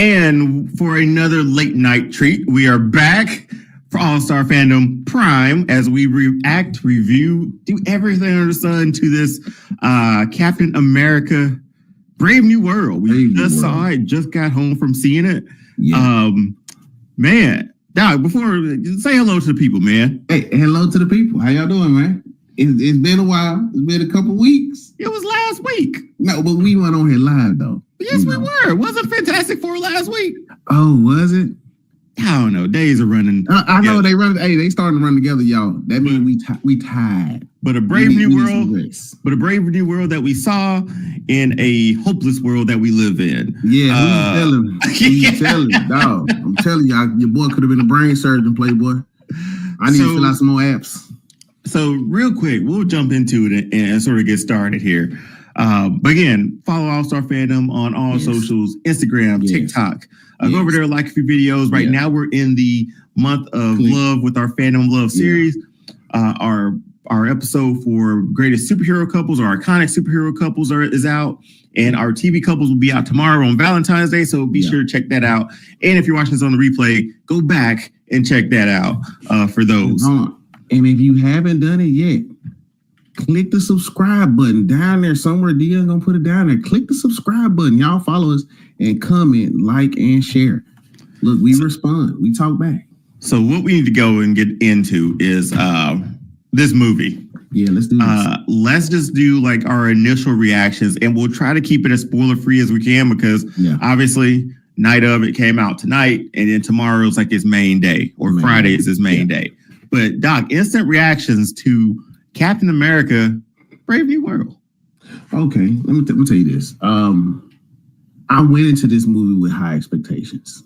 And for another late night treat, we are back for All-Star Fandom Prime as we react, review, do everything under the sun to this Captain America Brave New World. We just saw it, just got home from seeing it. Yeah. Man, Doc, before, say hello to the people, man. Hey, hello to the people. How y'all doing, man? It's been a while. It's been a couple weeks. It was last week. No, but we went on here live, though. Yes, we were. Wasn't Fantastic Four last week? Oh, was it? I don't know. Days are running. I know they run. Hey, they starting to run together, y'all. That means we tied. But a brave new world. But a brave new world that we saw in a hopeless world that we live in. Yeah, who's telling? Dog. I'm telling y'all, your boy could have been a brain surgeon, Playboy. I need to fill out some more apps. So real quick, we'll jump into it and sort of get started here. But again, follow All-Star Fandom on all socials, Instagram, TikTok. Go over there, like a few videos. Right now, we're in the month of love with our Fandom Love series. Our episode for greatest superhero couples or iconic superhero couples is out. And our TV couples will be out tomorrow on Valentine's Day. So be sure to check that out. And if you're watching this on the replay, go back and check that out for those. And if you haven't done it yet, click the subscribe button down there somewhere. Dia's gonna put it down there. Click the subscribe button. Y'all follow us and comment, like, and share. Look, we respond. We talk back. So what we need to go and get into is this movie. Yeah, let's do this. Let's just do like our initial reactions, and we'll try to keep it as spoiler free as we can because obviously night of it came out tonight, and then tomorrow's like its main day, or Friday is his main day. But Doc, instant reactions to Captain America, Brave New World. Okay, let me tell you this. I went into this movie with high expectations.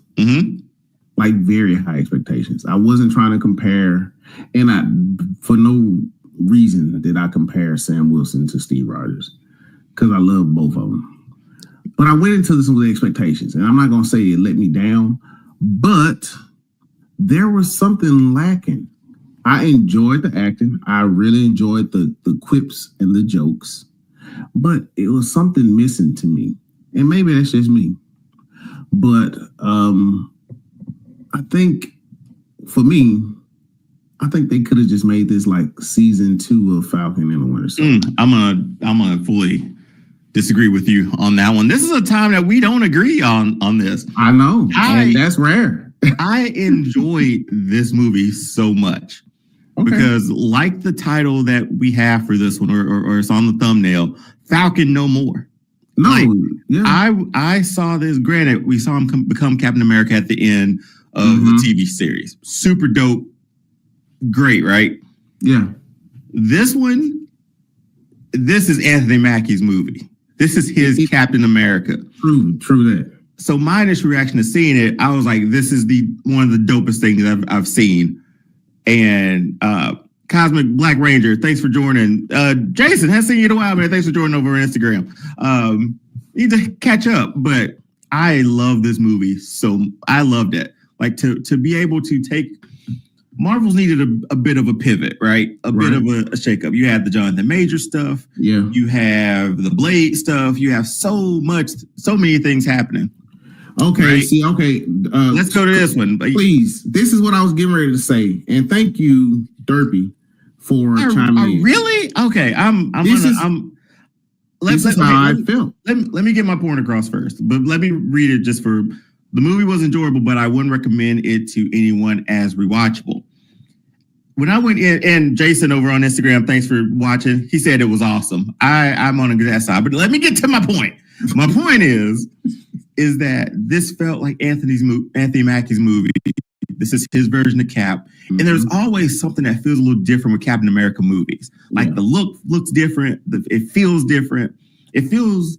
Like very high expectations. I wasn't trying to compare, and for no reason did I compare Sam Wilson to Steve Rogers, because I love both of them. But I went into this with expectations, and I'm not going to say it let me down, but there was something lacking. I enjoyed the acting. I really enjoyed the quips and the jokes, but it was something missing to me. And maybe that's just me. But I think for me, I think they could have just made this like season 2 of Falcon and the Winter Soldier. I'm gonna fully disagree with you on that one. This is a time that we don't agree on this. I know, and that's rare. I enjoyed this movie so much. Because like the title that we have for this one, or it's on the thumbnail, Falcon No More. I saw this. Granted, we saw him become Captain America at the end of the TV series. Super dope. Great, right? Yeah. This one, this is Anthony Mackie's movie. This is his Captain America. True that. So my initial reaction to seeing it, I was like, this is one of the dopest things I've seen. And Cosmic Black Ranger, thanks for joining. Jason, has seen you in a while, man. Thanks for joining over on Instagram. Need to catch up, but I love this movie. So I loved it. Like to be able to take Marvel's needed a bit of a pivot, right? A bit of a shakeup. You had the Jonathan Major stuff. Yeah. You have the Blade stuff. You have so many things happening. Okay, right? Let's go to this one. Please. This is what I was getting ready to say. And thank you, Derpy, for chiming in. Really? Okay. This is how I feel. Let me get my point across first. But let me read it just for the movie was enjoyable, but I wouldn't recommend it to anyone as rewatchable. When I went in, and Jason over on Instagram, thanks for watching. He said it was awesome. I'm on that side. But let me get to my point. My point is that this felt like Anthony Mackie's movie. This is his version of Cap. And there's always something that feels a little different with Captain America movies. Like the look looks different. It feels different. It feels,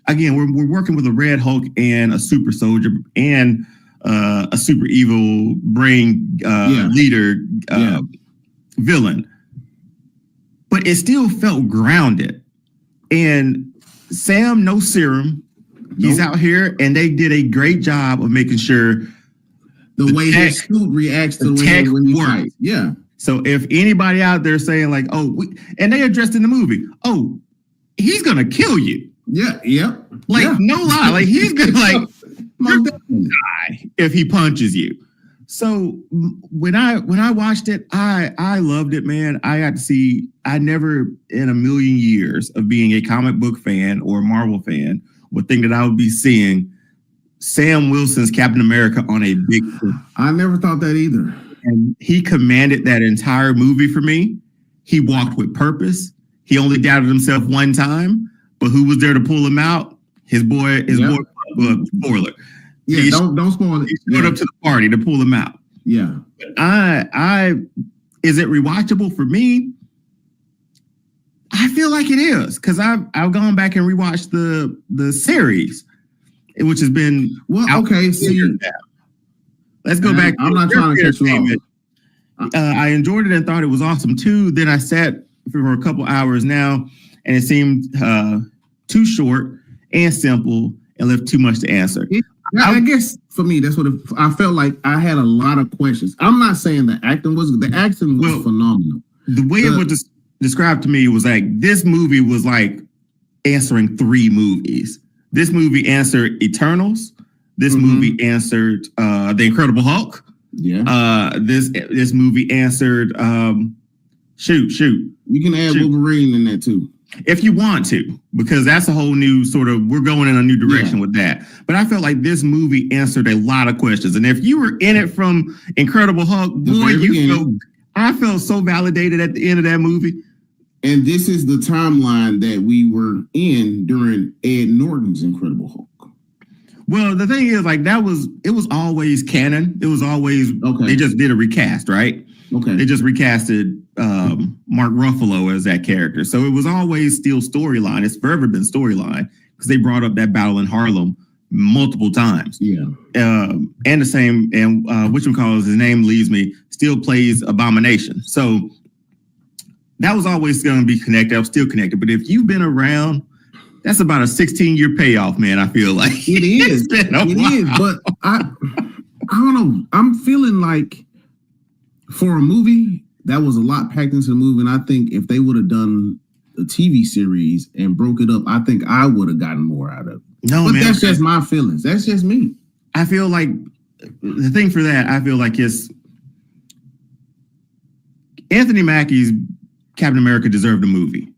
again, we're working with a Red Hulk and a super soldier and a super evil brain leader villain. But it still felt grounded. And Sam, no serum. He's out here, and they did a great job of making sure the way his suit reacts to the way when he fights. Yeah. So if anybody out there saying like, and they addressed in the movie, he's gonna kill you. Yeah. No lie. Like he's gonna You're gonna die if he punches you. So when I watched it, I loved it, man. I got to see. I never in a million years of being a comic book fan or a Marvel fan would think that I would be seeing Sam Wilson's Captain America on a big screen. I never thought that either. And he commanded that entire movie for me. He walked with purpose. He only doubted himself one time, but who was there to pull him out? His boy, spoiler. Yeah, don't spoil it. He showed up to the party to pull him out. Yeah. Is it rewatchable for me? I feel like it is because I've gone back and rewatched the series, which has been okay. See, let's go back. I'm not trying to catch you off. I enjoyed it and thought it was awesome too. Then I sat for a couple hours now, and it seemed too short and simple and left too much to answer. I guess for me, that's what I felt like. I had a lot of questions. I'm not saying the acting was phenomenal. The way it was described to me was like this movie was like answering 3 movies. This movie answered Eternals. This movie answered The Incredible Hulk. Yeah. This movie answered shoot. You can add Wolverine in that too. If you want to, because that's a whole new sort of, we're going in a new direction with that. But I felt like this movie answered a lot of questions. And if you were in it from Incredible Hulk, boy, I felt so validated at the end of that movie. And this is the timeline that we were in during Ed Norton's Incredible Hulk. Well, the thing is, like, it was always canon. It was always, they just did a recast, right? Okay. They just recasted Mark Ruffalo as that character. So it was always still storyline. It's forever been storyline because they brought up that battle in Harlem multiple times. Yeah. And the same, and whatchamacallit, his name leaves me, still plays Abomination. So that was always going to be connected. I was still connected. But if you've been around, that's about a 16-year payoff, man, I feel like. It is. It is. But I don't know. I'm feeling like for a movie, that was a lot packed into the movie. And I think if they would have done a TV series and broke it up, I think I would have gotten more out of it. No, man. That's just my feelings. That's just me. I feel like the thing for that, I feel like it's Anthony Mackie's Captain America deserved a movie.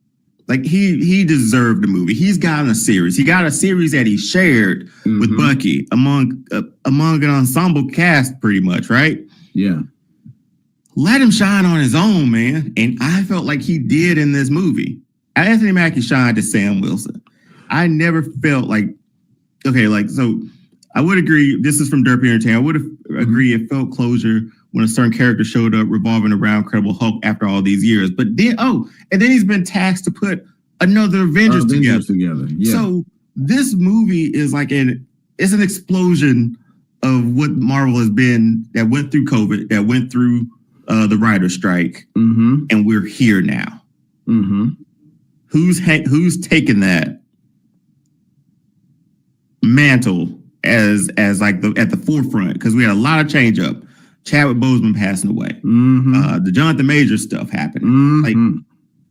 Like he deserved a movie. He's gotten a series. He got a series that he shared with Bucky among an ensemble cast, pretty much, right? Yeah. Let him shine on his own, man. And I felt like he did in this movie. Anthony Mackie shined as Sam Wilson. I never felt like, so I would agree. This is from Derpy Entertainment. I would have agree it felt closure when a certain character showed up revolving around Incredible Hulk after all these years. But then, and then he's been tasked to put another Avengers together. Yeah. So this movie is like it's an explosion of what Marvel has been, that went through COVID, that went through the writer's strike, and we're here now. Who's taken that mantle as like at the forefront? Because we had a lot of change up. Chadwick Boseman passing away. The Jonathan Majors stuff happening. Like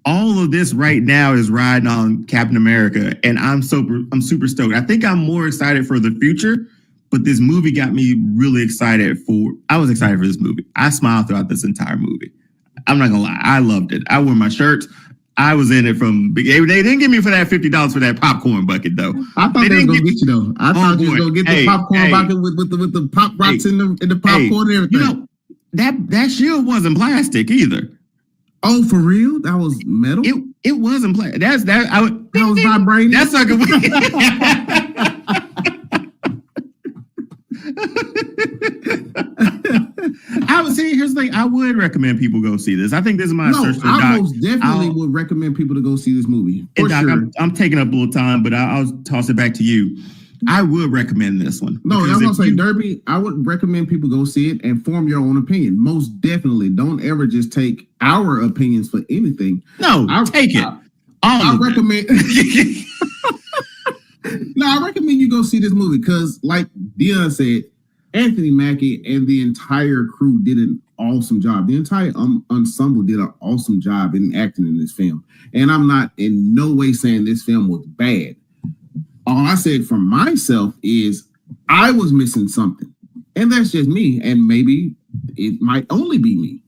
all of this right now is riding on Captain America, and I'm super stoked. I think I'm more excited for the future. But this movie got me really excited I was excited for this movie. I smiled throughout this entire movie. I'm not gonna lie. I loved it. I wore my shirts. I was in it from, they didn't give me for that $50 for that popcorn bucket though. I thought they was gonna get you though. I thought you was gonna get the popcorn bucket with the pop rocks in the popcorn and everything. You know, that shield wasn't plastic either. Oh, for real? That was metal? It wasn't plastic. That was vibrating. That's like I would say, here's the thing. I would recommend people go see this. I think this is my search for Doc. I most definitely would recommend people to go see this movie. For Doc, sure. I'm taking up a little time, but I'll toss it back to you. I would recommend this one. No, that's what I'm saying, Derby. I would recommend people go see it and form your own opinion. Most definitely. Don't ever just take our opinions for anything. No, take it. I recommend. No, I recommend you go see this movie because, like Dion said, Anthony Mackie and the entire crew did an awesome job. The entire ensemble did an awesome job in acting in this film. And I'm not in no way saying this film was bad. All I said for myself is I was missing something, and that's just me. And maybe it might only be me,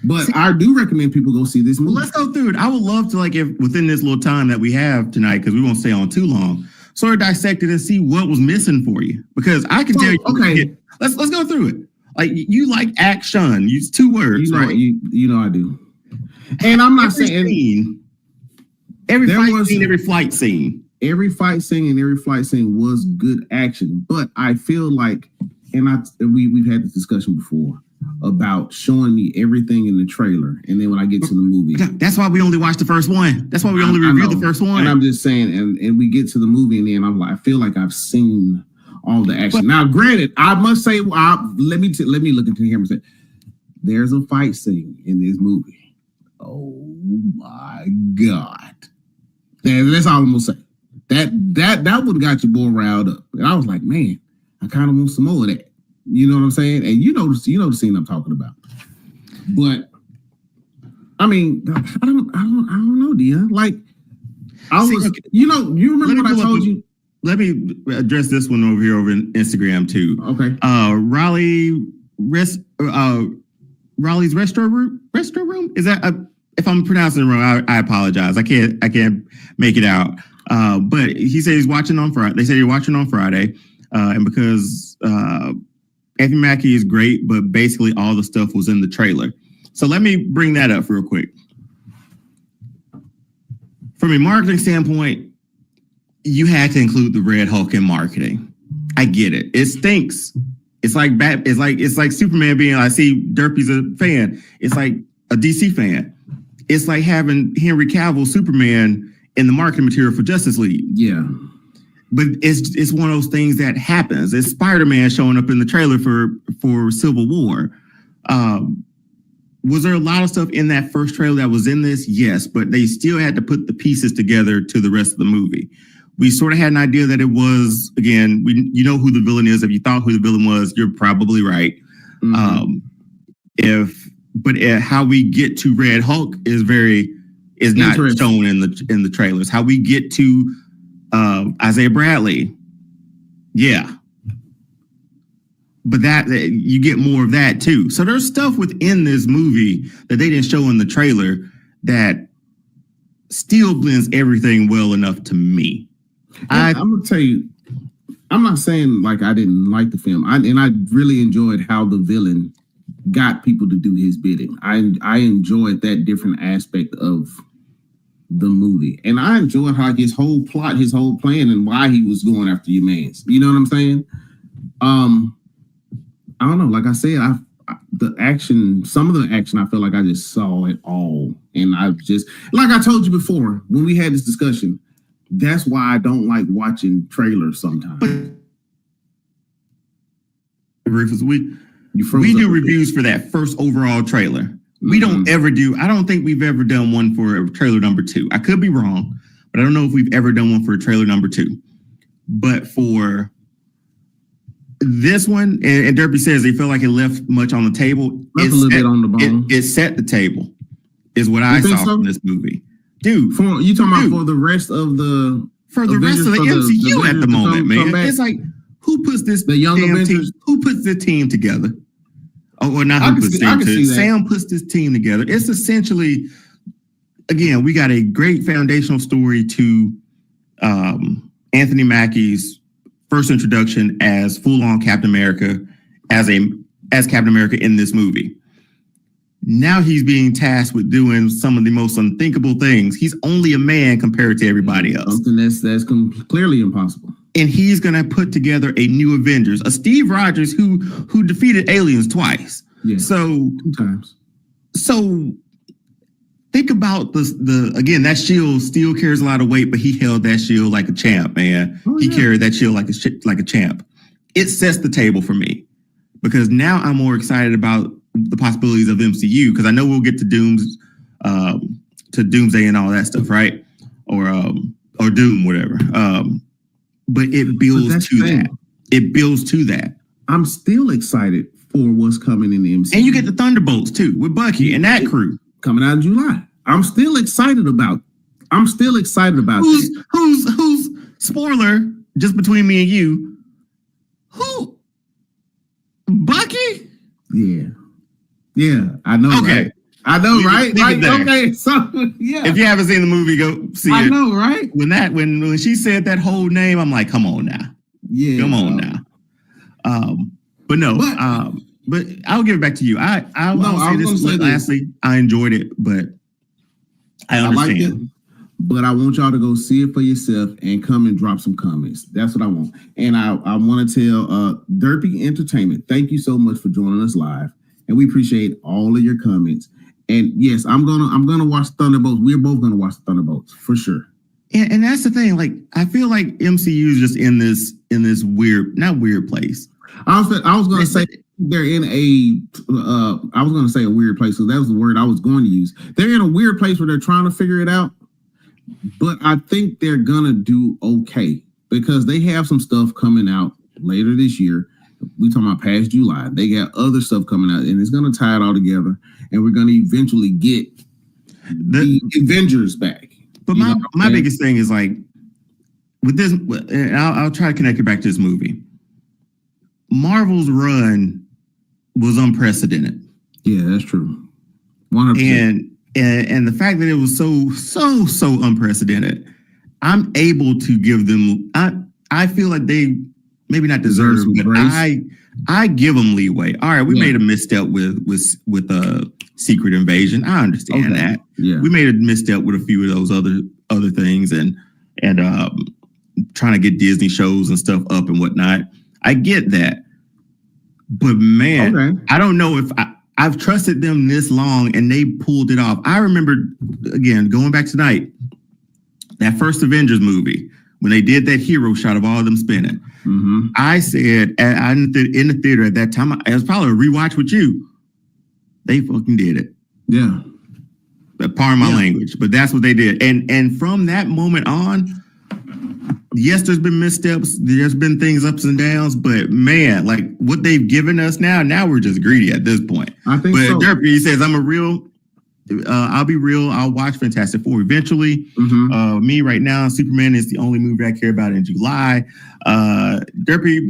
but I do recommend people go see this movie. Let's go through it. I would love to, like, if within this little time that we have tonight, because we won't stay on too long, sort of dissect it and see what was missing for you. Because I can tell you, okay, let's go through it. Like, you like action, use 2 words, right? You know I do. And I'm not saying every fight scene, every flight scene. Every fight scene and every flight scene was good action. But I feel like, and we've had this discussion before about showing me everything in the trailer. And then when I get to the movie. That's why we only watched the first one. That's why we only reviewed the first one. And I'm just saying, and we get to the movie and then I feel like I've seen all the action. Now, granted, I must say, let me look into the camera and say, there's a fight scene in this movie. Oh my God. That's all I'm gonna say. That would got your boy riled up. And I was like, man, I kind of want some more of that. You know what I'm saying? And you know the scene I'm talking about. But I mean, I don't know, Dion. Like you remember what I told you? Let me address this one over here over in Instagram too. Okay. Raleigh's restaurant room? Is that if I'm pronouncing it wrong, I apologize. I can't make it out. But he said he's watching on Friday. They said you're watching on Friday. And because Anthony Mackie is great, but basically all the stuff was in the trailer. So let me bring that up real quick. From a marketing standpoint, you had to include the Red Hulk in marketing. I get it. It stinks. It's like it's like Superman being, I see Derpy's a fan. It's like a DC fan. It's like having Henry Cavill Superman in the marketing material for Justice League. Yeah. But it's one of those things that happens. It's Spider-Man showing up in the trailer for Civil War. Was there a lot of stuff in that first trailer that was in this? Yes, but they still had to put the pieces together to the rest of the movie. We sort of had an idea that it was, again, you know who the villain is. If you thought who the villain was, you're probably right. Mm-hmm. How we get to Red Hulk is not shown in the trailers. How we get to Isaiah Bradley, yeah, but that you get more of that too. So there's stuff within this movie that they didn't show in the trailer that still blends everything well enough to me. I'm gonna tell you, I'm not saying like I didn't like the film. I really enjoyed how the villain got people to do his bidding. I enjoyed that different aspect of the movie, and I enjoyed how his whole plot, his whole plan, and why he was going after your mans. You know what I'm saying? I don't know. Like I said, some of the action, I feel like I just saw it all, and I just, like I told you before when we had this discussion, that's why I don't like watching trailers sometimes. Rufus, we do reviews for that first overall trailer. We don't ever do. I don't think we've ever done one for trailer number 2. I could be wrong, but I don't know if we've ever done one for trailer number 2. But for this one, and Derpy says they feel like it left much on the table. Left a little bit on the bone. It set the table, is what I saw from this movie. Dude, you talking about for the rest of the MCU at the moment, man? It's like, who puts this team? Who puts the team together? Or not who puts the team together. Sam puts this team together. It's essentially, again, we got a great foundational story to Anthony Mackie's first introduction as full-on Captain America, as Captain America in this movie. Now he's being tasked with doing some of the most unthinkable things. He's only a man compared to everybody else. Something that's clearly impossible. And he's going to put together a new Avengers, a Steve Rogers who defeated aliens twice. Yeah, so 2 times. So think about again, that shield still carries a lot of weight, but he held that shield like a champ, man. He carried that shield like a champ. It sets the table for me because now I'm more excited about the possibilities of MCU because I know we'll get to Doomsday and all that stuff, right? Or Doom, whatever. But it builds to that. It builds to that. I'm still excited for what's coming in the MCU. And you get the Thunderbolts too with Bucky and that crew coming out in July. I'm still excited about who's spoiler, just between me and you, Who? Bucky? Yeah. Yeah, I know, Okay. right? I know, right? Like, okay, so yeah. If you haven't seen the movie, go see it. I know, right? When she said that whole name, I'm like, come on now. Yeah. Come on now. But no, but I'll give it back to you. I'll say this lastly. I enjoyed it, but I understand. I liked it, but I want y'all to go see it for yourself and come and drop some comments. That's what I want. And I want to tell Derpy Entertainment, thank you so much for joining us live. And we appreciate all of your comments. And yes, I'm gonna watch Thunderbolts. We're both gonna watch Thunderbolts for sure. And that's the thing. Like, I feel like MCU is just in this weird, not weird place. I was gonna say they're in I was gonna say a weird place, so that was the word I was going to use. They're in a weird place where they're trying to figure it out, but I think they're gonna do okay because they have some stuff coming out later this year. We talking about past July. They got other stuff coming out, and it's gonna tie it all together, and we're gonna eventually get the Avengers back. But my biggest thing is like with this, and I'll try to connect it back to this movie. Marvel's run was unprecedented. Yeah, that's true. 100%. And the fact that it was so unprecedented, I'm able to give them. I feel like they maybe not deserve, but I give them leeway. All right, we made a misstep with Secret Invasion. I understand that. Yeah, we made a misstep with a few of those other things, and trying to get Disney shows and stuff up and whatnot. I get that, but man, I don't know if I've trusted them this long and they pulled it off. I remember, again, going back tonight, that first Avengers movie, when they did that hero shot of all of them spinning. Mm-hmm. I said in the theater at that time, it was probably a rewatch with you. They fucking did it. Yeah. Pardon my language, but that's what they did. And from that moment on, yes, there's been missteps. There's been things ups and downs, but man, like what they've given us now we're just greedy at this point. I think so. But Derpy, he says, I'll be real. I'll watch Fantastic Four eventually. Mm-hmm. Me right now, Superman is the only movie I care about in July. Derpy,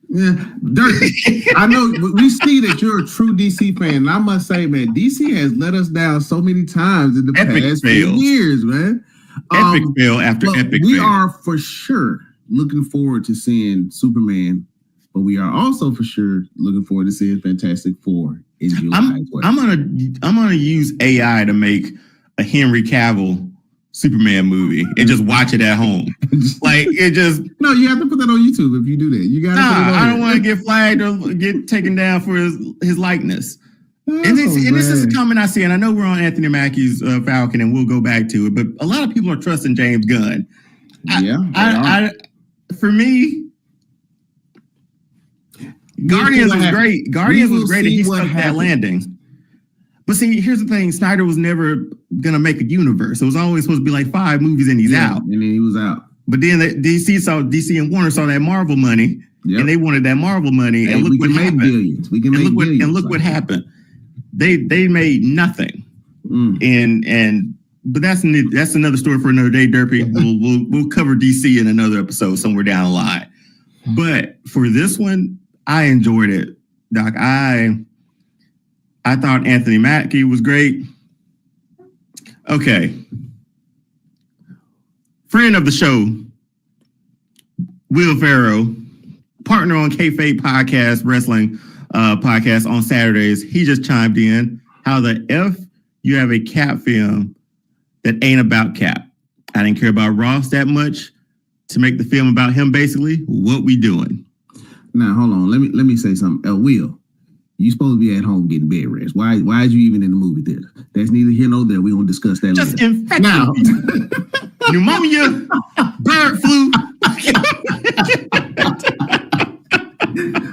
Yeah, Derpy. I know we see that you're a true DC fan, and I must say, man, DC has let us down so many times in the past few years, man. Epic fail after epic fail. We are for sure looking forward to seeing Superman, but we are also for sure looking forward to seeing Fantastic Four in July as well. I'm gonna use AI to make a Henry Cavill Superman movie and just watch it at home. Like it just no, you have to put that on YouTube if you do that. You got to put it on. I don't want to get flagged or get taken down for his likeness. And this is a comment I see, and I know we're on Anthony Mackie's Falcon, and we'll go back to it. But a lot of people are trusting James Gunn. For me, Guardians was great. Guardians was great, and he stuck that landing. But see, here's the thing: Snyder was never gonna make a universe. It was always supposed to be like 5 movies, and he's out. And then he was out. But then DC and Warner saw that Marvel money, and they wanted that Marvel money. And look what happened. Billions. We can make billions. And look what happened. They made nothing, but that's another story for another day, Derpy. We'll cover DC in another episode somewhere down the line. But for this one, I enjoyed it, Doc. I thought Anthony Mackie was great. Okay, friend of the show, Will Ferrell, partner on Kayfabe Podcast Wrestling. Podcast on Saturdays, he just chimed in, how the F you have a Cap film that ain't about Cap. I didn't care about Ross that much to make the film about him. Basically, what we doing? Now hold on, let me say something. Will, you supposed to be at home getting bed rest. Why is you even in the movie theater? That's neither here nor there. We're gonna discuss that just later. Infected now. Pneumonia, bird flu.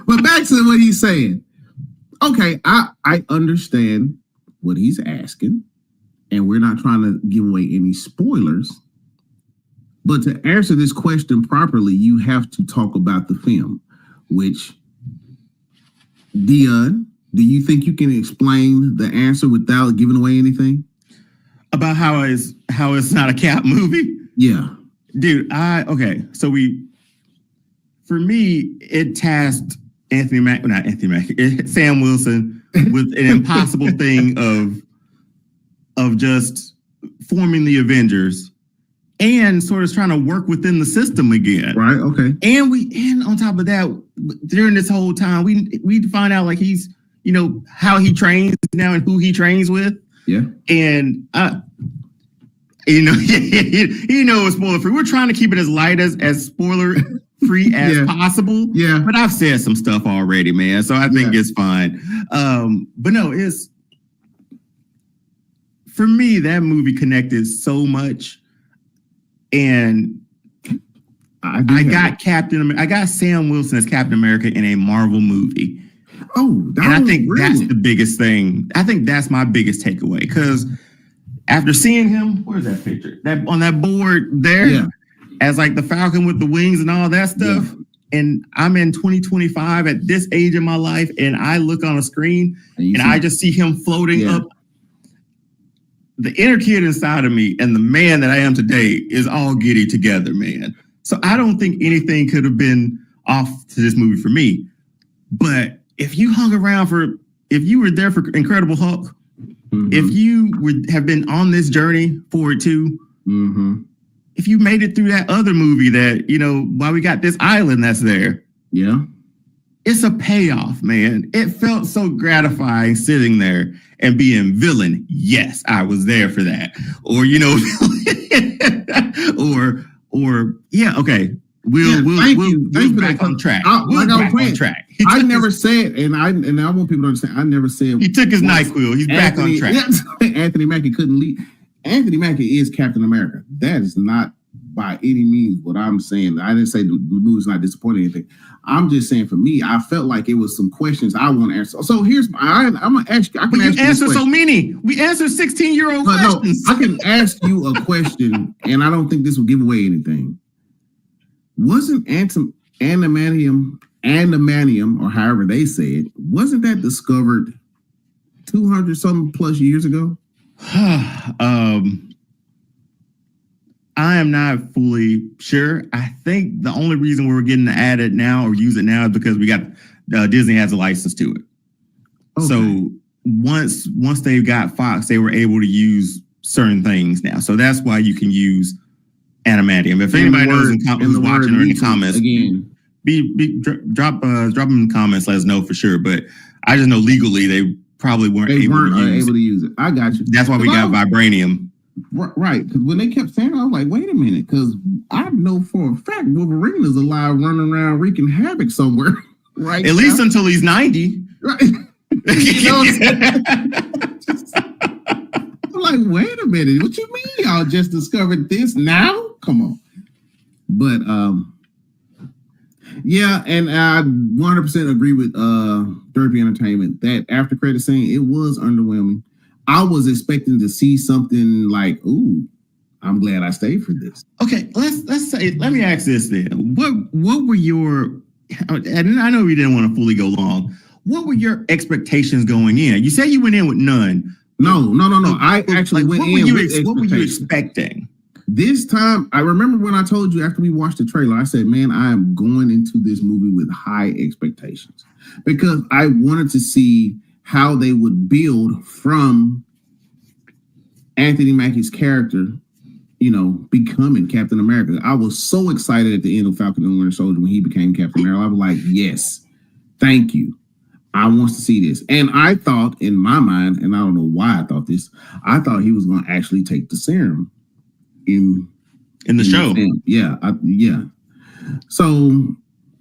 But back to what he's saying. Okay, I understand what he's asking, and we're not trying to give away any spoilers. But to answer this question properly, you have to talk about the film, which, Dion, do you think you can explain the answer without giving away anything? About how it's not a Cap movie? Yeah. Dude, so for me, it tasked Sam Wilson with an impossible thing of just forming the Avengers and sort of trying to work within the system again. Right. Okay. And on top of that, during this whole time, we find out like he's, how he trains now and who he trains with. Yeah. And it's spoiler free. We're trying to keep it as light as spoiler free as possible. Yeah. But I've said some stuff already, man. So I think it's fine. But no, for me, that movie connected so much. And I got Sam Wilson as Captain America in a Marvel movie. Oh, and I think that's the biggest thing. I think that's my biggest takeaway, because after seeing him, where's that picture? That on that board there, as like the Falcon with the wings and all that stuff. Yeah. And I'm in 2025 at this age in my life, and I look on a screen and I just see him floating up. The inner kid inside of me and the man that I am today is all giddy together, man. So I don't think anything could have been off to this movie for me. But if you hung around if you were there for Incredible Hulk, if you have been on this journey for it too, if you made it through that other movie that, while we got this island that's there. Yeah. It's a payoff, man. It felt so gratifying sitting there and being villain. Yes, I was there for that. Or, okay. We'll back on track. On track. I never said, and I want people to understand, I never said he took his NyQuil. He's back on track. Anthony Mackie couldn't lead. Anthony Mackie is Captain America. That is not by any means what I'm saying. I didn't say the movie's not disappointing anything. I'm just saying, for me, I felt like it was some questions I want to answer. So here's I'm gonna ask you. I can answer so many. We answer 16-year-old questions. No, I can ask you a question, and I don't think this will give away anything. Wasn't adamantium, or however they say it, wasn't that discovered 200 something plus years ago? I am not fully sure. I think the only reason we're getting to add it now or use it now is because we got Disney has a license to it. Okay. So once they got Fox, they were able to use certain things now. So that's why you can use adamantium. If anybody knows who's watching or in the comments, again, drop them in the comments. Let us know for sure. But I just know legally they probably weren't able to use it. I got you. That's why we got vibranium. Right, because when they kept saying it, I was like, wait a minute, because I know for a fact Wolverine is alive running around wreaking havoc somewhere, right? At least until he's 90. Right. I'm like, wait a minute, what you mean y'all just discovered this now? Come on. But and I 100% agree with Derpy Entertainment that after credit scene, it was underwhelming. I was expecting to see something like, "Ooh, I'm glad I stayed for this." Okay, let me ask this then. What were your? And I know we didn't want to fully go long. What were your expectations going in? You said you went in with none. No. I actually went in with what were you expecting? This time, I remember when I told you after we watched the trailer, I said, "Man, I am going into this movie with high expectations because I wanted to see how they would build from Anthony Mackie's character, becoming Captain America." I was so excited at the end of Falcon and Winter Soldier when he became Captain America. I was like, yes, thank you. I want to see this. And I thought in my mind, and I don't know why I thought this, I thought he was going to actually take the serum in the show. Yeah. So,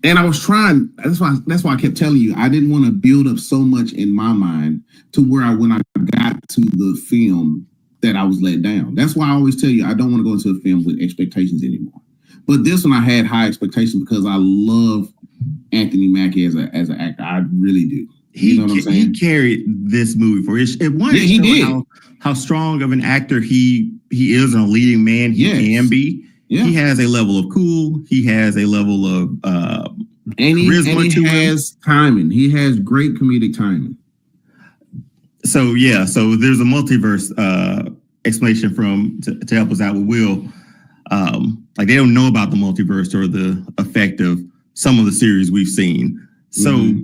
and I was trying, that's why I kept telling you, I didn't want to build up so much in my mind to where when I got to the film that I was let down. That's why I always tell you, I don't want to go into a film with expectations anymore. But this one I had high expectations because I love Anthony Mackie as an actor. I really do. You know what I'm saying? He carried this movie for it. He did. How strong of an actor he is and a leading man he can be. Yeah. He has a level of cool. He has a level of charisma. And he has timing. He has great comedic timing. So there's a multiverse explanation to help us out with Will. Like they don't know about the multiverse or the effect of some of the series we've seen. So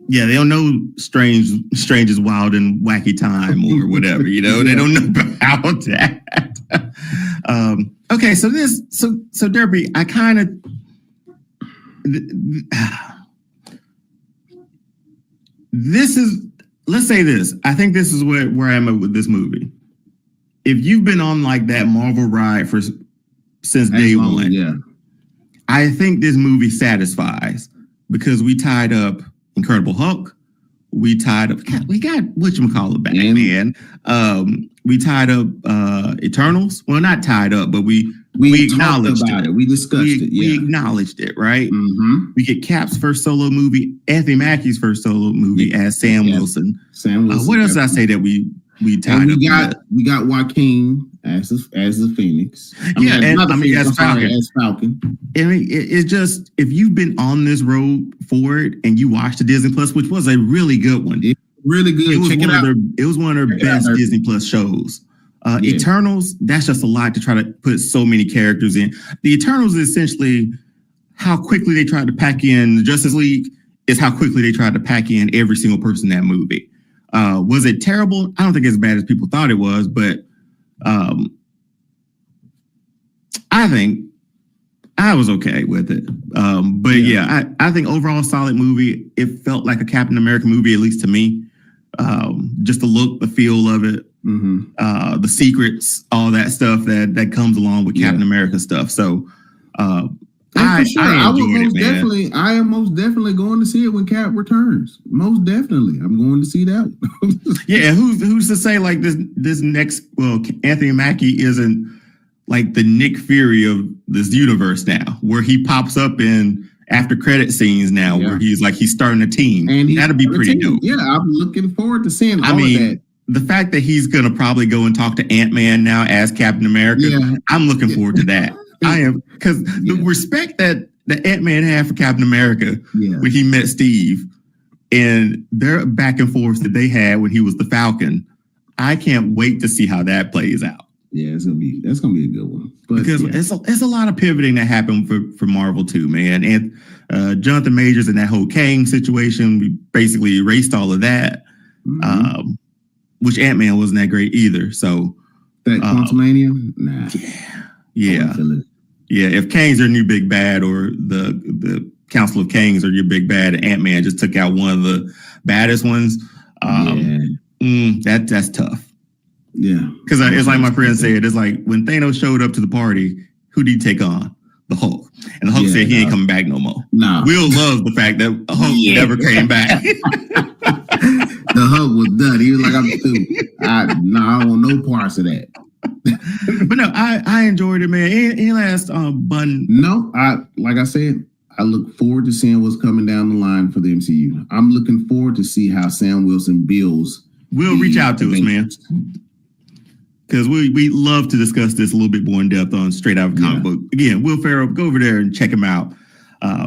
yeah, they don't know Strange is Wild and Wacky Time or whatever, you know. They don't know about that. Okay, so Derby, I kind of this is, let's say this. I think this is where I'm at with this movie. If you've been on like that Marvel ride since day one, I think this movie satisfies because we tied up Incredible Hulk. We got whatchamacallit back, man. We tied up Eternals. Well, not tied up, but we acknowledged about it. We discussed it. Yeah. We acknowledged it, right? Mm-hmm. We get Cap's first solo movie, Anthony Mackie's first solo movie as Sam Wilson. Sam Wilson. What else did I say that we tied up? We got Joaquin as the Phoenix. As Falcon. I mean, it's just, if you've been on this road forward and you watched the Disney Plus, which was a really good one. Really good. It was one of their best Disney Plus shows. Eternals, that's just a lot to try to put so many characters in. The Eternals is essentially how quickly they tried to pack in the Justice League is how quickly they tried to pack in every single person in that movie. Was it terrible? I don't think it's as bad as people thought it was, but I think I was okay with it. I think overall solid movie. It felt like a Captain America movie, at least to me. Just the look, the feel of it, the secrets, all that stuff that comes along with Captain America stuff. So I am most definitely going to see it when Cap returns. Most definitely, I'm going to see that. Yeah, who's to say like this next? Well, Anthony Mackie isn't like the Nick Fury of this universe now, where he pops up in after credit scenes now, where he's starting a team, and that'd be pretty dope. Yeah, I'm looking forward to seeing all of that. The fact that he's gonna probably go and talk to Ant-Man now as Captain America, I'm looking forward to that. I am, because the respect that Ant-Man had for Captain America when he met Steve, and their back and forth that they had when he was the Falcon, I can't wait to see how that plays out. Yeah, that's gonna be a good one. But because it's a lot of pivoting that happened for Marvel too, man. And Jonathan Majors and that whole Kang situation, we basically erased all of that. Which Ant-Man wasn't that great either. So that Quantumania, nah. Yeah. If Kang's their new big bad, or the Council of Kangs are your big bad, and Ant-Man just took out one of the baddest ones, that's tough. Yeah, because it's like my friend said, it's like when Thanos showed up to the party, who did he take on? The Hulk. And the Hulk said he ain't coming back no more. No. Will loves the fact that Hulk never came back. The Hulk was done. He was like, I'm through. I don't want no parts of that. But no, I enjoyed it, man. Any last button? No, like I said, I look forward to seeing what's coming down the line for the MCU. I'm looking forward to see how Sam Wilson builds. Will reach out to us, man. Because we love to discuss this a little bit more in depth on Straight Out of Comic Book. Again, Will Ferrell, go over there and check him out.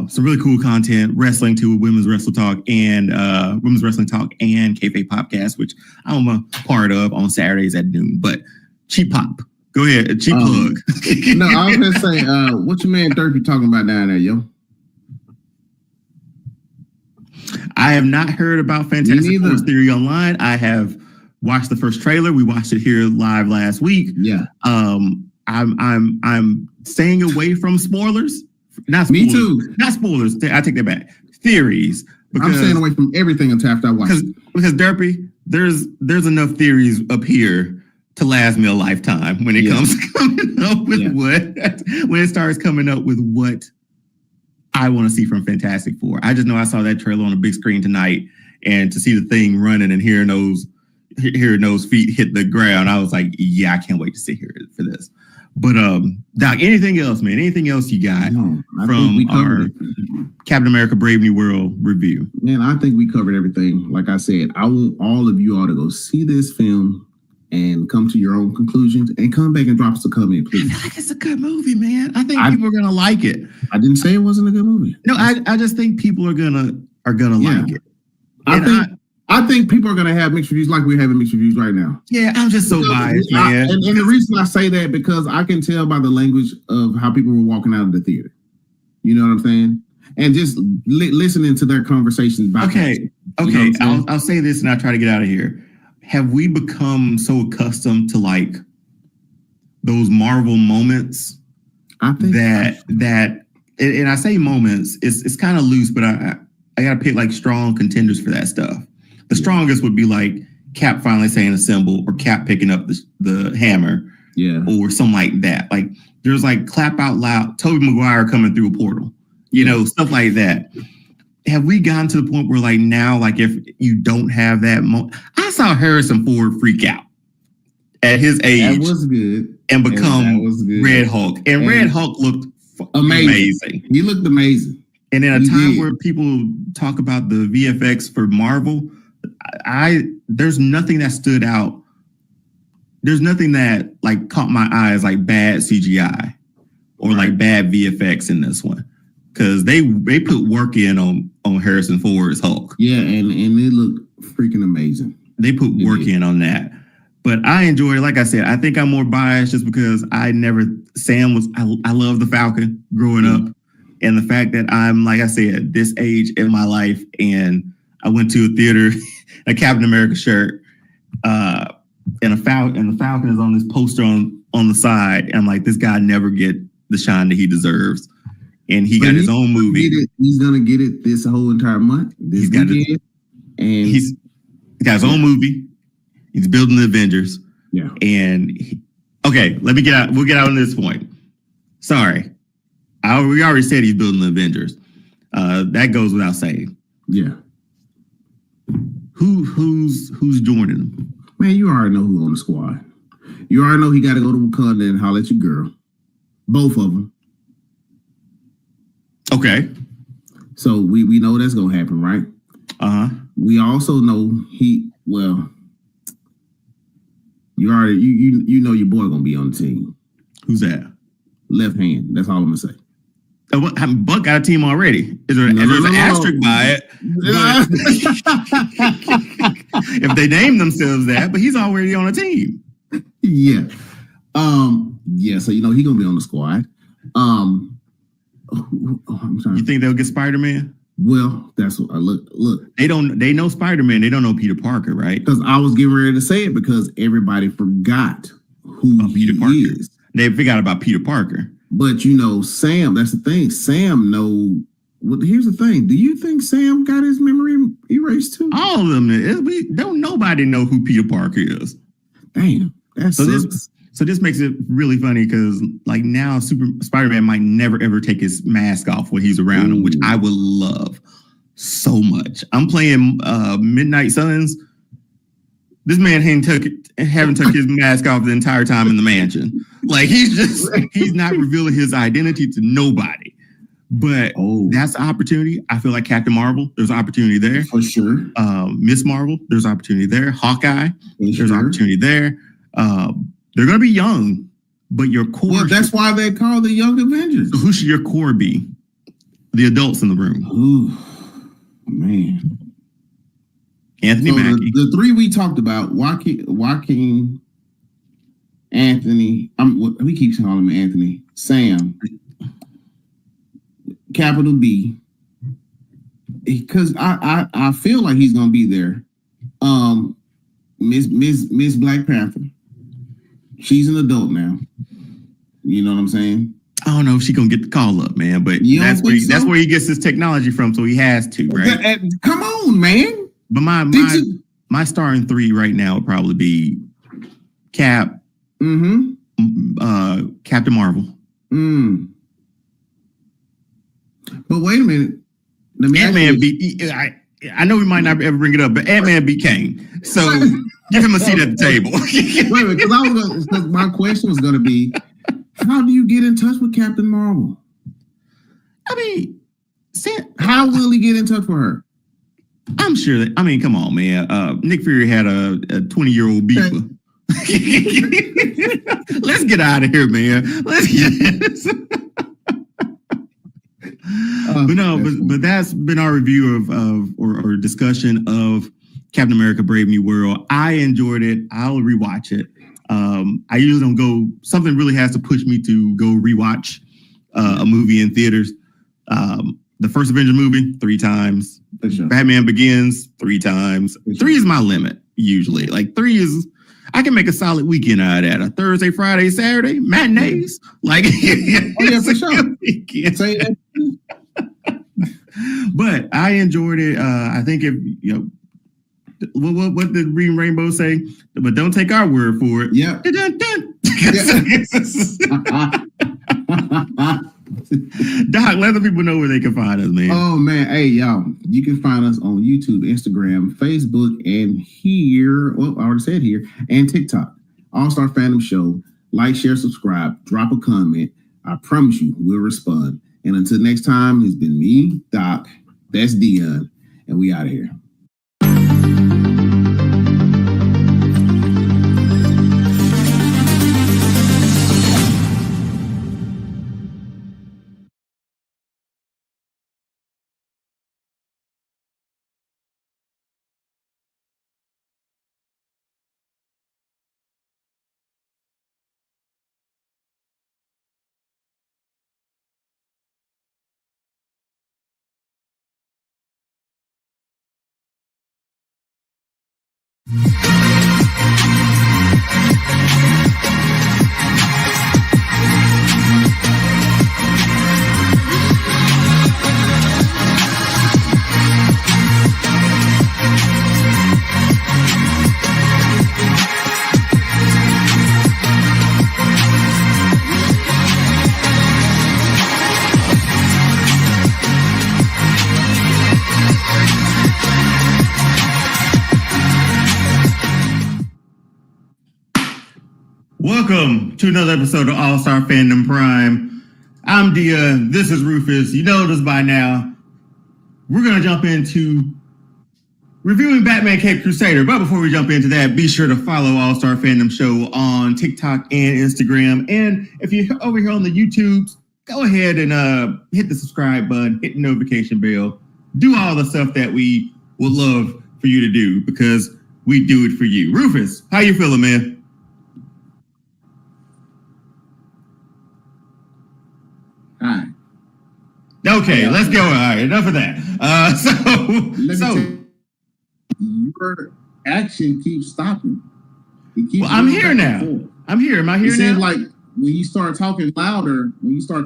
Some really cool content, wrestling too, Women's Wrestling Talk and Kayfabe Podcast, which I'm a part of on Saturdays at noon. But cheap pop, go ahead, cheap plug. No, I was gonna say, what your man Derpy talking about down there, yo? I have not heard about Fantastic Four Theory Online. I have watched the first trailer. We watched it here live last week. Yeah. I'm staying away from spoilers. Not spoilers. Me too. Not spoilers. I take that back. Theories. I'm staying away from everything until after I watch it. Because Derpy, there's enough theories up here to last me a lifetime when it comes coming up with when it starts coming up with what I want to see from Fantastic Four. I just know I saw that trailer on a big screen tonight, and to see the thing running and hearing those feet hit the ground, I was like, yeah, I can't wait to sit here for this. But Doc, anything else, man? Anything else you got from our Captain America Brave New World review? Man, I think we covered everything. Like I said, I want all of you all to go see this film and come to your own conclusions, and come back and drop us a comment, please. I feel like it's a good movie, man. I think people are gonna like it. I didn't say it wasn't a good movie. No, I just think people are gonna like it. I think people are gonna have mixed reviews, like we're having mixed reviews right now. Yeah, I'm just so biased, man. And the reason I say that, because I can tell by the language of how people were walking out of the theater. You know what I'm saying? and just listening to their conversations. Okay. I'll say this and I'll try to get out of here. Have we become so accustomed to like those Marvel moments? I think that and I say moments, it's kind of loose, but I gotta pick like strong contenders for that stuff. The strongest would be like Cap finally saying assemble, or Cap picking up the hammer, or something like that. Like there's like clap out loud, Tobey Maguire coming through a portal, stuff like that. Have we gotten to the point where like now, like if you don't have that moment, I saw Harrison Ford freak out at his age. That was good. And become Red Hulk. And Red Hulk looked amazing. He looked amazing. And in a time where people talk about the VFX for Marvel, there's nothing that stood out. There's nothing that like caught my eye as like bad CGI or like bad VFX in this one. Because they put work in on Harrison Ford's Hulk. Yeah, and it looked freaking amazing. They put work in on that. But I enjoy it. Like I said, I think I'm more biased just because I love the Falcon growing up. And the fact that I'm, like I said, this age in my life, and I went to a theater, a Captain America shirt, and the Falcon is on this poster on the side. And I'm like, this guy never get the shine that he deserves. And he got his own movie. He's gonna get it this whole entire month. He's got his own movie. He's building the Avengers. Yeah. And let me get out. We'll get out on this point. Sorry, we already said he's building the Avengers. That goes without saying. Yeah. Who's joining him? Man, you already know who's on the squad. You already know he got to go to Wakanda and holler at your girl. Both of them. Okay. So we know that's gonna happen, right? We also know you already you know your boy gonna be on the team. Who's that? Left hand. That's all I'm gonna say. Buck got a team already. There's an asterisk by it. If they name themselves that, but he's already on a team. Yeah. So he gonna be on the squad. I'm sorry. You think they'll get Spider-Man? Well, that's what I look. They know Spider-Man. They don't know Peter Parker, right? Because I was getting ready to say it because everybody forgot who Peter Parker is. They forgot about Peter Parker. But Sam, that's the thing. Sam here's the thing. Do you think Sam got his memory erased too? All of them. Nobody know who Peter Parker is. Damn. So this makes it really funny because like now Spider-Man might never ever take his mask off when he's around him, which I would love so much. I'm playing Midnight Suns. This man haven't took his mask off the entire time in the mansion. Like he's not revealing his identity to nobody. But that's an opportunity. I feel like Captain Marvel, there's an opportunity there. For sure. Miss Marvel, there's an opportunity there. Hawkeye, there's an opportunity there. They're going to be young, but your core... Well, that's why they call the Young Avengers. Who should your core be? The adults in the room. Ooh, man. Anthony Mackie. The three we talked about, Joaquin, Anthony... we keep calling him Anthony. Sam. Capital B. Because I feel like he's going to be there. Miss Black Panther. She's an adult now. You know what I'm saying? I don't know if she's gonna get the call up, man. But that's where he gets his technology from, so he has to, right? Come on, man. But my starting three right now would probably be Cap, Captain Marvel. But wait a minute. Ant-Man I know we might not ever bring it up, but Ant-Man beat Kane. So give him a seat at the table. Wait, because my question was going to be, how do you get in touch with Captain Marvel? I mean, how will he get in touch with her? I'm sure that, come on, man. Nick Fury had a 20-year-old beeper. Let's get out of here, man. But that's been our review of or discussion of Captain America: Brave New World. I enjoyed it. I'll rewatch it. I usually don't go. Something really has to push me to go rewatch a movie in theaters. The first Avenger movie, 3 times. Sure. Batman Begins, 3 times. Sure. 3 is my limit, usually. Like, 3 is, I can make a solid weekend out of that. A Thursday, Friday, Saturday, matinees. Like, oh, yeah, for sure. Say that. But I enjoyed it. I think if, you know, what did Green Rainbow say? But don't take our word for it. Yeah. Doc, let the people know where they can find us, man. Oh man, hey y'all, you can find us on YouTube, Instagram, Facebook, and here. Well, I already said here, and TikTok. All Star Fandom Show. Like, share, subscribe, drop a comment. I promise you, we'll respond. And until next time, it's been me, Doc. That's Dion, and we out of here. Welcome to another episode of All Star Fandom Prime. I'm Dia. This is Rufus. You know this by now. We're going to jump into reviewing Batman Cape Crusader. But before we jump into that, be sure to follow All Star Fandom Show on TikTok and Instagram. And if you're over here on the YouTubes, go ahead and hit the subscribe button, hit the notification bell. Do all the stuff that we would love for you to do because we do it for you. Rufus, how you feeling, man? Hi. Okay, let's go. All right, enough of that. Your action keeps stopping. Well, I'm here now. I'm here. Am I here now? It seems like when you start talking louder, Well,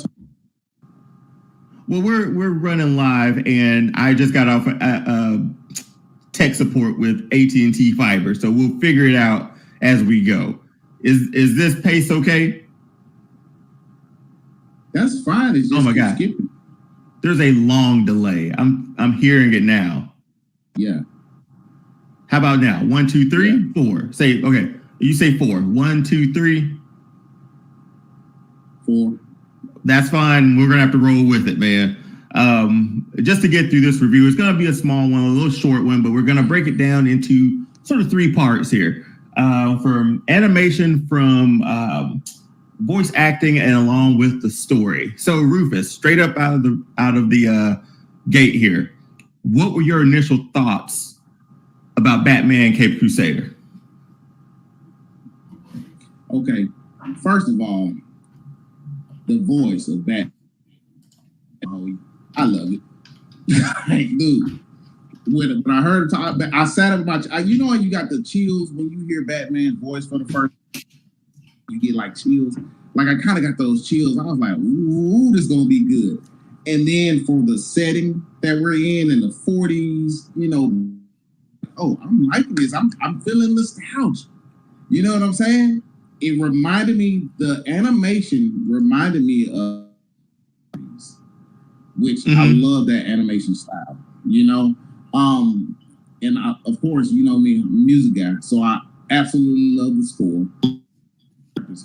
we're running live, and I just got off tech support with AT&T Fiber, so we'll figure it out as we go. Is this pace okay? That's fine. It's just oh my God. Skipping. There's a long delay. I'm hearing it now. Yeah. How about now? 1, 2, 3, 4. Say okay. You say 4. 1, 2, 3. 4. That's fine. We're gonna have to roll with it, man. Just to get through this review, it's gonna be a small one, a little short one, but we're gonna break it down into sort of 3 parts here. From animation, from voice acting, and along with the story. So Rufus, straight up out of the gate here, what were your initial thoughts about Batman Cape Crusader? Okay, first of all, the voice of Batman, I love it. Dude, when I heard it talk, I sat up you know how you got the chills when you hear Batman's voice for the first. You get like chills. Like I kind of got those chills. I was like, ooh, this is gonna be good. And then for the setting that we're in the 40s, you know, oh, I'm liking this. I'm feeling nostalgia. You know what I'm saying? It reminded me, the animation reminded me of, which I love that animation style, you know? And of course, you know me, I'm a music guy, so I absolutely love the score.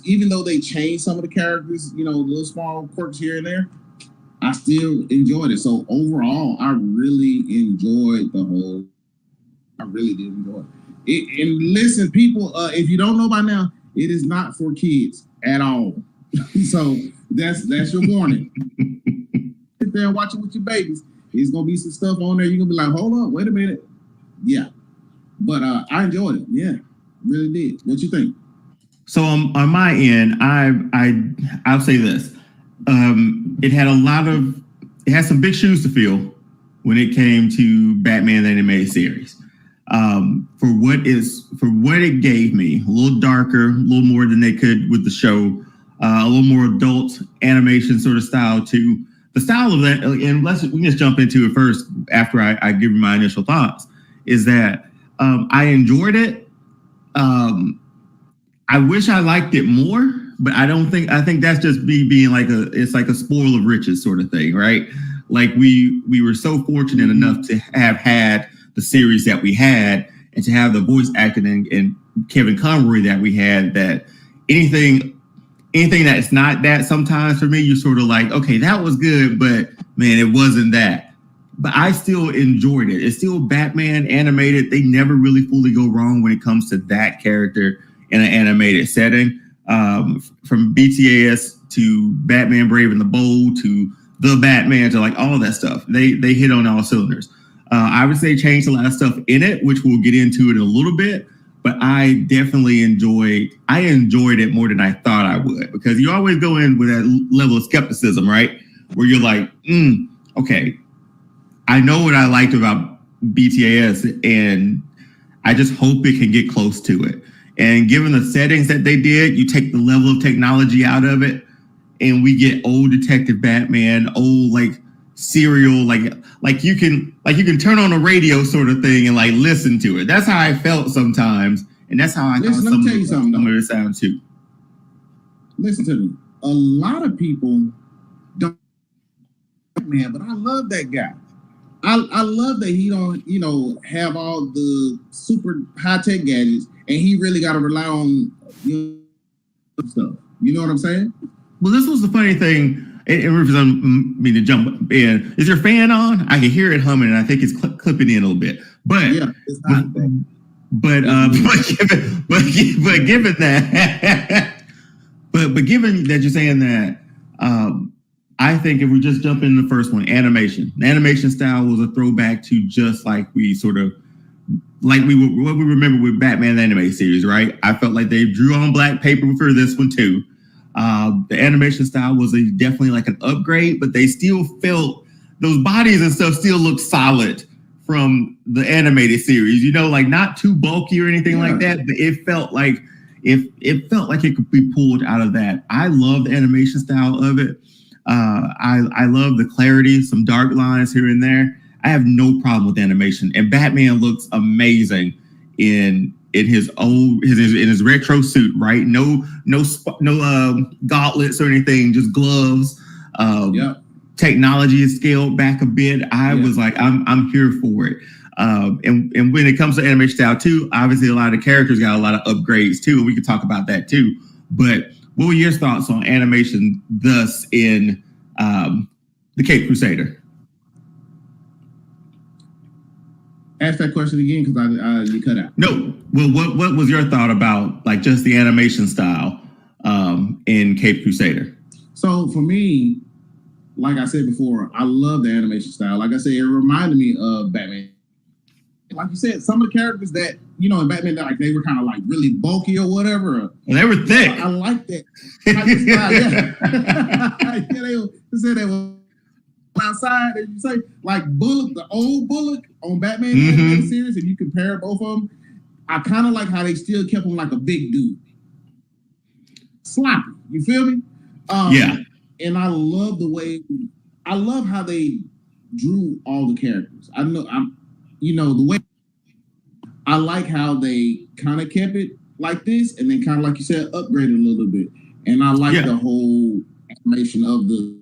Even though they changed some of the characters, you know, little small quirks here and there, I still enjoyed it. So overall, I really enjoyed I really did enjoy it. And listen, people, if you don't know by now, it is not for kids at all. So that's your warning. Sit there and watch it with your babies. There's gonna be some stuff on there. You're gonna be like, hold on, wait a minute. Yeah. But I enjoyed it. Yeah, really did. What you think? So on my end, I'll say this. It had a lot of it has some big shoes to fill when it came to Batman the animated series. For what it gave me, a little darker, a little more than they could with the show, a little more adult animation sort of style too. The style of that, and we can just jump into it first after I give you my initial thoughts, is that I enjoyed it. I wish I liked it more, but I think that's just me being it's like a spoil of riches sort of thing, right? Like we were so fortunate enough to have had the series that we had and to have the voice acting and Kevin Conroy that we had, that anything that's not that, sometimes for me, you're sort of like, okay, that was good, but man, it wasn't that. But I still enjoyed it. It's still Batman animated. They never really fully go wrong when it comes to that character in an animated setting. From BTAS to Batman Brave and the Bold to the Batman to like all that stuff. They hit on all cylinders. Obviously, they changed a lot of stuff in it, which we'll get into in a little bit. But I definitely enjoyed it more than I thought I would, because you always go in with that level of skepticism, right? Where you're like, okay, I know what I liked about BTAS, and I just hope it can get close to it. And given the settings that they did, you take the level of technology out of it, and we get old Detective Batman, old like serial, like you can turn on a radio sort of thing and like listen to it. That's how I felt sometimes, and that's how I thought some of it sound too. Listen to me. A lot of people don't, man, but I love that guy. I love that he don't, have all the super high tech gadgets, and he really got to rely on stuff. You know what I'm saying? Well, this was the funny thing. And Rufus, I don't mean to jump in. Is your fan on? I can hear it humming, and I think it's clipping in a little bit. But yeah, it's not. But given that, but given that you're saying that, I think if we just jump into the first one, animation. The animation style was a throwback to just like what we remember with Batman the animated series, right? I felt like they drew on black paper for this one too. The animation style was definitely like an upgrade, but they still felt those bodies and stuff still look solid from the animated series. Like not too bulky or anything like that, but it felt like it could be pulled out of that. I love the animation style of it. I love the clarity, some dark lines here and there. I have no problem with animation, and Batman looks amazing in his retro suit, right? No gauntlets or anything, just gloves. Technology is scaled back a bit. I was like, I'm here for it. And when it comes to animation style too, obviously a lot of the characters got a lot of upgrades too, and we could talk about that too. But what were your thoughts on animation thus in the Caped Crusader? Ask that question again, because you cut out. No. Well, what was your thought about like just the animation style in Caped Crusader? So for me, like I said before, I love the animation style. Like I said, it reminded me of Batman. Like you said, some of the characters that, in Batman, like they were kind of like really bulky or whatever. Well, they were thick. I like that. They said they were outside, as you say, like Bullock, the old Bullock on Batman animated series, and you compare both of them. I kind of like how they still kept him like a big dude, sloppy. You feel me? And I love how they drew all the characters. The way I like how they kind of kept it like this, and then kind of like you said, upgraded a little bit. And I like the whole animation of the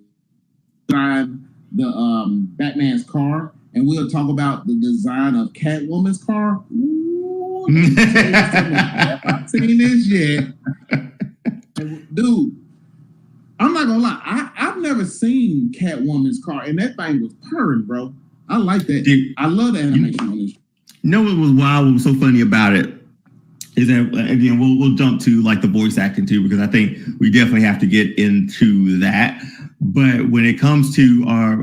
Batman's car, and we'll talk about the design of Catwoman's car. Ooh, I've seen this yet, dude. I'm not gonna lie, I've never seen Catwoman's car, and that thing was purring, bro. I like that. Dude, I love the animation on this. What was wild, what was so funny about it is that, again, we'll jump to like the voice acting too, because I think we definitely have to get into that. But when it comes to our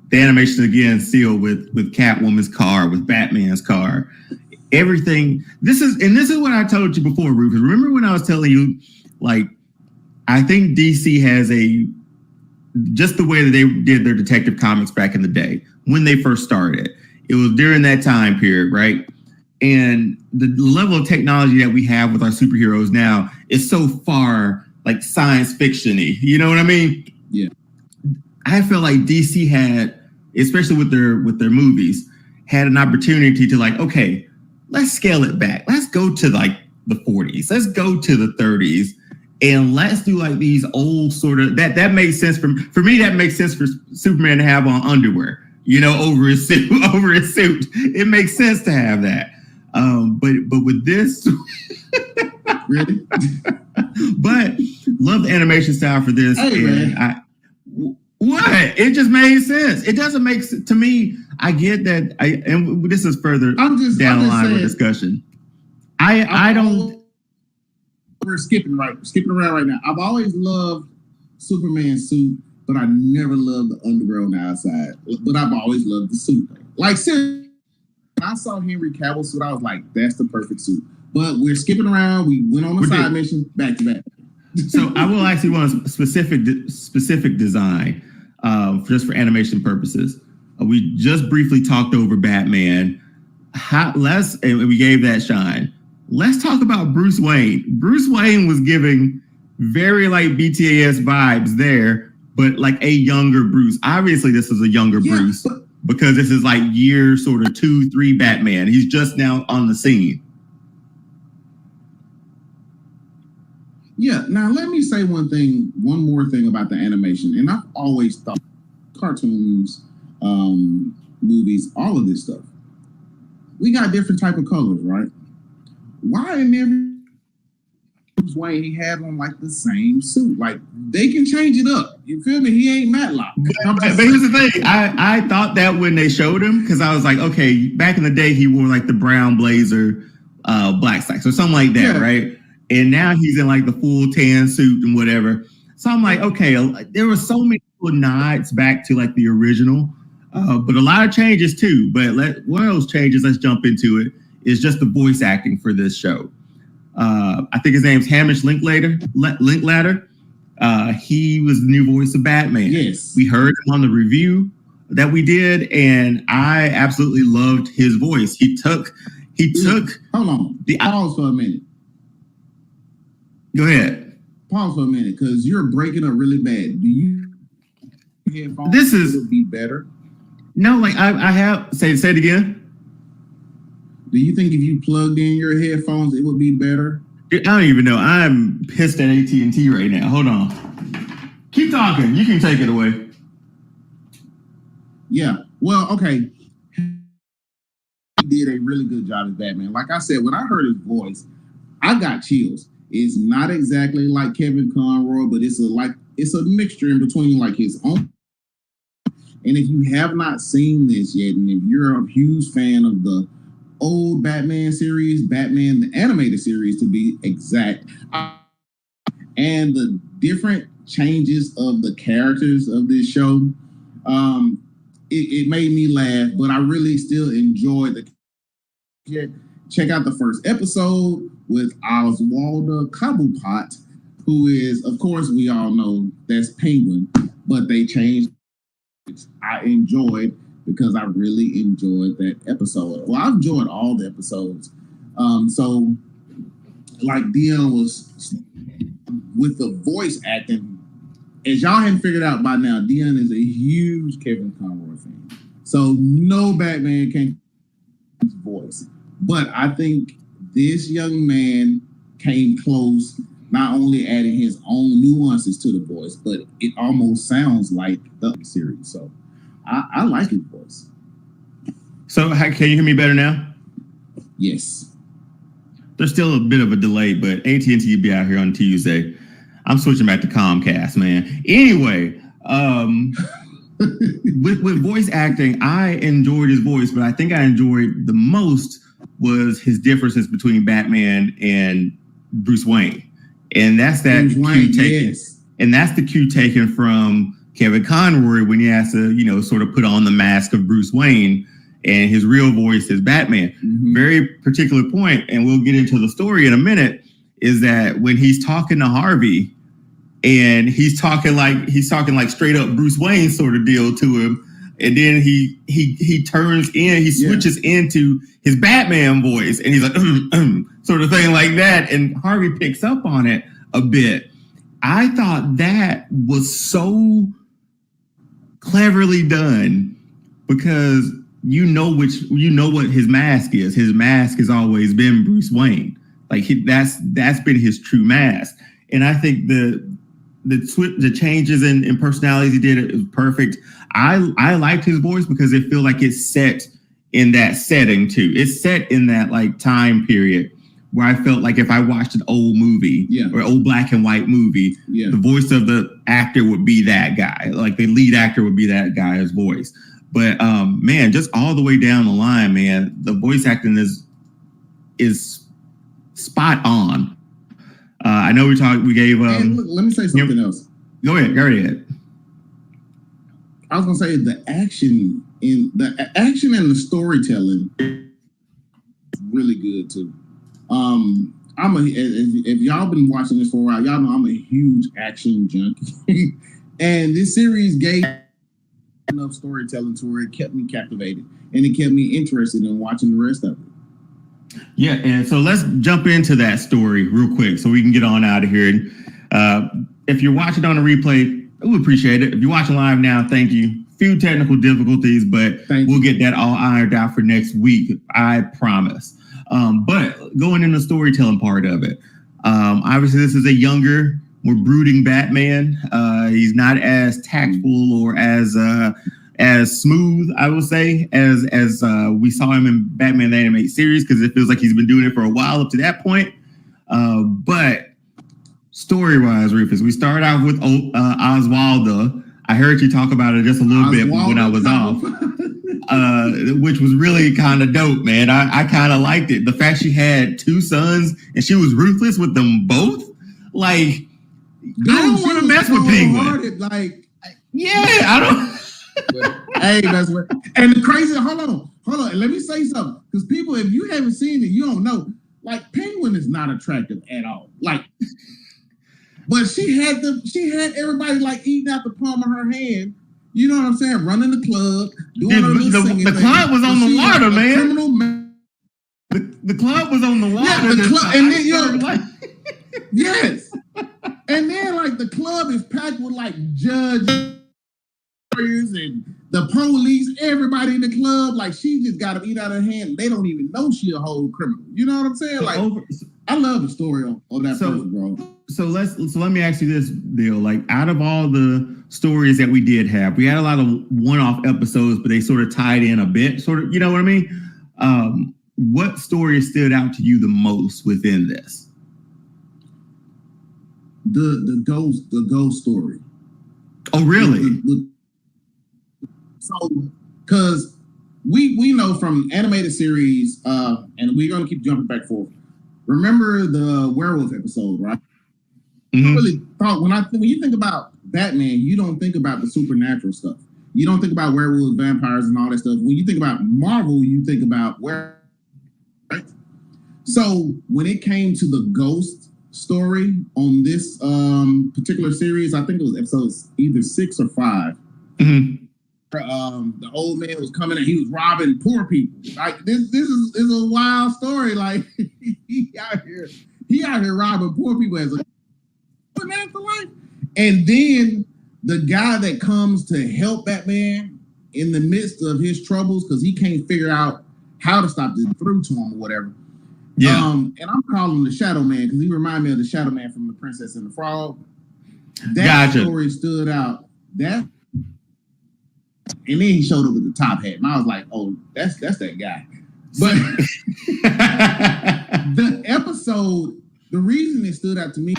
the animation again, still with Catwoman's car, with Batman's car, everything. This is what I told you before, Rufus. Remember when I was telling you, like, I think DC has just the way that they did their Detective Comics back in the day when they first started. It was during that time period, right? And the level of technology that we have with our superheroes now is so far like science fiction-y. You know what I mean? Yeah. I feel like DC had, especially with their movies, had an opportunity to like, okay, let's scale it back. Let's go to like the 40s. Let's go to the 30s. And let's do like these old sort of that makes sense for me. That makes sense for Superman to have on underwear, you know, over his suit. It makes sense to have that. But with this, really, but love the animation style for this. Hey, man. What? It just made sense. It doesn't make sense to me. I get that. And this is further down the line with discussion. I don't. We're skipping around right now. I've always loved Superman's suit, but I never loved the underwear on the outside. But I've always loved the suit. Like, seriously, when I saw Henry Cavill's suit, I was like, that's the perfect suit. But we're skipping around. We went on a side mission, back to back. So I will actually want a specific design, just for animation purposes. We just briefly talked over Batman. And we gave that shine. Let's talk about Bruce Wayne. Bruce Wayne was giving very like BTAS vibes there, but like a younger Bruce. Obviously, this is a younger Bruce because this is like year sort of 2, 3 Batman. He's just now on the scene. Yeah. Now, let me say one more thing about the animation. And I've always thought cartoons, movies, all of this stuff. We got different type of colors, right? Why in every Bruce Wayne he had on like the same suit? Like they can change it up. You feel me? He ain't Matlock. But here's the thing. I thought that when they showed him, because I was like, okay, back in the day he wore like the brown blazer, black slacks or something like that, right? And now he's in like the full tan suit and whatever. So I'm like, okay, there were so many nods back to like the original, but a lot of changes too. But one of those changes, let's jump into it, is just the voice acting for this show. I think his name's Hamish Linklater. He was the new voice of Batman. Yes. We heard him on the review that we did, and I absolutely loved his voice. He took. Hold on. Pause for a minute. Go ahead. Pause for a minute, because you're breaking up really bad. Do you headphones? This is would be better. No, like I have. Say it again. Do you think if you plugged in your headphones, it would be better? I don't even know. I'm pissed at AT&T right now. Hold on. Keep talking. You can take it away. Yeah. Well, okay. He did a really good job as Batman. Like I said, when I heard his voice, I got chills. It's not exactly like Kevin Conroy, but it's a mixture in between like his own. And if you have not seen this yet, and if you're a huge fan of the old Batman series, Batman the animated series to be exact, and the different changes of the characters of this show, it made me laugh, but I really still enjoyed the. Check out the first episode with Oswaldo Cobblepot, who is, of course, we all know that's Penguin, but they changed. I enjoyed because I really enjoyed that episode. Well, I've enjoyed all the episodes. So, like Dion was with the voice acting, as y'all hadn't figured out by now, Dion is a huge Kevin Conroy fan. So no Batman can his voice. But I think this young man came close, not only adding his own nuances to the voice, but it almost sounds like the series. So I like his voice. So can you hear me better now? Yes. There's still a bit of a delay, but AT&T will be out here on Tuesday. I'm switching back to Comcast, man. Anyway, with voice acting, I enjoyed his voice, but I think I enjoyed the most was his differences between Batman and Bruce Wayne. And that's that cue taken. Yes. And that's the cue taken from Kevin Conroy when he has to, sort of put on the mask of Bruce Wayne, and his real voice is Batman. Mm-hmm. Very particular point, and we'll get into the story in a minute, is that when he's talking to Harvey and he's talking like straight up Bruce Wayne sort of deal to him. And then he turns in, he switches into his Batman voice, and he's like, sort of thing like that. And Harvey picks up on it a bit. I thought that was so cleverly done because you know what his mask is. His mask has always been Bruce Wayne. Like that's been his true mask. And I think the changes in personalities he did, it was perfect. I liked his voice because it feels like it's set in that setting too. It's set in that like time period where I felt like if I watched an old movie or old black and white movie, the voice of the actor would be that guy. Like the lead actor would be that guy's voice. But man, just all the way down the line, man, the voice acting is spot on. I know we gave. Look, let me say something else. Go ahead. I was gonna say the action and the storytelling is really good too. If y'all been watching this for a while, y'all know I'm a huge action junkie, and this series gave enough storytelling to where it kept me captivated and it kept me interested in watching the rest of it. Yeah, and so let's jump into that story real quick so we can get on out of here. And if you're watching on a replay, we appreciate it. If you're watching live now, thank you. Few technical difficulties, but we'll get that all ironed out for next week. I promise. But going into the storytelling part of it, obviously this is a younger, more brooding Batman. He's not as tactful or as smooth, I would say, as we saw him in Batman the Animated Series, because it feels like he's been doing it for a while up to that point. But story-wise, Rufus, we start out with Oswaldo. I heard you talk about it just a little bit when I was off, which was really kind of dope, man. I kind of liked it. The fact she had two sons and she was ruthless with them both. Like, dude, I don't want to mess with Penguin. I don't. Hey, that's what. And the crazy. Hold on. And let me say something, because people, if you haven't seen it, you don't know. Like, Penguin is not attractive at all. Like, but she had everybody like eating out the palm of her hand. You know what I'm saying? Running the club, doing her little singing. The club was on the water, man. The club was on the water. Yeah, the club, and then yes, and then like the club is packed with like judges and the police, everybody in the club. Like, she just got to eat out of her hand. They don't even know she a whole criminal. You know what I'm saying? Like, I love the story on that person, bro. So let me ask you this, Bill. Like, out of all the stories that we did have, we had a lot of one-off episodes, but they sort of tied in a bit, sort of, you know what I mean? What story stood out to you the most within this? The ghost story. Oh, really? So, because we know from animated series, and we're gonna keep jumping back and forth. Remember the werewolf episode, right? Mm-hmm. I really thought when you think about Batman, you don't think about the supernatural stuff. You don't think about werewolves, vampires, and all that stuff. When you think about Marvel, you think about werewolves, right? So when it came to the ghost story on this particular series, I think it was episodes either 6 or 5. Mm-hmm. The old man was coming and he was robbing poor people. Like, this is a wild story. Like, he out here robbing poor people as a life. And then the guy that comes to help Batman in the midst of his troubles, because he can't figure out how to stop this through to him or whatever. Yeah. And I'm calling him the Shadow Man because he reminded me of the Shadow Man from The Princess and the Frog. That story stood out. And then he showed up with the top hat, and I was like, "Oh, that's that guy." But the episode, the reason it stood out to me,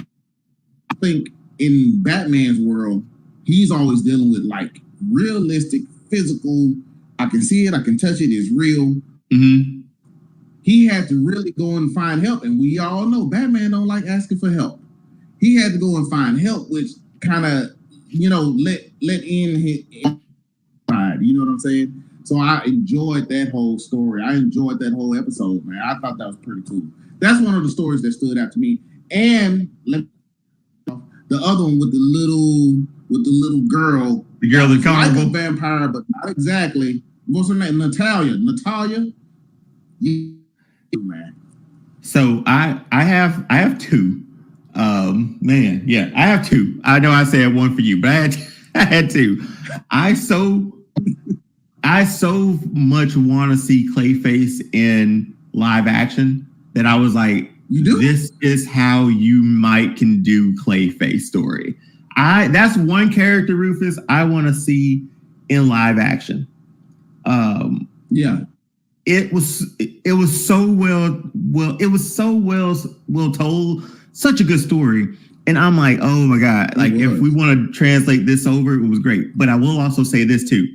I think in Batman's world, he's always dealing with like realistic, physical. I can see it, I can touch it. It's real. Mm-hmm. He had to really go and find help, and we all know Batman don't like asking for help. He had to go and find help, which kind of, let in his. You know what I'm saying? So I enjoyed that whole story. I enjoyed that whole episode, man. I thought that was pretty cool. That's one of the stories that stood out to me. And the the other one with the little girl. The girl that's like comfortable. a vampire, but not exactly. What's her name? Natalia. Yeah, man. So I have two. I have two. I know I said one for you, but I had two. I so much want to see Clayface in live action that I was like, you do? This is how you can do Clayface story. That's one character, Rufus, I want to see in live action. Yeah. It was so well told, such a good story. And I'm like, oh my God, like if we want to translate this over, it was great. But I will also say this too.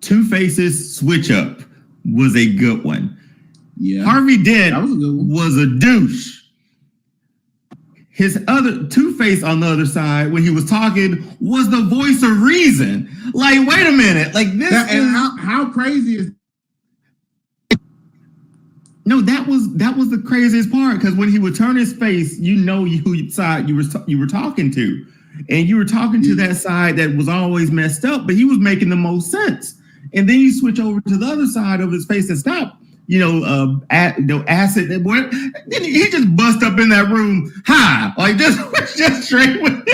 Two-Face's switch up was a good one. Yeah. Harvey Dent was a douche. His other Two-Face on the other side, when he was talking, was the voice of reason. Like, wait a minute, like this. How crazy is? No, that was the craziest part, because when he would turn his face, you know who side you were talking to, and you were talking to that side that was always messed up, but he was making the most sense. And then you switch over to the other side of his face and stop. Acid. Then he just bust up in that room, like just straight with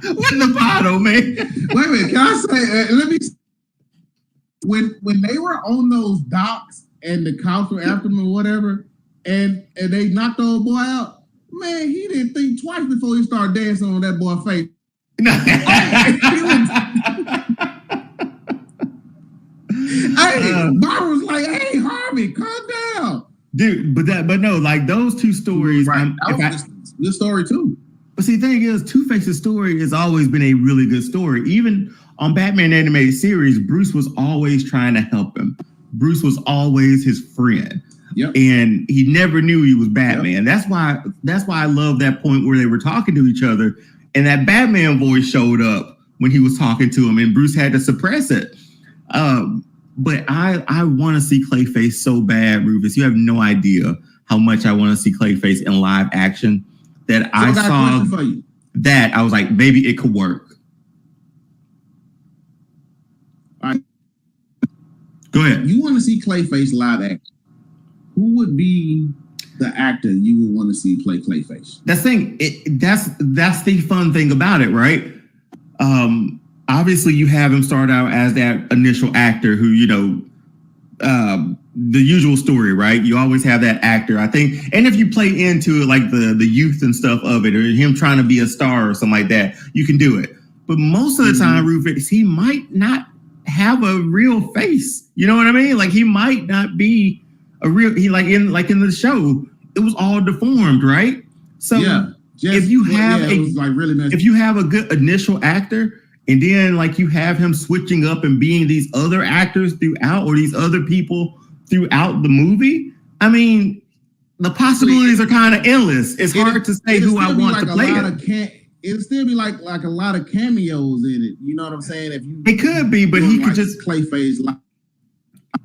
the bottle, man. Wait a minute, can I say? Let me. When they were on those docks and the cops were after them or whatever, and they knocked the old boy out, man, he didn't think twice before he started dancing on that boy's face. Barbara was like, "Hey, Harvey, calm down, dude." But no, like those two stories. Right, that was a good story too. But see, the thing is, Two-Face's story has always been a really good story. Even on Batman animated series, Bruce was always trying to help him. Bruce was always his friend. Yep. And he never knew he was Batman. Yep. That's why I love that point where they were talking to each other, and that Batman voice showed up when he was talking to him, and Bruce had to suppress it. But I want to see Clayface so bad, Rufus. You have no idea how much I want to see Clayface in live action. That I saw that I was like, maybe it could work. All right. Go ahead. You want to see Clayface live action? Who would be the actor you would want to see play Clayface? That's the fun thing about it, right? Obviously, you have him start out as that initial actor who, the usual story, right? You always have that actor, I think. And if you play into it, like the youth and stuff of it, or him trying to be a star or something like that, you can do it. But most of the time, Rufus, he might not have a real face. You know what I mean? Like he might not be a real. He like in the show, it was all deformed, right? So if you have if you have a good initial actor, and then like you have him switching up and being these other actors throughout, or these other people throughout the movie, I mean, the possibilities are kind of endless. It's hard to say who I want to play it. It'll still be like a lot of cameos in it. You know what I'm saying? It could be, but he could just Clayface.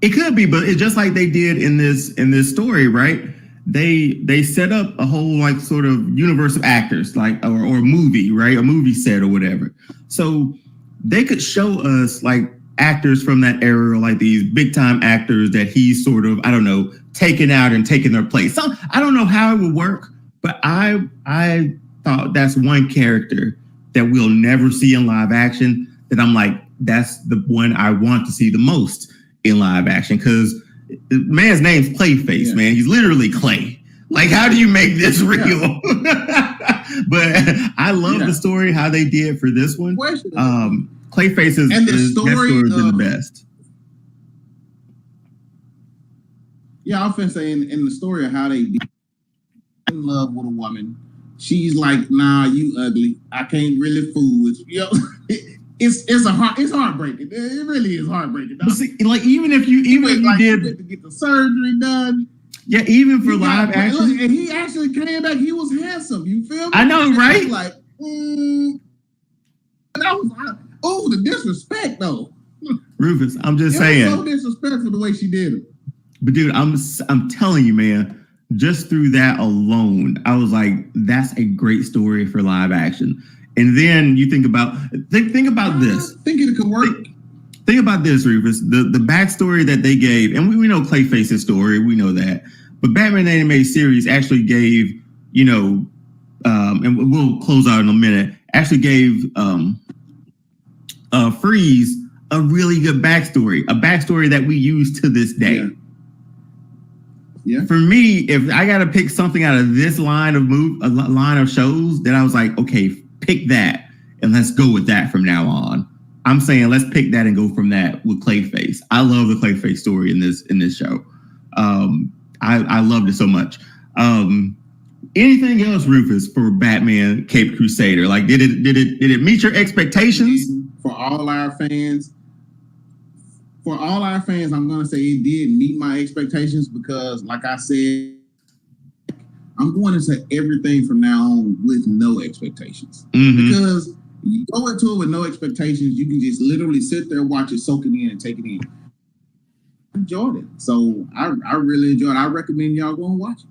It could be, but it's just like they did in this story, right? They set up a whole like sort of universe of actors, like or a movie, right? A movie set or whatever. So they could show us like actors from that era, like these big time actors that he's sort of, I don't know, taken out and taken their place. So I don't know how it would work, but I thought that's one character that we'll never see in live action that I'm like, that's the one I want to see the most in live action, because the man's name's Clayface, man. He's literally clay. Like, how do you make this real? But I love the story, how they did for this one. Clayface is the best. Yeah, I was gonna say in the story of how they in love with a woman, she's like, "Nah, you ugly. I can't really fool with you." It's heartbreaking. It really is heartbreaking. But see, like even if you did to get the surgery done. Yeah, even for live action, and he actually came back. He was handsome. You feel me? I know, right? Like, that was the disrespect though. Rufus, I'm just saying, was so disrespectful the way she did it. But dude, I'm telling you, man, just through that alone, I was like, that's a great story for live action. And then you think about this. I think it could work. Think about this, Rufus. The backstory that they gave, and we know Clayface's story, we know that. But Batman animated series actually gave, and we'll close out in a minute, actually gave Freeze a really good backstory, a backstory that we use to this day. Yeah. For me, if I got to pick something out of this line of shows, that I was like, okay, pick that and let's go with that from now on. I'm saying let's pick that and go from that with Clayface. I love the Clayface story in this show. I loved it so much. Anything else, Rufus, for Batman Caped Crusader? Like, did it meet your expectations? For all our fans, I'm gonna say it did meet my expectations because, like I said, I'm going into everything from now on with no expectations. Mm-hmm. Because you go into it with no expectations, you can just literally sit there, watch it, soak it in, and take it in. I enjoyed it, so I really enjoyed it. I recommend y'all go and watch it.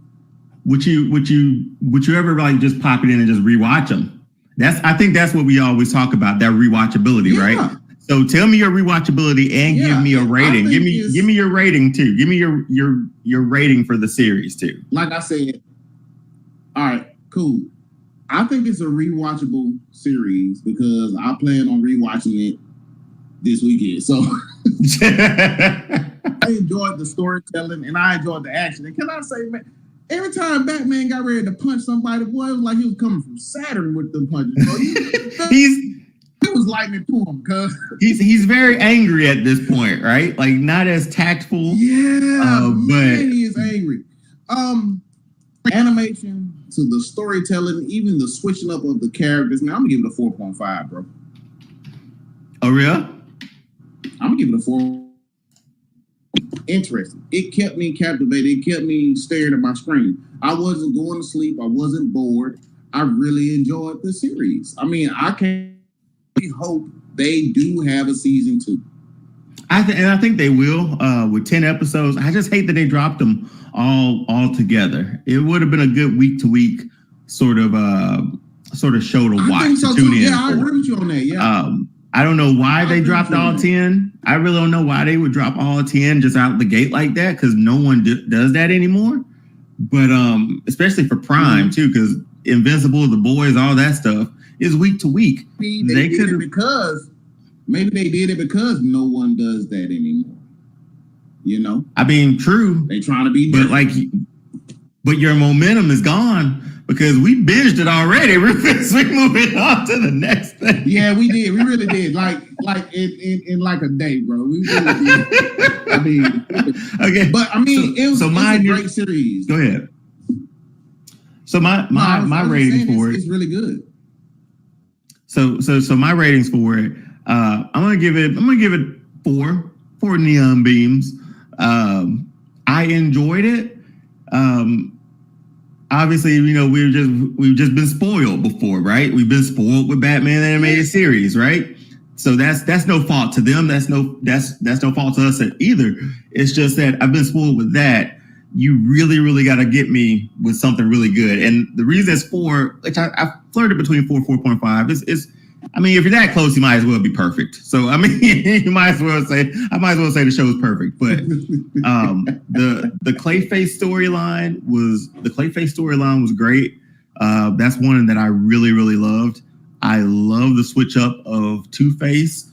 Would you ever like just pop it in and just rewatch them? I think that's what we always talk about, that rewatchability, right? So tell me your rewatchability and give me a rating. Give me your rating too. Give me your rating for the series too. Like I said, all right, cool. I think it's a rewatchable series because I plan on rewatching it this weekend. So I enjoyed the storytelling and I enjoyed the action. And can I say, man, every time Batman got ready to punch somebody, boy, it was like he was coming from Saturn with the punches. It was lightning to him, cuz he's very angry at this point, right? Like not as tactful. Yeah, but he is angry. Animation to the storytelling, even the switching up of the characters. Man, I'm gonna give it a 4.5, bro. Oh, really? I'm gonna give it a 4. Interesting. It kept me captivated. It kept me staring at my screen. I wasn't going to sleep. I wasn't bored. I really enjoyed the series. I mean, I can hope they do have a season 2. I think they will with 10 episodes. I just hate that they dropped them all together. It would have been a good week to week sort of show to watch. I think so too. Yeah, I agree with you on that. Yeah. I don't know why they dropped all 10. I really don't know why they would drop all 10 just out the gate like that, because no one does that anymore. But especially for Prime too, because Invincible, The Boys, all that stuff is week to week. Maybe they did it because no one does that anymore. You know? I mean, true. They trying to be different. But your momentum is gone because we binged it already. We're moving on to the next thing. Yeah, we did. We really did. Like in like a day, bro. We really did. I mean, okay. But I mean, it was a great series. Go ahead. So my rating for it is really good. So my ratings for it, I'm gonna give it 4 neon beams. I enjoyed it. Obviously, we've just been spoiled before, right? We've been spoiled with Batman animated series, right? So that's no fault to them. That's no fault to us either. It's just that I've been spoiled with that. You really, really got to get me with something really good. And the reason it's 4, which I flirted between 4 4.5, is I mean, if you're that close, you might as well be perfect. So I mean, I might as well say the show is perfect. But the Clayface storyline was great. That's one that I really, really loved. I love the switch up of Two-Face.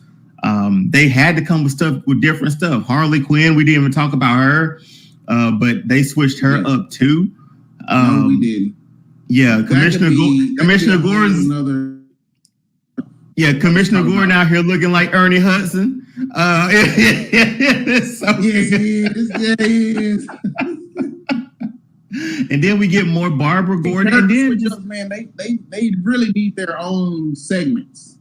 They had to come with different stuff. Harley Quinn, we didn't even talk about her, but they switched her up too. No, we didn't. Yeah, Commissioner Gordon's another. Yeah, Commissioner Gordon out here looking like Ernie Hudson. So he is. And then we get more Barbara Gordon. And then man, they really need their own segments.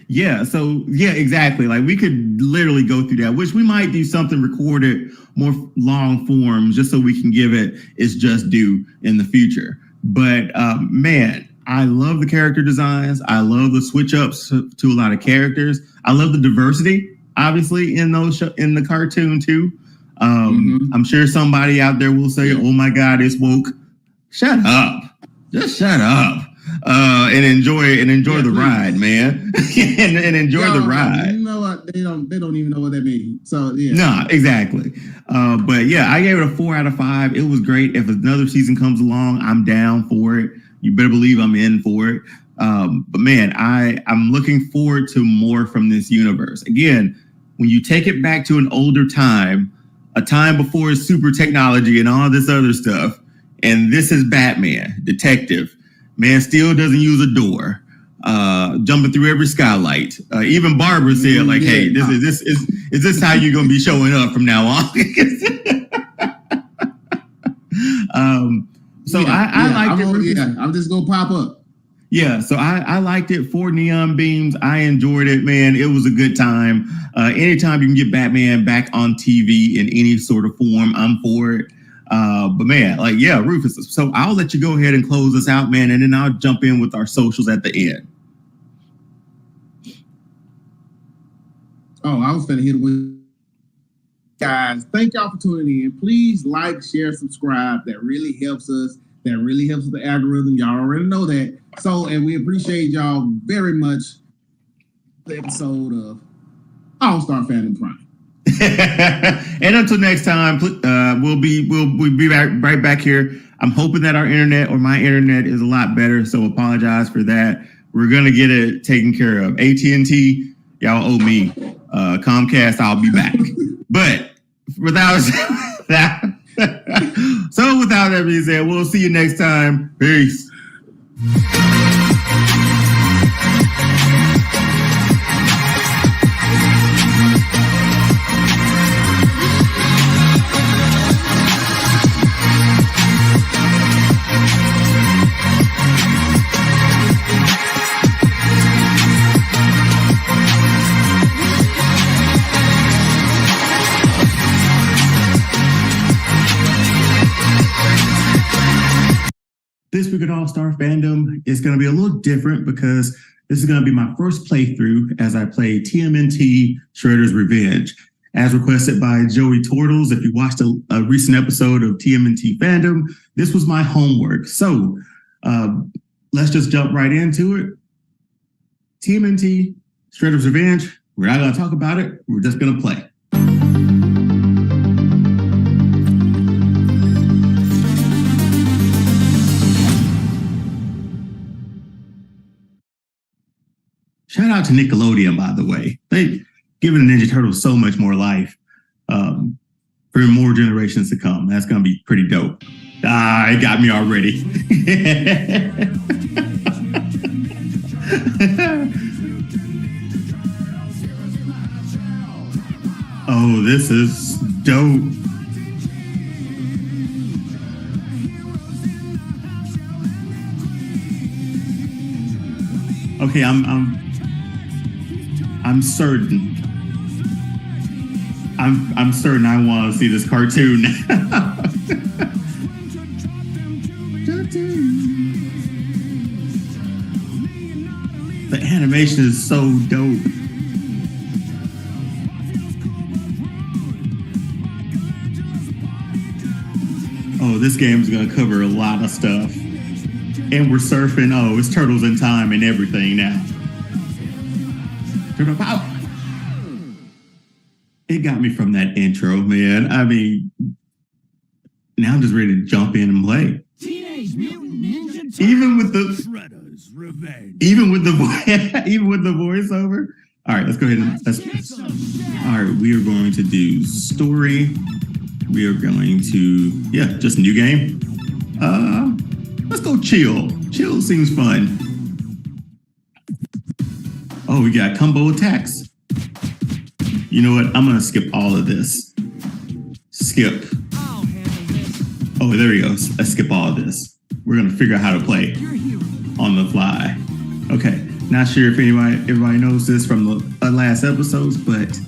Yeah, so yeah, exactly. Like we could literally go through that, which we might do something recorded more long form, just so we can give it its just due in the future. But man, I love the character designs. I love the switch ups to a lot of characters. I love the diversity, obviously, in the cartoon too. I'm sure somebody out there will say, "Oh my God, it's woke." Shut up. Just shut up. And enjoy the ride, man. and enjoy the ride. You know what? They don't even know what that means. So yeah. No, exactly. But yeah, I gave it a 4 out of 5. It was great. If another season comes along, I'm down for it. You better believe I'm in for it. But man, I'm looking forward to more from this universe. Again, when you take it back to an older time, a time before super technology and all this other stuff, and this is Batman, detective. Man still doesn't use a door, jumping through every skylight. Even Barbara said, like, "Hey, is this how you're gonna be showing up from now on?" I liked it. I'm just gonna pop up. Yeah, so I liked it. 4 neon beams. I enjoyed it, man. It was a good time. Anytime you can get Batman back on TV in any sort of form, I'm for it. But man, like, yeah, Rufus. So I'll let you go ahead and close us out, man, and then I'll jump in with our socials at the end. Oh, I was gonna hit it with guys. Thank y'all for tuning in. Please like, share, subscribe. That really helps us. That really helps with the algorithm. Y'all already know that. So, and we appreciate y'all very much. The episode of All Star Fandom Prime. And until next time, we'll be right back here. I'm hoping that our internet or my internet is a lot better, so apologize for that. We're gonna get it taken care of. AT&T, y'all owe me. Comcast, I'll be back. But without that, so without that being said, we'll see you next time. Peace. This week at All Star Fandom is going to be a little different because this is going to be my first playthrough as I play TMNT Shredder's Revenge. As requested by Joey Tortles, if you watched a recent episode of TMNT Fandom, this was my homework. So let's just jump right into it. TMNT Shredder's Revenge, we're not going to talk about it. We're just going to play. Shout out to Nickelodeon, by the way. They've given the Ninja Turtles so much more life for more generations to come. That's going to be pretty dope. It got me already. Oh, this is dope. Okay, I'm certain. I'm certain I want to see this cartoon. The animation is so dope. Oh, this game is going to cover a lot of stuff. And we're surfing. Oh, it's Turtles in Time and everything now. Turtle power. It got me from that intro, man. I mean, now I'm just ready to jump in and play. Teenage Mutant Ninja Turtles. Even with the Shredder's Revenge. even with the voiceover. All right, let's go ahead and all right, we are going to do story. We are going to just new game. Let's go chill. Chill seems fun. Oh, we got combo attacks. You know what? I'm going to skip all of this. Skip. Oh, there we go. Let's skip all of this. We're going to figure out how to play on the fly. Okay. Not sure if everybody knows this from the last episodes, but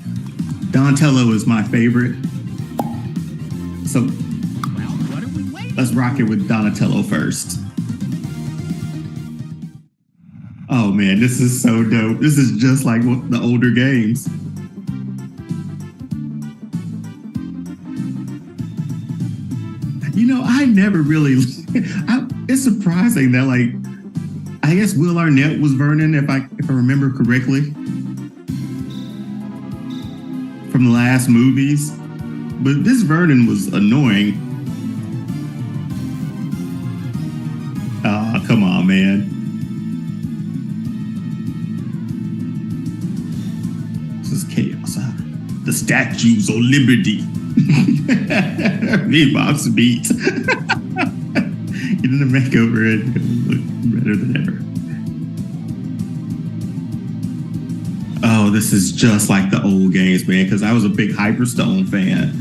Donatello is my favorite. So let's rock it with Donatello first. Oh man, this is so dope. This is just like the older games. never really. It's surprising that like, I guess Will Arnett was Vernon, if I remember correctly, from the last movies. But this Vernon was annoying. Ah, come on, man. This is chaos. Huh? The statues of liberty. Bebop's beat. Get in the makeover and look better than ever. Oh, this is just like the old games, man, because I was a big Hyperstone fan.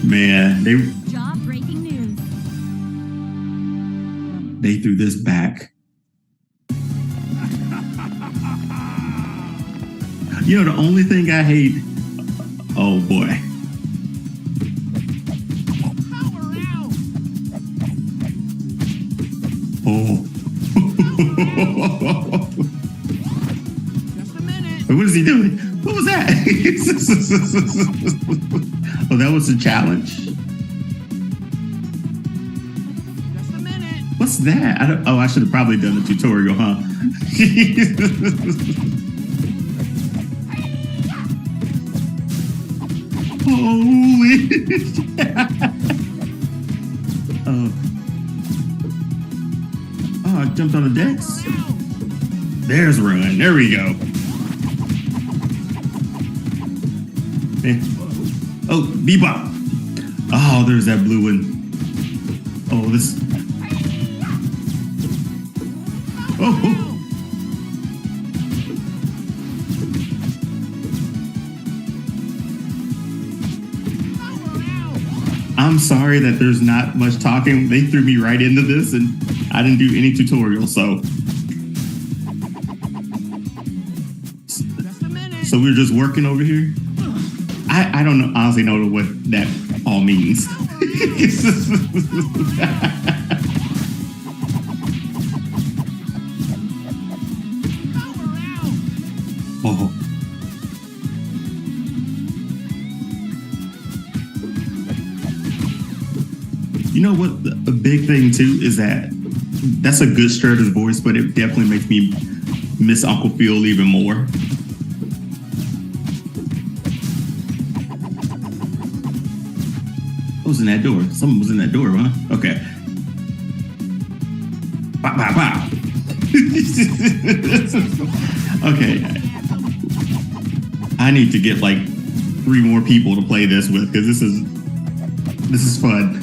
Man, Job-breaking news. They threw this back. You know, the only thing I hate. Oh boy. Oh. Just a minute. What is he doing? What was that? Oh, that was a challenge. Just a minute. What's that? I should have probably done the tutorial, huh? Holy shit. Oh, I jumped on the decks. There's Run. There we go. Oh, Bebop. Oh, there's that blue one. Oh, this. Oh. I'm sorry that there's not much talking. They threw me right into this and I didn't do any tutorial, so. So we're just working over here? I don't know, honestly know what that all means. Oh. You know what? A big thing too is that that's a good Strader's voice, but it definitely makes me miss Uncle Phil even more. What was in that door? Someone was in that door, huh? Okay. Wow, wow, wow. Okay. I need to get like 3 more people to play this with because this is fun.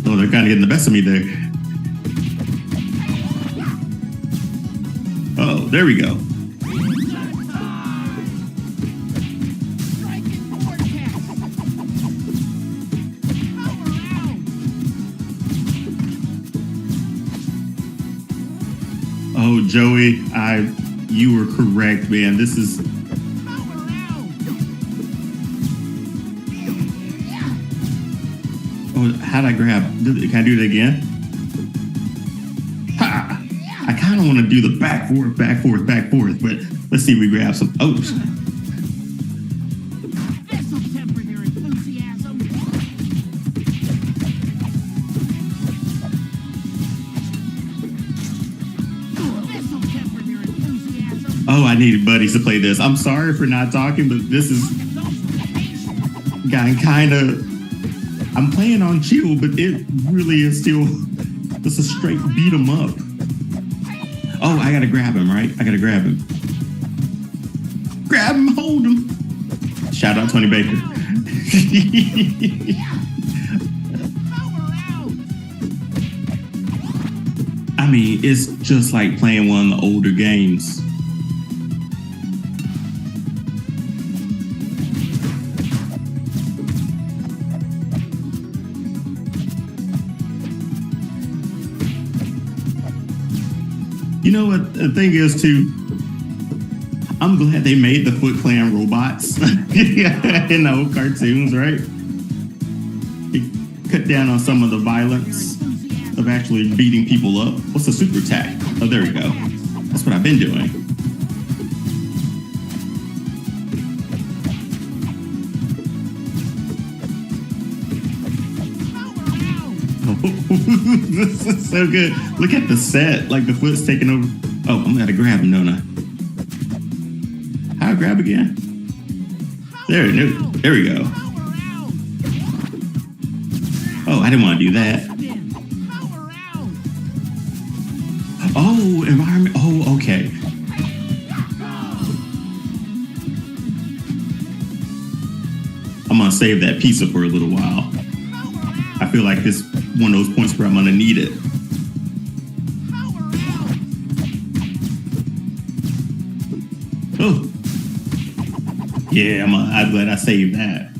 Oh, they're kind of getting the best of me there. Oh, there we go. Oh, Joey, you were correct, man. This is. Oh, how'd I grab? Can I do it again? Ha! I kind of want to do the back forth, but let's see if we grab some. Oh. This'll temper your enthusiasm. This'll temper your enthusiasm. Oh, I needed buddies to play this. I'm sorry for not talking, but this is kind of. I'm playing on chill, but it really is still just a straight beat 'em up. Oh, I gotta grab him, right? I gotta grab him. Grab him, hold him. Shout out Tony Baker. I mean, it's just like playing one of the older games. You know what the thing is too? I'm glad they made the Foot Clan robots in the old cartoons, right? It cut down on some of the violence of actually beating people up. What's the super attack? Oh, there we go. That's what I've been doing. This is so good. Look at the set. Like the foot's taking over. Oh, I'm gonna grab him, don't I? How I grab again? There we go. Oh, I didn't want to do that. Oh, environment. Oh, okay. I'm gonna save that pizza for a little while. I feel like this one of those points where I'm gonna need it. Oh, yeah, I'm glad I saved that.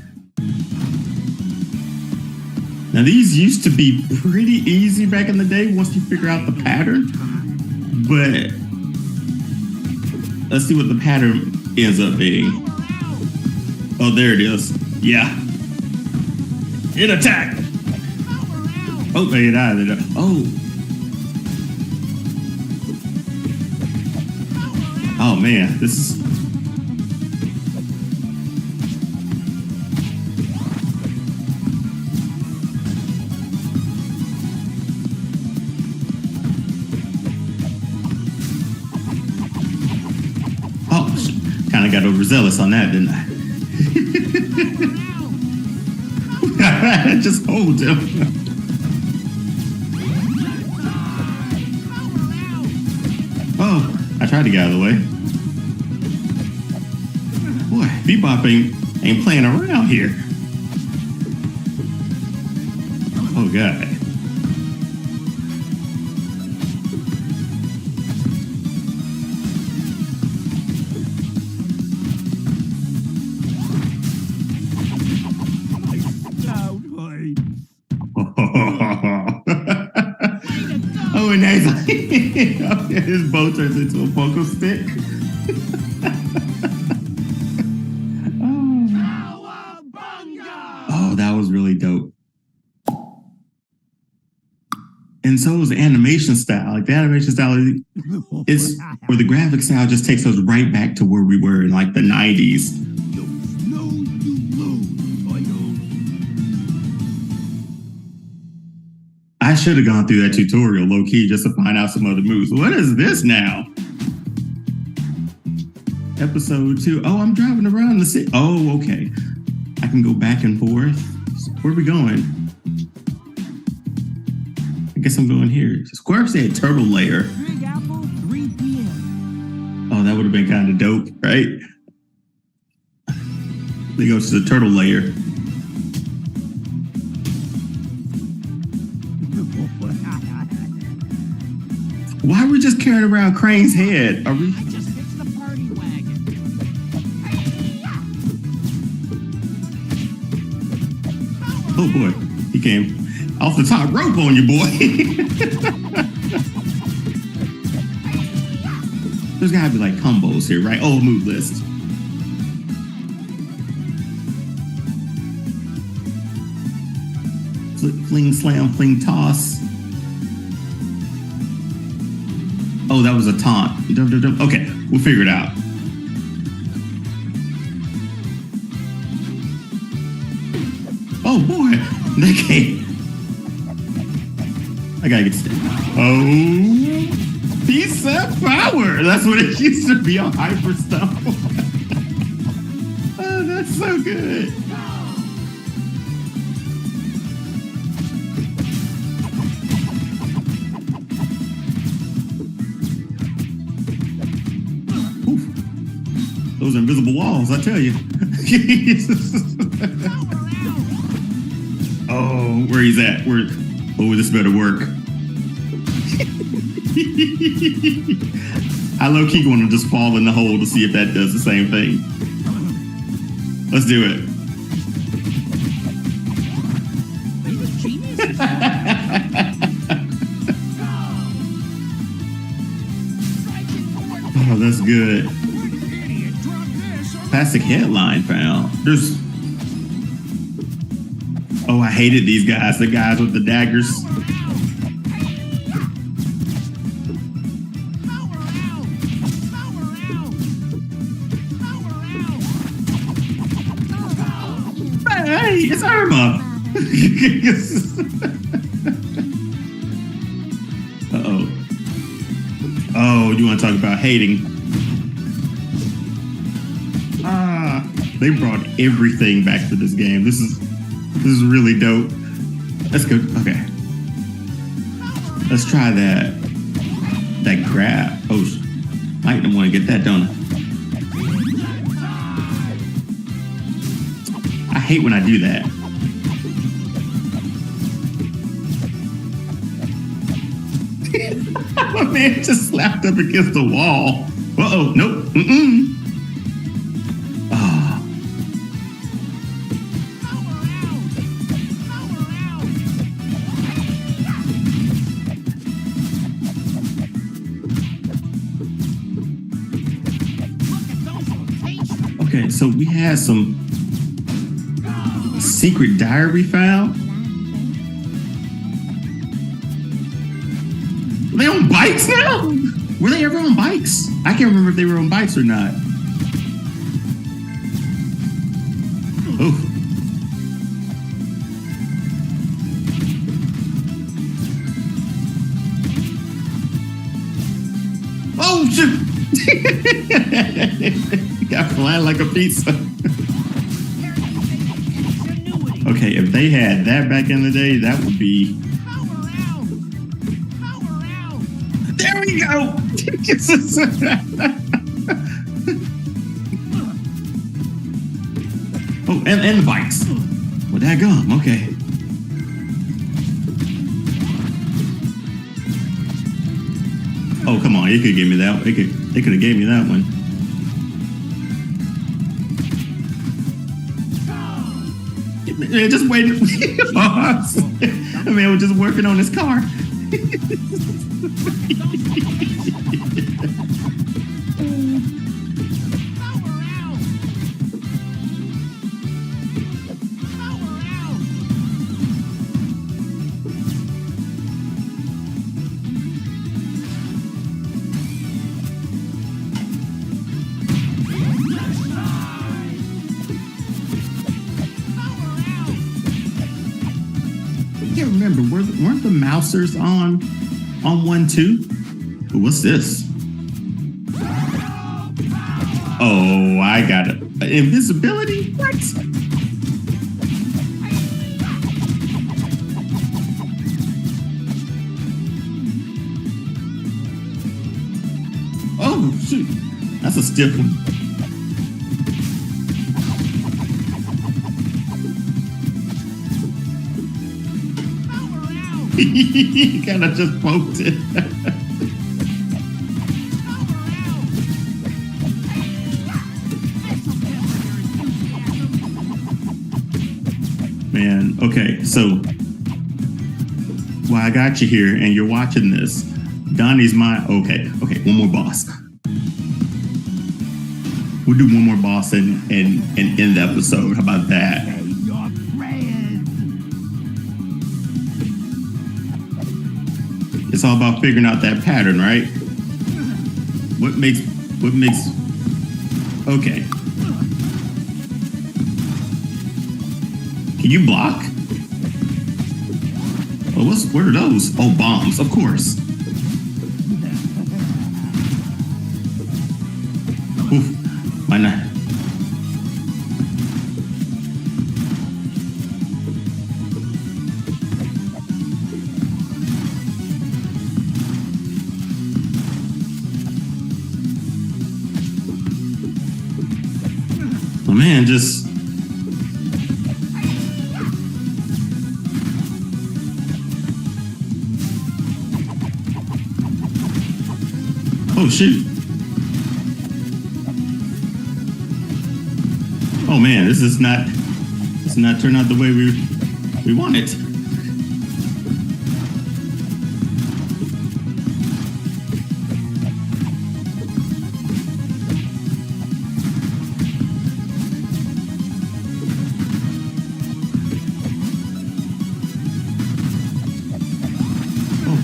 Now these used to be pretty easy back in the day once you figure out the pattern, but let's see what the pattern ends up being. Oh, there it is. Yeah. It attack. Oh, they get out of there. Oh. Oh man, this is. Oh, kind of got overzealous on that, didn't I? Just hold him. Oh, I tried to get out of the way. Boy, Bebop ain't playing around here. Oh, God. Oh, and that's his bow turns into a pogo stick. Oh, that was really dope. And so is the animation style. Like the animation style is where the graphic style just takes us right back to where we were in like the 90s. I should have gone through that tutorial low key just to find out some other moves. What is this now? Episode 2. Oh, I'm driving around the city. Oh, okay. I can go back and forth. Where are we going? I guess I'm going here. Square said turtle layer. Big Apple, 3 p.m. Oh, that would have been kind of dope, right? They go to the turtle layer. Why are we just carrying around Crane's head? Are we? I just fixed the party wagon. Oh boy, he came off the top rope on you, boy. There's gotta be like combos here, right? Oh, move list. Fling, slam, fling, toss. Oh, that was a taunt. Okay, we'll figure it out. Oh boy, that came. I gotta get stick. Oh, peace of power. That's what it used to be on Hyper Stuff. Oh, that's so good. Those invisible walls, I tell you. Oh, where he's at? Where? Oh, this better work. I low key want to just fall in the hole to see if that does the same thing. Let's do it. Oh, that's good. Plastic headline found. There's. Oh, I hated these guys. The guys with the daggers. Hey, it's Irma. Oh, you want to talk about hating? They brought everything back to this game. This is really dope. Let's go. Okay. Let's try that grab. Oh, I don't want to get that, don't I hate when I do that. My man just slapped up against the wall. Uh-oh, nope. Mm-mm. Ah. Okay, so we had some secret diary found. Were they on bikes now? Were they ever on bikes? I can't remember if they were on bikes or not. Oh. Oh, shit. Got flat like a pizza. Okay, if they had that back in the day, that would be... There we go! Oh, and the bikes. Well, that gum, okay. Oh, come on, you could give me that. They could have gave me that one. Yeah, just waiting. I mean, I was just working on his car. I can't remember. Weren't the Mousers on 1 too? What's this? Oh, I got it. Invisibility? What? Oh, shoot. That's a stiff one. He kind of just poked it. Man, okay, so while I got you here and you're watching this, Donnie's my okay, one more boss. We'll do one more boss and end the episode. How about that? It's all about figuring out that pattern, right? What makes okay. Can you block? Oh, what are those? Oh, bombs, of course. Oof, why not? Oh man, just oh shoot. Oh man, this is not turn out the way we want it.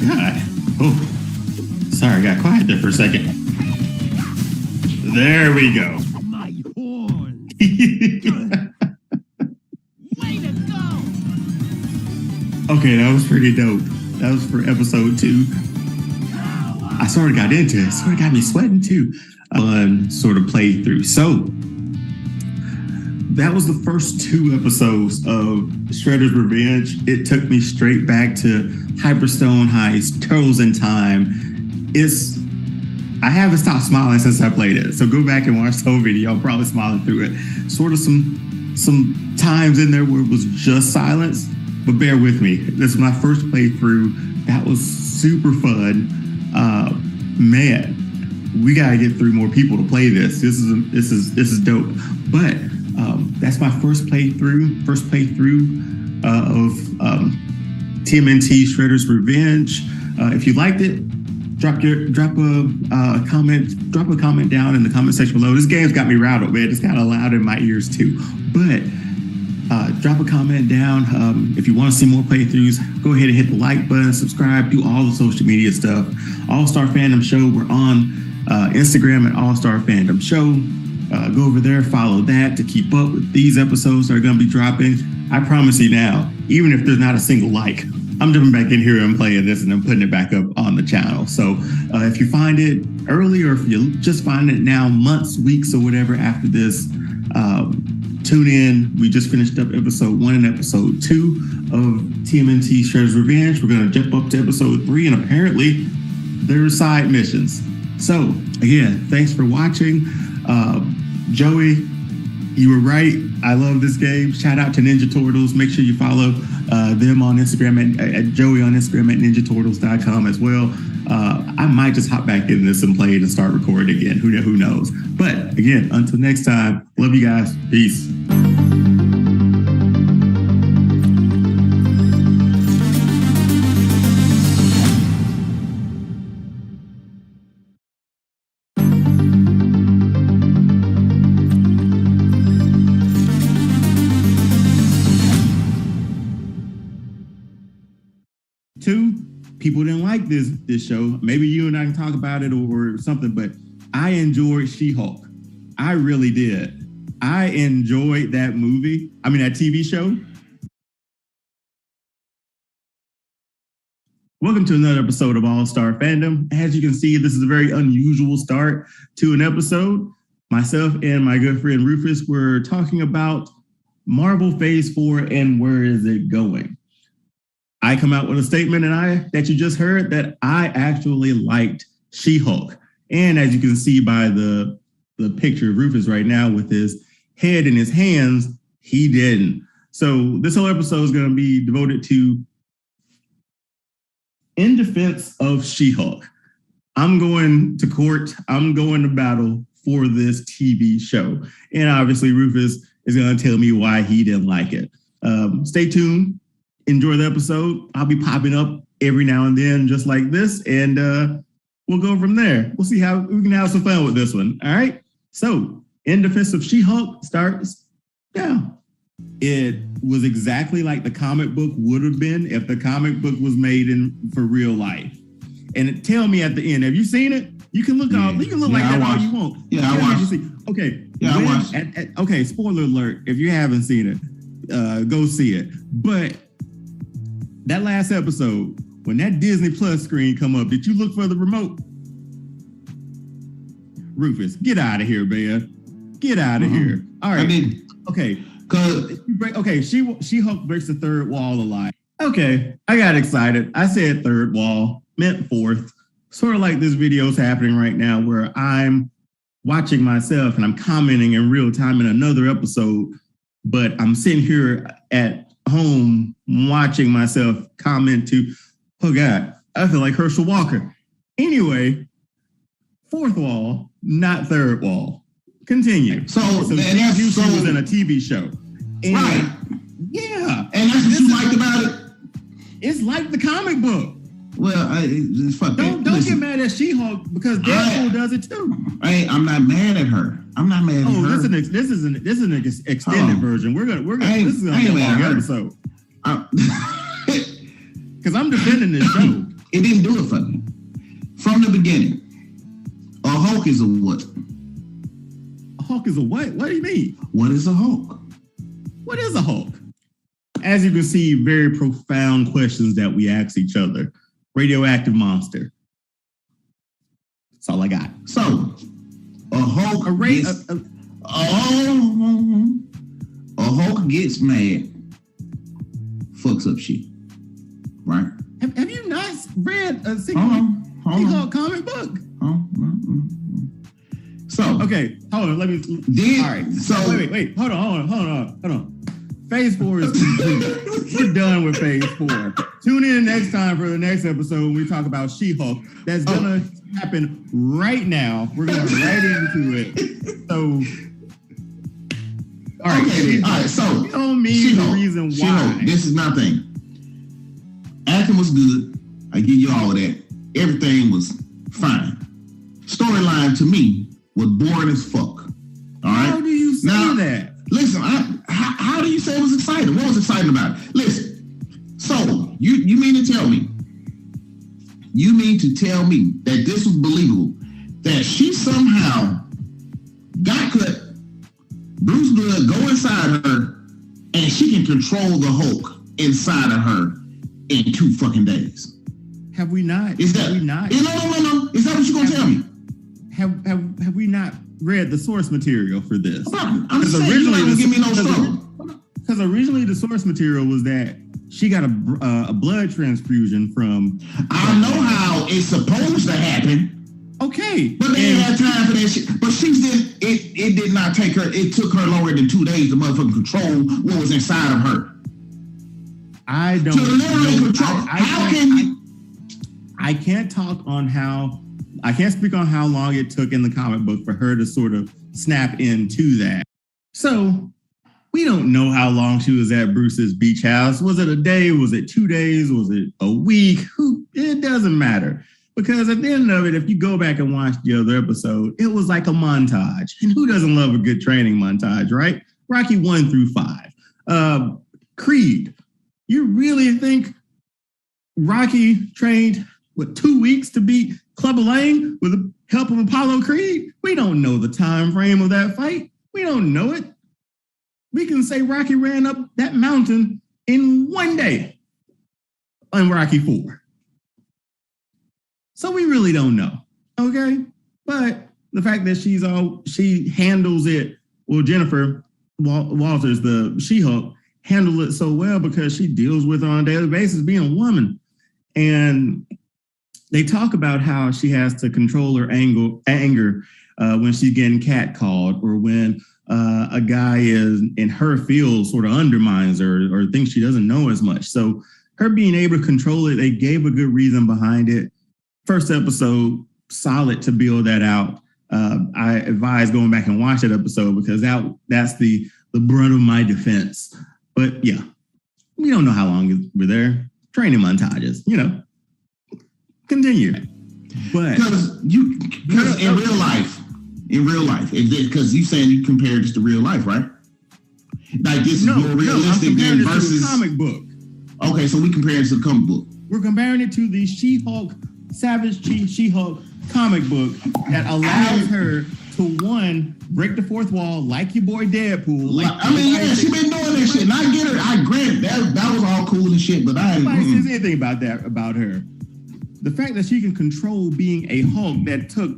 God. Oh, sorry, I got quiet there for a second. There we go. My horn. Way to go. Okay, that was pretty dope. That was for episode 2. I I sort of got into it. Sort of got me sweating too. Fun sort of playthrough. So that was the first 2 episodes of Shredder's Revenge. It took me straight back to Hyperstone Heist, Turtles in Time. I haven't stopped smiling since I played it. So go back and watch the whole video. I'm probably smiling through it. Sort of some times in there where it was just silence, but bear with me. This is my first playthrough. That was super fun. Man, we gotta get 3 more people to play this. This is dope. But that's my first playthrough of TMNT Shredder's Revenge. If you liked it, drop a comment down in the comment section below. This game's got me rattled, man. It's kind of loud in my ears too. But drop a comment down. If you want to see more playthroughs, go ahead and hit the like button, subscribe, do all the social media stuff. All-Star Fandom Show. We're on Instagram at All-Star Fandom Show. Go over there, follow that to keep up with these episodes that are going to be dropping. I promise you now, even if there's not a single like, I'm jumping back in here and playing this and I'm putting it back up on the channel. So if you find it early or if you just find it now, months, weeks, or whatever after this, tune in. We just finished up episode 1 and episode 2 of TMNT Shredder's Revenge. We're going to jump up to episode 3, and apparently there are side missions. So again, thanks for watching. Joey, you were right. I love this game. Shout out to Ninja Turtles. Make sure you follow them on Instagram at Joey on Instagram at ninjaturtles.com as well. I might just hop back in this and play it and start recording again. Who knows? But again, until next time, love you guys. Peace. People didn't like this show. Maybe you and I can talk about it or something, but I enjoyed She-Hulk. I really did. I enjoyed that movie. I mean, that TV show. Welcome to another episode of All-Star Fandom. As you can see, this is a very unusual start to an episode. Myself and my good friend Rufus were talking about Marvel Phase 4 and where is it going. I come out with a statement that you just heard that I actually liked She-Hulk. And as you can see by the picture of Rufus right now with his head in his hands, he didn't. So this whole episode is going to be devoted to in defense of She-Hulk. I'm going to court. I'm going to battle for this TV show. And obviously Rufus is going to tell me why he didn't like it. Stay tuned. Enjoy the episode. I'll be popping up every now and then just like this, and we'll go from there. We'll see how we can have some fun with this one. All right? So, In Defense of She-Hulk starts now. It was exactly like the comic book would have been if the comic book was made for real life. And tell me at the end, have you seen it? You can look all, you can look like that all you want. Yeah, I watched. Okay. Yeah, I watched. Okay, spoiler alert. If you haven't seen it, go see it. But that last episode, when that Disney Plus screen come up, did you look for the remote? Rufus, get out of here, man. Get out of here. All right. I did. Okay. Okay, She-Hulk breaks the third wall of life. Okay, I got excited. I said third wall, meant fourth. Sort of like this video is happening right now where I'm watching myself and I'm commenting in real time in another episode, but I'm sitting here at home watching myself comment to, oh God, I feel like Herschel Walker. Anyway, fourth wall, not third wall. Continue. So Steve Buscemi was in a TV show. And, right. Yeah. And that's what you liked about it? It's like the comic book. Well, fuck that. Don't get mad at She-Hulk because Deadpool does it too. I'm not mad at her. I'm not mad at her. This is an extended version. We're gonna this is gonna be a long episode. Because I'm defending this show. It didn't do it for me. From the beginning. A Hulk is a what? A Hulk is a what? What do you mean? What is a Hulk? What is a Hulk? As you can see, very profound questions that we ask each other. Radioactive monster. That's all I got. So, a Hulk a Hulk gets mad, fucks up shit, right? Have you not read a single She-Hulk comic book? So okay, hold on. Let me. All right. So wait. Hold on. Phase 4 is complete. We're done with Phase 4. Tune in next time for the next episode when we talk about She-Hulk. That's gonna happen right now. We're going right into it. So, all right. Okay. All right. So, you know me the reason why. She-Hulk, this is my thing. Acting was good. I give you all of that. Everything was fine. Storyline to me was boring as fuck. All right. How do you say that? Listen, how do you say it was exciting? What was exciting about it? Listen, so you mean to tell me that this was believable, that she somehow got cut, Bruce blood go inside her, and she can control the Hulk inside of her in 2 fucking days? Have we not? No. Is that what you're gonna tell me? Have we not read the source material for this? I'm saying you not gonna give me no trouble. Because originally the source material was that she got a blood transfusion from. I know how it's supposed to happen. Okay, but they didn't have time for that shit. But it did not take her. It took her longer than 2 days to motherfucking control what was inside of her. I don't. To literally control. How can you? I can't I can't speak on how long it took in the comic book for her to sort of snap into that. So we don't know how long she was at Bruce's beach house. Was it a day? Was it 2 days? Was it a week? It doesn't matter. Because at the end of it, if you go back and watch the other episode, it was like a montage. And who doesn't love a good training montage, right? Rocky 1 through 5. Creed. You really think Rocky trained 2 weeks to beat Clubber Lang with the help of Apollo Creed? We don't know the time frame of that fight. We don't know it. We can say Rocky ran up that mountain in 1 day on Rocky 4. So we really don't know, okay? But the fact that she handles it, well, Jennifer Walters, the She-Hulk, handled it so well because she deals with it on a daily basis being a woman. And they talk about how she has to control her anger when she's getting catcalled, or when a guy is in her field sort of undermines her or thinks she doesn't know as much. So her being able to control it, they gave a good reason behind it. First episode, solid to build that out. I advise going back and watch that episode because that's the brunt of my defense. But yeah, we don't know how long we're there. Training montages, Continue. But because in real life, because you saying you compare this to real life, right? Like this is more realistic than versus comic book. Okay, so we compare it to the comic book. We're comparing it to the She-Hulk, Savage She-Hulk comic book that allows her to break the fourth wall like your boy Deadpool. She been doing this shit. And I get her. I grant that was all cool and shit, but nobody says anything about her. The fact that she can control being a Hulk that took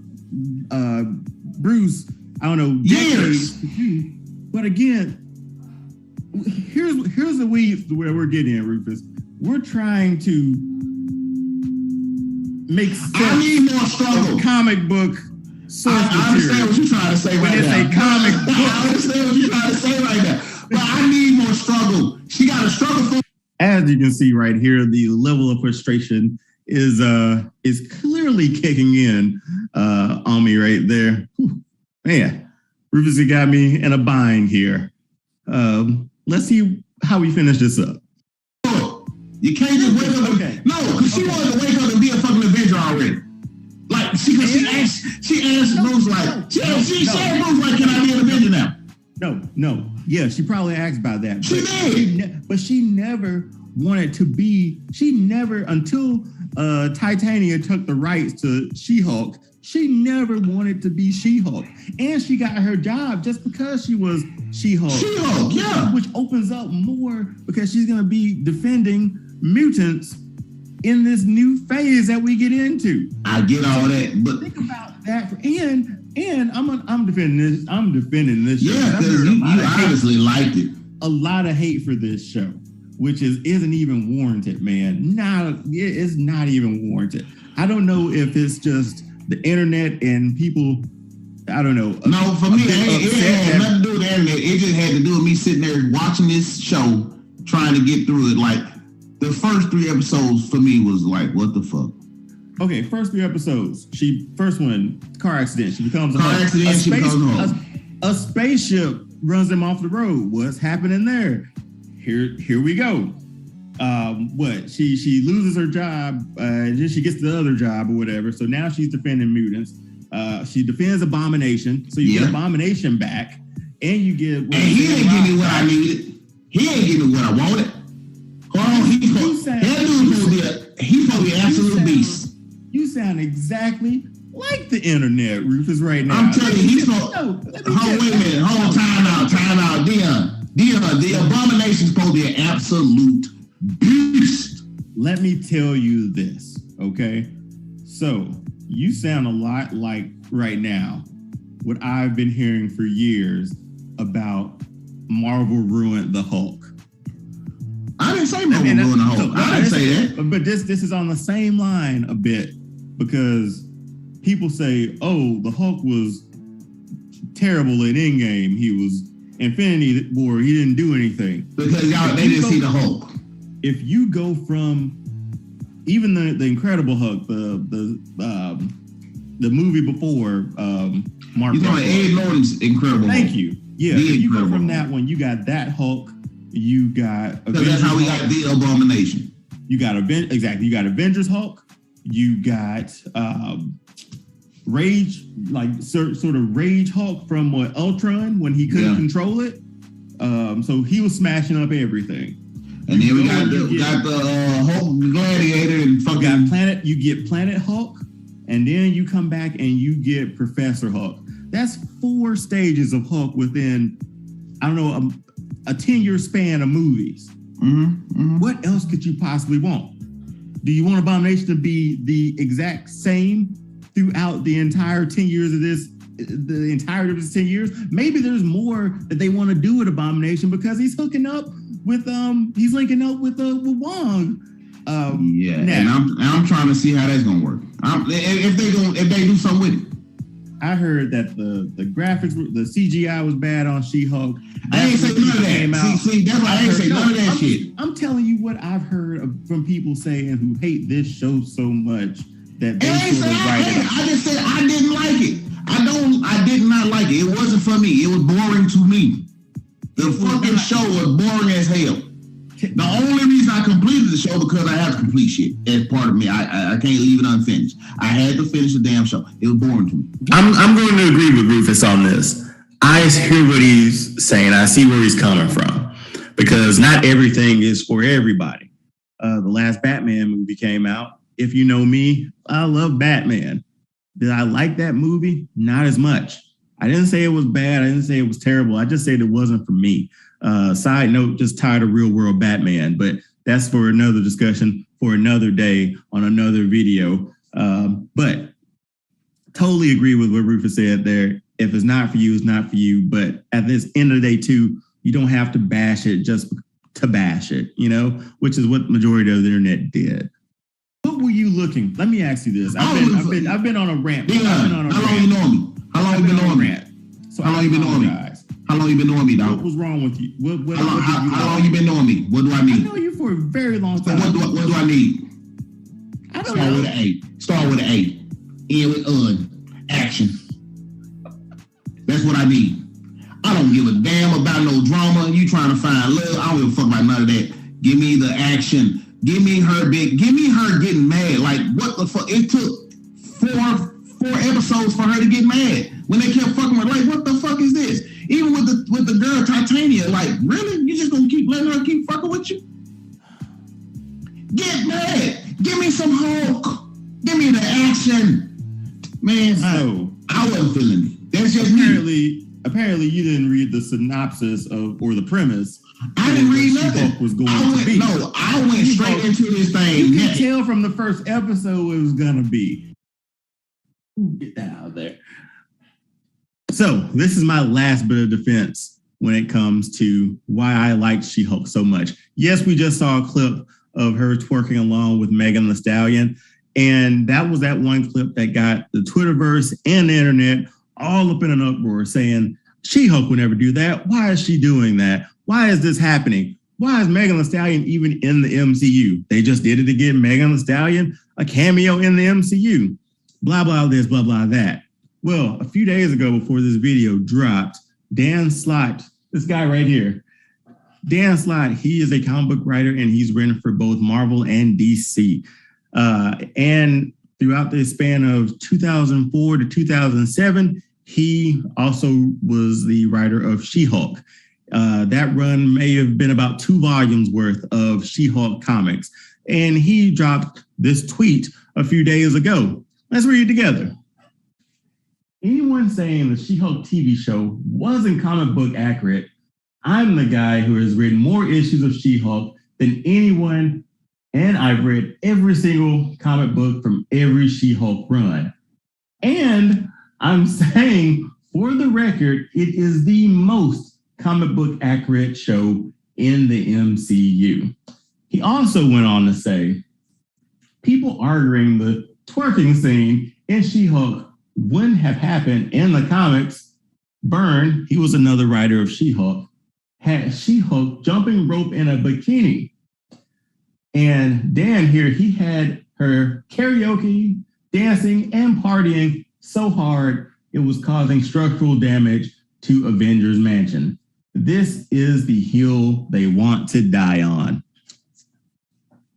Bruce, I don't know, decades to do. But again, here's the weeds where we're getting at, Rufus. We're trying to make sense. I need more struggle. Comic book source I understand what you're trying to say right now. When it's a comic book. I understand what you're trying to say right now. But I need more struggle. She got to struggle for. As you can see right here, the level of frustration is clearly kicking in on me right there. Whew. Man, Rufus, you got me in a bind here. Let's see how we finish this up. You can't just wake up. Okay. No, because she wanted to wake up and be a fucking Avenger already. Like she asked Bruce like, she said Bruce like, can I be an Avenger now? No. Yeah, she probably asked about that. She did. But she never wanted to be. She never, until Titania took the rights to She-Hulk, she never wanted to be She-Hulk. And she got her job just because she was She-Hulk. She-Hulk, yeah. Which opens up more because she's going to be defending mutants in this new phase that we get into. I get all that, but think about that. And I'm defending this. I'm defending this show. Yeah, because you obviously liked it. A lot of hate for this show, which isn't even warranted, man. It's not even warranted. I don't know if it's just the internet and people. I don't know. No, for me, it had nothing to do with the internet. It just had to do with me sitting there watching this show, trying to get through it. Like the first 3 episodes for me was like, what the fuck? Okay, first 3 episodes. First one, car accident. She becomes a A spaceship runs them off the road. What's happening there? Here we go. She loses her job, and then she gets the other job or whatever. So now she's defending mutants. She defends Abomination, so you get Abomination back, and you get. And he ain't getting me what I needed. He ain't getting me what I wanted. Hold on, he's supposed to be an absolute beast. You sound exactly like the internet, Rufus, right now. I'm telling you, he's supposed. Hold wait a minute. Hold on, time out, Dion. The Abomination's supposed to be an absolute beast. Let me tell you this, okay? So you sound a lot like right now what I've been hearing for years about Marvel ruined the Hulk. I didn't say Marvel ruined the Hulk. I didn't say that. But this is on the same line a bit because people say, "Oh, the Hulk was terrible in Endgame. He was Infinity War. He didn't do anything." Because they didn't see the Hulk. If you go from even the Incredible Hulk, the movie before Mark. You know, Ed Norton's Incredible Hulk. Thank you. Yeah, if you go from that one, you got that Hulk. You got because that's how we got the Abomination. You got You got Avengers Hulk. You got Rage, like sort of Rage Hulk from Ultron when he couldn't control it. So he was smashing up everything. And then we got the Hulk Gladiator and fucking You get Planet Hulk, and then you come back and you get Professor Hulk. That's 4 stages of Hulk within, I don't know, a 10-year span of movies. What else could you possibly want? Do you want Abomination to be the exact same throughout the entire 10 years of this? The entirety of this 10 years? Maybe there's more that they want to do with Abomination because he's linking up with Wong. And I'm trying to see how that's gonna work. If they do something with it. I heard that the graphics, the CGI was bad on She-Hulk. I ain't say none of that. See, that's why I ain't say none of that shit. I'm telling you what I've heard from people saying who hate this show so much that they sort of write it. I just said I didn't like it. I did not like it. It wasn't for me. It was boring to me. The fucking show was boring as hell. The only reason I completed the show because I have to complete shit as part of me. I can't leave it unfinished. I had to finish the damn show. It was boring to me. I'm going to agree with Rufus on this. I hear what he's saying. I see where he's coming from because not everything is for everybody. The last Batman movie came out. If you know me, I love Batman. Did I like that movie? Not as much. I didn't say it was bad. I didn't say it was terrible. I just said it wasn't for me. Side note, just tired of real world Batman, but that's for another discussion for another day on another video. But totally agree with what Rufus said there. If it's not for you, it's not for you. But at this end of the day too, you don't have to bash it just to bash it, which is what the majority of the internet did. What were you looking? Let me ask you this. I've been on a rant. How long you know me? How long you been on me? How long you been on me? How long you been knowing me, dog? What was wrong with you? How long you been knowing me? What do I need? I know you for a very long time. So what do I need? I don't know. Start with an A. End with action. That's what I need. I don't give a damn about no drama. You trying to find love. I don't give a fuck about none of that. Give me the action. Give me her getting mad. Like, what the fuck? It took four episodes for her to get mad. When they kept fucking with, like, what the fuck is this? Even with the girl Titania, like, really? You just gonna keep letting her keep fucking with you? Get mad. Give me some Hulk. Give me the action. Man, I wasn't feeling it. That's just apparently you didn't read the synopsis or the premise I didn't read nothing. She-Hulk was going I to be. No, I went straight into this thing. You can tell from the first episode it was gonna be. Get that out of there. So this is my last bit of defense when it comes to why I liked She-Hulk so much. Yes, we just saw a clip of her twerking along with Megan Thee Stallion, and that was that one clip that got the Twitterverse and the internet all up in an uproar saying, She-Hulk would never do that. Why is she doing that? Why is this happening? Why is Megan Thee Stallion even in the MCU? They just did it to get Megan Thee Stallion a cameo in the MCU. Blah, blah, this, blah, blah, that. Well, a few days ago before this video dropped, Dan Slott, this guy right here, Dan Slott, he is a comic book writer and he's written for both Marvel and DC. And throughout the span of 2004 to 2007, he also was the writer of She-Hulk. That run may have been about 2 volumes worth of She-Hulk comics. And he dropped this tweet a few days ago. Let's read it together. Anyone saying the She-Hulk TV show wasn't comic book accurate, I'm the guy who has written more issues of She-Hulk than anyone, and I've read every single comic book from every She-Hulk run. And I'm saying, for the record, it is the most comic book accurate show in the MCU. He also went on to say, people arguing the twerking scene in She-Hulk wouldn't have happened in the comics. Byrne, he was another writer of She-Hulk, had She-Hulk jumping rope in a bikini. And Dan here, he had her karaoke, dancing, and partying so hard it was causing structural damage to Avengers Mansion. This is the hill they want to die on.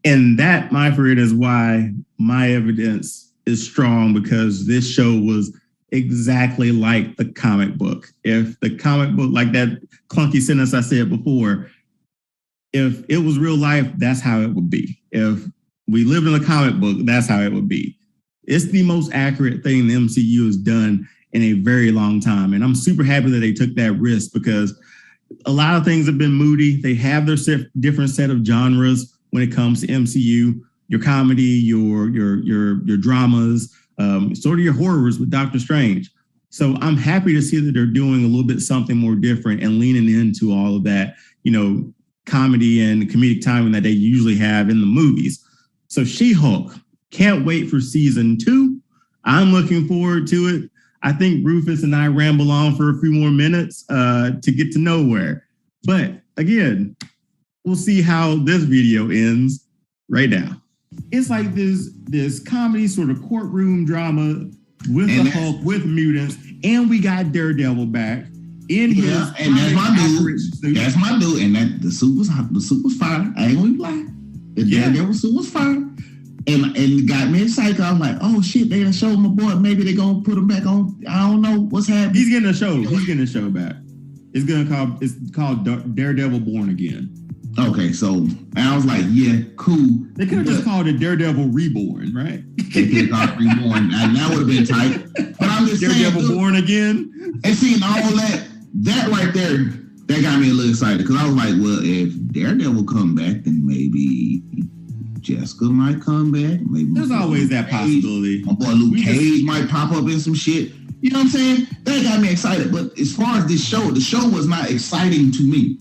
And that, my friend, is why my evidence is strong, because this show was exactly like the comic book. If the comic book, like that clunky sentence I said before, if it was real life, that's how it would be. If we lived in a comic book, that's how it would be. It's the most accurate thing the MCU has done in a very long time. And I'm super happy that they took that risk, because a lot of things have been moody. They have their different set of genres when it comes to MCU. Your comedy, your dramas, sort of your horrors with Doctor Strange. So I'm happy to see that they're doing a little bit something more different and leaning into all of that, comedy and comedic timing that they usually have in the movies. So She-Hulk, can't wait for season 2. I'm looking forward to it. I think Rufus and I ramble on for a few more minutes to get to nowhere. But again, we'll see how this video ends right now. It's like this comedy sort of courtroom drama with the Hulk, with mutants, and we got Daredevil back in his and that's my dude. Suit. That's my dude, and that the suit was fire. I ain't gonna lie. The Daredevil suit was fire, and it got me excited. I'm like, oh shit, they done showed my boy. Maybe they gonna put him back on. I don't know what's happening. He's getting a show. He's getting a show back. It's called Daredevil Born Again. Okay, so and I was like, yeah, cool. They could have just called it Daredevil Reborn, right? They could have called it Reborn, and that would have been tight. But I'm just Daredevil saying, Born Again. And seeing all that right there, that got me a little excited, because I was like, well, if Daredevil come back, then maybe Jessica might come back. Maybe there's always that possibility. My boy Luke Cage might pop up in some shit. You know what I'm saying? That got me excited. But as far as this show, the show was not exciting to me.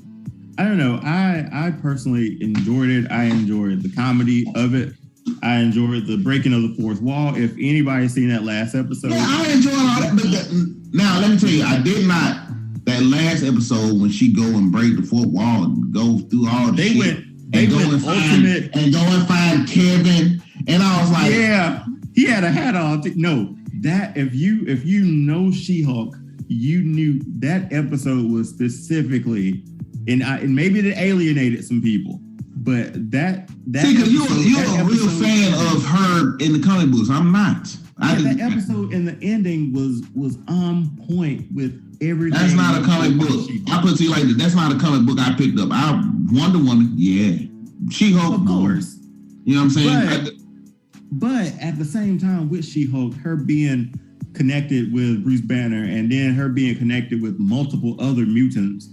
I don't know. I personally enjoyed it. I enjoyed the comedy of it. I enjoyed the breaking of the fourth wall. If anybody's seen that last episode. Yeah, I enjoyed all that. But now, let me tell you, I did not. That last episode when she go and break the fourth wall and go through all the shit. They went ultimate. And go and find Kevin. And I was like. Yeah, he had a hat on. No, that if you know She-Hulk, you knew that episode was specifically. And maybe it alienated some people, but that see, because you're a real fan of her in the comic books. I'm not. That episode and the ending was on point with everything. That's not a comic book. I put it to you like this. That's not a comic book I picked up. Wonder Woman, yeah. She-Hulk, of course. You know what I'm saying? But at the same time, with She-Hulk, her being connected with Bruce Banner, and then her being connected with multiple other mutants.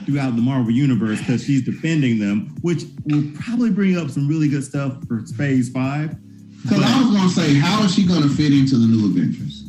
throughout the Marvel Universe because she's defending them, which will probably bring up some really good stuff for Phase 5. Because I was going to say, how is she going to fit into the New Avengers?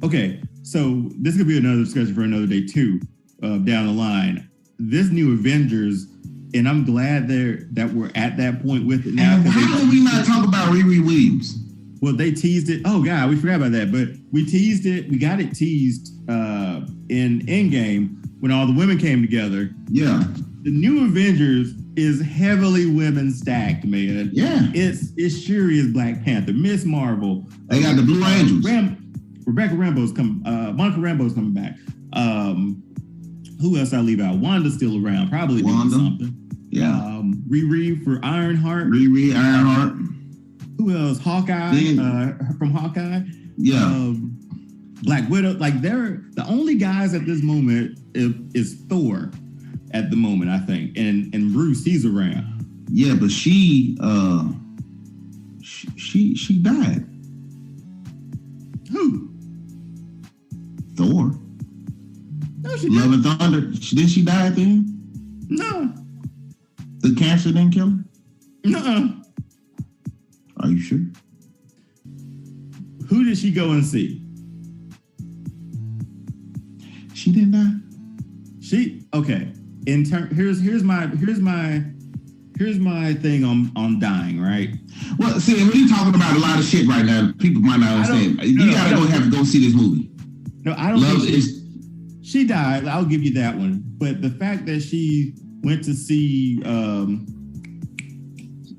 Okay, so this could be another discussion for another day too, down the line. This New Avengers, and I'm glad that we're at that point with it now. And how did we not talk about Riri Williams? Well, they teased it. Oh God, we forgot about that. But we teased it. We got it teased in Endgame when all the women came together. Yeah. The New Avengers is heavily women stacked, man. Yeah. It's Shuri is Black Panther, Miss Marvel. They got the Blue Angels. Monica Rambeau's coming back. Who else I leave out? Wanda's still around, probably doing something. Yeah. Riri for Ironheart. Riri, Ironheart. Who else? Hawkeye from Hawkeye. Yeah. Black Widow. Like they're the only guys at this moment is Thor at the moment, I think. And Bruce, he's around. Yeah, but she died. Who? Thor. No, she Love didn't. and Thunder. Didn't she die at the end? No. The cancer didn't kill her? No. Are you sure? Who did she go and see? She didn't die? Okay. Here's my thing on dying, right? Well, see, when you're talking about a lot of shit right now, people might not understand. You gotta have to go see this movie. No, I don't think she died. I'll give you that one. But the fact that she went to see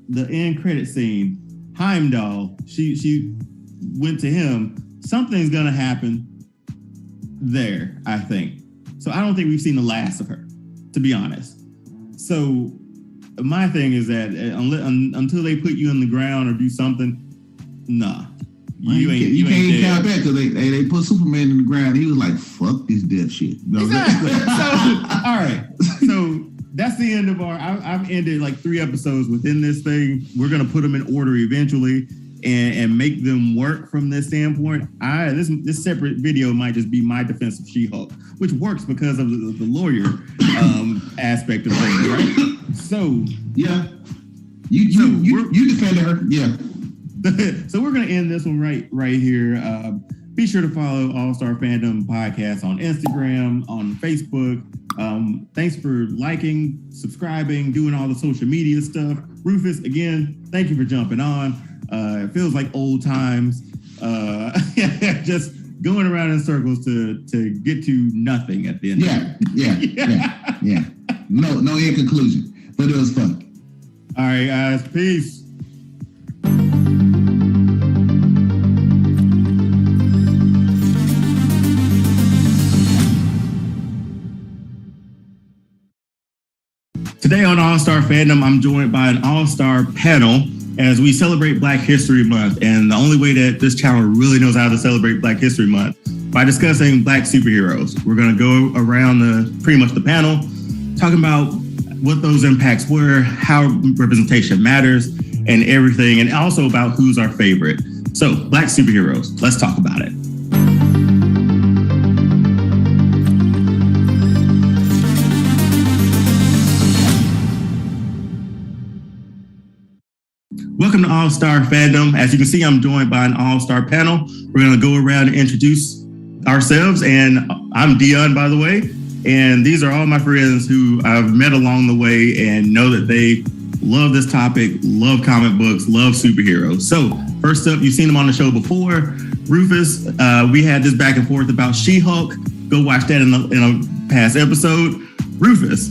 the end credit scene, Heimdall, she went to him. Something's gonna happen there, I think. So I don't think we've seen the last of her, to be honest. So my thing is that until they put you in the ground or do something, nah. You can't count that because they put Superman in the ground. He was like, "Fuck this death shit." You know exactly. So, all right. So that's the end of I've ended like 3 episodes within this thing. We're gonna put them in order eventually and make them work from this standpoint. This separate video might just be my defense of She-Hulk, which works because of the lawyer aspect of things, right? So yeah, you defended her, yeah. So we're gonna end this one right here. Be sure to follow All Star Fandom Podcast on Instagram, on Facebook. Thanks for liking, subscribing, doing all the social media stuff. Rufus, again, thank you for jumping on. It feels like old times. Just going around in circles to get to nothing at the end. Yeah. No end conclusion, but it was fun. All right, guys, peace. Today on All Star Fandom, I'm joined by an all-star panel as we celebrate Black History Month. And the only way that this channel really knows how to celebrate Black History Month by discussing Black superheroes. We're going to go around pretty much the panel, talking about what those impacts were, how representation matters, and everything, and also about who's our favorite. So, Black superheroes, let's talk about it. Welcome to All Star Fandom. As you can see, I'm joined by an all-star panel. We're going to go around and introduce ourselves. And I'm Dion, by the way. And these are all my friends who I've met along the way and know that they love this topic, love comic books, love superheroes. So first up, you've seen them on the show before. Rufus, we had this back and forth about She-Hulk. Go watch that in a past episode. Rufus,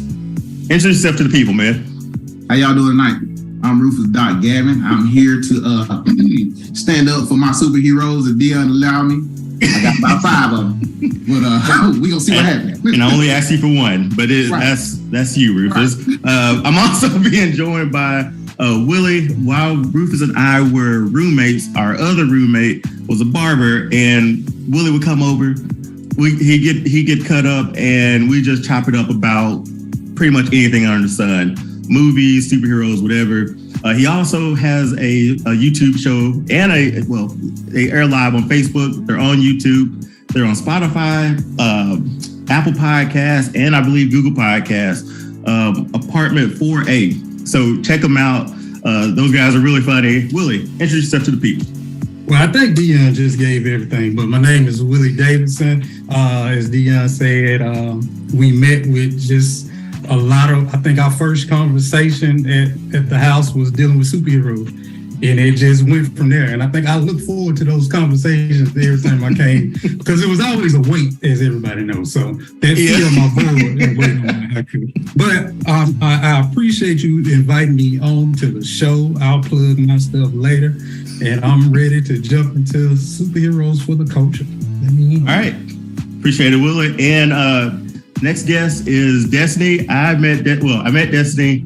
introduce yourself to the people, man. How y'all doing tonight? I'm Rufus Gavin. I'm here to stand up for my superheroes if Dion allow me. I got about 5 of them, but we gonna see what happens. And I only asked you for one, but that's you, Rufus. Right. I'm also being joined by Willie. While Rufus and I were roommates, our other roommate was a barber, and Willie would come over. He'd get cut up, and we just chop it up about pretty much anything under the sun. Movies, superheroes, whatever. He also has a YouTube show and they air live on Facebook. They're on YouTube. They're on Spotify. Apple Podcasts, and I believe Google Podcasts, Apartment 4A. So check them out. Those guys are really funny. Willie, introduce yourself to the people. Well, I think Dion just gave everything, but my name is Willie Davidson. As Dion said, we met with just a lot of, I think our first conversation at the house was dealing with superheroes. And it just went from there. And I think I look forward to those conversations every time I came, because it was always a wait, as everybody knows. So that filled my board and waiting on I could. But I appreciate you inviting me on to the show. I'll plug my stuff later. And I'm ready to jump into superheroes for the culture. All right. Appreciate it, Willie. And next guest is Destiny. I met Destiny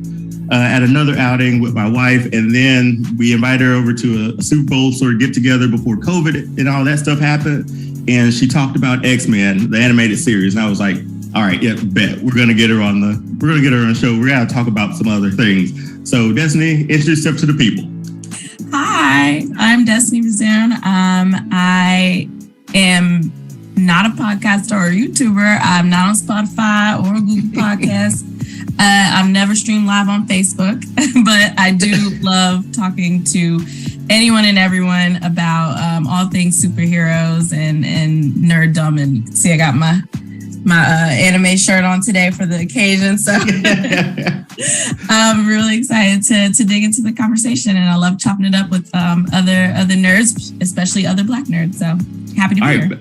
at another outing with my wife, and then we invited her over to a Super Bowl sort of get together before COVID and all that stuff happened. And she talked about X-Men, the animated series, and I was like, "All right, yeah, bet we're gonna get her on the show. We're gonna talk about some other things." So, Destiny, introduce yourself to the people. Hi, I'm Destiny Bazoon. I am not a podcaster or a YouTuber. I'm not on Spotify or Google Podcasts. I've never streamed live on Facebook, but I do love talking to anyone and everyone about all things superheroes and nerddom. And you can see I got my anime shirt on today for the occasion. So I'm really excited to dig into the conversation, and I love chopping it up with other nerds, especially other Black nerds. So happy to be here.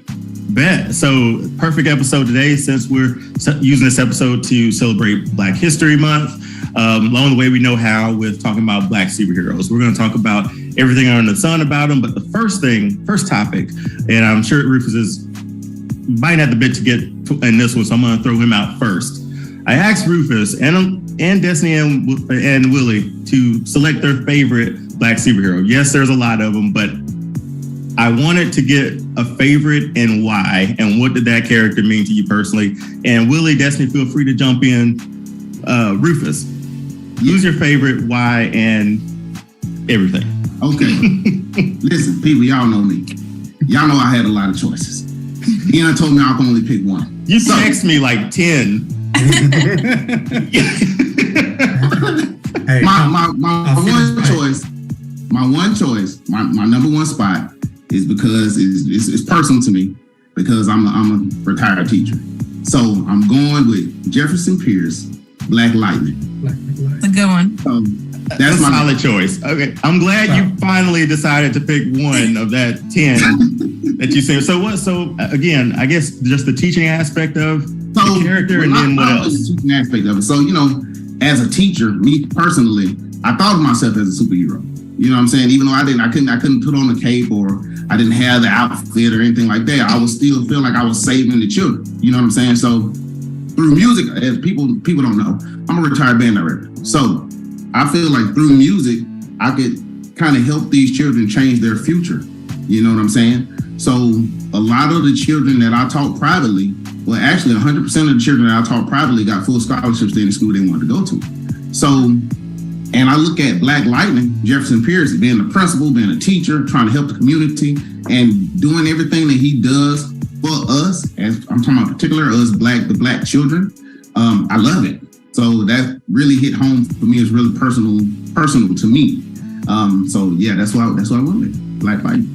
Bet. So perfect episode today, since we're using this episode to celebrate Black History Month. Along the way, we know how with talking about Black superheroes. We're going to talk about everything under the sun about them. But the first topic, and I'm sure Rufus is might have the bit to get in this one, so I'm going to throw him out first. I asked Rufus and Destiny and Willie to select their favorite Black superhero. Yes, there's a lot of them, but I wanted to get a favorite and why, and what did that character mean to you personally? And Willie, Destiny, feel free to jump in. Rufus, who's your favorite, why, and everything? Okay. Listen, people, y'all know me. Y'all know I had a lot of choices. Ian told me I can only pick one. You text me like 10. Hey, my number one spot is because it's personal to me, because I'm a retired teacher. So I'm going with Jefferson Pierce, Black Lightning. It's a good one. That's a solid choice. Okay, I'm glad you finally decided to pick one of that 10 that you said. So again, I guess just the teaching aspect of the character, and then what else? The teaching aspect of it. So, as a teacher, me personally, I thought of myself as a superhero. You know what I'm saying? Even though I couldn't put on a cape, or I didn't have the outfit or anything like that, I was still feel like I was saving the children. You know what I'm saying? So through music, as people don't know, I'm a retired band director. So I feel like through music, I could kind of help these children change their future. You know what I'm saying? So a lot of the children that I taught privately, well, actually 100% of the children that I taught privately got full scholarships to any school they wanted to go to. So, and I look at Black Lightning, Jefferson Pierce, being a principal, being a teacher, trying to help the community, and doing everything that he does for us, as I'm talking about particular us, the Black children. I love it. So that really hit home for me. It's really personal to me. So yeah, that's why I went with Black Lightning.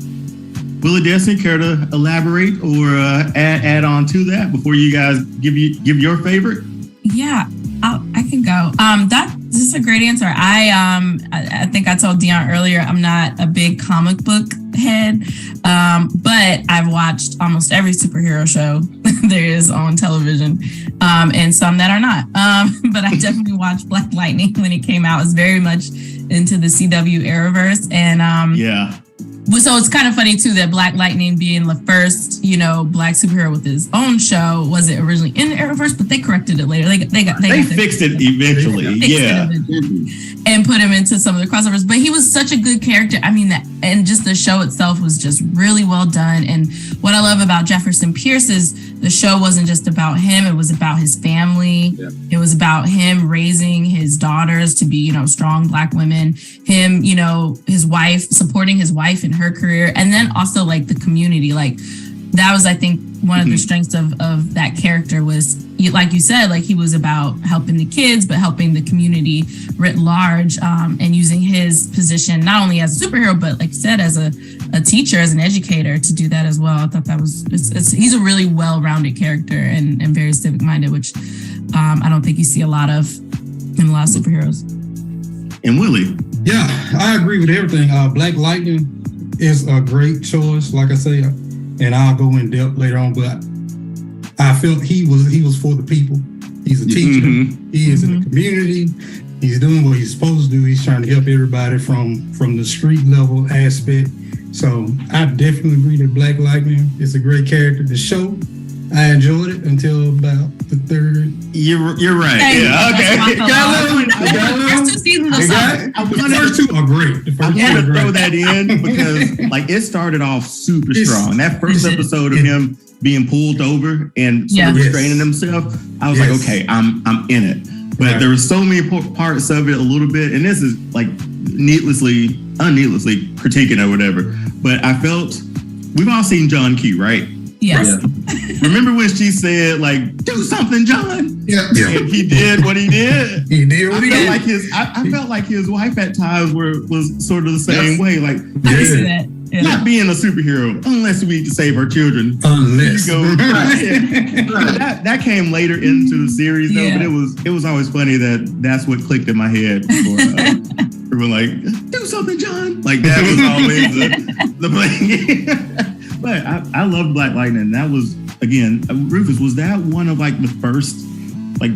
Willie, Destiny, care to elaborate or add on to that before you guys give your favorite? Yeah, I can go. This is a great answer. I think I told Dion earlier, I'm not a big comic book head, but I've watched almost every superhero show there is on television, and some that are not. But I definitely watched Black Lightning when it came out. I was very much into the CW Arrowverse, and yeah. So it's kind of funny too that Black Lightning being the first, Black superhero with his own show, wasn't originally in the Arrowverse, but they corrected it later. They fixed it eventually, and put him into some of the crossovers. But he was such a good character. I mean, and just the show itself was just really well done. And what I love about Jefferson Pierce is the show wasn't just about him; it was about his family. Yeah. It was about him raising his daughters to be, strong Black women. Him, his wife, supporting his wife in her career, and then also like the community, like that was, I think, one of the strengths of that character was, like you said, like he was about helping the kids, but helping the community writ large, and using his position not only as a superhero, but like you said, as a teacher, as an educator, to do that as well. I thought that was, he's a really well-rounded character and very civic-minded, which I don't think you see a lot of in a lot of superheroes. And Willie. Yeah, I agree with everything. Black Lightning is a great choice, like I say, and I'll go in depth later on, but I felt he was for the people. He's a teacher. Mm-hmm. He is in the community. He's doing what he's supposed to do. He's trying to help everybody from the street level aspect. So I definitely agree that Black Lightning is a great character. The show, I enjoyed it until about the third. You're right. Hey, yeah. Okay. First 2 seasons of something. The first 2 are great. The I first 2 want are to throw great. that in because like it started off super It's- strong. That first it's- episode of him being pulled over and sort of Yeah. restraining himself, I was like, Yes. okay, I'm in it. But Right. there were so many parts of it a little bit, and this is like unneedlessly critiquing or whatever. But I felt we've all seen John Q, right? Yes. Remember when she said like, "Do something, John"? Yeah. And he did what he did. He did what he did. I felt like his wife at times was sort of the same Yes. way. Like, I can see that. Yeah. not being a superhero unless we need to save our children. Unless. You go, that came later into the series though, Yeah. but it was always funny that's what clicked in my head before we were like, "Do something, John." Like that was always the play. But I love Black Lightning. That was, again, Rufus, was that one of like the first like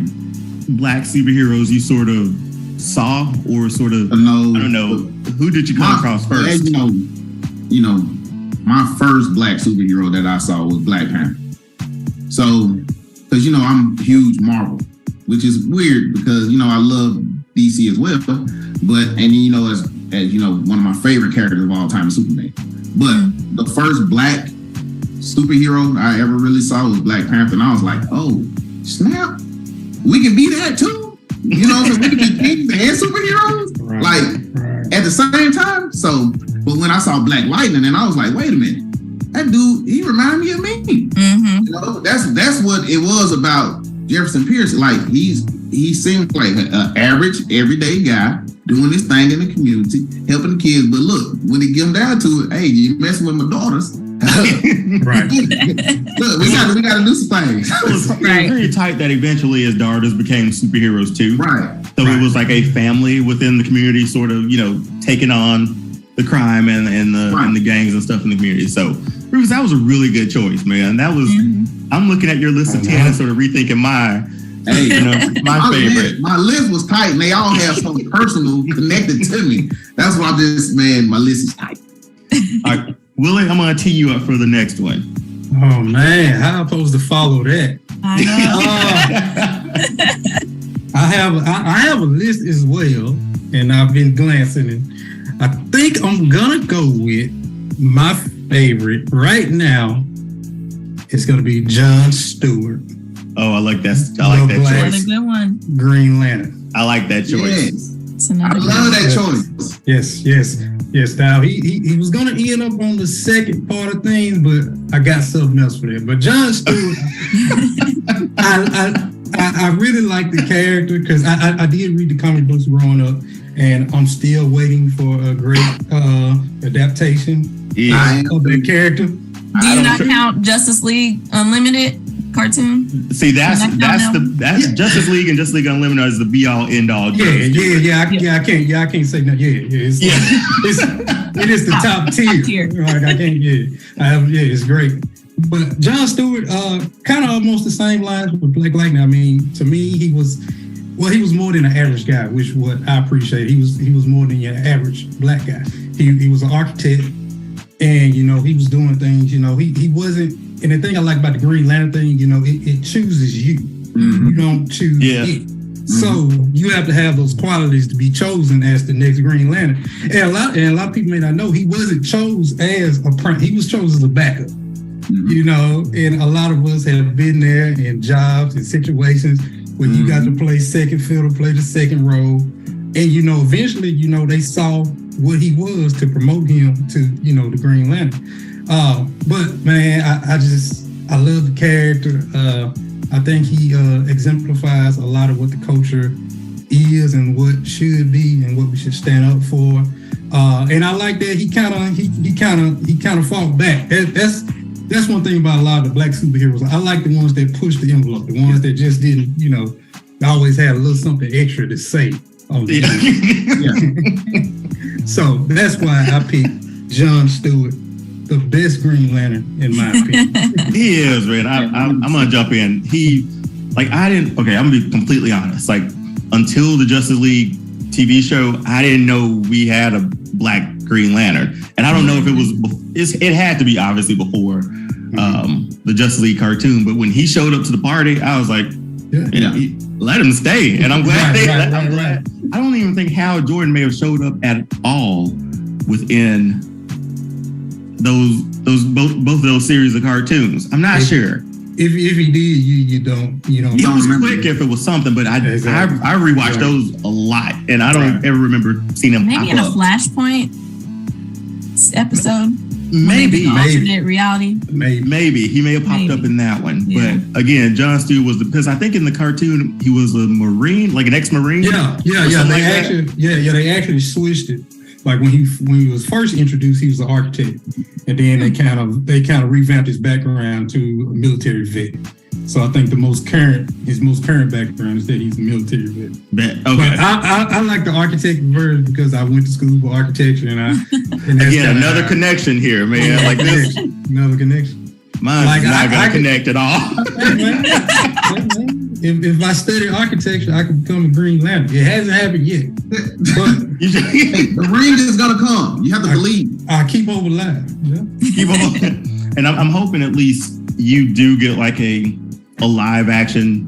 black superheroes you sort of saw or sort of, No, I don't know, who did you come across first? You know, my first black superhero that I saw was Black Panther. So, because I'm huge Marvel, which is weird because I love DC as well. But as one of my favorite characters of all time is Superman. But the first black superhero I ever really saw was Black Panther, and I was like, oh snap, we can be that too. We can be kings and superheroes Right. at the same time. So, but when I saw Black Lightning, and I was like, wait a minute, that dude, he reminded me of me. Mm-hmm. That's what it was about Jefferson Pierce. Like he seemed like an average, everyday guy doing his thing in the community, helping the kids. But look, when it came down to it, hey, you messing with my daughters. Right. Look, we got to do some things. It was very tight that eventually his daughters became superheroes too. Right. So it was like a family within the community, sort of, taking on the crime and the gangs and stuff in the community. So Rufus, that was a really good choice, man. That was. I'm looking at your list of 10 and sort of rethinking my favorite. My list was tight, and they all have something personal connected to me. That's why my list is tight. All right, Willie, I'm gonna tee you up for the next one. Oh man, how am I supposed to follow that? I know. I have a list as well, and I've been glancing, and I think I'm gonna go with my favorite right now. It's gonna be Jon Stewart. Oh, I like that. I like that That's choice. a good one. Green Lantern. I like that choice. Yes. It's I another love good that choice. Yes. Now he was gonna end up on the second part of things, but I got something else for that. But Jon Stewart, I really like the character because I did read the comic books growing up, and I'm still waiting for a great adaptation of that character. Do you not count Justice League Unlimited cartoon? See, that's Justice League and Justice League Unlimited is the be all end all. I can't say no. It is the top tier. Like I can't. It's great. But Jon Stewart, kind of almost the same lines with Black Lightning. I mean, to me, he was more than an average guy, which is what I appreciate. He was more than your average black guy. He was an architect, and he was doing things. He wasn't. And the thing I like about the Green Lantern thing, it chooses you. Mm-hmm. You don't choose it. Mm-hmm. So you have to have those qualities to be chosen as the next Green Lantern. And a lot of people may not know he wasn't chosen as he was chosen as a backup. Mm-hmm. And a lot of us have been there in jobs and situations where you got to play second fiddle, play the second role. And eventually, they saw what he was to promote him to, the Green Lantern. But man, I love the character. I think he exemplifies a lot of what the culture is and what should be and what we should stand up for. And I like that he kind of fought back. That's one thing about a lot of the black superheroes. I like the ones that push the envelope, the ones that just didn't, always had a little something extra to say. So that's why I picked John Stewart, the best Green Lantern in my opinion. He is, man. I'm gonna jump in. I'm gonna be completely honest. Like, until the Justice League TV show, I didn't know we had a black Green Lantern, and I don't know if it was. It had to be obviously before the Justice League cartoon. But when he showed up to the party, I was like, let him stay, and I'm glad. Right. I don't even think Hal Jordan may have showed up at all within both of those series of cartoons. I'm not sure. If he did, you don't. He was quick if it was something, but I rewatched those a lot, and I don't ever remember seeing him. Maybe in a Flashpoint episode. Maybe alternate reality. Maybe he may have popped up in that one. Yeah. But again, John Stewart was because I think in the cartoon he was a Marine, like an ex-Marine. Yeah. They actually switched it. Like when he was first introduced, he was an architect, and then they kind of revamped his background to a military vet. So I think his most current background is that he's a military vet. Okay. But I like the architect version because I went to school for architecture, and again another connection here, man. Like this, another connection. Mine's not gonna connect at all. If I study architecture, I can become a Green Lantern. It hasn't happened yet. But the ring is gonna come. You have to believe. I keep hope alive. Yeah? Keep hope. And I'm hoping at least you do get like a live action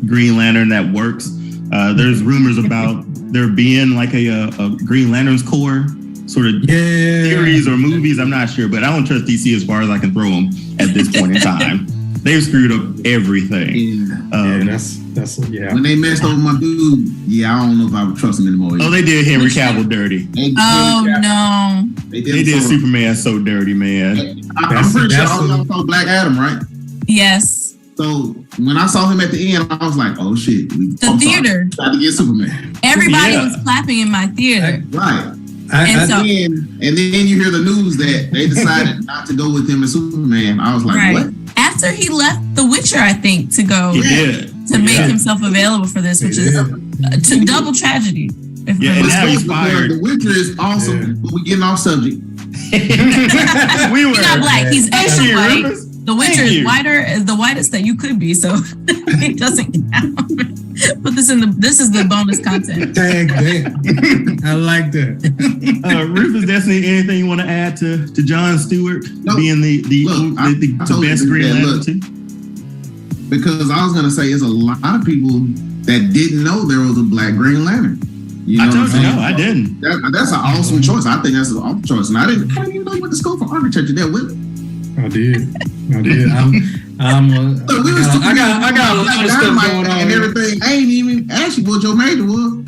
Green Lantern that works. There's rumors about there being like a Green Lantern's Corps sort of series or movies. I'm not sure, but I don't trust DC as far as I can throw them at this point in time. They've screwed up everything. That's When they messed over my dude, I don't know if I would trust him anymore. Oh, they did Henry Cavill dirty. No. They did Superman so dirty, man. I'm pretty sure I saw Black Adam, right? Yes. So when I saw him at the end, I was like, "Oh shit!" The theater. Tried to get Superman. Everybody was clapping in my theater. Right. And then you hear the news that they decided not to go with him as Superman. I was like, what? After he left The Witcher, I think, to go to make himself available for this, which is a double tragedy. And now he's fired. The Witcher is awesome, but we're getting off subject. He's not black. He's extra white. The Witcher is whiter, is the whitest that you could be, so it doesn't count. Put this this is the bonus content. Tag that. I like that. Rufus, Destiny, anything you want to add to John Stewart being the best Green Lantern too? Because I was gonna say, there's a lot of people that didn't know there was a black Green Lantern. You know I told you no, I didn't. That's an awesome choice. I think that's an awesome choice, and I didn't even know you went to school for architecture there with me. I did. I got a lot of stuff going on and everything. I ain't even asked you what your major was.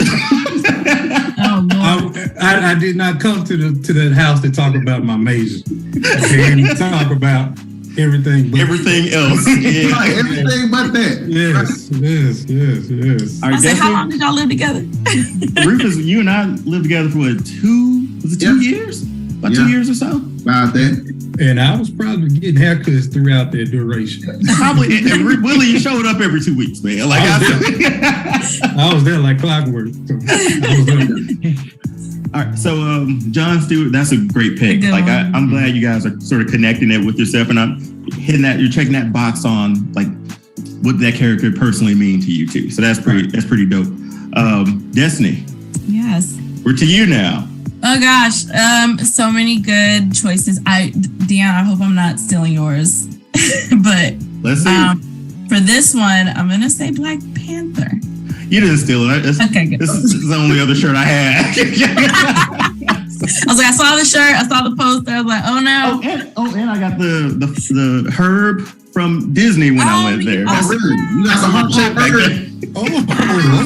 I did not come to that house to talk about my major. Okay, to talk about everything else. Yeah. Right, everything but that. Yes. I said, how long did y'all live together? Rufus, you and I lived together for 2 years? About 2 years or so? About that. And I was probably getting haircuts throughout that duration. Probably. And Willie, you showed up every 2 weeks, man. Like I was there like clockwork. All right. So John Stewart, that's a great pick. Like I'm glad you guys are sort of connecting it with yourself, and I'm hitting that. You're checking that box on like what that character personally mean to you too. So that's pretty dope. Destiny. Yes. We're to you now. Oh gosh, so many good choices. Deanna, I hope I'm not stealing yours, but let's see. For this one, I'm gonna say Black Panther. You didn't steal it. Okay, good. This is the only other shirt I had. I was like, I saw the shirt, I saw the poster. I was like, oh no. And I got the herb from Disney when I went there. Oh, really? You got some hot shit back there. Oh,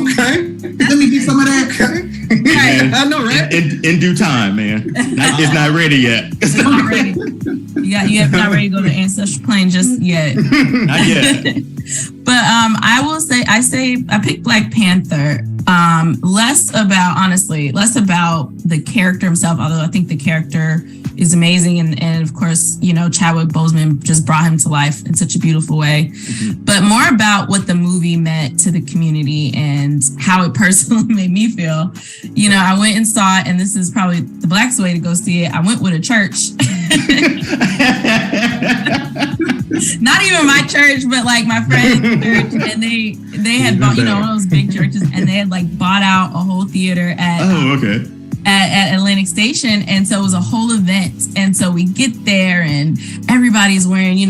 okay. Let me get some of that. Right. I know, right? in due time, man. It's not ready yet. It's not ready. You have not ready to go to the ancestral plane just yet. Not yet. But I will say I picked Black Panther. Less about the character himself, although I think the character is amazing, and of course, Chadwick Boseman just brought him to life in such a beautiful way. But more about what the movie meant to the community and how it personally made me feel. I went and saw it, and this is probably the Black's way to go see it. I went with a church. Not even my church, but like my friend's church, and they had bought, one of those big churches, and they had like bought out a whole theater at Atlantic Station, and so it was a whole event. And so we get there, and everybody's wearing,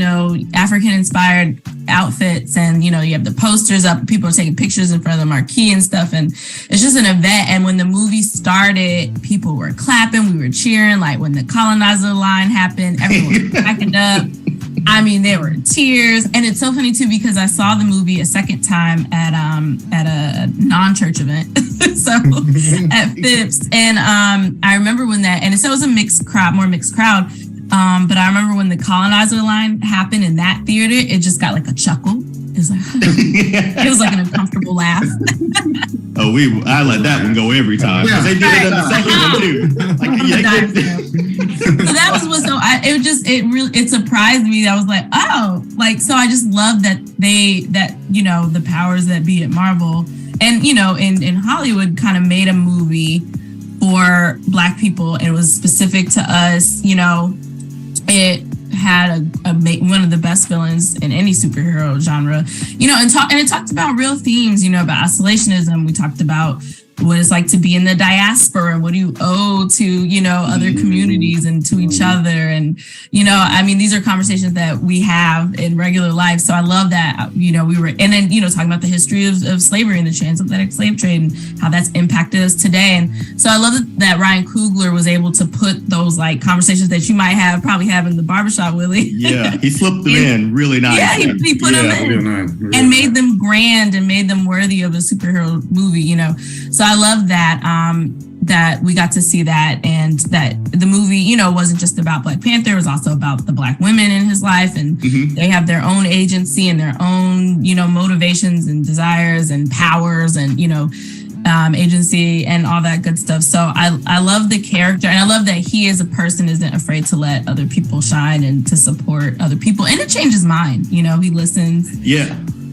African-inspired outfits, and you have the posters up, people are taking pictures in front of the marquee and stuff, and it's just an event. And when the movie started, people were clapping, we were cheering. Like when the colonizer line happened, everyone was cracking up. I mean, there were tears, and it's so funny too because I saw the movie a second time at a non-church event, so at Phipps, and I remember when that, and so it was a more mixed crowd, but I remember when the colonizer line happened in that theater, it just got like a chuckle. It was like it was like an uncomfortable laugh. I let that one go every time. Yeah. They did it in the second one too. So that was what. So it surprised me. I was like, oh, like so. I just love that the powers that be at Marvel and in Hollywood kind of made a movie for Black people. And it was specific to us. It had one of the best villains in any superhero genre, and it talked about real themes, about isolationism. We talked about what it's like to be in the diaspora and what do you owe to, other communities and to each other. And, these are conversations that we have in regular life. So I love that, we were, and then, talking about the history of slavery and the transatlantic slave trade and how that's impacted us today. And so I love that Ryan Coogler was able to put those like conversations that you might probably have in the barbershop, Willie. Yeah, he slipped them in really nice. Yeah, he put them in and made them grand and made them worthy of a superhero movie, So I love that that we got to see that, and that the movie, wasn't just about Black Panther. It was also about the Black women in his life, and they have their own agency and their own, motivations and desires and powers and, agency and all that good stuff. So I love the character, and I love that he as a person isn't afraid to let other people shine and to support other people and to change his mind. He listens.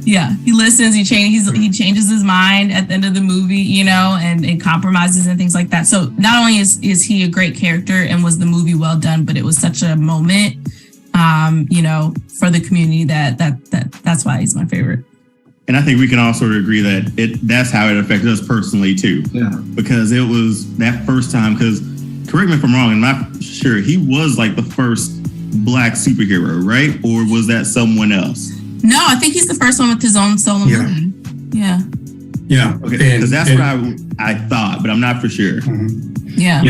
Yeah, he listens. He changes his mind at the end of the movie, and compromises and things like that. So not only is he a great character and was the movie well done, but it was such a moment, for the community that's why he's my favorite. And I think we can all sort of agree that that's how it affected us personally too. Yeah. Because it was that first time. Because correct me if I'm wrong, I'm not sure, he was like the first Black superhero, right? Or was that someone else? No, I think he's the first one with his own solo movie. Yeah. Yeah. Okay, because that's what I thought, but I'm not for sure. Yeah. I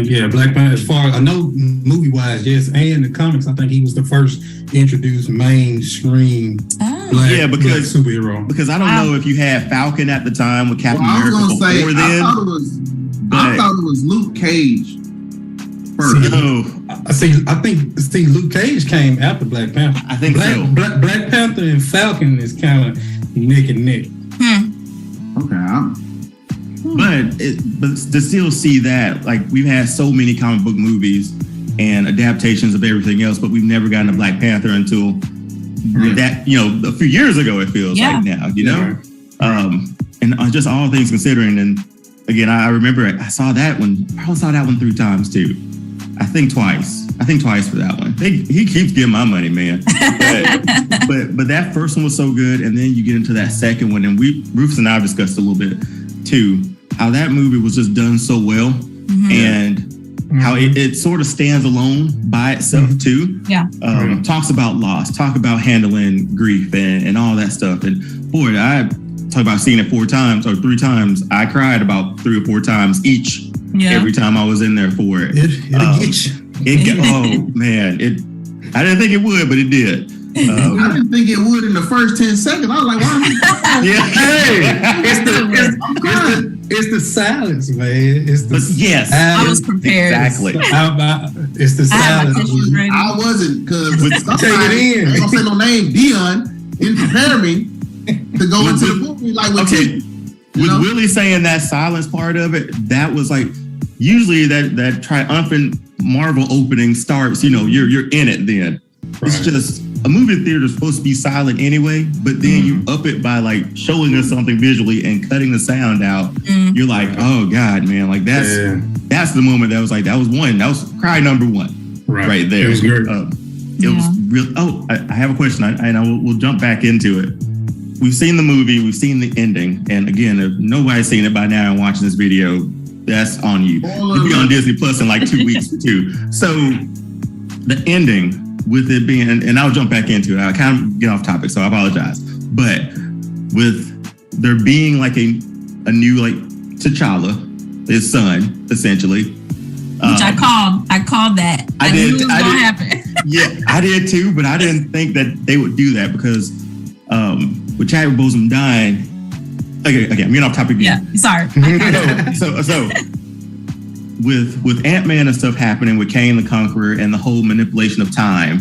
think, Black Panther, as far as I know, movie-wise, yes, and in the comics, I think he was the first to introduce mainstream Black superhero. Because I don't know if you had Falcon at the time with Captain America before then. I thought it was Luke Cage first. I think Luke Cage came after Black Panther. I think Black Panther and Falcon is kind of neck and neck. Okay. But to still see that, like, we've had so many comic book movies and adaptations of everything else, but we've never gotten a Black Panther until that, a few years ago, it feels like now, and just all things considering. And again, I remember I saw that one. I probably saw that one 3 times too. I think twice for that one. He keeps getting my money, man. But that first one was so good, and then you get into that second one, and Rufus and I have discussed a little bit too, how that movie was just done so well, and how it sort of stands alone by itself too. Yeah. Talks about loss, talk about handling grief and all that stuff. And boy, I talk about seeing it 4 times or 3 times. I cried about 3 or 4 times each. Yeah. Every time I was in there for it. Oh man, I didn't think it would, but it did. I didn't think it would in the first 10 seconds. I was like, why? It's the silence, man. It's the yes, I was prepared. Exactly. It's the silence. I wasn't, because Take it in. I don't say no name. Dion didn't prepare me to go into the movie like with okay. With know? Willie saying that silence part of it, that was like usually that triumphant Marvel opening starts. You know, you're in it then. Right. It's just a movie theater is supposed to be silent anyway, but then you up it by like showing us something visually and cutting the sound out. You're like, oh God, man, like that's the moment that was like that was cry number one right there. It was great. It was real. Oh, I have a question, and we'll jump back into it. We've seen the movie, we've seen the ending, and again, if nobody's seen it by now and watching this video, that's on you. It'll be on Disney Plus in like 2 weeks too. So the ending, with it being, and I'll jump back into it. I kind of get off topic, so I apologize. But with there being like a new like T'Challa, his son, essentially. Which I called that. I knew it was gonna happen. Yeah, I did too, but I didn't think that they would do that because with Chadwick Boseman dying. Okay, I'm getting off topic again. Yeah, sorry. So with Ant-Man and stuff happening with Kang the Conqueror and the whole manipulation of time,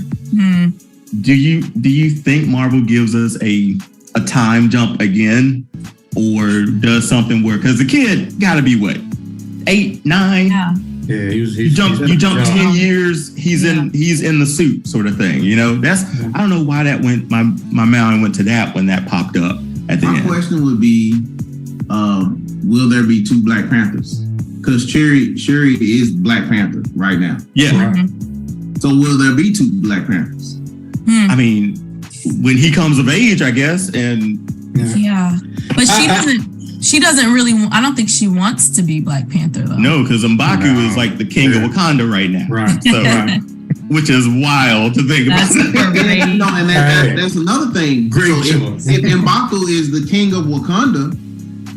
do you think Marvel gives us a time jump again, or does something work? Because the kid got to be what, 8, 9? Yeah, you jump 10 years. He's in the suit, sort of thing. You know, that's I don't know why that went. My mind went to that when that popped up at the end. My question would be, will there be 2 Black Panthers? Because Shuri is Black Panther right now. Yeah. Right. So will there be 2 Black Panthers? I mean, when he comes of age, I guess, and but she doesn't really. I don't think she wants to be Black Panther though. No, because M'Baku is like the king of Wakanda right now. Right. So, which is wild to think about. And that's another thing. Great choice. If M'Baku is the king of Wakanda,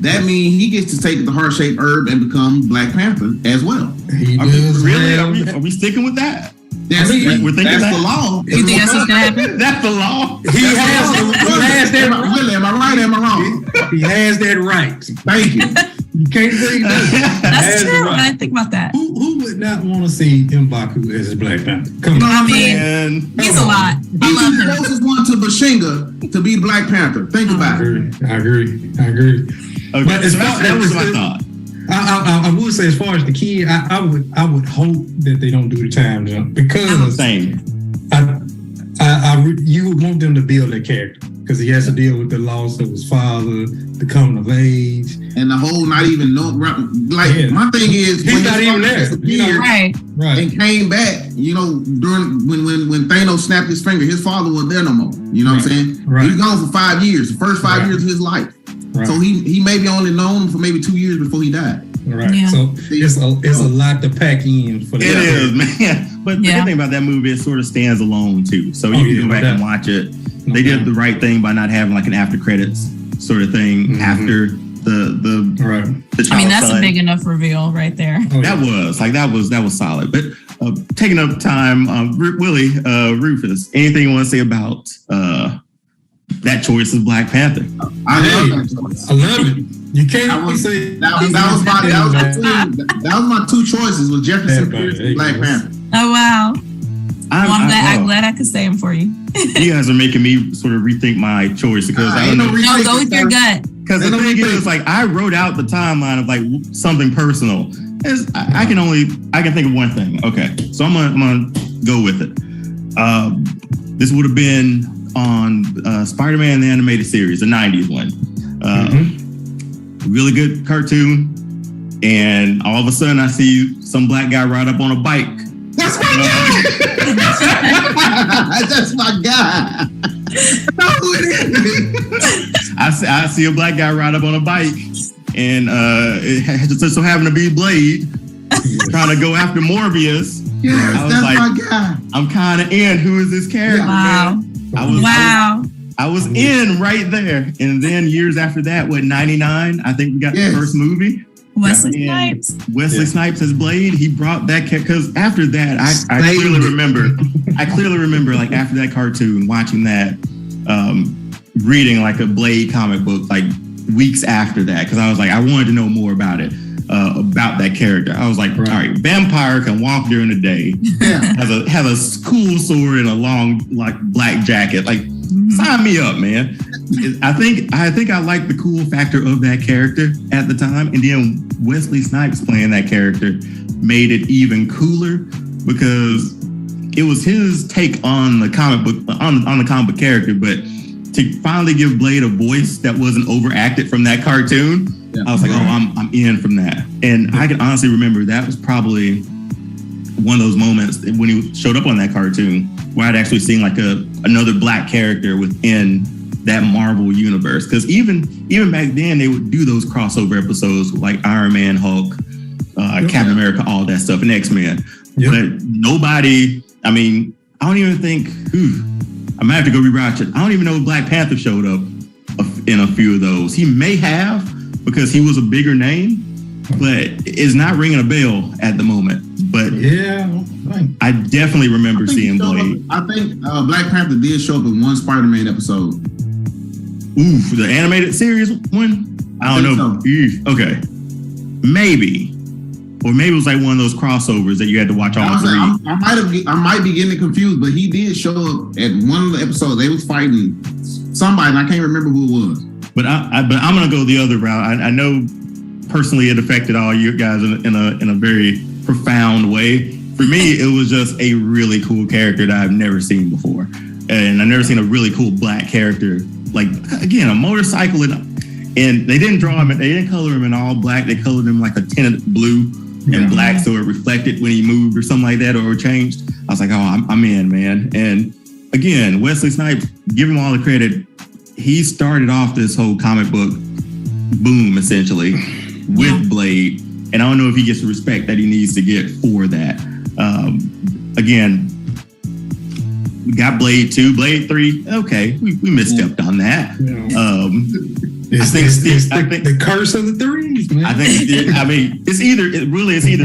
that means he gets to take the heart-shaped herb and become Black Panther as well. Are we sticking with that? That's the law. You think that's what's gonna happen? That's the law. He has that. Am I right? Am I wrong? He has that right. Thank you. You can't say that. That's true. I didn't think about that. Who would not want to see M'Baku as a Black Panther? Come on. I mean, he's a lot. I love him. He's the closest one to Bashinga to be Black Panther. Think about it. I agree. Okay, But as far that was my thought. I would say, as far as the kid, I would hope that they don't do the time jump, because Same. you would want them to build their character, because he has to deal with the loss of his father, the coming of age, and the whole not even know. Like my thing is, he's not even there. Right. And came back. You know, during when Thanos snapped his finger, his father wasn't there no more. You know what I'm saying? Right. He's gone for 5 years. The first 5 years of his life. Right. So he maybe only known him for maybe 2 years before he died. Right. Yeah. So it's a lot to pack in for that. It is, man. But the good thing about that movie, it sort of stands alone too. So you can go back and watch it. They did the right thing by not having like an after credits sort of thing after the I mean, that's a big enough reveal right there. That was solid. But taking up time, Willie, Rufus, anything you want to say about that choice of Black Panther? I love that choice. I love it. You can't say that was my 2 choices with Jefferson Pierce and Black Panther. Oh wow! I'm glad I could say them for you. You guys are making me sort of rethink my choice, because I don't know. No, go with your gut. Because the thing is, like, I wrote out the timeline of like something personal. I can think of one thing. Okay, so I'm gonna go with it. This would have been on Spider-Man the animated series, the 90s one. Really good cartoon, and all of a sudden I see some black guy ride up on a bike. That's my guy. That's my guy. No, it is. I see a black guy ride up on a bike, and it just so happened to be Blade trying to go after Morbius. Yes, I was that's like, my guy. I'm kind of in. Who is this character? Wow. I was in right there. And then years after that, 99, I think we got the first movie. Wesley Snipes. Wesley Snipes as Blade. He brought that because after that, I clearly remember like after that cartoon, watching that, reading like a Blade comic book, like weeks after that because I was like, I wanted to know more about it, about that character. I was like, all right, vampire can walk during the day, has a cool sword and a long like black jacket. Like, sign me up, man. I think I liked the cool factor of that character at the time, and then Wesley Snipes playing that character made it even cooler because it was his take on the comic book on the comic book character, but to finally give Blade a voice that wasn't overacted from that cartoon, I was like, oh, I'm in from that. And I can honestly remember that was probably one of those moments when he showed up on that cartoon where I'd actually seen like another black character within that Marvel universe. Because even back then they would do those crossover episodes with like Iron Man, Hulk, Captain America, all that stuff, and X-Men. But nobody, I mean, I don't even think, I might have to go rewatch it. I don't even know if Black Panther showed up in a few of those. He may have because he was a bigger name, but it's not ringing a bell at the moment. But I definitely remember seeing Blade. I think Black Panther did show up in one Spider-Man episode. Ooh, for the animated series one? I don't know. So. Okay. Maybe. Or maybe it was like one of those crossovers that you had to watch all three. I might be getting it confused, but he did show up at one of the episodes. They was fighting somebody, and I can't remember who it was. But I'm gonna go the other route. I know personally it affected all you guys in a very profound way. For me, it was just a really cool character that I've never seen before, and I've never seen a really cool black character. Like, again, a motorcycle, and they didn't draw him. They didn't color him in all black. They colored him like a tinted blue and black, so it reflected when he moved or something like that, or changed. I was like, oh, I'm in, man. And again, Wesley Snipes, give him all the credit. He started off this whole comic book boom, essentially, with Blade. And I don't know if he gets the respect that he needs to get for that. Again, we got Blade 2, Blade 3. Okay, we misstepped on that. It's the curse of the threes, man. I mean, it's either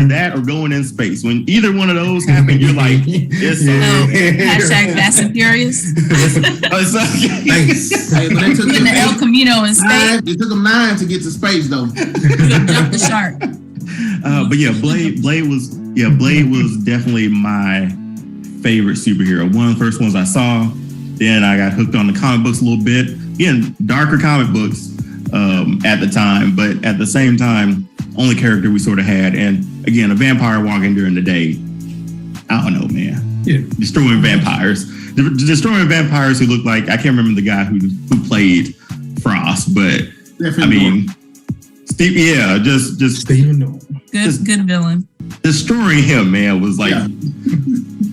that or going in space. When either one of those happen, you're like, it's hashtag Fast and Furious. In the El Camino in space. It took them 9 to get to space, though. Jump the shark. But yeah, Blade was definitely my favorite superhero. One of the first ones I saw. Then I got hooked on the comic books a little bit. Again, darker comic books at the time, but at the same time, only character we sort of had. And again, a vampire walking during the day. I don't know, man. Yeah. Destroying vampires who look like, I can't remember the guy who played Frost, but I mean, Steve, just Stephen Norton. Good villain. Destroying him, man, was like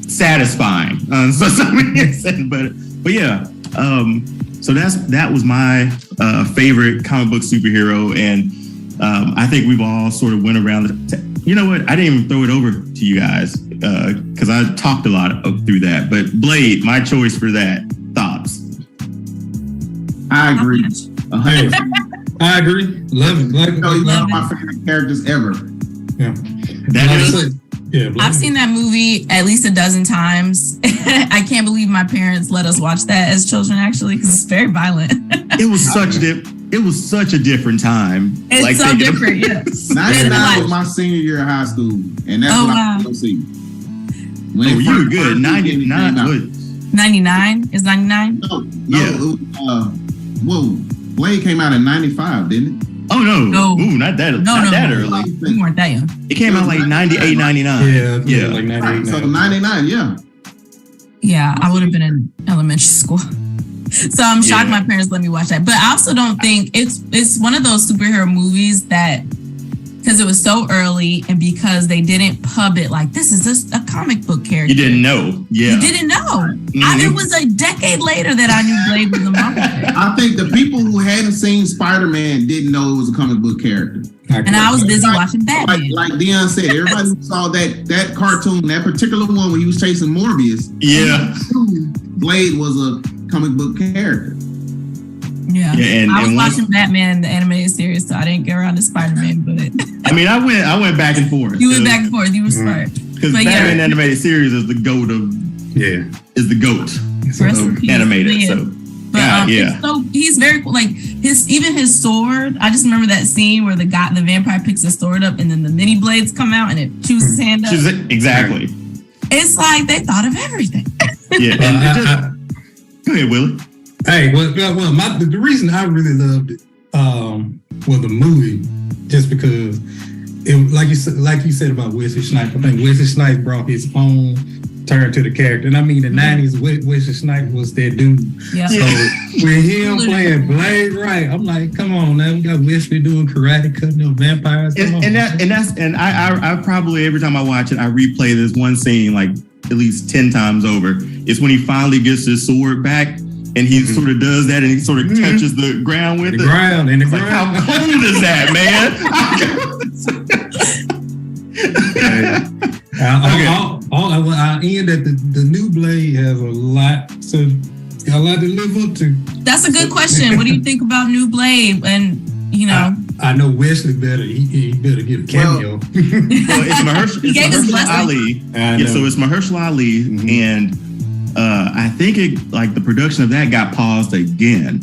satisfying. But yeah. So that was my favorite comic book superhero, and I think we've all sort of went around. You know what? I didn't even throw it over to you guys because I talked a lot through that. But Blade, my choice for that. Thoughts? I agree. I agree. Love it. He's one of my favorite characters ever. Yeah. I've seen that movie at least a dozen times. I can't believe my parents let us watch that as children, actually, because it's very violent. It was such a different time. It's like, so different, yes. 99 was my senior year of high school, and that's what I was see. You were good. 99. 99 is 99. No. Blade came out in 95, didn't it? Oh no! Ooh, not that early. We weren't that young. It came out like 98, 99. Yeah, like 98. So 99, yeah. Yeah, I would have been in elementary school. So I'm shocked my parents let me watch that. But I also don't think it's one of those superhero movies that, because it was so early and because they didn't pub it like this is just a comic book character. You didn't know. Yeah. You didn't know. It was a decade later that I knew Blade was a Marvel character. I think the people who hadn't seen Spider-Man didn't know it was a comic book character. And I was busy watching Batman. Like Dion said, everybody who saw that cartoon, that particular one where he was chasing Morbius, Blade was a comic book character. Yeah, and I was watching Batman, the animated series, so I didn't get around to Spider-Man. But I mean, I went back and forth. You went back and forth. You were smart. Because Batman animated series is the goat of animated. But But yeah. so he's very cool. Like his sword. I just remember that scene where the vampire picks his sword up and then the mini blades come out and it chews his hand up. Exactly. It's like they thought of everything. Yeah. Go ahead, Willie. Hey, the reason I really loved it was the movie, just because it, like you said about Wesley Snipes. I think Wesley Snipes brought his own turn to the character, and I mean the '90s. Wesley Snipes was that dude. Yeah. So when him playing Blade, right? I'm like, come on, now we got Wesley doing karate, cutting up vampires. And I probably every time I watch it, I replay this one scene like at least 10 times over. It's when he finally gets his sword back. And he sort of does that, and he sort of touches the ground with the ground. It's like, how cold is that, man? I end that the new Blade has a lot to live up to. That's a good question. What do you think about New Blade? And I know Wesley better. He better get a cameo. It's Mahershala Ali. So it's Mahershala Ali, and I think the production of that got paused again.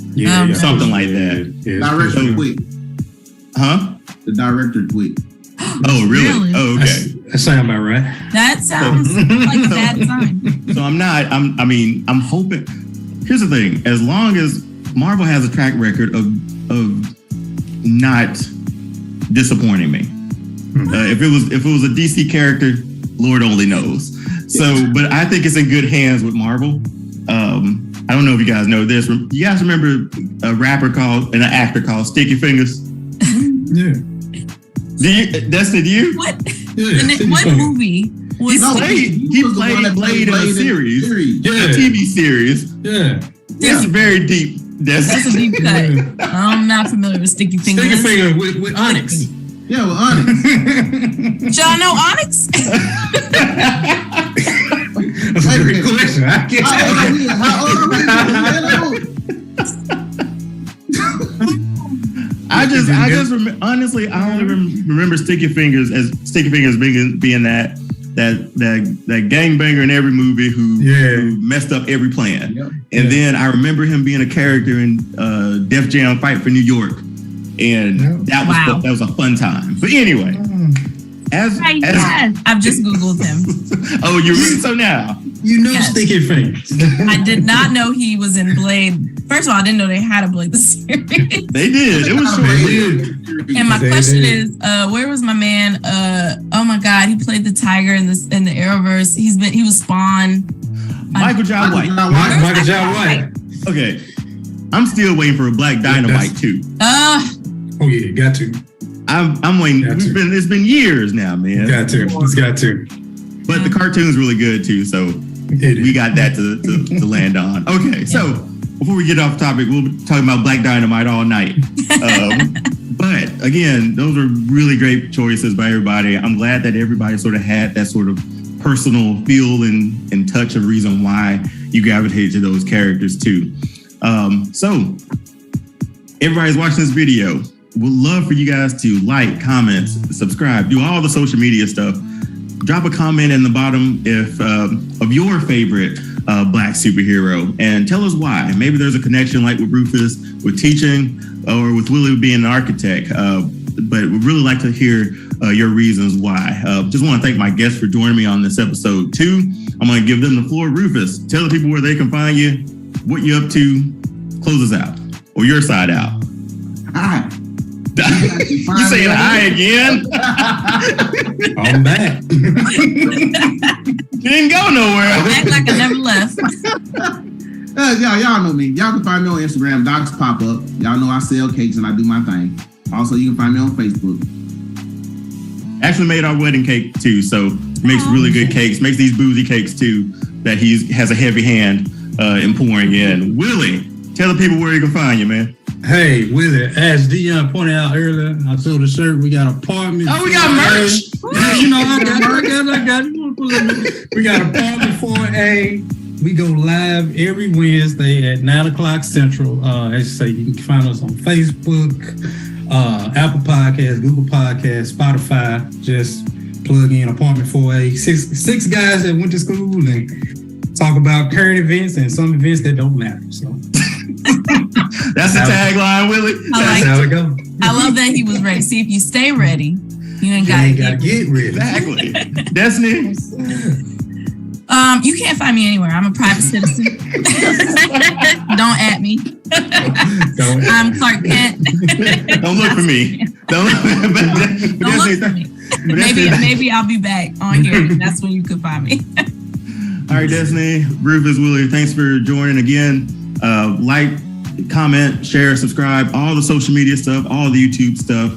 Something like that. Director quit. Huh? The director quit. Oh, really? Oh, okay. That sounds about right. That sounds like a bad sign. So I'm hoping. Here's the thing: as long as Marvel has a track record of not disappointing me. If it was a DC character, Lord only knows. So, but I think it's in good hands with Marvel. I don't know if you guys know this. You guys remember an actor called Sticky Fingers? Yeah. Destiny, do you? What? Yeah, what movie? He played in a series, a TV series. Yeah. It's very deep. That's a deep cut. I'm not familiar with Sticky Fingers. Sticky Fingers with Onyx. Yeah, with Onyx. Y'all know Onyx? That's a great question. How old are we? I just honestly, I only remember Sticky Fingers being that gangbanger in every movie who messed up every plan. Yep. And then I remember him being a character in Def Jam Fight for New York, and that was a fun time. But anyway, I've just Googled him. Oh, you're reading so now. Sticky Fingers. I did not know he was in Blade. First of all, I didn't know they had a Blade the series. They did. It was short. And my question is, where was my man? Oh my God, he played the Tiger in the Arrowverse. He was Spawn. Michael Jai White. Michael Jai White. Okay, I'm still waiting for a Black Dynamite too. Oh yeah, got to. I'm waiting. It's been years now, man. It's got to. But the cartoon's really good too, so we got that to land on. Okay, so before we get off topic, we'll be talking about Black Dynamite all night. But again, those are really great choices by everybody. I'm glad that everybody sort of had that sort of personal feel and touch of reason why you gravitate to those characters too. So everybody's watching this video. We'd love for you guys to like, comment, subscribe, do all the social media stuff. Drop a comment in the bottom of your favorite Black superhero and tell us why. Maybe there's a connection like with Rufus, with teaching, or with Willie being an architect. But we'd really like to hear your reasons why. Just want to thank my guests for joining me on this episode too. I'm going to give them the floor. Rufus, tell the people where they can find you, what you're up to, close us out, or your side out. Hi. You saying hi again? I'm back. You didn't go nowhere. Act like I never left. Y'all know me. Y'all can find me on Instagram, Docs Pop Up. Y'all know I sell cakes and I do my thing. Also, you can find me on Facebook. Actually made our wedding cake too, so makes really good cakes. Makes these boozy cakes too that he has a heavy hand in pouring in. Willie, tell the people where you can find you, man. Hey, Willie, as Dion pointed out earlier, I sold the shirt. We got apartments. Oh, we got merch. I got. We got apartment 4A. We go live every Wednesday at 9:00 Central. As you say, you can find us on Facebook, Apple Podcasts, Google Podcasts, Spotify. Just plug in apartment 4A. Six guys that went to school and talk about current events and some events that don't matter. So. That's the tagline, Willie. That's how it goes. I love that he was ready. See, if you stay ready, you ain't You got ain't to gotta get ready. Exactly. Destiny. You can't find me anywhere. I'm a private citizen. Don't at me. I'm Clark Kent. Don't look for me. Don't look for me. Maybe I'll be back on here. That's when you could find me. All right, Destiny, Rufus, Willie, thanks for joining again. Like, comment, share, subscribe, all the social media stuff, all the YouTube stuff.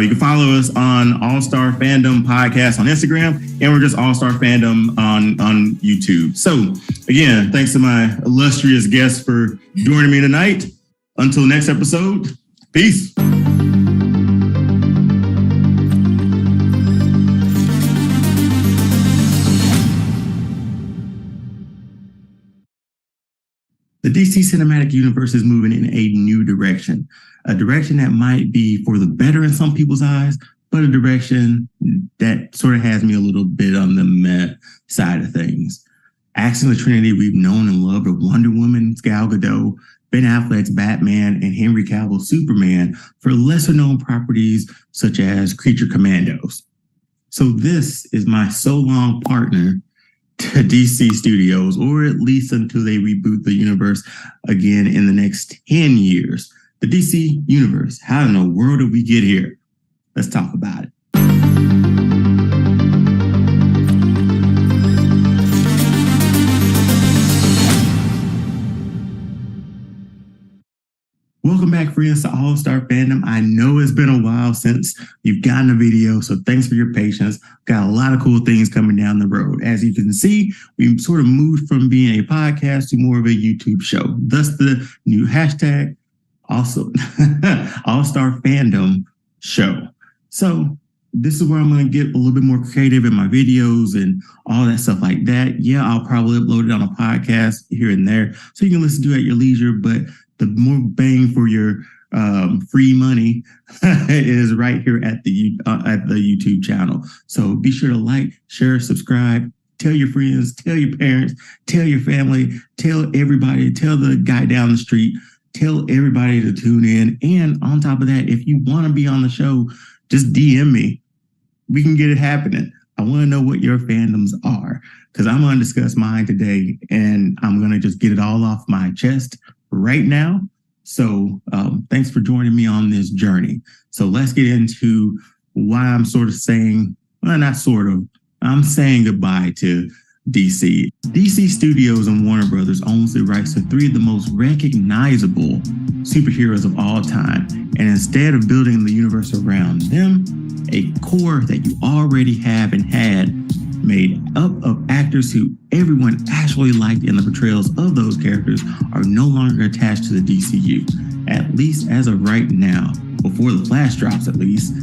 You can follow us on All Star Fandom Podcast on Instagram, and we're just All Star Fandom on YouTube. So, again, thanks to my illustrious guests for joining me tonight. Until next episode, peace. The DC Cinematic Universe is moving in a new direction, a direction that might be for the better in some people's eyes, but a direction that sort of has me a little bit on the meh side of things. Axing the Trinity we've known and loved of Wonder Woman, Gal Gadot, Ben Affleck's Batman, and Henry Cavill's Superman for lesser-known properties such as Creature Commandos. So this is my so-long partner to DC Studios, or at least until they reboot the universe again in the next 10 years. The DC Universe, how in the world did we get here? Let's talk about it. Welcome back, friends, to All Star Fandom. I know it's been a while since you've gotten a video, so thanks for your patience. Got a lot of cool things coming down the road. As you can see, we sort of moved from being a podcast to more of a YouTube show. Thus the new hashtag, also All Star Fandom Show. So this is where I'm going to get a little bit more creative in my videos and all that stuff like that. Yeah, I'll probably upload it on a podcast here and there, so you can listen to it at your leisure, but the more bang for your free money is right here at the YouTube channel. So be sure to like, share, subscribe, tell your friends, tell your parents, tell your family, tell everybody, tell the guy down the street, tell everybody to tune in. And on top of that, if you want to be on the show, just DM me. We can get it happening. I want to know what your fandoms are, because I'm going to discuss mine today, and I'm going to just get it all off my chest right now. So thanks for joining me on this journey. So let's get into why I'm sort of saying, well, not sort of, I'm saying goodbye to DC. DC Studios and Warner Brothers owns the rights to three of the most recognizable superheroes of all time. And instead of building the universe around them, a core that you already have and had made up of actors who everyone actually liked in the portrayals of those characters are no longer attached to the DCU, at least as of right now, before the Flash drops at least.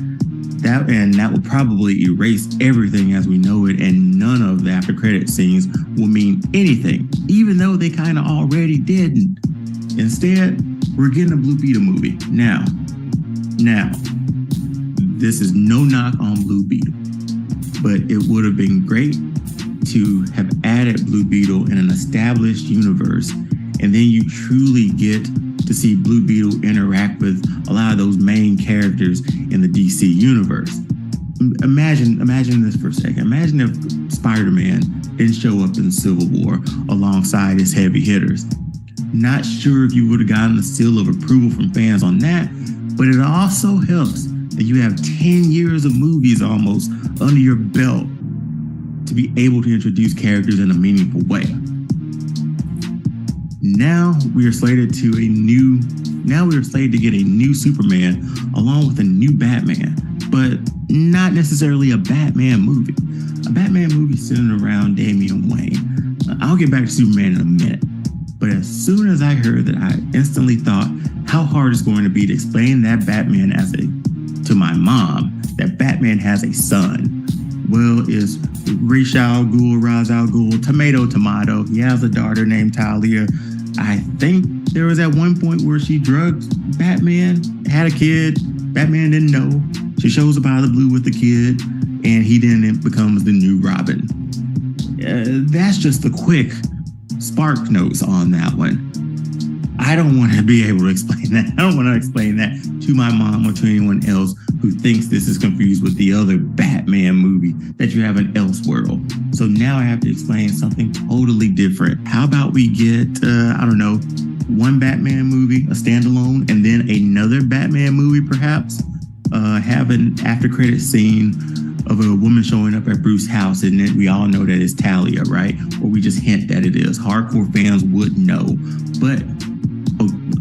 That will probably erase everything as we know it, and none of the after credit scenes will mean anything, even though they kind of already didn't. Instead, we're getting a Blue Beetle movie. Now, this is no knock on Blue Beetle, but it would have been great to have added Blue Beetle in an established universe, and then you truly get to see Blue Beetle interact with a lot of those main characters in the DC universe. Imagine this for a second. Imagine if Spider-Man didn't show up in Civil War alongside his heavy hitters. Not sure if you would have gotten the seal of approval from fans on that, but it also helps that you have 10 years of movies almost under your belt to be able to introduce characters in a meaningful way. Now we are slated to get a new Superman along with a new Batman, but not necessarily a Batman movie. A Batman movie centered around Damian Wayne. I'll get back to Superman in a minute, but as soon as I heard that, I instantly thought how hard it's going to be to explain that Batman to my mom, that Batman has a son. Well, is Ra's al Ghul, tomato. He has a daughter named Talia. I think there was at one point where she drugged Batman, had a kid. Batman didn't know. She shows up out of the blue with the kid, and he then becomes the new Robin. That's just the quick spark notes on that one. I don't want to be able to explain that. I don't want to explain that to my mom or to anyone else who thinks this is confused with the other Batman movie that you have in Elseworld. So now I have to explain something totally different. How about we get, one Batman movie, a standalone, and then another Batman movie, perhaps? Have an after credit scene of a woman showing up at Bruce's house, and then we all know that it's Talia, right? Or we just hint that it is. Hardcore fans would know. But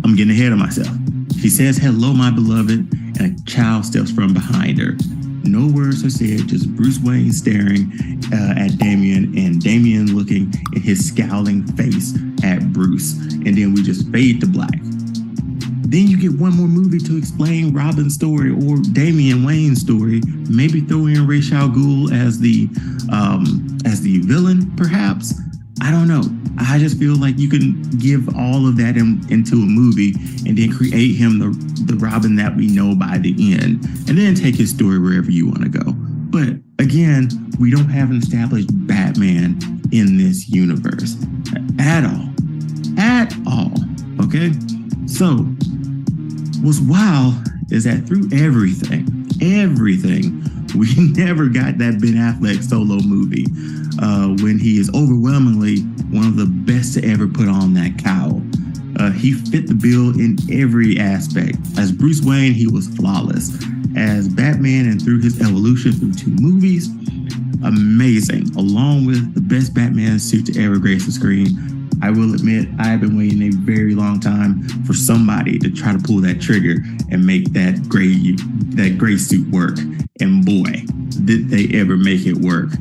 I'm getting ahead of myself. She says, "Hello, my beloved," and a child steps from behind her. No words are said, just Bruce Wayne staring at Damian, and Damian looking in his scowling face at Bruce. And then we just fade to black. Then you get one more movie to explain Robin's story or Damian Wayne's story. Maybe throw in Ra's al Ghul as the villain, perhaps. I don't know. I just feel like you can give all of that into a movie and then create him the Robin that we know by the end, and then take his story wherever you want to go. But again, we don't have an established Batman in this universe at all. Okay, so what's wild is that through everything, we never got that Ben Affleck solo movie when he is overwhelmingly one of the best to ever put on that cowl. He fit the bill in every aspect. As Bruce Wayne, he was flawless. As Batman, and through his evolution through 2 movies, amazing. Along with the best Batman suit to ever grace the screen. I will admit, I've been waiting a very long time for somebody to try to pull that trigger and make that gray suit work. And boy, did they ever make it work.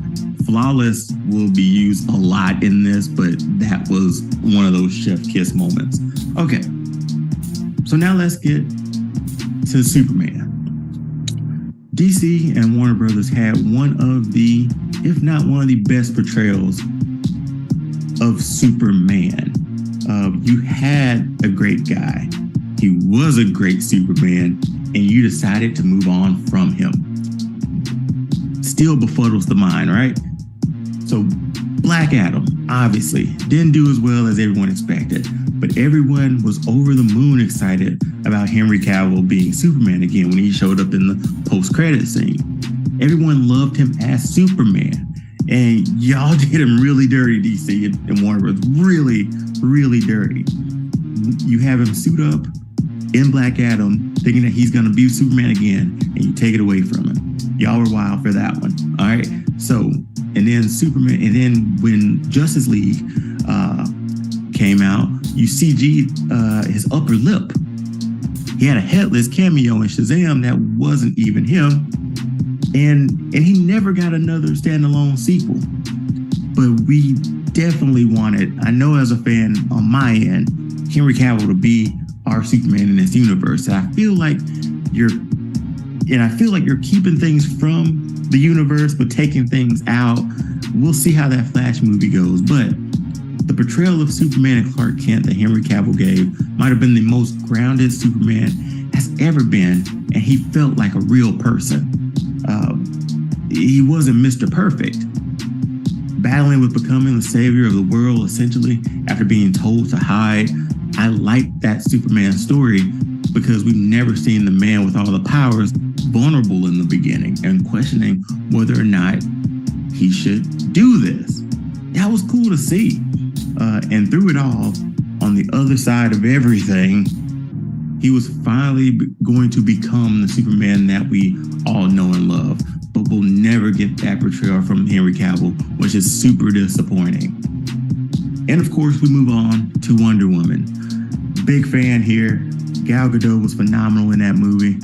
Flawless will be used a lot in this, but that was one of those chef kiss moments. Okay, so now let's get to Superman. DC and Warner Brothers had one of the, if not one of the best portrayals of Superman. You had a great guy. He was a great Superman, and you decided to move on from him. Still befuddles the mind, right? So Black Adam, obviously, didn't do as well as everyone expected, but everyone was over the moon excited about Henry Cavill being Superman again when he showed up in the post-credit scene. Everyone loved him as Superman. And y'all did him really dirty, DC and Warner Bros. Really, really dirty. You have him suit up in Black Adam, thinking that he's going to be Superman again, and you take it away from him. Y'all were wild for that one. All right. So, and then Superman, and then when Justice League came out, you CG'd his upper lip. He had a headless cameo in Shazam that wasn't even him. And he never got another standalone sequel. But we definitely wanted, I know as a fan on my end, Henry Cavill to be our Superman in this universe. And I feel like you're keeping things from the universe, but taking things out. We'll see how that Flash movie goes. But the portrayal of Superman and Clark Kent that Henry Cavill gave might have been the most grounded Superman has ever been. And he felt like a real person. He wasn't Mr. Perfect. Battling with becoming the savior of the world, essentially, after being told to hide. I like that Superman story because we've never seen the man with all the powers vulnerable in the beginning and questioning whether or not he should do this. That was cool to see. And through it all, on the other side of everything, he was finally going to become the Superman that we all know and love. But we'll never get that portrayal from Henry Cavill, which is super disappointing. And of course, we move on to Wonder Woman. Big fan here. Gal Gadot was phenomenal in that movie.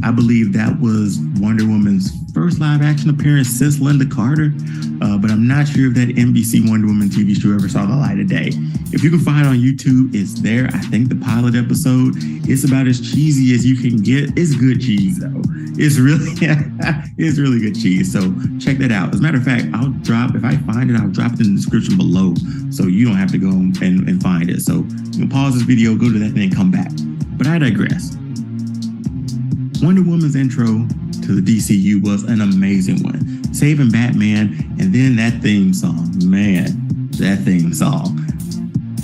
I believe that was Wonder Woman's first live action appearance since Linda Carter, but I'm not sure if that NBC Wonder Woman TV show ever saw the light of day. If you can find it on YouTube, it's there. I think the pilot episode, it's about as cheesy as you can get. It's good cheese though. It's really good cheese. So check that out. As a matter of fact, if I find it, I'll drop it in the description below so you don't have to go and find it. So you can pause this video, go to that, and then come back. But I digress. Wonder Woman's intro to the DCU was an amazing one. Saving Batman, and then that theme song. Man, that theme song.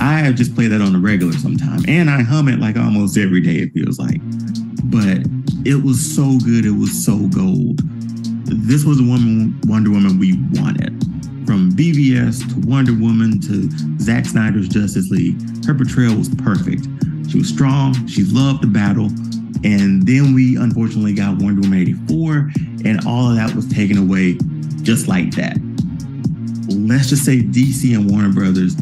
I just play that on the regular sometime, and I hum it like almost every day, it feels like. But it was so good. It was so gold. This was the Wonder Woman we wanted. From BVS to Wonder Woman to Zack Snyder's Justice League, her portrayal was perfect. She was strong. She loved the battle. And then we unfortunately got Wonder Woman 84, and all of that was taken away just like that. Let's just say DC and Warner Brothers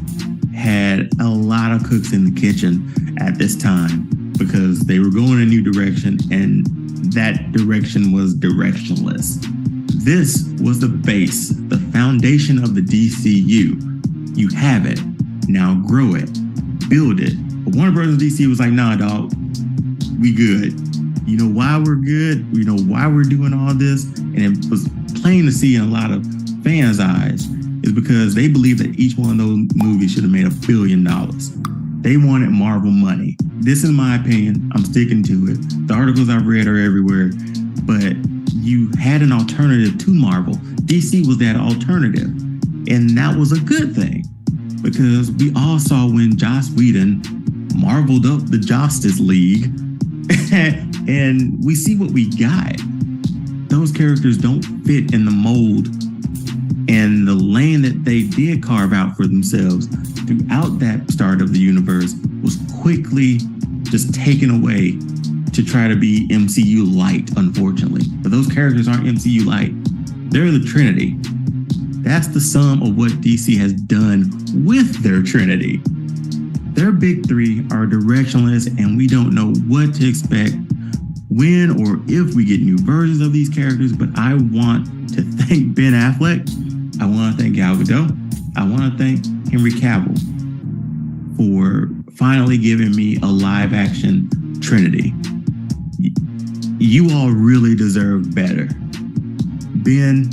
had a lot of cooks in the kitchen at this time because they were going a new direction, and that direction was directionless. This was the base, the foundation of the DCU. You have it. Now grow it. Build it. But Warner Brothers DC was like, nah, dog. We good. You know why we're good? You know why we're doing all this? And it was plain to see in a lot of fans' eyes is because they believe that each one of those movies should have made $1 billion. They wanted Marvel money. This is my opinion. I'm sticking to it. The articles I've read are everywhere. But you had an alternative to Marvel. DC was that alternative. And that was a good thing. Because we all saw when Joss Whedon marveled up the Justice League. And we see what we got. Those characters don't fit in the mold and the lane that they did carve out for themselves throughout that start of the universe was quickly just taken away to try to be MCU light, unfortunately. But those characters aren't MCU light. They're the Trinity. That's the sum of what DC has done with their Trinity. Their big three are directionless, and we don't know what to expect when or if we get new versions of these characters. But I want to thank Ben Affleck. I want to thank Gal Gadot. I want to thank Henry Cavill for finally giving me a live action Trinity. You all really deserve better. Ben,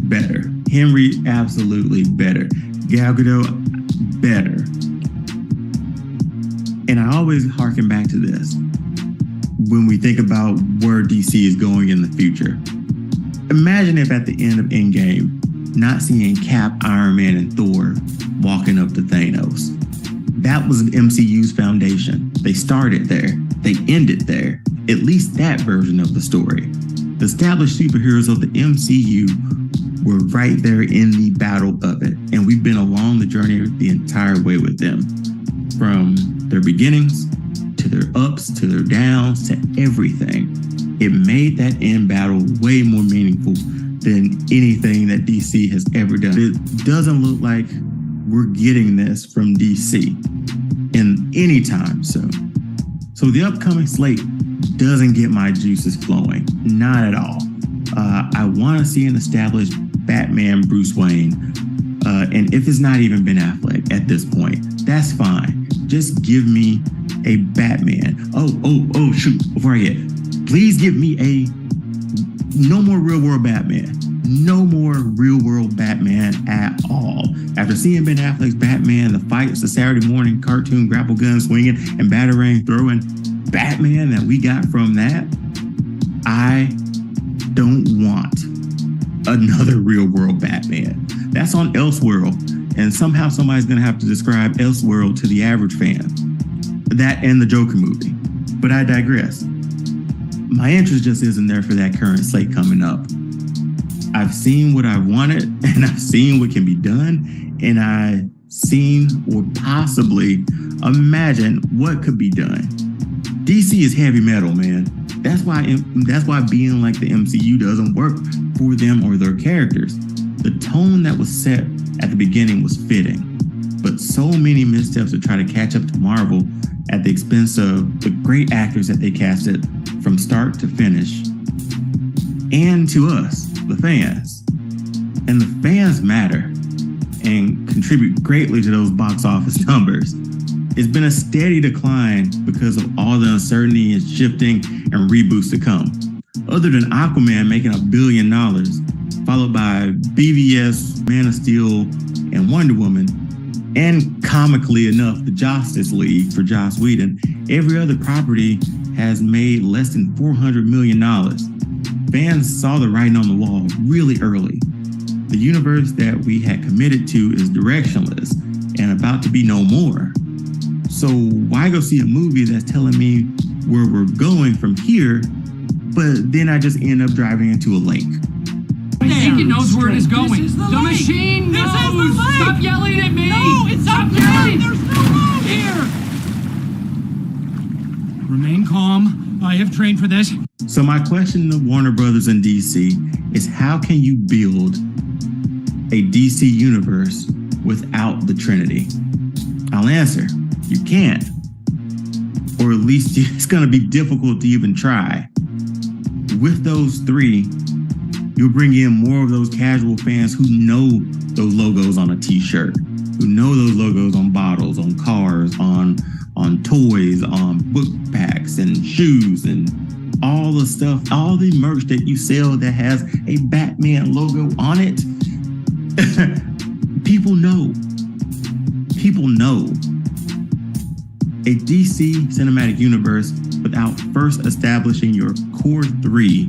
better. Henry, absolutely better. Gal Gadot, better. And I always harken back to this when we think about where DC is going in the future. Imagine if at the end of Endgame, not seeing Cap, Iron Man, and Thor walking up to Thanos. That was MCU's foundation. They started there. They ended there. At least that version of the story. The established superheroes of the MCU were right there in the battle of it. And we've been along the journey the entire way with them. From their beginnings, to their ups, to their downs, to everything. It made that end battle way more meaningful than anything that DC has ever done. It doesn't look like we're getting this from DC in any time soon. So the upcoming slate doesn't get my juices flowing. Not at all. I want to see an established Batman Bruce Wayne. And if it's not even Ben Affleck at this point, that's fine. Just give me a Batman. Oh, shoot. Before I get, please give me no more real world Batman. No more real world Batman at all. After seeing Ben Affleck's Batman, the fights, the Saturday morning cartoon grapple gun swinging and batarang throwing Batman that we got from that, I don't want another real world Batman. That's on Elseworld. And somehow somebody's going to have to describe Elseworld to the average fan. That and the Joker movie. But I digress. My interest just isn't there for that current slate coming up. I've seen what I wanted, and I've seen what can be done, and I've seen or possibly imagine what could be done. DC is heavy metal, man. That's why being like the MCU doesn't work for them or their characters. The tone that was set at the beginning was fitting, but so many missteps to try to catch up to Marvel at the expense of the great actors that they casted from start to finish, and to us, the fans. And the fans matter and contribute greatly to those box office numbers. It's been a steady decline because of all the uncertainty and shifting and reboots to come. Other than Aquaman making $1 billion, followed by BVS, Man of Steel, and Wonder Woman, and comically enough, the Justice League for Joss Whedon, every other property has made less than $400 million. Fans saw the writing on the wall really early. The universe that we had committed to is directionless, and about to be no more. So why go see a movie that's telling me where we're going from here, but then I just end up driving into a lake? I think it knows where it is going. This is the lake. Machine This knows. is the lake. Stop yelling at me. No, it's not yelling. There's no road Here. Remain calm. I have trained for this. So my question to Warner Brothers and DC is, how can you build a DC universe without the Trinity? I'll answer. You can't. Or at least it's going to be difficult to even try. With those three, you'll bring in more of those casual fans who know those logos on a t-shirt, who know those logos on bottles, on cars, on toys, on book packs and shoes and all the stuff, all the merch that you sell that has a Batman logo on it. People know. People know. A DC cinematic universe without first establishing your core three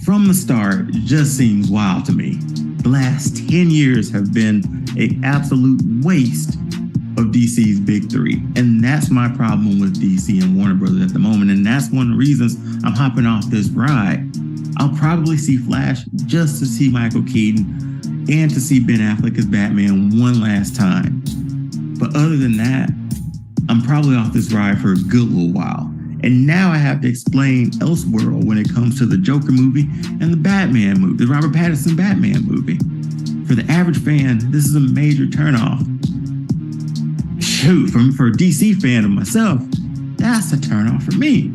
from the start just seems wild to me. The last 10 years have been an absolute waste of DC's big three. And that's my problem with DC and Warner Brothers at the moment. And that's one of the reasons I'm hopping off this ride. I'll probably see Flash just to see Michael Keaton and to see Ben Affleck as Batman one last time. But other than that, I'm probably off this ride for a good little while. And now I have to explain Elseworld when it comes to the Joker movie and the Batman movie, the Robert Pattinson Batman movie. For the average fan, this is a major turnoff. Shoot, for a DC fan of myself, that's a turnoff for me.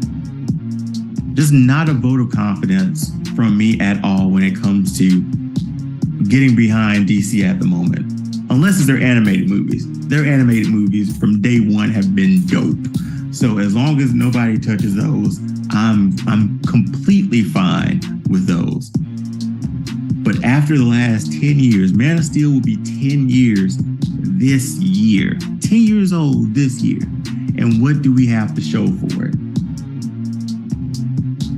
Just not a vote of confidence from me at all when it comes to getting behind DC at the moment. Unless it's their animated movies. Their animated movies from day one have been dope. So as long as nobody touches those, I'm completely fine with those. But after the last 10 years, Man of Steel will be 10 years this year. 10 years old this year. And what do we have to show for it?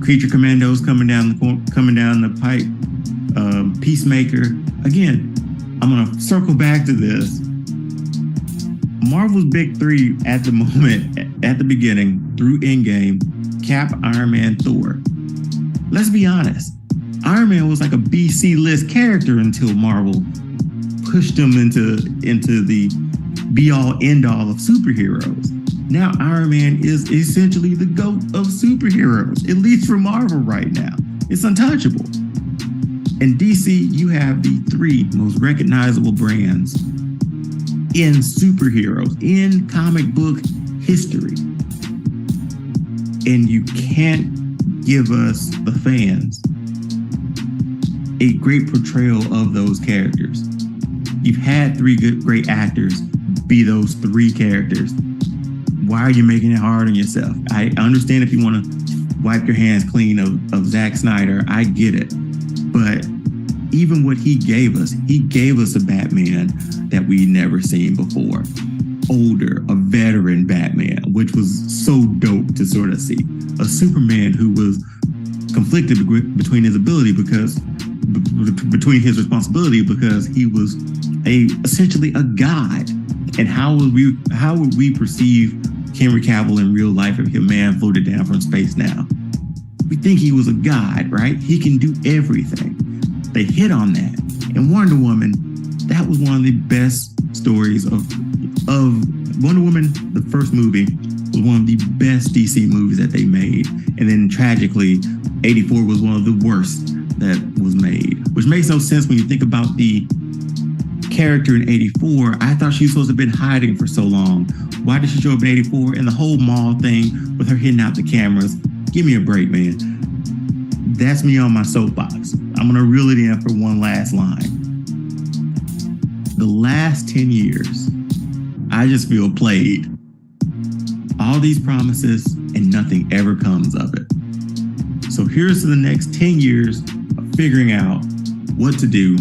Creature Commandos coming down the pipe. Peacemaker. Again, I'm gonna circle back to this. Marvel's big three at the moment, at the beginning, through Endgame, Cap, Iron Man, Thor. Let's be honest. Iron Man was like a BC list character until Marvel pushed him into the be-all, end-all of superheroes. Now Iron Man is essentially the GOAT of superheroes, at least for Marvel right now. It's untouchable. In DC, you have the three most recognizable brands in superheroes, in comic book history. And you can't give us, the fans, a great portrayal of those characters. You've had three great actors be those three characters. Why are you making it hard on yourself? I understand if you want to wipe your hands clean of Zack Snyder. I get it. But even what he gave us a Batman that we'd never seen before. Older, a veteran Batman, which was so dope to sort of see. A Superman who was conflicted between his responsibility because he was essentially a god. And how would we perceive Henry Cavill in real life if a man floated down from space now? We think he was a god, right? He can do everything. They hit on that. And Wonder Woman, that was one of the best stories of Wonder Woman. The first movie was one of the best DC movies that they made. And then tragically, 84 was one of the worst that was made, which makes no sense when you think about the character in 84. I thought she was supposed to have been hiding for so long. Why did she show up in 84? And the whole mall thing with her hitting out the cameras. Give me a break, man. That's me on my soapbox. I'm going to reel it in for one last line. The last 10 years, I just feel played. All these promises and nothing ever comes of it. So here's to the next 10 years of figuring out what to do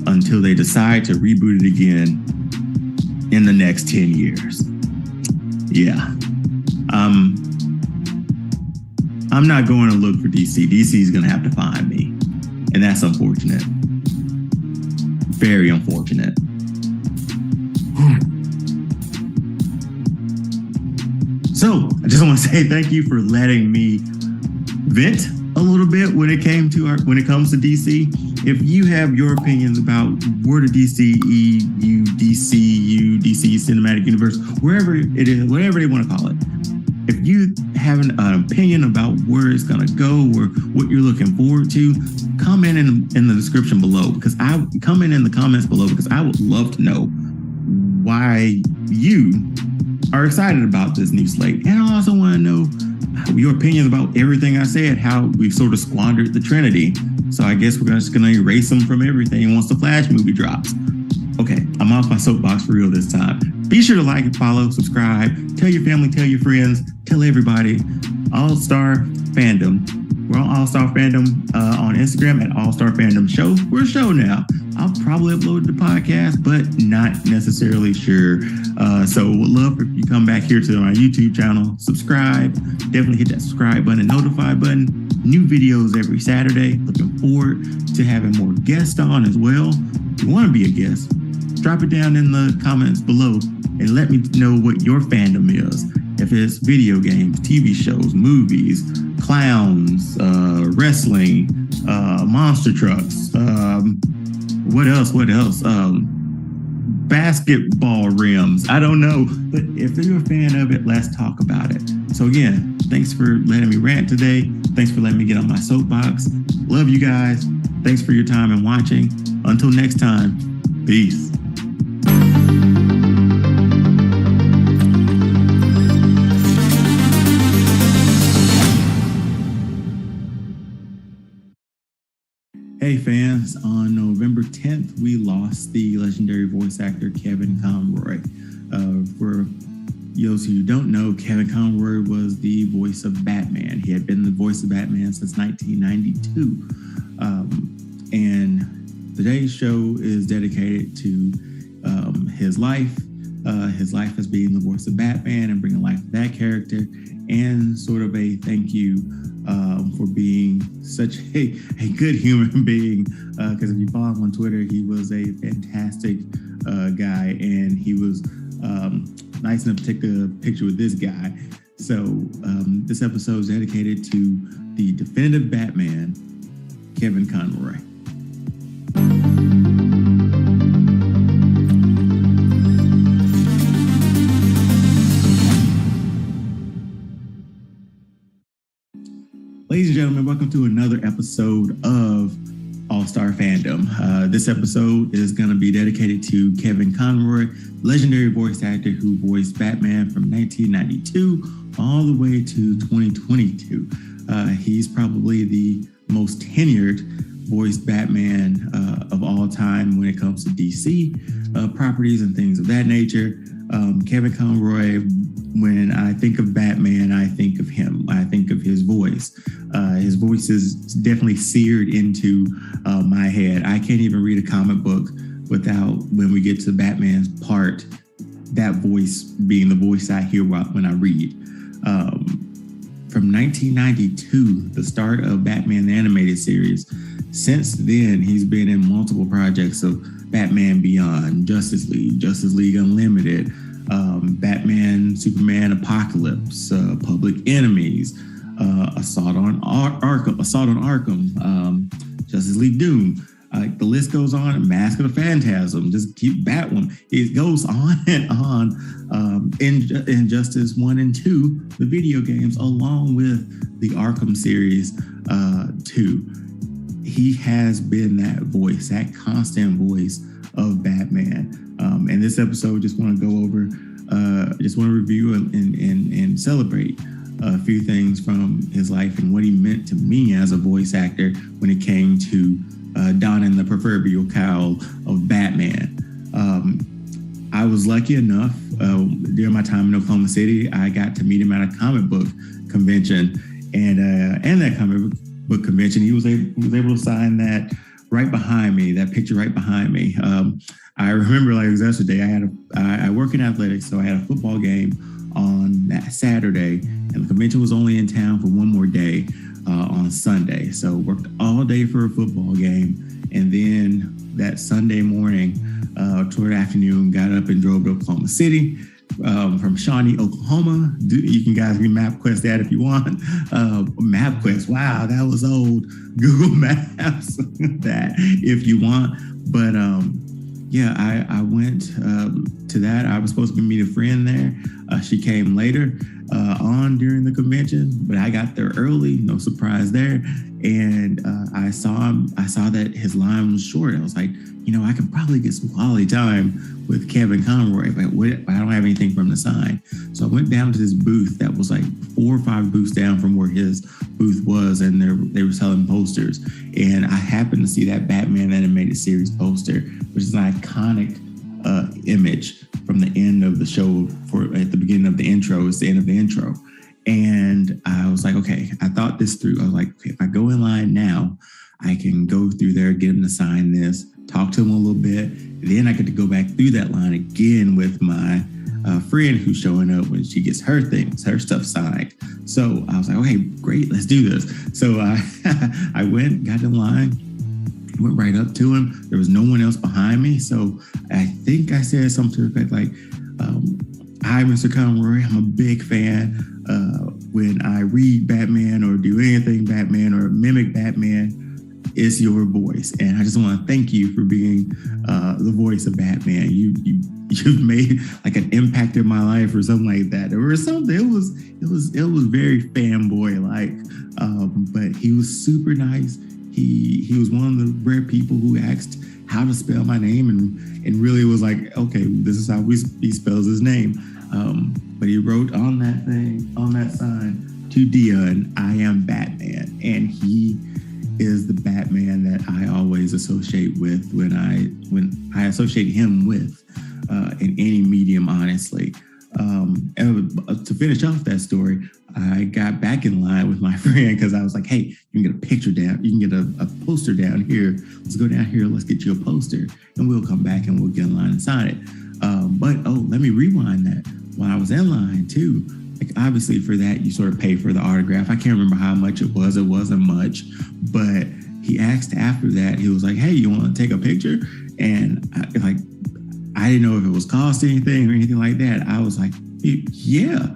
until they decide to reboot it again in the next 10 years. Yeah. I'm not going to look for DC. DC is going to have to find me. And that's unfortunate. Very unfortunate. So I just want to say thank you for letting me vent a little bit when it comes to DC. If you have your opinions about where the DCEU, DC Cinematic Universe, wherever it is, whatever they want to call it, if you have an opinion about where it's going to go or what you're looking forward to, comment in the description below, because comment in the comments below, because I would love to know why you are excited about this new slate. And I also want to know your opinions about everything I said, how we've sort of squandered the Trinity. So I guess we're just going to erase them from everything once the Flash movie drops. Okay, I'm off my soapbox for real this time. Be sure to like, follow, subscribe, tell your family, tell your friends, tell everybody. All-Star Fandom. We're on All-Star Fandom on Instagram at All-Star Fandom Show. We're a show now. I'll probably upload the podcast, but not necessarily sure. So would love if you come back here to my YouTube channel, subscribe, definitely hit that subscribe button and notify button. New videos every Saturday. Looking forward to having more guests on as well. If you want to be a guest, drop it down in the comments below and let me know what your fandom is. If it's video games, TV shows, movies, clowns, wrestling, monster trucks, what else? Basketball rims. I don't know. But if you're a fan of it, let's talk about it. So again, thanks for letting me rant today. Thanks for letting me get on my soapbox. Love you guys. Thanks for your time and watching. Until next time, peace. Hey fans, on November 10th, we lost the legendary voice actor Kevin Conroy. For those who don't know, Kevin Conroy was the voice of Batman. He had been the voice of Batman since 1992. And today's show is dedicated to his life as being the voice of Batman and bringing life to that character, and sort of a thank you for being such a good human being, because if you follow him on Twitter, he was a fantastic guy, and he was nice enough to take a picture with this guy. So this episode is dedicated to the definitive Batman, Kevin Conroy. Ladies and gentlemen, welcome to another episode of All-Star Fandom. This episode is going to be dedicated to Kevin Conroy, legendary voice actor who voiced Batman from 1992 all the way to 2022. He's probably the most tenured voiced Batman of all time when it comes to DC properties and things of that nature. Kevin Conroy, when I think of Batman, I think of him. I think of his voice. His voice is definitely seared into my head. I can't even read a comic book without, when we get to Batman's part, that voice being the voice I hear when I read. From 1992, the start of Batman the Animated Series, since then, he's been in multiple projects of Batman Beyond, Justice League Unlimited, Batman, Superman Apocalypse, Public Enemies, Assault on Arkham, Justice League Doom. The list goes on. Mask of the Phantasm. Just keep that one. It goes on and on. Injustice 1 and 2, the video games, along with the Arkham series 2. He has been that voice, that constant voice of Batman. And this episode, just want to go over, just want to review and celebrate a few things from his life and what he meant to me as a voice actor when it came to donning the proverbial cowl of Batman. I was lucky enough during my time in Oklahoma City, I got to meet him at a comic book convention, and that comic book convention, he was able to sign that right behind me, that picture right behind me. I remember like it was yesterday. I work in athletics, so I had a football game on that Saturday, and the convention was only in town for one more day on Sunday. So worked all day for a football game, and then that Sunday morning, toward afternoon, got up and drove to Oklahoma City. From Shawnee, Oklahoma. You can guys can MapQuest that if you want. MapQuest, wow, that was old. Google Maps that if you want. But yeah, I went to that. I was supposed to meet a friend there. She came later on during the convention, but I got there early. No surprise there. And I saw him. I saw that his line was short. I was like, I could probably get some quality time with Kevin Conroy, but I don't have anything from the sign. So I went down to this booth that was like 4 or 5 booths down from where his booth was, and they were selling posters. And I happened to see that Batman animated series poster, which is an iconic image from the end of the show. At the beginning of the intro, it's the end of the intro. And I was like, okay, I thought this through. I was like, okay, if I go in line now, I can go through there, get him to sign this, talk to him a little bit. Then I get to go back through that line again with my friend who's showing up when she gets her stuff signed. So I was like, okay, great, let's do this. So I went, got in line, went right up to him. There was no one else behind me. So I think I said something to the effect like, hi, Mr. Conroy, I'm a big fan. When I read Batman or do anything Batman or mimic Batman, it's your voice. And I just want to thank you for being the voice of Batman. You've made like an impact in my life or something like that. Or something. It was very fanboy like. But he was super nice. He was one of the rare people who asked how to spell my name and really was like, okay, this is how he spells his name. But he wrote on that sign to Dion, I am Batman. And he is the Batman that I always associate with when I associate him with in any medium, honestly. And to finish off that story, I got back in line with my friend because I was like, hey, you can get a picture down. You can get a poster down here. Let's go down here. Let's get you a poster. And we'll come back and we'll get in line and sign it. But let me rewind that. When I was in line too, like obviously for that, you sort of pay for the autograph. I can't remember how much it was. It wasn't much. But he asked after that, he was like, hey, you want to take a picture? And I didn't know if it was cost anything or anything like that. I was like, yeah.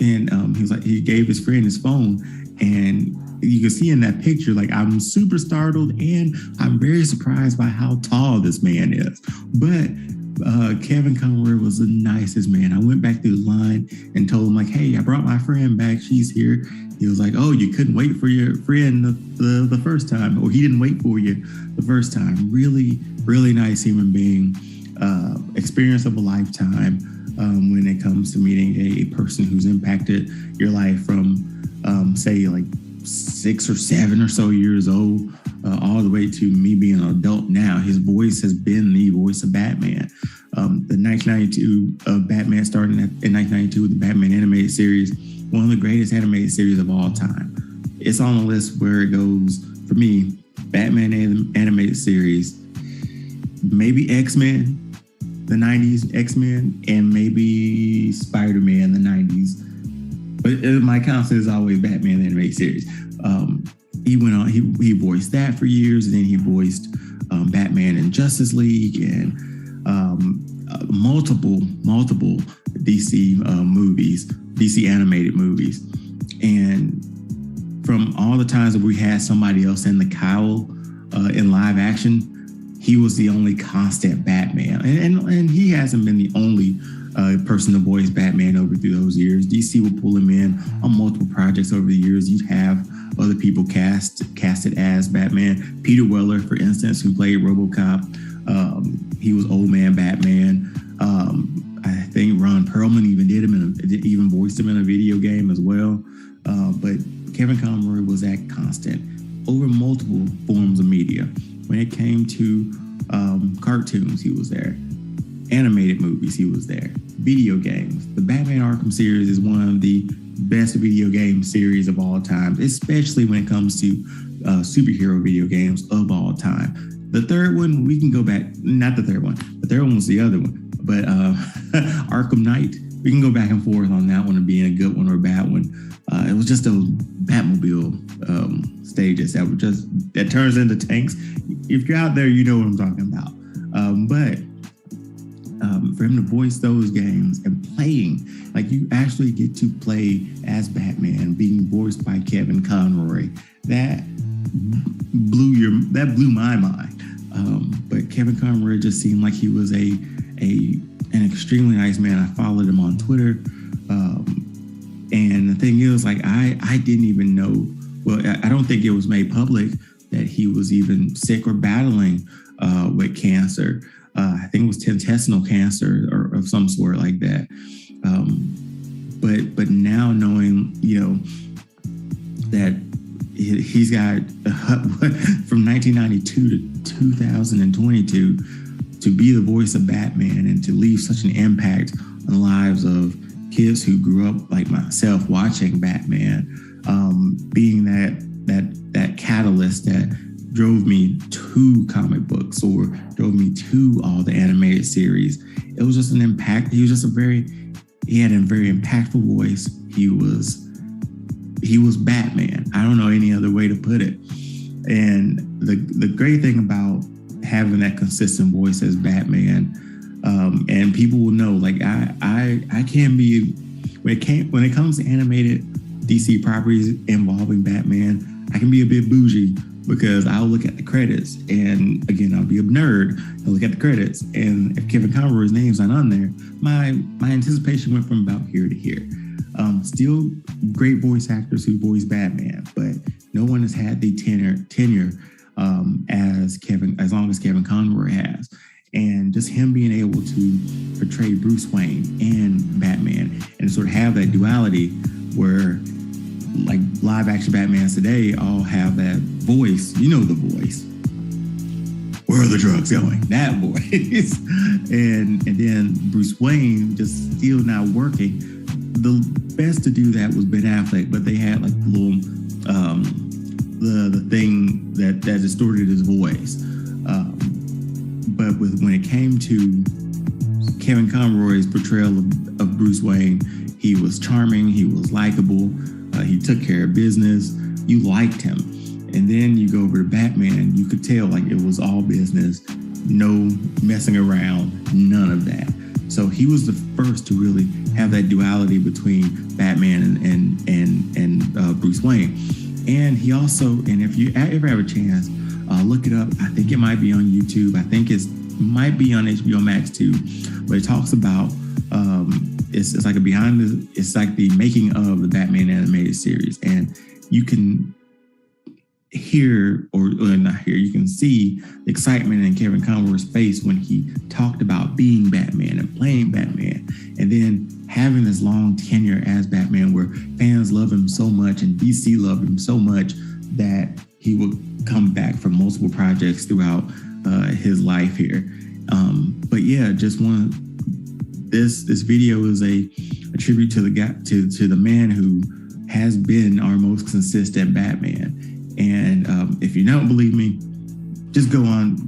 And he was like, he gave his friend his phone, and you can see in that picture, like I'm super startled and I'm very surprised by how tall this man is. But Kevin Conroy was the nicest man. I went back through the line and told him like, hey, I brought my friend back. She's here. He was like, oh, you couldn't wait for your friend the first time, or he didn't wait for you the first time. Really, really nice human being. Experience of a lifetime when it comes to meeting a person who's impacted your life from, say, like 6 or 7 or so years old, all the way to me being an adult now. His voice has been the voice of Batman. The 1992 Batman starting in 1992 with the Batman animated series, one of the greatest animated series of all time. It's on the list where it goes, for me, Batman animated series, maybe X-Men, the 90s X-Men, and maybe Spider-Man, the 90s. But my constant is always Batman animated series. He went on, he voiced that for years, and then he voiced Batman in Justice League and multiple DC movies, DC animated movies. And from all the times that we had somebody else in the cowl in live action, he was the only constant Batman. And he hasn't been the only person to voice Batman over through those years. DC will pull him in on multiple projects over the years. You'd have other people casted as Batman. Peter Weller, for instance, who played RoboCop. He was Old Man Batman. I think Ron Perlman even voiced him in a video game as well. But Kevin Conroy was that constant over multiple forms of media. When it came to cartoons, he was there. Animated movies, he was there. Video games. The Batman Arkham series is one of the best video game series of all time, especially when it comes to superhero video games of all time. The third one, we can go back, not the third one. The third one was the other one. But Arkham Knight, we can go back and forth on that one of being a good one or a bad one. It was just those Batmobile stages that turns into tanks. If you're out there, you know what I'm talking about. But for him to voice those games and playing, like you actually get to play as Batman, being voiced by Kevin Conroy, that blew my mind. But Kevin Conroy just seemed like he was an extremely nice man. I followed him on Twitter, and the thing is, like I didn't even know. Well, I don't think it was made public that he was even sick or battling with cancer. I think it was intestinal cancer or of some sort like that. But now knowing, that he's got from 1992 to 2022 to be the voice of Batman and to leave such an impact on the lives of kids who grew up like myself watching Batman, being that catalyst that drove me to comic books or drove me to all the animated series. It was just an impact. He had a very impactful voice. He was Batman. I don't know any other way to put it. And the great thing about having that consistent voice as Batman, and people will know, like I can be, when it comes to animated DC properties involving Batman, I can be a bit bougie because I'll look at the credits, and again, I'll be a nerd. I'll look at the credits, and if Kevin Conroy's name's not on there, my anticipation went from about here to here. Still great voice actors who voice Batman, but no one has had the tenure as long as Kevin Conroy has. And just him being able to portray Bruce Wayne and Batman and sort of have that duality where like live action Batmans today all have that voice, the voice. Where are the drugs going? That voice. and then Bruce Wayne just still not working. The best to do that was Ben Affleck, but they had like the little the thing that distorted his voice. But when it came to Kevin Conroy's portrayal of Bruce Wayne, he was charming, he was likable, he took care of business, you liked him. And then you go over to Batman, you could tell like it was all business, no messing around, none of that. So he was the first to really have that duality between Batman and Bruce Wayne. And he also, and if you ever have a chance, look it up. I think it might be on YouTube. I think it might be on HBO Max too. But it talks about it's like it's like the making of the Batman animated series, and you can hear or not hear. You can see the excitement in Kevin Conroy's face when he talked about being Batman and playing Batman, and then having this long tenure as Batman, where fans love him so much and DC loved him so much that he would come back for multiple projects throughout his life here. But yeah, just this video is a tribute to the man who has been our most consistent Batman. And if you don't believe me, just go on.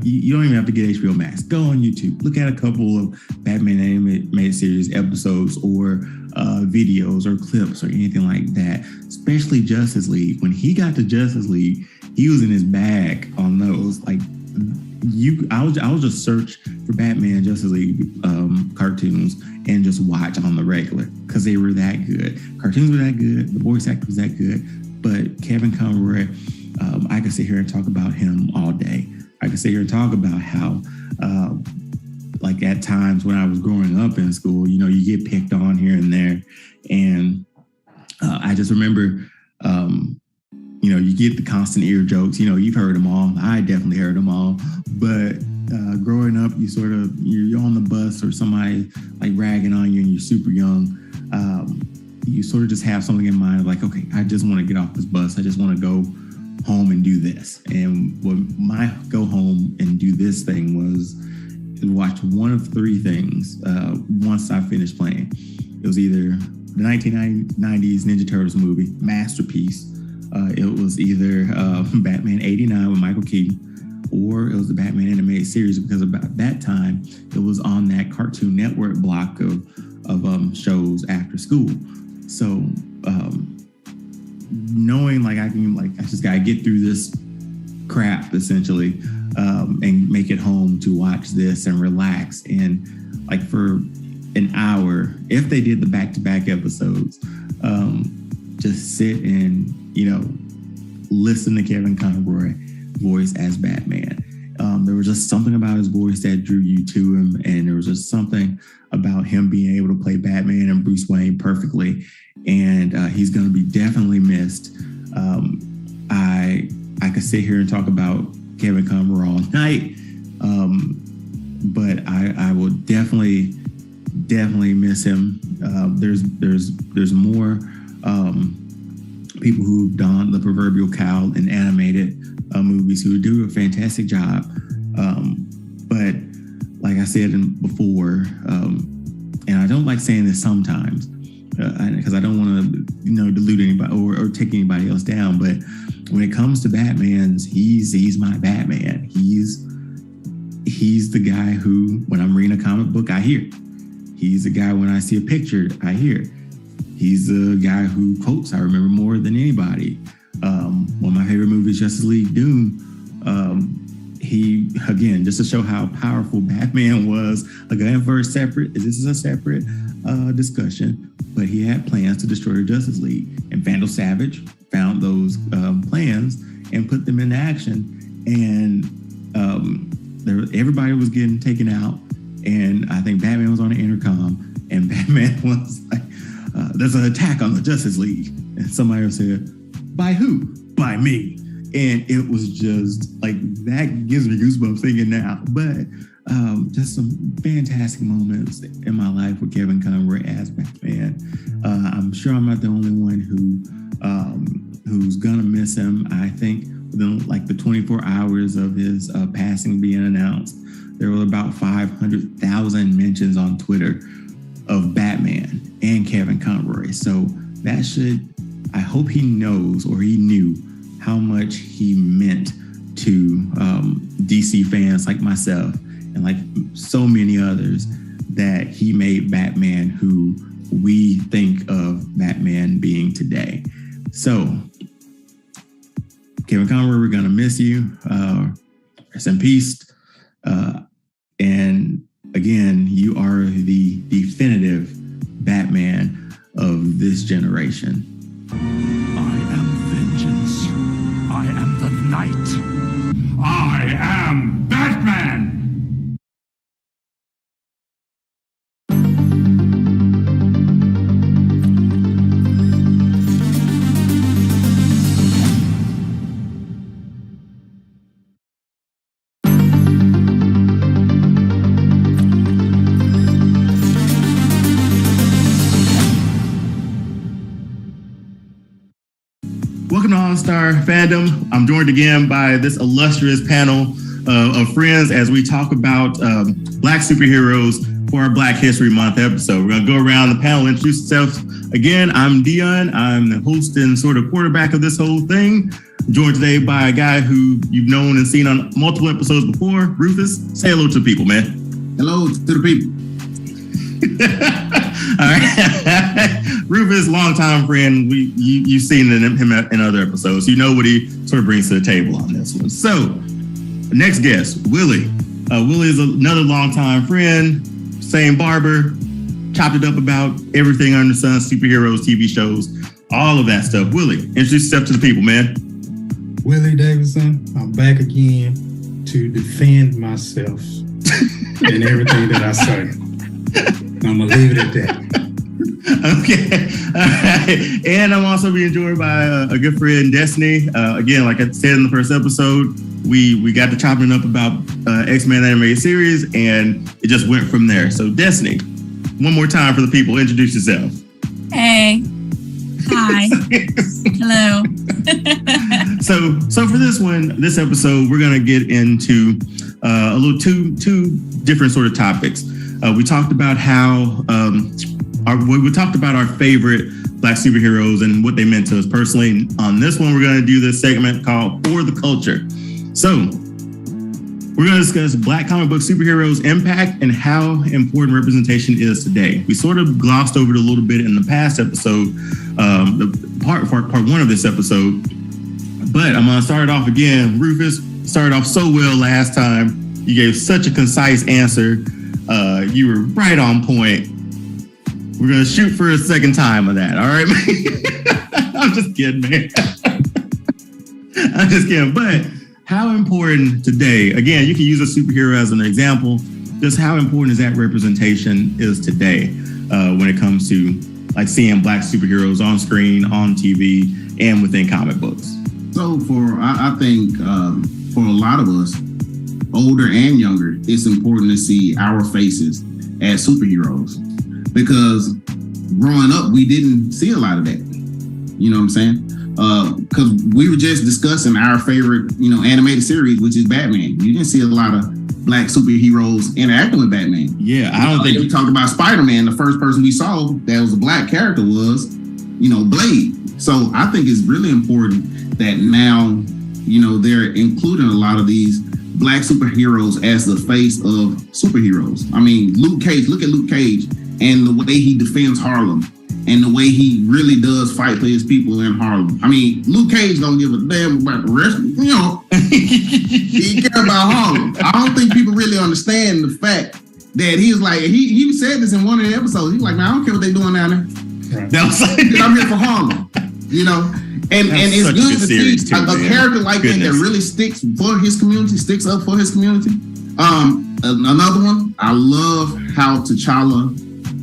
You don't even have to get HBO Max. Go on YouTube. Look at a couple of Batman animated series episodes or videos or clips or anything like that. Especially Justice League. When he got to Justice League, he was in his bag on those. Like I'll just search for Batman Justice League cartoons and just watch on the regular because they were that good. Cartoons were that good. The voice actor was that good. But Kevin Conroy, I could sit here and talk about him all day. I could sit here and talk about how, like at times when I was growing up in school, you get picked on here and there. And I just remember, you get the constant ear jokes. You've heard them all. I definitely heard them all. But growing up, you're on the bus or somebody like ragging on you and you're super young. You sort of just have something in mind of like, okay, I just want to get off this bus. I just want to go home and do this. And what my go home and do this thing was watch one of three things once I finished playing. It was either the 1990s Ninja Turtles movie, masterpiece. It was either Batman 89 with Michael Keaton, or it was the Batman animated series, because about that time, it was on that Cartoon Network block of shows after school. So knowing like I just gotta get through this crap essentially, and make it home to watch this and relax and like for an hour, if they did the back-to-back episodes, just sit and, listen to Kevin Conroy voice as Batman. There was just something about his voice that drew you to him, and there was just something about him being able to play Batman and Bruce Wayne perfectly, and he's going to be definitely missed. I could sit here and talk about Kevin Conroy all night, but I will definitely miss him. There's more people who've donned the proverbial cowl in animated movies who do a fantastic job. But like I said before, and I don't like saying this sometimes because I don't want to, dilute anybody or take anybody else down. But when it comes to Batman's, he's my Batman. He's the guy who, when I'm reading a comic book, I hear. He's the guy when I see a picture, I hear. He's the guy who quotes I remember more than anybody. One of my favorite movies, Justice League Doom. He, again, just to show how powerful Batman was, again, this is a separate discussion, but he had plans to destroy the Justice League. And Vandal Savage found those plans and put them into action. And everybody was getting taken out. And I think Batman was on the intercom, and Batman was like, there's an attack on the Justice League. And somebody else said, by who? By me. And it was just like, that gives me goosebumps thinking now. But just some fantastic moments in my life with Kevin Conroy as Batman. I'm sure I'm not the only one who's gonna miss him. I think within like the 24 hours of his passing being announced, there were about 500,000 mentions on Twitter of Batman and Kevin Conroy. So that I hope he knows, or he knew, how much he meant to DC fans like myself and like so many others, that he made Batman who we think of Batman being today. So, Kevin Conroy, we're going to miss you. Rest in peace. And again, you are the definitive Batman of this generation. I am vengeance. I am the night. I am Batman! Welcome to All-Star Fandom. I'm joined again by this illustrious panel of friends as we talk about Black superheroes for our Black History Month episode. We're going to go around the panel, introduce yourselves. Again, I'm Dion. I'm the host and sort of quarterback of this whole thing. I'm joined today by a guy who you've known and seen on multiple episodes before, Rufus. Say hello to the people, man. Hello to the people. All right. Rufus, longtime friend. You've seen him in other episodes. You know what he sort of brings to the table on this one. So, next guest, Willie. Willie is another longtime friend, same barber, chopped it up about everything under the sun, superheroes, TV shows, all of that stuff. Willie, introduce yourself to the people, man. Willie Davidson, I'm back again to defend myself in everything that I say. I'm going to leave it at that. Okay. All right. And I'm also being joined by a good friend, Destiny. Again, like I said in the first episode, we got to chopping up about X-Men animated series, and it just went from there. So, Destiny, one more time for the people, introduce yourself. Hey. Hi. Hello. So for this episode, we're going to get into a little two different sort of topics. We talked about we talked about our favorite Black superheroes and what they meant to us personally. On this one, we're going to do this segment called For the Culture. So we're going to discuss Black comic book superheroes' impact and how important representation is today. We sort of glossed over it a little bit in the past episode, the part one of this episode. But I'm going to start it off again. Rufus, started off so well last time. You gave such a concise answer. You were right on point. We're gonna shoot for a second time of that. All right, man. I'm just kidding, man. I'm just kidding. But how important today? Again, you can use a superhero as an example. Just how important is that representation is today when it comes to like seeing Black superheroes on screen, on TV, and within comic books. So I think for a lot of us, older and younger, it's important to see our faces as superheroes because growing up, we didn't see a lot of that. You know what I'm saying? Because we were just discussing our favorite, animated series, which is Batman. You didn't see a lot of Black superheroes interacting with Batman. Yeah, I don't think we talked about Spider-Man. The first person we saw that was a Black character was, Blade. So I think it's really important that now, they're including a lot of these Black superheroes as the face of superheroes. I mean, Luke Cage, look at Luke Cage and the way he defends Harlem and the way he really does fight for his people in Harlem. I mean, Luke Cage don't give a damn about the rest, he cares about Harlem. I don't think people really understand the fact that he was like, he said this in one of the episodes. He's like, man, I don't care what they doing down there. Right. I'm here for Harlem, And it's good to see a character like that really sticks for his community, sticks up for his community. Another one, I love how T'Challa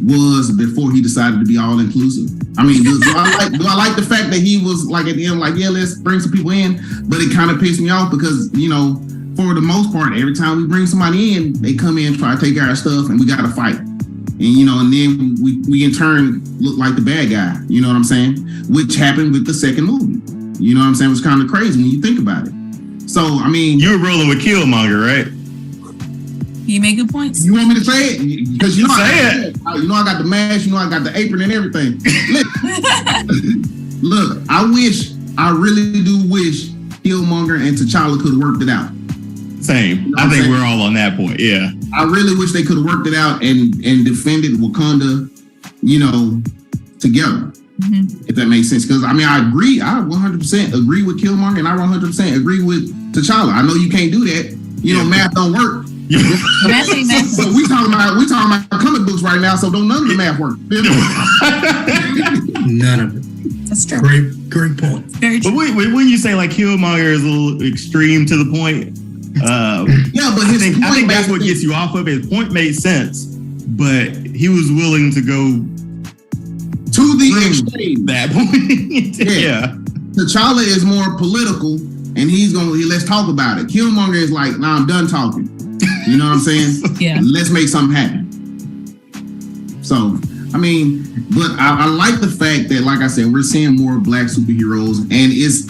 was before he decided to be all inclusive. I mean, do I like the fact that he was like at the end, like, yeah, let's bring some people in, but it kind of pissed me off because, for the most part, every time we bring somebody in, they come in, try to take our stuff, and we got to fight. And, and then we in turn look like the bad guy, you know what I'm saying? Which happened with the second movie. You know what I'm saying? It was kind of crazy when you think about it. So, I mean... You were rolling with Killmonger, right? You make good points. You want me to say it? Because say it. I got the mask, I got the apron and everything. Look, I really do wish Killmonger and T'Challa could have worked it out. Same. I think we're all on that point. Yeah. I really wish they could have worked it out and defended Wakanda, together. Mm-hmm. If that makes sense. Because I agree. I 100% agree with Killmonger and I 100% agree with T'Challa. I know you can't do that. Math don't work. So we talking about comic books right now. So don't none of the math work. None of it. That's true. Great point. Very true. But when you say like Killmonger is a little extreme to the point. Yeah, but I think that's what gets you off of it. His point made sense, but he was willing to go to the extreme. That point. Yeah. T'Challa is more political, and let's talk about it. Killmonger is like, nah, I'm done talking. You know what I'm saying? Yeah. Let's make something happen. So, but I like the fact that, like I said, we're seeing more Black superheroes, and it's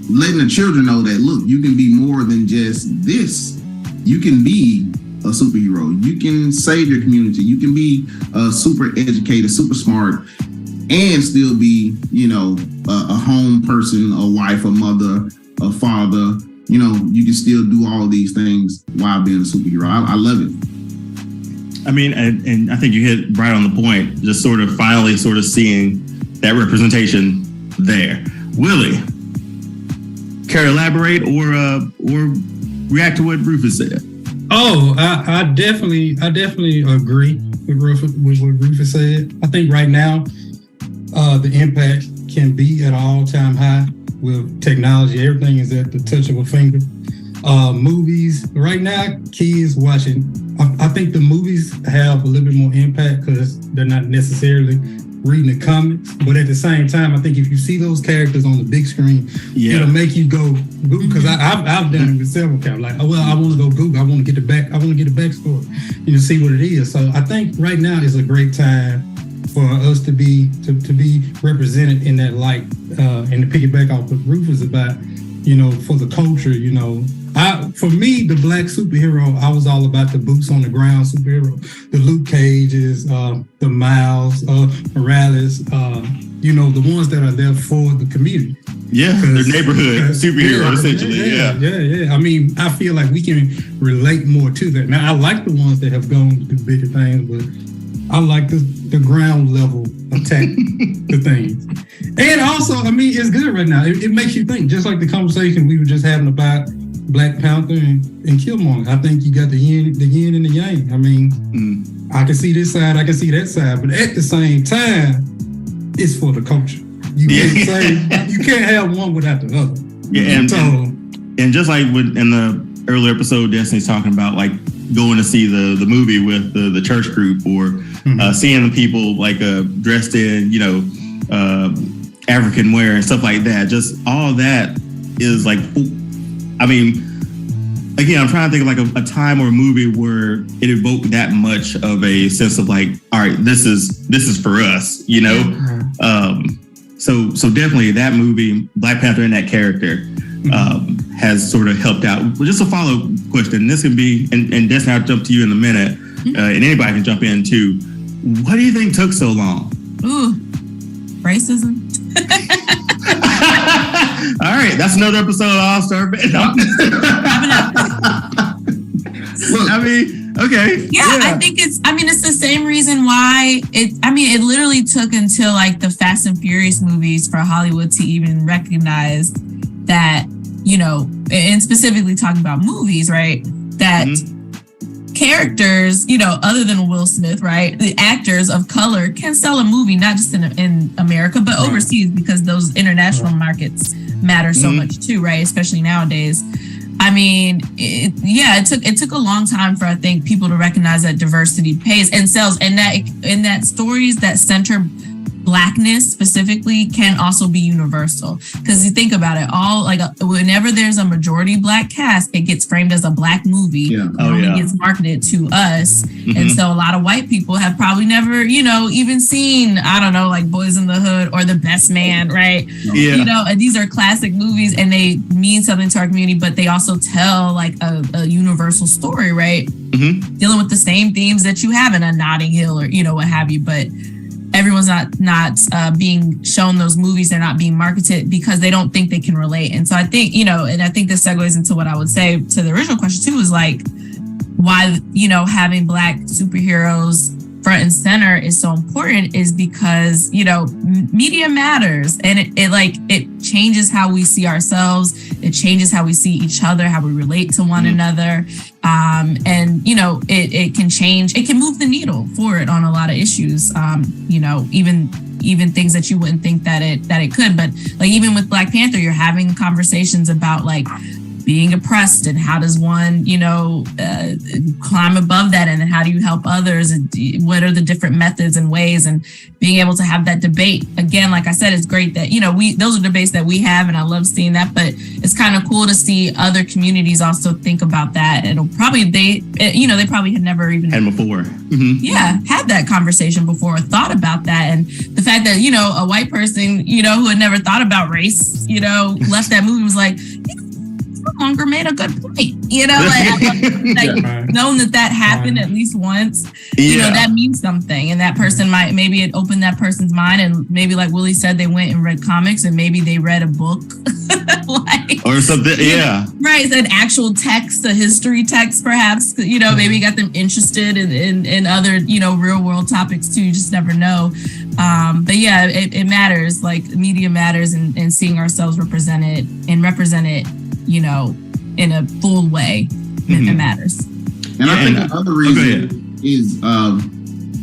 letting the children know that, look, you can be more than just this. You can be a superhero. You can save your community. You can be super educated, super smart, and still be, a home person, a wife, a mother, a father. You can still do all these things while being a superhero. I love it. And I think you hit right on the point, just finally seeing that representation there. Willie, care to elaborate or react to what Rufus said? Oh, I definitely agree with what Rufus said. I think right now the impact can be at an all-time high with technology. Everything is at the touch of a finger. Movies right now, kids watching. I think the movies have a little bit more impact because they're not necessarily reading the comics, but at the same time, I think if you see those characters on the big screen, it'll make you go Google. Because I've done it with several characters. Like, I want to go Google. I want to get the backstory. See what it is. So I think right now is a great time for us to be represented in that light. And to piggyback off what Rufus about, for the culture, for me, the Black superhero, I was all about the boots on the ground superhero. The Luke Cages, the Miles, Morales, the ones that are there for the community. Yeah, their neighborhood superhero, essentially. Yeah. I feel like we can relate more to that. Now, I like the ones that have gone to bigger things, but I like the ground level attack the things. And also, it's good right now. It makes you think, just like the conversation we were just having about Black Panther and Killmonger. I think you got the yin and the yang. I mean, I can see this side, I can see that side, but at the same time, it's for the culture. You can't say you can't have one without the other. Yeah, and just like in the earlier episode, Destiny's talking about like going to see the movie with the church group, or seeing the people like dressed in African wear and stuff like that. Just all that is like, I mean, again, I'm trying to think of like a time or a movie where it evoked that much of a sense of like, all right, this is for us, you know. So definitely that movie, Black Panther and that character, has sort of helped out. Well, just a follow-up question. This can be, and Destiny, I'll jump to you in a minute, and anybody can jump in too. What do you think took so long? Ooh, racism. All right, that's another episode of All Star. I mean, okay. Yeah, I think it's the same reason why it literally took until like the Fast and Furious movies for Hollywood to even recognize that, and specifically talking about movies, right? That characters, other than Will Smith, right? The actors of color can sell a movie, not just in America, but overseas, because those international markets matter so much too, right? Especially nowadays. I mean, it took a long time for, I think, people to recognize that diversity pays and sells, and that stories that center Blackness specifically can also be universal. Because you think about it, whenever there's a majority Black cast, it gets framed as a Black movie. It gets marketed to us. And so a lot of white people have probably never, even seen, I don't know, like Boys in the Hood or The Best Man, right? And these are classic movies and they mean something to our community, but they also tell like a universal story, right? Dealing with the same themes that you have in a Notting Hill or, what have you. But everyone's not being shown those movies. They're not being marketed because they don't think they can relate. And so I think, and I think this segues into what I would say to the original question too, is like why, having Black superheroes front and center is so important is because, media matters, and it changes how we see ourselves. It changes how we see each other, how we relate to one another. And, it can change, it can move the needle forward on a lot of issues. Even things that you wouldn't think that it could, but like even with Black Panther, you're having conversations about like being oppressed and how does one, climb above that, and then how do you help others, and what are the different methods and ways, and being able to have that debate. Again, like I said, it's great that, those are debates that we have, and I love seeing that, but it's kind of cool to see other communities also think about that. It'll probably, they probably had never even had before. Had that conversation before or thought about that. And the fact that, a white person, who had never thought about race, left that movie was like, longer made a good point, knowing that happened at least once, that means something, and that person maybe it opened that person's mind, and maybe like Willie said, they went and read comics, and maybe they read a book or something, right, an actual text, a history text perhaps, maybe got them interested in other real world topics too. You just never know. But it matters, like media matters, and seeing ourselves represented in a full way, it matters. And I think another reason is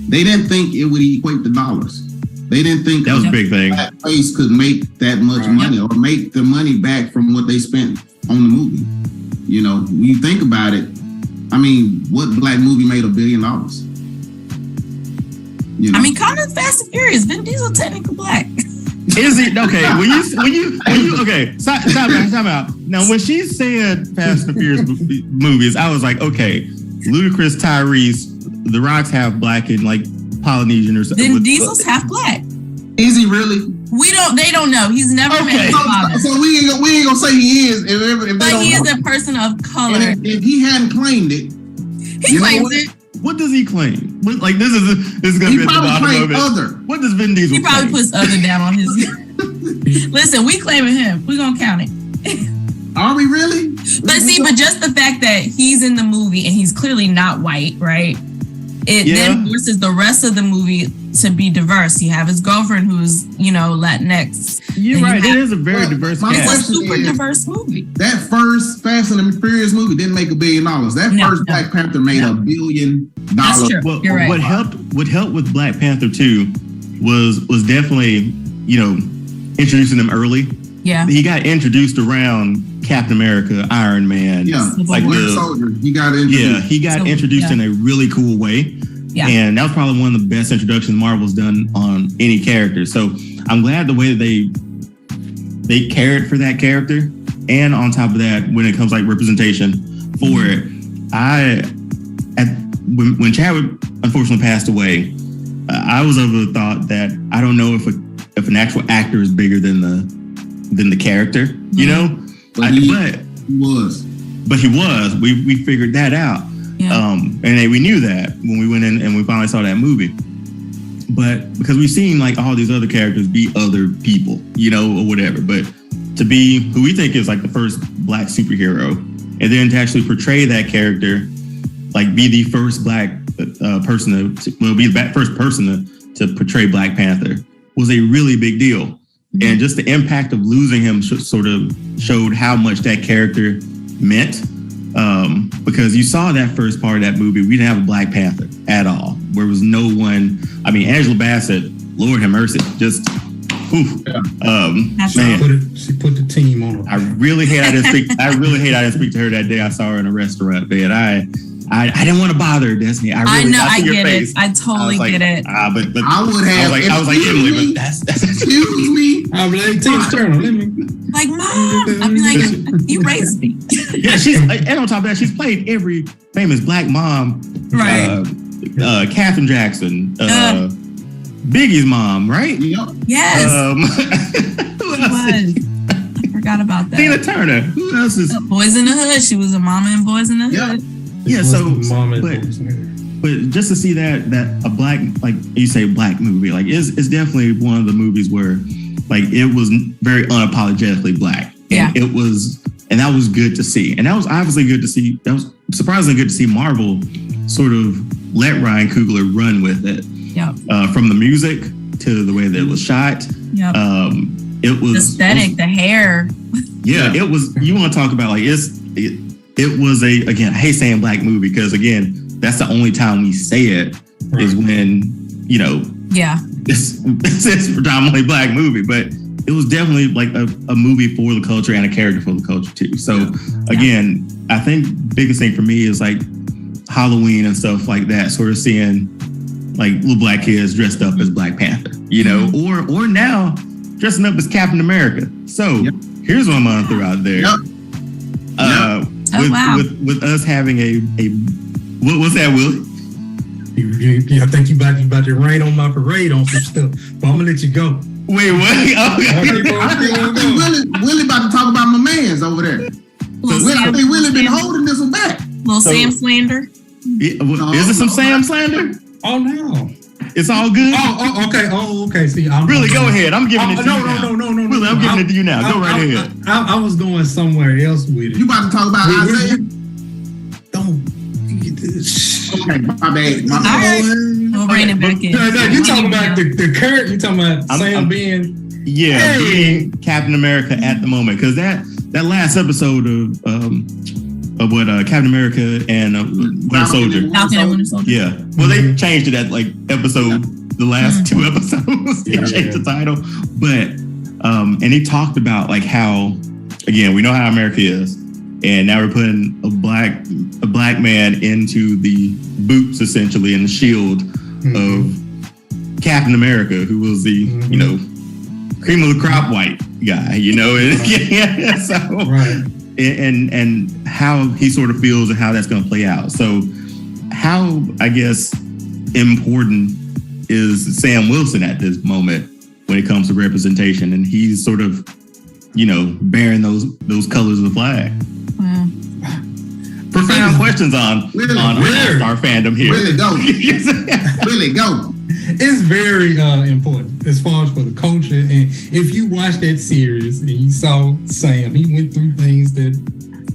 they didn't think it would equate to dollars. They didn't think that was a big thing. That place could make that much money or make the money back from what they spent on the movie. When you think about it, I mean, what Black movie made $1 billion? I mean, kind of Fast and Furious. Vin Diesel technically Black. Is it okay? When you okay? Time out. Now, when she said Fast and Furious movies, I was like, okay, Ludacris, Tyrese, The Rock's half Black and like Polynesian or something. Vin Diesel's half Black. Is he really? They don't know. He's never met his father. So we ain't gonna say he is. But he is a person of color. And if he hadn't claimed it, he claims it. What does he claim? Like this is gonna be at the bottom of it. Other. What does Vin Diesel? He probably puts other down on his. Listen, we claiming him. We're gonna count it. Are we really? But just the fact that he's in the movie and he's clearly not white, right? It then forces the rest of the movie to be diverse. You have his girlfriend who's, Latinx. You're right. It is a very diverse my cast. It's a super is, diverse movie. That first Fast and the Furious movie didn't make $1 billion. That first Black Panther made $1 billion. That's true. Well, You're right. what helped with Black Panther 2 was definitely, introducing them early. Yeah. He got introduced around Captain America, Iron Man. Yeah, like Winter Soldier. He got introduced. he got introduced in a really cool way. Yeah. And that was probably one of the best introductions Marvel's done on any character. So I'm glad the way that they cared for that character. And on top of that, when it comes like representation for it, when Chadwick unfortunately passed away, I was of the thought that I don't know if an actual actor is bigger than the character, But he was. But he was. We figured that out. Yeah. And we knew that when we went in and we finally saw that movie. But because we've seen like all these other characters be other people, or whatever. But to be who we think is like the first Black superhero, and then to actually portray that character, like be the first Black person be the first person to portray Black Panther was a really big deal. Mm-hmm. And just the impact of losing him sort of showed how much that character meant. Because you saw that first part of that movie, we didn't have a Black Panther at all. There was no one. I mean, Angela Bassett, Lord have mercy, just man. She put the team on her. I really hate I didn't speak to her that day I saw her in a restaurant bed. I didn't want to bother her, Destiny. I know, I get it. I totally get it. But I would have. I was like Emily, but that's excuse me. I'm like, Tina Turner, let me. Like, Mom, I'd be like, you raised me. Yeah, and on top of that, she's played every famous Black mom. Right. Katherine Jackson, Biggie's mom, right? Yep. Yes. Who else? I forgot about that. Tina Turner. Who else is? Boys in the Hood. She was a mama in Boys in the Hood. Yeah. But just to see that a Black, like you say, Black movie, like it's definitely one of the movies where like it was very unapologetically Black. Yeah. And that was good to see. And that was obviously good to see. That was surprisingly good to see Marvel sort of let Ryan Coogler run with it. Yep. From the music to the way that it was shot. Yep. It was the aesthetic, the hair. Yeah, it was. You want to talk about like it was I hate saying Black movie because again, that's the only time we say it is when it's predominantly Black movie, but it was definitely like a movie for the culture and a character for the culture too. So again, I think biggest thing for me is like Halloween and stuff like that, sort of seeing like little Black kids dressed up as Black Panther, or now dressing up as Captain America. So here's what I'm gonna throw out there. With us having a what was that, Will? I think you about to rain on my parade on some stuff, but I'm gonna let you go. Wait, what? I think Willie about to talk about my man's over there. I think Willie been holding this one back. Little Sam slander. Is it some Sam slander? Oh no. It's all good. Oh, okay. See, go ahead. I'm giving it to you now. No. Really, I'm giving it to you now. Go right ahead. I was going somewhere else with it. You about to talk about Isaiah? Don't. Okay, my bad. We'll bring it back in. No, you talking about the current? You talking about Sam being? Yeah, being Captain America at the moment, because that last episode of what Captain America and Winter Soldier. Falcon and Winter Soldier. Yeah. Well, they changed it at like episode, the last two episodes. They changed the title. But, and he talked about like how, again, we know how America is. And now we're putting a black man into the boots, essentially, and the shield of Captain America, who was the, cream of the crop white guy, So, right. And how he sort of feels and how that's going to play out. So how, I guess, important is Sam Wilson at this moment when it comes to representation? And he's sort of, bearing those colors of the flag. Wow. Profound questions on our fandom here. Really go. Really go. It's very important as far as for the culture. And if you watch that series and you saw Sam, he went through things that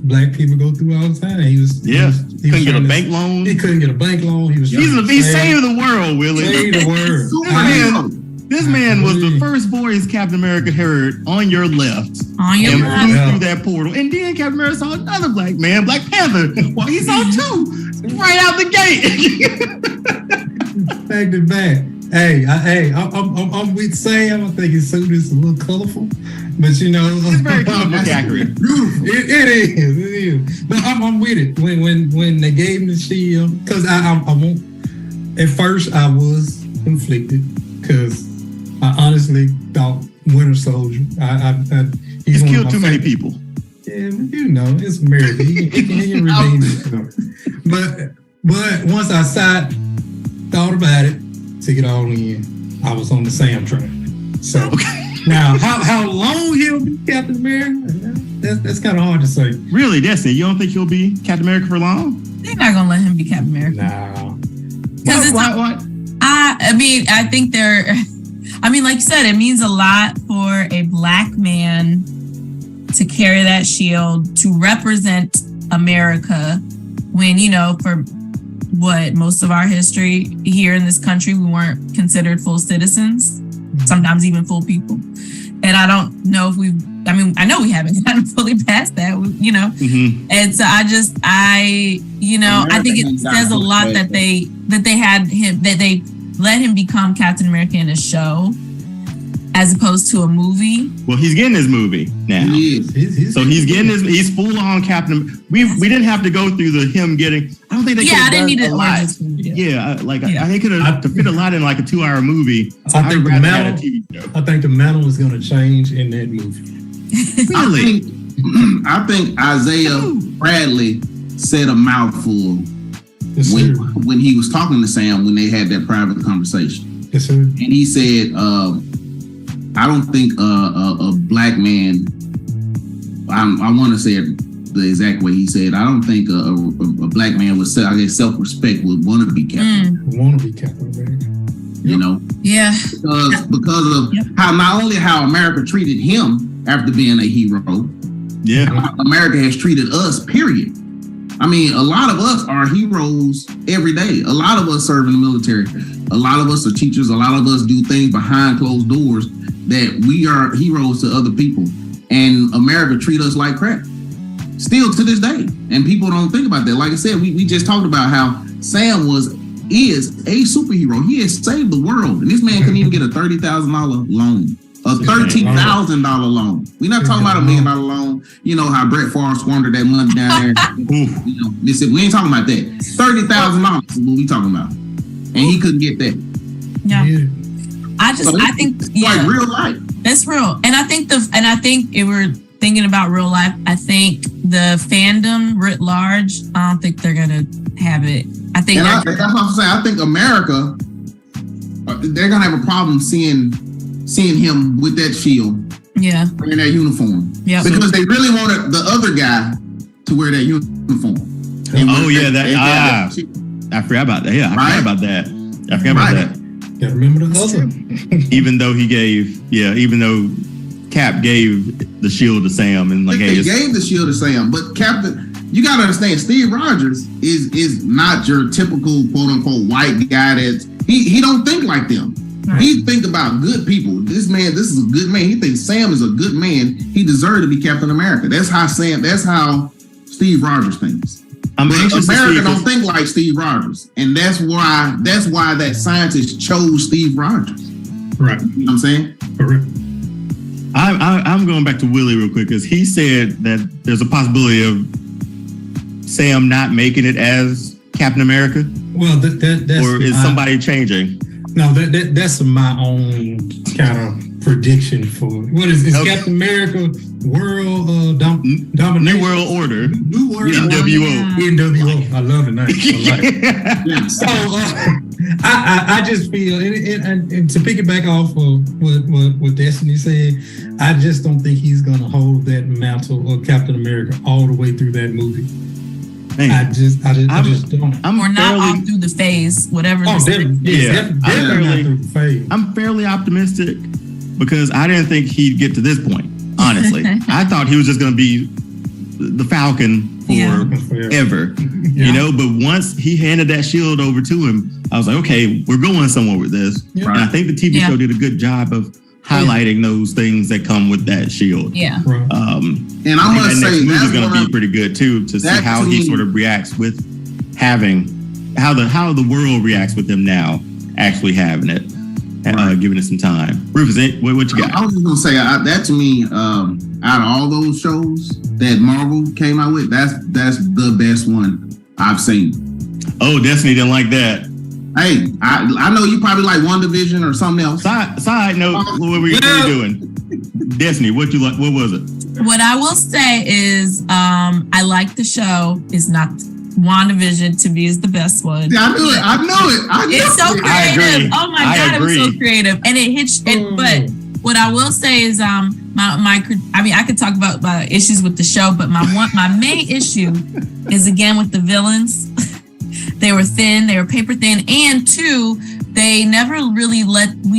black people go through all the time. He couldn't get a bank loan. He couldn't get a bank loan. He saved the world, Willie. Saved the world. This man was the first voice Captain America heard on your left. On your left. Flew through that portal. And then Captain America saw another black man, Black Panther. Well, he saw two right out the gate. Back to back. I'm with Sam. I think his suit is a little colorful, but it's very comic book accurate. It is. But I'm with it when they gave him the shield, because I won't. At first, I was conflicted because I honestly thought Winter Soldier. He's killed too many people. Yeah, it's America. He can redeem it. But once I thought about it, took it all in, I was on the Sam train. So now, how long he'll be Captain America? That's kind of hard to say. Really, Destiny? You don't think he'll be Captain America for long? They're not gonna let him be Captain America. No. What? I think like you said, it means a lot for a black man to carry that shield, to represent America when, for what most of our history here in this country, we weren't considered full citizens, sometimes even full people. And I don't know if I know we haven't gotten fully past that, Mm-hmm. And so I think it says a lot that they had him, that they let him become Captain America in a show as opposed to a movie. Well, he's getting his movie now. He's full on Captain. We didn't have to go through him getting. I don't think they. Yeah, I didn't need a lot. I think could have to fit a lot in like a 2-hour movie. I think the mantle is going to change in that movie. Really? I think Isaiah Bradley said a mouthful when he was talking to Sam when they had that private conversation. Yes, sir. And he said, I don't think a black man, I want to say it the exact way he said, I don't think a black man with self-respect would want to be Captain. Want to be Captain America. Yeah. Because of how America treated him after being a hero. Yeah. America has treated us, period. I mean, a lot of us are heroes every day. A lot of us serve in the military. A lot of us are teachers. A lot of us do things behind closed doors that we are heroes to other people. And America treat us like crap. Still to this day. And people don't think about that. Like I said, we just talked about how Sam is a superhero. He has saved the world. And this man couldn't even get a $30,000 loan. A $13,000 loan. We're not talking about $1 million loan. You know how Brett Favre squandered that money down there. Listen, we ain't talking about that. $30,000 is what we talking about, and he couldn't get that. Yeah. I think like real life. That's real, and I think if we're thinking about real life, I think the fandom writ large, I don't think they're gonna have it. I think that's what I'm saying. I think America, they're gonna have a problem seeing him with that shield, wearing that uniform, because they really wanted the other guy to wear that uniform. I forgot about that. Yeah, I forgot about that. Gotta remember the other. even though Cap gave the shield to Sam, and they gave the shield to Sam, but Captain, you gotta understand, Steve Rogers is not your typical quote unquote white guy that he don't think like them. Right. He think about good people. This is a good man. He thinks Sam is a good man. He deserved to be Captain America. That's how Steve Rogers thinks. America don't think like Steve Rogers. And that's why that scientist chose Steve Rogers. Right. You know what I'm saying? Correct. I'm going back to Willie real quick, because he said that there's a possibility of Sam not making it as Captain America. Well, that's or is somebody changing? No, that's my own kind of prediction for what is Captain America World Domination. New World Order. New World NWO. NWO. I love the name. So I just feel, and to piggyback off of what Destiny said, I just don't think he's going to hold that mantle of Captain America all the way through that movie. Man, I just don't. We're not all through the phase, whatever. I'm fairly optimistic, because I didn't think he'd get to this point. Honestly, I thought he was just going to be the Falcon forever, you know. But once he handed that shield over to him, I was like, okay, we're going somewhere with this. And I think the TV show did a good job of highlighting those things that come with that shield. Yeah. And I must say that's going to be pretty good too, to see how he sort of reacts with having how the world reacts with him now actually having it. Giving it some time. Rufus, what you got? I was just gonna say that to me, out of all those shows that Marvel came out with, that's the best one I've seen. Oh, Destiny didn't like that. Hey, I know you probably like WandaVision or something else. Side note, what are we doing? Destiny, what you like? What was it? What I will say is, I like the show. It's not. WandaVision to me is the best one. Yeah, I know it. It's so creative. Oh my God, it was so creative. And it hits but what I will say is I could talk about issues with the show, but my main issue is again with the villains. They were thin, they were paper thin, and two, we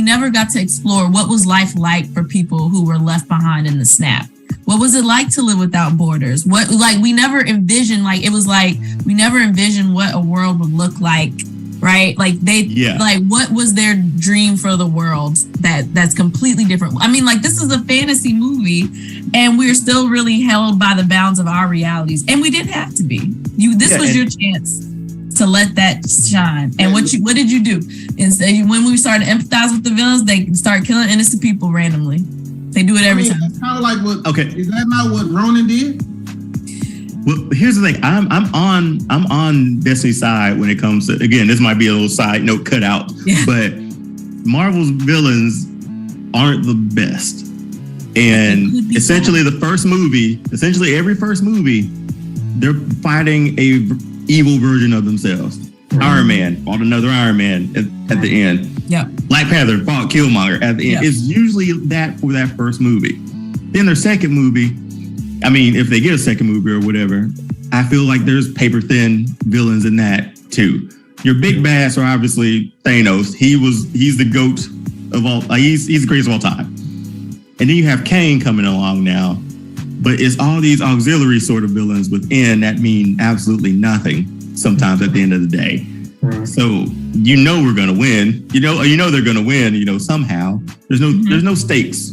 never got to explore what was life like for people who were left behind in the snap. What was it like to live without borders? We never envisioned what a world would look like, right? What was their dream for the world that's completely different? I mean, this is a fantasy movie and we're still really held by the bounds of our realities. And we didn't have to be. This was your chance to let that shine. And what did you do? Instead, when we started to empathize with the villains, they start killing innocent people randomly. They do it every time. It's kind of like what. Okay, is that not what Ronan did? Well, here's the thing. I'm on Destiny's side when it comes to, again, this might be a little side note cut out, but Marvel's villains aren't the best. And essentially every first movie, they're fighting a evil version of themselves. Iron Man fought another Iron Man at the end. Yeah. Black Panther fought Killmonger at the end. It's usually that for that first movie. Then their second movie, I mean, if they get a second movie or whatever, I feel like there's paper thin villains in that too. Your big bass are obviously Thanos. He's the GOAT of all. He's the greatest of all time. And then you have Kane coming along now, but it's all these auxiliary sort of villains within that mean absolutely nothing sometimes at the end of the day. Right. So we're gonna win. They're gonna win. Somehow there's no stakes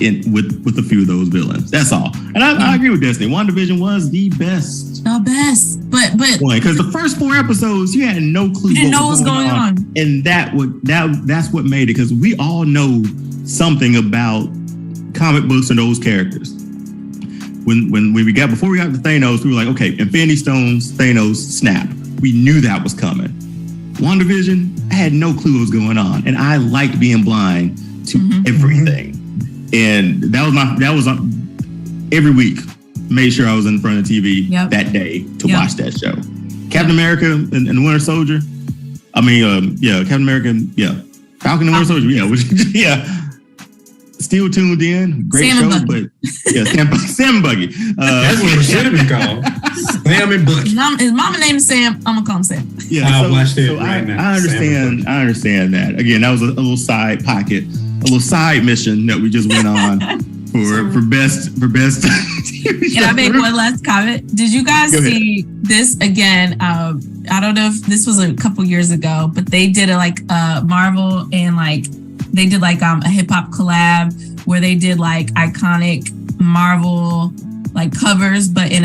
with a few of those villains. That's all. And I agree with Destiny. WandaVision was the best. The best. But because the first 4 episodes you had no clue. You didn't know what was going on. And that's what made it, because we all know something about comic books and those characters. Before we got to Thanos, we were like, okay, Infinity Stones, Thanos, snap. We knew that was coming. WandaVision, I had no clue what was going on, and I liked being blind to everything. And that was every week. Made sure I was in front of the TV that day to watch that show. Captain America and Winter Soldier. Captain America, Falcon and Winter Soldier, Still tuned in. Great show, but Sam and Buggy. That's what it should have been called. Sam and Buggy. His mama named Sam. I'm gonna call him Sam. Yeah, I'll watch it right now. I understand that. Again, that was a little side pocket, a little side mission that we just went on for best. Can I make one last comment? Did you guys see this again? I don't know if this was a couple years ago, but they did Marvel and they did a hip hop collab where they did iconic Marvel covers, but in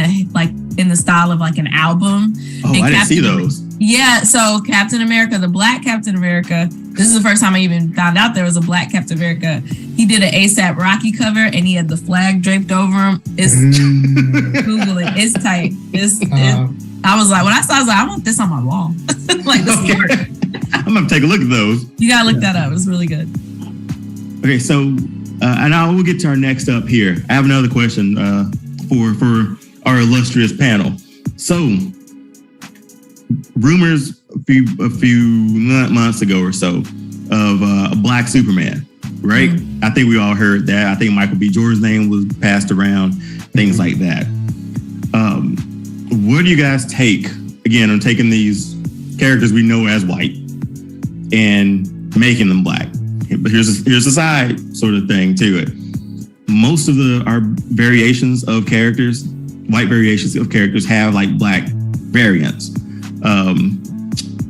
the style of an album. Oh, I didn't see those. Yeah, so Captain America, the Black Captain America. This is the first time I even found out there was a Black Captain America. He did an ASAP Rocky cover and he had the flag draped over him. It's Google it. It's tight. I was like, when I saw, I was like, I want this on my wall. This work. I'm gonna take a look at those. You gotta look that up. It's really good. Okay, so and we'll get to our next up here. I have another question for our illustrious panel. So, rumors a few months ago or so of a Black Superman, right? Mm-hmm. I think we all heard that. I think Michael B. Jordan's name was passed around, things like that. What do you guys take, again, on taking these characters we know as white and making them Black? But here's a side sort of thing to it. Most of our variations of characters white variations of characters have like black variants.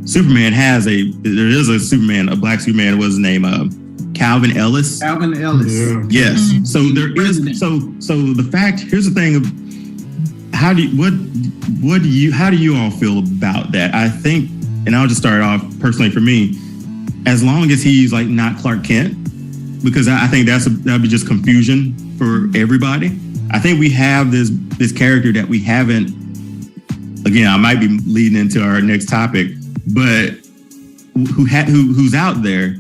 Superman has there is a Superman, a black Superman. What's his name? Calvin Ellis. Calvin Ellis. Yeah. Yes. Mm-hmm. So there is. So the fact. Here's the thing. How do you all feel about that? I think, and I'll just start off personally for me. As long as he's like not Clark Kent, because I think that'd be just confusion for everybody. I think we have this character that we haven't. Again, I might be leading into our next topic, but who's out there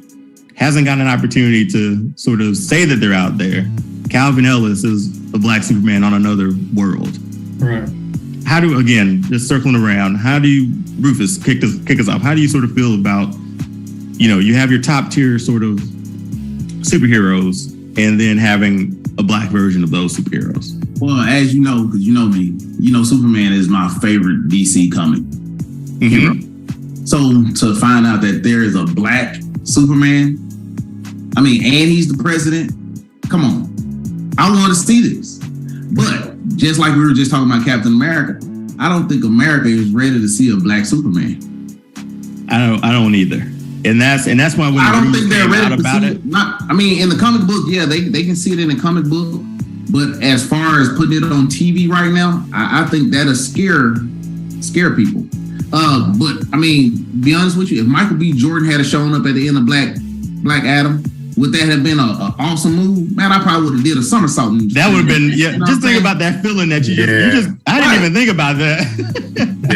hasn't gotten an opportunity to sort of say that they're out there. Calvin Ellis is a black Superman on another world. Right. How do, again, just circling around, how do you, Rufus, kick us off? How do you sort of feel about, you have your top tier sort of superheroes and then having a black version of those superheroes? Well, as you know, because you know me, Superman is my favorite DC comic hero. So to find out that there is a black Superman, and he's the president, come on. I want to see this. But just like we were just talking about Captain America, I don't think America is ready to see a black Superman. I don't either. And that's why when I don't think they're ready about to see it. In the comic book, yeah, they can see it in the comic book. But as far as putting it on TV right now, I think that'll scare people. But be honest with you, if Michael B. Jordan had shown up at the end of Black Adam, would that have been an awesome move? Man, I probably would have did a somersault. That would have been, just think about that feeling that you just I didn't even think about that.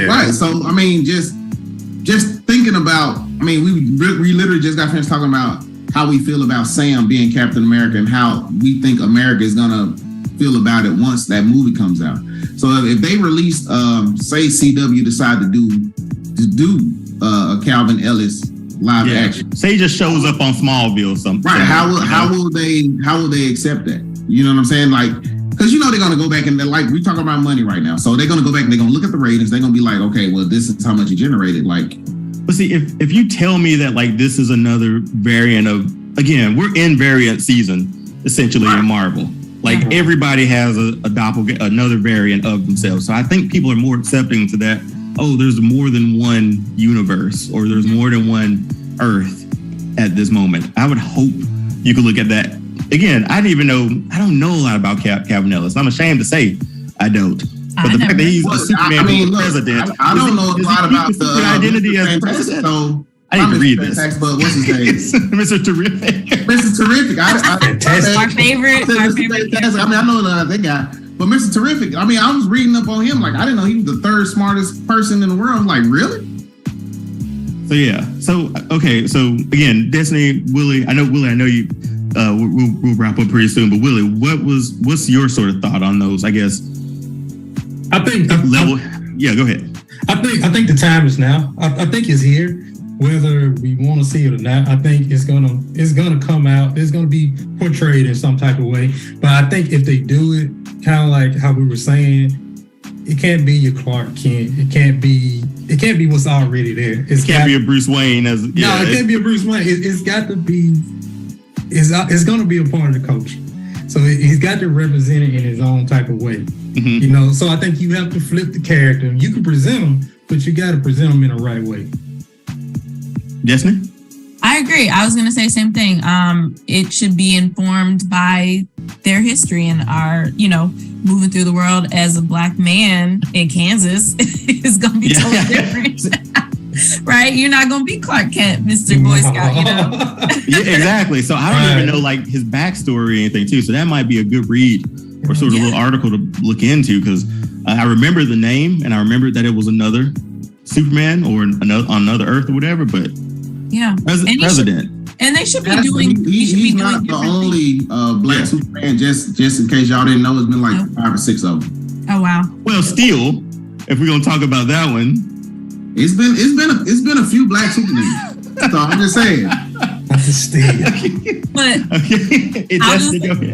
Right. So, just thinking about, we literally just got finished talking about how we feel about Sam being Captain America and how we think America is going to feel about it once that movie comes out. So if they release, say CW decide to do a Calvin Ellis live action. Say he just shows up on Smallville or something. Right. How will they accept that? You know what I'm saying? Like, because they're gonna go back and we talking about money right now. So they're gonna go back and they're gonna look at the ratings, they're gonna be like, okay, well, this is how much it generated. But see, if you tell me that this is another variant of, again, we're in variant season essentially in Marvel. Everybody has a doppelganger, another variant of themselves. So I think people are more accepting to that. Oh, there's more than one universe, or there's more than one Earth at this moment. I would hope you could look at that. Again, I don't know a lot about Calvin Ellis. I'm ashamed to say I don't. But the fact that he's a Superman president. I don't know a lot about the identity as president. So I need to read this. But what's his name? Mr. Terrific. Mr. Terrific. Our favorite. I know that guy. But Mr. Terrific, I was reading up on him. I didn't know he was the third smartest person in the world. really? So yeah. So okay. So again, Destiny, Willie. I know you. We'll wrap up pretty soon. But Willie, what's your sort of thought on those? I guess. I think level. Yeah. Go ahead. I think the time is now. I think it's here. Whether we want to see it or not, I think it's gonna come out. It's gonna be portrayed in some type of way. But I think if they do it, kind of like how we were saying, it can't be your Clark Kent. It can't be what's already there. It can't be a Bruce Wayne it can't be a Bruce Wayne. It's got to be. It's gonna be a part of the culture. So he's got to represent it in his own type of way. Mm-hmm. So I think you have to flip the character. You can present him, but you got to present him in the right way. Destiny? I agree. I was going to say the same thing. It should be informed by their history and our, moving through the world as a black man in Kansas is going to be totally different. Right? You're not going to be Clark Kent, Mr. Boy Scout, Yeah, exactly. So I don't even know his backstory or anything too. So that might be a good read or sort of a little article to look into, because I remember the name and I remember that it was another Superman or on another Earth or whatever, but president. And they should be doing. He's not the only black Superman. Just in case y'all didn't know, it's been 5 or 6 of them. Oh wow. Well, still, if we're gonna talk about that one, it's been a few black Supermen. So I'm just saying. But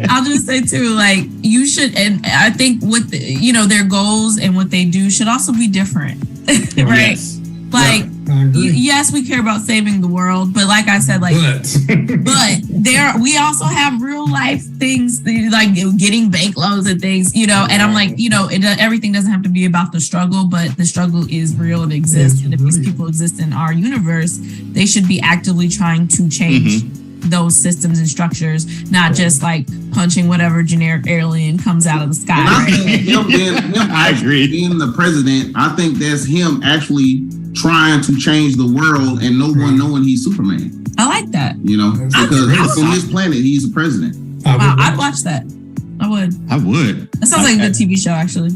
I'll just say too, you should, and I think what their goals and what they do should also be different, right? Yes. I agree. Yes, we care about saving the world, but like I said, like, but we also have real life things like getting bank loans and things, you know. And I'm like, you know, everything doesn't have to be about the struggle, but the struggle is real and exists. And if these people exist in our universe, they should be actively trying to change those systems and structures, not just like punching whatever generic alien comes out of the sky. I think him I agree. being the president, I think that's him actually trying to change the world and no one knowing he's Superman. I like that. You know, because on this planet, he's the president. Wow, I'd watch that. I would. That sounds like a good TV show, actually.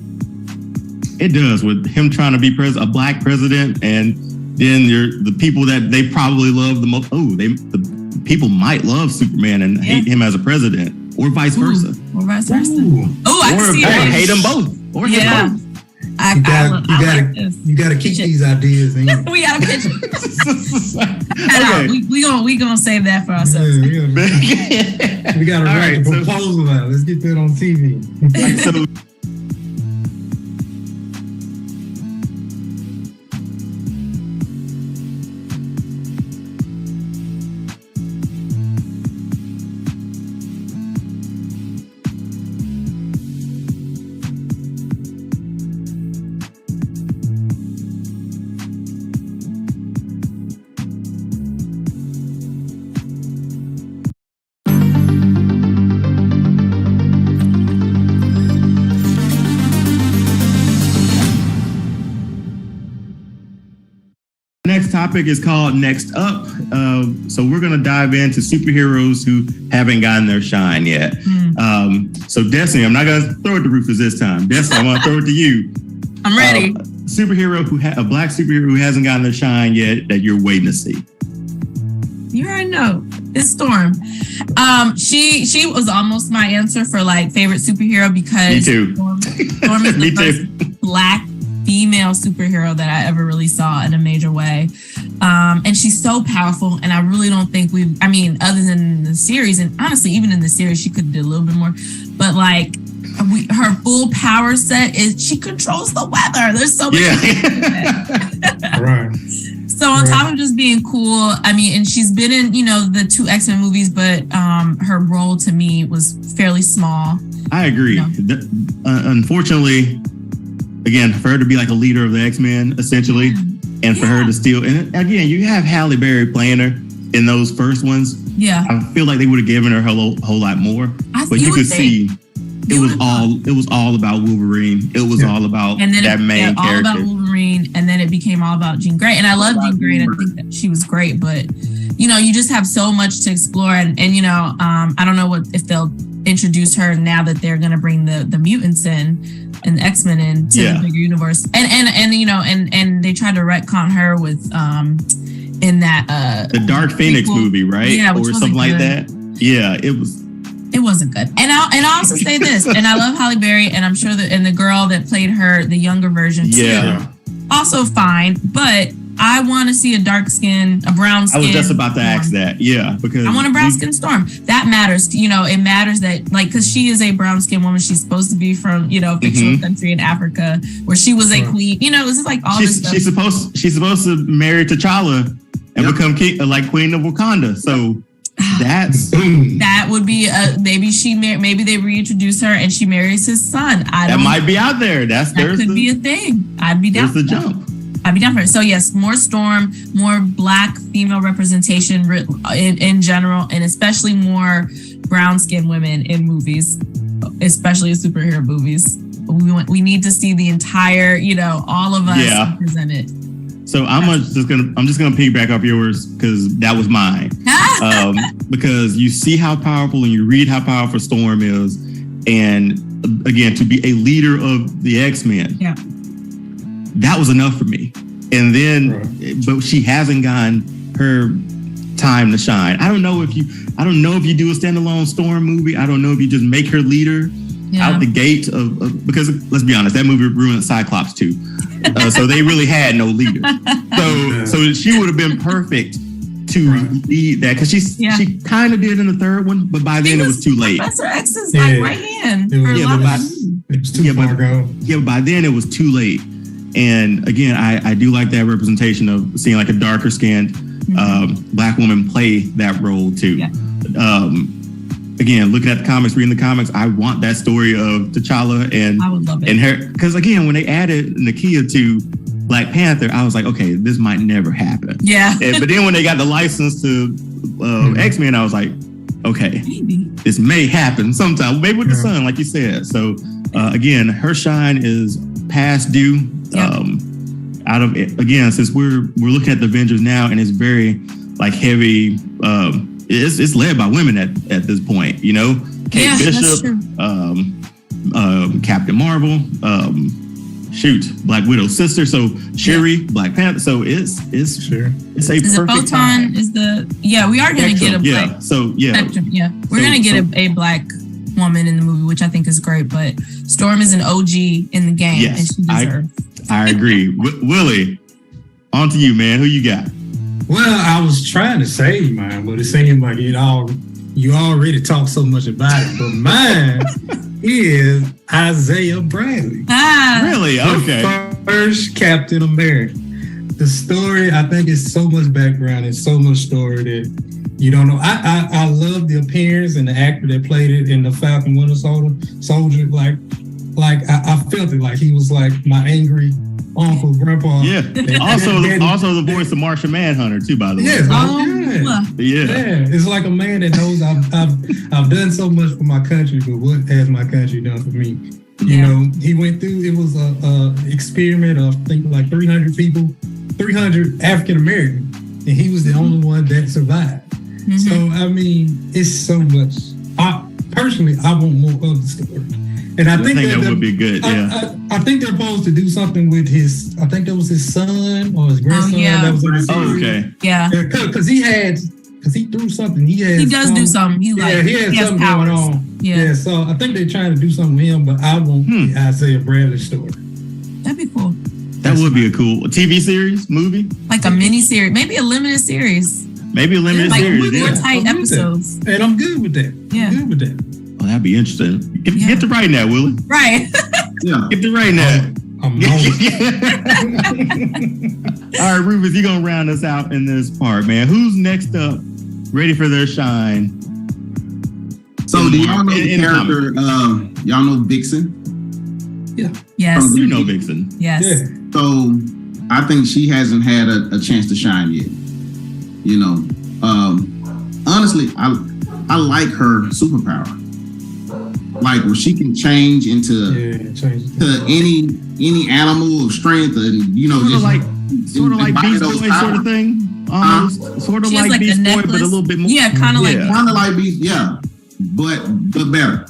It does, with him trying to be a black president, and then the people that they probably love the most. The people might love Superman and hate him as a president, or vice versa. Or vice versa. Oh, I can see that. Hate them both. Or hate both. You gotta keep these ideas in. We gotta pitch it. We gonna save that for ourselves. We gotta write the proposal out. Let's get that on TV. So, next topic is called Next Up. So we're going to dive into superheroes who haven't gotten their shine yet. So Destiny, I'm not going to throw it to Rufus this time. Destiny, I'm going to throw it to you. I'm ready. A black superhero who hasn't gotten their shine yet that you're waiting to see. You already know. It's Storm. She was almost my answer for like favorite superhero because Me too. Storm is the first black female superhero that I ever really saw in a major way. And she's so powerful, and I really don't think other than the series, and honestly, even in the series, she could have did a little bit more, but like her full power set is she controls the weather. There's so much. Right. So on top of just being cool, and she's been in, the 2 X-Men movies, but her role to me was fairly small. I agree. Unfortunately, again, for her to be like a leader of the X-Men, essentially, and for her to steal, and again, you have Halle Berry playing her in those first ones. Yeah. I feel like they would have given her a whole lot more. But you could see it was all about Wolverine. It was all about that main character. All about Wolverine, and then it became all about Jean Grey. And I love Jean Grey, and I think that she was great, but you just have so much to explore, and I don't know if they'll introduce her now that they're going to bring the mutants in and the X-Men into the bigger universe, and they tried to retcon her with in that the Dark Phoenix movie, right? Yeah, or something like that. Yeah, it wasn't good. And I'll also say this, and I love Halle Berry, and I'm sure that, and the girl that played her, the younger version too, also fine, but I want to see a brown skin. I was just about to ask that. Yeah, because I want a brown skin Storm. That matters. It matters that, like, because she is a brown skin woman. She's supposed to be from, fictional country in Africa where she was a queen. This is like all this stuff. She's supposed to marry T'Challa and become king, like Queen of Wakanda. So that would be maybe they reintroduce her and she marries his son. That might be out there. That could be a thing. I'd be down. There's the jump. I'd be down for it. So yes, more Storm, more black female representation in general, and especially more brown skinned women in movies, especially in superhero movies. We need to see the entire, all of us represented. So I'm just gonna piggyback off yours because that was mine. Because you see how powerful and you read how powerful Storm is, and again, to be a leader of the X-Men. Yeah. That was enough for me. And then, but she hasn't gotten her time to shine. I don't know if you do a standalone Storm movie. I don't know if you just make her leader out the gate because let's be honest, that movie ruined Cyclops too. So they really had no leader. So she would have been perfect to lead that because she kind of did in the third one, but by then it was too late. Professor X's right hand. It was too far ago. Yeah, but by then it was too late. And again, I do like that representation of seeing like a darker skinned Black woman play that role too. Yeah. Again, looking at the comics, reading the comics, I want that story of T'Challa and I would love it. and her, because again, when they added Nakia to Black Panther, I was like, okay, this might never happen. Yeah. But then when they got the license to X-Men, I was like, okay, Maybe. this may happen sometime, maybe with the sun, like you said. So again, her shine is past due. Yep. Out of it, again, since we're looking at the Avengers now, and it's very like heavy. It's led by women at this point. You know, Kate Bishop, Captain Marvel, Black Widow's sister. So Shuri, Black Panther. So it's Sure. it's a Is it perfect Photon? time. Is the we are going to get a black Spectrum, we're going to get a black woman in the movie, which I think is great. But Storm is an OG in the game, and she deserves. I agree. Willie, on to you, man. Who you got? Well, I was trying to say mine, but it seemed like you already talked so much about it. But mine is Isaiah Bradley. Really? Okay. The first Captain America. The story, I think, is so much background and so much story that you don't know. I love the appearance and the actor that played it in the Falcon Winter Soldier. Like I felt it like he was like my angry uncle, grandpa. Yeah. Also the voice of Martian Manhunter too, by the way. Yeah. It's like a man that knows I've done so much for my country, but what has my country done for me? You know, he went through. It was a experiment of I think like 300 people, 300 African Americans, and he was the only one that survived. Mm-hmm. So I mean, it's so much. I want more of the story. And I think that would be good. I think they're supposed to do something with his. I think that was his son or his grandson. That was in the series. Okay. Yeah. Because he threw something. He does do something. He had something powers. going on. Yeah. So I think they're trying to do something with him. But I want the Isaiah Bradley story. That'd be cool. That would be a cool TV series, movie, like a mini series, maybe a limited series. Series. More tight episodes. And I'm good with that. Yeah. I'm good with that. Oh, that'd be interesting. Get to writing that, Willie. Right. Yeah. Get to writing that. I'm All right, Rufus, you're going to round us out in this part, man. Who's next up, ready for their shine? So do y'all know the character, y'all know Vixen? Yeah. Yes. You know Vixen. Yes. Yeah. So I think she hasn't had a chance to shine yet. You know, honestly, I like her superpower. Like where she can change into any animal of strength, and you know, sort of like Beast Boy sort of thing, almost sort of like Beast Boy, but a little bit more. Yeah, kind of like Beast. Yeah, but better.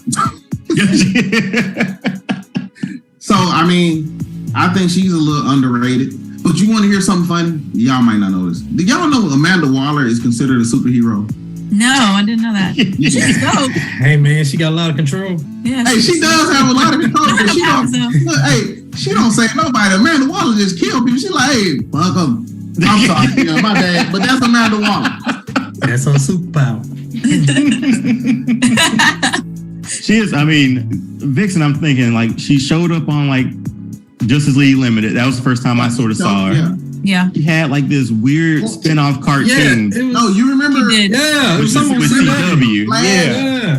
So I mean, I think she's a little underrated. But you want to hear something funny? Y'all might not know this. Do y'all know Amanda Waller is considered a superhero? No, I didn't know that. She's dope. Hey man, she got a lot of control. Yeah. Hey, she does have a lot of control. But she don't. She don't say nobody. Amanda Waller just killed people. She like, hey, fuck them. I'm sorry, my bad. But that's Amanda Waller. That's her superpower. She is. I mean, Vixen. I'm thinking like she showed up on like Justice League Limited. That was the first time I sort of saw her. Yeah. She had like this weird spin-off cartoon. You remember? Yeah, with CW.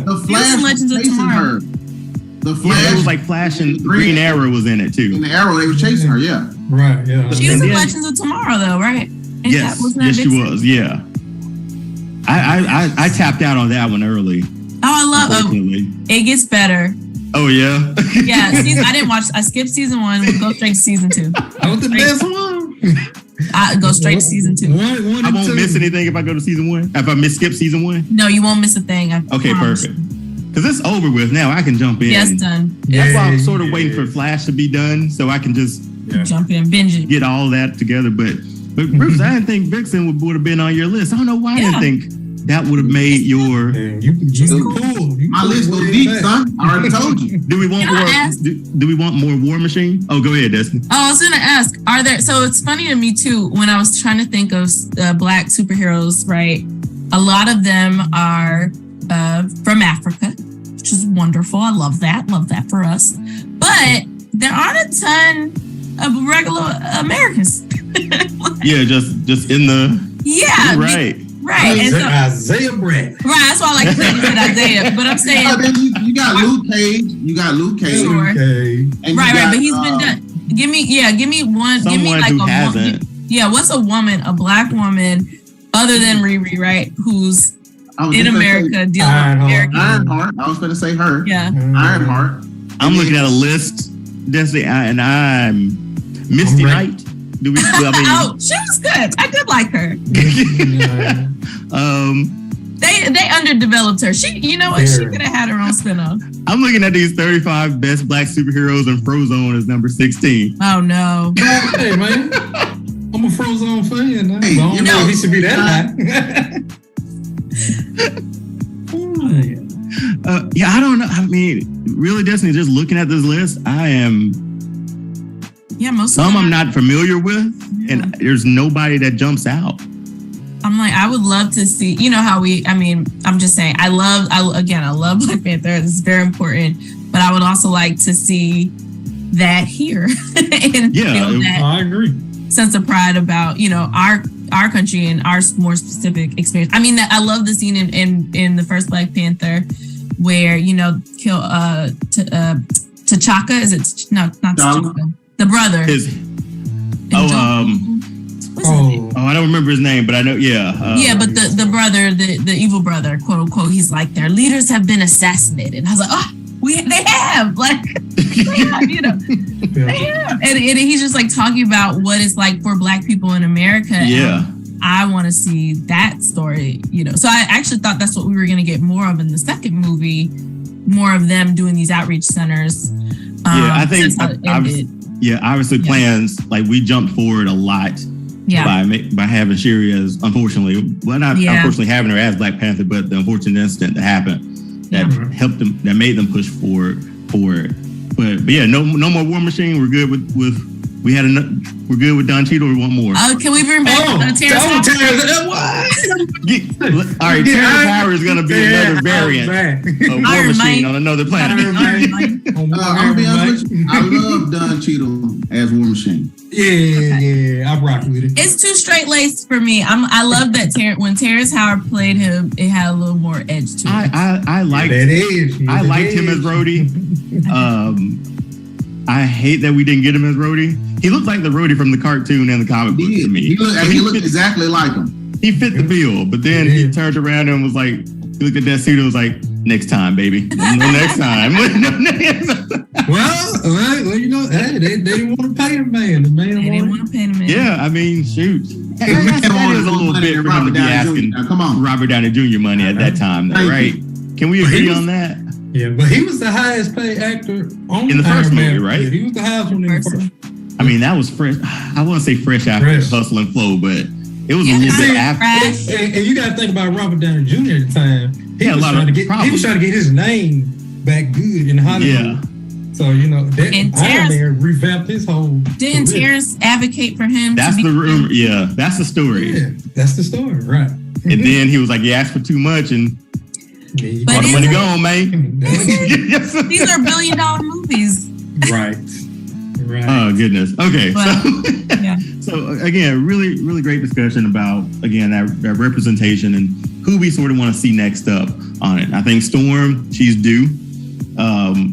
The Flash Legends of Tomorrow. The Flash. It was like Flash and Green Arrow was in it too. In the Arrow, they were chasing her. Yeah. Right. Yeah. She was in Legends of Tomorrow though, right? And yes, she was. Yeah. I tapped out on that one early. Oh, I love it. Gets better. Oh yeah. Yeah. I didn't watch. I skipped season 1. We'll go straight to season 2. That was the best one. I go straight to season 2. I won't miss anything if I go to season 1. If I skip season 1. No, you won't miss a thing. Okay, perfect. Because it's over with now. I can jump in. Yeah, it's done. That's why I'm sort of waiting for Flash to be done so I can just jump in, binge it, get all that together. But Bruce, I didn't think Vixen would have been on your list. I don't know why I didn't think that would have made your. My list was deep, son. I already told you. Do we want more? Do we want more War Machine? Oh, go ahead, Destiny. Oh, I was gonna ask. Are there? So it's funny to me too. When I was trying to think of Black superheroes, right? A lot of them are from Africa, which is wonderful. I love that. Love that for us. But there aren't a ton of regular Americans. Yeah, just in the Yeah, right. Right. And so, Isaiah Brett. right, that's why I like to say you said Isaiah. But I'm saying you got Luke Cage. You got Luke Cage. Sure. Okay. And right, but he's been done. Give me one. Someone give me like who a hasn't. what's a woman, a black woman, other than Riri, right? Who's in America dealing with American. Ironheart. I was going to say her. Yeah. Ironheart. I'm looking at a list, Destiny, and I'm Misty Knight. Do we? Oh, she was good. I did like her. They underdeveloped her. She, you know what? She could have had her own spinoff. I'm looking at these 35 best black superheroes, and Frozone is number 16. Oh no! Hey man, I'm a Frozone fan. I don't know if he should be that high. Yeah, I don't know. I mean, really, Destiny, just looking at this list, I am. Yeah, most some I'm not familiar with, and there's nobody that jumps out. I'm like, I would love to see, you know how I'm just saying, I love Black Panther. It's very important, but I would also like to see that here and feel that I agree. sense of pride about, our country and our more specific experience. I mean, I love the scene in the first Black Panther where, T'Chaka, is it? No, not T'Chaka. The brother. I don't remember his name, but I know, but the brother, the evil brother, quote unquote, he's like, their leaders have been assassinated. And I was like, they have, like, they have. And he's just like talking about what it's like for Black people in America. Yeah. I want to see that story, So I actually thought that's what we were going to get more of in the second movie, more of them doing these outreach centers. I think obviously plans, like we jumped forward a lot. Yeah. By having Shuri as, unfortunately having her as Black Panther, but the unfortunate incident that happened that helped them, that made them push forward. But yeah, no more War Machine. We're good with we're good with Don Cheadle. We want more. Can we bring back Terrence Howard? All right, Terrence Howard is going to be another variant of War Machine on another planet. I'm gonna be honest with you. I love Don Cheadle as War Machine. Yeah, I'm rocking with it. It's too straight laced for me. I love that when Terrence Howard played him, it had a little more edge to it. I liked him as Rhodey. I hate that we didn't get him as Rhodey. He looked like the Rhodey from the cartoon and the comic book to me. He looked exactly like him. He fit the bill, but then he turned around and was like, he looked at that suit and was like, next time, baby. No, next time. Well, hey, they didn't want to pay the man. The man didn't want to pay the man. Yeah, I mean, shoot. That is a little bit for him to be asking Robert Downey Jr. money at that time, though, right? Can we agree on that? Yeah, but he was the highest paid actor in the first movie, right? Yeah, he was the highest one in the first. I mean, that was fresh. I wouldn't say fresh after Hustle and Flow, but it was a little bit after. And you got to think about Robert Downey Jr. at the time. He was trying to get his name back good in Hollywood. Yeah. So, that Iron Man revamped his whole Didn't Terrence advocate for him? That's the rumor. Yeah, that's the story. Yeah, that's the story, right. And then he was like, you asked for too much, and all the money gone, man. These are $1 billion movies. Right. Oh, goodness. Okay. So again, really, really great discussion about, again, that representation and who we sort of want to see next up on it. I think Storm, she's due.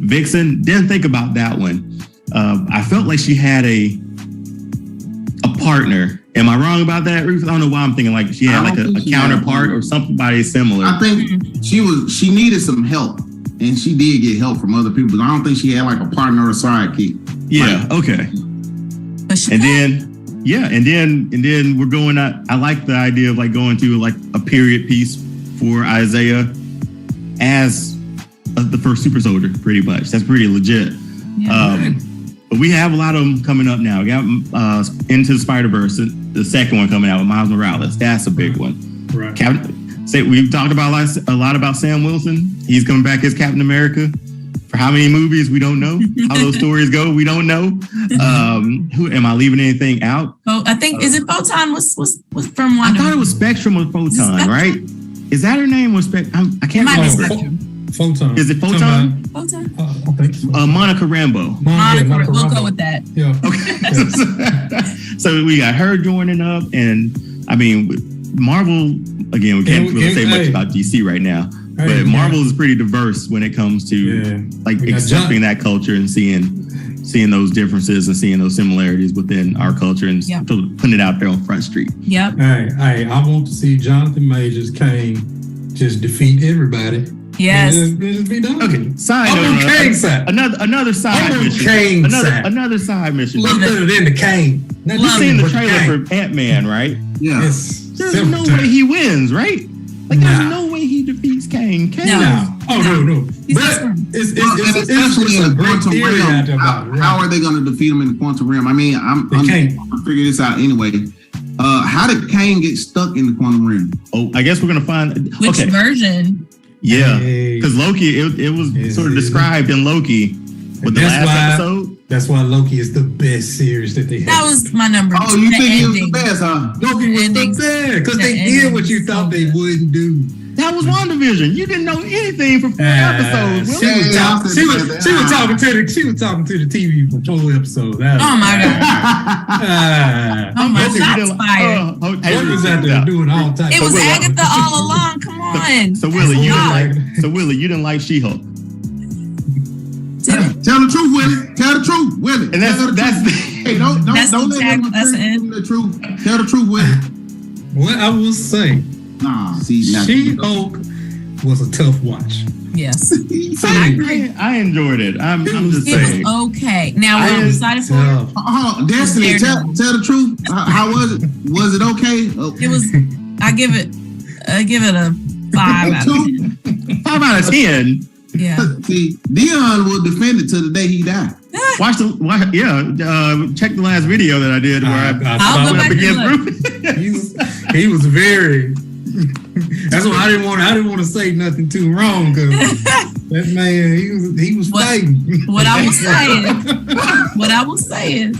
Vixen, didn't think about that one. I felt like she had a partner. Am I wrong about that, Ruth? I don't know why I'm thinking like she had like a counterpart or somebody similar. I think she needed some help, and she did get help from other people, but I don't think she had like a partner or a sidekick. Yeah, okay. And then we're going out. I like the idea of like going to like a period piece for Isaiah as the first super soldier, pretty much. That's pretty legit. Yeah. But we have a lot of them coming up now. We got Into the Spider-Verse, the second one coming out with Miles Morales. That's a big one. Right. We've talked about a lot about Sam Wilson. He's coming back as Captain America. For how many movies, we don't know. How those stories go, we don't know. Who am I leaving anything out? Oh, I think is it Photon was from one. I thought it was Spectrum with Photon, right? Is that her name? Was Spectrum? I can't remember. Photon. Is it Photon? Photon. I think so. Monica Rambeau. Monica, we'll Rambeau. go with that. Yeah. Okay. So we got her joining up, and I mean, Marvel. Again, we can't really say much about DC right now, but Marvel is pretty diverse when it comes to like accepting that culture and seeing those differences and seeing those similarities within our culture and putting it out there on Front Street. Yep. Hey, I want to see Jonathan Majors Kane just defeat everybody. Yes. Just be done. Okay. Another side mission. Another side mission. Look better than the Kane. You've seen the trailer for Ant-Man, right? Yeah. There's no way he wins, right? Like there's no way he defeats Kane. No. But especially in the quantum realm, how are they going to defeat him in the quantum realm? I mean, I'm trying to figure this out anyway. How did Kane get stuck in the quantum realm? Oh, I guess we're gonna find which version. Yeah, because Loki, it was sort of described in Loki with the last episode. That's why Loki is the best series that they have. That was my number. Oh, you think he was the best, huh? Loki was the best because they did what you thought they wouldn't do. That was WandaVision. You didn't know anything for 4 episodes. She was talking to the TV for 4 episodes. Oh my god! Oh my shots fired. Loki was out there doing all types. It was Agatha all along. Come on. So Willie, you didn't like She-Hulk. Tell the truth, Willie. Tell the truth, Willie. And that's hey, don't let the truth. Tell the truth, Willie. What I will say. She-Hulk was a tough watch. Yes. I enjoyed it. I'm just saying. It was okay. Now we're excited for it. Destiny, tell the truth. How was it? Was it okay? It was. I give it a 5 out of 10. 5 out of 10. Yeah. See, Dion will defend it till the day he died. Check the last video that I did where I'll go back and look. He was very. That's why I didn't want to say nothing too wrong because that man he was fighting. What I will say is,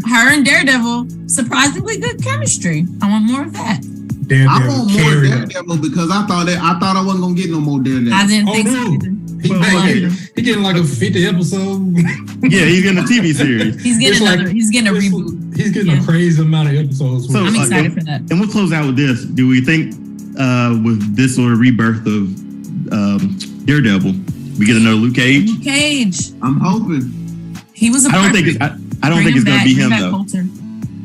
her and Daredevil surprisingly good chemistry. I want more of that. I want more Daredevil because I thought I wasn't gonna get no more Daredevil. I didn't think so either. He getting like a 50 episode. Yeah, he's getting a TV series. He's getting a reboot. He's getting a crazy amount of episodes. So I'm excited for that. And we'll close out with this. Do we think with this sort of rebirth of Daredevil, we get another Luke Cage? Luke Cage. I'm hoping. He was. I don't think it's going to be him though. Coulter.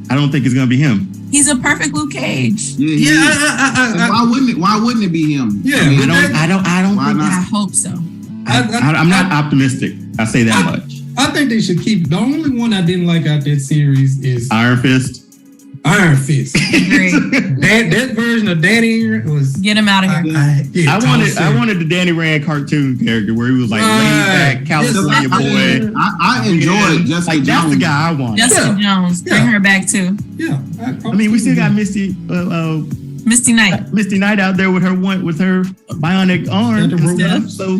I don't think it's going to be him. He's a perfect Luke Cage. Why wouldn't it be him? Yeah, I don't. I hope so. I'm not optimistic. I say that much. I think they should keep. The only one I didn't like out that series is Iron Fist. That version of Danny was get him out of here. I wanted the Danny Rand cartoon character where he was like laid back California boy. I enjoyed Jessica Jones. That's the guy I want. Jessica Jones, bring her back too. Yeah, I mean we still got Misty Knight. Misty Knight out there with her bionic arm and stuff. So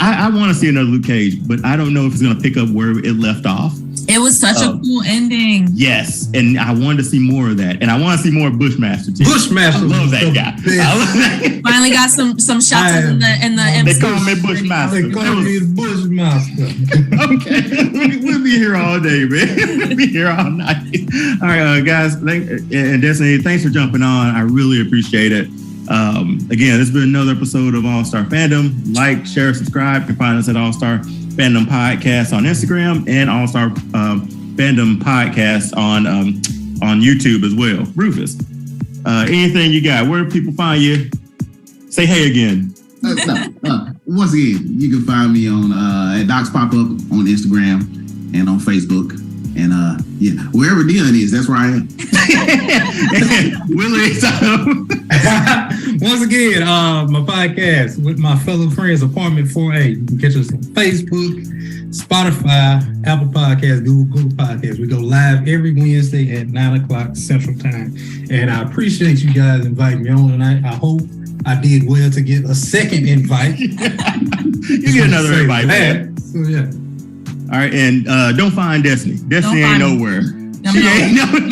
I want to see another Luke Cage, but I don't know if it's going to pick up where it left off. It was such a cool ending. Yes, and I wanted to see more of that, and I want to see more of Bushmaster too. Bushmaster, I love that guy. Finally got some shots in the MCU. They call me Bushmaster. They call me Bushmaster. Okay, we'll be here all day, man. We'll be here all night. All right, guys, and Destiny, thanks for jumping on. I really appreciate it. Again, this has been another episode of All Star Fandom. Like, share, subscribe. You can find us at All Star Fandom Podcast on Instagram and All Star Fandom Podcast on YouTube as well. Rufus, anything you got? Where do people find you? Say hey again. Once again, you can find me on at Docs Pop Up on Instagram and on Facebook. And wherever Dion is, that's where I am. Willie, once again, my podcast with my fellow friends, Apartment 4A. You can catch us on Facebook, Spotify, Apple Podcasts, Google Podcasts. We go live every Wednesday at 9:00 Central Time. And I appreciate you guys inviting me on tonight. I hope I did well to get a second invite. You get another invite, man. So yeah. All right, and don't find Destiny. Destiny ain't nowhere. You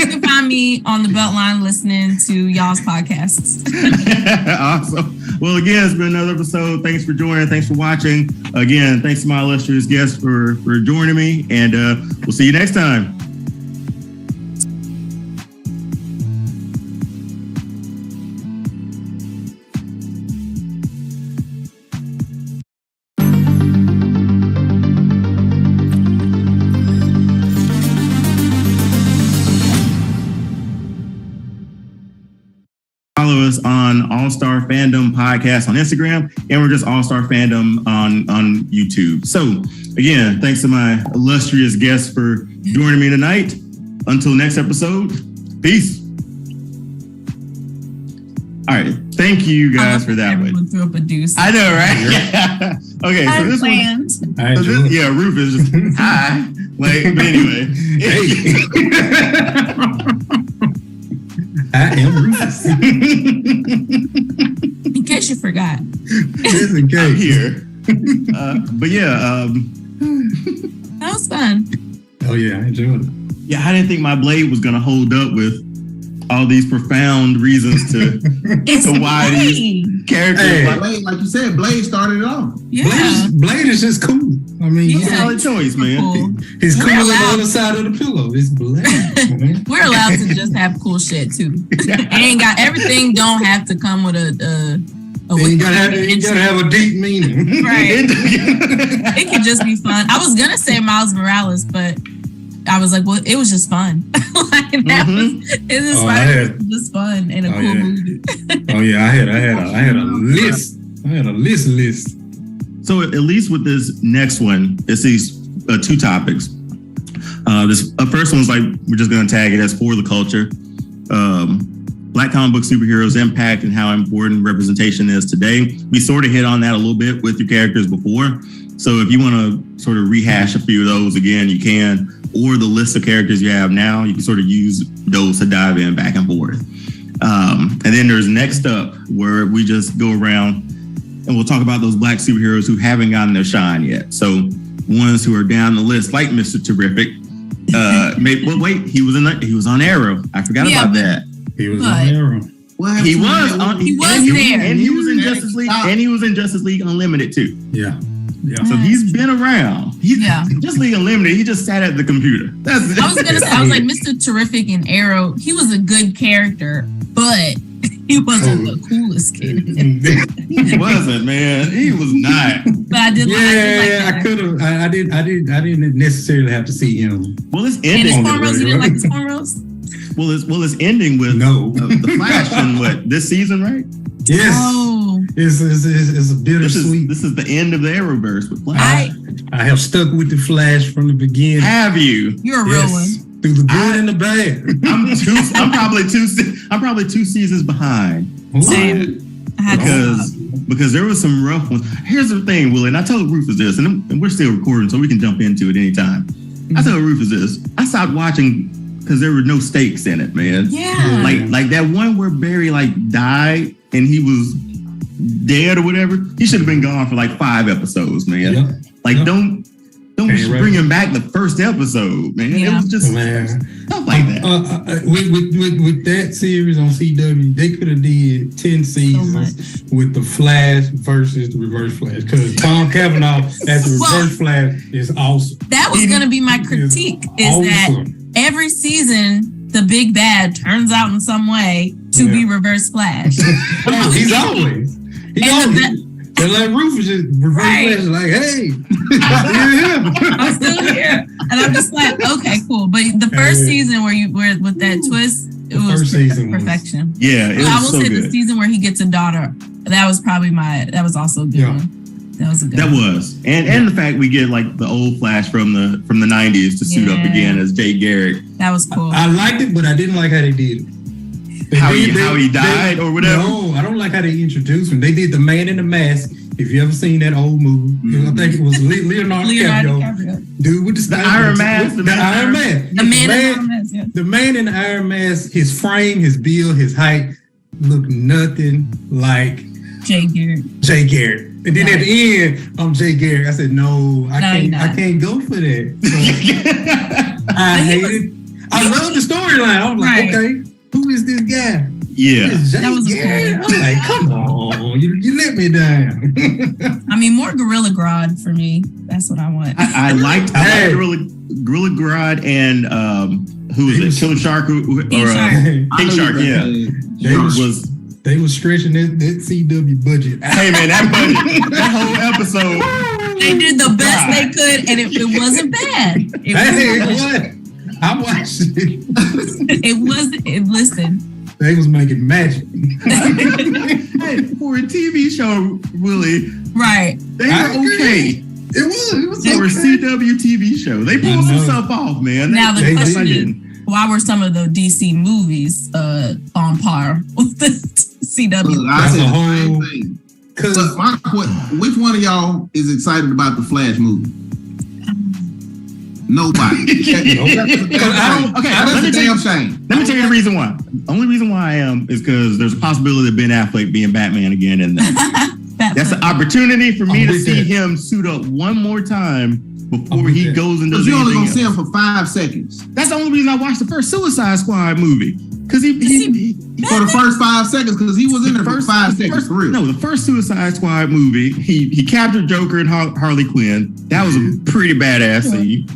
can find me on the Beltline listening to y'all's podcasts. Awesome. Well, again, it's been another episode. Thanks for joining. Thanks for watching. Again, thanks to my illustrious guests for joining me. And we'll see you next time. Follow us on All Star Fandom Podcast on Instagram, and we're just All Star Fandom on YouTube. So, again, thanks to my illustrious guests for joining me tonight. Until next episode, peace. All right, thank you guys for that everyone one. Threw up a deuce. I know, right? Okay, so this one, Roof is just hi. Like, but anyway. I am Rufus. In case you forgot. Just in case. I'm here. But yeah. That was fun. Oh, yeah, I enjoyed it. Yeah, I didn't think my blade was going to hold up with all these profound reasons to why these characters. Hey, Blade, like you said, Blade started it off. Yeah. Blade is just cool. I mean, Yeah. Solid choice, man. Cool. he's cool We're on the allowed- other side of the pillow. It's Blade. man. We're allowed to just have cool shit too. Ain't got everything. Don't have to come with a You gotta have a deep meaning. Right. It could just be fun. I was gonna say Miles Morales, but I was like, well, it was just fun. Like that it was just fun and a cool movie. Oh yeah, I had a list. I had a list. So at least with this next one, it's these two topics. This first one's like, we're just going to tag it as for the culture. Black comic book superheroes' impact and how important representation is today. We sort of hit on that a little bit with your characters before. So if you want to sort of rehash a few of those again, you can. Or the list of characters you have now, you can sort of use those to dive in back and forth. And then there's next up where we just go around and we'll talk about those Black superheroes who haven't gotten their shine yet. So ones who are down the list, like Mr. Terrific. He was on Arrow. I forgot about that. He was on Arrow. He was there, and he was in Justice League, and he was in Justice League Unlimited too. Yeah. So he's been around. Justice League Unlimited. He just sat at the computer. I was gonna say, I was like, Mr. Terrific and Arrow. He was a good character, but he wasn't the coolest kid. He wasn't, man. He was not. But I did. I could have. I didn't necessarily have to see him. Well, it's And his ending. cornrows. You didn't like his cornrows? It's ending with the Flash in this season, right? Yes. Oh. It's a bittersweet. This is the end of the Arrowverse with Flash. I have stuck with the Flash from the beginning. Have you? You're a real one. Through the good and the bad. I'm probably two seasons behind. Same. Because there was some rough ones. Here's the thing, Willie, and I told Rufus this, and we're still recording, so we can jump into it anytime. I told Rufus this. I stopped watching because there were no stakes in it, man. Yeah. Like that one where Barry died and he was dead or whatever. He should have been gone for 5 episodes, man. Yep. Don't bring him back the first episode, man. Yeah. It was just stuff like that. With that series on CW, they could have did 10 seasons with the Flash versus the Reverse Flash, because Tom Cavanaugh as the Reverse Flash is awesome. That was going to be my critique, is that every season the big bad turns out in some way to be Reverse Flash. He's always. They're like Rufus is Reverse Flash, like, hey, I'm still here, and I'm just like, okay, cool. But the first season where with that twist, it was perfection. I will say the season where he gets a daughter, that was also a good one. That was a good one. And the fact we get the old Flash from the 90s to suit up again as Jay Garrick. That was cool. I liked it, but I didn't like how they did it. How he died or whatever? No, I don't like how they introduced him. They did the Man in the Mask. If you ever seen that old movie, I think it was Leonardo DiCaprio. Dude with the Iron Mask. The Iron Man. The Man in the Iron Mask. Yeah. The Man in the Iron Mask. His frame, his build, his height looked nothing like Jay Garrick. And then at the end, I'm Jay Garrick. I said, no, I can't go for that. So, I love the storyline. I was like, Right. okay, who is this guy? Yeah. That was Garrett? I'm like, come on, you let me down. I mean, more Gorilla Grodd for me. That's what I want. I liked Gorilla Grodd and who was it? Killer Shark or King Shark. King Shark? Yeah, They was stretching that CW budget. Hey man, that budget, that whole episode. They did the best they could, and it wasn't bad. I watched it. Listen. They was making magic. Hey, for a TV show, Willie. Right. They were okay. It was They were CW TV show. They pulled some stuff off, man. Now the question is, why were some of the DC movies on par with the CW? Look, I said the same thing. Which one of y'all is excited about the Flash movie? Nobody. That's a damn shame. Let me tell you the reason why. The only reason why I am is because there's a possibility of Ben Affleck being Batman again in there. That's an opportunity for me to see him suit up one more time before he goes and does anything else. You're only gonna see him for 5 seconds. That's the only reason I watched the first Suicide Squad movie. Because he for the first 5 seconds, because he was in there for 5 seconds. For real. No, the first Suicide Squad movie, he captured Joker and Harley Quinn. That was a pretty badass scene.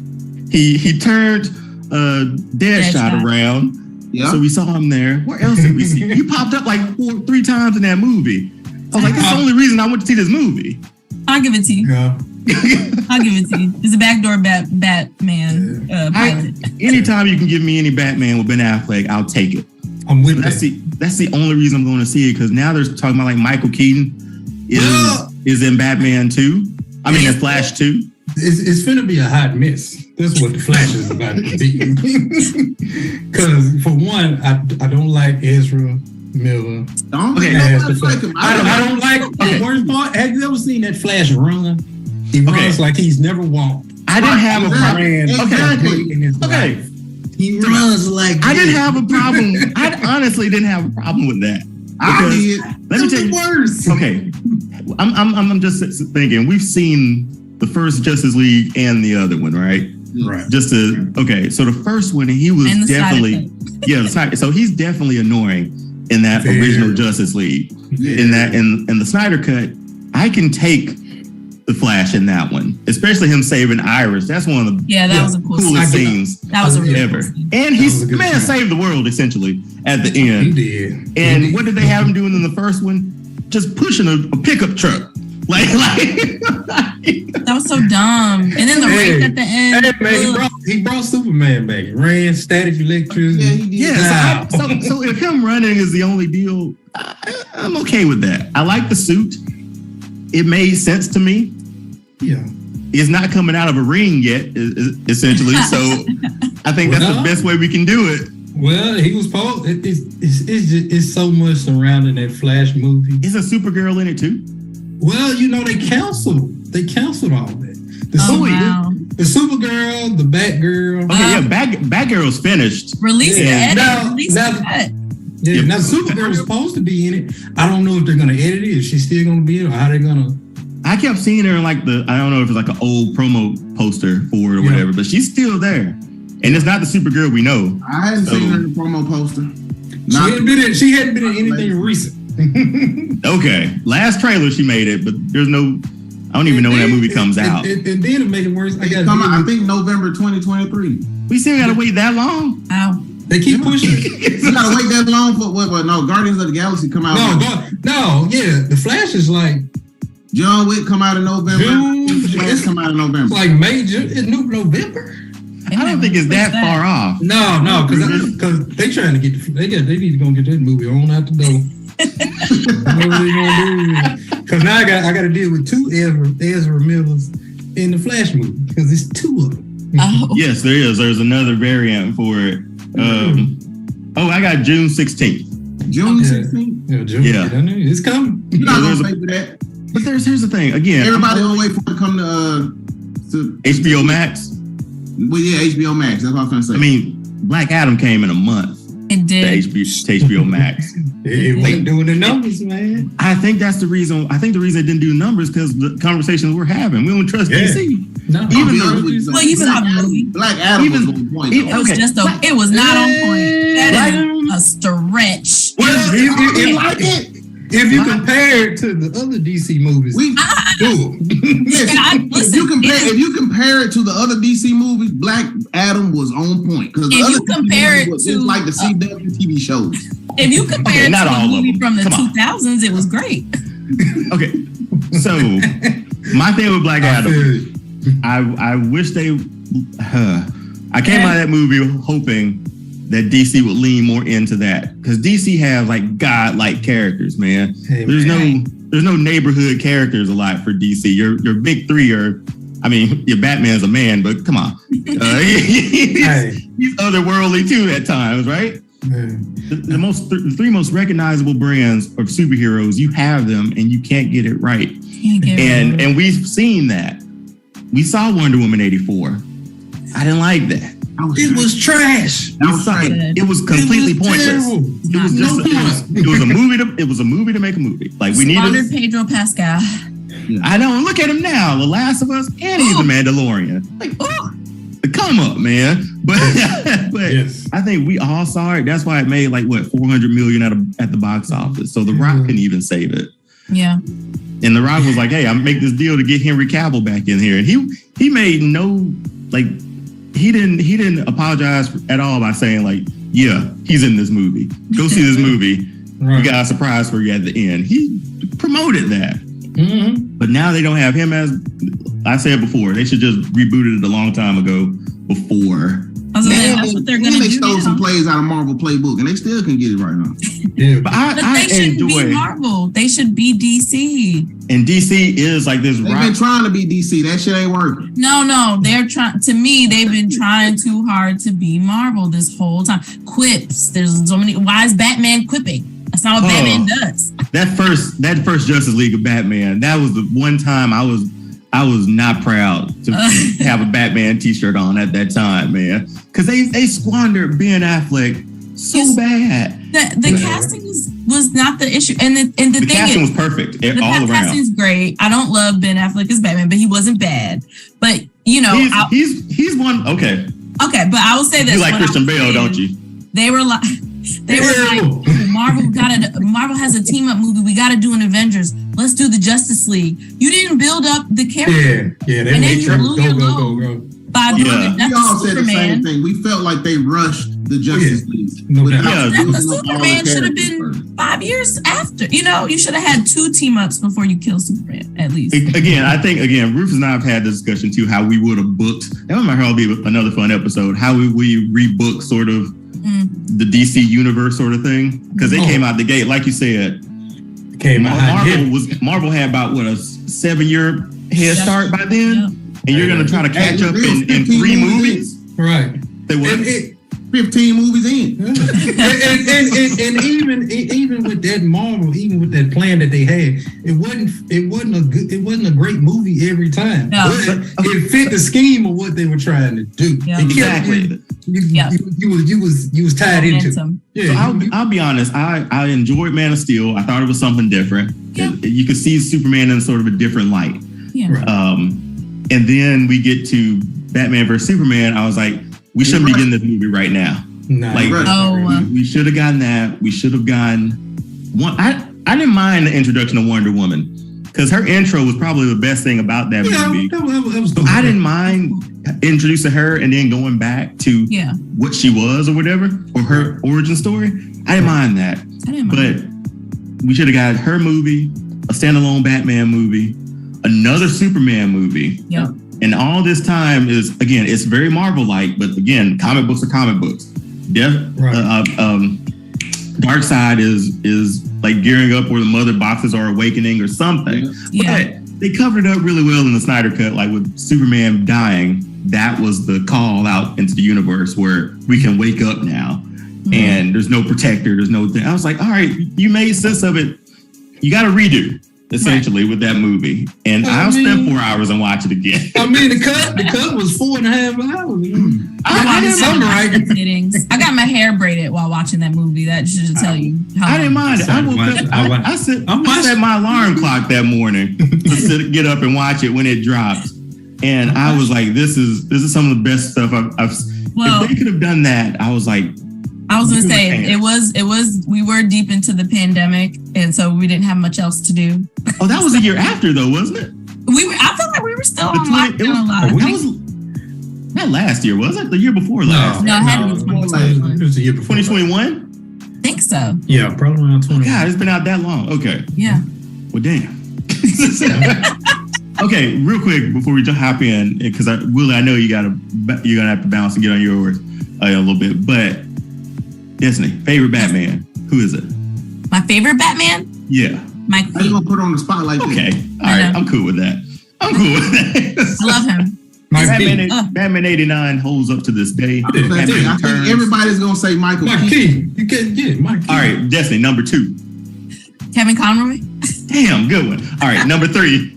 He turned Deadshot around. Yeah. So we saw him there. Where else did we see? He popped up like 3 times in that movie. I was like, that's the only reason I went to see this movie. I'll give it to you. Yeah. I'll give it to you. It's a backdoor Batman pilot. Anytime you can give me any Batman with Ben Affleck, I'll take it. I'm with that. That's the only reason I'm going to see it, because now they're talking about like Michael Keaton is in Batman 2. I mean, in Flash 2. It's finna be a hot mess. That's what the Flash is about to be. Because for one, I don't like Ezra Miller. I don't like the worst part. Have you ever seen that Flash run? He runs like he's never walked. I didn't have a problem. In his life. He runs like I didn't have a problem. I honestly didn't have a problem with that. Because let me tell you. Worse. Okay, I'm just thinking. We've seen the first Justice League and the other one, right? Right. So the first one, he was definitely so he's definitely annoying in that original Justice League. Yeah. In the Snyder cut, I can take the Flash in that one, especially him saving Iris. That's one of the was a cool coolest scenes that was a really ever. Cool scene. And he saved the world essentially at the end. He did. And what did they have him doing in the first one? Just pushing a pickup truck. Like that was so dumb. And then the race at the end. Hey, man, he brought Superman back. He ran static electricity. Yeah, he did. So if him running is the only deal, I'm okay with that. I like the suit. It made sense to me. Yeah. It's not coming out of a ring yet, essentially. So I think that's the best way we can do it. Well, he was supposed. It's so much surrounding that Flash movie. Is a Supergirl in it too? Well, they canceled all that. The Supergirl, the Batgirl. Okay, Batgirl's finished. Release the edit. Now Supergirl was supposed to be in it. I don't know if they're gonna edit it. If she's still gonna be in it, or how they're gonna. I kept seeing her in like I don't know if it's like an old promo poster for it or whatever, but she's still there. And it's not the Supergirl we know. I hadn't seen her in the promo poster. She hadn't been in anything recent. Okay, last trailer she made it, but there's no. I don't even know when that movie comes out. And then to make it worse, I think November 2023. We still gotta wait that long. Wow. They keep pushing it. You gotta wait that long for what? No, Guardians of the Galaxy come out. The Flash is like John Wick come out in November. Flash come out in November. It's like major. It's November. I don't think it's that far off. No, because they trying to get they need to go get that movie on out the door. What are they gonna do? Because now I got to deal with 2 Ezra Millers in the Flash movie because it's 2 of them. Yes, there is. There's another variant for it. I got June 16th. June 16th? Yeah. It's coming. You're not gonna pay for that. But here's the thing. Again, everybody gonna wait for it to come to HBO Max. Well, yeah, HBO Max. That's what I was gonna say. I mean, Black Adam came in a month. It did. To HBO Max. It wasn't doing the numbers, man. I think that's the reason. I think the reason it didn't do numbers because the conversations we're having, we don't trust DC. No, Even the movie. Black Adam was on point. It was it was not on point. That is a stretch. If you compare it to the other DC movies, if you compare it to the other DC movies, Black Adam was on point. Because if you compare it to like the CW TV shows. If you compare it to a movie from the 2000s, it was great. Okay, so my thing with Black Adam, I wish they. I came out of that movie hoping that DC would lean more into that, because DC has like godlike characters, man. There's no neighborhood characters a lot for DC. Your big three are, I mean, your Batman's a man, but come on, he's otherworldly too at times, right? The three most recognizable brands of superheroes, you have them and you can't get it right. And we've seen that. We saw Wonder Woman 84. I didn't like that. It was trash. It was completely pointless. It was a movie to make a movie. Like we needed Pedro Pascal. I know. Look at him now. The Last of Us, and he's a Mandalorian. Like, come up, man. But yes. I think we all saw it. That's why it made like what, $400 million at the box office. So The Rock couldn't even save it. Yeah. And The Rock was like, "Hey, I'm make this deal to get Henry Cavill back in here," and he made no like. He didn't apologize at all by saying like, "Yeah, he's in this movie. Go see this movie. Right. We got a surprise for you at the end." He promoted that. Mm-hmm. But now they don't have him as. I said before, they should just rebooted it a long time ago. Before. That's what they're gonna do. They stole some plays out of Marvel playbook, and they still can get it right now. Yeah, but they shouldn't be Marvel. They should be DC. And DC is like this. They've been trying to be DC. That shit ain't working. No, they're trying. To me, they've been trying too hard to be Marvel this whole time. Quips. There's so many. Why is Batman quipping? That's not what Batman does. That first Justice League of Batman. That was the one time I was not proud to have a Batman t-shirt on at that time, man. Because they squandered Ben Affleck so bad. The casting was not the issue. And the casting was perfect all around. The casting is great. I don't love Ben Affleck as Batman, but he wasn't bad. But, you know. He's one. Okay. Okay, but I will say this. You like Christian Bale, don't you? They were like, Marvel has a team up movie. We got to do an Avengers. Let's do the Justice League. You didn't build up the character. Yeah. And then you blew your load by doing we all said the same thing. We felt like they rushed the Justice League. The Superman should have been 5 years after. You know, you should have had 2 team ups before you kill Superman, at least. I think Rufus and I have had this discussion too, how we would have booked. That might be another fun episode. How we rebook sort of the DC universe sort of thing, because they came out the gate, like you said. Marvel had about what, a 7-year head start by then, and you're gonna try to catch up in 3 movies, right? They were 15 movies in, and even with that Marvel, even with that plan that they had, it wasn't a great movie every time. No. It fit the scheme of what they were trying to do. Yeah. Exactly. You was tied into it. Yeah. So I'll be honest. I enjoyed Man of Steel. I thought it was something different. Yeah. You could see Superman in sort of a different light. Yeah. And then we get to Batman vs Superman. I was like, we shouldn't be getting this movie right now. We should have gotten that. We should have gotten one. I didn't mind the introduction of Wonder Woman, because her intro was probably the best thing about that movie. I didn't mind introducing her and then going back to what she was or whatever, or her origin story. I didn't mind that. But we should have got her movie, a standalone Batman movie, another Superman movie. Yep. And all this time is, again, it's very Marvel-like, but again, comic books are comic books. Darkseid is like gearing up where the mother boxes are awakening or something. Yeah. But they covered it up really well in the Snyder Cut, like with Superman dying. That was the call out into the universe where we can wake up now. Mm-hmm. And there's no protector, there's no thing. I was like, all right, you made sense of it. You got to redo. Essentially, with that movie, and I'll spend 4 hours and watch it again. I mean, the cut was 4.5 hours. I got my hair braided while watching that movie. That should tell you how I didn't mind it. I set my alarm clock that morning to get up and watch it when it dropped. And I was like, this is some of the best stuff I've Well, if they could have done that, I was like, I was gonna say it was we were deep into the pandemic, and so we didn't have much else to do. oh, that was a year after though, wasn't it? I felt like we were still The on 20 lockdown a lot. That was not last year, was it? The year before last. No, it had to be 2021. It was the year before. 2021? I think so. Yeah, probably around 20. God, it's been out that long. Okay. Yeah. Well, damn. Okay, real quick before we just hop in, because Willie, I know you're gonna have to bounce and get on yours a little bit. But Disney, favorite Batman? Who is it? My favorite Batman? Yeah. Mike. How you gonna put her on the spot like Okay. this? All right. I'm cool with that. I love him. Batman 89 holds up to this day. I think everybody's gonna say Michael Keaton. You can't get Mike Keaton. All right, Destiny, number 2. Kevin Conroy. Damn, good one. All right, number 3.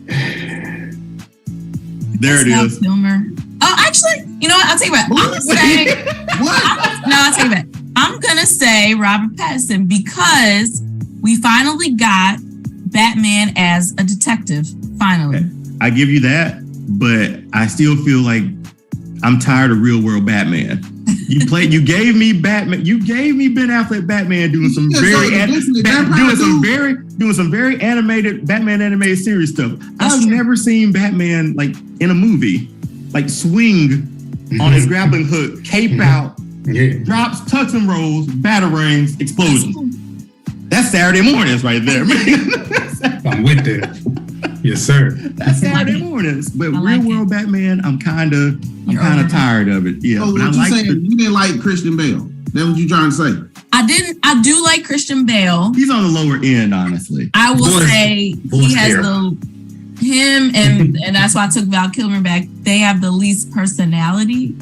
There it is. Kilmer. Oh, actually, you know what? I'll tell you what. I'm gonna say. I'll tell you what. I'm gonna say Robert Pattinson because we finally got Batman as a detective. Finally. Okay. I give you that, but I still feel like I'm tired of real world Batman. You gave me Batman. You gave me Ben Affleck Batman doing some doing some very animated Batman animated series stuff. I've never seen Batman like in a movie, like swing on his grappling hook, cape out, drops, tucks and rolls, batarangs, explosions. That's Saturday mornings right there, man. I'm with that. Yes, sir. That's Saturday mornings. But real world Batman, I'm kind of tired of it. Yeah. So but what I you saying? You didn't like Christian Bale? That's what you trying to say? I do like Christian Bale. He's on the lower end, honestly. I will say he has him and that's why I took Val Kilmer back. They have the least personality.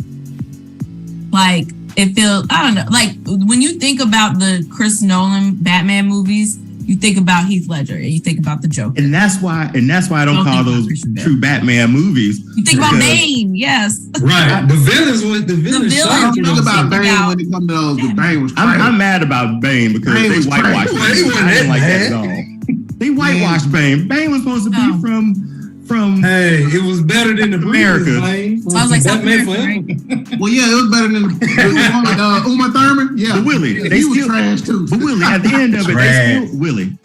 Like it feels, I don't know. Like when you think about the Chris Nolan Batman movies, you think about Heath Ledger and you think about the Joker. And that's why I don't call those true Batman movies. You think about Bane, yes. Right. The villains. I don't think about Bane when it comes to those. The Bane was trash. I'm mad about Bane because they whitewashed Bane. I didn't like that song. They whitewashed Bane. Bane was supposed to be from Hey, it was better than the America. So I was like, Batman Well, yeah, it was better than Uma Thurman. Yeah, but Willie, he was trash too. But Willie, at the end of it,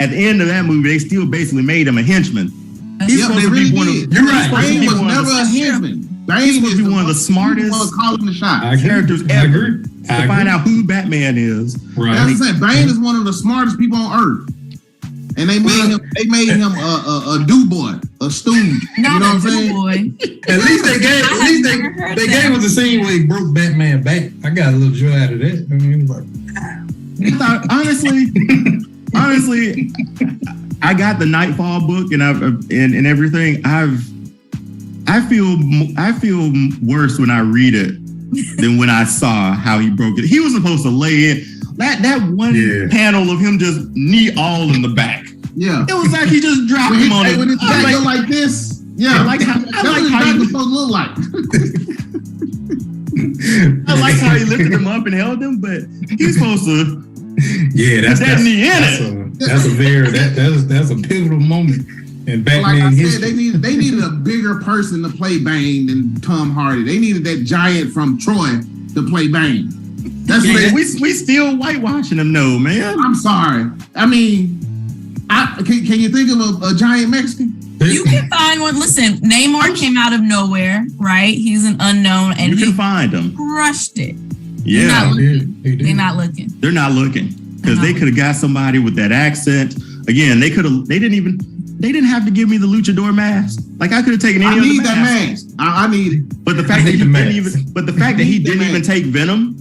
at the end of that movie, they still basically made him a henchman. He's supposed to be one of. You're right. Bane was never a henchman. He's supposed to be one of the smartest calling the shot characters ever. To find out who Batman is. Right. That's what I'm saying. Bane is one of the smartest people on earth. And they made him a do boy, a stooge. You know what I'm saying? At least they gave us the scene where he broke Batman back. I got a little joy out of that. I mean, like, honestly, I got the Nightfall book and everything. I feel worse when I read it than when I saw how he broke it. He was supposed to lay in. That one panel of him just knee all in the back. Yeah. It was like he just dropped him on it. When his back go like this. Yeah. I like how he was supposed to look like. I like how he lifted him up and held him, but he's supposed to that's that knee in it. That's a pivotal moment in Batman like I history. Said, they needed a bigger person to play Bane than Tom Hardy. They needed that giant from Troy to play Bane. That's we still whitewashing him, no, man. I'm sorry. I mean, can you think of a giant Mexican? You can find one. Listen, Namor came out of nowhere, right? He's an unknown, and you can find him. Crushed it. Yeah, they're not looking. They're not looking because they could have got somebody with that accent. Again, they didn't have to give me the luchador mask. Like I could have taken any of the that mask. I need it. But the fact that he didn't even take Venom.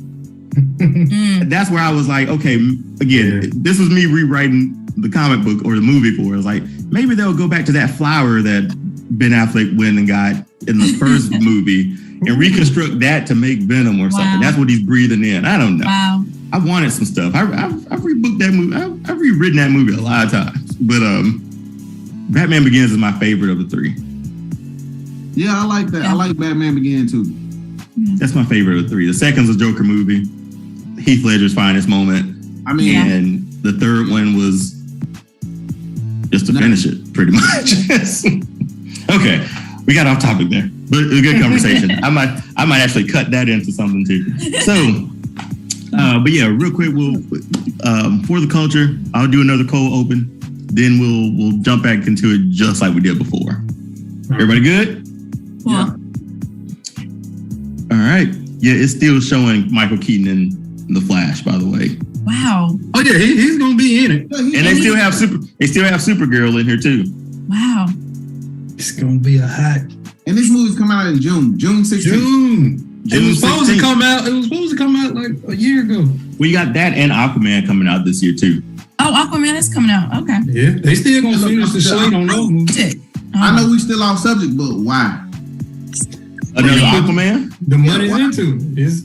That's where I was like, okay, again, this was me rewriting the comic book or the movie for it. I was like, maybe they'll go back to that flower that Ben Affleck went and got in the first movie and reconstruct that to make Venom or something. That's what he's breathing in. I don't know. Wow. I wanted some stuff. I've rebooked that movie. I've rewritten that movie a lot of times. But Batman Begins is my favorite of the 3. Yeah, I like that. I like Batman Begins too. That's my favorite of the 3. The second's a Joker movie. Heath Ledger's finest moment. I mean, and the third one was just to finish it, pretty much. Okay, We got off topic there, but it was a good conversation. I might actually cut that into something too. So, but yeah, real quick, we'll for the culture, I'll do another cold open. Then we'll jump back into it just like we did before. Everybody good? Cool. Yeah. All right. Yeah, it's still showing Michael Keaton in The Flash, by the way. Wow. Oh yeah, he's gonna be in it. And they still have Supergirl in here too. Wow. It's gonna be a hot And this movie's coming out in June 16th. June. It was supposed 16th. to come out. It was supposed to come out like a year ago. We got that and Aquaman coming out this year too. Oh, Aquaman is coming out. Okay. Yeah, they still gonna finish the slate on those movies. Shit. I know we still off subject, but why? Another Aquaman? The money's into it.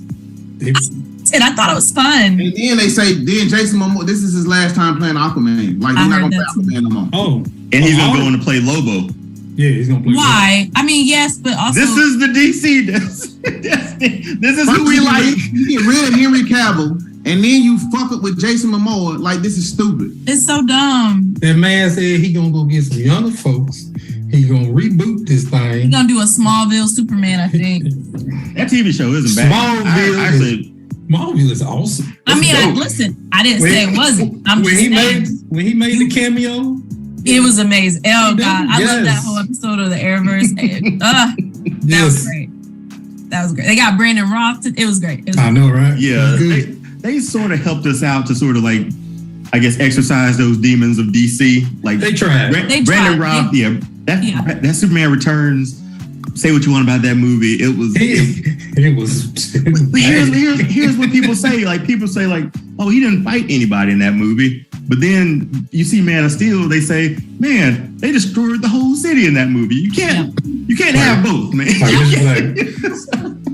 And I thought it was fun. And then they say, then Jason Momoa, this is his last time playing Aquaman. Like, he's I not heard going to that play Aquaman no more. Oh, And he's gonna go on to play Lobo. yeah, he's gonna play. Why? I mean, yes, but also This is the DC. This is who we like. You get rid of Henry Cavill, and then you fuck up with Jason Momoa. Like, this is stupid. it's so dumb. That man said he gonna go get some younger folks. He gonna reboot this We're thing. gonna do a Smallville Superman, I think. That TV show isn't bad. Smallville is awesome. I mean, dope. listen, I didn't say it wasn't. I'm when just he saying when he made the cameo. it was amazing. Oh He did? God, I love that Yes. whole episode of the Airverse. That was Yes, great. That was great. They got Brandon Roth. It was great. It was I know, right? Yeah, Good. they sort of helped us out to sort of like, I guess, exercise those demons of DC. Like They tried. Brandon Roth. Yeah. That Superman Returns. Say what you want about that movie. It was. It was. But here's what people say. Like people say, like, oh, he didn't fight anybody in that movie. But then you see Man of Steel. They say, man, they destroyed the whole city in that movie. You can't have both, man.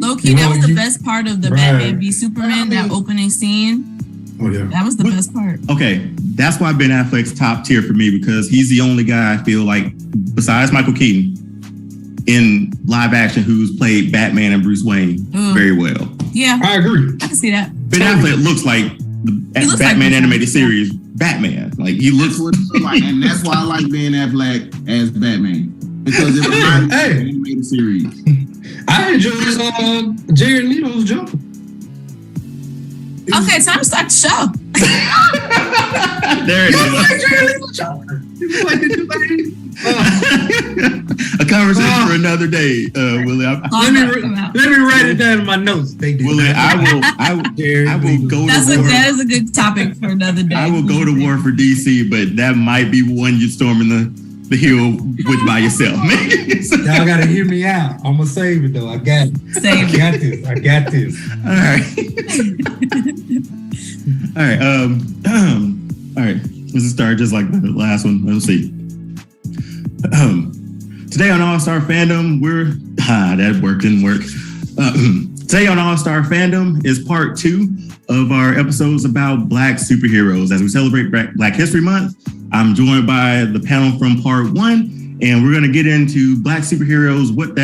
low key. That was the best part of the Batman v Superman. That opening scene. Oh yeah. That was the best part. Okay, that's why Ben Affleck's top tier for me, because he's the only guy I feel like, besides Michael Keaton, in live action who's played Batman and Bruce Wayne very well. Yeah, I agree. I can see that. Ben Affleck looks like the looks Batman like animated series Batman. Like he looks. That's what it's like. And that's why I like Ben Affleck as Batman. Because it reminds me of the animated series. I enjoyed Jared Leto's Joker. Okay, time to start the show. There it is. A conversation for another day, Willie. Let me write it down in my notes. They did. Willie, I will go to war. That is a good topic for another day. I will go to war for DC, but that might be one you storming the hill with by yourself, man. Y'all gotta hear me out. I'm gonna save it though. I got it. Save it. I got this. All right. All right. All right. Let's start just like the last one. Let's see. Today on All Star Fandom, that didn't work. Today on All Star Fandom is part 2 of our episodes about Black superheroes. As we celebrate Black History Month, I'm joined by the panel from part 1, and we're going to get into Black superheroes, what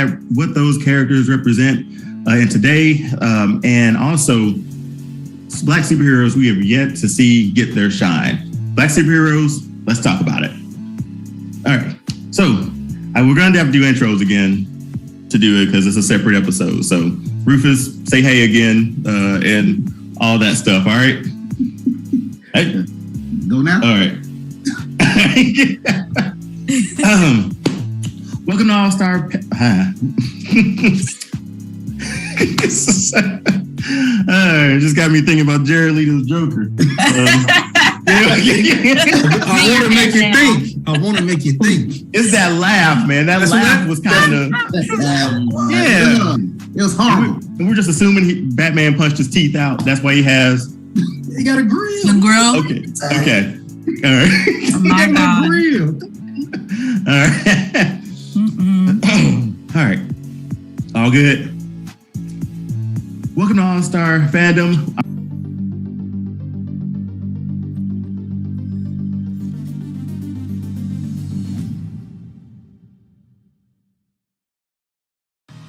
those characters represent in today, and also Black superheroes we have yet to see get their shine. Black superheroes, let's talk about it. All right, so we're going to have to do intros again to do it because it's a separate episode. So Rufus, say hey again, and all that stuff. All right. Hey. Go now. All right. Welcome to All Star. Just got me thinking about Jared Leto's Joker. I want to make you think. It's that laugh, man. That laugh was kind of yeah. It was horrible. And we're just assuming Batman punched his teeth out. That's why he has. He got a grill. The grill. Okay. All right. Oh my God. All right. All right. All good. Welcome to All Star Fandom.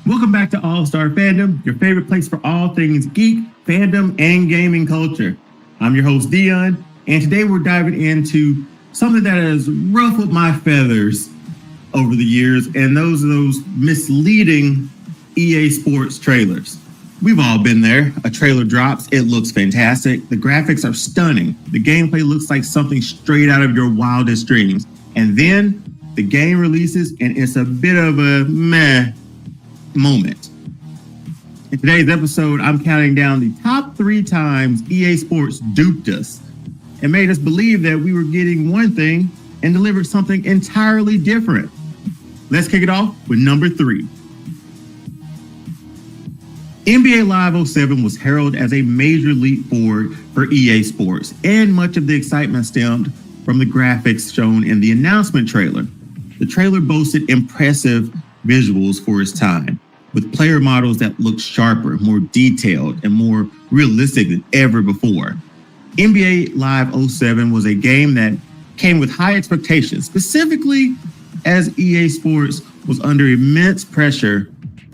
Welcome back to All Star Fandom, your favorite place for all things geek, fandom, and gaming culture. I'm your host, Dion, and today we're diving into something that has ruffled my feathers over the years, and those are those misleading EA Sports trailers. We've all been there. A trailer drops, it looks fantastic. The graphics are stunning. The gameplay looks like something straight out of your wildest dreams. And then the game releases and it's a bit of a meh moment. In today's episode, I'm counting down the top 3 times EA Sports duped us and made us believe that we were getting one thing and delivered something entirely different. Let's kick it off with number 3. NBA Live 07 was heralded as a major leap forward for EA Sports, and much of the excitement stemmed from the graphics shown in the announcement trailer. The trailer boasted impressive visuals for its time, with player models that looked sharper, more detailed, and more realistic than ever before. NBA Live 07 was a game that came with high expectations, specifically as EA Sports was under immense pressure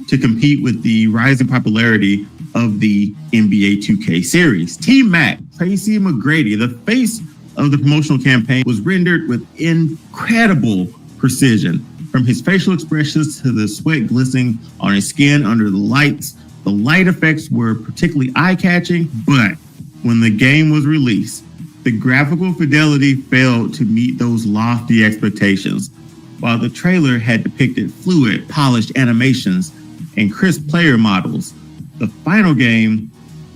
to compete with the rising popularity of the NBA 2K series. Team Mac, Tracy McGrady, the face of the promotional campaign, was rendered with incredible precision. From his facial expressions to the sweat glistening on his skin under the lights, the light effects were particularly eye-catching, but when the game was released, the graphical fidelity failed to meet those lofty expectations. While the trailer had depicted fluid, polished animations and crisp player models, the final game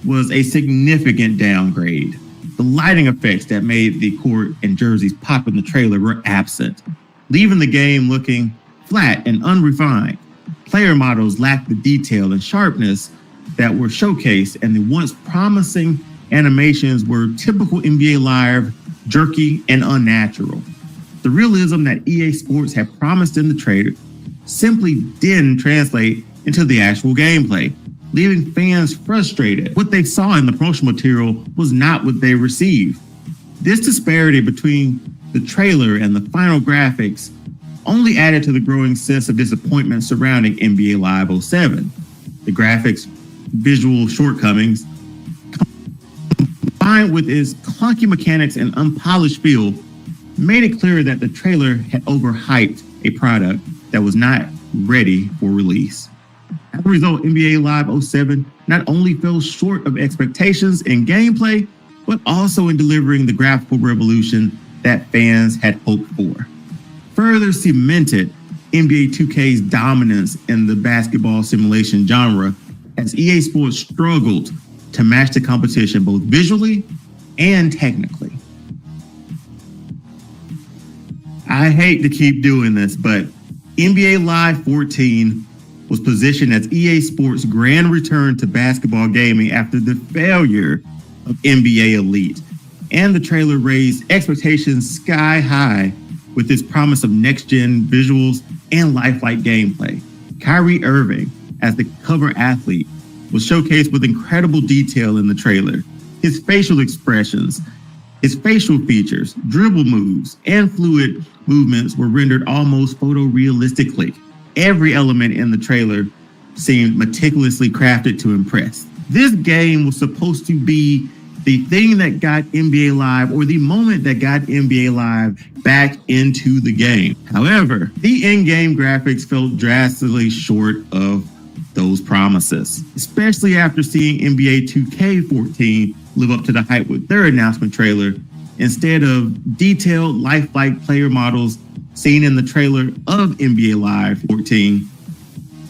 was a significant downgrade. The lighting effects that made the court and jerseys pop in the trailer were absent, leaving the game looking flat and unrefined. Player models lacked the detail and sharpness that were showcased, and the once promising animations were typical NBA Live, jerky and unnatural. The realism that EA Sports had promised in the trailer simply didn't translate into the actual gameplay, leaving fans frustrated. What they saw in the promotional material was not what they received. This disparity between the trailer and the final graphics only added to the growing sense of disappointment surrounding NBA Live 07. The graphics' visual shortcomings, combined with its clunky mechanics and unpolished feel, made it clear that the trailer had overhyped a product that was not ready for release. As a result, NBA Live 07 not only fell short of expectations in gameplay, but also in delivering the graphical revolution that fans had hoped for. Further cemented NBA 2K's dominance in the basketball simulation genre as EA Sports struggled to match the competition both visually and technically. I hate to keep doing this, but NBA Live 14 was positioned as EA Sports' grand return to basketball gaming after the failure of NBA Elite, and the trailer raised expectations sky high with its promise of next-gen visuals and lifelike gameplay. Kyrie Irving, as the cover athlete, was showcased with incredible detail in the trailer. His facial expressions, his facial features, dribble moves, and fluid movements were rendered almost photorealistically. Every element in the trailer seemed meticulously crafted to impress. This game was supposed to be the thing that got NBA Live, or the moment that got NBA Live back into the game. However, the in-game graphics fell drastically short of those promises, especially after seeing NBA 2K14 live up to the hype with their announcement trailer. Instead of detailed, lifelike player models seen in the trailer of NBA Live 14,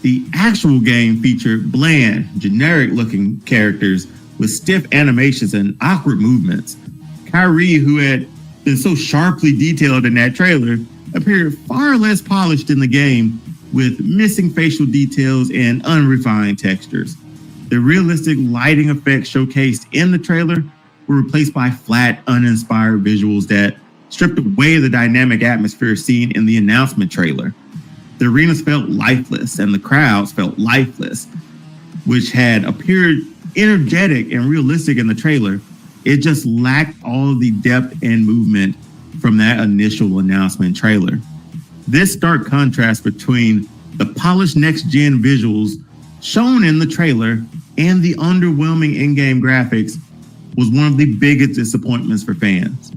the actual game featured bland, generic-looking characters with stiff animations and awkward movements. Kyrie, who had been so sharply detailed in that trailer, appeared far less polished in the game, with missing facial details and unrefined textures. The realistic lighting effects showcased in the trailer were replaced by flat, uninspired visuals that stripped away the dynamic atmosphere seen in the announcement trailer. The arenas felt lifeless and the crowds felt lifeless, which had appeared energetic and realistic in the trailer. It just lacked all of the depth and movement from that initial announcement trailer. This stark contrast between the polished next-gen visuals shown in the trailer and the underwhelming in-game graphics was one of the biggest disappointments for fans.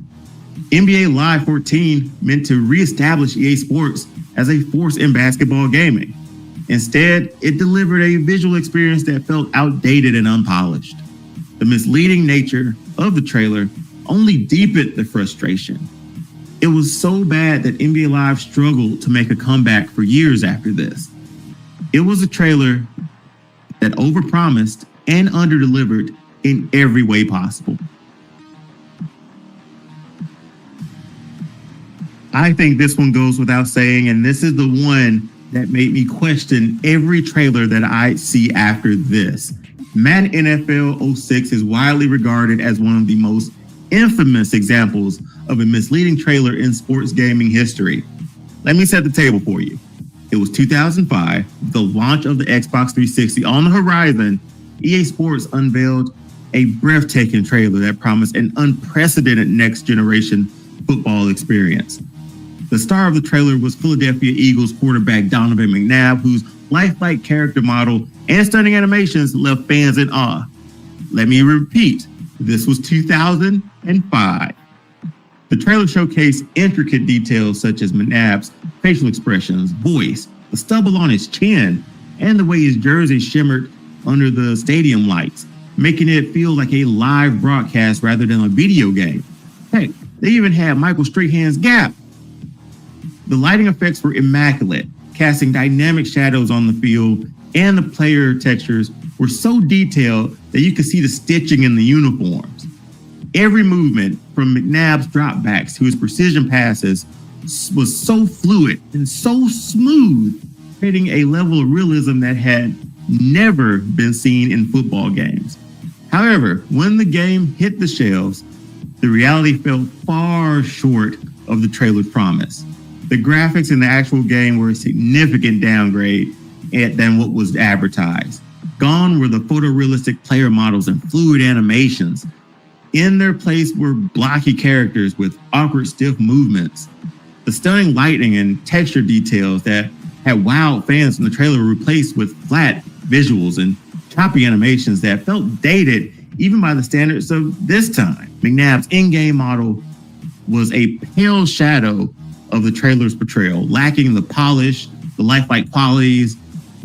NBA Live 14, meant to reestablish EA Sports as a force in basketball gaming. Instead, it delivered a visual experience that felt outdated and unpolished. The misleading nature of the trailer only deepened the frustration. It was so bad that NBA Live struggled to make a comeback for years after this. It was a trailer that overpromised and underdelivered in every way possible. I think this one goes without saying, and this is the one that made me question every trailer that I see after this. Madden NFL 06 is widely regarded as one of the most infamous examples of a misleading trailer in sports gaming history. Let me set the table for you. It was 2005, the launch of the Xbox 360 on the horizon. EA Sports unveiled a breathtaking trailer that promised an unprecedented next generation football experience. The star of the trailer was Philadelphia Eagles quarterback Donovan McNabb, whose lifelike character model and stunning animations left fans in awe. Let me repeat, this was 2005. The trailer showcased intricate details such as McNabb's facial expressions, voice, the stubble on his chin, and the way his jersey shimmered under the stadium lights, making it feel like a live broadcast rather than a video game. Heck, they even had Michael Strahan's gap. The lighting effects were immaculate, casting dynamic shadows on the field, and the player textures were so detailed that you could see the stitching in the uniforms. Every movement, from McNabb's dropbacks to his precision passes, was so fluid and so smooth, creating a level of realism that had never been seen in football games. However, when the game hit the shelves, the reality fell far short of the trailer's promise. The graphics in the actual game were a significant downgrade than what was advertised. Gone were the photorealistic player models and fluid animations. In their place were blocky characters with awkward, stiff movements. The stunning lighting and texture details that had wowed fans from the trailer were replaced with flat visuals and choppy animations that felt dated even by the standards of this time. McNabb's in-game model was a pale shadow of the trailer's portrayal, lacking the polish, the lifelike qualities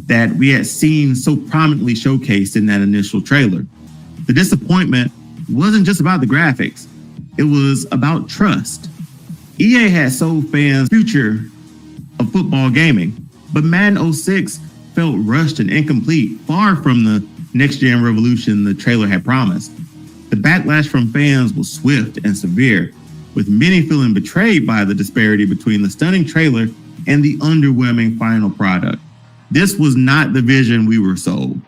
that we had seen so prominently showcased in that initial trailer. The disappointment wasn't just about the graphics, it was about trust. EA had sold fans the future of football gaming, but Madden 06 felt rushed and incomplete, far from the next-gen revolution the trailer had promised. The backlash from fans was swift and severe, with many feeling betrayed by the disparity between the stunning trailer and the underwhelming final product. This was not the vision we were sold.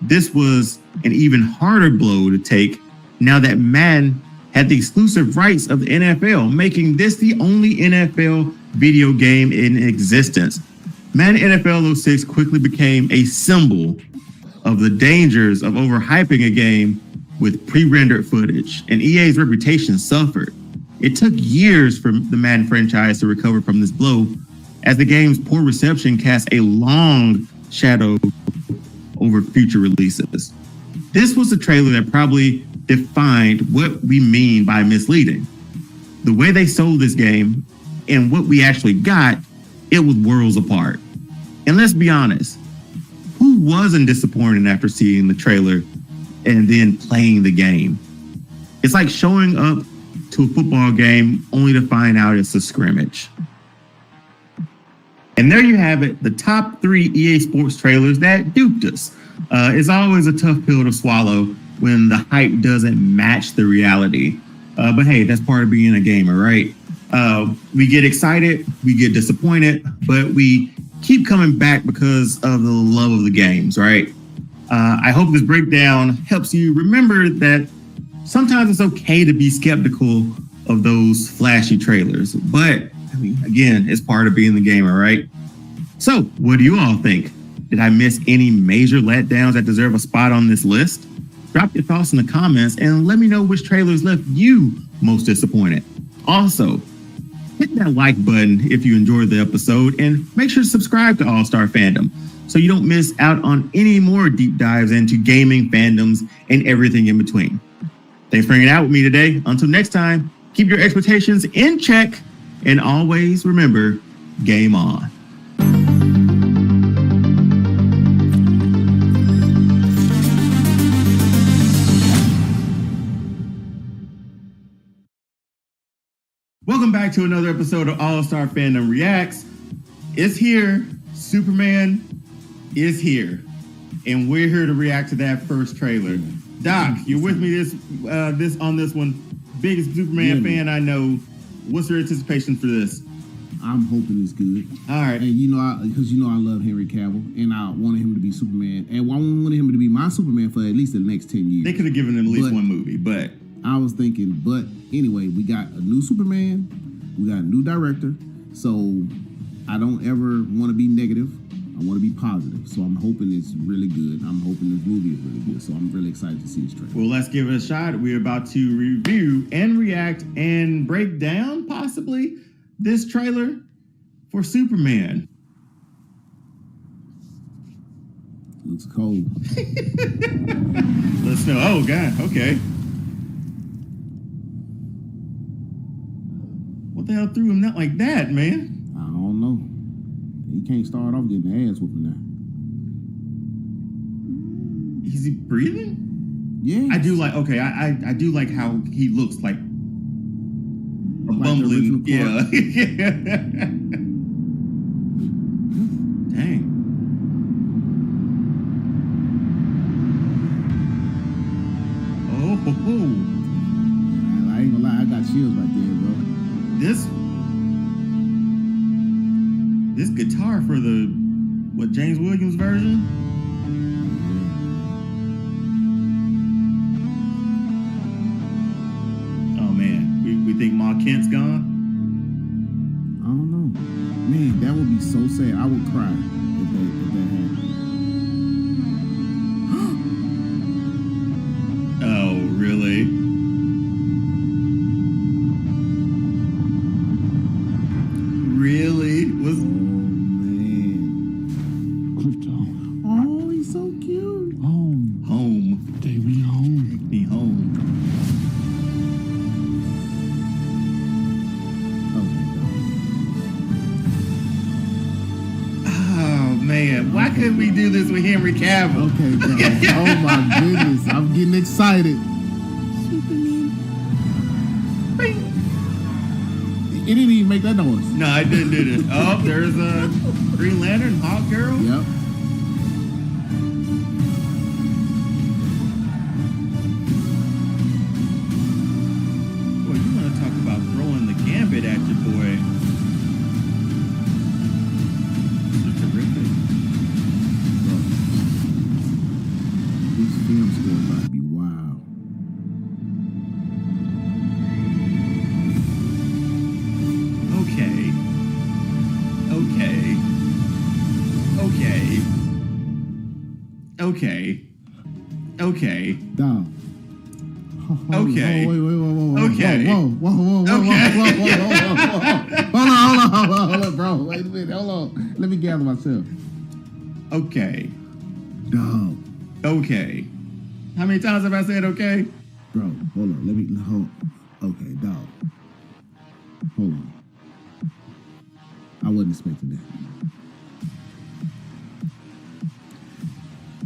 This was an even harder blow to take now that Madden had the exclusive rights of the NFL, making this the only NFL video game in existence. Madden NFL 06 quickly became a symbol of the dangers of overhyping a game with pre-rendered footage, and EA's reputation suffered. It took years for the Madden franchise to recover from this blow, as the game's poor reception cast a long shadow over future releases. This was a trailer that probably defined what we mean by misleading. The way they sold this game and what we actually got, it was worlds apart. And let's be honest, who wasn't disappointed after seeing the trailer and then playing the game? It's like showing up to a football game only to find out it's a scrimmage. And there you have it, the top 3 EA Sports trailers that duped us. It's always a tough pill to swallow when the hype doesn't match the reality. But hey, that's part of being a gamer, right? We get excited, we get disappointed, but we keep coming back because of the love of the games, right? I hope this breakdown helps you remember that sometimes it's okay to be skeptical of those flashy trailers. But, I mean, again, it's part of being the gamer, right? So, what do you all think? Did I miss any major letdowns that deserve a spot on this list? Drop your thoughts in the comments and let me know which trailers left you most disappointed. Also, hit that like button if you enjoyed the episode and make sure to subscribe to All-Star Fandom so you don't miss out on any more deep dives into gaming, fandoms, and everything in between. Thanks for hanging out with me today. Until next time, keep your expectations in check and always remember, Game on. Welcome back to another episode of All Star Fandom Reacts. It's here. Superman is here. And we're here to react to that first trailer. Doc, you're with me this one. Biggest Superman fan I know. What's your anticipation for this? I'm hoping it's good. All right. And because I love Henry Cavill, and I wanted him to be Superman, and I wanted him to be my Superman for at least the next 10 years. They could have given him at least one movie, but I was thinking, but anyway, we got a new Superman, we got a new director, so I don't ever want to be negative. I want to be positive. So I'm hoping it's really good. I'm hoping this movie is really good. So I'm really excited to see this trailer. Well, let's give it a shot. We're about to review and react and break down possibly this trailer for Superman. Looks cold. Let's know. Oh, God. Okay. What the hell threw him out like that, man? I don't know. He can't start off getting the ass whooping now. Is he breathing? Yeah. I do like, okay, I do like how he looks like a bumbling. Yeah. Dang. Oh, ho, ho. I ain't gonna lie, I got chills right there, bro. This guitar for the James Williams version? Oh man, we think Ma Kent's gone? I don't know. Man, that would be so sad. I would cry if that happened. Oh, really? Really? Was Oh, he's so cute. home. Take me home. Take me home. Oh man, why couldn't we do this with Henry Cavill? Okay, bro. Oh my goodness, I'm getting excited. It didn't even make that noise. No, I didn't do this. Oh, there's a Green Lantern, Hawk Girl. Yep. Boy, you want to talk about throwing the gambit at your boy. This is terrific. Bro. This film score about to be wild. Okay. Okay. Dog. Okay. Whoa, whoa. Okay. Whoa. Hold on, bro. Wait a minute. Hold on. Let me gather myself. Okay. Dog. Okay. How many times have I said okay? Bro, hold on. Okay, dog. Hold on. I wasn't expecting that.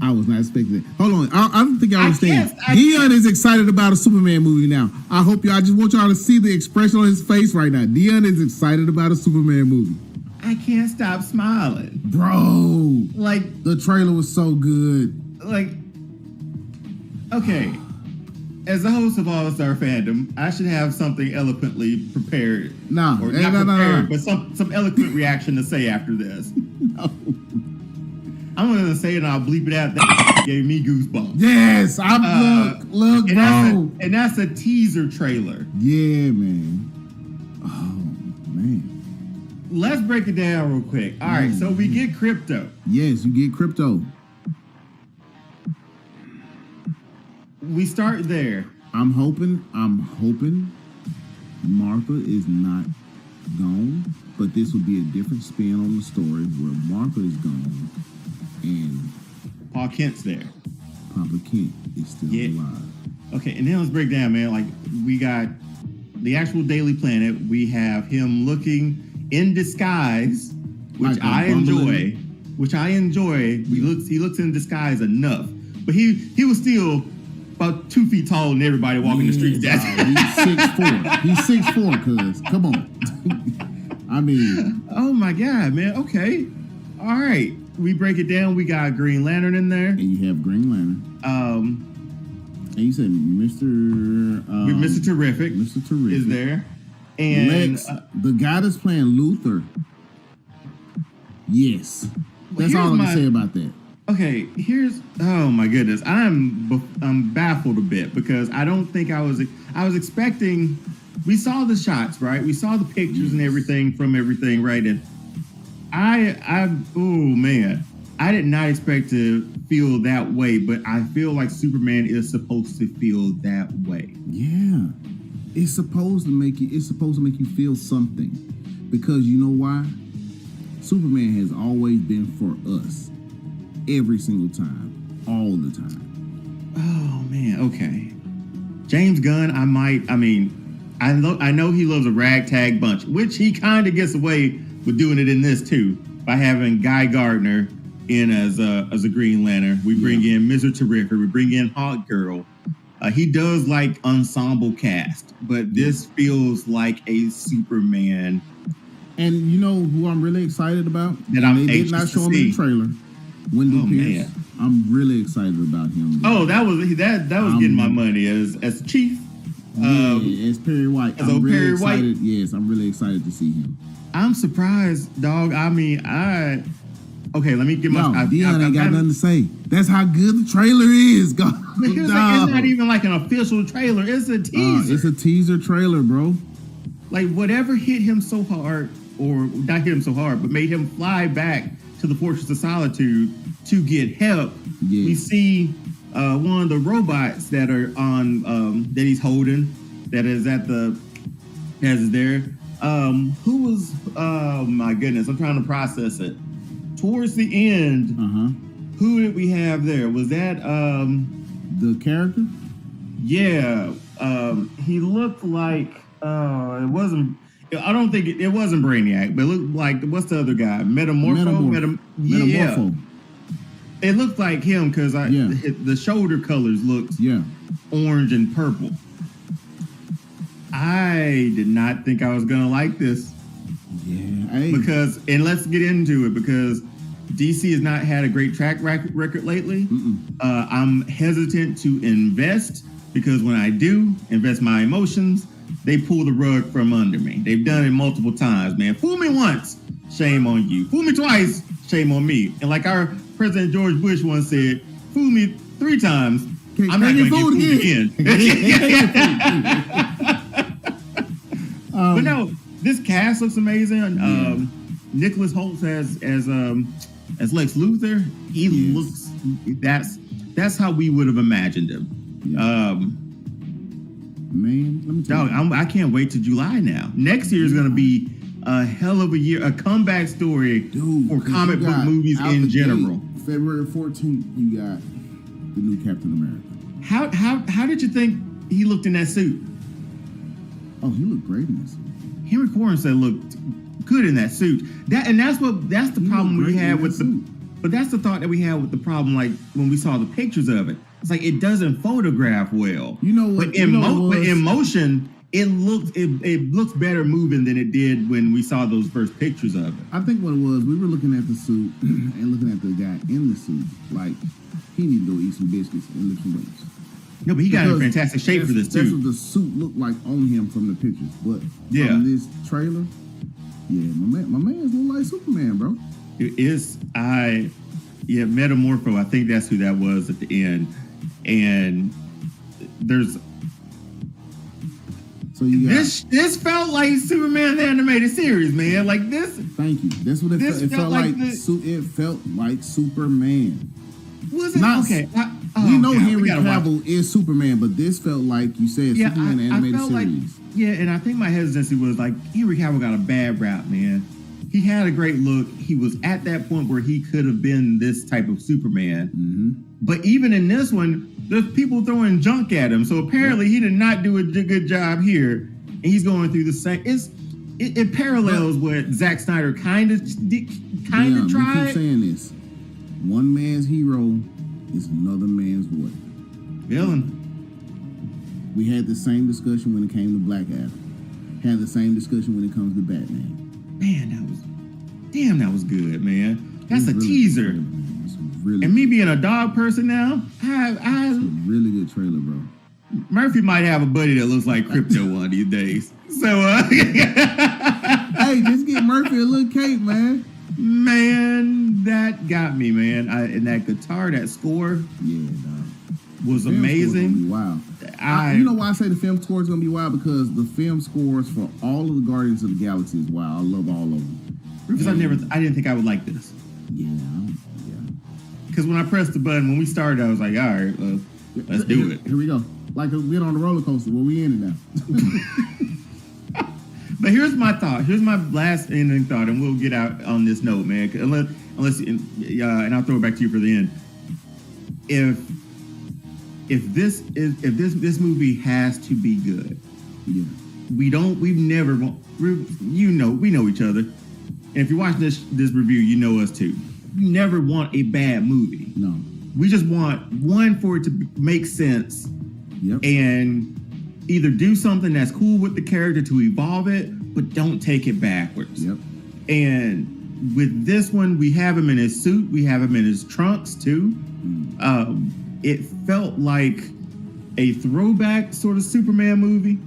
I was not expecting that. Hold on. I don't think y'all understand. Dion is excited about a Superman movie now. I just want y'all to see the expression on his face right now. Dion is excited about a Superman movie. I can't stop smiling. Bro. Like, the trailer was so good. Like, okay. As the host of All Star Fandom, I should have something eloquently prepared. No. But some eloquent reaction to say after this. No. I'm gonna say it and I'll bleep it out. That gave me goosebumps. Yes, look, bro. And that's a teaser trailer. Yeah, man. Oh, man. Let's break it down real quick. All right, so we get crypto. Yes, you get crypto. We start there. I'm hoping Martha is not gone, but this will be a different spin on the story where Martha is gone and Paul Kent's there. Papa Kent is still alive. Okay, and then let's break down, man. Like, we got the actual Daily Planet. We have him looking in disguise, which Like a I bumbling- enjoy. He looks in disguise enough, but he was still about 2 feet taller than everybody walking the streets. He's 6'4". He's 6'4", cuz. Come on. I mean. Oh my God, man. Okay. All right. We break it down. We got Green Lantern in there. And you have Green Lantern. And you said Mr. Terrific. Mr. Terrific is there. And Lex, the guy that's playing Luthor. Yes. That's all I can say about that. Okay, oh my goodness. I'm baffled a bit because I don't think I was expecting. We saw the shots, right? We saw the pictures and everything from everything, right? And oh man, I did not expect to feel that way, but I feel like Superman is supposed to feel that way. Yeah, it's supposed to make you feel something, because you know why? Superman has always been for us, every single time, all the time. Oh man, okay. James Gunn, I know he loves a ragtag bunch, which he kind of gets away with doing it in this too, by having Guy Gardner in as a Green Lantern. We bring in Mr. Terrific, we bring in Hawk Girl. He does like ensemble cast, but this feels like a Superman. And you know who I'm really excited about? That they did not show him in the trailer. Wendell Pierce. Man. I'm really excited about him. Oh, that was getting my money as Chief. As Perry White. I'm really excited. Yes, I'm really excited to see him. I'm surprised, dog. I mean, okay, let me get my. Dion ain't got nothing to say. That's how good the trailer is, God. But it's not even like an official trailer. It's a teaser. It's a teaser trailer, bro. Like whatever hit him so hard, or not hit him so hard, but made him fly back to the Fortress of Solitude to get help. Yeah. We see one of the robots that are on that he's holding, that is there. Who was? Oh my goodness, I'm trying to process it. Towards the end, who did we have there? Was that the character? Yeah, he looked like it wasn't. I don't think it wasn't Brainiac, but it looked like, what's the other guy? Metamorpho. Metamorpho. It looked like him because the shoulder colors looked orange and purple. I did not think I was gonna like this. Yeah, because let's get into it, because DC has not had a great track record lately. I'm hesitant to invest, because when I do invest my emotions, they pull the rug from under me. They've done it multiple times, man. Fool me once, shame on you. Fool me twice, shame on me. And like our President George Bush once said, fool me 3 times, I'm not going to get fooled again. But no, this cast looks amazing. Nicholas Hoult as Lex Luthor. He looks. That's how we would have imagined him. Man, let me tell you. I can't wait to July now. Next year is going to be a hell of a year, a comeback story for comic book movies in general. February 14th, you got the new Captain America. How did you think he looked in that suit? Oh, he looked great in that suit. Henry Corrin said looked good in that suit. That's the problem we had with but that's the thought that we had with the problem, like when we saw the pictures of it. It's like it doesn't photograph well. You know what? But in motion, it looks better moving than it did when we saw those first pictures of it. I think what it was, we were looking at the suit and looking at the guy in the suit, like he needed to go eat some biscuits and lift some weights. No, but he got in fantastic shape for this too. That's what the suit looked like on him from the pictures. But from this trailer, my man's look like Superman, bro. It is. Metamorpho. I think that's who that was at the end. And there's. So you got, this felt like Superman the animated series, man. Like this. Thank you. That's what it felt. It felt like. It felt like Superman. Was it? Okay. We know Henry Cavill is Superman, but this felt like you said Superman the animated series. And I think my hesitancy was like Henry Cavill got a bad rap, man. He had a great look. He was at that point where he could have been this type of Superman. But even in this one, there's people throwing junk at him. So apparently he did not do a good job here. And he's going through the same. it parallels what Zack Snyder kind of tried. We keep saying this. One man's hero is another man's what? Villain. We had the same discussion when it came to Black Adam. Had the same discussion when it comes to Batman. Man, that was good, man. That's a teaser. Really and me being a dog person now, it's a really good trailer, bro. Murphy might have a buddy that looks like Crypto one of these days. So, hey, just get Murphy a little cape, man. Man, that got me, man. And that guitar, that score, was amazing. Wow. You know why I say the film score is gonna be wild? Because the film scores for all of the Guardians of the Galaxy is wild. I love all of them. Because I didn't think I would like this. Yeah. Because when I pressed the button, when we started, I was like, all right, let's do it. Here we go. Like we're on the roller coaster. Well, we in it now. But here's my thought. Here's my last ending thought, and we'll get out on this note, man. Unless, and I'll throw it back to you for the end. If this movie has to be good, we know each other, and if you're watching this review, you know us too. We never want a bad movie. No, we just want one for it to make sense, and either do something that's cool with the character to evolve it, but don't take it backwards. And with this one, we have him in his suit, we have him in his trunks too. It felt like a throwback sort of Superman movie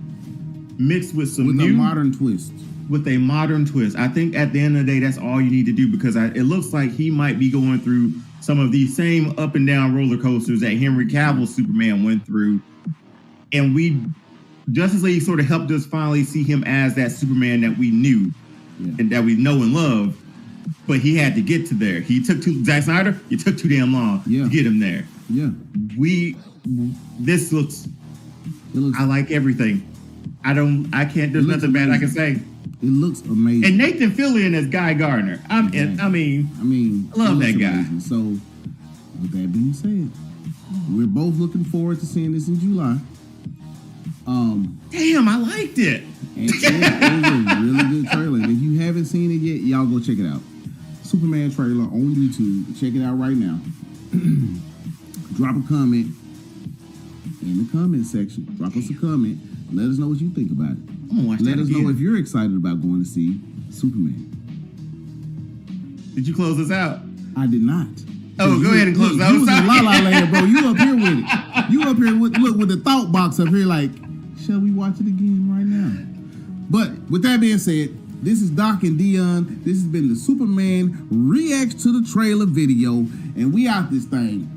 mixed with some a modern twist. With a modern twist. I think at the end of the day, that's all you need to do, because it looks like he might be going through some of these same up and down roller coasters that Henry Cavill's Superman went through. And Justice League sort of helped us finally see him as that Superman that we knew and that we know and love. But he had to get to there. Zack Snyder, it took too damn long to get him there. This looks I like everything. There's nothing bad I can say. It looks amazing. And Nathan Fillion as Guy Gardner. I love that guy. Amazing. So, with that being said, we're both looking forward to seeing this in July. Damn, I liked it. And it was a really good trailer. And if you haven't seen it yet, y'all go check it out. Superman trailer on YouTube. Check it out right now. Drop a comment in the comment section. Drop us a comment. Let us know what you think about it. I'm gonna watch Let that us again. know if you're excited about going to see Superman. Did you close us out? I did not. Oh, go ahead and close us out. You was in La La Land, bro. You up here with it. You up here with the thought box up here like, shall we watch it again right now? But with that being said, this is Doc and Dion. This has been the Superman reacts to the trailer video, and we out this thing.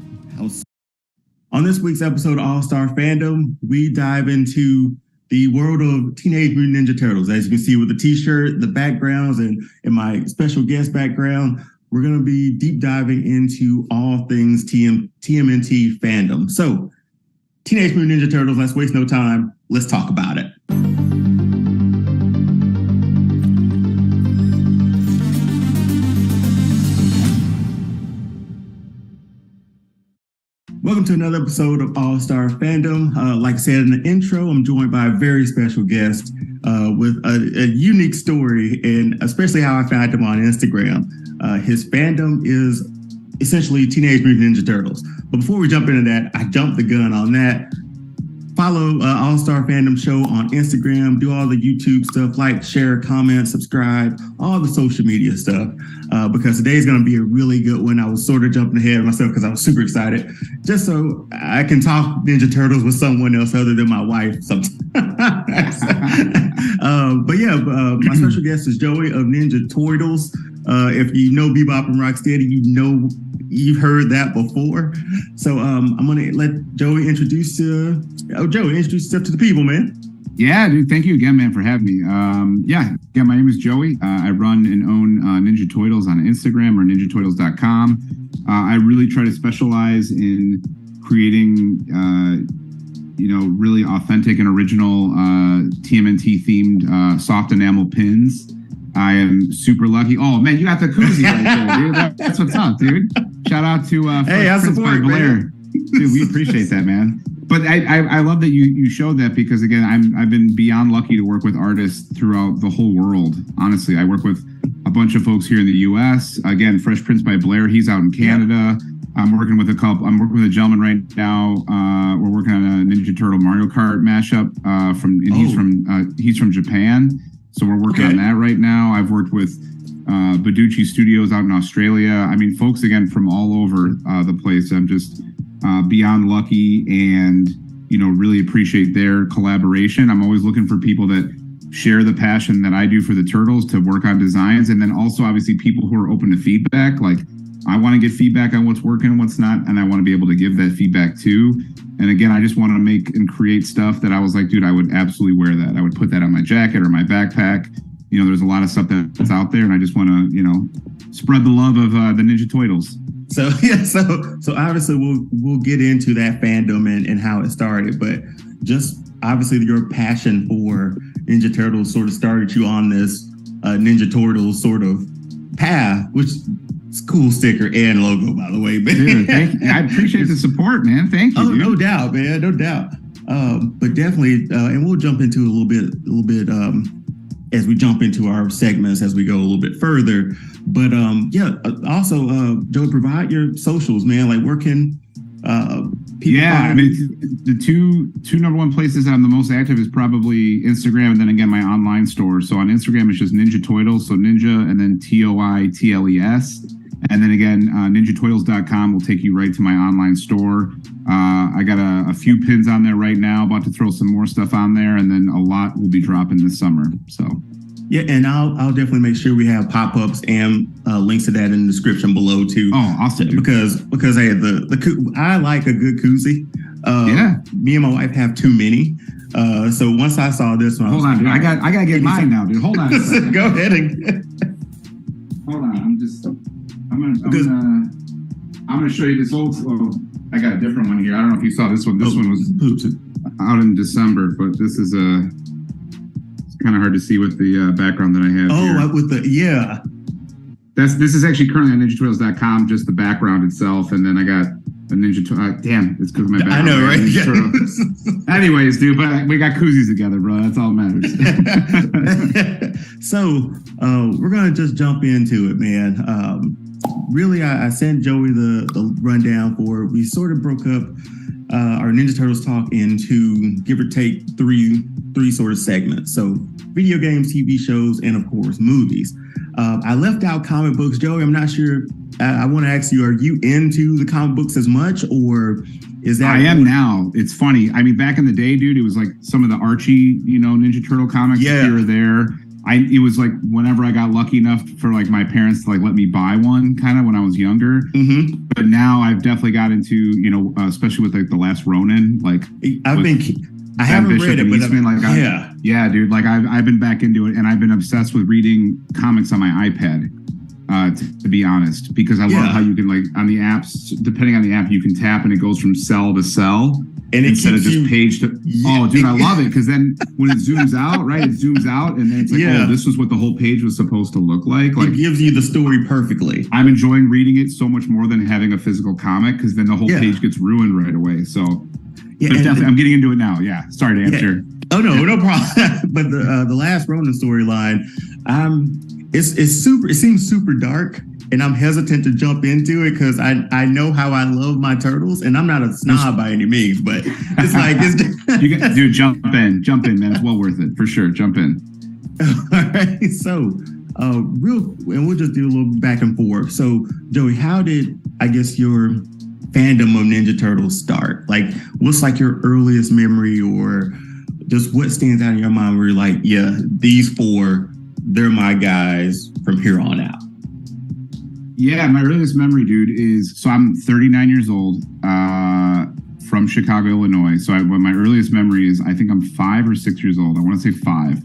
On this week's episode of All-Star Fandom, we dive into the world of Teenage Mutant Ninja Turtles. As you can see with the t-shirt, the backgrounds, and my special guest background, we're going to be deep diving into all things TMNT fandom. So, Teenage Mutant Ninja Turtles, let's waste no time. Let's talk about it. Welcome to another episode of All-Star Fandom. Like I said in the intro, I'm joined by a very special guest with a unique story, and especially how I found him on Instagram. His fandom is essentially Teenage Mutant Ninja Turtles. But before we jump into that, I jumped the gun on that. Follow All-Star Fandom Show on Instagram. Do all the YouTube stuff, like, share, comment, subscribe, all the social media stuff. Because today's going to be a really good one. I was sort of jumping ahead of myself because I was super excited. Just so I can talk Ninja Turtles with someone else other than my wife sometimes. My special guest is Joey of Ninja Turtles. If you know Bebop and Rocksteady, you've heard that before. So I'm going to let Joey introduce yourself to the people, man. Yeah, dude. Thank you again, man, for having me. My name is Joey. I run and own Ninja Turtles on Instagram or ninjatoidles.com. I really try to specialize in creating, really authentic and original TMNT themed soft enamel pins. I am super lucky. Oh man, you got the koozie right there, dude. That's what's up, dude. Shout out to Hey, I support, Blair. Dude, we appreciate that, man. But I love that you showed that, because again, I've been beyond lucky to work with artists throughout the whole world. Honestly, I work with a bunch of folks here in the U.S. Again, Fresh Prince by Blair, he's out in Canada. I'm working with a gentleman right now. We're working on a Ninja Turtle Mario Kart mashup. He's from Japan, so we're working on that right now. I've worked with Baducci Studios out in Australia. I mean, folks again from all over the place. I'm just beyond lucky, and really appreciate their collaboration. I'm always looking for people that share the passion that I do for the turtles to work on designs, and then also obviously people who are open to feedback. Like, I want to get feedback on what's working and what's not, and I want to be able to give that feedback too. And again, I just want to make and create stuff that I was like, dude, I would absolutely wear that. I would put that on my jacket or my backpack. There's a lot of stuff that's out there, and I just want to, spread the love of the Ninja Turtles. So so obviously we'll get into that fandom and how it started, but just obviously your passion for Ninja Turtles sort of started you on this Ninja Turtles sort of path, which is a cool sticker and logo, by the way. Dude, thank you. I appreciate the support, man. Thank you. Oh, dude. no doubt, man, no doubt. But definitely, and we'll jump into a little bit as we jump into our segments as we go a little bit further. But also, Joe, provide your socials, man. Like, where can people find? I mean, the two number one places I'm the most active is probably Instagram, and then again my online store. So on Instagram it's just Ninja Toidles, so Ninja and then TOITLES, and then again ninjatoidles.com will take you right to my online store. I got a few pins on there right now, about to throw some more stuff on there, and then a lot will be dropping this summer. So yeah, and I'll definitely make sure we have pop-ups and links to that in the description below too. Oh, awesome! Because hey, I like a good koozie. Me and my wife have too many. So once I saw this one, hold on, dude. I gotta get mine now, dude. Hold on. A second. Go ahead and hold on. I'm gonna show you this old. Well, I got a different one here. I don't know if you saw this one. This one was out in December, but this is it's kind of hard to see with the background that I have here. With the This is actually currently on ninjatoidles.com, just the background itself, and then I got a Ninja damn, it's because of my background. I know, right? Anyways, dude, but we got koozies together, bro. That's all that matters. So we're gonna just jump into it, man. Really, I sent Joey the rundown for it. We sort of broke up our Ninja Turtles talk into give or take three sort of segments. So video games, TV shows, and of course movies. I left out comic books, Joey. I'm not sure. I want to ask you: are you into the comic books as much, or is that? I am now. It's funny. I mean, back in the day, dude, it was like some of the Archie, Ninja Turtle comics here or there. It was like whenever I got lucky enough for like my parents to like let me buy one, kind of when I was younger. Mm-hmm. But now I've definitely got into, especially with like the Last Ronin. Like I haven't read it, but yeah, dude. Like I've been back into it, and I've been obsessed with reading comics on my iPad. To be honest, because I love how you can, like, on the apps, depending on the app, you can tap and it goes from cell to cell, and instead of just page to. Oh, dude, I love it, because then when it zooms out, right? It zooms out, and then it's like, oh, this was what the whole page was supposed to look like. Like, it gives you the story perfectly. I'm enjoying reading it so much more than having a physical comic, because then the whole page gets ruined right away. So, definitely, I'm getting into it now. Yeah, sorry to answer. Oh no problem. But the Last Ronin storyline, it's super. It seems super dark, and I'm hesitant to jump into it because I know how I love my turtles, and I'm not a snob by any means. But it's like dude, jump in, man. It's well worth it for sure. Jump in. All right, so and we'll just do a little back and forth. So Joey, how did your fandom of Ninja Turtles start? Like, what's like your earliest memory, or just what stands out in your mind where you're like, yeah, these four, they're my guys from here on out? Yeah, my earliest memory, dude, is, so I'm 39 years old, from Chicago, Illinois. So my earliest memory is, I think I'm 5 or 6 years old. I want to say 5.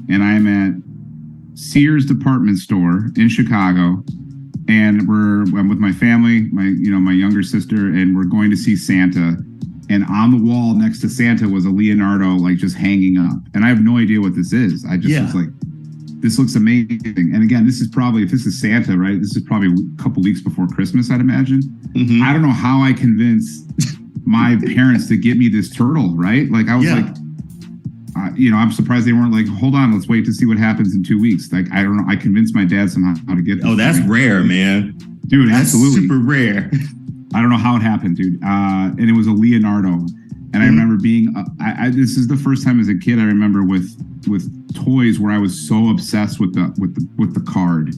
And I'm at Sears department store in Chicago. And I'm with my family, my younger sister, and we're going to see Santa. And on the wall next to Santa was a Leonardo, like, just hanging up. And I have no idea what this is. I just was like, this looks amazing. And again, this is probably, if this is Santa, right? This is probably a couple weeks before Christmas, I'd imagine. Mm-hmm. I don't know how I convinced my parents to get me this turtle, right? Like I was like, I'm surprised they weren't like, hold on, let's wait to see what happens in 2 weeks. Like, I don't know. I convinced my dad somehow how to get this. Oh, that's rare, man. Dude, that's absolutely. super rare. I don't know how it happened, dude. And it was a Leonardo. And I remember being, this is the first time as a kid I remember with toys where I was so obsessed with the card.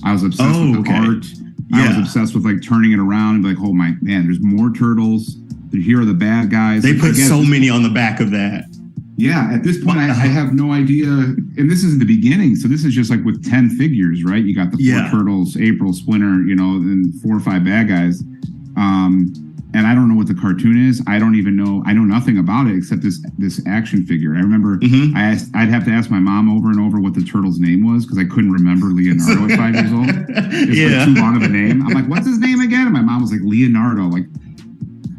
I was obsessed with the art. I was obsessed with like turning it around and be like, oh my man, there's more turtles. Here are the bad guys. They put so many on the back of that. Yeah, at this point, I have no idea. And this isn't the beginning. So this is just like with 10 figures, right? You got the 4 turtles, April, Splinter, and 4 or 5 bad guys. And I don't know what the cartoon is. I don't even know. I know nothing about it except this action figure. I remember I'd have to ask my mom over and over what the turtle's name was because I couldn't remember Leonardo at 5 years old. It's like too long of a name. I'm like, what's his name again? And my mom was like, Leonardo. Like,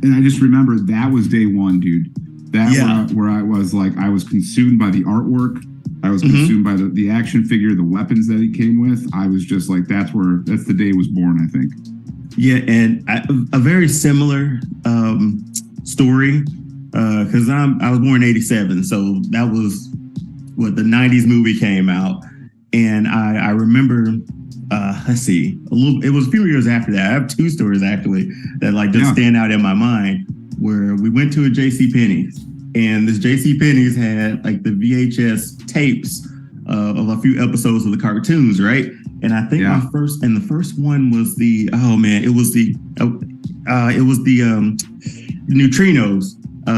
and I just remember that was day one, dude. Where I was like, I was consumed by the artwork. I was consumed by the action figure, the weapons that it came with. I was just like, that's the day it was born, I think. Yeah, and a very similar story because I was born in '87, so that was what the '90s movie came out, and I remember. Let's see, it was a few years after that. I have 2 stories actually that like just stand out in my mind. Where we went to a JCPenney's, and this JCPenney's had like the VHS tapes of a few episodes of the cartoons, right? And I think the first one was the Neutrinos.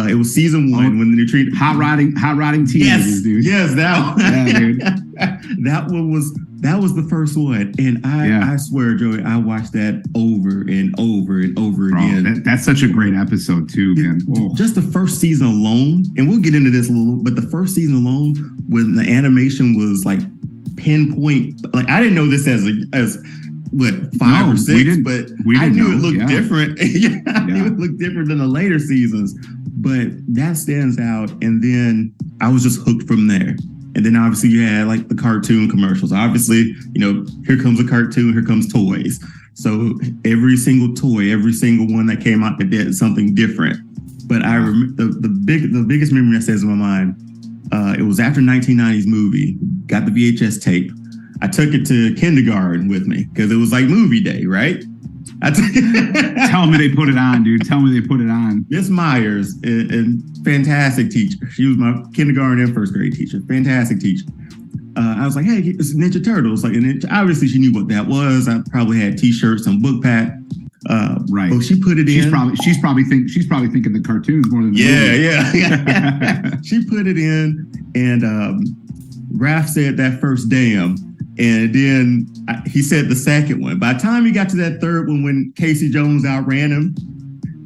It was season 1 when the Neutrinos hot rodding teenagers, dude. Yes, that one. Yeah, dude. That was the first one, and I swear, Joey, I watched that over and over and over again. That's such a great episode too, man. Just the first season alone, and we'll get into this a little, but the first season alone, when the animation was like pinpoint, like I didn't know this as 5 or 6, but I knew it looked different. I knew it looked different than the later seasons, but that stands out. And then I was just hooked from there. And then obviously you had like the cartoon commercials. Obviously, here comes a cartoon, here comes toys. So every single toy, every single one that came out that did something different. But I remember the biggest memory that stays in my mind. It was after 1990s movie. Got the VHS tape. I took it to kindergarten with me because it was like movie day, right? Tell me they put it on, dude. Tell me they put it on. Miss Myers, a fantastic teacher. She was my kindergarten and first grade teacher. Fantastic teacher. I was like, hey, it's Ninja Turtles. Like, and obviously she knew what that was. I probably had T-shirts and book pack. Right. So she put it in. She's probably thinking the cartoons more than the movie. Yeah. She put it in, and Raph said that first damn. And then he said the second one. By the time he got to that third one, when Casey Jones outran him,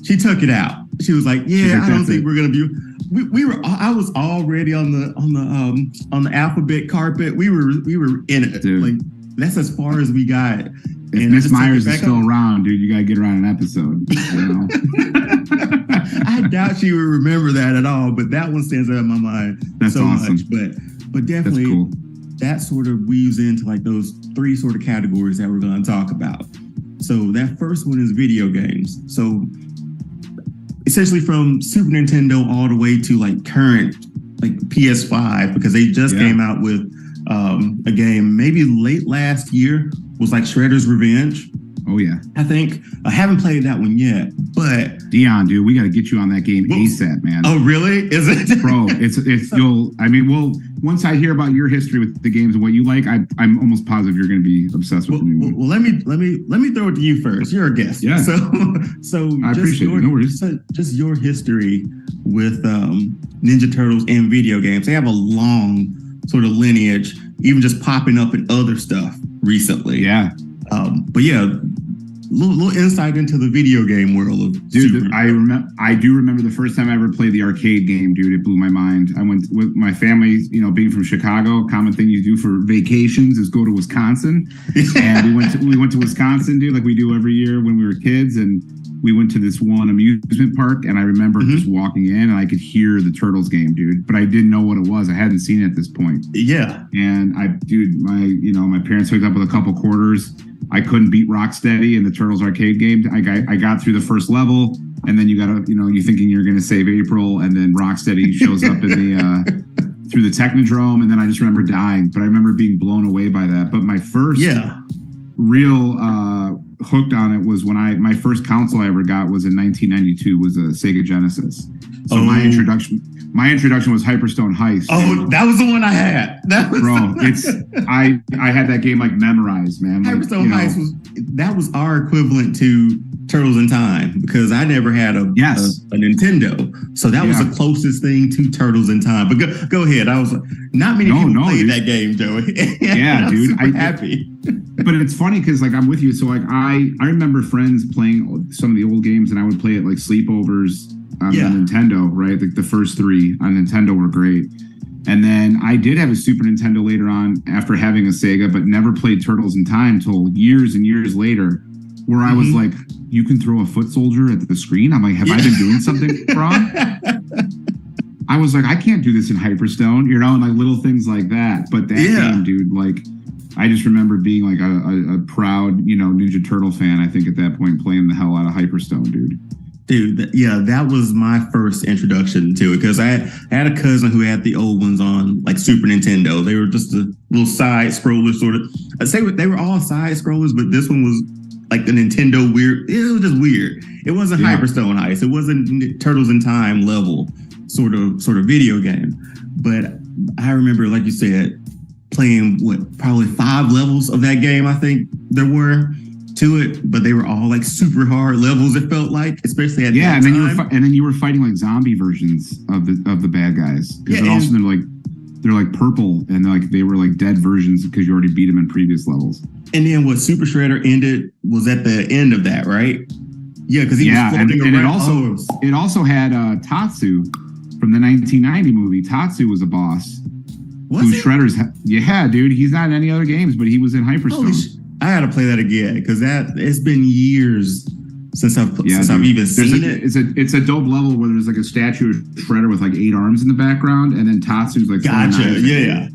she took it out. She was like, "Yeah, I don't think we're gonna be." We were. I was already on the alphabet carpet. We were in it. Dude. Like that's as far as we got. If Miss Myers is still around, dude, you gotta get her on an episode. I doubt she would remember that at all. But that one stands out in my mind so much. But definitely. That's cool. That sort of weaves into like those 3 sort of categories that we're going to talk about. So that first one is video games. So essentially from Super Nintendo all the way to like current like PS5, because they just came out with a game maybe late last year, was like Shredder's Revenge. Oh yeah, I think I haven't played that one yet, but Dion, dude, we got to get you on that game ASAP, man. Oh really? Is it, bro? It's you'll. I mean, well, once I hear about your history with the games and what you like, I'm almost positive you're going to be obsessed with the new one. Well, let me throw it to you first. You're a guest, yeah. So I appreciate it. No worries. Just your history with Ninja Turtles and video games. They have a long sort of lineage, even just popping up in other stuff recently. Yeah. But yeah, little insight into the video game world of dude. I do remember the first time I ever played the arcade game, dude. It blew my mind. I went with my family, being from Chicago. Common thing you do for vacations is go to Wisconsin, and we went to Wisconsin, dude, like we do every year when we were kids, and we went to this one amusement park, and I remember just walking in, and I could hear the Turtles game, dude, but I didn't know what it was. I hadn't seen it at this point. Yeah, and my parents hooked up with a couple quarters. I couldn't beat Rocksteady in the Turtles arcade game. I got through the first level, and then you you're thinking you're gonna save April, and then Rocksteady shows up in the through the Technodrome, and then I just remember dying. But I remember being blown away by that. But my first real hooked on it was when my first console I ever got was in 1992, was a Sega Genesis. So my introduction was Hyperstone Heist. Oh, that was the one I had. That was I had that game like memorized, man. Hyperstone Heist was our equivalent to Turtles in Time, because I never had a Nintendo, so that was the closest thing to Turtles in Time. But go ahead. I was not many people played that game, Joey. Yeah, dude. I'm happy. But it's funny because like I'm with you. So like I remember friends playing some of the old games, and I would play it like sleepovers on the Nintendo, right? Like the first 3 on Nintendo were great. And then I did have a Super Nintendo later on after having a Sega, but never played Turtles in Time till years and years later, where I was like, you can throw a foot soldier at the screen? I'm like, have I been doing something wrong? I was like, I can't do this in Hyperstone, and like little things like that. But that game, dude, like, I just remember being like a proud, Ninja Turtle fan, I think, at that point, playing the hell out of Hyperstone, dude. Dude, that was my first introduction to it, because I had a cousin who had the old ones on like Super Nintendo. They were just a little side scroller sort of. I'd say they were all side scrollers, but this one was like the Nintendo weird. It was just weird. It wasn't Hyperstone Heist. It wasn't Turtles in Time level sort of video game. But I remember, like you said, playing probably 5 levels of that game. I think there were to it, but they were all like super hard levels. It felt like, especially at that time. And then you were fighting like zombie versions of the bad guys. Because also they're like purple, and they were like dead versions because you already beat them in previous levels. And then what Super Shredder ended was at the end of that, right? Yeah, because he was floating around. It also had Tatsu from the 1990 movie. Tatsu was a boss. Was he? Shredder's dude. He's not in any other games, but he was in Hyperstone. I had to play that again, because it's been years since I've even seen it. It's a dope level where there's like a statue of Shredder with like 8 arms in the background, and then Tatsu's like. Gotcha. Yeah.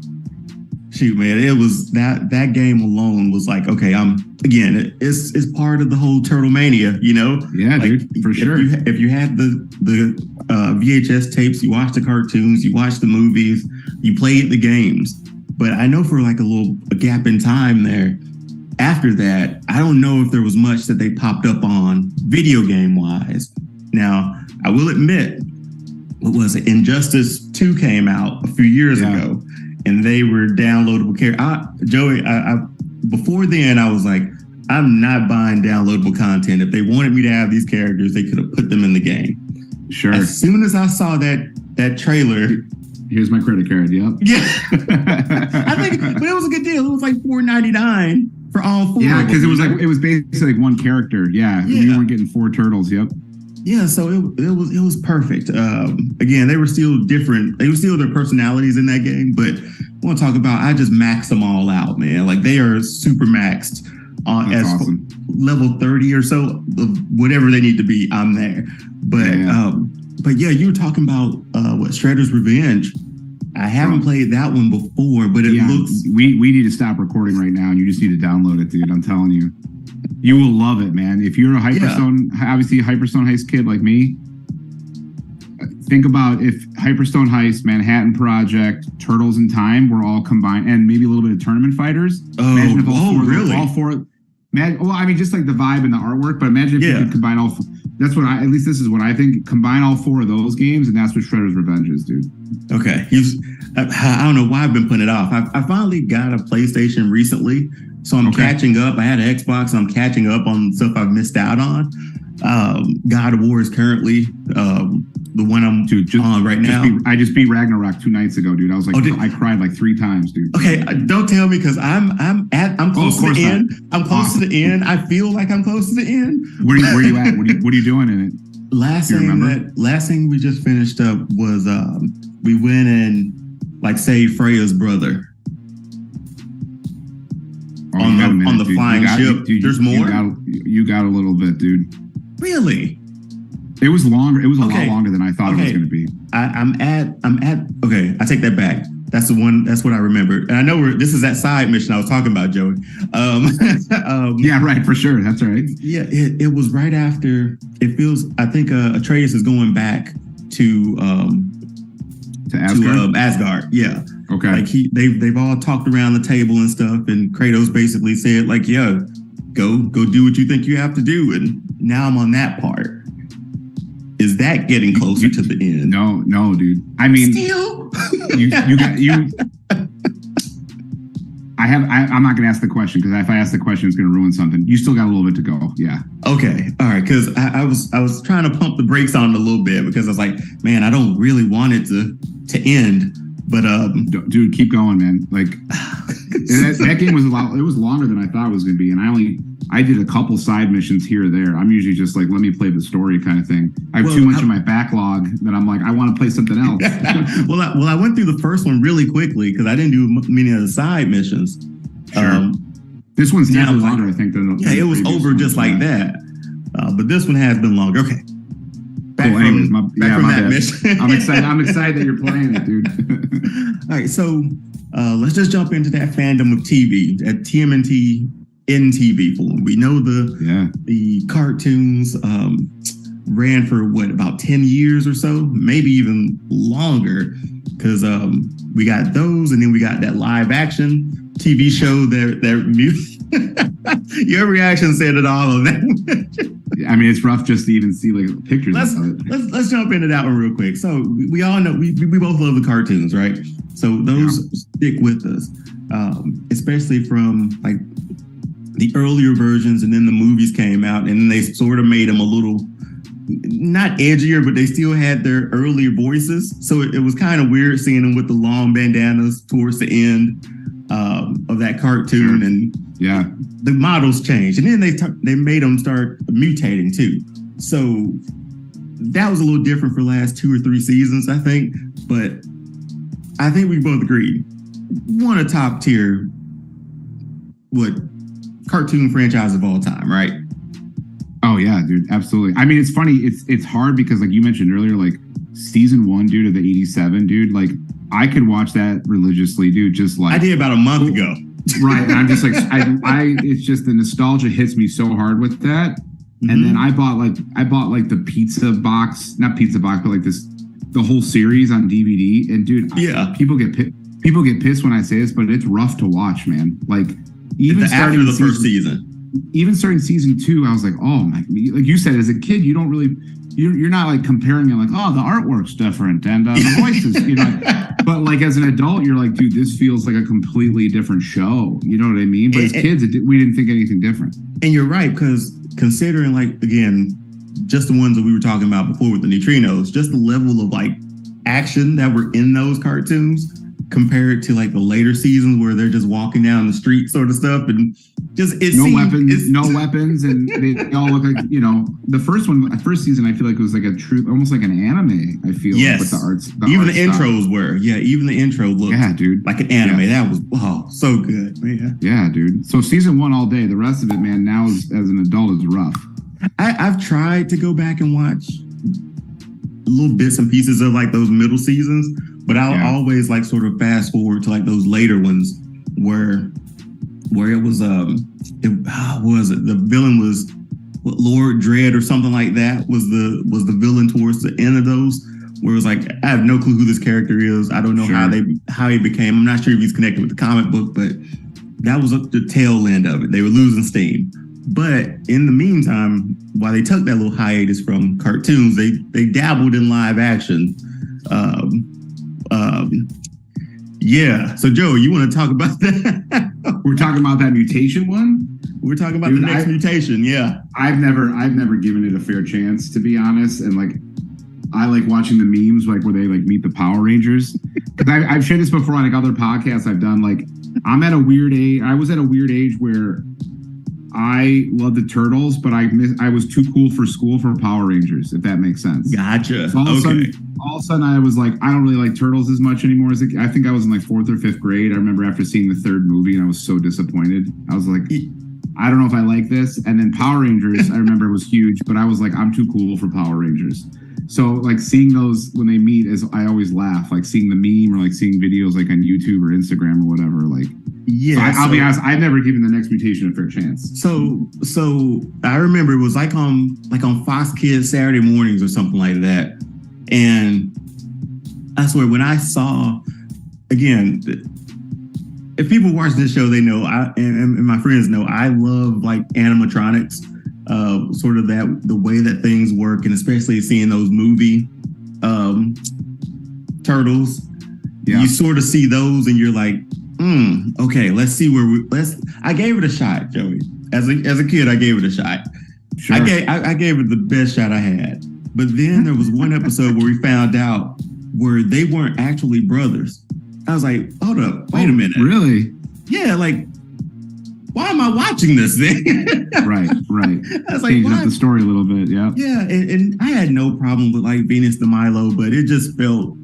Shoot, man, it was that game alone was like, okay, it's part of the whole Turtle Mania, Yeah, like, dude, for sure. If you had the VHS tapes, you watched the cartoons, you watched the movies, you played the games. But I know for like a gap in time there, after that, I don't know if there was much that they popped up on video game wise. Now, I will admit, what was it? Injustice 2 came out a few years ago, and they were downloadable characters. Joey, before then, I was like, I'm not buying downloadable content. If they wanted me to have these characters, they could have put them in the game. Sure. As soon as I saw that trailer, here's my credit card. Yep. Yeah. I think, but it was a good deal. It was like $4.99 for all 4. Yeah, because it was basically like one character. Yeah. You weren't getting 4 turtles. Yep. Yeah, so it was perfect. Again, they were still different. They were still their personalities in that game, but I want to talk about, I just maxed them all out, man. Like, they are super maxed on That's awesome. Level 30 or so of whatever they need to be. I'm there. But yeah, you were talking about Shredder's Revenge. I haven't played that one before, but it looks. We need to stop recording right now, and you just need to download it, dude. I'm telling you. You will love it, man. If you're a obviously a Hyperstone Heist kid like me, think about if Hyperstone Heist, Manhattan Project, Turtles in Time were all combined, and maybe a little bit of Tournament Fighters. Imagine if all four. Well, I mean, just like the vibe and the artwork, but imagine if you could combine all. That's what at least this is what I think. Combine all 4 of those games, and that's what Shredder's Revenge is, dude. Okay. I don't know why I've been putting it off. I finally got a PlayStation recently, so I'm catching up. I had an Xbox, and I'm catching up on stuff I've missed out on. God of War is currently the one I'm on right now. I just beat Ragnarok 2 nights ago, dude. I was like, I cried like 3 times, dude. Okay, don't tell me, because I'm close to the end. I'm close to the end. I feel like I'm close to the end. Where are you at? What are you doing in it? Last thing we just finished up was we went and like saved Freya's brother on the flying ship. There's more. You got a little bit, dude. Really? It was longer. It was a lot longer than I thought it was going to be. I'm at. Okay, I take that back. That's the one. That's what I remember. And I know this is that side mission I was talking about, Joey. Yeah, right, for sure. That's right. Yeah, it was right after. It feels. I think Atreus is going back to Asgard. Asgard. Yeah. Okay. Like they've all talked around the table and stuff, and Kratos basically said like, "Yeah, go do what you think you have to do." And now I'm on that part. Is that getting closer to the end? No, dude. I mean, Still? I'm not going to ask the question because if I ask the question, it's going to ruin something. You still got a little bit to go. Yeah. Okay. All right. Because I was trying to pump the brakes on it a little bit because I was like, man, I don't really want it to end. But dude, keep going, man. Like that game was it was longer than I thought it was going to be, and I did a couple side missions here or there. I'm usually just like, let me play the story kind of thing. I have too much in my backlog that I'm like, I want to play something else. Well, I went through the first one really quickly because I didn't do many of the side missions. Sure. This one's definitely longer, I think, than the it was over just like that. But this one has been longer. Okay. Back from that mission. I'm excited that you're playing it, dude. All right, so let's just jump into that fandom of TV, at TMNT in TV form. We know the cartoons ran for about 10 years or so, maybe even longer, because we got those, and then we got that live action TV show your reaction said it all of that. I mean, it's rough just to even see like pictures of it. Let's jump into that one real quick. So we all know we both love the cartoons, right? So those stick with us, especially from like the earlier versions, and then the movies came out, and then they sort of made them a little not edgier, but they still had their earlier voices. So it was kind of weird seeing them with the long bandanas towards the end of that cartoon, and the models changed, and then they made them start mutating too. So that was a little different for the last 2 or 3 seasons, I think. But I think we both agreed one of top tier cartoon franchise of all time, right? Oh yeah, dude, absolutely. I mean, it's funny. It's hard because, like you mentioned earlier, like season 1, dude, of the '87, dude. Like I could watch that religiously, dude. Just like I did about a month ago. Right. And I'm just like, it's just the nostalgia hits me so hard with that. Mm-hmm. And then I bought like the pizza box, not pizza box, but like the whole series on DVD. And dude, people get pissed when I say this, but it's rough to watch, man. Like even after the first season. Even starting season 2, I was like, oh my, like you said, as a kid, you don't really, you're not like comparing it like, oh, the artwork's different and the voices, you know. But like as an adult, you're like, dude, this feels like a completely different show. You know what I mean? But as kids, we didn't think anything different. And you're right, because considering like, again, just the ones that we were talking about before with the neutrinos, just the level of like action that were in those cartoons compared to like the later seasons where they're just walking down the street sort of stuff, and just no weapons, and they all look like, you know, the first season I feel like it was like a true, almost like an anime. I feel like with the arts, even the intros were, even the intro looked, dude, like an anime. That was so good, man. Yeah, dude. So season 1 all day. The rest of it, man, now as an adult is rough. I've tried to go back and watch little bits and pieces of like those middle seasons, but I'll always like sort of fast forward to like those later ones where it was the villain was Lord Dread or something like that was the villain towards the end of those, where it was like, I have no clue who this character is. I don't know how he became. I'm not sure if he's connected with the comic book, but that was the tail end of it. They were losing steam. But in the meantime, while they took that little hiatus from cartoons, they dabbled in live action. So Joe, you want to talk about that? We're talking about that mutation one? We're talking about the next mutation. Yeah. I've never given it a fair chance, to be honest. And like, I like watching the memes, like where they like meet the Power Rangers. Because I've shared this before on like other podcasts I've done. Like, I'm at a weird age. I was at a weird age where I love the Turtles, but I was too cool for school for Power Rangers, if that makes sense. Gotcha. So all of a sudden I was like, I don't really like Turtles as much anymore. I think I was in like 4th or 5th grade. I remember after seeing the 3rd movie, and I was so disappointed. I was like, I don't know if I like this. And then Power Rangers, I remember it was huge, but I was like, I'm too cool for Power Rangers. So like seeing those when they meet is I always laugh. Like seeing the meme or like seeing videos like on YouTube or Instagram or whatever. Like yeah, I'll be honest, I've never given the Next Mutation a fair chance. So I remember it was like on Fox Kids Saturday mornings or something like that. And I swear when I saw, again, if people watch this show, they know and my friends know I love like animatronics, sort of the way that things work, and especially seeing those movie turtles. Yeah. You sort of see those and you're like, okay, let's see I gave it a shot, Joey. As a kid, I gave it a shot. Sure. I gave it the best shot I had. But then there was one episode where we found out where they weren't actually brothers. I was like, hold up, wait a minute. Really? Yeah, like, why am I watching this thing? Right. I was like, changing up the story a little bit, yeah. Yeah, and I had no problem with like Venus de Milo, but it just felt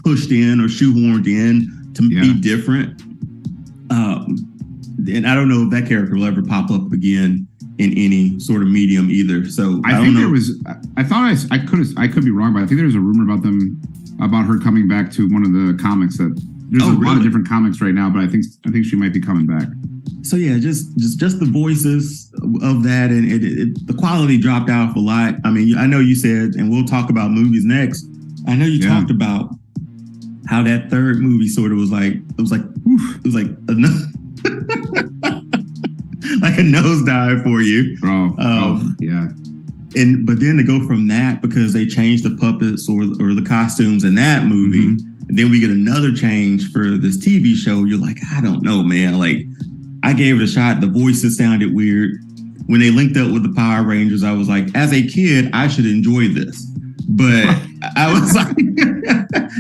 pushed in or shoehorned in to be different. And I don't know if that character will ever pop up again in any sort of medium either. So I think there was. I thought I could be wrong, but I think there was a rumor about her coming back to one of the comics. That there's a lot of different comics right now, but I think she might be coming back. So yeah, just the voices of that, and the quality dropped off a lot. I mean, I know you said, and we'll talk about movies next. I know you talked about how that third movie sort of was like like a nosedive for you. Yeah. But then to go from that, because they changed the puppets or the costumes in that movie, and then we get another change for this TV show. You're like, I don't know, man. Like, I gave it a shot. The voices sounded weird. When they linked up with the Power Rangers, I was like, as a kid, I should enjoy this. But I was like,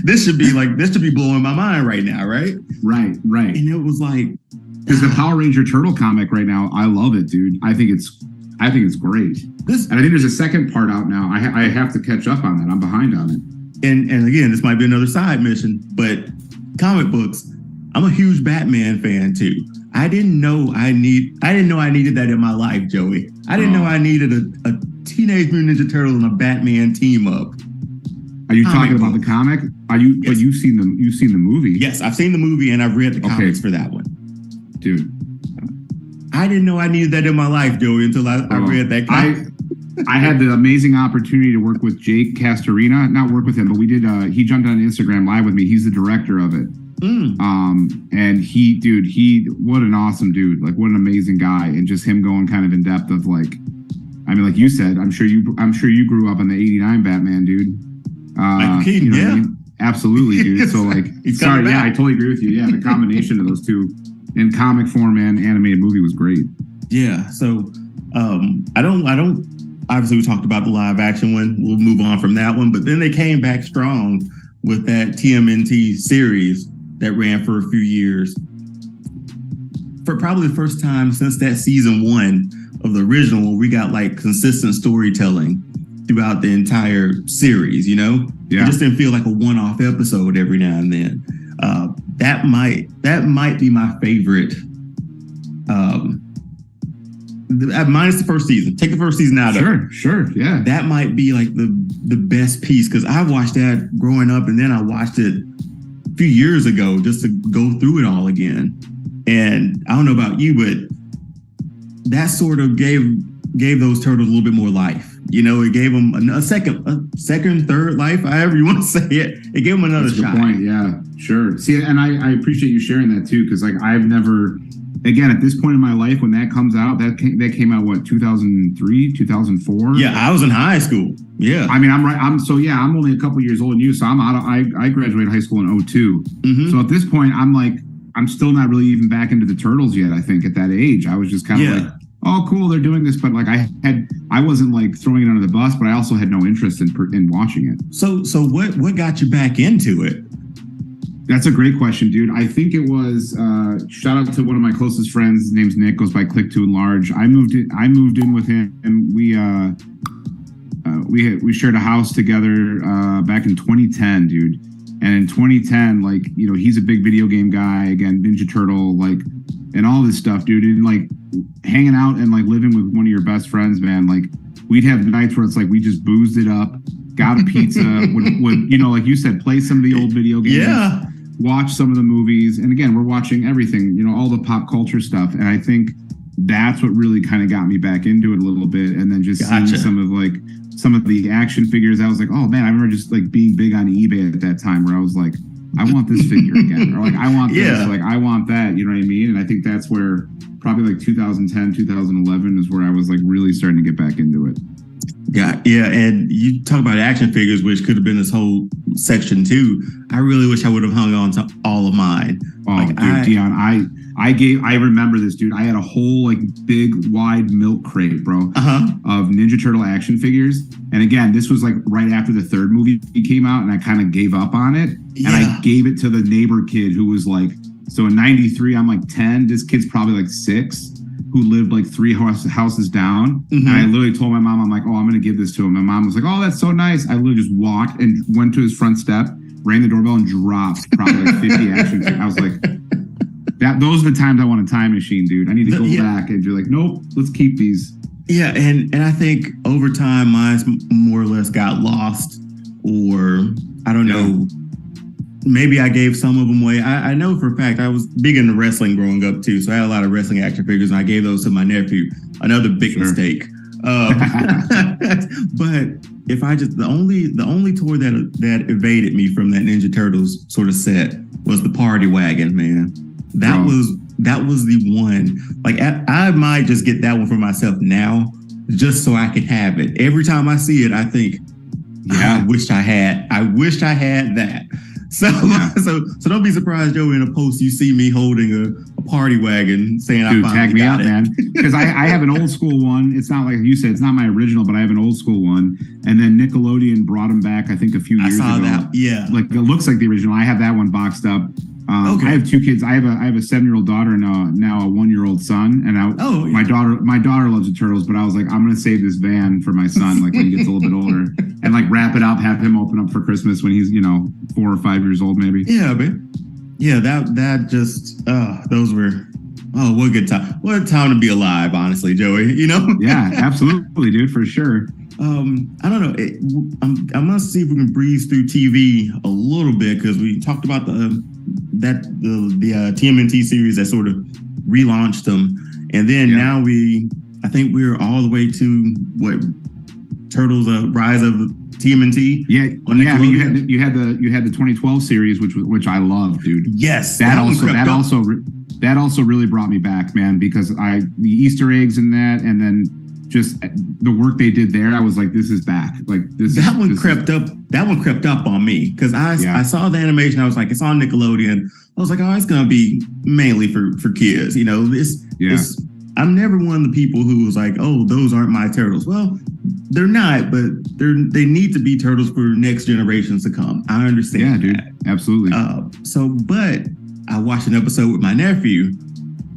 this should be blowing my mind right now, right? Right. And it was like, because the Power Ranger Turtle comic right now, I love it, dude. I think it's great. And I think there's a second part out now. I have to catch up on that. I'm behind on it. And again, this might be another side mission, but comic books, I'm a huge Batman fan too. I didn't know I needed that in my life, Joey. I didn't know I needed a Teenage Mutant Ninja Turtle and a Batman team up. Are you talking about the comic? But you've seen the movie? Yes, I've seen the movie and I've read the comics for that one. Dude, I didn't know I needed that in my life, Joey, until I read that comic. I had the amazing opportunity to work with Jake Castorina. Not work with him, but we did. He jumped on Instagram Live with me. He's the director of it. And he, what an awesome dude! Like, what an amazing guy, and just him going kind of in depth of like, I mean, like you said, I'm sure you grew up on the '89 Batman, dude. Michael Keaton, what I mean? Absolutely, dude. So like, sorry, I totally agree with you. Yeah, the combination of those two in comic form and animated movie was great. Yeah. So I don't. Obviously, we talked about the live action one. We'll move on from that one. But then they came back strong with that TMNT series that ran for a few years. For probably the first time since that season 1 of the original, we got like consistent storytelling throughout the entire series, you know? Yeah. It just didn't feel like a one-off episode every now and then. That might be my favorite. Minus the first season. Take the first season out of it. Sure, yeah. That might be like the best piece, because I watched that growing up, and then I watched it a few years ago just to go through it all again. And I don't know about you, but that sort of gave those turtles a little bit more life. You know, it gave them a second, third life, however you want to say it. It gave them another shot. Good point. Yeah, sure. See, and I appreciate you sharing that too, because like I've never. Again, at this point in my life, when that comes out, that came out, what, 2003, 2004? Yeah, I was in high school. Yeah. I mean, I'm only a couple years older than you, so I graduated high school in 2002. Mm-hmm. So at this point, I'm still not really even back into the Turtles yet, I think, at that age. I was just kind of like, oh, cool, they're doing this. But like I wasn't like throwing it under the bus, but I also had no interest in watching it. So what got you back into it? That's a great question, dude. I think it was shout out to one of my closest friends. His name's Nick, goes by Click to Enlarge. I moved in with him, and we shared a house together back in 2010, dude. And in 2010, like, you know, he's a big video game guy, again, Ninja Turtle, like, and all this stuff, dude. And like hanging out and like living with one of your best friends, man. Like we'd have nights where it's like we just boozed it up, got a pizza, would you know, like you said, play some of the old video games. Yeah. Watch some of the movies. And again, we're watching everything, you know, all the pop culture stuff. And I think that's what really kind of got me back into it a little bit. And then just seeing some of the action figures, I was like, oh man, I remember just like being big on eBay at that time where I was like, I want this figure again. Or like, I want this, like I want that, you know what I mean? And I think that's where probably like 2010, 2011 is where I was like really starting to get back into it. Yeah, and you talk about action figures, which could have been this whole section too. I really wish I would have hung on to all of mine. Oh, like, dude, Dion, I remember this, dude. I had a whole like big wide milk crate, bro, of Ninja Turtle action figures. And again, this was like right after the third movie came out, and I kind of gave up on it. Yeah. And I gave it to the neighbor kid who was like, so in '93, I'm like 10. This kid's probably like 6. Who lived like 3 houses down. And I literally told my mom, I'm like, oh, I'm going to give this to him. My mom was like, oh, that's so nice. I literally just walked and went to his front step, rang the doorbell, and dropped probably like 50 action figures. I was like, those are the times I want a time machine, dude. I need to go back and be like, nope, let's keep these. Yeah, and I think over time, mine more or less got lost, or I don't know. Maybe I gave some of them away. I know for a fact I was big into wrestling growing up too, so I had a lot of wrestling action figures, and I gave those to my nephew. Another big mistake. But if I just the only toy that evaded me from that Ninja Turtles sort of set was the party wagon, man. That was the one. Like I might just get that one for myself now, just so I can have it. Every time I see it, I think, I wished I had that. So don't be surprised, Joe, in a post you see me holding a party wagon saying I finally tag me got out, man. Because I have an old school one. It's not like you said, it's not my original, but I have an old school one. And then Nickelodeon brought them back, I think, a few years ago. I saw that, yeah. Like it looks like the original. I have that one boxed up. I have 2 kids. I have a 7-year-old daughter and now a 1-year-old son. And my daughter loves the Turtles, but I was like, I'm gonna save this van for my son, like when he gets a little bit older, and like wrap it up, have him open up for Christmas when he's 4 or 5 years old, maybe. Yeah, man. Yeah, that just those were what a good time. What a time to be alive, honestly, Joey. Yeah, absolutely, dude, for sure. I don't know. I must see if we can breeze through TV a little bit, because we talked about the TMNT series that sort of relaunched them, and then now I think we're all the way to what Turtles Rise of TMNT. Yeah. I mean, you had the 2012 series, which I love, dude. Yes, that also really brought me back, man, because the Easter eggs in that, and then just the work they did there, I was like, this is back. Like that one crept up on me, because I saw the animation. I was like, it's on Nickelodeon. I was like, oh, it's gonna be mainly for kids. I'm never one of the people who was like, oh, those aren't my turtles. Well, they're not, but they need to be turtles for next generations to come. I understand. Yeah, dude, absolutely. But I watched an episode with my nephew,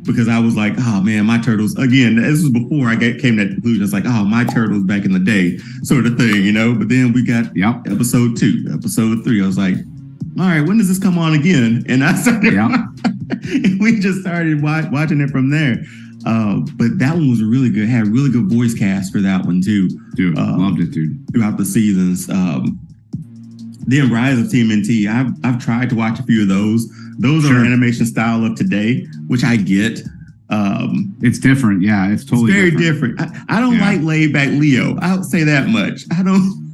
because I was like, oh man, my turtles, again, this was before I came to that conclusion. It's like, oh, my turtles back in the day, sort of thing, But then we got episode 2, episode 3. I was like, all right, when does this come on again? And I started, and we just started watching it from there. But that one was really good. Had a really good voice cast for that one too. Dude, loved it, dude. Throughout the seasons. Then Rise of TMNT. I've tried to watch a few of those. Those are animation style of today, which I get. It's different. Yeah, it's totally very different. I don't like laid back Leo. I'll say that much. I don't.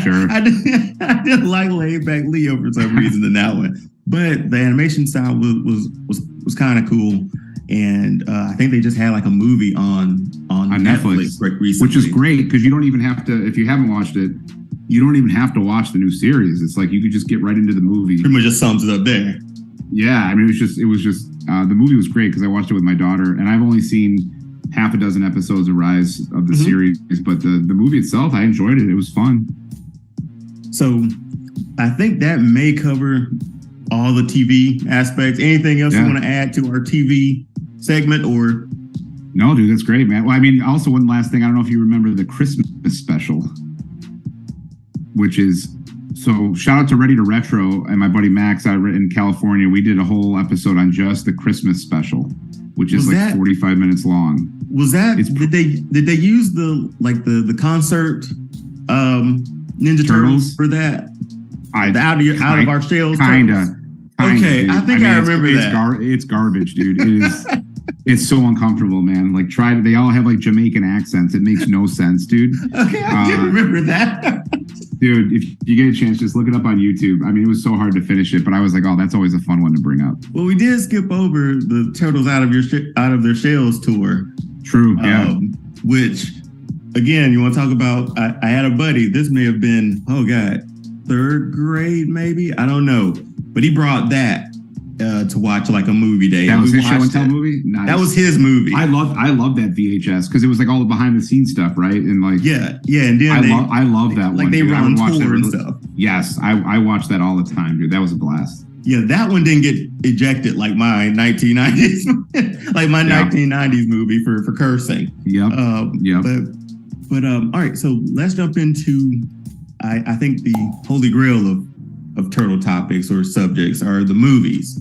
Sure. I didn't like laid back Leo for some reason in that one. But the animation style was kind of cool. And I think they just had like a movie on Netflix recently, which is great, because you don't even have to, if you haven't watched it, you don't even have to watch the new series. It's like you could just get right into the movie. Pretty much just sums it up there. Yeah, I mean, it was just the movie was great, because I watched it with my daughter, and I've only seen half a dozen episodes of Rise of the series, but the movie itself, I enjoyed it. It was fun. So I think that may cover all the TV aspects. Anything else you want to add to our TV segment, or? No, dude, that's great, man. Well, I mean, also one last thing, I don't know if you remember the Christmas special, which is, so shout out to Ready to Retro and my buddy Max out in California. We did a whole episode on just the Christmas special. which is Was like that- 45 minutes long. Was that It's- did they use the concert Ninja Turtles for that? The out of our shells. Kinda. Okay, dude. I think I remember it's that. It's garbage, dude. It is. It's so uncomfortable, man. Like, they all have like Jamaican accents. It makes no sense, dude. Okay, I do remember that. Dude, if you get a chance, just look it up on YouTube. I mean, it was so hard to finish it, but I was like, oh, that's always a fun one to bring up. Well, we did skip over the Turtles out of their shells tour. True, yeah. Which, again, you want to talk about? I had a buddy. This may have been, oh god, 3rd grade, maybe. I don't know, but he brought that to watch like a movie day. That was his show and watched tell it. movie. Nice. That was his movie. I love that VHS because it was like all the behind the scenes stuff, right? And like, yeah, and then I love that one. Like they dude. were I would on watch tour that. and stuff. Yes, I watched that all the time, dude. That was a blast. Yeah, that one didn't get ejected like my 1990s, like my 1990s movie for cursing. Yep. But all right. So let's jump into, I think the holy grail of turtle topics or subjects are the movies.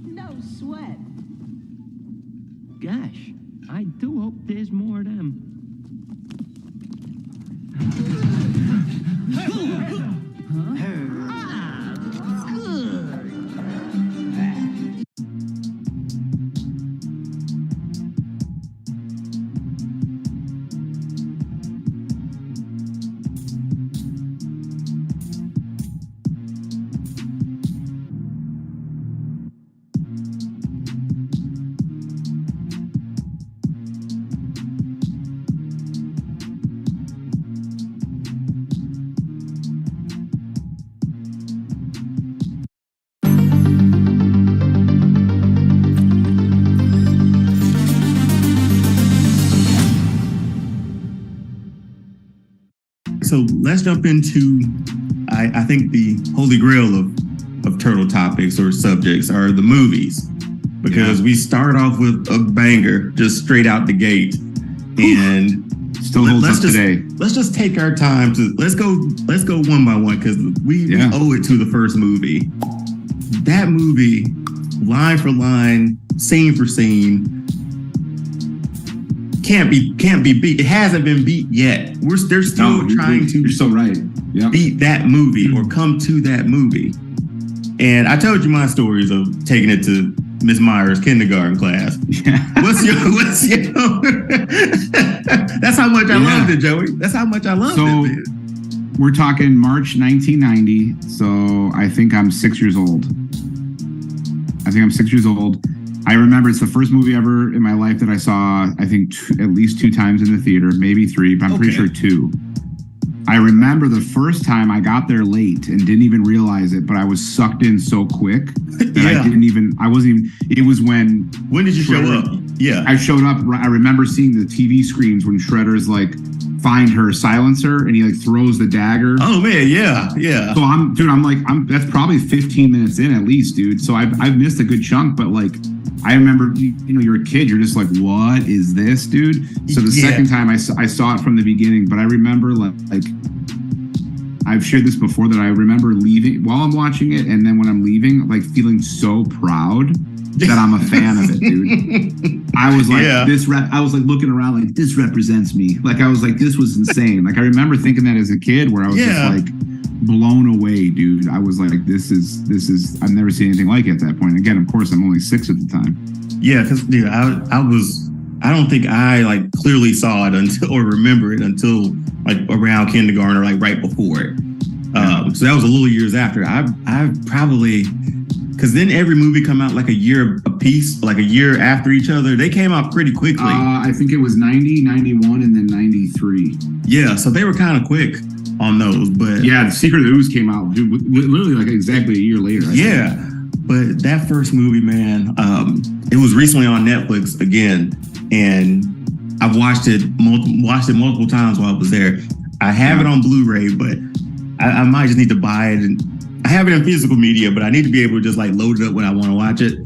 No sweat. Gosh, I do hope there's more of them. So let's jump into, I think the holy grail of turtle topics or subjects are the movies, because we start off with a banger just straight out the gate, and still holds up today. Let's just take our time to let's go one by one because we owe it to the first movie. That movie, line for line, scene for scene, can't be beat. It hasn't been beat yet. They're still trying to. You're so right. Yep. Beat that movie or come to that movie. And I told you my stories of taking it to Miss Meyer's kindergarten class. Yeah. What's your That's how much I loved it, Joey. That's how much I loved it, man. We're talking March 1990. So I think I'm 6 years old. I remember it's the first movie ever in my life that I saw, I think at least 2 times in the theater, maybe 3, but I'm pretty sure 2. I remember the first time I got there late and didn't even realize it, but I was sucked in so quick that I wasn't even, it was when did you show up? Yeah. I showed up, I remember seeing the TV screens when Shredder's like, find her silencer and he like throws the dagger. Oh man, yeah. So I'm that's probably 15 minutes in at least, dude. So I've missed a good chunk, but like, I remember, you're a kid, you're just like, what is this, dude? So the second time I saw it from the beginning, but I remember like I've shared this before that I remember leaving while I'm watching it, and then when I'm leaving, like feeling so proud that I'm a fan of it, dude. I was like, I was like looking around like, this represents me. Like, I was like, this was insane. Like, I remember thinking that as a kid where I was just like blown away, dude. I was like, this is, I've never seen anything like it at that point. Again, of course, I'm only 6 at the time. Yeah, because I don't think I like clearly saw it until or remember it until like around kindergarten or like right before it. So that was a little years after. I probably, because then every movie come out like a year a piece, like a year after each other. They came out pretty quickly. I think it was 90, 91, and then 93. Yeah, so they were kind of quick on those. But yeah, The Secret of the Ooze came out literally like exactly a year later. But that first movie, man, it was recently on Netflix again, and I've watched it multiple times while I was there. I have it on Blu-ray, but I might just need to buy it. And I have it in physical media, but I need to be able to just like load it up when I want to watch it.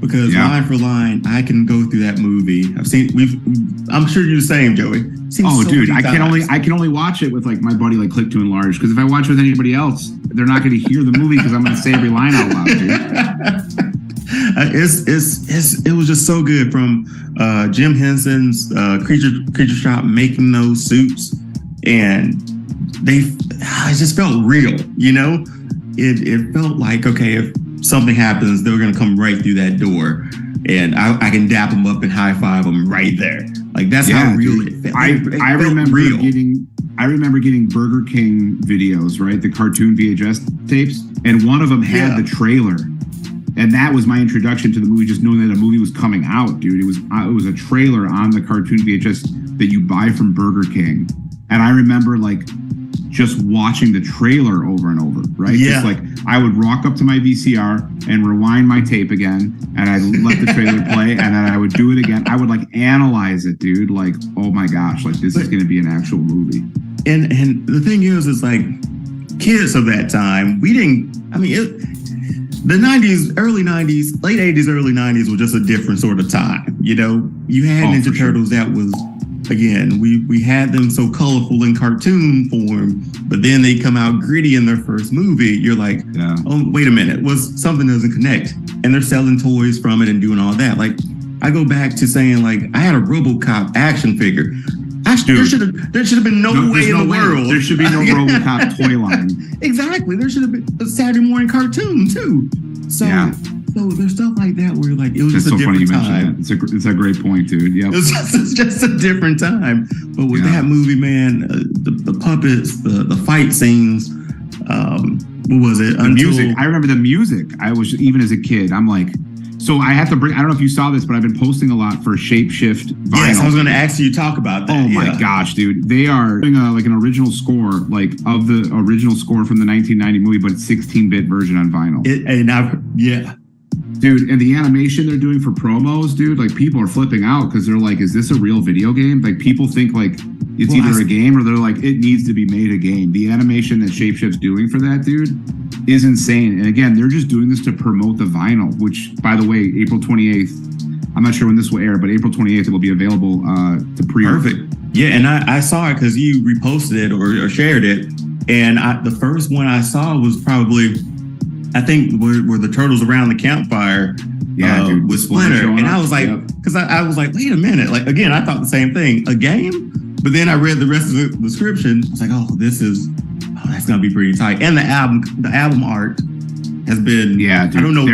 because line for line, I can go through that movie. I'm sure you're the same, Joey. Oh, dude, I can only watch it with like my buddy, like Click to Enlarge, because if I watch with anybody else, they're not going to hear the movie because I'm going to say every line out loud, dude. It was just so good from Jim Henson's Creature Shop making those suits, and it just felt real, you know. It felt like, okay, if something happens, they're gonna come right through that door, and I can dap them up and high five them right there. Like that's how real it felt. I remember getting Burger King videos, right? The cartoon VHS tapes, and one of them had the trailer. And that was my introduction to the movie, just knowing that a movie was coming out, dude. It was a trailer on the cartoon VHS that you buy from Burger King. And I remember like just watching the trailer over and over, right? Yeah. Just like I would rock up to my VCR and rewind my tape again, and I'd let the trailer play, and then I would do it again. I would like analyze it, dude. Like, oh my gosh, like this is going to be an actual movie. And the thing is like kids of that time, the 90s, early 90s, late 80s, early 90s was just a different sort of time. You know, you had Ninja Turtles that was, again, we had them so colorful in cartoon form, but then they come out gritty in their first movie. You're like, oh, wait a minute, something doesn't connect. And they're selling toys from it and doing all that. Like, I go back to saying, like, I had a RoboCop action figure. Actually, there should have been no way in the world. There should be no RoboCop toy line. Exactly. There should have been a Saturday morning cartoon too. So there's stuff like that where you're like, it was just a different time. It's a great point, dude. Yeah, it's just a different time. But with that movie, man, the puppets, the fight scenes, what was it? The music. I remember the music. I was, even as a kid, I'm like, so I have to bring, I don't know if you saw this, but I've been posting a lot for Shapeshift vinyl. Yes, I was going to ask you to talk about that. Oh my gosh, dude. They are doing like an original score, like of the original score from the 1990 movie, but 16-bit version on vinyl. Dude, and the animation they're doing for promos, dude, like people are flipping out because they're like, is this a real video game? Like people think like it's either a game or they're like, it needs to be made a game. The animation that Shapeshift's doing for that, dude, is insane. And again, they're just doing this to promote the vinyl, which, by the way, April 28th, I'm not sure when this will air, but April 28th, it will be available to pre-order. Perfect. Yeah, and I saw it because you reposted it or shared it. And the first one I saw was probably, I think, where the turtles around the campfire dude, with Splinter. And I was like, because I was like, wait a minute. Like, again, I thought the same thing. A game? But then I read the rest of the description. I was like, that's going to be pretty tight. And the album art has been, dude, I don't know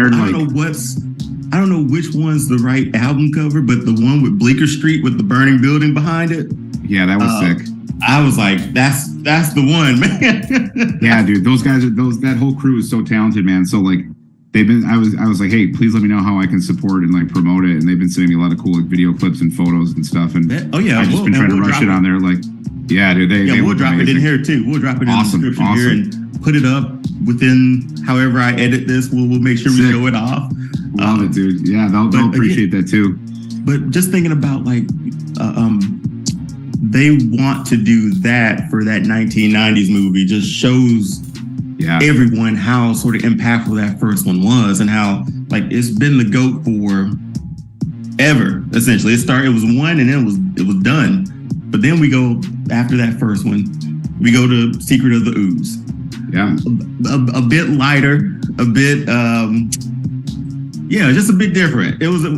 which one's the right album cover, but the one with Bleecker Street with the burning building behind it. Yeah, that was sick. I was like, that's the one, man. Yeah, dude, those guys that whole crew is so talented, man. So like I was like, hey, please let me know how I can support and like promote it. And they've been sending me a lot of cool like video clips and photos and stuff. And I've just been trying to rush it on there. Like, yeah, dude, we'll drop it in here too. We'll drop it in the description here and put it up within however I edit this. We'll make sure we show it off. Love it, dude. Yeah, they'll appreciate that too. But just thinking about like, they want to do that for that 1990s movie just shows everyone how sort of impactful that first one was and how like it's been the GOAT for ever, essentially. It was one and then it was done. But then we go, after that first one, we go to Secret of the Ooze. Yeah. A bit lighter, a bit just a bit different. It was a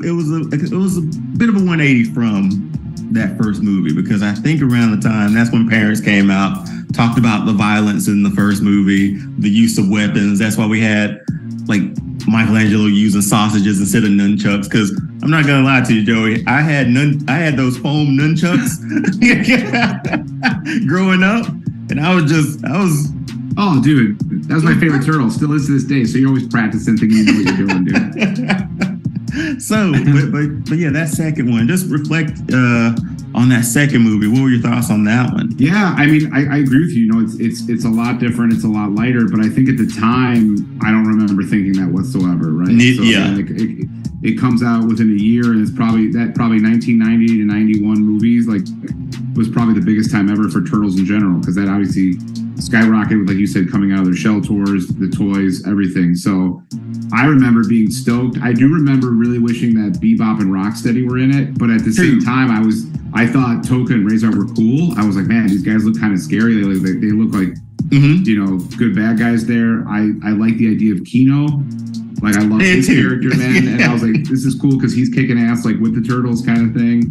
bit of a 180 from that first movie, because I think around the time, that's when parents came out, talked about the violence in the first movie, the use of weapons. That's why we had like Michelangelo using sausages instead of nunchucks. Because I'm not gonna lie to you, Joey, I had those foam nunchucks growing up, and I was. Oh, dude, that was my favorite turtle. Still is to this day. So you're always practicing, thinking you know what you're doing, dude. So, but yeah, that second one. Just reflect on that second movie. What were your thoughts on that one? Yeah, I mean, I agree with you. You know, it's a lot different. It's a lot lighter. But I think at the time, I don't remember thinking that whatsoever. Right? it comes out within a year, and it's probably 1990 to 91 movies like was probably the biggest time ever for Turtles in general, because that obviously skyrocketed with, like you said, coming out of their shell tours, the toys, everything. So I remember being stoked. I do remember really wishing that Bebop and Rocksteady were in it, but at the same time, I thought Toka and Razor were cool. I was like, man, these guys look kind of scary. They look like good bad guys there. I like the idea of Kino. Like, I love his character, man. And I was like, this is cool because he's kicking ass, like, with the Turtles kind of thing.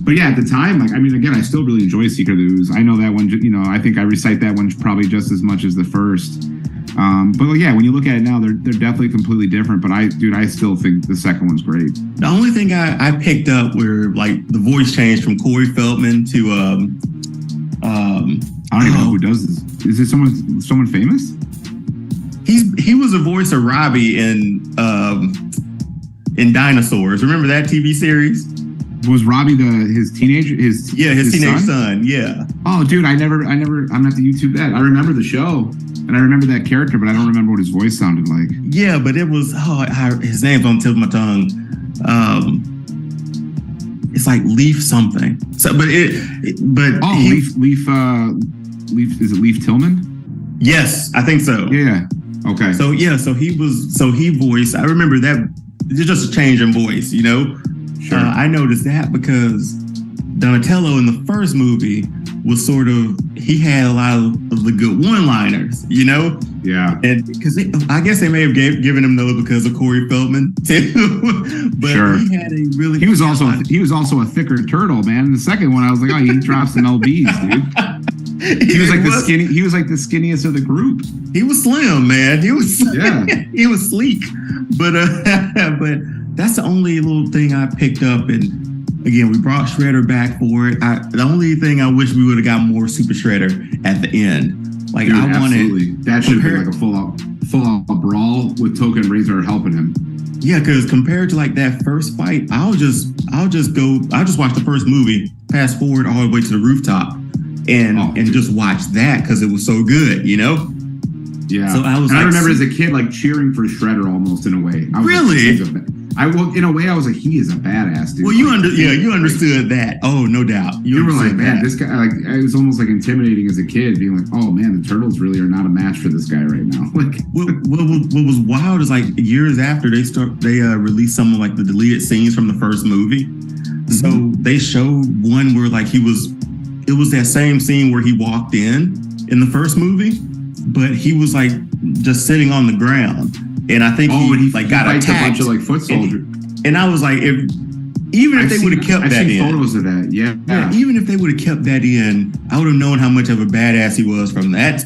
But yeah, at the time, like, I mean, again, I still really enjoy Secret of the Ooze. I know that one, I think I recite that one probably just as much as the first. But yeah, when you look at it now, they're definitely completely different. But I still think the second one's great. The only thing I picked up where, like, the voice changed from Corey Feldman to, I don't even know who does this. Is it someone famous? He was the voice of Robbie in Dinosaurs. Remember that TV series? Was Robbie his teenager? His teenage son. Yeah. Oh, dude, I'm gonna have to YouTube that. I remember the show and I remember that character, but I don't remember what his voice sounded like. Yeah, but it was his name's on the tip of my tongue. It's like Leaf something. So, Leaf. Is it Leaf Tillman? Yes, I think so. Yeah. Okay. So he voiced. I remember that. It's just a change in voice, Sure. I noticed that because Donatello in the first movie was he had a lot of the good one-liners, Yeah. And because I guess they may have given him those because of Corey Feldman too. But sure. He had a really. He was also a thicker turtle, man. In the second one, I was like, oh, he dropped some lbs, dude. He was like the skinniest of the group. He was slim, man. He was he was sleek. But that's the only little thing I picked up. And again, we brought Shredder back for it. The only thing I wish we would have got more Super Shredder at the end. Like, dude, absolutely. That should have been like a full out brawl with Toka and Razor helping him. Yeah, because compared to like that first fight, I'll just watch the first movie, fast forward all the way to the rooftop. And just watch that because it was so good, Yeah. So I remember as a kid like cheering for Shredder almost in a way. Really? In a way I was like, he is a badass, dude. Well, you understood that. Oh, no doubt. You were like, man, this guy. Like, it was almost like intimidating as a kid, being like, oh man, the Turtles really are not a match for this guy right now. Like, what was wild is like years after they released some of like the deleted scenes from the first movie. Mm-hmm. So they showed one where like it was that same scene where he walked in the first movie, but he was like just sitting on the ground, and I think he got attacked. A bunch of like foot soldiers. And I was like, even if they would have kept that in, photos of that, yeah. Even if they would have kept that in, I would have known how much of a badass he was from that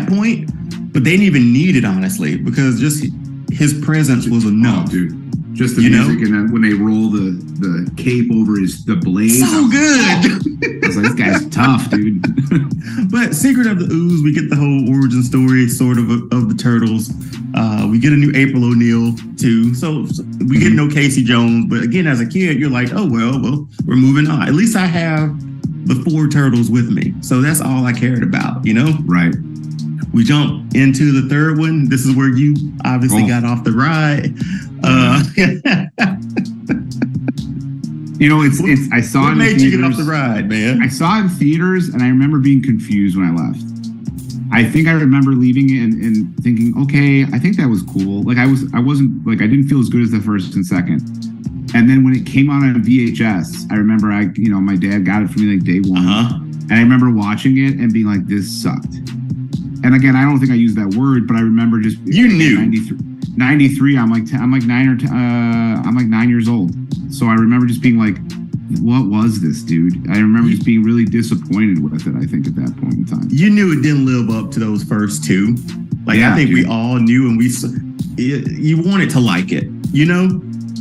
point. But they didn't even need it, honestly, because just his presence was enough, dude. Just the music, and then when they roll the cape over the blade. So good. I was like, this guy's tough, dude. But Secret of the Ooze, we get the whole origin story sort of the Turtles. We get a new April O'Neil too. So we get no Casey Jones. But again, as a kid, you're like, oh, well, we're moving on. At least I have the 4 Turtles with me. So that's all I cared about, Right. We jump into the third one. This is where you obviously got off the ride. It's. I saw it in made theaters. You get off the ride, man? I saw it in theaters, and I remember being confused when I left. I think I remember leaving it and thinking, okay, I think that was cool. Like I wasn't like I didn't feel as good as the first and second. And then when it came out on VHS, I remember my dad got it for me like day one, and I remember watching it and being like, this sucked. And again, I don't think I used that word, but I remember just you knew 93. I'm like 9 years old. So I remember just being like, what was this, dude? I remember just being really disappointed with it, I think, at that point in time. You knew it didn't live up to those first 2. Like, I think we all knew, and you wanted to like it,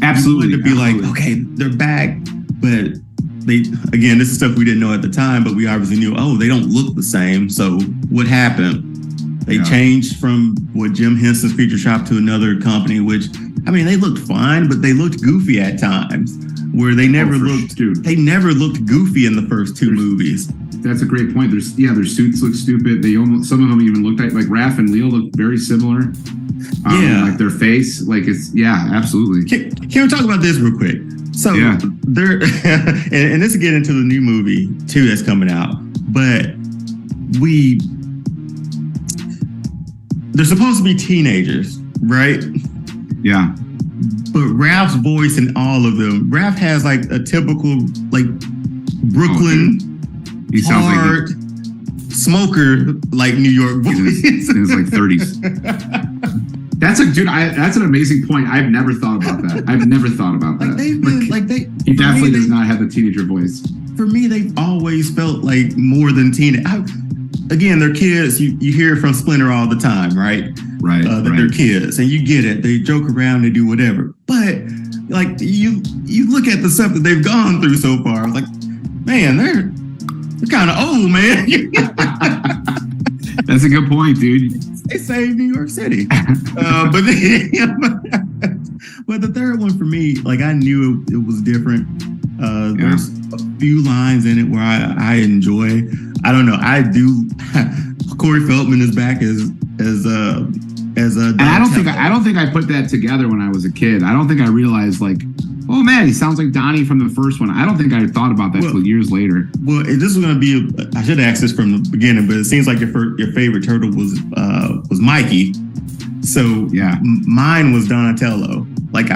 Absolutely. You wanted to be like, okay, they're back. But this is stuff we didn't know at the time, but we obviously knew, they don't look the same. So what happened? They changed from what Jim Henson's Feature Shop to another company, which, I mean, they looked fine, but they looked goofy at times. where they never for looked sure. they never looked goofy in the first two movies. That's a great point. Their suits look stupid. They almost, some of them even looked like Raph and Leo look very similar. Like their face, like it's absolutely. Can we talk about this real quick? So they're and this will get into the new movie too that's coming out, but they're supposed to be teenagers, right? Yeah. But Ralph's voice in all of them, Ralph has like a typical like Brooklyn he sounds hard smoker like New York voice. In his like 30s. That's an amazing point. I've never thought about that. He definitely does not have the teenager voice. For me, they've always felt like more than teenage. Again, they're kids. You hear from Splinter all the time, right? Right. That they're kids, and you get it. They joke around, they do whatever. But like you look at the stuff that they've gone through so far, like, man, they're kind of old, man. That's a good point, dude. They saved New York City. But the third one for me, like I knew it was different. There's a few lines in it where I enjoy. I don't know. I do. Corey Feldman is back as and I don't think I put that together when I was a kid. I don't think I realized like, oh man, he sounds like Donnie from the first one. I don't think I thought about that until years later. Well, this is going to be. I should have asked this from the beginning, but it seems like your favorite turtle was Mikey. So mine was Donatello. Like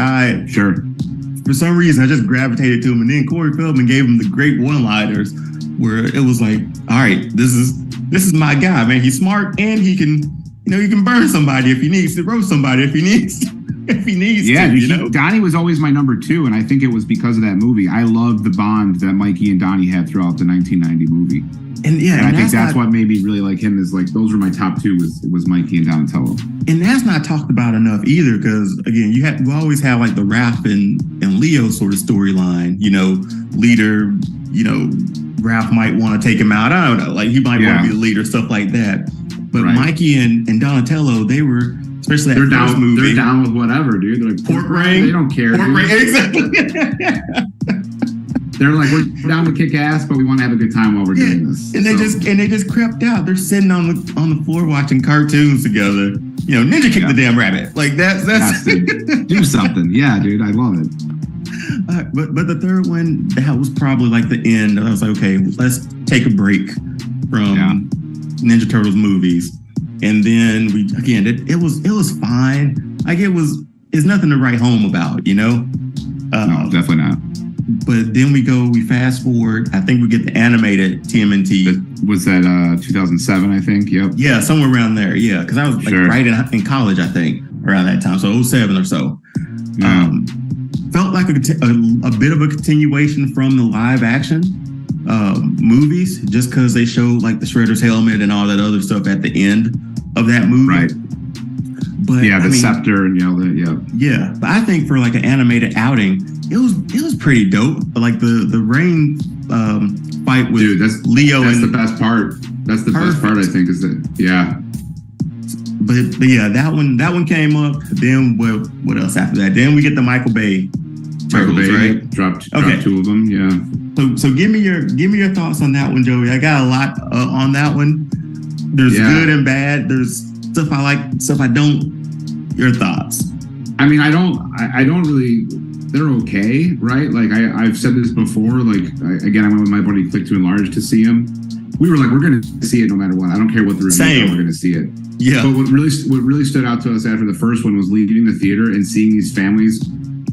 for some reason, I just gravitated to him, and then Corey Feldman gave him the great one-liners where it was like, all right, this is my guy, man. He's smart and he can burn somebody if he needs to, roast somebody if he needs to. Donnie was always my number 2, and I think it was because of that movie. I loved the bond that Mikey and Donnie had throughout the 1990 movie. And I think that's what made me really like him, is like those were my top 2 was Mikey and Donatello. And that's not talked about enough either, because again, you always have like the Raph and Leo sort of storyline, leader, Ralph might want to take him out. I don't know, like he might want to be the leader, stuff like that. But Mikey and Donatello, they were, especially that first movie. They're down with whatever, dude. They're like pork ring. They don't care. Pork ring, exactly. They're like, we're down to kick ass, but we want to have a good time while we're doing this. And they just crept out. They're sitting on the floor watching cartoons together. Ninja kick the damn rabbit. Like that's do something. Yeah, dude, I love it. But the third one, that was probably like the end. I was like, okay, let's take a break from Ninja Turtles movies, and then it was fine. Like it's nothing to write home about, No, definitely not. But then we fast forward. I think we get the animated TMNT. Was that 2007? I think. Yep. Yeah, somewhere around there. Yeah, because I was like right in college, I think, around that time. So 07 or so. Yeah. Felt like a bit of a continuation from the live action movies, just because they showed like the Shredder's helmet and all that other stuff at the end of that movie. Right. But the scepter and Yeah, but I think for like an animated outing, it was pretty dope. Like the rain fight with Leo. That's the best part. That's the best part, I think, is that But yeah, that one came up. Then what else after that? Then we get the Michael Bay turtles, right? Dropped 2 of them. Yeah. So give me your thoughts on that one, Joey. I got a lot on that one. There's good and bad. There's stuff I like, stuff I don't. Your thoughts? I mean, I don't really. They're okay, right? Like I've said this before. Like I went with my buddy Click to Enlarge to see him. We were like, we're going to see it no matter what. I don't care what the reviews are. We're going to see it. Yeah. But what really stood out to us after the first one was leaving the theater and seeing these families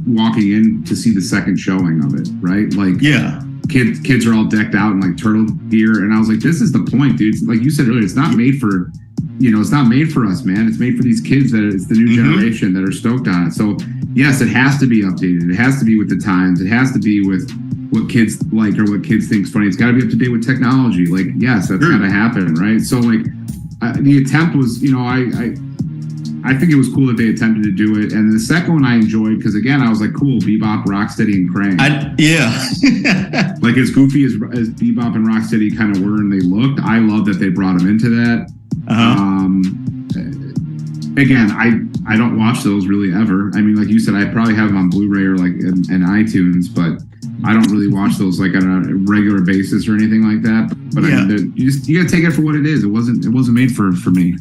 walking in to see the second showing of it, right? Like, kids are all decked out in like turtle gear, and I was like, this is the point, dude. Like you said earlier, it's not made for, it's not made for us, man. It's made for these kids it's the new generation that are stoked on it. So yes, it has to be updated. It has to be with the times. It has to be with what kids like or what kids think's funny. It's got to be up to date with technology. Like, yes, that's got to happen, right? So like, the attempt was, I think it was cool that they attempted to do it. And the second one I enjoyed because, again, I was like, cool, Bebop, Rocksteady, and Krang. Like, as goofy as Bebop and Rocksteady kind of were and they looked, I love that they brought them into that. Again, I don't watch those really ever. I mean, like you said, I probably have them on Blu-ray or like in iTunes, but I don't really watch those like on a regular basis or anything like that. But I mean, you gotta take it for what it is. It wasn't made for me.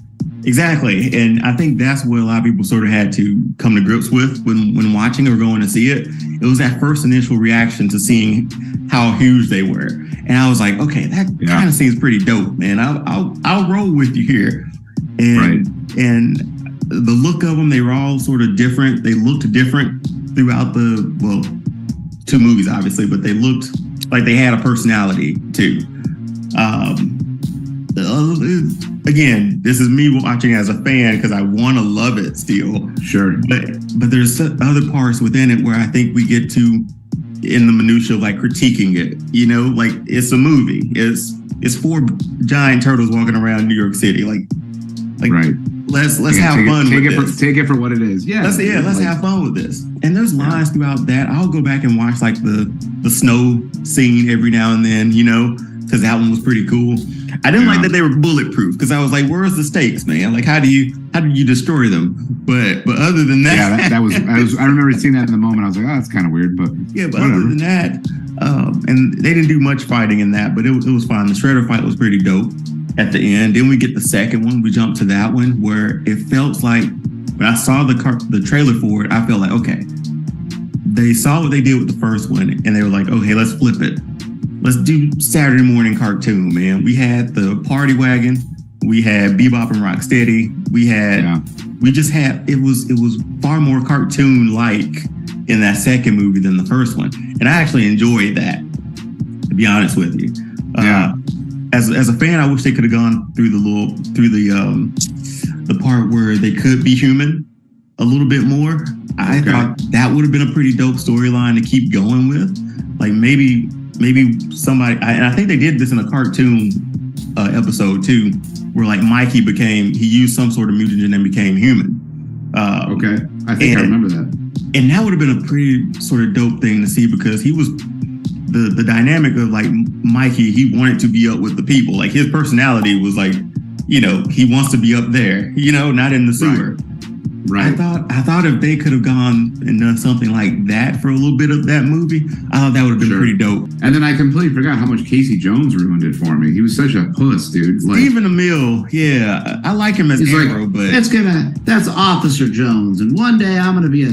Exactly. And I think that's what a lot of people sort of had to come to grips with when watching or going to see it. It was that first initial reaction to seeing how huge they were. And I was like, okay, that kind of seems pretty dope, man. I'll roll with you here. And the look of them, they were all sort of different. They looked different throughout the, 2 movies, obviously, but they looked like they had a personality too. Again, this is me watching as a fan because I want to love it still. Sure. But there's other parts within it where I think we get to in the minutia of like critiquing it. You know, like it's a movie. It's 4 giant turtles walking around New York City. Like right. Let's have fun with this. Take it for what it is. Yeah. Let's have fun with this. And there's lines throughout that. I'll go back and watch like the snow scene every now and then, you know, because that one was pretty cool. I didn't like that they were bulletproof because I was like, where's the stakes, man? Like, how do you destroy them? But other than that, that was I remember seeing that in the moment. I was like, oh, that's kind of weird, but but whatever. Other than that, and they didn't do much fighting in that, but it was fine. The Shredder fight was pretty dope at the end. Then we get the second one. We jump to that one where it felt like when I saw the trailer for it, I felt like, okay, they saw what they did with the first one, and they were like, okay, let's flip it. Let's do Saturday morning cartoon, man. We had the Party Wagon, we had Bebop and Rocksteady, it was far more cartoon like in that second movie than the first one, and I actually enjoyed that. To be honest with you, as a fan, I wish they could have gone through the part where they could be human a little bit more. I thought that would have been a pretty dope storyline to keep going with, like maybe somebody, and I think they did this in a cartoon episode too, where like Mikey he used some sort of mutagen and became human. I think I remember that. And that would have been a pretty sort of dope thing to see because he was the dynamic of like Mikey. He wanted to be up with the people. Like his personality was like, you know, he wants to be up there, you know, not in the sewer. Right. I thought if they could have gone and done something like that for a little bit of that movie, I thought that would have been pretty dope. And then I completely forgot how much Casey Jones ruined it for me. He was such a puss, dude. Like, Stephen Amell, I like him as Arrow, but that's Officer Jones, and one day I'm gonna be a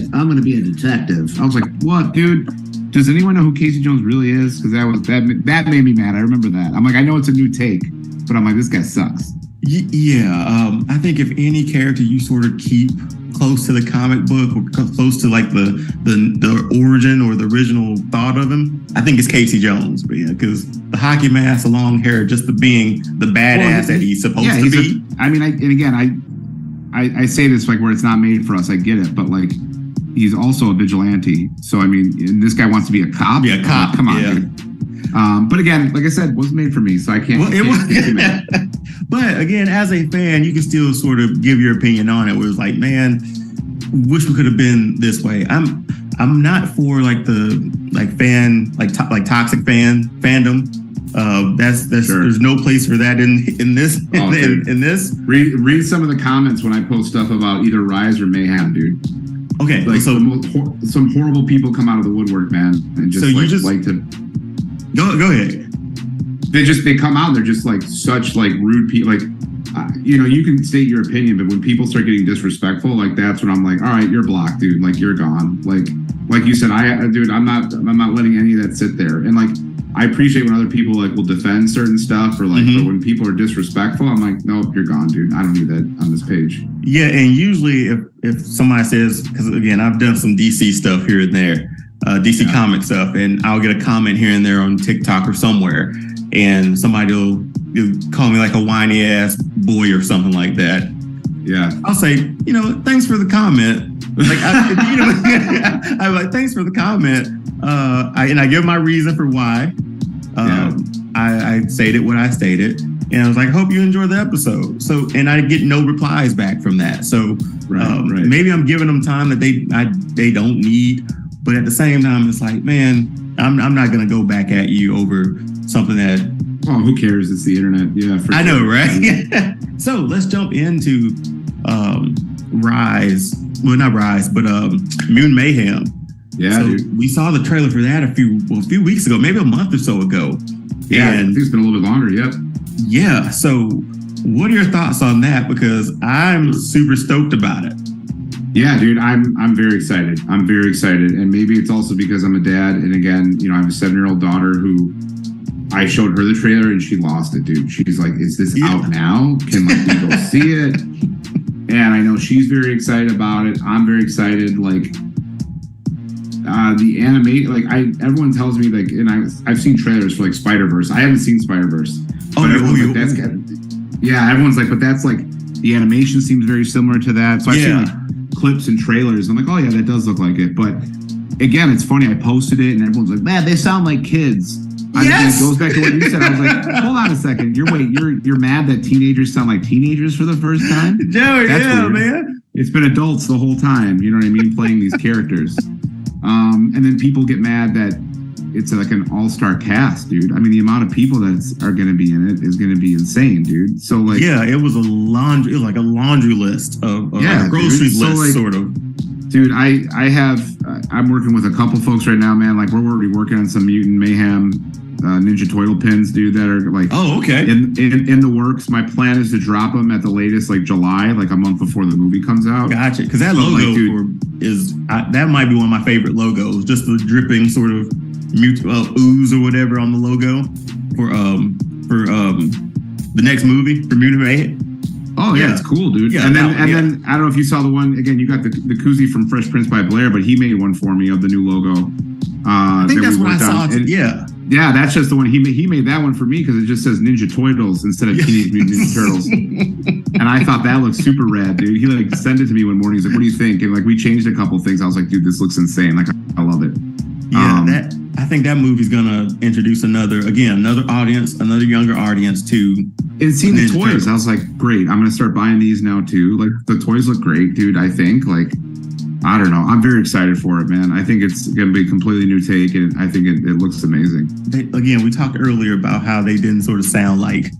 detective. I was like, what, dude? Does anyone know who Casey Jones really is? Because that made me mad. I remember that. I'm like, I know it's a new take, but I'm like, this guy sucks. I think if any character you sort of keep close to the comic book or close to like the origin or the original thought of him, I think it's Casey Jones, man, because the hockey mask, the long hair, just the being the badass that he's supposed to be. I say this like where it's not made for us. I get it, but like he's also a vigilante. So I mean, and this guy wants to be a cop. Yeah, cop. Come on, dude. But again, like I said, wasn't made for me, so I can't. But again, as a fan, you can still sort of give your opinion on it. Where it's like, man, wish we could have been this way. I'm not for like the toxic fandom. There's no place for that in this. In this, read some of the comments when I post stuff about either Rise or Mayhem, dude. Okay, like so some horrible people come out of the woodwork, man, and just like to go ahead. They come out and they're just like such like rude people. Like, you can state your opinion, but when people start getting disrespectful, like that's when I'm like, all right, you're blocked, dude. Like you're gone. Like you said, I'm not letting any of that sit there. And like, I appreciate when other people like will defend certain stuff or like, but when people are disrespectful, I'm like, nope, you're gone, dude. I don't need that on this page. Yeah, and usually if somebody says, because again, I've done some DC stuff here and there, DC comic stuff, and I'll get a comment here and there on TikTok or somewhere. And somebody will call me like a whiny ass boy or something like that. Yeah. I'll say, thanks for the comment. Like, I'm like, thanks for the comment. And I give my reason for why. I stated what I stated. And I was like, hope you enjoyed the episode. So, and I get no replies back from that. So maybe I'm giving them time that they don't need. But at the same time, it's like, man, I'm not going to go back at you over something that... Oh, who cares? It's the internet. Yeah, I know, right? So let's jump into Rise. Well, not Rise, but Mutant Mayhem. Yeah, so dude. we saw the trailer for that a few weeks ago, maybe a month or so ago. Yeah, and I think it's been a little bit longer. Yep. Yeah. So what are your thoughts on that? Because I'm super stoked about it. Yeah, dude, I'm very excited. I'm very excited. And maybe it's also because I'm a dad. And again, I have a 7-year-old daughter who I showed her the trailer and she lost it, dude. She's like, is this out now? Can we go see it? And I know she's very excited about it. I'm very excited. Like the anime, like everyone tells me like, and I've seen trailers for like Spider-Verse. I haven't seen Spider-Verse. But everyone's like, that's everyone's like, but that's like the animation seems very similar to that. So I've seen like clips and trailers. I'm like, oh yeah, that does look like it. But again, it's funny. I posted it and everyone's like, man, they sound like kids. It goes back to what you said. I was like, hold on a second. You're mad that teenagers sound like teenagers for the first time? Joey, yeah, man. It's been adults the whole time. You know what I mean? Playing these characters. And then people get mad that it's like an all-star cast, dude. I mean, the amount of people that are going to be in it is going to be insane, dude. So like, yeah, it was like a laundry list of a grocery list, so like, sort of. Dude, I'm working with a couple folks right now, man. Like we're already working on some Mutant Mayhem Ninja Turtle pins, dude, that are like in the works. My plan is to drop them at the latest like July, like a month before the movie comes out. Gotcha, because that logo that might be one of my favorite logos. Just the dripping sort of ooze or whatever on the logo for the next movie for Mutant Mayhem. Oh yeah, it's cool, dude. Yeah, and then I don't know if you saw the one again. You got the koozie from Fresh Prince by Blair, but he made one for me of the new logo. I think that's what I saw. Yeah, that's just the one he made that one for me because it just says Ninja Turtles instead of Teenage Mutant Ninja Turtles. And I thought that looked super rad, dude. He like sent it to me one morning. He's like, "What do you think?" And like we changed a couple things. I was like, "Dude, this looks insane." Like I love it. Yeah, I think that movie's gonna introduce another audience, another younger audience to. And seeing the toys, I was like, great. I'm gonna start buying these now too. Like the toys look great, dude. I think like. I don't know. I'm very excited for it, man. I think it's going to be a completely new take, and I think it looks amazing. Again, we talked earlier about how they didn't sort of sound like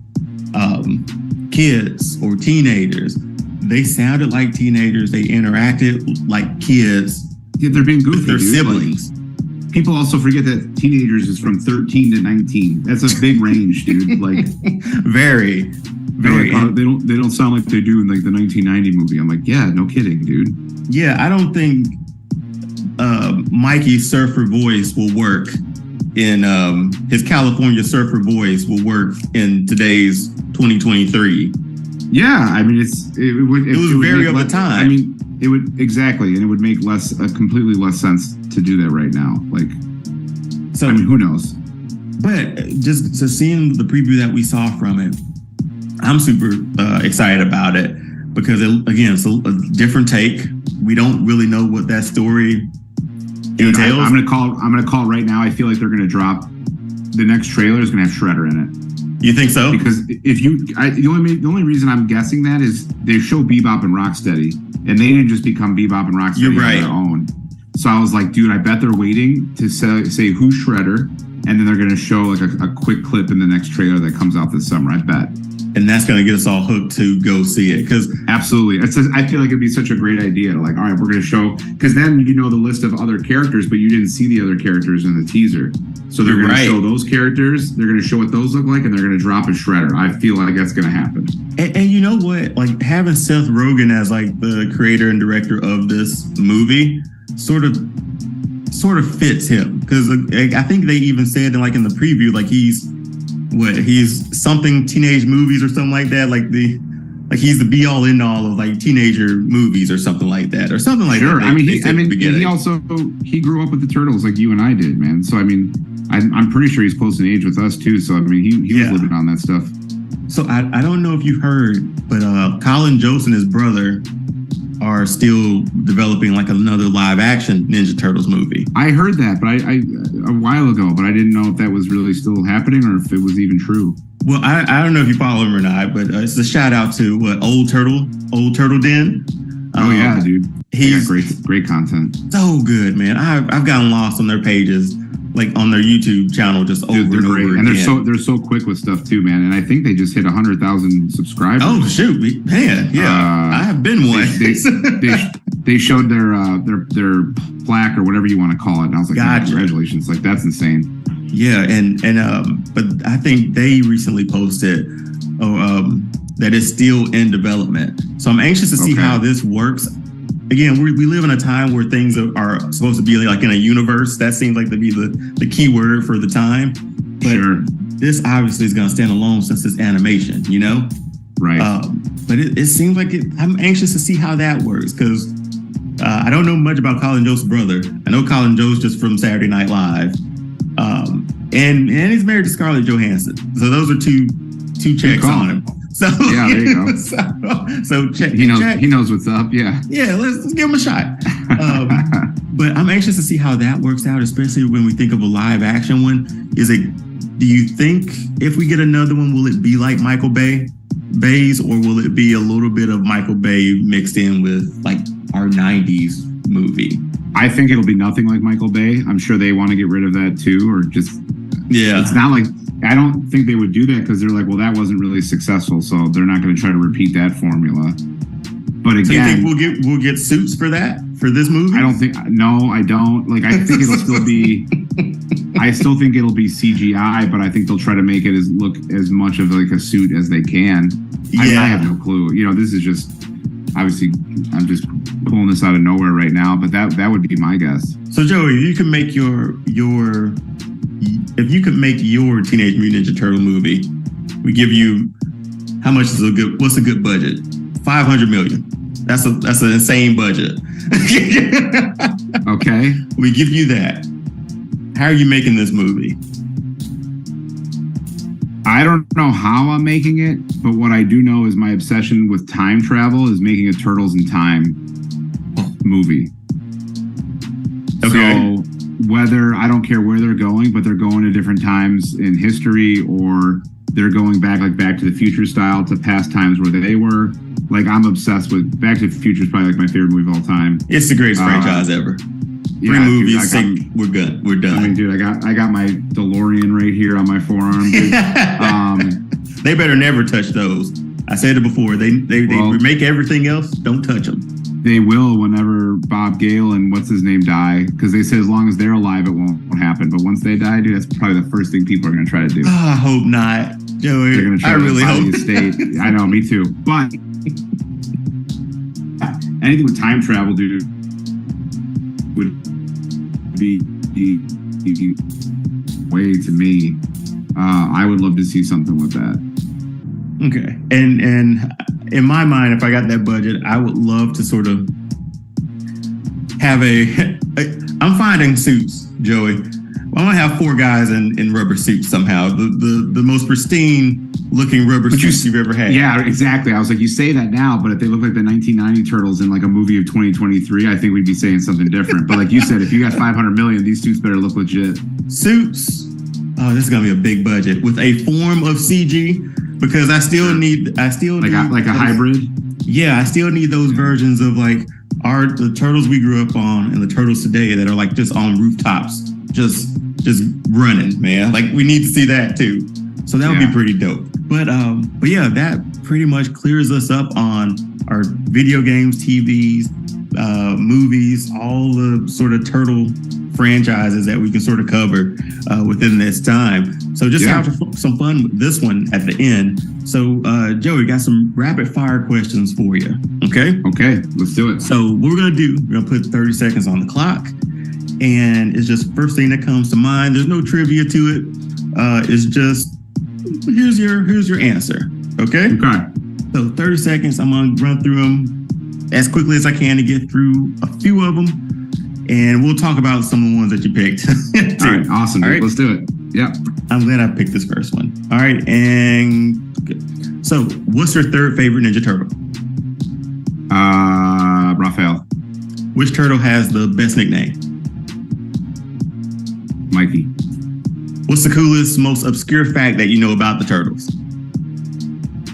kids or teenagers. They sounded like teenagers. They interacted like kids. Yeah, they're being goofy. With their siblings. Like, people also forget that teenagers is from 13 to 19. That's a big range, dude. Like very. Like, they don't sound like they do in like the 1990 movie. I'm like, yeah, no kidding, dude. Yeah, I don't think Mikey's surfer voice will work in his California surfer voice will work in today's 2023. Yeah, I mean it was very of the time. I mean, it would exactly, and it would make completely less sense to do that right now. Like, so I mean, who knows? But just seeing the preview that we saw from it, I'm super excited about it because it's a different take. We don't really know what that story entails. I'm gonna call right now. I feel like they're gonna drop the next trailer is gonna have Shredder in it. You think so? Because the only reason I'm guessing that is they show Bebop and Rocksteady, and they didn't just become Bebop and Rocksteady on their own. So I was like, dude, I bet they're waiting to say who's Shredder, and then they're gonna show like a quick clip in the next trailer that comes out this summer. I bet. And that's going to get us all hooked to go see it. Because absolutely. I feel like it'd be such a great idea. Like, all right, we're going to show, because then you know the list of other characters, but you didn't see the other characters in the teaser. So they're going to show those characters. They're going to show what those look like, and they're going to drop a Shredder. I feel like that's going to happen. And you know what? Like having Seth Rogen as like the creator and director of this movie sort of fits him. Because I think they even said in the preview, like he's something teenage movies or something like that, like he's the be all end all of like teenager movies or something like that. Sure. I mean, he grew up with the Turtles like you and I did, man. So I mean, I'm pretty sure he's close in age with us too. So I mean, he was living on that stuff. So I don't know if you've heard, but Colin Jost and his brother are still developing like another live action Ninja Turtles movie. I heard that, but I a while ago, but I didn't know if that was really still happening or if it was even true. Well, I don't know if you follow him or not, but it's a shout out to Old Turtle Den. Oh yeah, dude. He's great content. So good, man. I've gotten lost on their pages, like on their YouTube channel, just over and over again. And they're so quick with stuff too, man. And I think they just hit 100,000 subscribers. Oh shoot, man, yeah. I have been one. they showed their plaque or whatever you want to call it, and I was like, Gotcha. congratulations! Like that's insane. Yeah, and but I think they recently posted that it's still in development. So I'm anxious to see how this works. Again, we live in a time where things are supposed to be like in a universe. That seems like to be the key word for the time. But this obviously is going to stand alone since it's animation, you know? Right. But it seems like I'm anxious to see how that works because I don't know much about Colin Jost's brother. I know Colin Jost just from Saturday Night Live. And he's married to Scarlett Johansson. So those are two checks on him. So yeah, there you go. So check. He knows what's up. Yeah. Yeah, let's give him a shot. But I'm anxious to see how that works out, especially when we think of a live action one. Do you think if we get another one, will it be like Michael Bay's, or will it be a little bit of Michael Bay mixed in with like our 90s movie? I think it'll be nothing like Michael Bay. I'm sure they want to get rid of that too, or just it's not like. I don't think they would do that because they're like, well, that wasn't really successful, so they're not going to try to repeat that formula. But again, so you think we'll get suits for that for this movie? I don't think. No, I don't. Like, I think it'll still be. I still think it'll be CGI, but I think they'll try to make it look as much of like a suit as they can. Yeah. I have no clue. You know, this is just obviously I'm just pulling this out of nowhere right now, but that would be my guess. So Joey, you can make if you could make your Teenage Mutant Ninja Turtle movie, we give you what's a good budget? $500 million. That's an insane budget. Okay. We give you that. How are you making this movie? I don't know how I'm making it, but what I do know is my obsession with time travel is making a Turtles in Time movie. Okay. So I don't care where they're going, but they're going to different times in history, or they're going back to the Future style to past times where they were. Like, I'm obsessed with Back to the Future is probably like my favorite movie of all time. It's the greatest franchise ever. Three movies, we're good. We're done. I mean, dude, I got my DeLorean right here on my forearm. They better never touch those. I said it before. They remake everything else. Don't touch them. They will whenever Bob Gale and what's his name die, because they say as long as they're alive, it won't happen. But once they die, dude, that's probably the first thing people are going to try to do. I hope not, Joey. They're going to try I really hope. Estate. I know, me too. But anything with time travel, dude, would be way to me. I would love to see something with that. Okay, and in my mind, if I got that budget, I would love to sort of have I'm finding suits, Joey. I'm gonna have 4 guys in rubber suits somehow. The most pristine looking rubber suits you've ever had. Yeah, exactly. I was like, you say that now, but if they look like the 1990 Turtles in like a movie of 2023, I think we'd be saying something different. But like you said, if you got $500 million, these suits better look legit. Suits. Oh, this is gonna be a big budget with a form of CG. Because I still need a hybrid. Yeah, I still need those versions of like the turtles we grew up on and the turtles today that are like just on rooftops, just running, man. Like we need to see that too. So that would be pretty dope. But yeah, that pretty much clears us up on our video games, TVs, movies, all the sort of turtle franchises that we can sort of cover within this time. So just have some fun with this one at the end. So Joey, got some rapid fire questions for you. Okay? Okay, let's do it. So what we're gonna put 30 seconds on the clock, and it's just first thing that comes to mind. There's no trivia to it. It's just here's your answer. Okay? Okay. So 30 seconds, I'm gonna run through them as quickly as I can to get through a few of them. And we'll talk about some of the ones that you picked. All right, awesome. All right. Let's do it. Yeah. I'm glad I picked this first one. All right, and so what's your third favorite Ninja Turtle? Raphael. Which turtle has the best nickname? Mikey. What's the coolest, most obscure fact that you know about the turtles?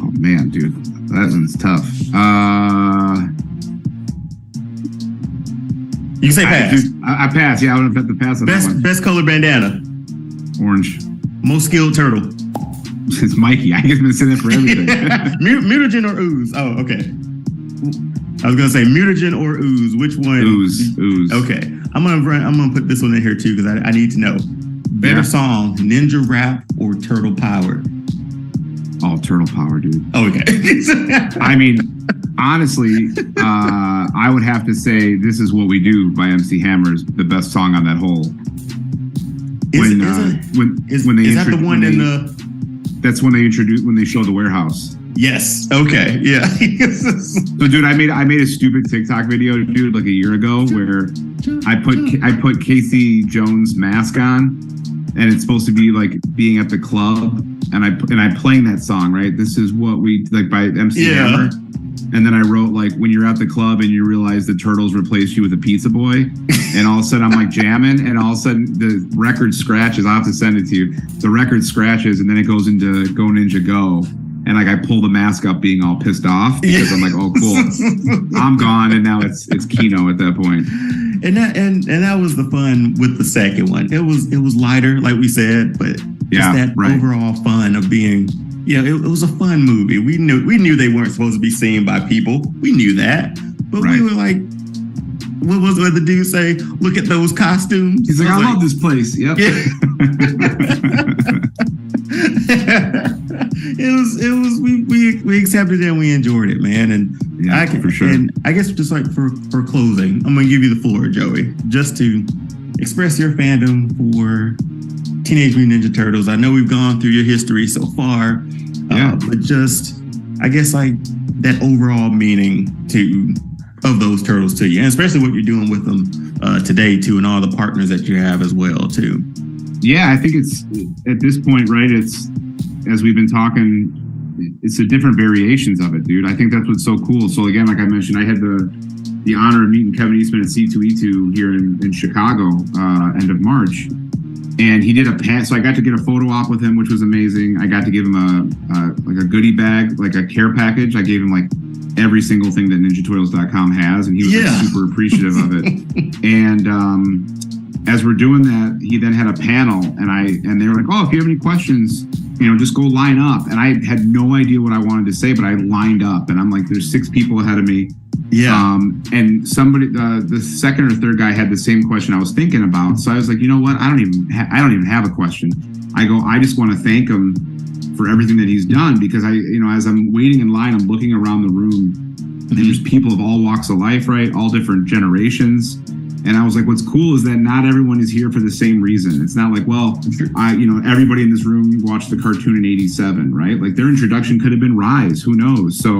Oh man, dude, that one's tough. You can say pass. I pass. Yeah, I would have bet the pass on that one. Best color bandana? Orange. Most skilled turtle? It's Mikey. I guess I'm going to say that for everything. Mutagen or ooze? Oh, okay. I was gonna say mutagen or ooze. Which one? Ooze. Okay, I'm gonna put this one in here too because I need to know. Better song, Ninja Rap or Turtle Power? Oh, Turtle Power, dude. Okay. I mean, honestly, I would have to say "This Is What We Do" by MC Hammer is the best song on that whole. Is that the one in the? That's when they showed the warehouse. Yes. Okay. Yeah. So, dude, I made a stupid TikTok video, dude, like a year ago, where I put Casey Jones' mask on, and it's supposed to be like being at the club, and I playing that song, right? This is what we like by MC Hammer. And then I wrote like when you're at the club and you realize the Turtles replaced you with a pizza boy, and all of a sudden I'm like jamming, and all of a sudden the record scratches. I'll have to send it to you. The record scratches, and then it goes into Go Ninja Go. And like I pull the mask up being all pissed off because I'm like, oh cool, I'm gone, and now it's Kino at that point. And that was the fun with the second one. It was lighter, like we said, but just that overall fun of being, it was a fun movie. We knew they weren't supposed to be seen by people. We knew that, but we were like, what was the dude say? Look at those costumes. He's like, I love this place. Yep. Yeah. we accepted it and we enjoyed it, man. And for sure. And I guess just like for closing, I'm gonna give you the floor, Joey, just to express your fandom for Teenage Mutant Ninja Turtles. I know we've gone through your history so far, but just I guess like that overall meaning of those turtles to you, and especially what you're doing with them today too, and all the partners that you have as well too. Yeah, I think it's at this point, right? It's as we've been talking, it's the different variations of it, dude. I think that's what's so cool. So again, like I mentioned, I had the honor of meeting Kevin Eastman at C2E2 here in Chicago, end of March, and he did so I got to get a photo op with him, which was amazing. I got to give him a goodie bag, like a care package. I gave him like every single thing that NinjaToyles.com has, and he was like, super appreciative of it. And as we're doing that, he then had a panel, and they were like, "Oh, if you have any questions, just go line up." And I had no idea what I wanted to say, but I lined up, and I'm like, "There's 6 people ahead of me." Yeah. And somebody, the second or third guy, had the same question I was thinking about. So I was like, you know what? I don't even have a question. I just want to thank him for everything that he's done, because as I'm waiting in line, I'm looking around the room, and there's people of all walks of life, right? All different generations. And I was like, what's cool is that not everyone is here for the same reason. It's not like, well, everybody in this room watched the cartoon in '87, right? Like their introduction could have been Rise, who knows? So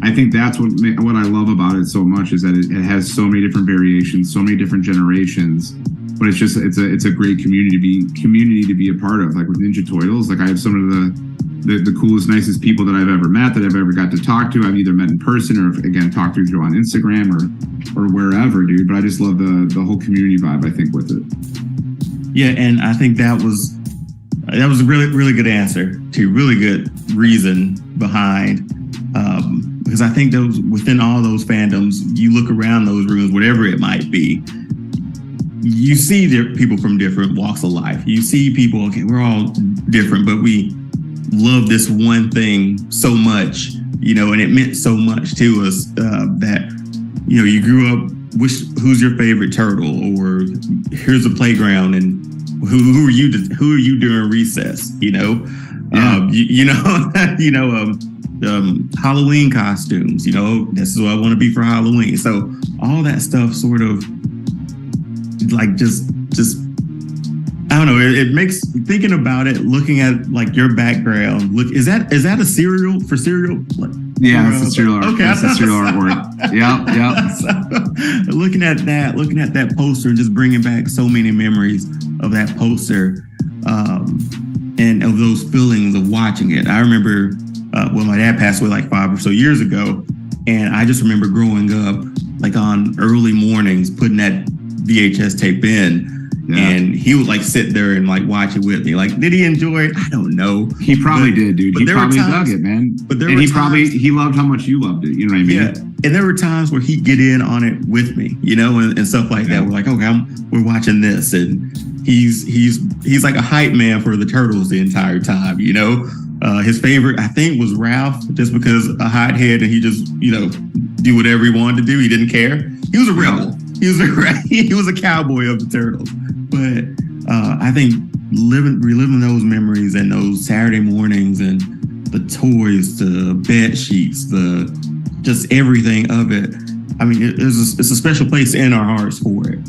I think that's what I love about it so much, is that it has so many different variations, so many different generations. But it's a great community to be a part of. Like with Ninja Toyles, like I have some of the coolest, nicest people that I've ever met, that I've ever got to talk to. I've either met in person or again talked to on Instagram or wherever, dude. But I just love the whole community vibe, I think, with it. Yeah, and I think that was a really, really good answer to really good reason behind. Because I think within all those fandoms, you look around those rooms, whatever it might be, you see people from different walks of life. You see people, okay, we're all different, but we love this one thing so much, and it meant so much to us that, you grew up, who's your favorite turtle, or here's a playground, and who are you during recess, Halloween costumes, this is what I want to be for Halloween. So all that stuff sort of like just I don't know. It makes thinking about it, looking at like your background. Look, is that a cereal for cereal? Yeah, it's a cereal art. Okay, that's a cereal artwork. Yeah. So, looking at that poster and just bringing back so many memories of that poster, and of those feelings of watching it. I remember when my dad passed away like 5 or so years ago, and I just remember growing up like on early mornings putting that VHS tape in. Yeah. And he would like sit there and like watch it with me. Like, did he enjoy it? I don't know. He probably did, dude. He probably dug it, man. But he loved how much you loved it. You know what I mean? Yeah. And there were times where he'd get in on it with me, and stuff like that. We're like, okay, we're watching this, and he's like a hype man for the Turtles the entire time, His favorite, I think, was Ralph, just because a hothead and he just, do whatever he wanted to do. He didn't care. He was a rebel. He was a cowboy of the Turtles. But I think reliving those memories and those Saturday mornings and the toys, the bed sheets, just everything of it. I mean, it's a special place in our hearts for it.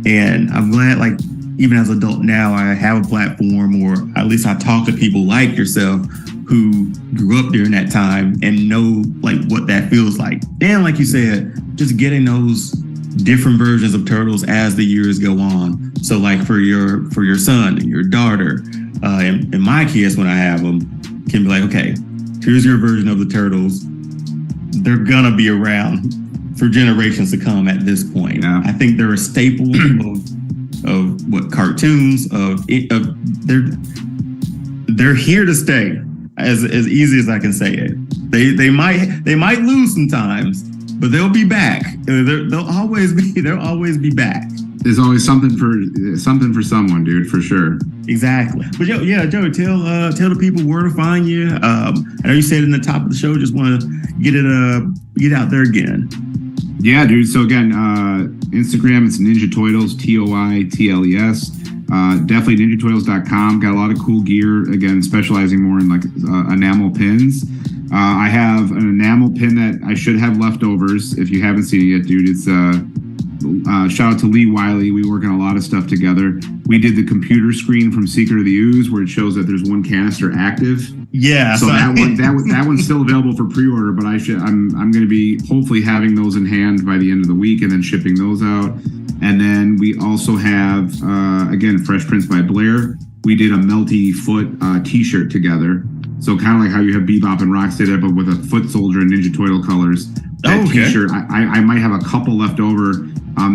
And I'm glad, like, even as an adult now, I have a platform, or at least I talk to people like yourself who grew up during that time and know like what that feels like. And like you said, just getting those different versions of Turtles as the years go on. So like for your son and your daughter, and my kids, when I have them, can be like, okay, here's your version of the Turtles. They're gonna be around for generations to come at this point. Yeah. I think they're a staple of what cartoons they're here to stay, as easy as I can say it. They might lose sometimes, but they'll be back. They'll always be back. There's always something for someone, dude, for sure. Exactly. But Joey, tell the people where to find you. I know you said in the top of the show, just want to get out there again. Yeah, dude. So again, Instagram, it's Ninja Toidles, TOITLES. Definitely ninjatoidles.com. Got a lot of cool gear. Again, specializing more in like enamel pins. I have an enamel pin that I should have leftovers. If you haven't seen it yet, dude, it's shout out to Lee Wiley. We work on a lot of stuff together. We did the computer screen from Secret of the Ooze where it shows that there's one canister active. Yeah. So that one's still available for pre-order, but I'm going to be hopefully having those in hand by the end of the week and then shipping those out. And then we also have again, Fresh Prince by Blair. We did a Melty Foot t-shirt together. So kind of like how you have Bebop and Rocksteady, but with a foot soldier and Ninja Turtle colors. That t-shirt, I might have a couple left over.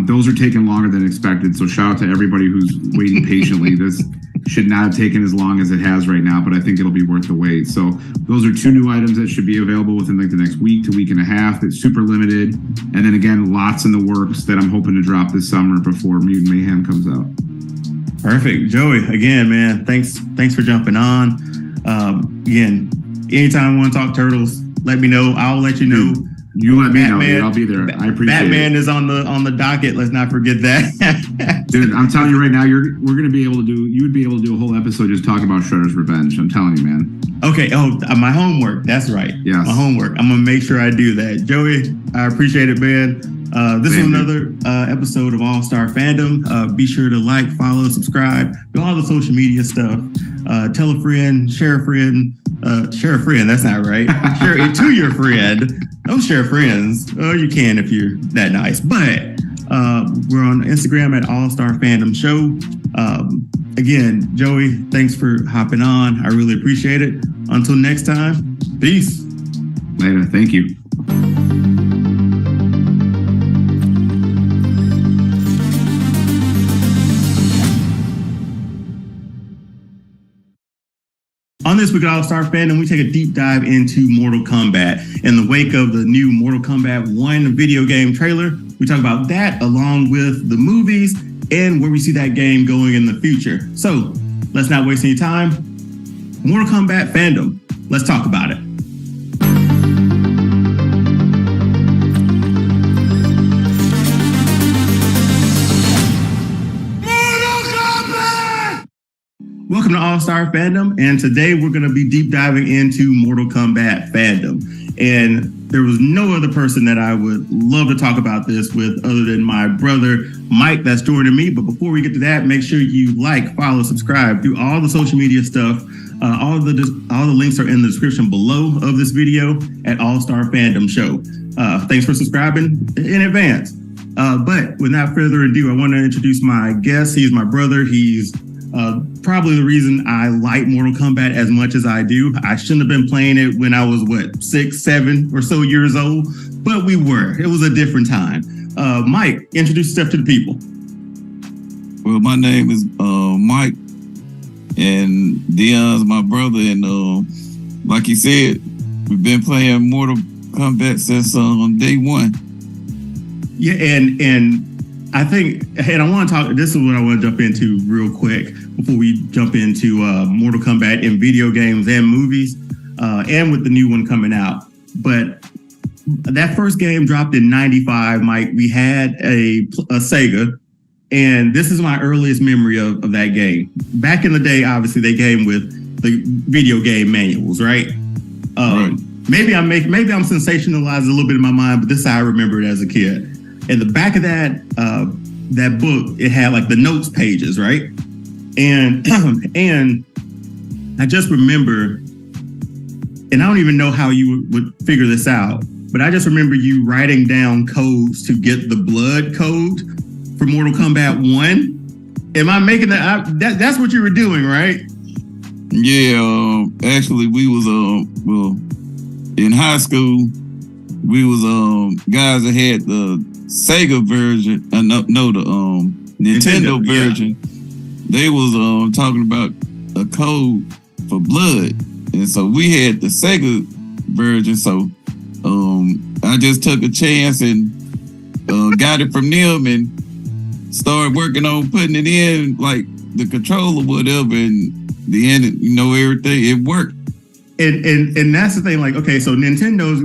Those are taking longer than expected. So shout out to everybody who's waiting patiently. This should not have taken as long as it has right now, but I think it'll be worth the wait. So those are two new items that should be available within like the next week to week and a half. It's super limited. And then again, lots in the works that I'm hoping to drop this summer before Mutant Mayhem comes out. Perfect. Joey, again, man, thanks for jumping on. Again, anytime you want to talk Turtles, let me know. I'll let you know. You let me know, dude. I'll be there. I appreciate Batman it. is on the docket. Let's not forget that. Dude, I'm telling you right now, you would be able to do a whole episode just talking about Shredder's Revenge. I'm telling you, man. Okay. Oh, my homework. That's right. Yes. My homework. I'm gonna make sure I do that. Joey, I appreciate it, man. This is another episode of All Star Fandom. Be sure to like, follow, subscribe, do all the social media stuff. Tell a friend, share a friend. Share a friend. That's not right. Share it to your friend. Don't share friends. Oh, you can if you're that nice. But we're on Instagram at All Star Fandom Show. Again, Joey, thanks for hopping on. I really appreciate it. Until next time, peace. Later. Thank you. On this week at All Star Fandom, we take a deep dive into Mortal Kombat. In the wake of the new Mortal Kombat 1 video game trailer, we talk about that along with the movies and where we see that game going in the future. So let's not waste any time. Mortal Kombat Fandom. Let's talk about it. Welcome to All Star Fandom, and today we're going to be deep diving into Mortal Kombat Fandom. And there was no other person that I would love to talk about this with other than my brother Mike that's joining me. But before we get to that, make sure you like, follow, subscribe, do all the social media stuff. All the links are in the description below of this video at All Star Fandom Show. Thanks for subscribing in advance. But without further ado, I want to introduce my guest. He's my brother. He's probably the reason I like Mortal Kombat as much as I do. I shouldn't have been playing it when I was, 6, 7 or so years old, but we were. It was a different time. Mike, introduce yourself to the people. Well, my name is Mike, and Dion's my brother, and like he said, we've been playing Mortal Kombat since day one. Yeah, and I think, and I want to talk, this is what I want to jump into real quick before we jump into Mortal Kombat in video games and movies. and with the new one coming out. But that first game dropped in '95. Mike, we had a Sega, and this is my earliest memory of that game. Back in the day, obviously they came with the video game manuals, right? Right. Maybe I'm sensationalizing a little bit in my mind, but this is how I remember it as a kid. In the back of that book, it had like the notes pages, right? And and I just remember, and I don't even know how you would figure this out, but I just remember you writing down codes to get the blood code for Mortal Kombat 1. Am I making that? That's what you were doing, right? Yeah, actually, we was in high school. We was guys that had the Sega version, the Nintendo version. Yeah. They was talking about a code for blood, and so we had the Sega version. So I just took a chance and got it from them and started working on putting it in, like the controller, whatever, and the end, everything, it worked. And that's the thing, like, okay, so Nintendo's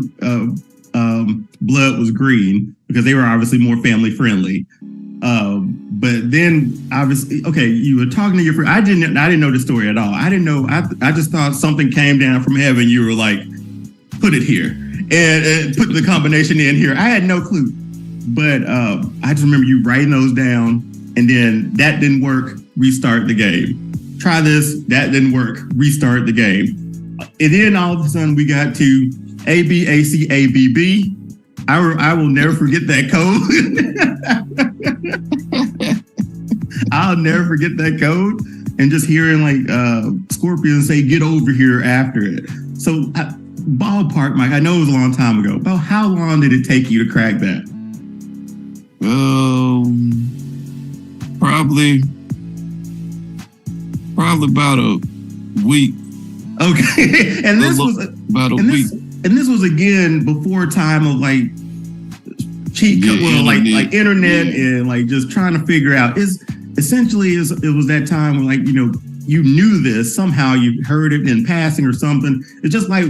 blood was green because they were obviously more family friendly. But then obviously, okay, you were talking to your friend. I didn't know the story at all. I didn't know. I just thought something came down from heaven. You were like, put it here and put the combination in here. I had no clue. But I just remember you writing those down, and then that didn't work. Restart the game. Try this. That didn't work. Restart the game. And then all of a sudden we got to ABACABB. I will never forget that code. I'll never forget that code. And just hearing like Scorpion say, "Get over here" after it. So ballpark, Mike, I know it was a long time ago. About how long did it take you to crack that? Probably about a week. Okay. And this was about a week. And this was again before time of like cheat code, like internet and like just trying to figure out. It was that time when like, you knew this, somehow you heard it in passing or something. It's just like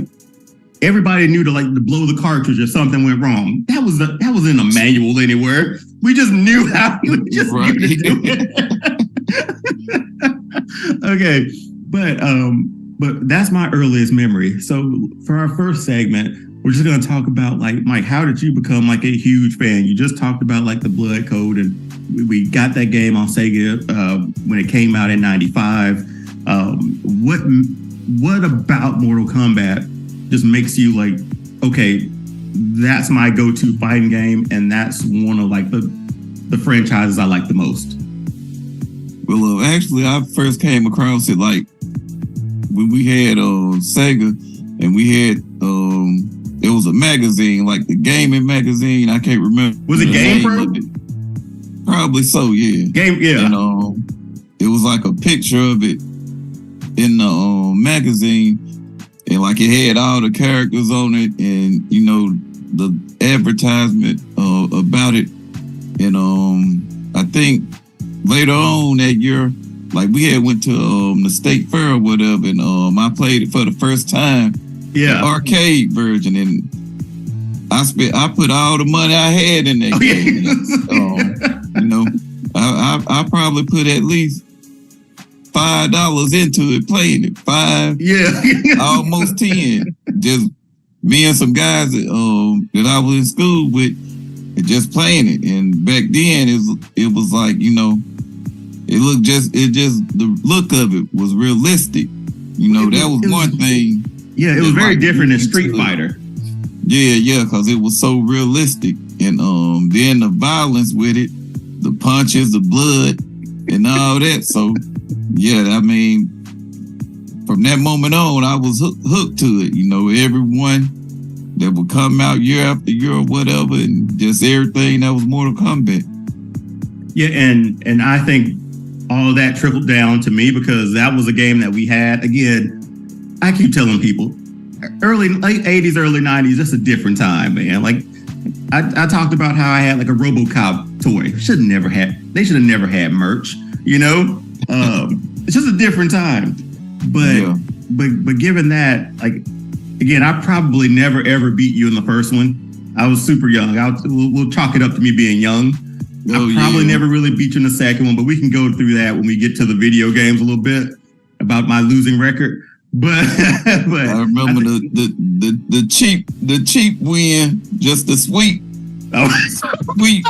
everybody knew to blow the cartridge if something went wrong. That was in a manual anywhere. We just knew how. We just knew to do it. Okay, but that's my earliest memory. So for our first segment, we're just gonna talk about like, Mike, how did you become like a huge fan? You just talked about like the blood code, and we got that game on Sega when it came out in '95. What about Mortal Kombat just makes you like, okay, that's my go-to fighting game, and that's one of like the franchises I like the most? Well, actually, I first came across it like when we had Sega, and we had it was a magazine, like the gaming magazine. I can't remember. Was it Game Pro? Probably so, yeah. Game, yeah. And it was like a picture of it in the magazine, and like it had all the characters on it, and the advertisement about it. And I think later on that year, like we had went to the state fair or whatever, and I played it for the first time. Yeah, the arcade version, and I put all the money I had in that game. I probably put at least $5 into it, playing it. Almost 10. Just me and some guys that I was in school with, and just playing it. And back then it was like, the look of it was realistic. That was one thing. Yeah, it was very different than Street Fighter. Yeah, because it was so realistic. And then the violence with it, the punches, the blood, and all that. So, yeah, I mean, from that moment on, I was hooked to it. Everyone that would come out year after year or whatever, and just everything that was Mortal Kombat. Yeah, and I think all that trickled down to me because that was a game that we had. Again, I keep telling people, late 80s, early 90s, that's a different time, man. Like, I talked about how I had like a RoboCop toy. They should have never had merch, It's just a different time. But given that, like, again, I probably never ever beat you in the first one. I was super young. We'll chalk it up to me being young. I probably never really beat you in the second one, but we can go through that when we get to the video games a little bit about my losing record. But I remember the cheap win, just the sweep. Oh, sweep.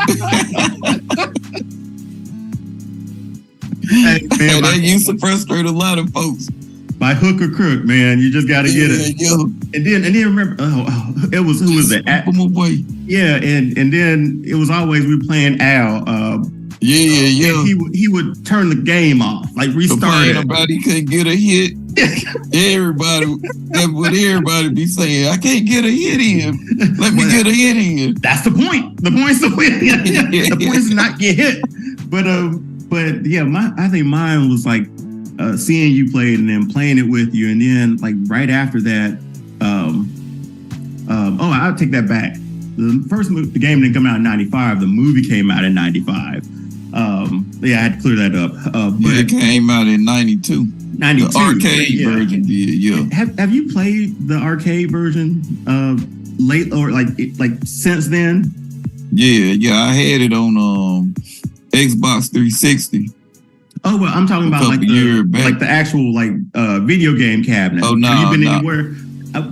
Hey, man, that used to frustrate a lot of folks. By hook or crook, man, you just got to get it. Yeah. And then remember, it was who was it? Yeah, and then it was always we were playing Al. Yeah. He would turn the game off, like restart it. Nobody couldn't get a hit. That's what everybody be saying. I can't get a hit in. Let me get a hit in. That's the point. The point's to win. The point's to not get hit. But yeah, I think mine was like seeing you play it and then playing it with you, and then like right after that, I'll take that back. The game didn't come out in '95. The movie came out in '95. I had to clear that up. But it came out in '92. '92. The arcade version did, yeah. Have you played the arcade version late or like since then? Yeah. I had it on Xbox 360. Oh well, I'm talking about like the actual video game cabinet. Oh no, have you been anywhere?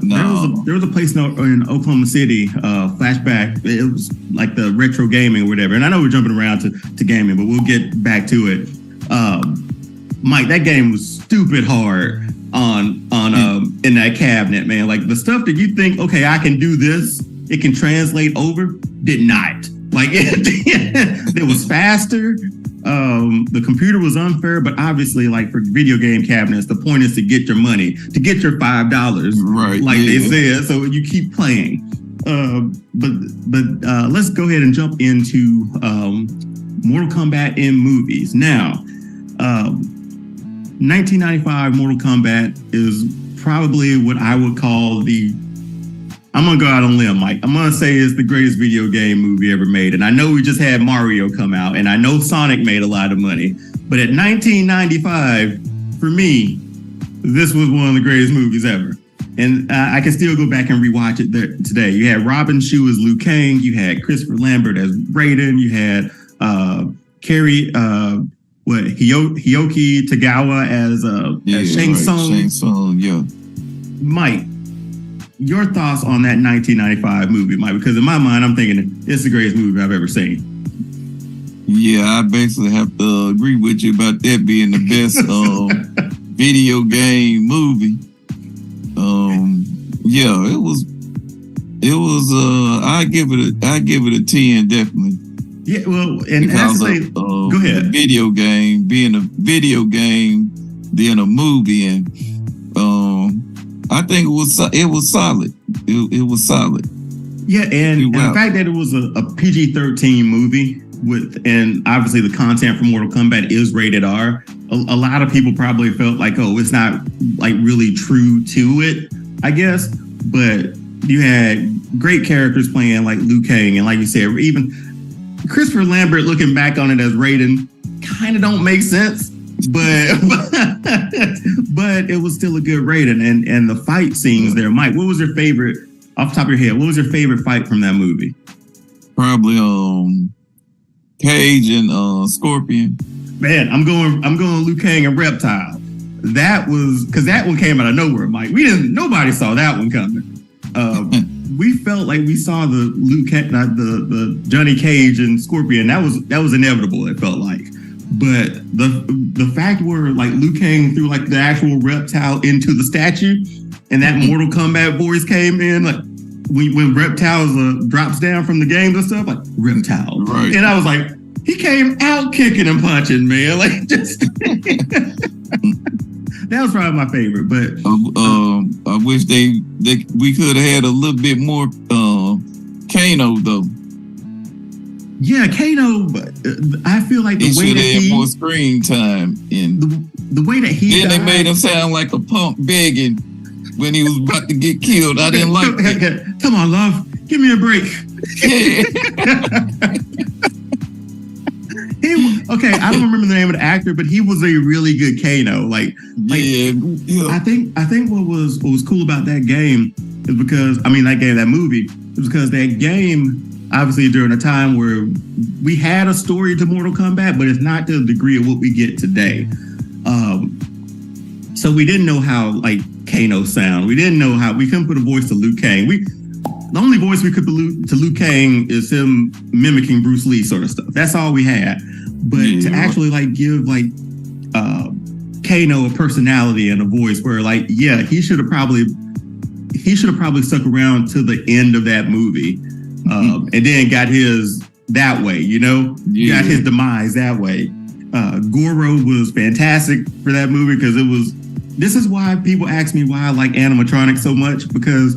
No. There was a place in Oklahoma City, Flashback. It was like the retro gaming or whatever. And I know we're jumping around to gaming, but we'll get back to it. Mike, that game was stupid hard on in that cabinet, man. Like the stuff that you think, okay, I can do this, it can translate over, did not. Like it was faster. The computer was unfair, but obviously, like for video game cabinets, the point is to get your money, to get your $5, right? Like they said, so you keep playing. But let's go ahead and jump into Mortal Kombat in movies. Now, 1995 Mortal Kombat is probably what I would call I'm going to go out on a limb, Mike. I'm going to say it's the greatest video game movie ever made. And I know we just had Mario come out, and I know Sonic made a lot of money. But at 1995, for me, this was one of the greatest movies ever. And I can still go back and rewatch it today. You had Robin Shou as Liu Kang. You had Christopher Lambert as Raiden. You had Hiyoki Tagawa as Shang Tsung. Shang Tsung, yeah. Mike, your thoughts on that 1995 movie, Mike? Because in my mind, I'm thinking it's the greatest movie I've ever seen. Yeah, I basically have to agree with you about that being the best video game movie. Yeah, it was. I give it a 10 definitely. Yeah, well, and actually, go ahead. The video game being a video game, then a movie, and I think it was solid. It was solid. Yeah, and the fact that it was a PG-13 movie and obviously the content for Mortal Kombat is rated R. A lot of people probably felt like, oh, it's not like really true to it, I guess. But you had great characters playing like Liu Kang, and like you said, even Christopher Lambert looking back on it as Raiden kind of don't make sense. But it was still a good Raiden, and the fight scenes there. Mike, what was your favorite, off the top of your head, what was your favorite fight from that movie? Probably Cage and Scorpion. Man, I'm going Liu Kang and Reptile. That was because that one came out of nowhere, Mike. Nobody saw that one coming. We felt like we saw the the Johnny Cage and Scorpion. That was inevitable. It felt like. But the fact where like Liu Kang threw like the actual reptile into the statue, and that Mortal Kombat voice came in, like when reptiles drops down from the games and stuff, like reptile, right? And I was like, he came out kicking and punching, man, like just. That was probably my favorite, but I wish we could have had a little bit more Kano though. Yeah, Kano, I feel like the way that he had more screen time in the way that he then they made him sound like a punk begging when he was about to get killed. I didn't like that. Come on, love, give me a break. Okay, I don't remember the name of the actor, but he was a really good Kano. Like yeah. I think what was cool about that game is because that movie is because that game, obviously during a time where we had a story to Mortal Kombat, but it's not to the degree of what we get today. So we didn't know how like Kano sound. We didn't know how we couldn't put a voice to Liu Kang. The only voice we could put to Liu Kang is him mimicking Bruce Lee sort of stuff. That's all we had. But to actually like give like Kano a personality and a voice where like, yeah, he should have probably stuck around to the end of that movie. And then got his that way, got his demise that way. Goro was fantastic for that movie because this is why people ask me why I like animatronics so much, because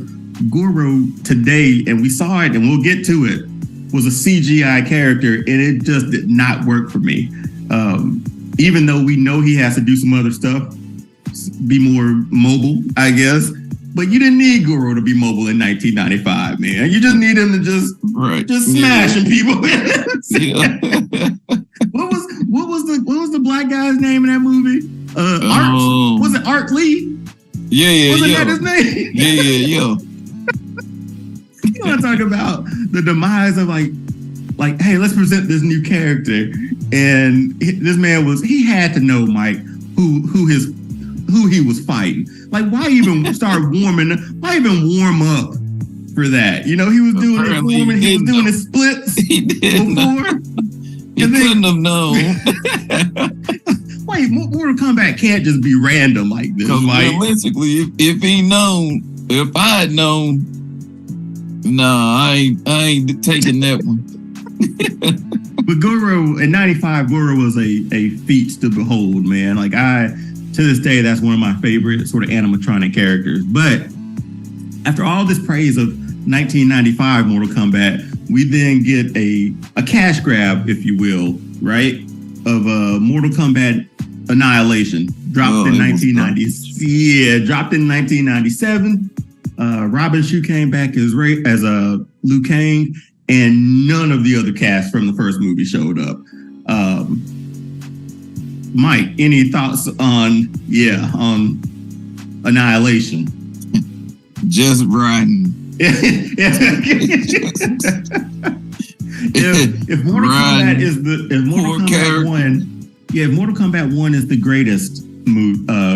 Goro today, and we saw it and we'll get to it, was a CGI character and it just did not work for me. Even though we know he has to do some other stuff, be more mobile, I guess. But you didn't need Goro to be mobile in 1995, man. You just need him to just smashing people. What was the black guy's name in that movie? Was it Art Lee? Yeah. Wasn't that his name? Yeah. You want to talk about the demise of like, hey, let's present this new character, and this man he had to know, Mike, who he was fighting. Like, why even why even warm up for that? He was doing it for him, and he was doing his splits before. You couldn't have known. Wait, Mortal Kombat can't just be random like this. Because realistically, if I had known, I ain't taking that one. But Goro, in 95, Goro was a feat to behold, man. Like, to this day, that's one of my favorite sort of animatronic characters. But after all this praise of 1995 Mortal Kombat, we then get a cash grab, if you will, right? Of Mortal Kombat Annihilation. Dropped in 1997. Robin Shou came back as Liu Kang, and none of the other cast from the first movie showed up. Mike, any thoughts on Annihilation? Just riding. If Mortal Kombat is if Mortal Kombat 1 is the greatest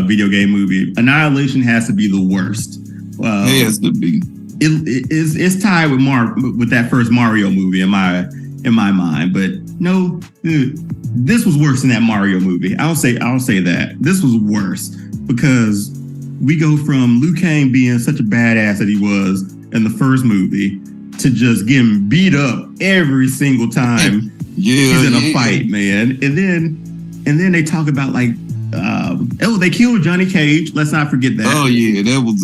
video game movie, Annihilation has to be the worst. It has to be. It's tied with that first Mario movie in my mind, but no, this was worse than that Mario movie. I'll say that this was worse because we go from Liu Kang being such a badass that he was in the first movie to just getting beat up every single time he's in a fight, man. And then they talk about like, they killed Johnny Cage. Let's not forget that. Oh yeah, that was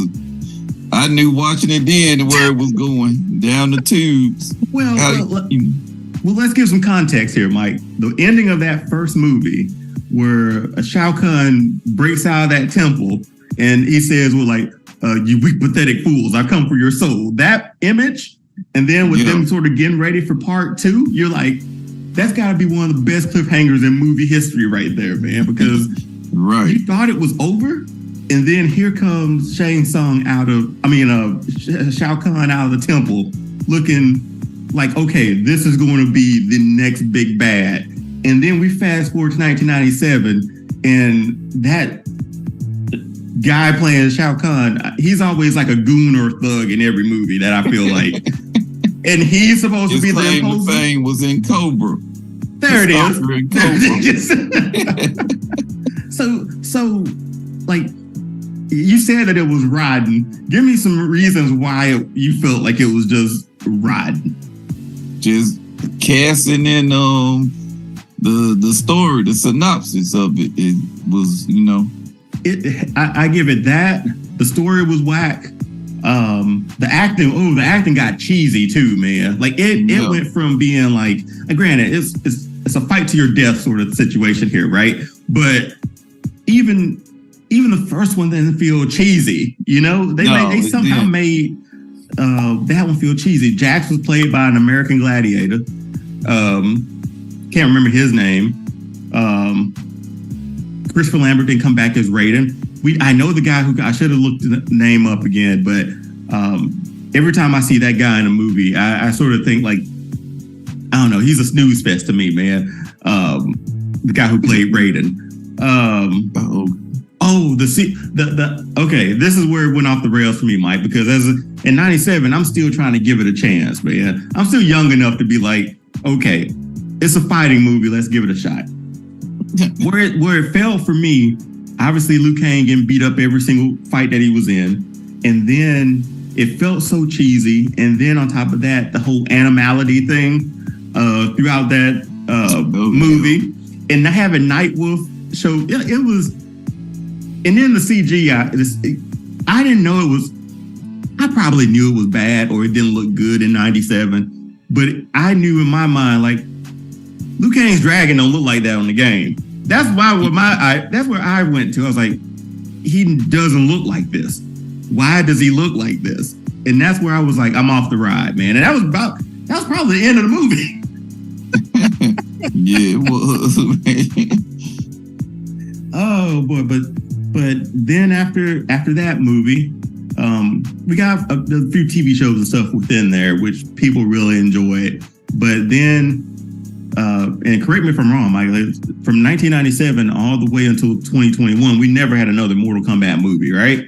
I knew watching it then where it was going down the tubes. Well, let's give some context here, Mike. The ending of that first movie, where Shao Kahn breaks out of that temple and he says, "Well, like you weak, pathetic fools, I come for your soul." That image, and then with them sort of getting ready for part 2, you're like, that's got to be one of the best cliffhangers in movie history, right there, man. Because you thought it was over. And then here comes Shao Kahn out of the temple, looking like, okay, this is going to be the next big bad. And then we fast forward to 1997, and that guy playing Shao Kahn, he's always like a goon or a thug in every movie that I feel like. And he's supposed to be the imposter. His fame was in Cobra. There it is. So like, you said that it was riding. Give me some reasons why you felt like it was just riding. Just casting in the story, the synopsis of it. It was, I give it that. The story was whack. The acting got cheesy too, man. Like it went from being like, granted, it's a fight to your death sort of situation here, right? But even the first one didn't feel cheesy, They somehow made that one feel cheesy. Jax was played by an American gladiator. Can't remember his name. Christopher Lambert didn't come back as Raiden. I know the guy who I should have looked the name up again, but Every time I see that guy in a movie, I sort of think like, I don't know, he's a snooze fest to me, man. The guy who played Raiden. Okay, this is where it went off the rails for me, Mike, because in 97, I'm still trying to give it a chance, man. I'm still young enough to be like, okay, it's a fighting movie, let's give it a shot. Where it fell for me, obviously Liu Kang getting beat up every single fight that he was in, and then it felt so cheesy, and then on top of that, the whole animality thing throughout that movie, and having Nightwolf show, it was. And then the CG, I didn't know it was. I probably knew it was bad or it didn't look good in '97, but I knew in my mind like Liu Kang's dragon don't look like that on the game. That's why that's where I went to. I was like, he doesn't look like this. Why does he look like this? And that's where I was like, I'm off the ride, man. And that was probably the end of the movie. Yeah, it was. Oh boy, but then after that movie, we got a few TV shows and stuff within there, which people really enjoyed. But then, and correct me if I'm wrong, Mike, from 1997 all the way until 2021, we never had another Mortal Kombat movie, right?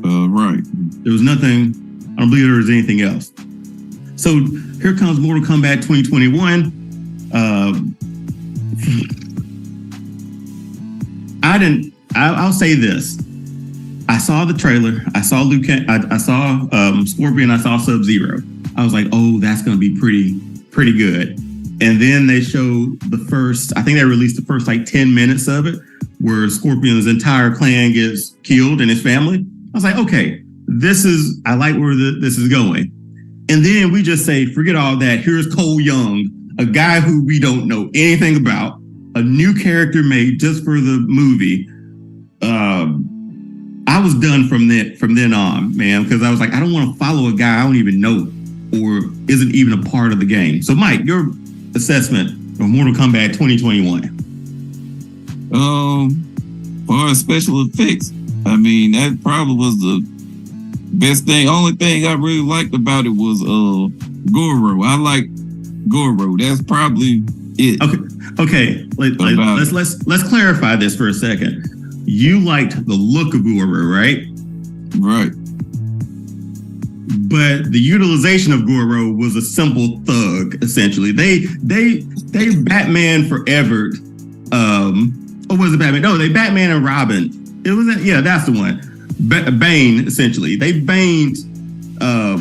Right. There was nothing. I don't believe there was anything else. So here comes Mortal Kombat 2021. I'll say this. I saw the trailer. I saw Liu Kang. I saw Scorpion. I saw Sub-Zero. I was like, oh, that's going to be pretty good. And then they showed I think they released the first like 10 minutes of it, where Scorpion's entire clan gets killed and his family. I was like, okay, I like where this is going. And then we just say, forget all that. Here's Cole Young, a guy who we don't know anything about, a new character made just for the movie. I was done from then on, man, because I was like, I don't want to follow a guy I don't even know or isn't even a part of the game. So, Mike, your assessment of Mortal Kombat 2021. For special effects, I mean, that probably was the best thing. Only thing I really liked about it was Goro. I like Goro. That's probably it. Okay. Let's clarify this for a second. You liked the look of Goro, right? Right. But the utilization of Goro was a simple thug, essentially. They Batman forever. Or was it Batman? No, they Batman and Robin. It was that's the one. Bane, essentially. They baned Goro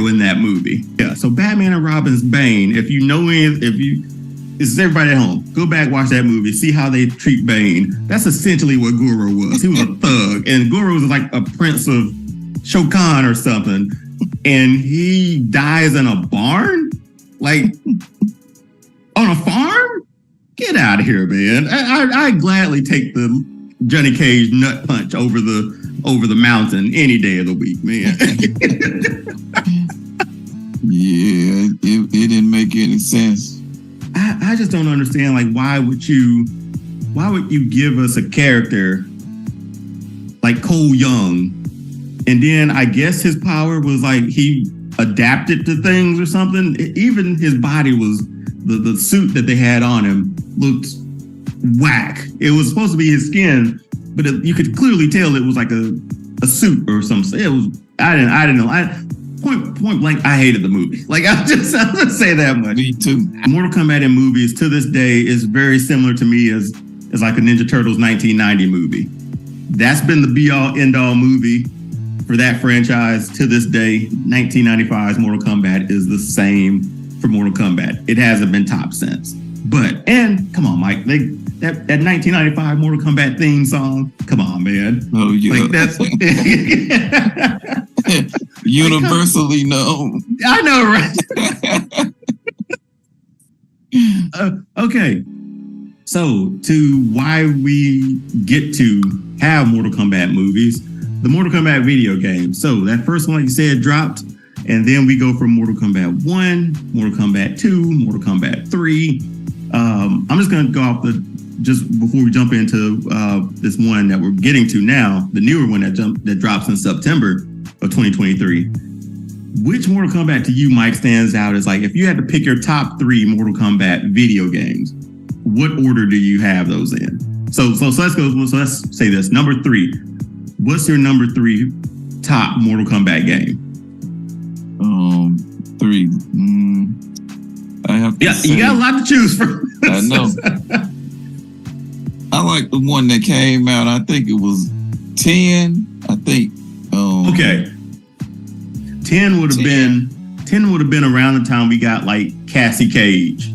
in that movie. Yeah. So Batman and Robin's Bane. This is everybody at home. Go back, watch that movie, see how they treat Bane. That's essentially what Goro was. He was a thug, and Goro was like a prince of Shokan or something, and he dies in a barn, like on a farm. Get out of here, man! I gladly take the Johnny Cage nut punch over the mountain any day of the week, man. Yeah, it didn't make any sense. I just don't understand, like, why would you give us a character like Cole Young, and then I guess his power was like he adapted to things or something. Even his body was the suit that they had on him looked whack. It was supposed to be his skin, but you could clearly tell it was like a suit or something. It was I didn't know. Point blank, I hated the movie. Like I'm gonna say that much. Me too. Mortal Kombat in movies to this day is very similar to me as like a Ninja Turtles 1990 movie. That's been the be all end all movie for that franchise to this day. 1995's Mortal Kombat is the same for Mortal Kombat. It hasn't been topped since. And come on, Mike, that 1995 Mortal Kombat theme song. Come on, man. Oh yeah, like that's universally known. I know, right? Okay, so to why we get to have Mortal Kombat movies, the Mortal Kombat video game. So that first one, like you said, dropped, and then we go from Mortal Kombat 1, Mortal Kombat 2, Mortal Kombat 3. I'm just gonna go off the just before we jump into this one that we're getting to now, the newer one that drops in September of 2023. Which Mortal Kombat to you, Mike, stands out as like, if you had to pick your top 3 Mortal Kombat video games, what order do you have those in? So let's go. So let's say this. Number 3. What's your number 3 top Mortal Kombat game? 3. I have to say, you got a lot to choose from. I know. I like the one that came out. I think it was 10. I think. Okay. 10 would have been around the time we got like Cassie Cage.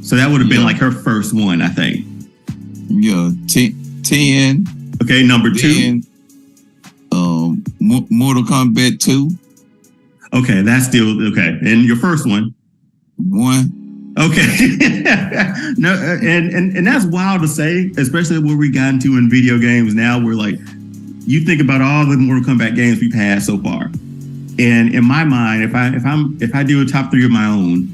So that would have been like her first one, I think. Yeah, 10. Okay, number 2. Mortal Kombat 2. Okay, that's still okay. And your first one? 1. Okay. No, and that's wild to say, especially where we got into in video games now. We're like, you think about all the Mortal Kombat games we've had so far. And in my mind, if I do a top 3 of my own,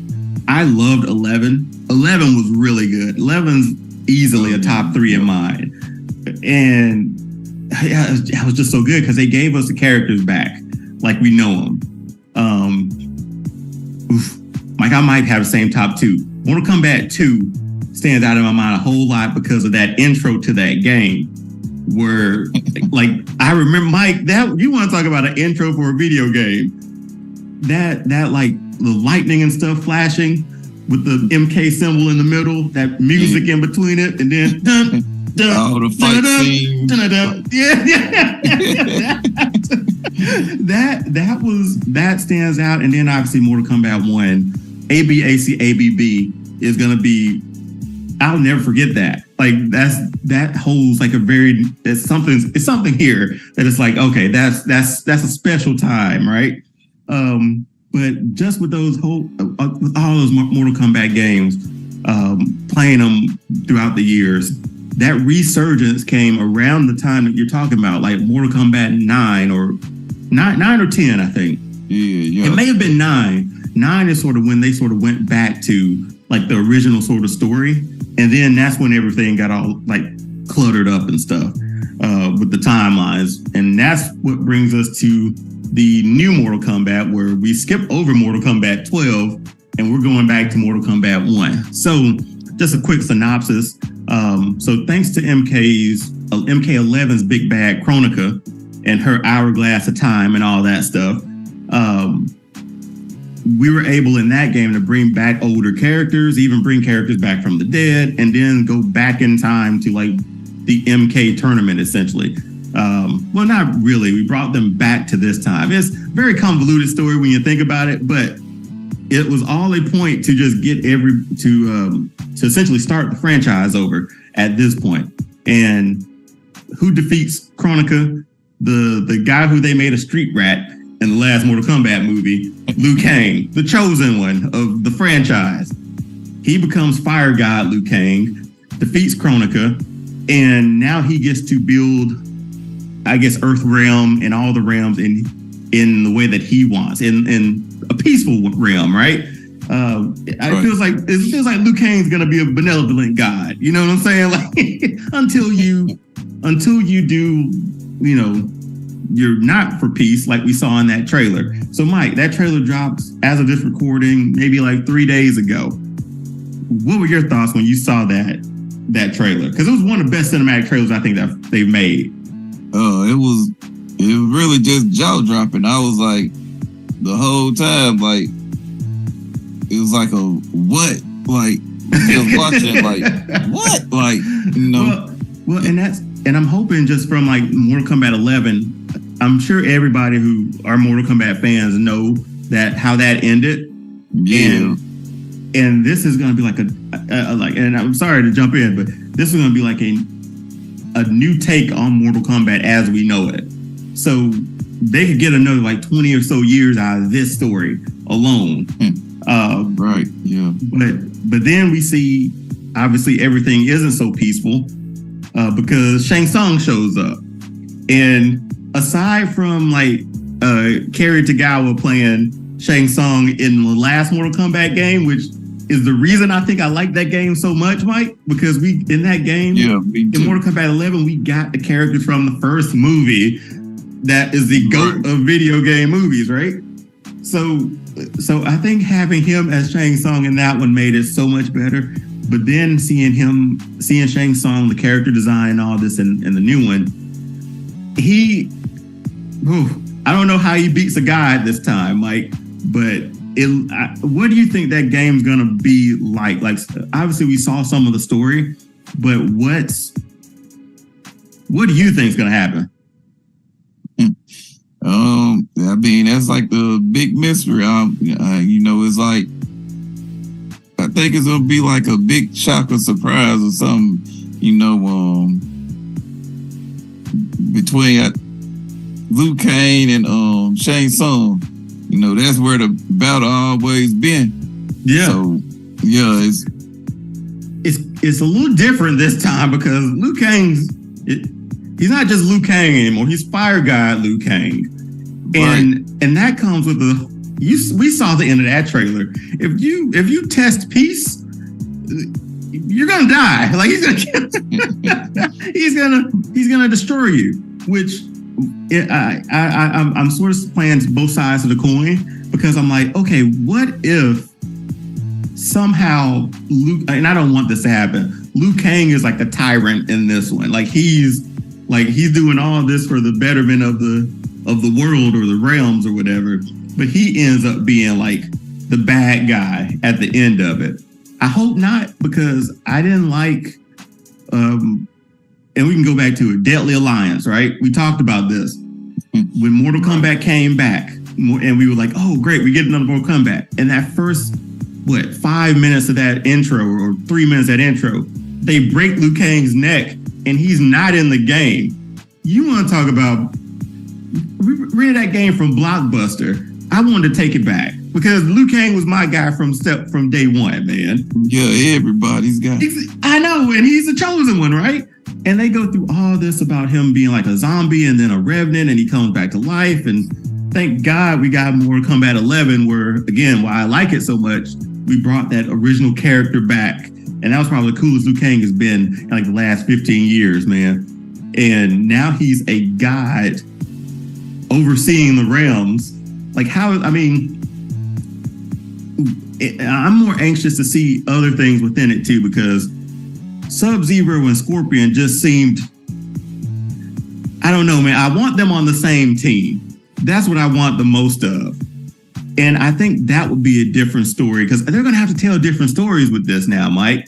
I loved 11. 11 was really good. 11's easily a top 3 in mine. And it was just so good because they gave us the characters back like we know them. Like I might have the same top 2. Mortal Kombat 2 stands out in my mind a whole lot because of that intro to that game. Where, like, I remember, Mike, that you want to talk about an intro for a video game? That like the lightning and stuff flashing with the MK symbol in the middle, that music in between it, and then dun dun. Oh, the fight scene. That stands out, and then obviously Mortal Kombat 1, ABAC is gonna be. I'll never forget that. Like that holds like it's something here that it's like, okay, that's a special time, right? But just with those with all those Mortal Kombat games, playing them throughout the years, that resurgence came around the time that you're talking about, like Mortal Kombat 9 or 10, I think. Yeah. It may have been 9. 9 is sort of when they sort of went back to like the original sort of story. And then that's when everything got all like cluttered up and stuff with the timelines. And that's what brings us to the new Mortal Kombat, where we skip over Mortal Kombat 12 and we're going back to Mortal Kombat 1. So just a quick synopsis. So thanks to MK11's big bad Kronika and her hourglass of time and all that stuff, we were able in that game to bring back older characters, even bring characters back from the dead, and then go back in time to like the MK tournament, essentially. Well, not really. We brought them back to this time. It's a very convoluted story when you think about it, but it was all a point to just get to essentially start the franchise over at this point. And who defeats Kronika? The guy who they made a street rat in the last Mortal Kombat movie, Liu Kang, the chosen one of the franchise. He becomes Fire God Liu Kang, defeats Kronika, and now he gets to build, I guess, Earth Realm and all the realms in the way that he wants, in a peaceful realm, right? It feels like Liu Kang's gonna be a benevolent god. You know what I'm saying? Like until you do, you're not for peace, like we saw in that trailer. So, Mike, that trailer drops as of this recording, maybe like 3 days ago. What were your thoughts when you saw that trailer? Because it was one of the best cinematic trailers I think that they've made. It was really just jaw dropping. I was like, the whole time, like, it was like a what? Like, just watching, like, what? Like, Well, and I'm hoping just from like Mortal Kombat 11, I'm sure everybody who are Mortal Kombat fans know that how that ended. Yeah. And this is going to be like and I'm sorry to jump in, but this is going to be like a new take on Mortal Kombat as we know it. So they could get another like 20 or so years out of this story alone. Right. Yeah. But then we see obviously everything isn't so peaceful because Shang Tsung shows up. And aside from like Cary Tagawa playing Shang Tsung in the last Mortal Kombat game, which is the reason I think I like that game so much, Mike, because we in that game, in Mortal Kombat 11, we got the character from the first movie that is the GOAT of video game movies, right? So I think having him as Shang Tsung in that one made it so much better. But then seeing Shang Tsung, the character design, and all this, and the new one, I don't know how he beats a guy this time, Mike. But what do you think that game's gonna be like? Like, obviously, we saw some of the story, but what do you think is gonna happen? I mean, that's like the big mystery. It's like, I think it's gonna be like a big shock or surprise or something. Between Liu Kang and Shang Tsung. That's where the battle always been. Yeah. So yeah, it's a little different this time because Liu Kang's he's not just Liu Kang anymore. He's Fire God Liu Kang. And that comes with we saw the end of that trailer. If you test peace, you're gonna die. Like he's gonna destroy you. Which I'm sort of playing both sides of the coin because I'm like, okay, what if somehow and I don't want this to happen. Liu Kang is like the tyrant in this one. Like he's doing all this for the betterment of the world or the realms or whatever, but he ends up being like the bad guy at the end of it. I hope not, because I didn't like and we can go back to it, Deadly Alliance, right? We talked about this when Mortal Kombat came back, and we were like, oh great, we get another Mortal Kombat. And that first 5 minutes of that intro or 3 minutes of that intro, they break Liu Kang's neck and he's not in the game. You want to talk about, we rented that game from Blockbuster. I wanted to take it back because Liu Kang was my guy from day one, man. Yeah, everybody's got. I know, and he's the chosen one, right? And they go through all this about him being like a zombie and then a revenant, and he comes back to life. And thank God we got Mortal Kombat 11, where again, why I like it so much, we brought that original character back, and that was probably the coolest Liu Kang has been in like the last 15 years, man. And now he's a god overseeing the realms. Like I'm more anxious to see other things within it too, because Sub-Zero and Scorpion just seemed, I don't know, man. I want them on the same team. That's what I want the most of. And I think that would be a different story because they're going to have to tell different stories with this now, Mike.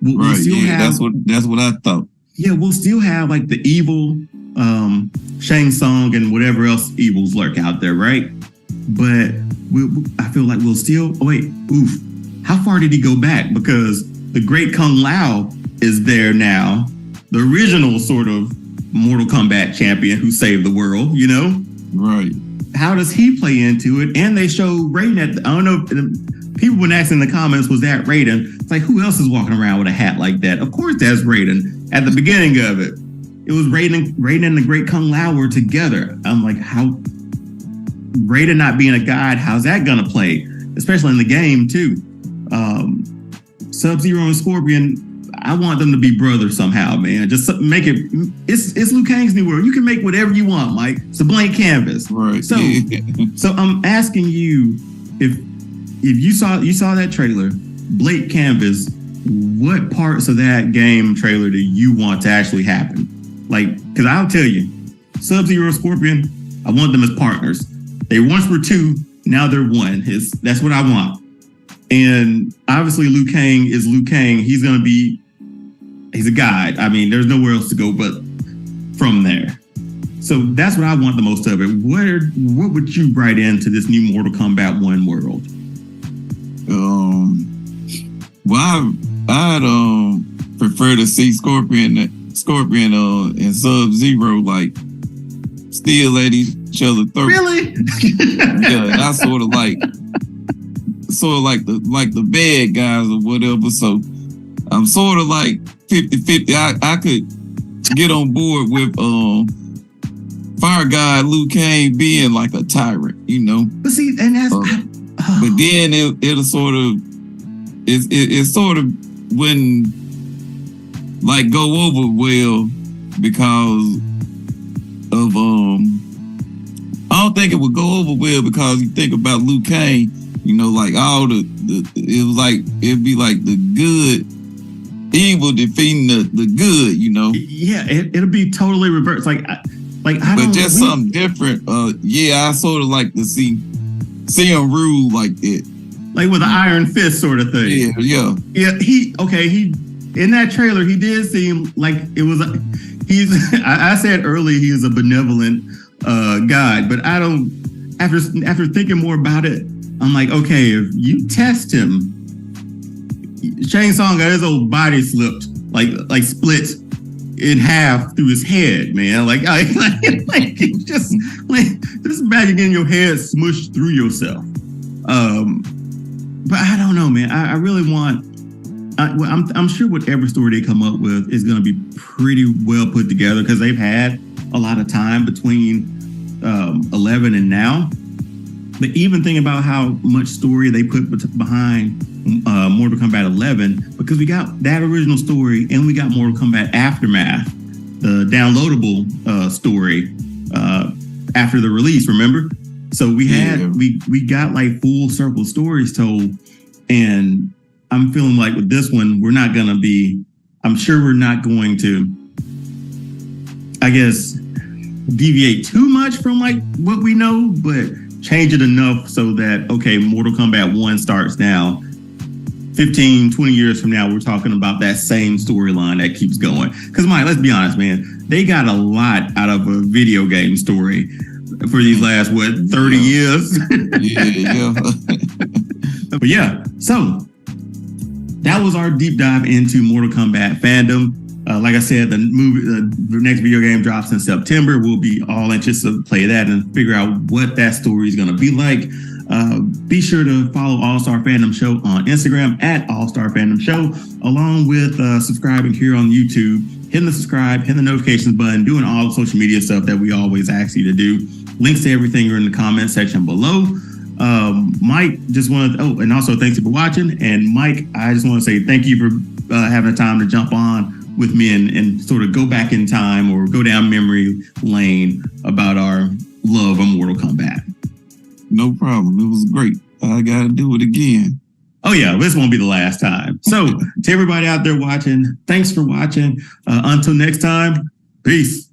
We'll still have, that's what I thought. Yeah, we'll still have like the evil Shang Tsung and whatever else evils lurk out there, right? But I feel like we'll still, how far did he go back? Because the great Kung Lao is there now, the original sort of Mortal Kombat champion who saved the world, Right. How does he play into it? And they show Raiden I don't know, people were asking in the comments, was that Raiden? It's like, who else is walking around with a hat like that? Of course that's Raiden. At the beginning of it, it was Raiden and the great Kung Lao were together. I'm like, how Raiden not being a god, how's that gonna play? Especially in the game too. Sub-Zero and Scorpion, I want them to be brothers somehow, man. Just make it. It's Liu Kang's new world. You can make whatever you want, Mike. It's a blank canvas. Right. So I'm asking you, if you saw that trailer, blank canvas, what parts of that game trailer do you want to actually happen? Like, because I'll tell you, Sub-Zero and Scorpion, I want them as partners. They once were two, now they're one. That's what I want. And obviously Liu Kang is Liu Kang. He's a god. I mean, there's nowhere else to go but from there. So that's what I want the most of it. What would you write into this new Mortal Kombat 1 world? Well, I'd prefer to see Scorpion and Sub-Zero like still at each other throat. Really? Yeah, and I sort of like the bad guys or whatever. So I'm sort of like 50-50. I could get on board with Fire God Liu Kang being like a tyrant, But see, and that's but then it'll sort of it sort of wouldn't like go over well because of I don't think it would go over well because you think about Liu Kang, you know, like all it was like it'd be like the good evil defeating the good, you know. Yeah, it'll be totally reversed. Like I but don't just something different. Yeah, I sort of like to see him rule like it. Like with an iron fist sort of thing. Yeah. He in that trailer he did seem like it was. I said earlier he is a benevolent God, but I don't. After thinking more about it, I'm like, okay, if you test him, Shang Tsung got his old body slipped, like split in half through his head, man. Like just imagine getting your head smushed through yourself. But I don't know, man. I really want. I'm sure whatever story they come up with is going to be pretty well put together because they've had a lot of time between 11 and now. But even think about how much story they put behind Mortal Kombat 11, because we got that original story and we got Mortal Kombat Aftermath, the downloadable story after the release. Remember? So we got like full circle stories told, and I'm feeling like with this one, I'm sure we're not going to, I guess, deviate too much from like what we know, but change it enough so that, okay, Mortal Kombat 1 starts now. 15, 20 years from now, we're talking about that same storyline that keeps going. Because, Mike, let's be honest, man, they got a lot out of a video game story for these last, 30 years? Yeah. But yeah, so that was our deep dive into Mortal Kombat Fandom. Like I said, the next video game drops in September. We'll be all anxious to play that and figure out what that story is going to be like. Be sure to follow All Star Fandom Show on Instagram at All Star Fandom Show, along with subscribing here on YouTube, hitting the subscribe, hitting the notifications button, doing all the social media stuff that we always ask you to do. Links to everything are in the comment section below. Mike, and also thanks you for watching. And Mike, I just want to say thank you for having the time to jump on with me and sort of go back in time or go down memory lane about our love of Mortal Kombat. No problem. It was great. I got to do it again. Oh, yeah. This won't be the last time. So to everybody out there watching, thanks for watching. Until next time, peace.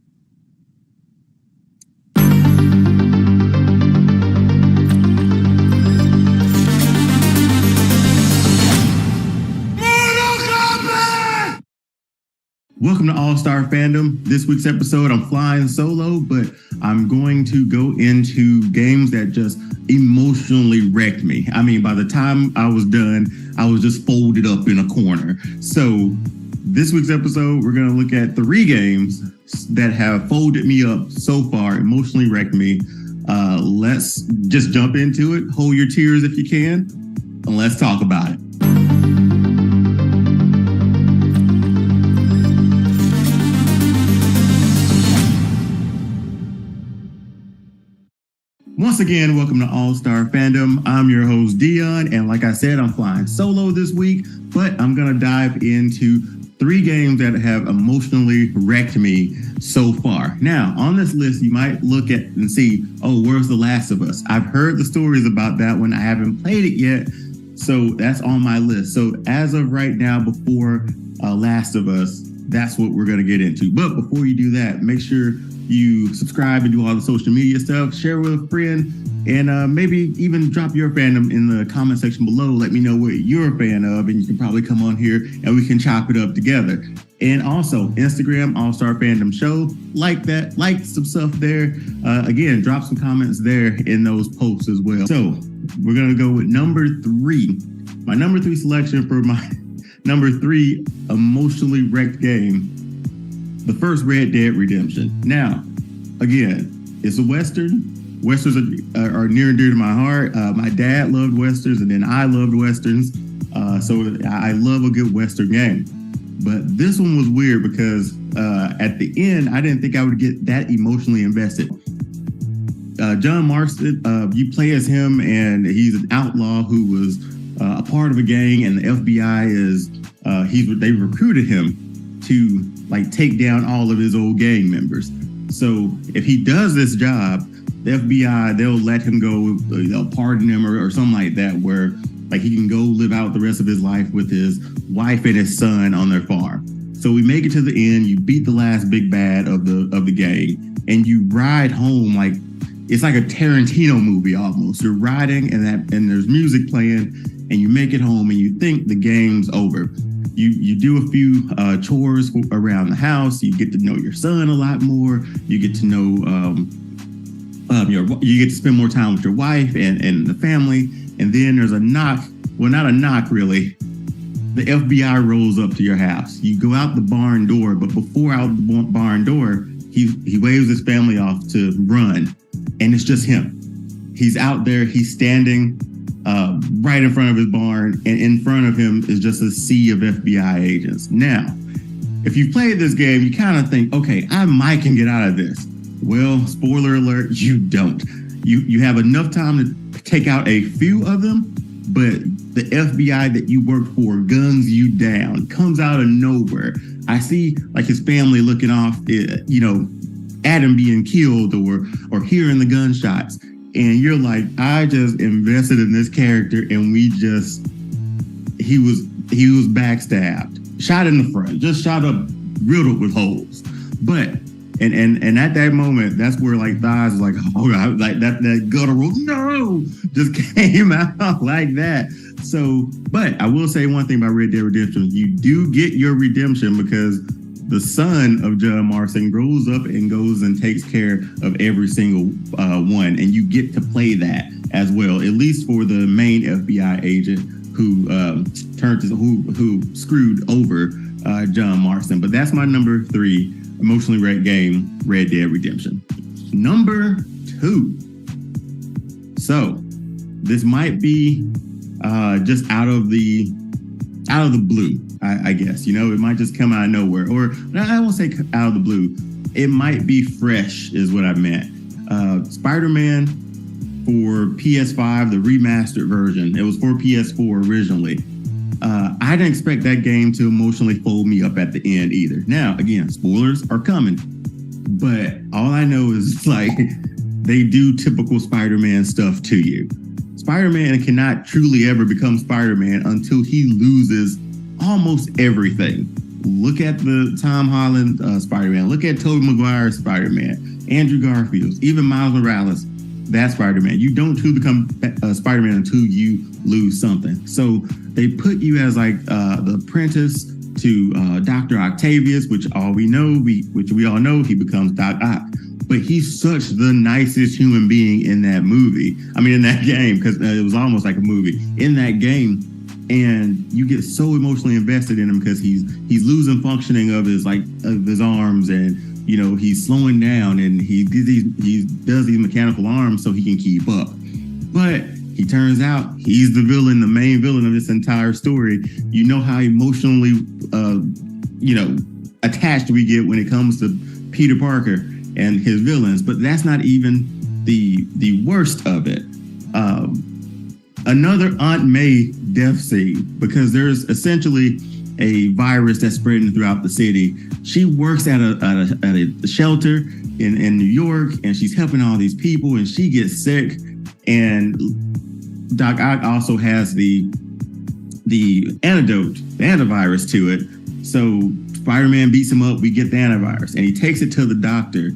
Welcome to All Star Fandom. This week's episode, I'm flying solo, but I'm going to go into games that just emotionally wrecked me. I mean, by the time I was done, I was just folded up in a corner. So this week's episode, we're going to look at 3 games that have folded me up so far, emotionally wrecked me. Let's just jump into it. Hold your tears if you can, and let's talk about it. Once again, welcome to All Star Fandom. I'm your host, Dion, and like I said, I'm flying solo this week, but I'm going to dive into 3 games that have emotionally wrecked me so far. Now, on this list, you might look at and see, oh, where's The Last of Us? I've heard the stories about that one. I haven't played it yet, so that's on my list. So as of right now, before Last of Us, that's what we're going to get into. But before you do that, make sure you subscribe and do all the social media stuff, share with a friend, and maybe even drop your fandom in the comment section below. Let me know what you're a fan of, and you can probably come on here and we can chop it up together. And also Instagram, All Star Fandom Show, like some stuff there. Again, drop some comments there in those posts as well. So we're going to go with number 3. My number 3 selection for my number 3 emotionally wrecked game, the first Red Dead Redemption. Now, again, it's a Western. Westerns are near and dear to my heart. My dad loved Westerns, and then I loved Westerns. So I love a good Western game. But this one was weird because at the end, I didn't think I would get that emotionally invested. John Marston, you play as him, and he's an outlaw who was a part of a gang, and the FBI is they recruited him to like take down all of his old gang members. So if he does this job, the FBI, they'll let him go, they'll pardon him or something like that, where like he can go live out the rest of his life with his wife and his son on their farm. So we make it to the end. You beat the last big bad of the gang, and you ride home like it's like a Tarantino movie almost. You're riding, and there's music playing, and you make it home, and you think the game's over. You do a few chores around the house. You get to know your son a lot more. You get to know you get to spend more time with your wife and the family. And then there's a knock. Well, not a knock really. The FBI rolls up to your house. You go out the barn door, but before out the barn door, he waves his family off to run, and it's just him. He's out there. He's standing right in front of his barn, and in front of him is just a sea of FBI agents. Now, if you've played this game, you kind of think, okay, I might can get out of this. Well, spoiler alert, you don't. You have enough time to take out a few of them, but the FBI that you work for guns you down, comes out of nowhere. I see like his family looking off, at him being killed or hearing the gunshots. And you're like, I just invested in this character, and he was backstabbed, shot in the front, just shot up, riddled with holes. But and at that moment, that's where like thighs was like, oh, like that guttural no just came out like that. So, but I will say one thing about Red Dead Redemption: you do get your redemption because the son of John Marston grows up and goes and takes care of every single one, and you get to play that as well, at least for the main FBI agent who who screwed over John Marston. But that's my number 3 emotionally wrecked game, Red Dead Redemption. Number 2. So this might be just out of the blue. I guess, it might just come out of nowhere, or I won't say out of the blue. It might be fresh is what I meant. Spider-Man for PS5, the remastered version. It was for PS4 originally. I didn't expect that game to emotionally fold me up at the end either. Now, again, spoilers are coming, but all I know is like they do typical Spider-Man stuff to you. Spider-Man cannot truly ever become Spider-Man until he loses almost everything. Look at the Tom Holland Spider-Man. Look at Tobey Maguire Spider-Man, Andrew Garfield, even Miles Morales. That's Spider-Man. You don't truly become Spider-Man until you lose something. So they put you as like the apprentice to Dr. Octavius, which we all know he becomes Doc Ock. But he's such the nicest human being in that movie. I mean, in that game, because it was almost like a movie. In that game, and you get so emotionally invested in him because he's losing functioning of his arms, and he's slowing down, and he does these mechanical arms so he can keep up. But he turns out he's the villain, the main villain of this entire story. You know how emotionally attached we get when it comes to Peter Parker and his villains, but that's not even the worst of it. Another Aunt May death scene, because there's essentially a virus that's spreading throughout the city. She works at a shelter in New York, and she's helping all these people, and she gets sick. And Doc Ock also has the antidote, the antivirus to it. So Spider-Man beats him up. We get the antivirus, and he takes it to the doctor,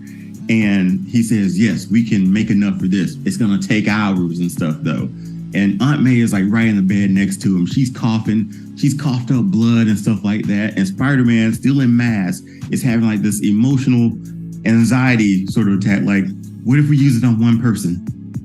and he says, "Yes, we can make enough for this. It's gonna take hours and stuff, though." And Aunt May is like right in the bed next to him. She's coughing. She's coughed up blood and stuff like that. And Spider-Man, still in mask, is having like this emotional anxiety sort of attack. Like, what if we use it on one person?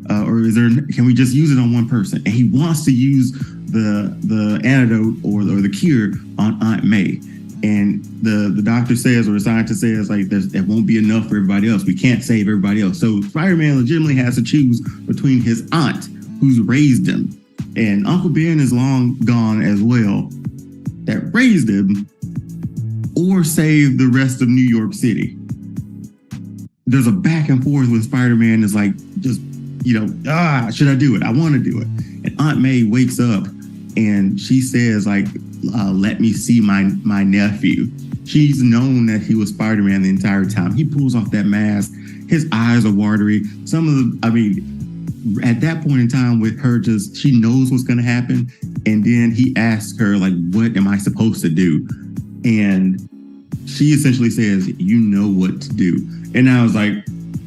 Can we just use it on one person? And he wants to use the antidote or the cure on Aunt May. And the doctor says, or the scientist says, like, that won't be enough for everybody else. We can't save everybody else. So Spider-Man legitimately has to choose between his aunt, who's raised him, and Uncle Ben is long gone as well, that raised him, or save the rest of New York City. There's a back and forth when Spider-Man is like, just, should I do it? I want to do it. And Aunt May wakes up and she says like, "Let me see my nephew." She's known that he was Spider-Man the entire time. He pulls off that mask. His eyes are watery. At that point in time with her, she knows what's going to happen. And then he asks her, like, what am I supposed to do? And she essentially says, you know what to do. And I was like,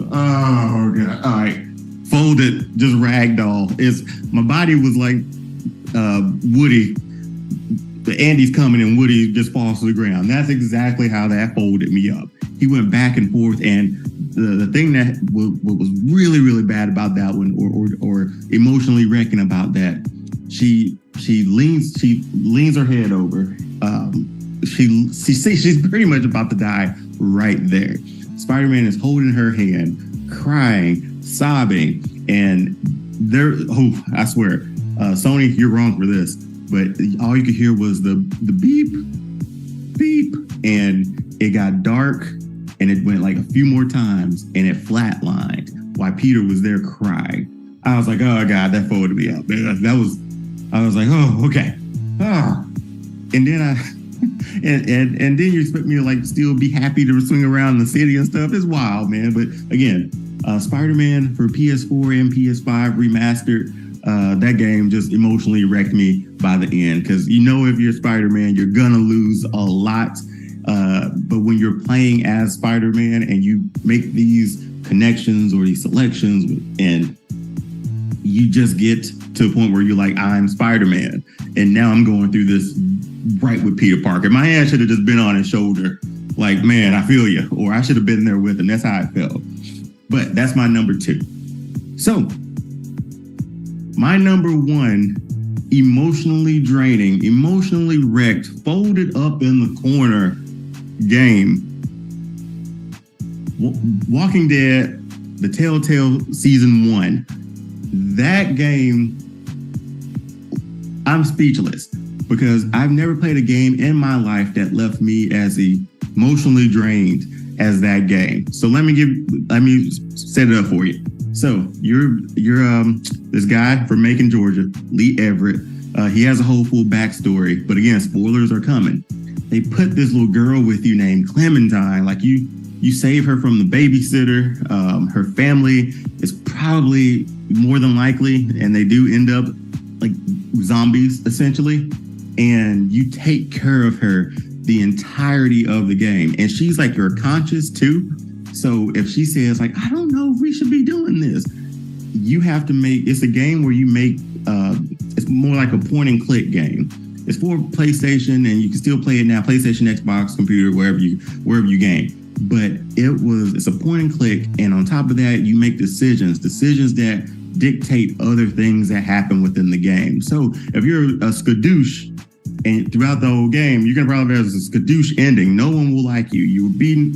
oh, God. All right. Folded, just ragdoll. My body was like Woody. Andy's coming and Woody just falls to the ground. That's exactly how that folded me up. He went back and forth, and the thing that was really, really bad about that one, or emotionally wrecking about that, she leans her head over. She's pretty much about to die right there. Spider-Man is holding her hand, crying, sobbing, and I swear, Sony, you're wrong for this. But all you could hear was the beep, beep, and it got dark, and it went like a few more times, and it flatlined while Peter was there crying. I was like, oh God, that folded me up. I was like, oh, okay. Oh. And then and then you expect me to like still be happy to swing around the city and stuff. It's wild, man. But again, Spider-Man for PS4 and PS5 remastered. That game just emotionally wrecked me by the end, because if you're Spider-Man, you're gonna lose a lot. But when you're playing as Spider-Man and you make these connections or these selections, and you just get to a point where you're like, I'm Spider-Man, and now I'm going through this right with Peter Parker. My hand should have just been on his shoulder, like, man, I feel you, or I should have been there with him. That's how I felt. But that's my number 2. So my number 1, emotionally draining, emotionally wrecked, folded up in the corner game, Walking Dead, the Telltale Season 1. That game, I'm speechless, because I've never played a game in my life that left me as emotionally drained as that game. So let me set it up for you. So you're this guy from Macon, Georgia, Lee Everett. He has a whole full backstory, but again, spoilers are coming. They put this little girl with you named Clementine. Like you save her from the babysitter. Her family is probably more than likely, and they do end up like zombies essentially. And you take care of her the entirety of the game, and she's like your conscience too. So if she says like, I don't know if we should be doing this, you have to it's a game where you make, it's more like a point and click game. It's for PlayStation, and you can still play it now, PlayStation, Xbox, computer, wherever you game. But it's a point and click. And on top of that, you make decisions that dictate other things that happen within the game. So if you're a skadoosh, and throughout the whole game, you're gonna probably have a skadoosh ending. No one will like you.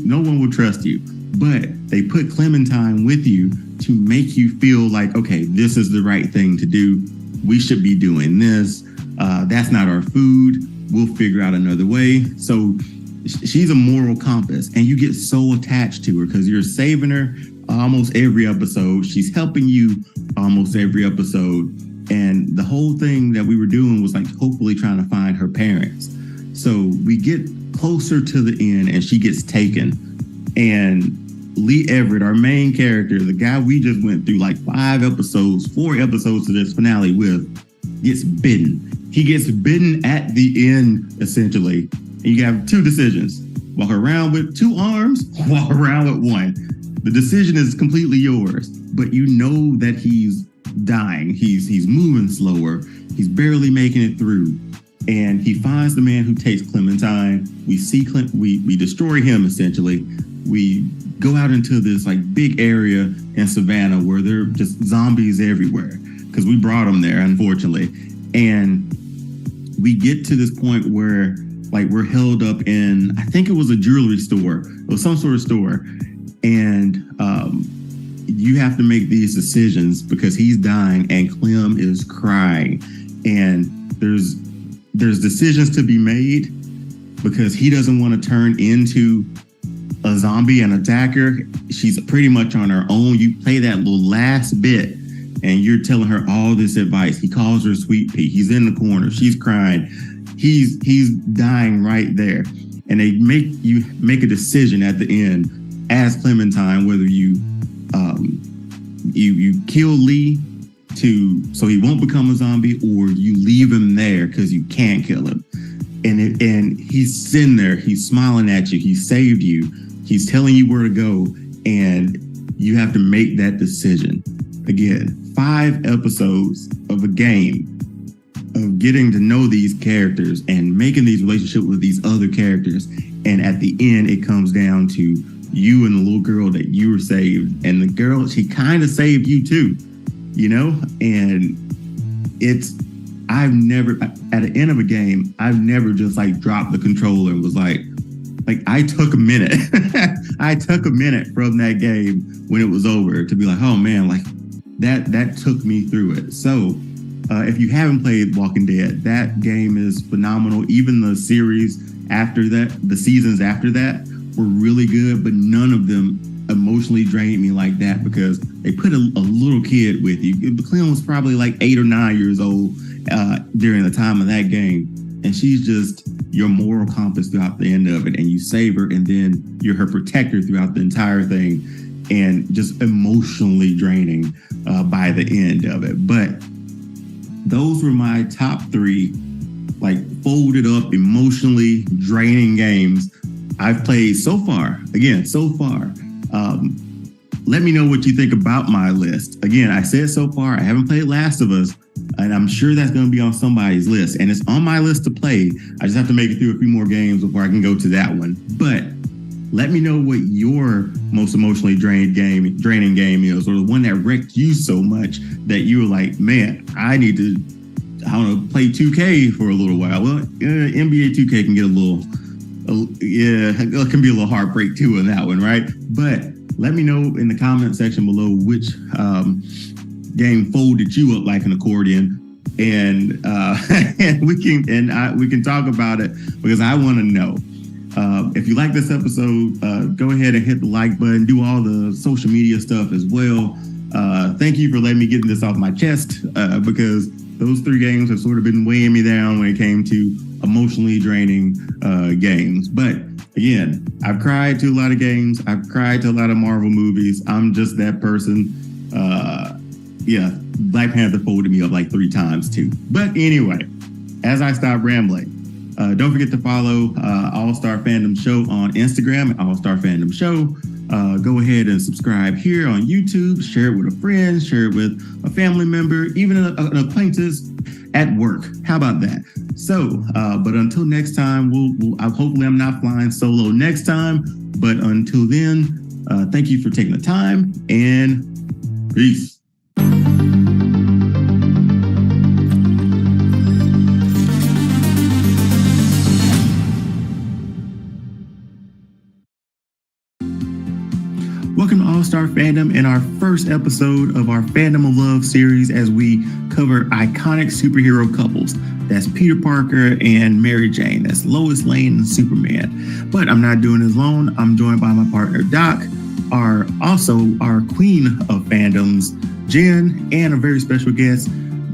No one will trust you. But they put Clementine with you to make you feel like, okay, this is the right thing to do. We should be doing this. That's not our food. We'll figure out another way. So she's a moral compass, and you get so attached to her because you're saving her almost every episode. She's helping you almost every episode. And the whole thing that we were doing was like hopefully trying to find her parents. So we get closer to the end, and she gets taken. And Lee Everett, our main character, the guy we just went through like 4 episodes to this finale with, gets bitten. He gets bitten at the end, essentially. And you have 2 decisions. Walk around with 2 arms, walk around with 1. The decision is completely yours, but you know that he's dying. He's moving slower. He's barely making it through. And he finds the man who takes Clementine. We see we destroy him, essentially. We go out into this like big area in Savannah where there are just zombies everywhere because we brought them there, unfortunately. And we get to this point where like we're held up in, I think it was a jewelry store or some sort of store. And you have to make these decisions because he's dying and Clem is crying. And there's decisions to be made because he doesn't want to turn into a zombie and attack her. She's pretty much on her own. You play that little last bit and you're telling her all this advice. He calls her Sweet Pea. He's in the corner. She's crying. He's dying right there. And they make a decision at the end as Clementine, whether you kill Lee so he won't become a zombie, or you leave him there because you can't kill him. And he's sitting there, he's smiling at you, he saved you, he's telling you where to go, and you have to make that decision. Again, 5 episodes of a game of getting to know these characters and making these relationships with these other characters. And at the end, it comes down to you and the little girl that you were saved. And the girl, she kind of saved you too, you know? And I've never, at the end of a game, I've never just like dropped the controller and was like I took a minute. I took a minute from that game when it was over to be like, oh man, like that took me through it. So if you haven't played Walking Dead, that game is phenomenal. Even the series after that, the seasons after that were really good, but none of them emotionally drained me like that because they put a little kid with you. Clem was probably like 8 or 9 years old during the time of that game. And she's just your moral compass throughout the end of it. And you save her, and then you're her protector throughout the entire thing. And just emotionally draining by the end of it. But those were my top 3, like folded up, emotionally draining games I've played so far. Again, so far. Let me know what you think about my list. Again, I said so far, I haven't played Last of Us, and I'm sure that's going to be on somebody's list. And it's on my list to play. I just have to make it through a few more games before I can go to that one. But let me know what your most emotionally draining game is, or the one that wrecked you so much that you were like, man, I need to, I don't know, play 2K for a little while. Well, NBA 2K can get it can be a little heartbreak too in that one, right? But let me know in the comment section below which game folded you up like an accordion, and we can talk about it because I want to know. If you like this episode, go ahead and hit the like button, do all the social media stuff as well. Thank you for letting me get this off my chest because those 3 games have sort of been weighing me down when it came to emotionally draining games. But again, I've cried to a lot of games. I've cried to a lot of Marvel movies. I'm just that person. Black Panther folded me up like 3 times too. But anyway, as I stop rambling, don't forget to follow All Star Fandom Show on Instagram at All Star Fandom Show. Go ahead and subscribe here on YouTube. Share it with a friend. Share it with a family member, even an acquaintance at work. How about that? So, but until next time, hopefully I'm not flying solo next time. But until then, thank you for taking the time, and peace. Welcome to All Star Fandom and our first episode of our Fandom of Love series as we cover iconic superhero couples. That's Peter Parker and Mary Jane. That's Lois Lane and Superman. But I'm not doing this alone. I'm joined by my partner, Doc, our queen of fandoms, Jen, and a very special guest,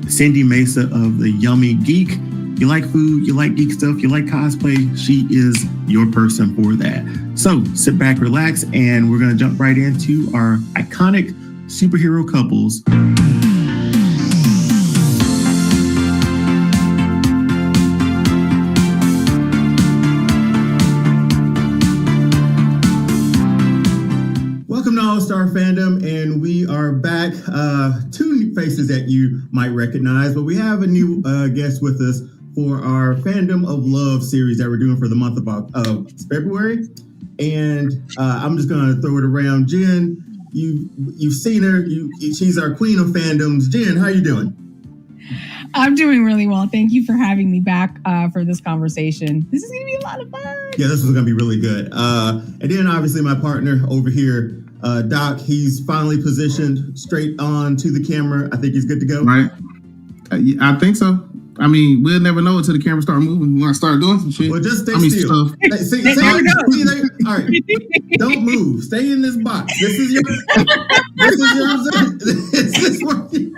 Cindy Mesa of the Yummy Geek. You like food, you like geek stuff, you like cosplay, she is your person for that. So sit back, relax, and we're going to jump right into our iconic superhero couples. Welcome to All Star Fandom, and we are back. 2 new faces that you might recognize, but we have a new guest with us for our Fandom of Love series that we're doing for the month of February. And I'm just going to throw it around. Jen, you've seen her. She's our queen of fandoms. Jen, how you doing? I'm doing really well. Thank you for having me back for this conversation. This is going to be a lot of fun. Yeah, this is going to be really good. And then obviously my partner over here, Doc, he's finally positioned straight on to the camera. I think he's good to go. Right. I think so. I mean, we'll never know until the camera start moving. When I start doing some shit. Well, just stay still. Stuff. All right, don't move. Stay in this box. This is your. This is working.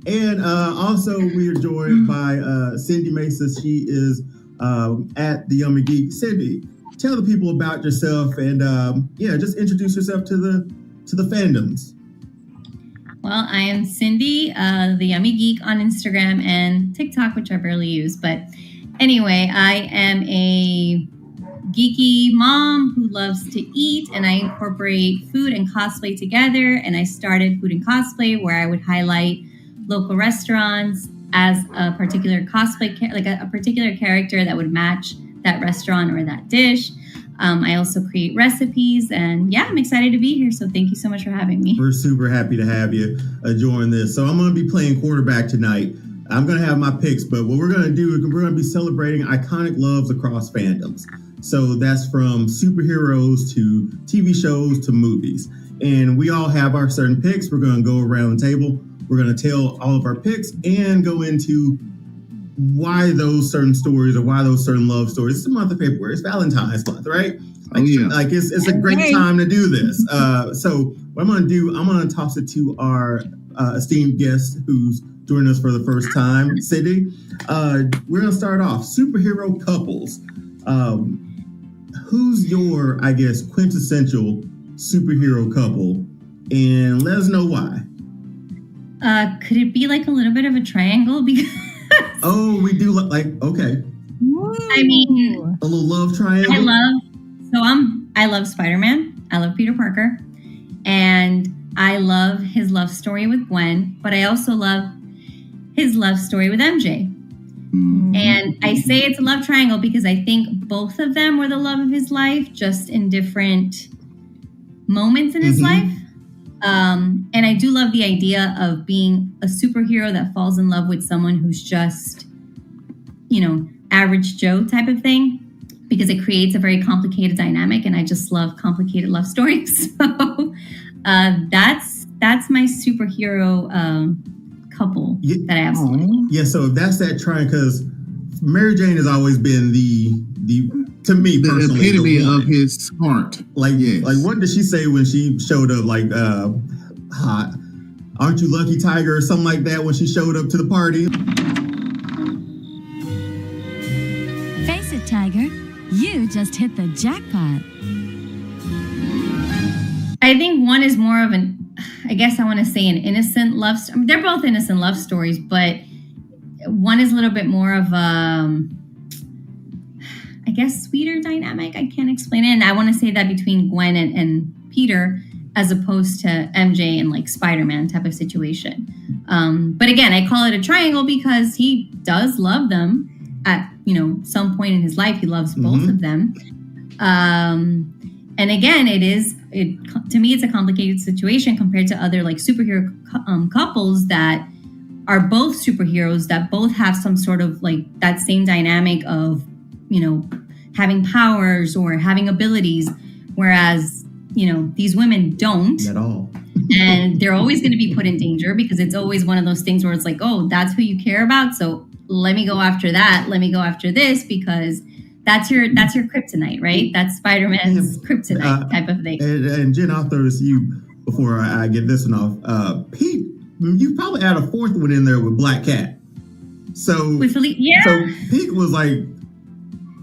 And also, we are joined by Cindy Mesa. She is at the Yummy Geek. Cindy, tell the people about yourself and just introduce yourself to the fandoms. Well, I am Cindy, the Yummy Geek on Instagram and TikTok, which I barely use. But anyway, I am a geeky mom who loves to eat, and I incorporate food and cosplay together. And I started Food and Cosplay, where I would highlight local restaurants as a particular cosplay, like a particular character that would match that restaurant or that dish. I also create recipes, and I'm excited to be here. So thank you so much for having me. We're super happy to have you join this. So I'm going to be playing quarterback tonight. I'm going to have my picks, but what we're going to do is we're going to be celebrating iconic loves across fandoms. So that's from superheroes to TV shows to movies. And we all have our certain picks. We're going to go around the table. We're going to tell all of our picks and go into why those certain stories or why those certain love stories. It's the month of February. It's Valentine's month, right? Like it's a great time to do this. So what I'm going to do, I'm going to toss it to our esteemed guest who's joining us for the first time, Cindy. We're going to start off superhero couples. Who's your, I guess, quintessential superhero couple? And let us know why. Could it be like a little bit of a triangle? Because we do okay. I mean, a little love triangle. I love Spider-Man. I love Peter Parker, and I love his love story with Gwen. But I also love his love story with MJ. And I say it's a love triangle because I think both of them were the love of his life, just in different moments in his life. And I do love the idea of being a superhero that falls in love with someone who's just, average Joe type of thing, because it creates a very complicated dynamic. And I just love complicated love stories. So that's my superhero couple that I absolutely love. Yeah, so if that's that triangle, because Mary Jane has always been the to me personally, the epitome of his heart. Like what did she say when she showed up? Like, hot, aren't you lucky, Tiger, or something like that when she showed up to the party? Face it, Tiger, you just hit the jackpot. I think one is more of an, I guess I want to say an innocent love story. I mean, they're both innocent love stories, but one is a little bit more of a, I guess, sweeter dynamic. I can't explain it. And I want to say that between Gwen and Peter, as opposed to MJ and like Spider-Man type of situation. But again, I call it a triangle because he does love them at, some point in his life. He loves both of them. And again, to me, it's a complicated situation compared to other like superhero couples that are both superheroes, that both have some sort of like that same dynamic of, having powers or having abilities, whereas, these women don't at all. And they're always going to be put in danger because it's always one of those things where it's like, oh, that's who you care about. So let me go after that. Let me go after this because that's your kryptonite, right? That's Spider-Man's kryptonite type of thing. And Jen, I'll throw this to you before I get this one off. Pete, you probably add a fourth one in there with Black Cat. So with So Pete was like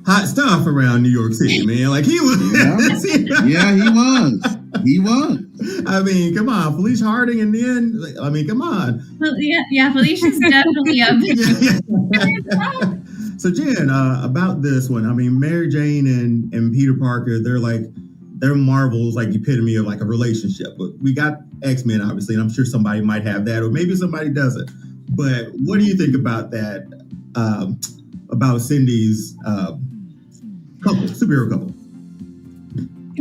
hot stuff around New York City, man. Like he was. Yeah, he was. I mean, come on, Felicia Harding, and then come on. Well, yeah, Felicia's definitely up. So Jen, about this one, I mean, Mary Jane and Peter Parker, they're Marvel's like epitome of like a relationship. But we got X-Men, obviously, and I'm sure somebody might have that, or maybe somebody doesn't. But what do you think about that? About Cindy's superhero couple?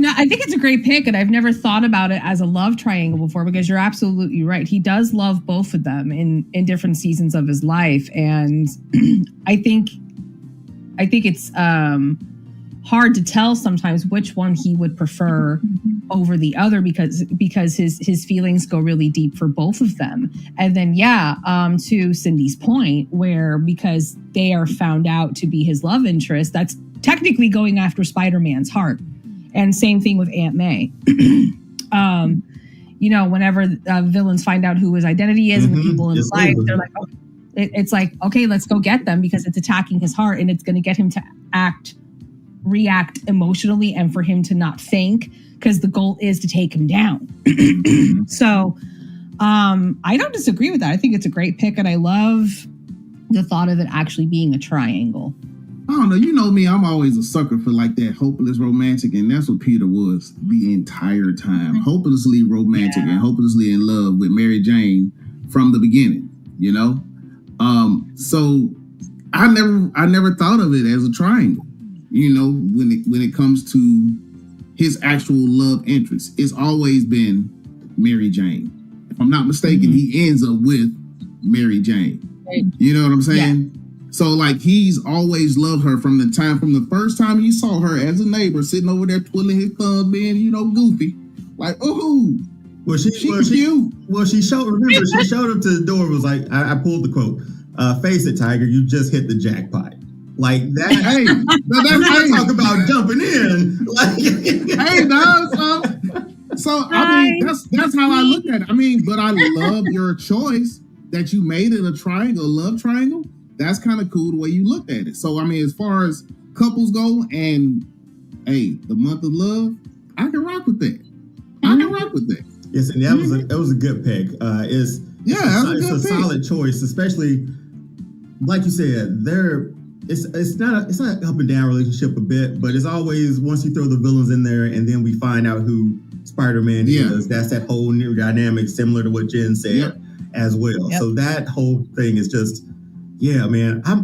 I think it's a great pick, and I've never thought about it as a love triangle before because you're absolutely right. He does love both of them in different seasons of his life, and I think it's hard to tell sometimes which one he would prefer over the other because his feelings go really deep for both of them. And then to Cindy's point, where because they are found out to be his love interest, that's technically going after Spider-Man's heart. And same thing with Aunt May. Whenever villains find out who his identity is and the people in his life, they're like, oh, it's like, okay, let's go get them because it's attacking his heart and it's going to get him to react emotionally and for him to not think, because the goal is to take him down. So I don't disagree with that. I think it's a great pick, and I love the thought of it actually being a triangle. I don't know. You know me, I'm always a sucker for like that hopeless romantic, and that's what Peter was the entire time. Hopelessly romantic and hopelessly in love with Mary Jane from the beginning, you know? So I never thought of it as a triangle. You know, when it comes to his actual love interest, it's always been Mary Jane. If I'm not mistaken, he ends up with Mary Jane. You know what I'm saying? Yeah. So like he's always loved her from the first time he saw her as a neighbor sitting over there twiddling his thumb, being, you know, goofy. Like, oh, she showed up to the door, was like, I pulled the quote, face it, Tiger, you just hit the jackpot. Like that. Hey, talk about jumping in. Like, hey, no, so I mean, that's how I look at it. I mean, but I love your choice that you made it a triangle, a love triangle. That's kind of cool the way you looked at it. So I mean, as far as couples go, and hey, the month of love, I can rock with that. Yes, and that was a good pick. It's a solid choice, especially like you said, it's not an up and down relationship a bit, but it's always once you throw the villains in there and then we find out who Spider-Man is, that's that whole new dynamic similar to what Jen said as well. Yep. So that whole thing is just, yeah, man, I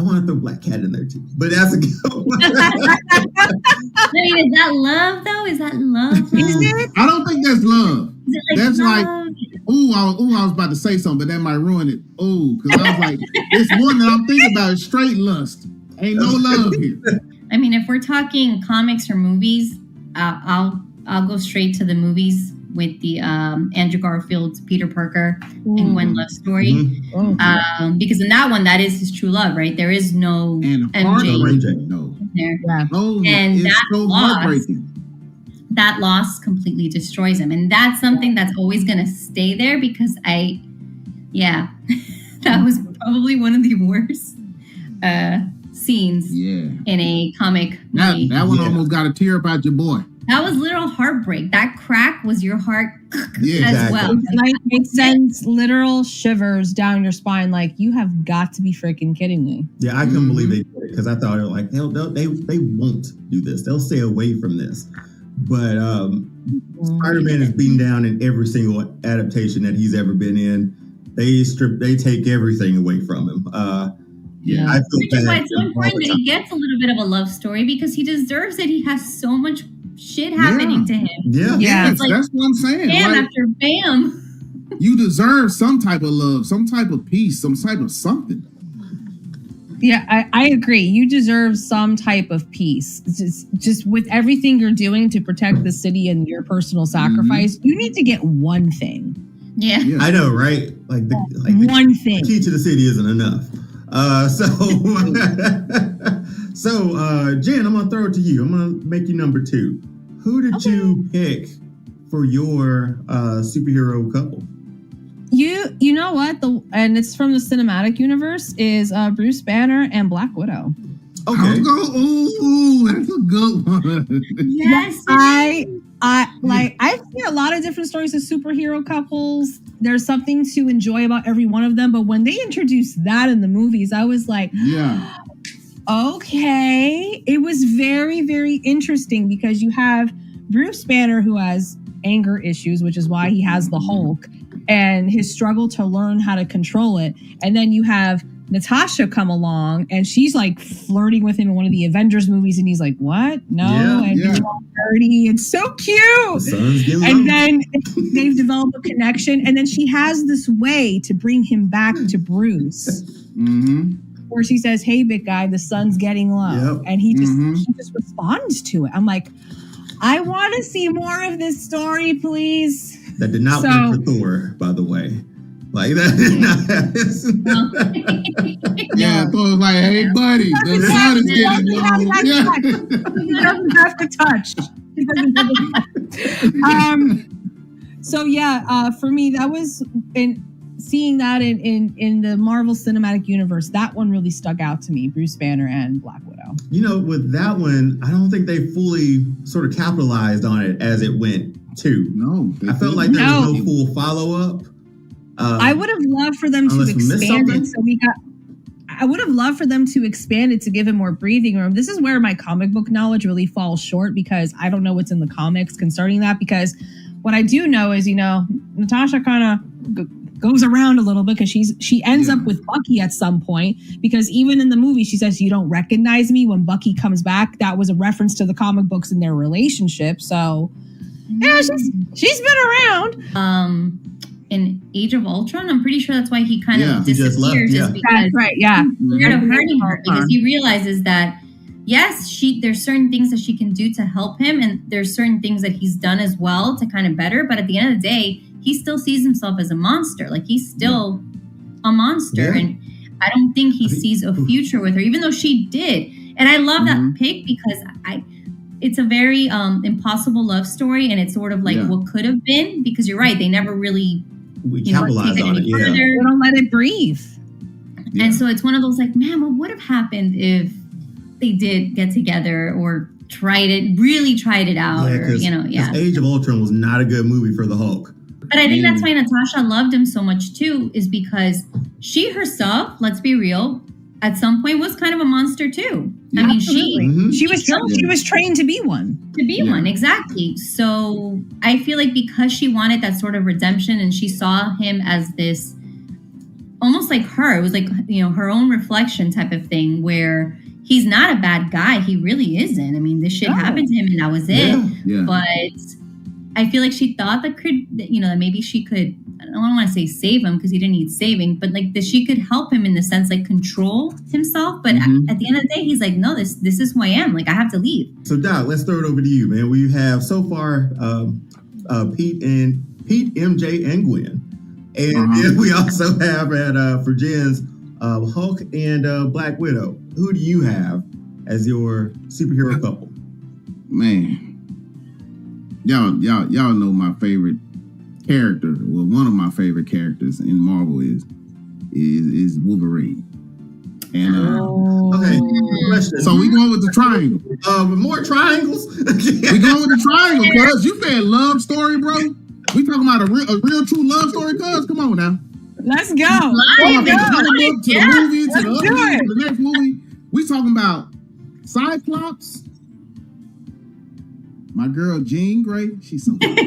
want to throw Black Cat in there too, but that's a good one. I mean, is that love though? Is that love? I don't think that's love. Is it that's love? Like, I was about to say something, but that might ruin it. Because I was like, it's one that I'm thinking about is straight lust. Ain't no love here. I mean, if we're talking comics or movies, I'll go straight to the movies with the Andrew Garfield's Peter Parker and Gwen love story. Because in that one, that is his true love, right? There is no MJ there. Yeah. And that so heartbreaking. That loss completely destroys him. And that's something that's always going to stay there because that was probably one of the worst scenes in a comic movie. That one almost got a tear up out your boy. That was literal heartbreak. That crack was your heart as well. Like, it sends literal shivers down your spine. Like, you have got to be freaking kidding me. Yeah, I couldn't believe they did it because I thought they were like, they won't do this. They'll stay away from this. But Spider-Man is beaten down in every single adaptation that he's ever been in. They take everything away from him. I feel which is why it's so important that he gets a little bit of a love story because he deserves it. He has so much shit happening to him. Yeah. It's like, that's what I'm saying. Bam like, after bam. You deserve some type of love, some type of peace, some type of something. Yeah, I agree. You deserve some type of peace. It's just with everything you're doing to protect the city and your personal sacrifice, you need to get one thing. Yeah. I know, right? Like one thing. The key to the city isn't enough. So Jen, I'm gonna throw it to you. I'm gonna make you number 2. Who did you pick for your superhero couple? You know what? And it's from the cinematic universe is Bruce Banner and Black Widow. Okay. Ooh, that's a good one. Yes. I've seen a lot of different stories of superhero couples. There's something to enjoy about every one of them, but when they introduced that in the movies, I was like, okay. It was very, very interesting because you have Bruce Banner who has anger issues, which is why he has the Hulk, and his struggle to learn how to control it. And then you have Natasha come along and she's like flirting with him in one of the Avengers movies and he's like, what? No. He's all dirty. It's so cute. And then they've developed a connection and then she has this way to bring him back to Bruce. where she says, "Hey, big guy, the sun's getting low," and he just responds to it. I'm like, I want to see more of this story, please. That did not work for Thor, by the way. Like that did not Yeah, Thor was like, "Hey, buddy, the sun is getting low." He doesn't have to touch. He doesn't have to touch. So yeah, for me, that was seeing that in the Marvel Cinematic Universe. That one really stuck out to me. Bruce Banner and Black Widow. You know, with that one, I don't think they fully sort of capitalized on it as it went too. No, I felt like there was no full follow up. I would have loved for them to expand it. So I would have loved for them to expand it to give it more breathing room. This is where my comic book knowledge really falls short because I don't know what's in the comics concerning that. Because what I do know is, Natasha kind of goes around a little bit because she ends up with Bucky at some point. Because even in the movie, she says, "You don't recognize me." When Bucky comes back, that was a reference to the comic books and their relationship. So yeah, she's been around. In Age of Ultron, I'm pretty sure that's why he kind of disappears. Is because that's right, yeah. Scared of hurting her because he realizes that yes, there's certain things that she can do to help him, and there's certain things that he's done as well to kind of better. But at the end of the day, he still sees himself as a monster. Like he's still a monster, and I don't think he sees a future with her, even though she did. And I love that pick because it's a very impossible love story, and it's sort of like what could have been. Because you're right, they never really. We capitalize on it, They don't let it breathe. Yeah. And so it's one of those like, man, what would have happened if they did get together or really tried it out? Age of Ultron was not a good movie for the Hulk. But I think that's why Natasha loved him so much too, is because she herself, let's be real, at some point was kind of a monster too. Yeah, I mean, she was trained to be one. To be one, exactly. So I feel like because she wanted that sort of redemption and she saw him as this, almost like her, it was like, her own reflection type of thing where he's not a bad guy. He really isn't. I mean, this shit happened to him and that was it. Yeah. But I feel like she thought that maybe she could, I don't want to say save him because he didn't need saving, but like that she could help him in the sense like control himself. But at the end of the day, he's like, no, this is who I am. Like I have to leave. So Doc, let's throw it over to you, man. We have so far Pete, MJ, and Gwen. And then we also have for Jen's Hulk and Black Widow. Who do you have as your superhero couple? Man. Y'all know my favorite character. Well, one of my favorite characters in Marvel is Wolverine. And okay, question. So we going with the triangle. More triangles. We going with the triangle, cuz you said love story, bro. We talking about a real true love story, cuz. Come on now. Let's go. From the movie to the other movie to the next movie. We talking about Cyclops. My girl Jean Grey, she's so good.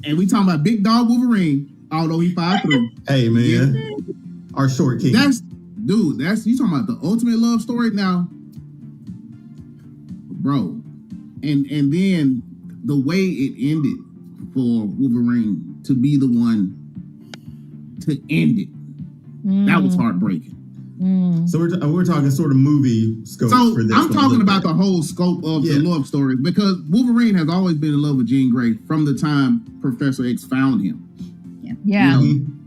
And we talking about Big Dog Wolverine, although he 5'3". Hey man, our short king. That's you talking about the ultimate love story now, bro. And then the way it ended for Wolverine to be the one to end it, that was heartbreaking. So we're talking sort of movie scope for this. I'm talking about the whole scope of the love story because Wolverine has always been in love with Jean Grey from the time Professor X found him. Yeah.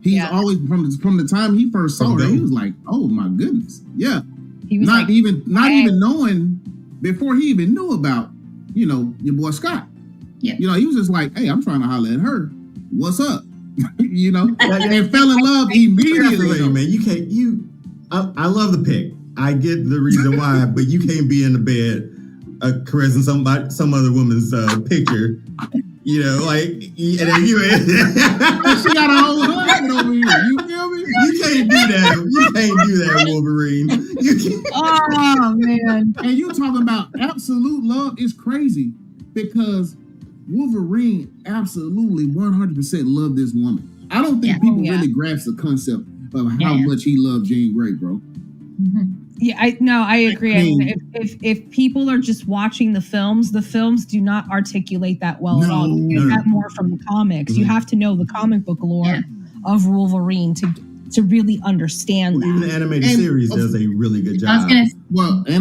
He's always from the time he first saw her, he was like, "Oh my goodness." Yeah. He was not even knowing before he even knew about, your boy Scott. Yeah. He was just like, "Hey, I'm trying to holler at her. What's up?" And fell in love immediately. Man, you can't I love the pick. I get the reason why, but you can't be in the bed caressing some other woman's picture. And then she got a whole husband over here. You feel me? You can't do that. You can't do that, Wolverine. Oh man! And you talking about absolute love is crazy because Wolverine absolutely 100% loved this woman. I don't think people really grasp the concept of how much he loved Jean Grey, bro. Yeah, I agree. I mean, if people are just watching the films do not articulate that well at all. You get that more from the comics. You have to know the comic book lore of Wolverine to really understand that. Even the animated series does a really good job. I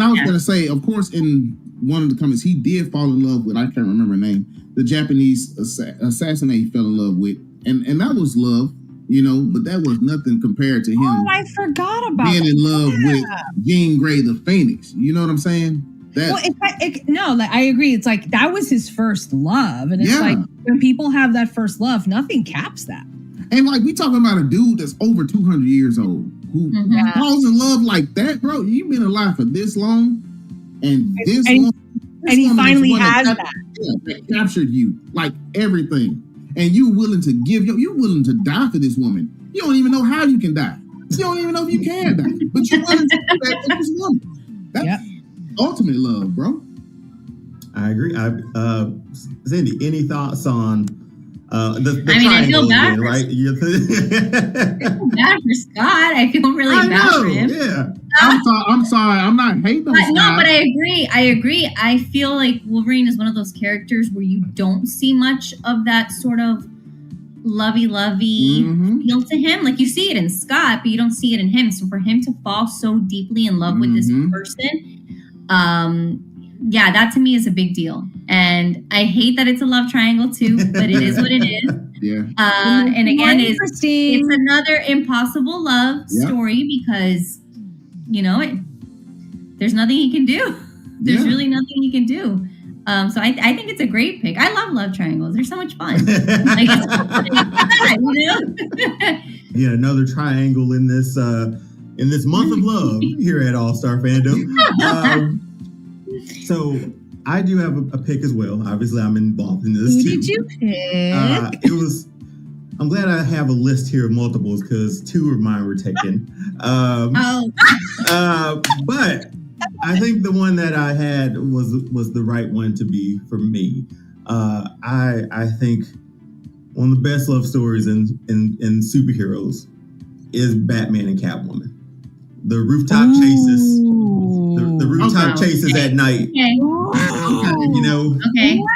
was gonna say, of course, in one of the comments, he did fall in love with, I can't remember her name, the Japanese assassin that he fell in love with, and that was love, but that was nothing compared to him. Oh, I forgot about being in love with Jean Grey the Phoenix. You know what I'm saying? I agree. It's like that was his first love, and it's like when people have that first love, nothing caps that. And like we talking about a dude that's over 200 years old who falls in love like that, bro. You've been alive for this long, and he finally has that. That captured you, like everything, and you're willing to you're willing to die for this woman. You don't even know how you can die. You don't even know if you can die, but you're willing to do that for this woman. That's ultimate love, bro. I agree. Cindy, any thoughts on the I feel bad again, right? I feel bad for Scott. I feel really bad for him. Yeah. I'm sorry. I'm not hating on Scott. No, but I agree. I feel like Wolverine is one of those characters where you don't see much of that sort of lovey-lovey feel to him. Like you see it in Scott, but you don't see it in him. So for him to fall so deeply in love with this person, that to me is a big deal. And I hate that it's a love triangle too, but it is what it is. Yeah. And again, it's another impossible love story because, there's nothing he can do. There's really nothing he can do. So I think it's a great pick. I love triangles. They're so much fun. Like it's fun, Yeah, another triangle in this month of love here at All Star Fandom. So I do have a pick as well. Obviously, I'm involved in this too. Who did you pick? I'm glad I have a list here of multiples because 2 of mine were taken. But I think the one that I had was the right one to be for me. I think one of the best love stories in superheroes is Batman and Catwoman. The rooftop chases. The rooftop chases at night.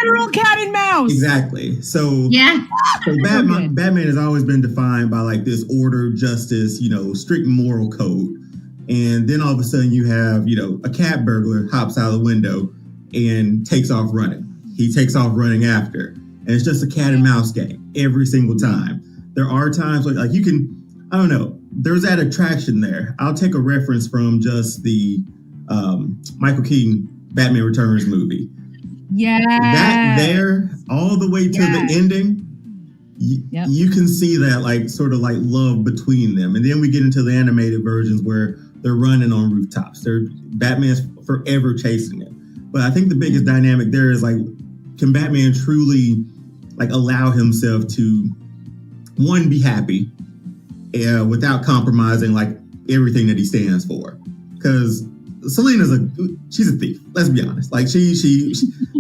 Literal cat and mouse. Exactly. So Batman has always been defined by like this order, justice, strict moral code. And then all of a sudden you have, a cat burglar hops out of the window and takes off running. He takes off running after. And it's just a cat and mouse game every single time. There are times like you can, I don't know, there's that attraction there. I'll take a reference from just the Michael Keaton Batman Returns movie. Yeah. That there, all the way to the ending, you can see that like sort of like love between them. And then we get into the animated versions where they're running on rooftops. Batman's forever chasing them. But I think the biggest dynamic there is like, can Batman truly like allow himself to, one, be happy without compromising like everything that he stands for? Because Selina's she's a thief. Let's be honest. Like she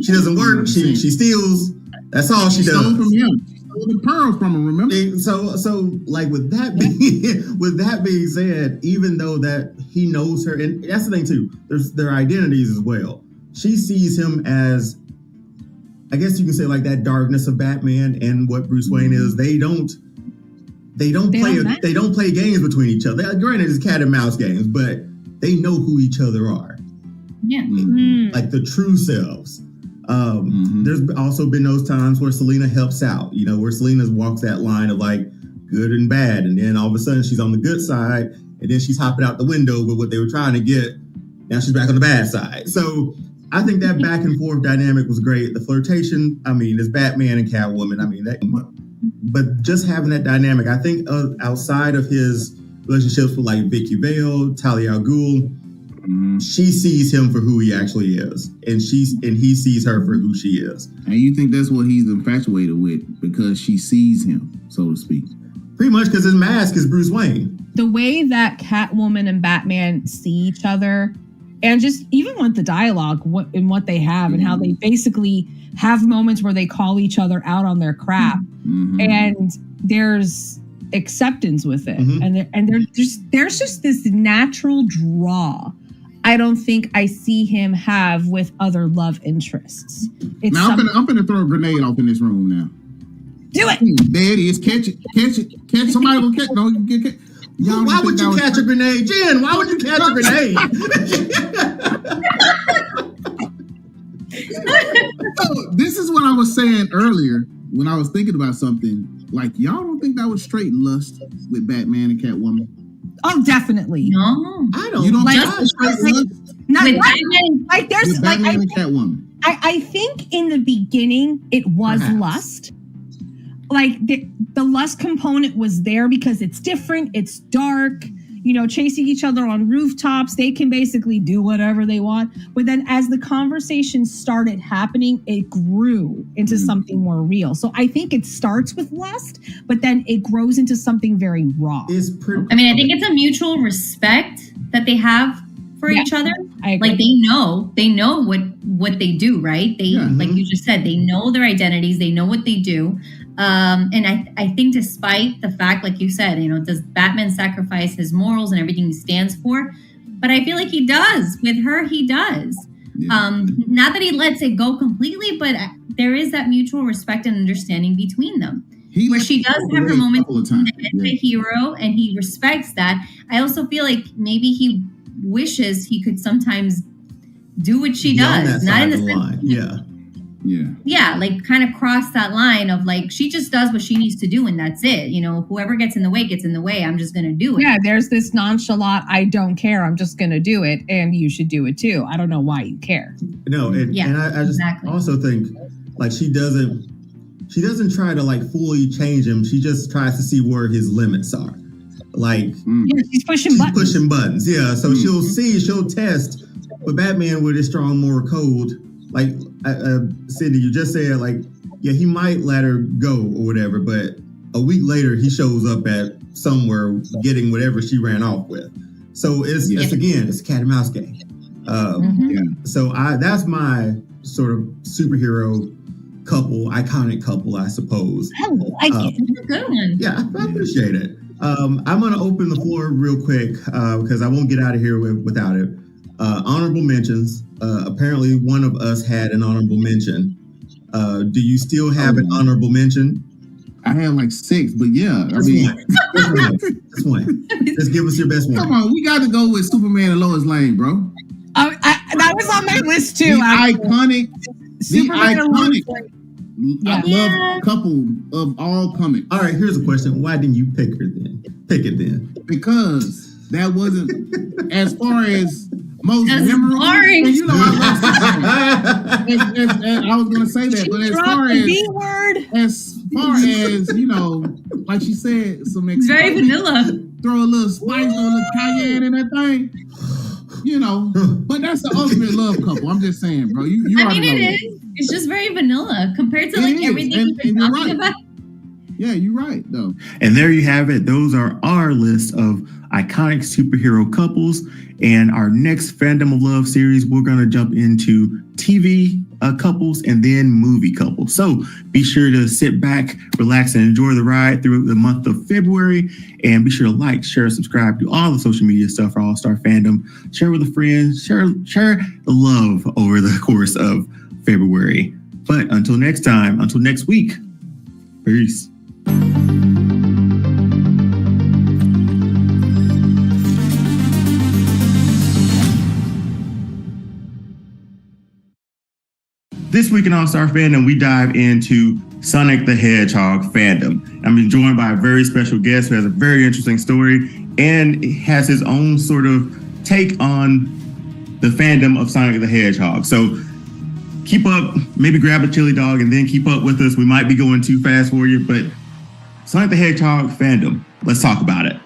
doesn't work. She steals. That's all she does. Stole from him. She stole the pearl from him. Remember? So like with that being said, even though that he knows her, and that's the thing too. There's their identities as well. She sees him as, I guess you can say, like that darkness of Batman and what Bruce Wayne is. They don't play games between each other. Granted, it's cat and mouse games, but they know who each other are. Yeah. Like the true selves. There's also been those times where Selina helps out, where Selina walks that line of like good and bad. And then all of a sudden she's on the good side and then she's hopping out the window with what they were trying to get. Now she's back on the bad side. So I think that back and forth dynamic was great. The flirtation, it's Batman and Catwoman. But just having that dynamic, I think outside of his relationships with like Vicky Vale, Talia al Ghul, she sees him for who he actually is, and he sees her for who she is. And you think that's what he's infatuated with because she sees him, so to speak? Pretty much because his mask is Bruce Wayne. The way that Catwoman and Batman see each other, and just even with the dialogue and what they have, and how they basically have moments where they call each other out on their crap, and there's acceptance with it, and there's just this natural draw. I don't think I see him have with other love interests. Now I'm gonna throw a grenade off in this room now. Do it. There it is. Catch it. Somebody will catch. No, you get catch. Why would you catch a grenade? Jen, why would you catch a grenade? So, this is what I was saying earlier when I was thinking about something. Like, y'all don't think that was straight lust with Batman and Catwoman? Oh, definitely. No, I don't. You don't Like, think that was straight lust Not, with Batman, like there's with like Batman and Catwoman? I think in the beginning it was Perhaps. lust. Like the lust component was there because it's different, it's dark, you know, chasing each other on rooftops. They can basically do whatever they want. But then as the conversation started happening, it grew into something more real. So I think it starts with lust, but then it grows into something very raw. I mean, I think it's a mutual respect that they have for each other. I agree. Like they know what they do, right? They like you just said, they know their identities, they know what they do. And I think despite the fact, like you said, you know, does Batman sacrifice his morals and everything he stands for? But I feel like he does. With her, he does. Not that he lets it go completely, but there is that mutual respect and understanding between them. Where she does have her moments as a hero and he respects that. I also feel like maybe he wishes he could sometimes do what she does. Not in the sense. Yeah, like kind of cross that line of like she just does what she needs to do and that's it. You know, whoever gets in the way gets in the way. I'm just gonna do it. Yeah, there's this nonchalant, I don't care, I'm just gonna do it, and you should do it too. I don't know why you care. No, and I just also think like she doesn't try to like fully change him. She just tries to see where his limits are. Like she's pushing buttons. Yeah, so she'll test. But Batman with his strong moral code, like Cindy, you just said, like, yeah, he might let her go or whatever, but a week later he shows up at somewhere getting whatever she ran off with. So it's again, it's a cat and mouse game. So that's my sort of superhero couple, iconic couple, I suppose. I like it. It's a good one. Yeah, I appreciate it. I'm going to open the floor real quick because I won't get out of here without it. Honorable mentions. Apparently, one of us had an honorable mention. Do you still have an honorable mention? I had like 6, but yeah. Just one. Just give us your best one. Come on, we got to go with Superman and Lois Lane, bro. That was on my list too. The iconic. Yeah. I love couple of all comics. All right, here's a question. Why didn't you pick her then? Pick it then. Because that wasn't as far as most memorable. Boring. And you know, I was gonna say that, but as far as you know, like she said, some very vanilla. Throw a little spice, throw a little cayenne in that thing. You know, but that's the ultimate love couple. I'm just saying, bro. You I mean, it is. It's just very vanilla compared to like everything we've been talking about. Yeah, you're right, though. And there you have it. Those are our list of iconic superhero couples. And our next Fandom of Love series, we're going to jump into TV couples and then movie couples. So be sure to sit back, relax, and enjoy the ride through the month of February. And be sure to like, share, subscribe to all the social media stuff for All Star Fandom. Share with a friend. Share the love over the course of February. But until next time, until next week, peace. This week in All Star Fandom, we dive into Sonic the Hedgehog fandom. I'm joined by a very special guest who has a very interesting story and has his own sort of take on the fandom of Sonic the Hedgehog. So keep up, maybe grab a chili dog and then keep up with us. We might be going too fast for you, but Sonic the Hedgehog fandom, let's talk about it.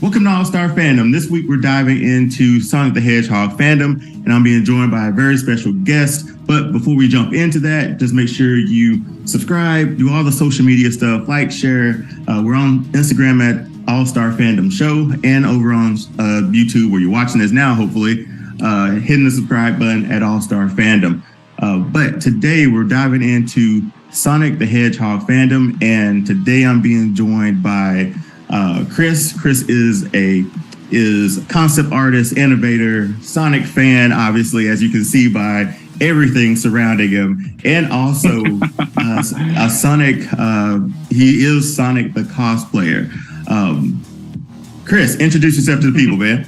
Welcome to All Star Fandom. This week we're diving into Sonic the Hedgehog fandom, and I'm being joined by a very special guest. But before we jump into that, just make sure you subscribe, do all the social media stuff, like, share. We're on Instagram at All Star Fandom Show and over on YouTube where you're watching this now, hopefully, hitting the subscribe button at All Star Fandom. But today we're diving into Sonic the Hedgehog fandom, and today I'm being joined by Chris. Chris is a is concept artist, innovator, Sonic fan, obviously, as you can see by everything surrounding him, and also a Sonic. He is Sonic the cosplayer. Chris, introduce yourself to the people, man.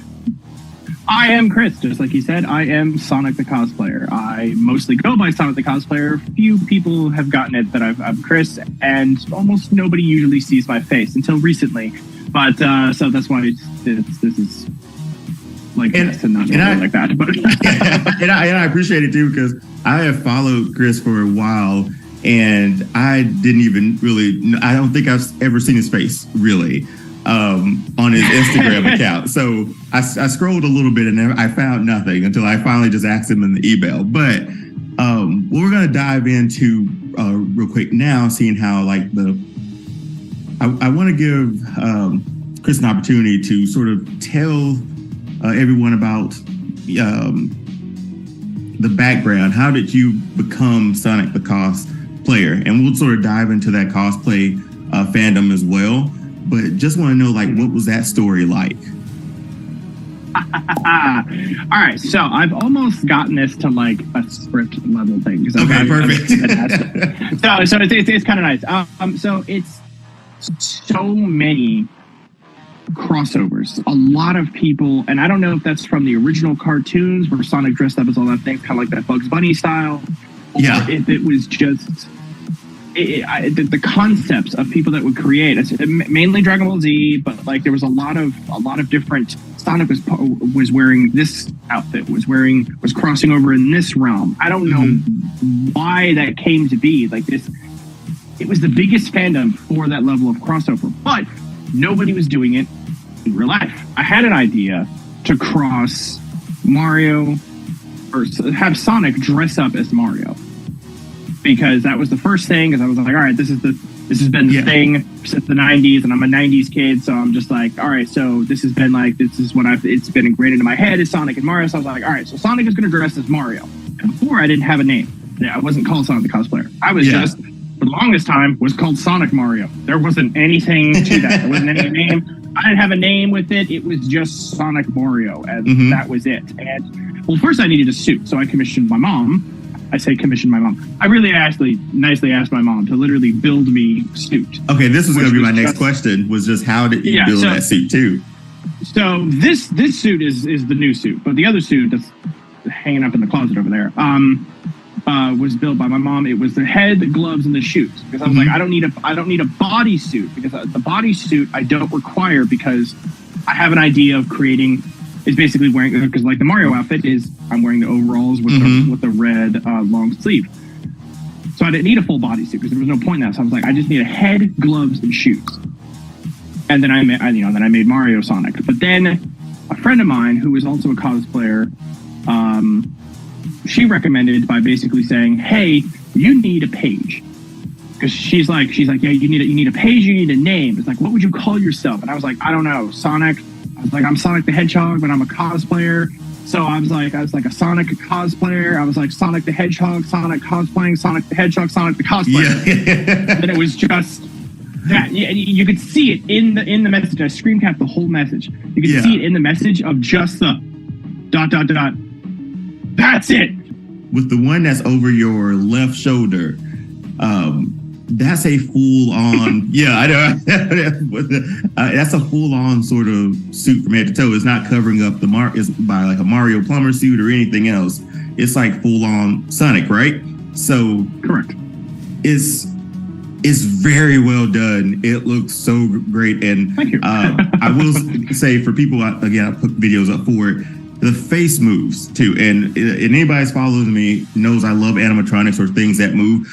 I am Chris, just like you said. I am Sonic the cosplayer. I mostly go by Sonic the cosplayer. Few people have gotten it that I'm Chris, and almost nobody usually sees my face until recently. But so that's why this is like this and not like that. But and I appreciate it too, because I have followed Chris for a while, and I didn't even really. I don't think I've ever seen his face really on his Instagram account. So I scrolled a little bit and I found nothing until I finally just asked him in the email. But what we're gonna dive into real quick now, seeing how like I want to give Chris an opportunity to sort of tell everyone about the background. How did you become Sonic the cosplayer? And we'll sort of dive into that cosplay fandom as well. But just want to know, like, what was that story like? All right, so I've almost gotten this to like a script level thing. Okay, perfect. So it's kind of nice. So it's so many crossovers. A lot of people, and I don't know if that's from the original cartoons where Sonic dressed up as all that thing, kind of like that Bugs Bunny style. Or if it was just the concepts of people that would create, mainly Dragon Ball Z, but like there was a lot of different. Sonic was wearing this outfit, was crossing over in this realm. I don't know why that came to be like this. It was the biggest fandom for that level of crossover, but nobody was doing it in real life. I had an idea to cross Mario or have Sonic dress up as Mario, because that was the first thing. Because I was like, all right, this has been the thing since the 90s, and I'm a 90s kid, so I'm just like, all right, so this is what it's been ingrained into my head is Sonic and Mario. So I was like, all right, so Sonic is going to dress as Mario. And before, I didn't have a name. I wasn't called Sonic the cosplayer. I was just, for the longest time, was called Sonic Mario. There wasn't anything to that. There wasn't any name. I didn't have a name with it. It was just Sonic Mario, and that was it. And well, first I needed a suit, so I commissioned my mom. I say commissioned my mom. I really nicely asked my mom to literally build me a suit. Okay, this was going to be my next question, was just how did you build that suit too? So this suit is the new suit, but the other suit that's hanging up in the closet over there was built by my mom. It was the head, the gloves, and the shoes. Because I was like, I don't need a body suit, because the body suit I don't require, because I have an idea of creating. Is basically wearing, because like the Mario outfit is, I'm wearing the overalls with the red long sleeve. So I didn't need a full bodysuit because there was no point in that. So I was like, I just need a head, gloves, and shoes. And then I made Mario Sonic. But then a friend of mine who was also a cosplayer, she recommended by basically saying, hey, you need a page. Because she's like, yeah, you need a page, you need a name. It's like, what would you call yourself? And I was like, I don't know, Sonic. I was like, I'm Sonic the Hedgehog, but I'm a cosplayer. So I was like a Sonic cosplayer. I was like Sonic the Hedgehog, Sonic cosplaying, Sonic the Hedgehog, Sonic the cosplayer. Yeah. And it was just that. You could see it in the message. I screen capped the whole message. You could see it in the message of just the ... That's it. With the one that's over your left shoulder, that's a full-on, I know. That's a full-on sort of suit from head to toe. It's not covering up it's by like a Mario Plumber suit or anything else. It's like full-on Sonic, right? So correct. It's very well done. It looks so great, and thank you. I will say for people, again, I put videos up for it. The face moves too, and anybody that's follows me knows I love animatronics or things that move.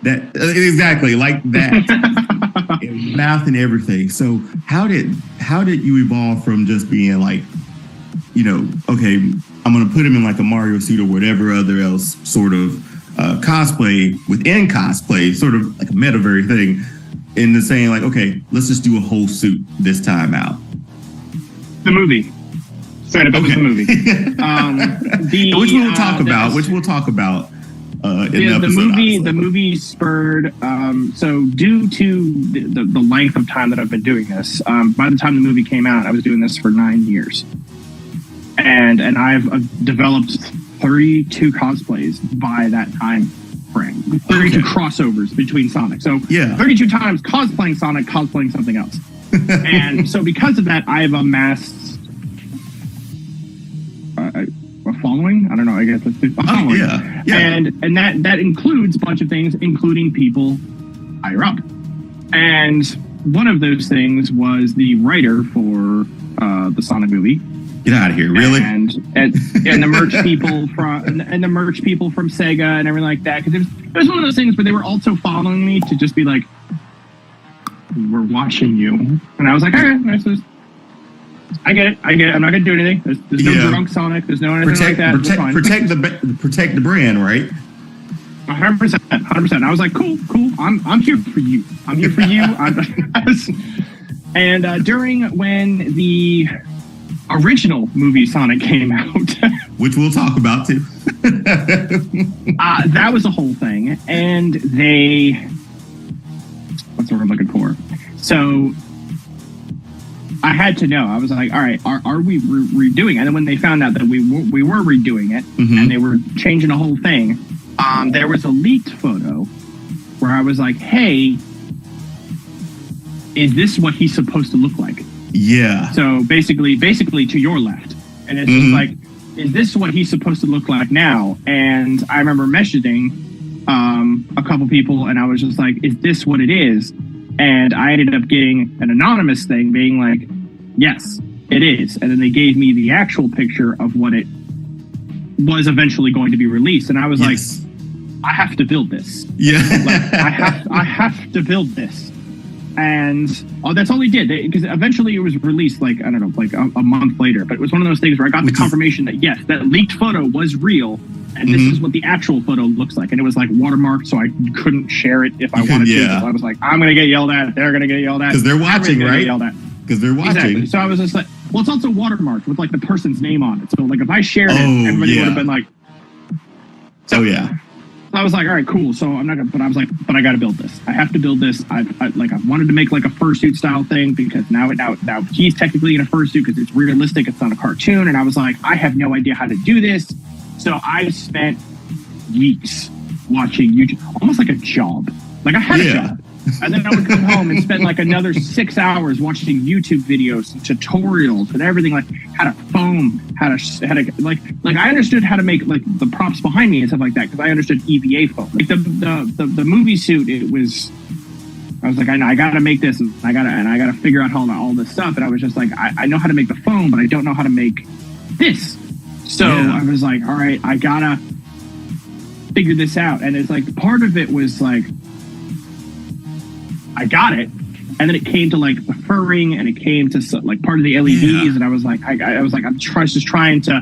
That exactly like that, mouth and everything. So how did you evolve from just being like, okay, I'm gonna put him in like a Mario suit or whatever other else sort of cosplay within cosplay, sort of like a metaverse thing, into saying like, okay, let's just do a whole suit this time out. The movie. Straight up, it was the movie. Which we'll talk about. The movie spurred. So due to the length of time that I've been doing this, by the time the movie came out, I was doing this for 9 years, and I've developed 32 cosplays by that time frame. 32 crossovers between Sonic. So 32 times cosplaying Sonic, cosplaying something else. And so because of that, I've amassed a following. I don't know. I guess it's a following. And that includes a bunch of things, including people higher up. And one of those things was the writer for the Sonic movie. Get out of here! Really? And the merch people from Sega and everything like that. Because it was one of those things where they were also following me to just be like, "We're watching you," and I was like, "All right, I get it. I'm not gonna do anything. There's no drunk Sonic. There's no anything like that. Protect the brand, right? 100%. I was like, cool. I'm here for you. I'm here for you. And during when the original movie Sonic came out, which we'll talk about too, that was a whole thing. And what's the word I'm looking for? So I had to know. I was like, all right, are we redoing it? And then when they found out that we were redoing it, and they were changing the whole thing, there was a leaked photo where I was like, hey, is this what he's supposed to look like? Yeah. So basically to your left. And it's just like, is this what he's supposed to look like now? And I remember messaging a couple people, and I was just like, is this what it is? And I ended up getting an anonymous thing being like, yes, it is. And then they gave me the actual picture of what it was eventually going to be released. And I was like, I have to build this. Yeah. I have to build this. And that's all they did. Because eventually it was released like, I don't know, like a month later. But it was one of those things where I got the confirmation that, yes, that leaked photo was real. And this is what the actual photo looks like. And it was like watermarked, so I couldn't share it if I wanted to. So I was like, I'm going to get yelled at. They're going to get yelled at. Because they're watching, right? Because they're watching. Exactly. So I was just like, well, it's also watermarked with like the person's name on it. So like if I shared it, everybody would have been like, So I was like, all right, cool. So I'm not gonna, but I was like, but I got to build this. I have to build this. I wanted to make like a fursuit style thing because now he's technically in a fursuit because it's realistic. It's not a cartoon. And I was like, I have no idea how to do this. So I spent weeks watching YouTube, almost like a job. Like I had a job. And then I would come home and spend like another 6 hours watching YouTube videos and tutorials and everything, like how to foam, how to like I understood how to make like the props behind me and stuff like that because I understood EVA foam. Like the movie suit, I was like, I gotta make this and I gotta figure out how all this stuff. And I was just like, I know how to make the foam, but I don't know how to make this. So I was like, all right, I gotta figure this out. And it's like part of it was like I got it, and then it came to like the furring, and it came to like part of the LEDs, and I was like, I'm just trying to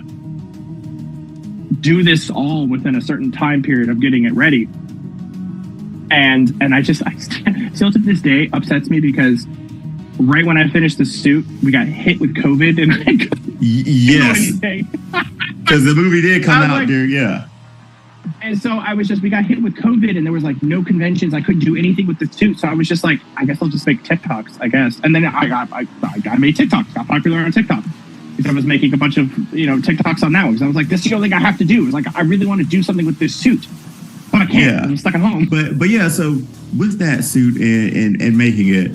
do this all within a certain time period of getting it ready, and I still to this day upsets me because right when I finished the suit, we got hit with COVID, and I couldn't do anything. Because the movie did come out there, And so we got hit with COVID and there was like no conventions. I couldn't do anything with the suit. So I was just like, I guess I'll just make TikToks, I guess. And then I made TikToks, got popular on TikTok. Because I was making a bunch of, TikToks on that one. Because I was like, this is the only thing I have to do. It's like, I really want to do something with this suit. But I can't. I'm stuck at home. But yeah, so with that suit and making it,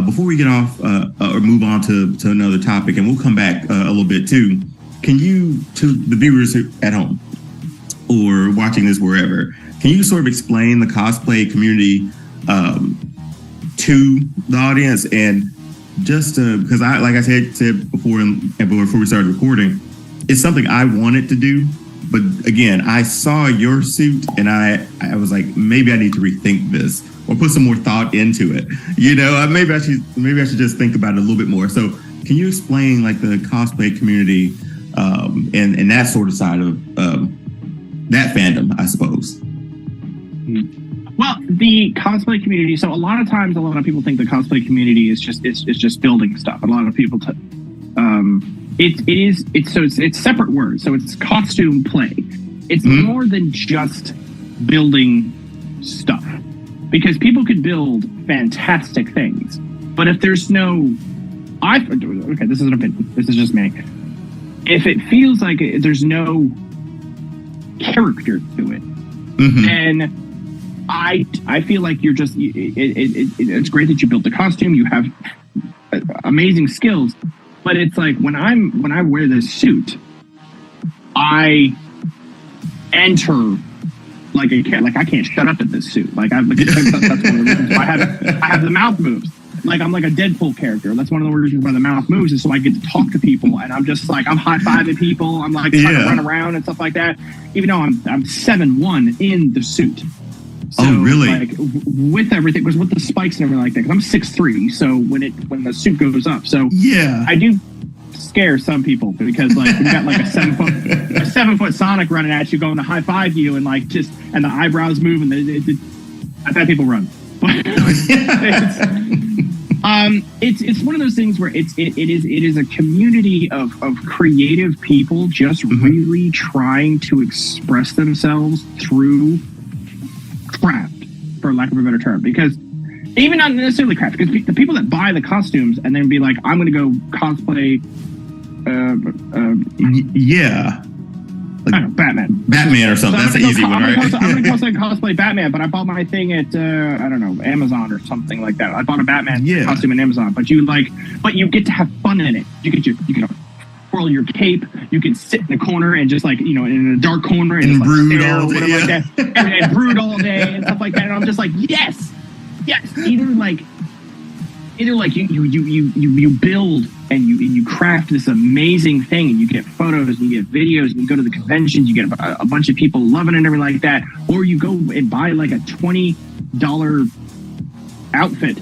before we get off or move on to another topic, and we'll come back a little bit too, can you, to the viewers at home, or watching this wherever, can you sort of explain the cosplay community to the audience? And just because like I said before we started recording, it's something I wanted to do, but again, I saw your suit and I was like, maybe I need to rethink this or put some more thought into it. Maybe I should just think about it a little bit more. So can you explain like the cosplay community and that sort of side of that fandom, I suppose? Well, the cosplay community. So a lot of times, a lot of people think the cosplay community is just building stuff. A lot of people, it's separate words. So it's costume play. It's more than just building stuff, because people could build fantastic things, but if there's no, this is an opinion. This is just me. If it feels like there's no character to it, then I feel like you're just. It's great that you built the costume. You have amazing skills, but it's like when I wear this suit, I enter like a cat. Like I can't shut up in this suit. Like that's one of the reasons why I have the mouth moves. Like I'm like a Deadpool character. That's one of the reasons why the mouth moves is so I get to talk to people, and I'm just like I'm high-fiving people. I'm like trying to run around and stuff like that. Even though I'm 7'1" in the suit. So, oh really? Like with everything, because with the spikes and everything like that. Because I'm 6'3", so when the suit goes up, so yeah, I do scare some people because like we got like a 7 foot Sonic running at you, going to high five you, and like just and the eyebrows move, and I've had people run. It's one of those things where it is a community of creative people just really trying to express themselves through craft, for lack of a better term, because even not necessarily craft, because the people that buy the costumes and then be like, I'm going to go cosplay like, I don't know, Batman or something. That's an easy one, right? I'm going to cosplay Batman, but I bought my thing at I don't know, Amazon or something like that. I bought a Batman costume in Amazon, but you get to have fun in it. You can twirl your cape. You can sit in a corner and just like, in a dark corner and just brood stare all or day, whatever like that, and brood all day and stuff like that. And I'm just like, yes. Either you build and you craft this amazing thing, and you get photos and you get videos and you go to the conventions, you get a bunch of people loving it and everything like that, or you go and buy like a $20 outfit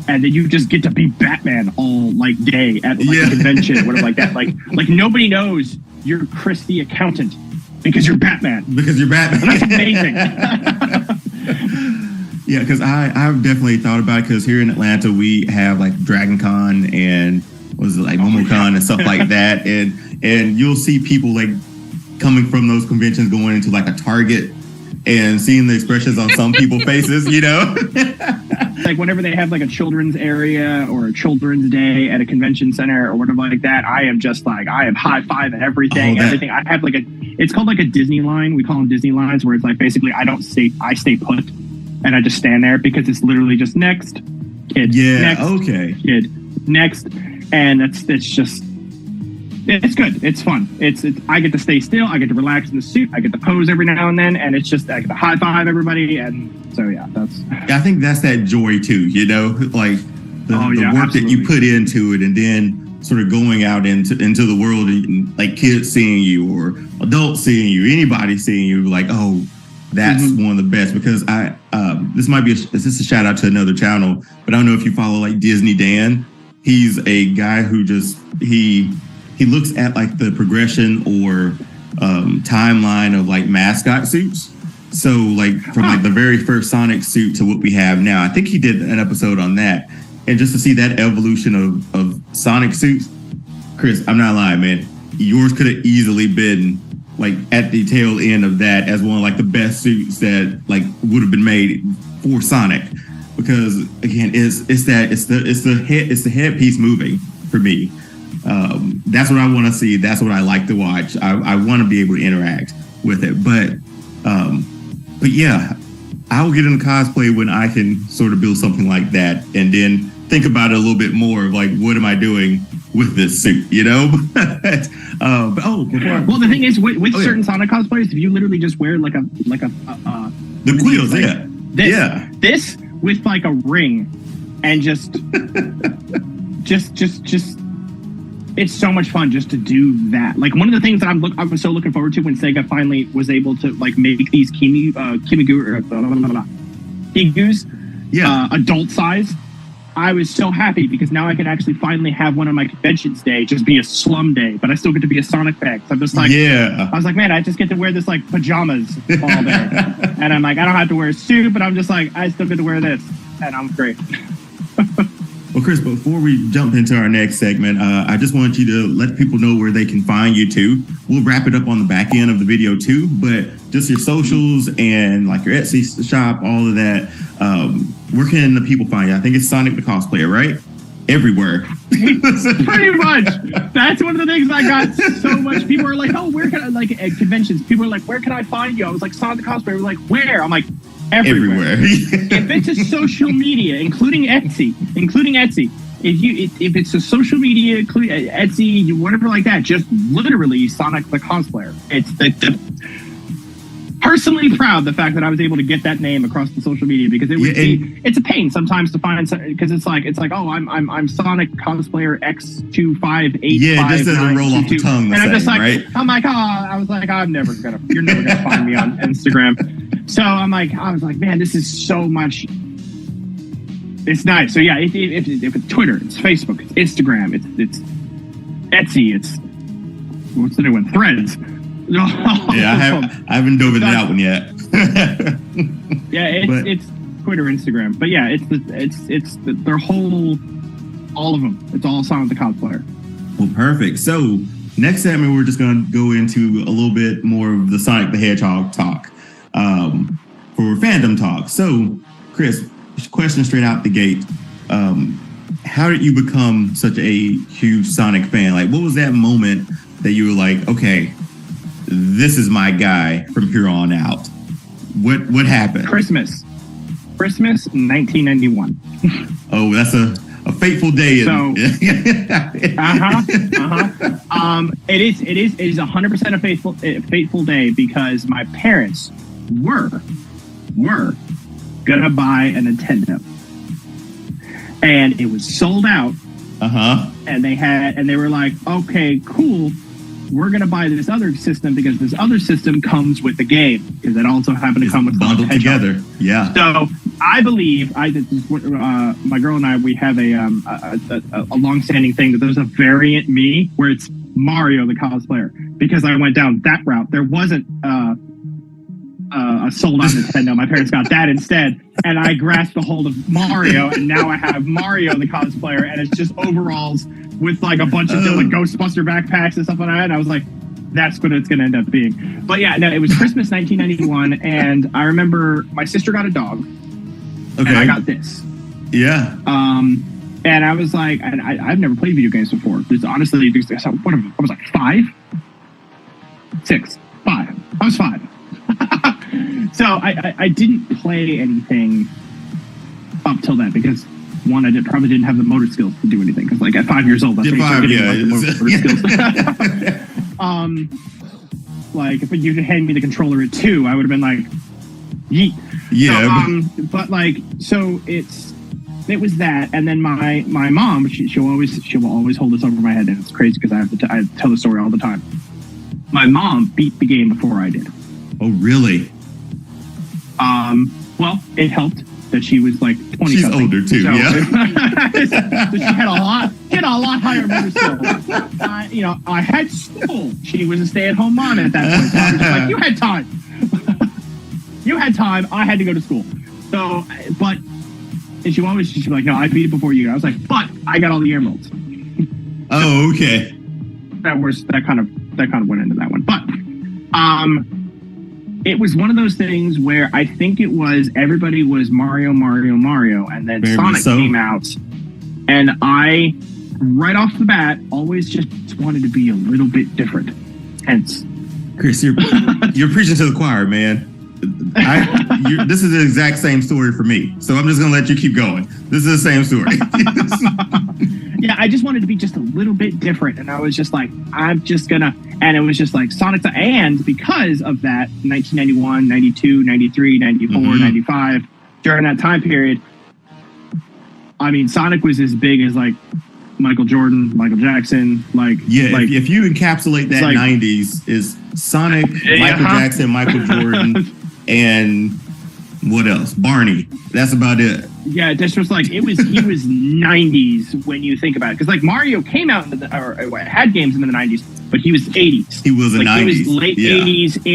and then you just get to be Batman all like day at like a convention or whatever like that. Like nobody knows you're Chris the accountant because you're Batman. And that's amazing. Yeah, because I've definitely thought about it, because here in Atlanta we have like Dragon Con and MomoCon and stuff like that, and you'll see people like coming from those conventions going into like a Target and seeing the expressions on some people's faces, Like whenever they have like a children's area or a children's day at a convention center or whatever like that, I am high-fiving everything. Everything. I have it's called like a Disney line. We call them Disney lines, where it's like basically I stay put. And I just stand there because it's literally just next, kid, next, kid, next, and it's good. It's fun. I get to stay still. I get to relax in the suit. I get to pose every now and then, and it's just I get to high five everybody. And so I think that's that joy too. Like the work absolutely. That you put into it, and then sort of going out into the world, and like kids seeing you or adults seeing you, anybody seeing you, like, oh. That's one of the best, because this is a shout out to another channel, but I don't know if you follow like Disney Dan. He's a guy who just he looks at like the progression or timeline of like mascot suits. So like from like the very first Sonic suit to what we have now. I think he did an episode on that, and just to see that evolution of Sonic suits, Chris, I'm not lying, man. Yours could have easily been like at the tail end of that as one of like the best suits that like would have been made for Sonic, because again it's the headpiece moving for me. That's what I want to see. That's what I like to watch. I want to be able to interact with it, but yeah, I will get into cosplay when I can sort of build something like that, and then think about it a little bit more of like, what am I doing with this suit, Well, the thing is, with certain Sonic cosplays, if you literally just wear like the quills, this with like a ring, and just it's so much fun just to do that. Like one of the things that I was so looking forward to when Sega finally was able to like make these Kimigus adult size. I was so happy because now I can actually finally have one of my conventions day just be a slum day, but I still get to be a Sonic fan. So I'm just like, I was like, man, I just get to wear this like pajamas all day. And I'm like, I don't have to wear a suit, but I'm just like, I still get to wear this. And I'm great. Well, Chris, before we jump into our next segment, I just want you to let people know where they can find you too. We'll wrap it up on the back end of the video too, but just your socials and like your Etsy shop, all of that. Where can the people find you? I think it's Sonic the Cosplayer, right? Everywhere. Pretty much. That's one of the things I got so much. People are like, oh, where can I, like at conventions, people are like, where can I find you? I was like, Sonic the Cosplayer. We're like, where? I'm like, everywhere. If it's a social media, including Etsy, if it's a social media, Etsy, whatever like that, just literally Sonic the Cosplayer. It's personally proud the fact that I was able to get that name across the social media, because it's a pain sometimes to find, because it's like oh I'm Sonic Cosplayer X258. Yeah, this doesn't roll off the tongue. And I'm just like, right? I'm like, I was like, you're never gonna find me on Instagram. So I was like, man, this is so much. It's nice. So yeah, if it's Twitter, it's Facebook, it's Instagram, it's Etsy, it's what's the new one? Threads. Yeah, I haven't dove into that one yet. Yeah, it's Twitter, Instagram, but yeah, it's their whole, all of them. It's all Sonic the Cosplayer. Well, perfect. So next segment, we're just going to go into a little bit more of the Sonic the Hedgehog talk for Fandom talk. So, Chris, question straight out the gate. How did you become such a huge Sonic fan? Like, what was that moment that you were like, okay, this is my guy from here on out? What happened? Christmas 1991. Oh, that's a fateful day. So, it is 100% a fateful day, because my parents were gonna buy a Nintendo, and it was sold out. And they were like, okay, cool. We're going to buy this other system, because this other system comes with the game, because it also happened to come with bundled together. Yeah. So I believe my girl and I, we have a long-standing thing that there's a variant me where it's Mario the Cosplayer, because I went down that route. There wasn't a sold-out Nintendo. My parents got that instead, and I grasped a hold of Mario, and now I have Mario the Cosplayer, and it's just overalls with like a bunch of like Ghostbuster backpacks and stuff like that. And I was like, that's what it's going to end up being. But yeah, no, it was Christmas 1991, and I remember my sister got a dog, and I got this. Yeah. And I was like, and I've never played video games before. There's honestly, I was like 5. I was 5. So I didn't play anything up till then, because one, I probably didn't have the motor skills to do anything, because like at 5 years old, that's when you start getting the motor skills. Like if you hand me the controller at 2, I would have been like, yeet. Yeah. So, but like, so it was that, and then my mom, she'll always hold this over my head, and it's crazy because I tell the story all the time. My mom beat the game before I did. Oh, really? Well, it helped that she was like 20. She's older too. So, yeah. So she had a lot higher motor skills. I had school. She was a stay-at-home mom at that point. So I was just like, you had time. You had time. I had to go to school. So, but and she'd be like, no, I beat it before you. I was like, but I got all the emeralds. Oh, okay. That kind of went into that one, but it was one of those things where I think it was everybody was Mario, and then Sonic came out, and I, right off the bat, always just wanted to be a little bit different. Hence, Chris, you're preaching to the choir, man. This is the exact same story for me, so I'm just gonna let you keep going. This is the same story. Yeah, I just wanted to be just a little bit different, and I was just like, I'm just gonna, and it was just like Sonic, and because of that, 1991, 92, 93, 94, 95, during that time period, I mean, Sonic was as big as like Michael Jordan, Michael Jackson, if you encapsulate that, like, 90s is Sonic, Michael Jackson, Michael Jordan, and what else? Barney. That's about it. Yeah, this was like he was 90s when you think about it, because like Mario came out or had games in the 90s, but he was 80s. He was 90s. He was late 80s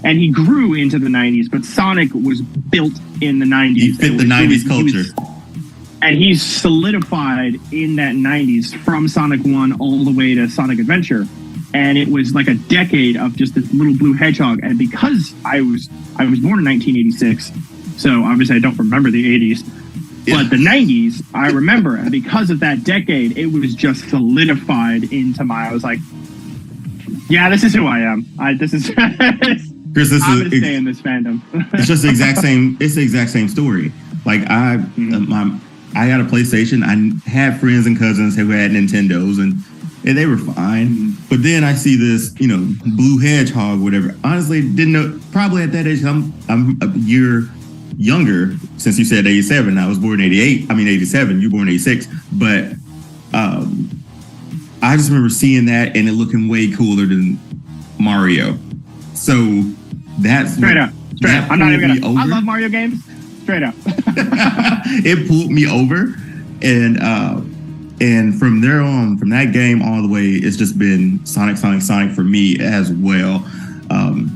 and he grew into the 90s. But Sonic was built in the 90s. He fit the 90s culture. And he's solidified in that 90s from Sonic 1 all the way to Sonic Adventure. And it was like a decade of just this little blue hedgehog. And because I was born in 1986, so obviously I don't remember the 80s, but the 90s I remember. And because of that decade, it was just solidified into I was like, yeah, this is who I am. This is Chris, I'm gonna stay in this fandom. It's just the exact same. It's the exact same story. Like I got a PlayStation. I had friends and cousins who had Nintendos, and they were fine. But then I see this, blue hedgehog, whatever. Honestly, didn't know. Probably at that age, I'm a year younger. Since you said 87, I was born in 88. I mean 87. You were born in 86. But I just remember seeing that and it looking way cooler than Mario. So that's straight up. I'm not even gonna. I love Mario games. Straight up. It pulled me over, and from there on, from that game all the way, it's just been Sonic for me as well.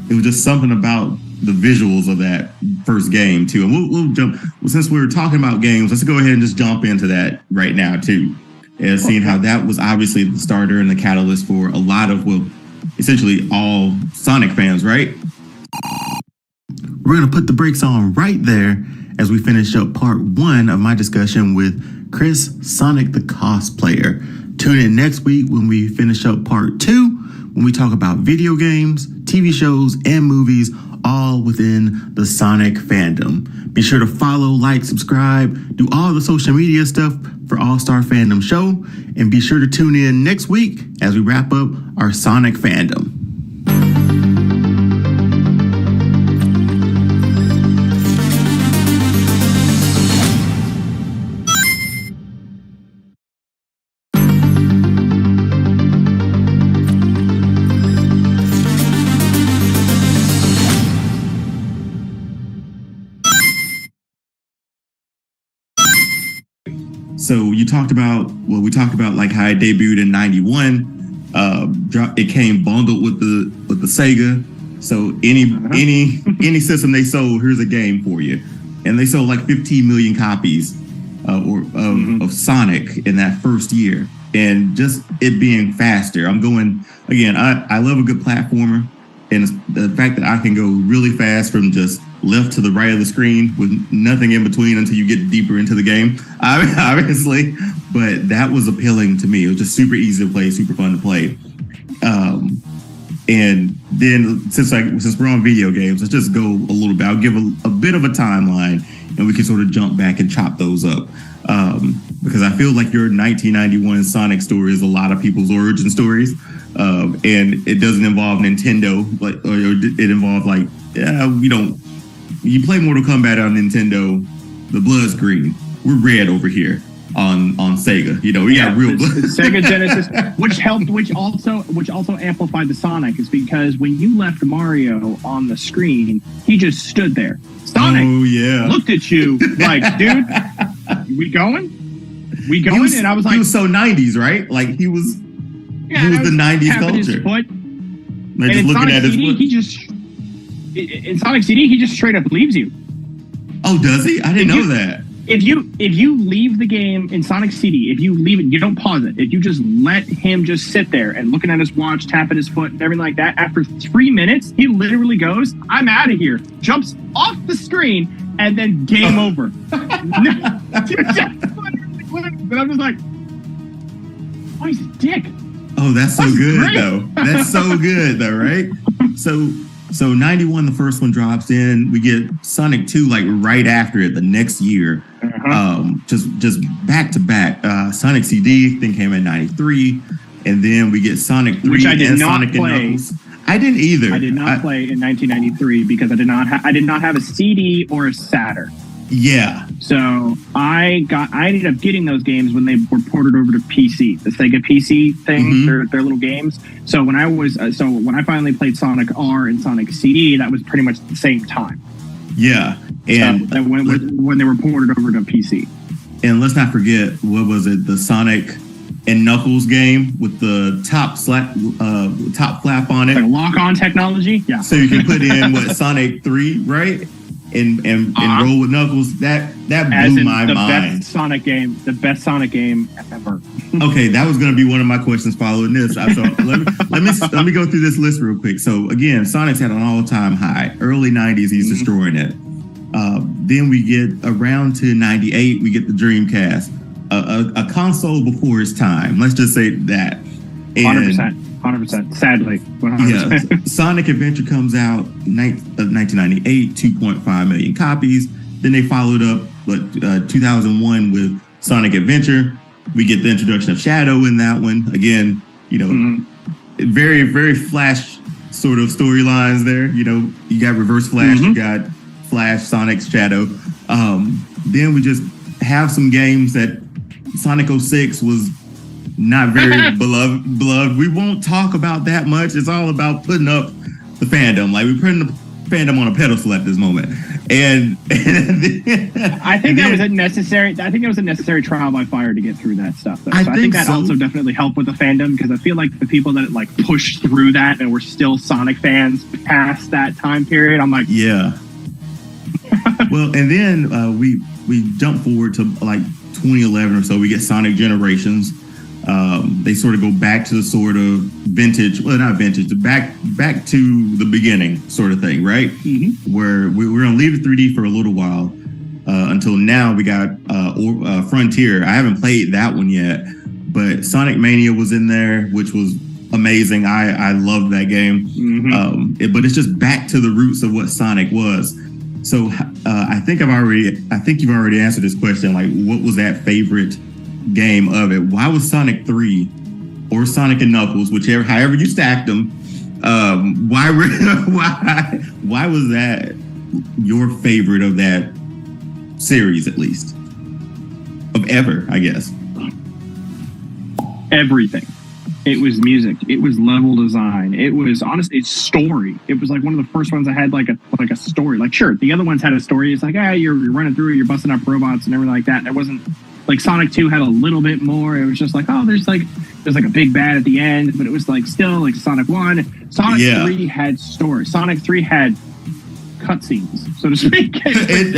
It was just something about the visuals of that first game too. And we'll jump. Well, since we were talking about games, let's go ahead and just jump into that right now too. And seeing how that was obviously the starter and the catalyst for a lot of, essentially all Sonic fans, right? We're going to put the brakes on right there as we finish up part 1 of my discussion with Chris, Sonic the Cosplayer. Tune in next week when we finish up part 2, when we talk about video games, TV shows, and movies, all within the Sonic fandom. Be sure to follow, like, subscribe, do all the social media stuff for All Star Fandom Show, and be sure to tune in next week as we wrap up our Sonic fandom. So we talked about like how it debuted in '91. It came bundled with the Sega. So any system they sold, here's a game for you. And they sold like 15 million copies of Sonic in that first year. And just it being faster. I'm going again. I love a good platformer, and the fact that I can go really fast from just left to the right of the screen with nothing in between until you get deeper into the game, obviously. But that was appealing to me. It was just super easy to play, super fun to play. And then since we're on video games, let's just go a little bit. I'll give a bit of a timeline, and we can sort of jump back and chop those up. Because I feel like your 1991 Sonic story is a lot of people's origin stories, and it doesn't involve Nintendo, it involved you play Mortal Kombat on Nintendo, the blood's green. We're red over here on Sega. We got real blood. Sega Genesis, which also amplified the Sonic, is because when you left Mario on the screen, he just stood there. Sonic looked at you like, dude, we going? And I was like, he was so 90s, right? Like he was the 90s culture. And just looking at his foot. In Sonic CD, he just straight up leaves you. Oh, does he? I didn't know that. If you leave the game in Sonic CD, if you leave it, you don't pause it. If you just let him just sit there and looking at his watch, tapping his foot and everything like that, after 3 minutes, he literally goes, "I'm out of here," jumps off the screen, and then game over. But I'm just like, oh, he's a dick. Oh, that's so good, great. Though. That's so good, though, right? So 91, the first one drops in. We get Sonic 2 like right after it, the next year. Just back to back. Sonic CD thing came in 93, and then we get Sonic 3 which I did and not Sonic play. and Knuckles. I didn't either. I did not play in 1993 because I did not have a CD or a Saturn. Yeah. So I ended up getting those games when they were ported over to PC, the Sega PC thing, their little games. So when I finally played Sonic R and Sonic CD, that was pretty much the same time. Yeah. And so when they were ported over to PC. And let's not forget, what was it? The Sonic and Knuckles game with the top flap on it. Like lock-on technology? Yeah. So you can put in Sonic 3, right? and roll with Knuckles. That blew my mind. The best Sonic game ever. Okay, that was going to be one of my questions following this. So let me go through this list real quick. So again, Sonic's at an all-time high. Early 90s, he's destroying it. Then we get around to 98, we get the Dreamcast, a console before its time. Let's just say that. 100%. Sadly, 100%. Yeah, Sonic Adventure comes out 1998, 2.5 million copies. Then they followed up 2001 with Sonic Adventure. We get the introduction of Shadow in that one. Again, very, very Flash sort of storylines there. You got Reverse Flash, you got Flash, Sonic, Shadow. Then we just have some games that Sonic 06 was not very beloved. We won't talk about that much. It's all about putting up the fandom. Like, we're putting the fandom on a pedestal at this moment. And I think that was a necessary trial by fire to get through that stuff. Though. So I think that also definitely helped with the fandom, because I feel like the people that pushed through that and were still Sonic fans past that time period, I'm like, yeah. Well, and then we jump forward to 2011 or so. We get Sonic Generations. They sort of go back to the sort of vintage, well, not vintage, back to the beginning sort of thing, right? Mm-hmm. Where we're going to leave the 3D for a little while until now. We got Frontier. I haven't played that one yet, but Sonic Mania was in there, which was amazing. I loved that game. Mm-hmm. But it's just back to the roots of what Sonic was. So I think you've already answered this question. Like, what was that favorite game of it? Why was Sonic 3 or Sonic and Knuckles, however you stacked them, why was that your favorite of that series, at least of ever, I guess? Everything. It was music. It was level design. It was honestly story. It was like one of the first ones that had like a story. Like, sure, the other ones had a story. It's like, you're running through, you're busting up robots and everything like that. And it wasn't like Sonic 2 had a little bit more. It was just like, there's a big bad at the end, but it was still like Sonic 1. Sonic 3 had story. Sonic 3 had cutscenes, so to speak. It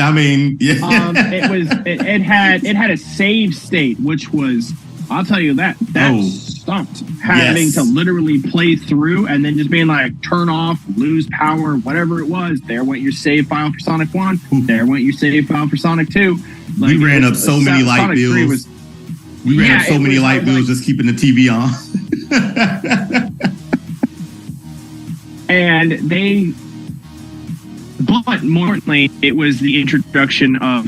had a save state, which was, I'll tell you that sucked. Having to literally play through and then just being like, turn off, lose power, whatever it was. There went your save file for Sonic 1. There went your save file for Sonic 2. We ran up so many light bills. Light bills just keeping the TV on. But more importantly, it was the introduction of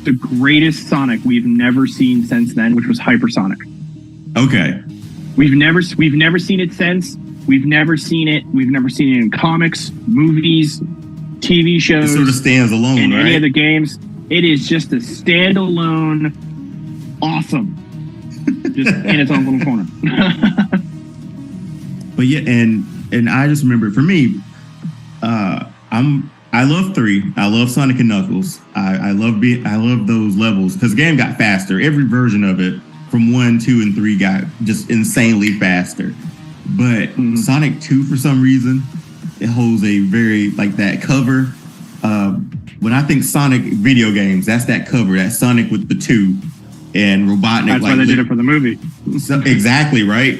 the greatest Sonic we've never seen since then, which was Hypersonic. Okay. We've never seen it since. We've never seen it in comics, movies, TV shows. It sort of stands alone, in right? Any of the games. It is just a standalone, awesome, just in its own little corner. But yeah, and I just remember, for me, I love 3. I love Sonic and Knuckles. I love those levels because the game got faster. Every version of it from 1, 2, and 3 got just insanely faster. But Sonic 2, for some reason, it holds a very that cover. When I think Sonic video games, that's that cover, that Sonic with the 2 and Robotnik. That's why they did it for the movie. Exactly, right?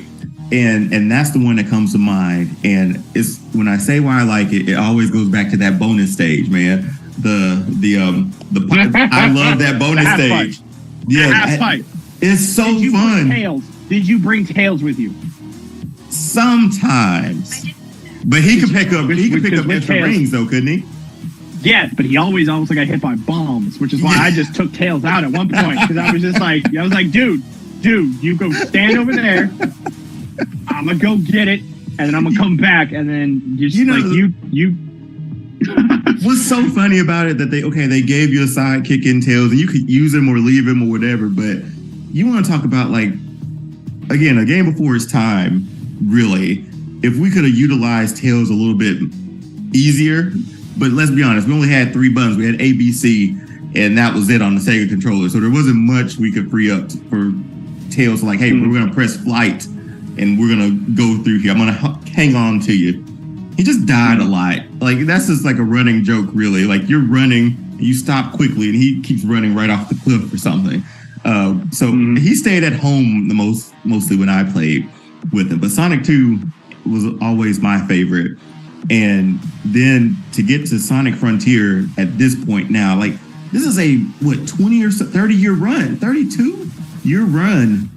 And that's the one that comes to mind. And it's when I say why I like it, it always goes back to that bonus stage, man. The I love that bonus stage. Yeah, it's so fun. Did you bring Tails with you? Sometimes, but he could pick up extra rings though, couldn't he? Yes, but he always got hit by bombs, which is why I just took Tails out at one point, because I was like, dude, you go stand over there. I'm gonna go get it, and then I'm gonna come back, and then you. What's so funny about it that they gave you a sidekick in Tails, and you could use him or leave him or whatever, but you want to talk about again, a game before its time. Really, if we could have utilized Tails a little bit easier. But let's be honest, we only had 3 buttons. We had A, B, C, and that was it on the Sega controller. So there wasn't much we could free up for Tails. Hey, we're going to press flight, and we're going to go through here. I'm going to hang on to you. He just died a lot. Like that's just like a running joke, really. Like you're running, you stop quickly, and he keeps running right off the cliff or something. So he stayed at home mostly when I played with him. But Sonic 2 was always my favorite. And then to get to Sonic Frontier at this point now, like this is a 20 or 30 year run, 32 year run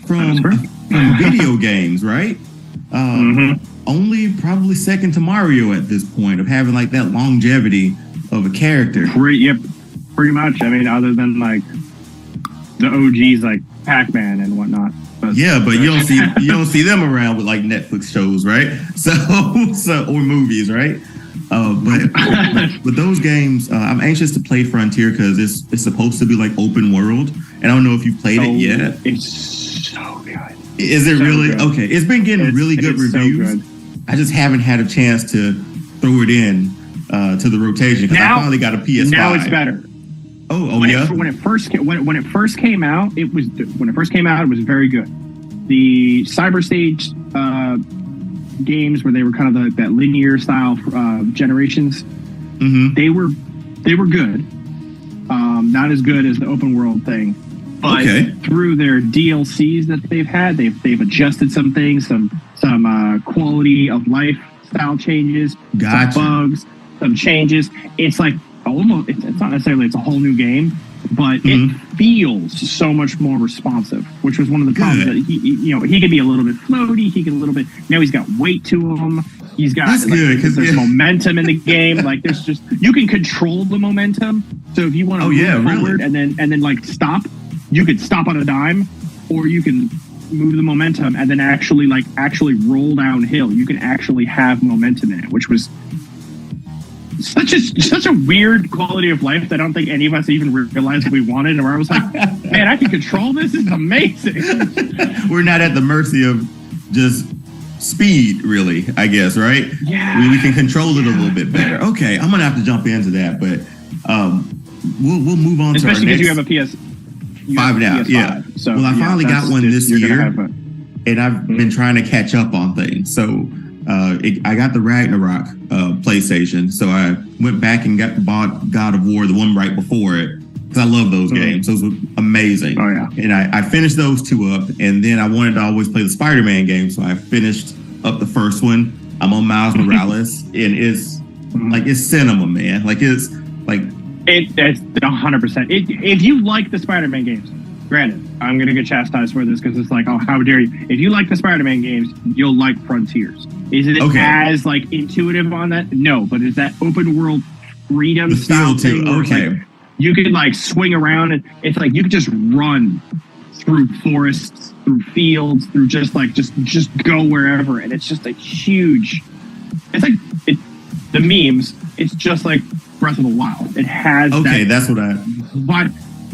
from video games, right? Only probably second to Mario at this point of having like that longevity of a character. Pretty much. I mean, other than like the OGs like Pac-Man and whatnot. But you don't see them around with like Netflix shows, right? So or movies, right? But those games, I'm anxious to play Frontier because it's supposed to be like open world, and I don't know if you played it yet. It's so good. Is it really good. Okay? It's been getting really good reviews. So good. I just haven't had a chance to throw it in to the rotation because I finally got a PS5. Now it's better. When it first came out, it was very good. The Cyber Stage games where they were kind of that linear style generations, they were good. Not as good as the open world thing, but through their DLCs that they've had, they've adjusted some things, some quality of life style changes, some bugs, some changes. It's like almost it's not necessarily it's a whole new game, but it feels so much more responsive, which was one of the problems. That he could be a little bit floaty, he could a little bit. Now he's got weight to him. He's got there's momentum in the game. Like there's just you can control the momentum. So if you want to move forward and then like stop, you could stop on a dime, or you can move the momentum and then actually roll downhill. You can actually have momentum in it, which was such a weird quality of life that I don't think any of us even realized we wanted. And I was like, man, I can control this. This is amazing. We're not at the mercy of just speed, really, I guess, right? Yeah. We can control it a little bit better. Okay, I'm gonna have to jump into that, but we'll move on. Especially because you have a PS5 now. Yeah. So I finally got one this year, and I've been trying to catch up on things. So I got the Ragnarok PlayStation, so I went back and bought God of War, the one right before it, because I love those games. Those were amazing. Oh yeah. And I finished those two up, and then I wanted to always play the Spider-Man game, so I finished up the first one. I'm on Miles Morales, and it's like it's cinema, man. Like it's like it's 100%. If you like the Spider-Man games, granted, I'm gonna get chastised for this because it's like, oh, how dare you? If you like the Spider-Man games, you'll like Frontiers. Is it as like intuitive on that? No, but is that open world freedom style thing? Like, you could like swing around, and it's like you could just run through forests, through fields, through just go wherever, and it's just a huge. It's like the memes. It's just like Breath of the Wild. It has that's what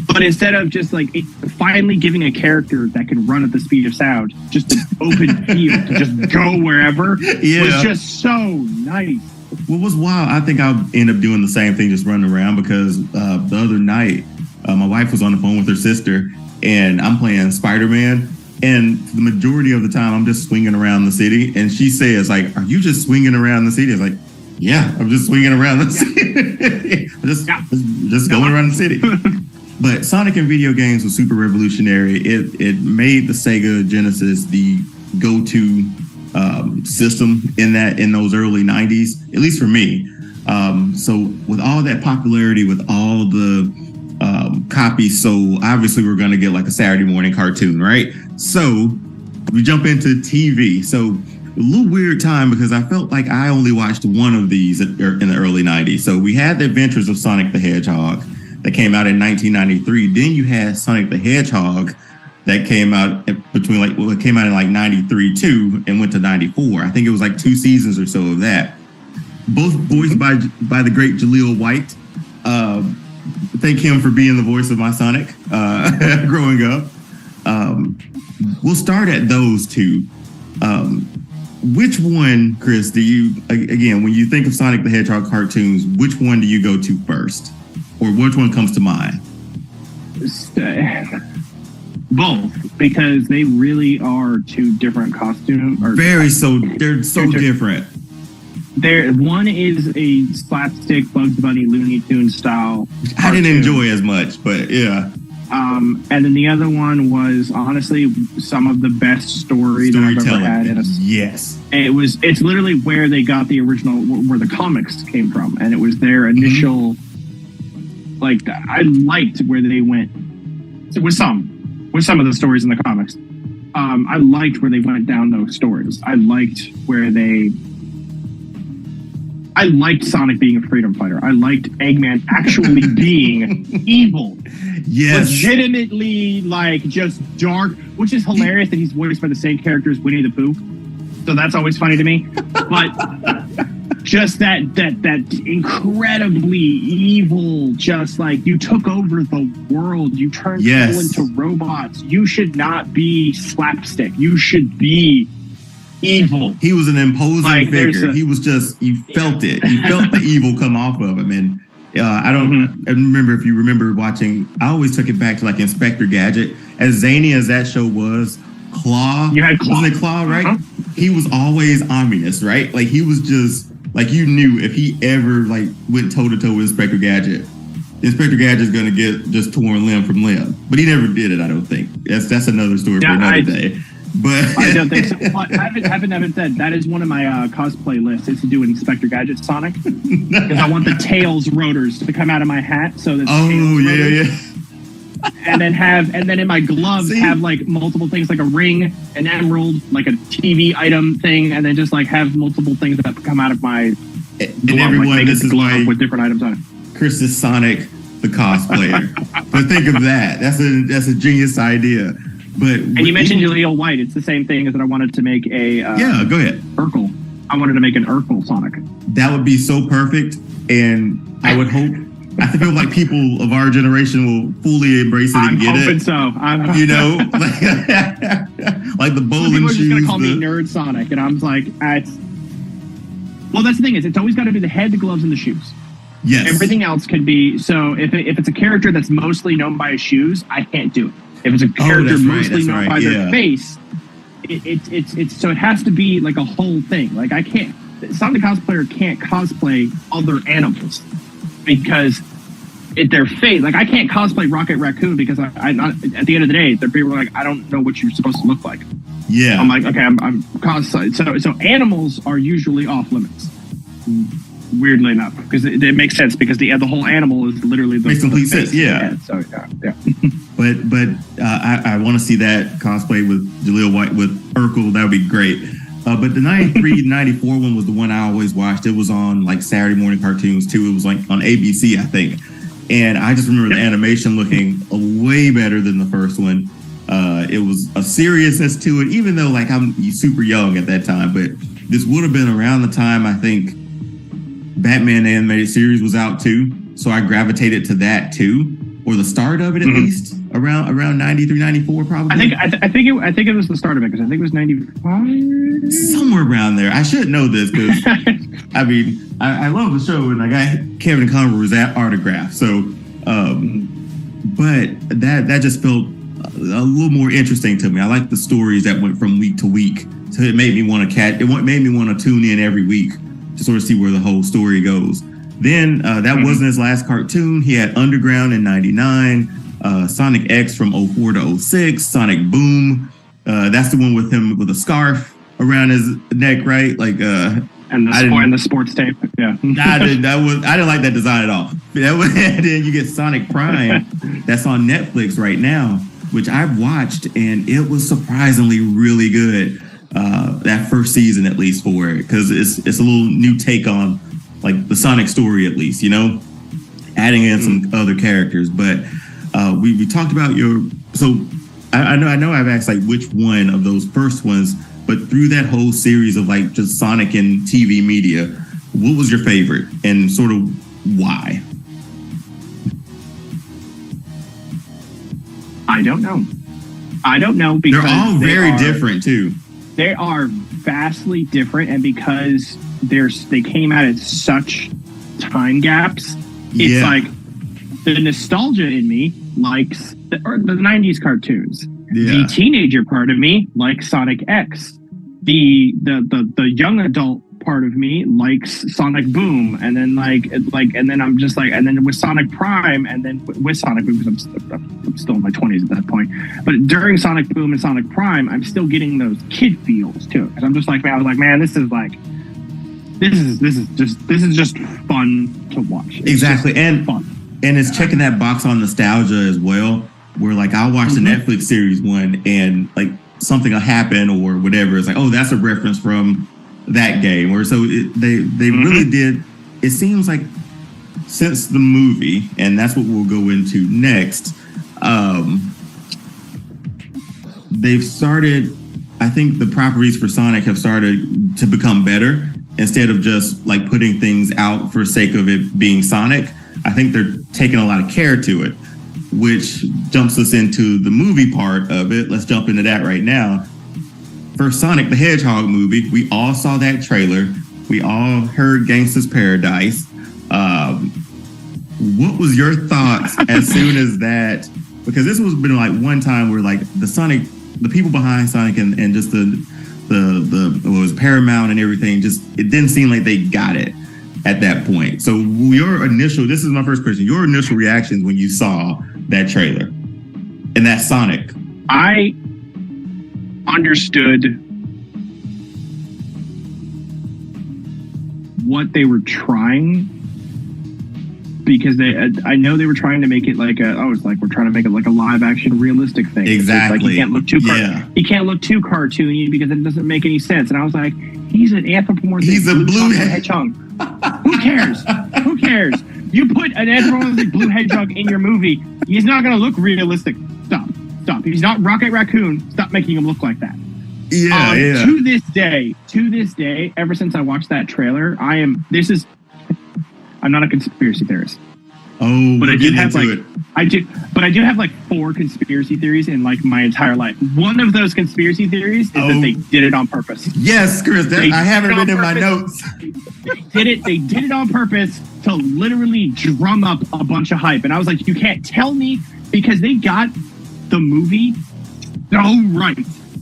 But instead of just like finally giving a character that can run at the speed of sound, just an open field to just go wherever, was just so nice. What was wild, I think I'll end up doing the same thing, just running around, because the other night, my wife was on the phone with her sister, and I'm playing Spider-Man, and the majority of the time, I'm just swinging around the city, and she says, like, are you just swinging around the city? It's like, yeah, I'm just swinging around the city. just going around the city. But Sonic in video games was super revolutionary. It made the Sega Genesis the go-to system in those early 90s, at least for me. So with all that popularity, with all the copies, so obviously we're going to get like a Saturday morning cartoon, right? So we jump into TV. So a little weird time because I felt like I only watched one of these in the early 90s. So we had The Adventures of Sonic the Hedgehog that came out in 1993. Then you had Sonic the Hedgehog that came out it came out in like 93 too and went to 94. I think it was like 2 seasons or so of that. Both voiced by the great Jaleel White. Thank him for being the voice of my Sonic growing up. We'll start at those two. Which one, Chris, do you, again, when you think of Sonic the Hedgehog cartoons, which one do you go to first? Or which one comes to mind? Both, because they really are two different costumes. They're so different. One is a slapstick Bugs Bunny Looney Tunes style. I didn't enjoy as much, but yeah. And then the other one was honestly some of the best story that I've ever had. Yes. It's literally where they got the original, where the comics came from, and it was their initial. Like, I liked where they went with some of the stories in the comics. I liked where they went down those stories. I liked Sonic being a freedom fighter. I liked Eggman actually being evil. Yes. Legitimately, like, just dark, which is hilarious that he's voiced by the same character as Winnie the Pooh. So that's always funny to me. But just that incredibly evil, just like, you took over the world, you turned people into robots. You should not be slapstick. You should be evil. He was an imposing figure. He was just, you felt it. You felt the evil come off of him. And I remember if you remember watching, I always took it back to like Inspector Gadget. As zany as that show was, Claw. You had Claw. Wasn't it Claw, right? He was always ominous, right? Like, he was just, like, you knew if he ever like went toe to toe with Inspector Gadget, Inspector Gadget's gonna get just torn limb from limb. But he never did it, I don't think. That's another story for another day. But I don't think so. But having said, that is one of my cosplay lists, is to do an Inspector Gadget Sonic, because I want the tails rotors to come out of my hat. So that and then in my gloves have like multiple things, like a ring, an emerald, like a TV item thing, and then just like have multiple things that come out of my glove, and everyone, like this is why with different items on it. Chris is Sonic the cosplayer. But think of that. That's a genius idea. But and you mentioned Jaleel White. It's the same thing as that I wanted to make a go ahead. Urkel. I wanted to make an Urkel Sonic. That would be so perfect, and I would hope. I feel like people of our generation will fully embrace it and get it. I'm hoping so. You know, like the bowling people are shoes. Just gonna call me Nerd Sonic, and I'm like, well, that's the thing, is it's always got to be the head, the gloves, and the shoes. Yes. Everything else can be. So if it's a character that's mostly known by his shoes, I can't do it. If it's a character mostly known by their face, it's so it has to be like a whole thing. Like, I can't. Sonic cosplayer can't cosplay other animals because their face. Like, I can't cosplay Rocket Raccoon because I not, at the end of the day, the people are like, I don't know what you're supposed to look like. Yeah. I'm like, okay, I'm cosplay. So animals are usually off limits. Weirdly enough, because it makes sense, because the whole animal is literally the makes complete sense. Yeah. So yeah. But I want to see that cosplay with Jaleel White with Urkel. That would be great. But the 93, 94 one was the one I always watched. It was on like Saturday morning cartoons too. It was like on ABC, I think. And I just remember the animation looking way better than the first one. It was a seriousness to it, even though like I'm super young at that time. But this would have been around the time I think Batman animated series was out too. So I gravitated to that too, or the start of it at least. Around 93, 94 probably. I think it was the start of it, because I think it was 95. Somewhere around there. I should know this because I mean I love the show, and I got Kevin Conroy's autograph. So but that just felt a little more interesting to me. I like the stories that went from week to week. So it made me want to made me want to tune in every week to sort of see where the whole story goes. Then that wasn't his last cartoon. He had Underground in 99, Sonic X from 04 to 06, Sonic Boom. That's the one with him with a scarf around his neck, right? Like and the sports tape. Yeah. I didn't like that design at all. And then you get Sonic Prime that's on Netflix right now, which I've watched, and it was surprisingly really good. That first season, at least, for it, because it's a little new take on like the Sonic story, at least, you know, adding in some other characters. But we talked about I know I've asked like which one of those first ones, but through that whole series of like just Sonic and TV media, what was your favorite and sort of why? I don't know because they're all very different too. They are vastly different, and because they came out at such time gaps, it's like the nostalgia in me likes the 90s cartoons. Yeah. The teenager part of me likes Sonic X. The young adult part of me likes Sonic Boom, and then and then I'm just like, and then with Sonic Prime, and then with Sonic Boom, because I'm still in my 20s at that point. But during Sonic Boom and Sonic Prime, I'm still getting those kid feels too. Because I'm just like, man, I was like, man, this is just fun to watch. It's exactly, and fun. And it's checking that box on nostalgia as well. Where like I'll watch the Netflix series one, and like something will happen or whatever. It's like, oh, that's a reference from that game. Or so they really did. It seems like since the movie, and that's what we'll go into next. They've started. I think the properties for Sonic have started to become better instead of just like putting things out for sake of it being Sonic. I think they're taking a lot of care to it, which jumps us into the movie part of it. Let's jump into that right now. For Sonic the Hedgehog movie, we all saw that trailer. We all heard Gangsta's Paradise. What was your thoughts as soon as that? Because this was been like one time where like the people behind Sonic and just the what was Paramount and everything, just it didn't seem like they got it at that point. So this is my first question, your initial reactions when you saw that trailer and that Sonic. I understood what they were trying, because I know they were trying to make it like we're trying to make it like a live action realistic thing. Exactly. Like he can't look too cartoony because it doesn't make any sense. And I was like, he's an anthropomorphic. He's a blue hedgehog. Who cares? Who cares? You put an anthropomorphic blue hedgehog in your movie, he's not going to look realistic. Stop. He's not Rocket Raccoon. Stop making him look like that. Yeah. To this day, ever since I watched that trailer, I'm not a conspiracy theorist. Oh, but I do have like 4 conspiracy theories in like my entire life. One of those conspiracy theories is that they did it on purpose. Yes, Chris, I have it written in my notes. They did it on purpose to literally drum up a bunch of hype. And I was like, you can't tell me, because they got the movie so right.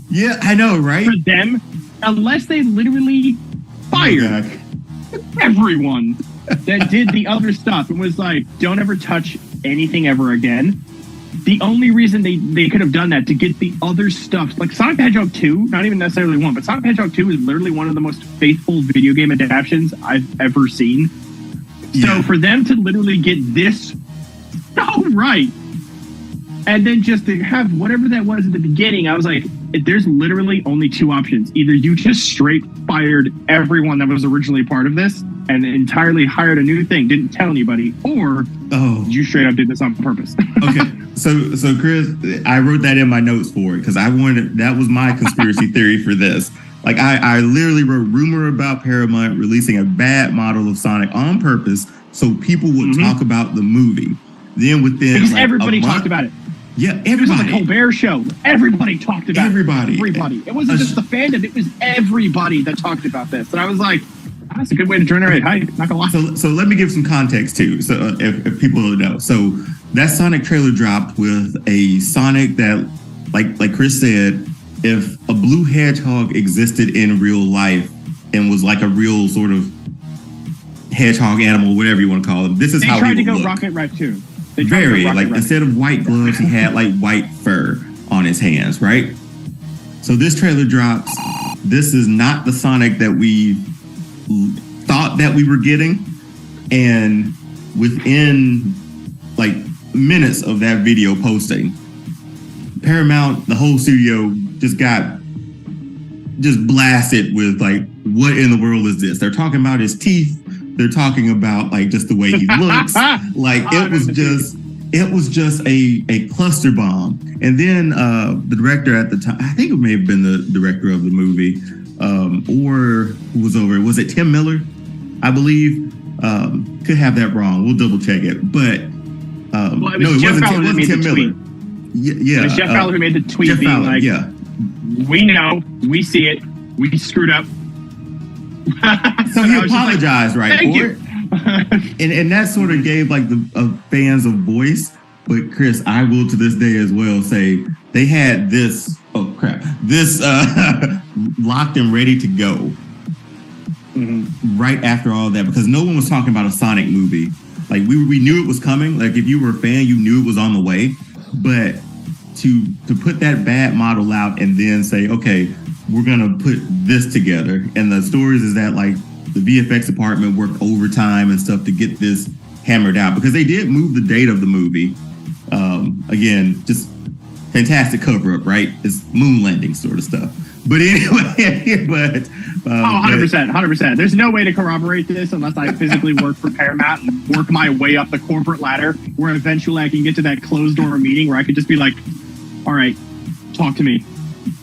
Yeah, I know, right? For them, unless they literally fired everyone that did the other stuff and was like, don't ever touch anything ever again. The only reason they could have done that to get the other stuff, like Sonic the Hedgehog 2, not even necessarily 1, but Sonic the Hedgehog 2 is literally one of the most faithful video game adaptations I've ever seen. Yeah. So for them to literally get this so right, and then just to have whatever that was at the beginning, I was like, there's literally only 2 options. Either you just straight fired everyone that was originally part of this and entirely hired a new thing, didn't tell anybody, or you straight up did this on purpose. Okay, so Chris, I wrote that in my notes for it because that was my conspiracy theory for this. Like I literally wrote rumor about Paramount releasing a bad model of Sonic on purpose so people would talk about the movie. Then within because everybody talked about it. Yeah, everybody. It was on the Colbert Show. Everybody talked about everybody. It wasn't just the fandom. It was everybody that talked about this. And I was like, that's a good way to generate hype. Not gonna lie. So let me give some context too. So if people don't know, so that Sonic trailer dropped with a Sonic that, like Chris said, if a blue hedgehog existed in real life and was like a real sort of hedgehog animal, whatever you want to call him, this is how he would look. They tried to go Rocket Raccoon. Very like instead of white gloves, he had like white fur on his hands, right? So this trailer drops. This is not the Sonic that we thought that we were getting, and within like minutes of that video posting, Paramount, the whole studio just blasted with like, what in the world is this? They're talking about his teeth. They're talking about like just the way he looks. Like it was just a cluster bomb. And then the director at the time, I think it may have been the director of the movie, or who was over it? Was it Tim Miller? I believe. Could have that wrong. We'll double check it. But it wasn't Tim Miller. Yeah, it was Jeff Fowler who made the tweet Jeff being Fowler, like, yeah. We know, we see it, we screwed up. So he apologized, like, right? Thank you. and that sort of gave like the fans a voice. But Chris, I will to this day as well say they had this locked and ready to go. right after all that, because no one was talking about a Sonic movie. Like we knew it was coming. Like if you were a fan, you knew it was on the way. But to put that bad model out and then say, okay, we're gonna put this together. And the stories is that like the VFX department worked overtime and stuff to get this hammered out, because they did move the date of the movie. Again, just fantastic cover up, right? It's moon landing sort of stuff. But anyway, 100%. There's no way to corroborate this unless I physically work for Paramount and work my way up the corporate ladder, where eventually I can get to that closed door meeting where I could just be like, all right, talk to me.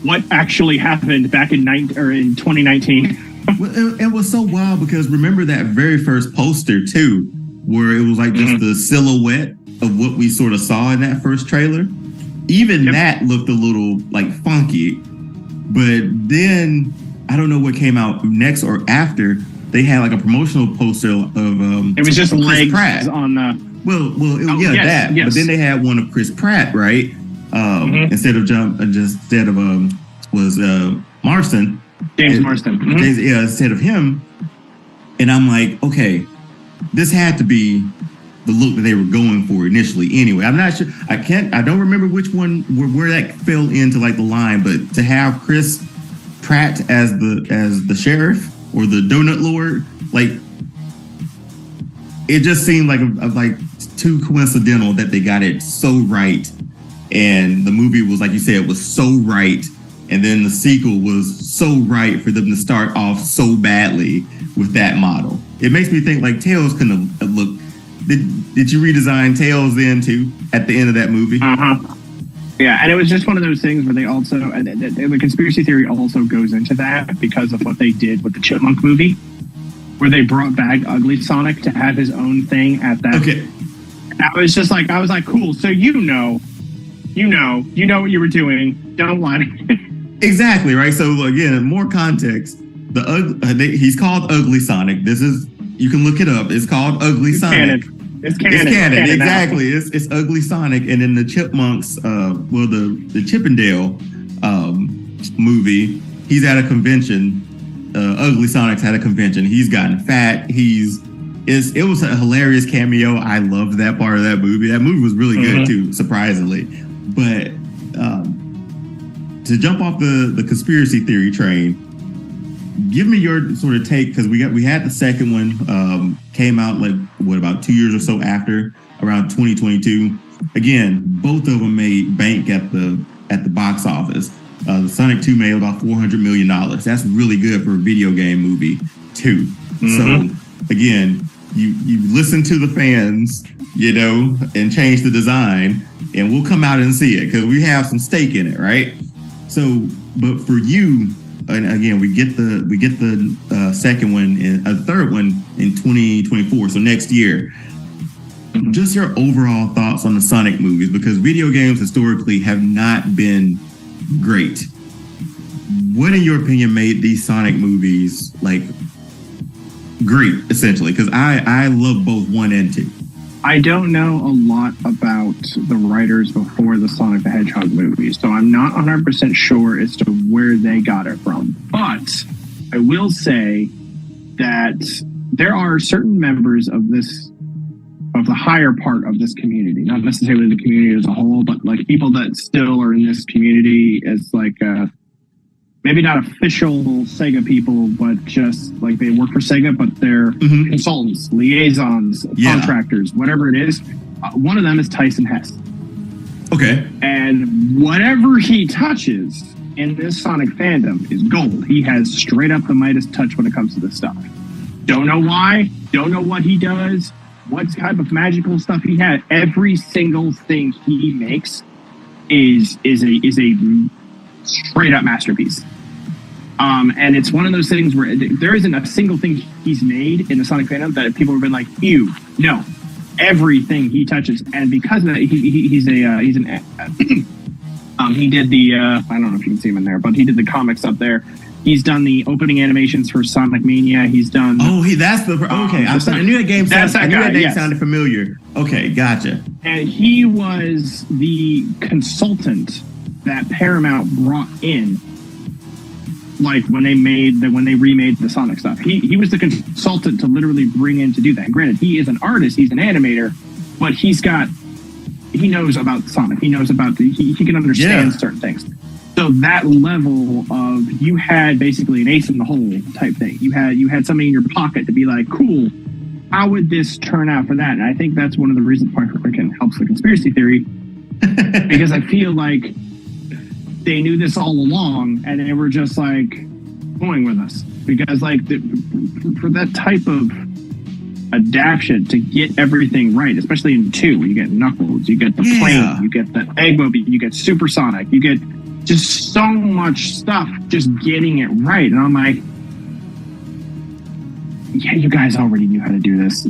What actually happened back in 2019? Well, it was so wild because remember that very first poster too, where it was like just the silhouette of what we sort of saw in that first trailer. Even that looked a little like funky. But then I don't know what came out next or after. They had like a promotional poster of it was just Chris legs Pratt. on the that. Yes. But then they had one of Chris Pratt, right? Instead of Marston. James Marston. Instead of him. And I'm like, okay, this had to be the look that they were going for initially. Anyway, I'm not sure. I don't remember which one where that fell into like the line, but to have Chris Pratt as the sheriff or the donut lord, like it just seemed like too coincidental that they got it so right. And the movie was, like you said, it was so right. And then the sequel was so right for them to start off so badly with that model. It makes me think like Tails couldn't have looked. Did you redesign Tails then too at the end of that movie? Yeah, and it was just one of those things where they also, the conspiracy theory also goes into that because of what they did with the Chipmunk movie, where they brought back Ugly Sonic to have his own thing at that. Okay. And I was like, cool. So you know what you were doing. Don't lie to me. Exactly, right? So again, more context. He's called Ugly Sonic. You can look it up. It's called Ugly Sonic. It's canon. Exactly. It's Ugly Sonic. And in the Chipmunks, the Chippendale movie, he's at a convention. Ugly Sonic's at a convention. He's gotten fat. It was a hilarious cameo. I loved that part of that movie. That movie was really good too, surprisingly. But to jump off the conspiracy theory train, give me your sort of take, because we had the second one came out like about 2 years or so after, around 2022. Again, both of them made bank at the box office. The Sonic 2 made about $400 million. That's really good for a video game movie too. So again, you listen to the fans, and change the design, and we'll come out and see it because we have some stake in it, right? So, but for you, and again, we get the second one and a third one in 2024, so next year. Just your overall thoughts on the Sonic movies, because video games historically have not been great. What, in your opinion, made these Sonic movies like great, essentially? Because I love both 1 and 2. I don't know a lot about the writers before the Sonic the Hedgehog movie, so I'm not 100% sure as to where they got it from. But I will say that there are certain members of the higher part of this community, not necessarily the community as a whole, but like people that still are in this community as like maybe not official Sega people, but just like they work for Sega, but they're consultants, liaisons, contractors, whatever it is. One of them is Tyson Hess. Okay. And whatever he touches in this Sonic fandom is gold. He has straight up the Midas touch when it comes to this stuff. Don't know why, don't know what he does, what type of magical stuff he had. Every single thing he makes is a straight up masterpiece. And it's one of those things where there isn't a single thing he's made in the Sonic fandom that people have been like, ew, no. Everything he touches, and because of that, he did the I don't know if you can see him in there, but he did the comics up there. He's done the opening animations for Sonic Mania. He's done. That's the okay. I knew that game. Sounded familiar. Okay, gotcha. And he was the consultant that Paramount brought in like when they remade the Sonic stuff. He was the consultant to literally bring in to do that. And granted, he is an artist, he's an animator, but he knows about Sonic. He knows about he can understand certain things. So that level of, you had basically an ace in the hole type thing. You had somebody in your pocket to be like, cool, how would this turn out for that? And I think that's one of the reasons why it helps the conspiracy theory, because I feel like they knew this all along and they were just like going with us. Because like for that type of adaptation to get everything right, especially in 2, you get Knuckles, you get the plane, you get the Eggmobile, you get Supersonic, you get just so much stuff, just getting it right. And I'm like, yeah, you guys already knew how to do this.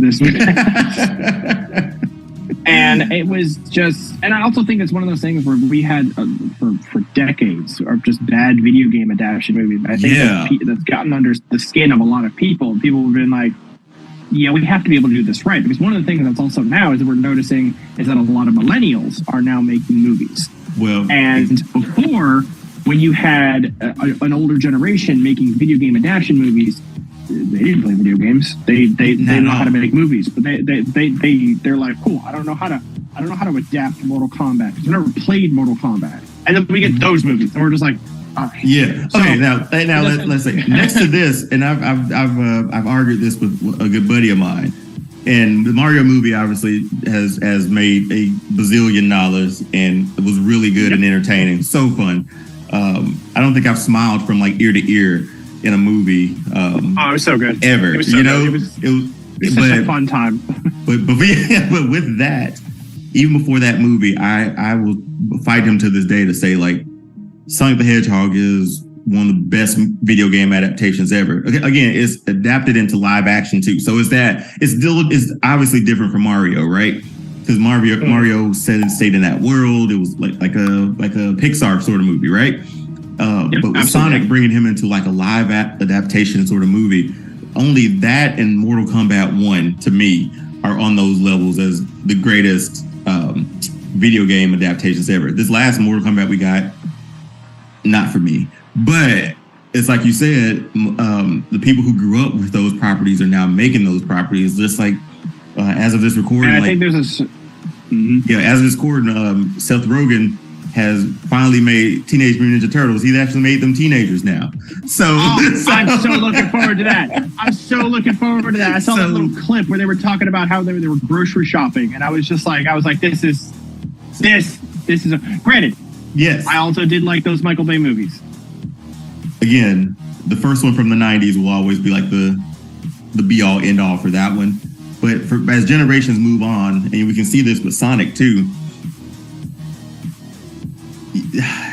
And it was just, and I also think it's one of those things where we had for decades of just bad video game adaptation movies. I think that's gotten under the skin of a lot of people. People have been like, yeah, we have to be able to do this right. Because one of the things that's also now is that we're noticing is that a lot of millennials are now making movies. Well, and before, when you had an older generation making video game adaptation movies, they didn't play video games. They know how to make movies, but they're like, cool. I don't know how to adapt Mortal Kombat because I've never played Mortal Kombat. And then we get those movies, and we're just like, all right. Yeah. Okay. Now let's say next to this, and I've argued this with a good buddy of mine. And the Mario movie obviously has made a bazillion dollars and it was really good and entertaining. So fun. I don't think I've smiled from like ear to ear in a movie. It was so good. Ever. It was so good. It was such a fun time. but with that, even before that movie, I will fight him to this day to say like Sonic the Hedgehog is one of the best video game adaptations ever. Again, it's adapted into live action too. So it's obviously different from Mario, right? Because Mario stayed in that world. It was like a Pixar sort of movie, right? But with Sonic bringing him into like a live adaptation sort of movie, only that and Mortal Kombat 1 to me are on those levels as the greatest video game adaptations ever. This last Mortal Kombat we got, not for me. But it's like you said, the people who grew up with those properties are now making those properties. Just like as of this recording, and I think there's as of this recording, Seth Rogen has finally made Teenage Mutant Ninja Turtles. He's actually made them teenagers now. So I'm so looking forward to that. I saw that little clip where they were talking about how they were grocery shopping, and I was like, this is granted. Yes, I also did like those Michael Bay movies. Again, the first one from the 90s will always be like the be all end all for that one. But as generations move on, and we can see this with Sonic too,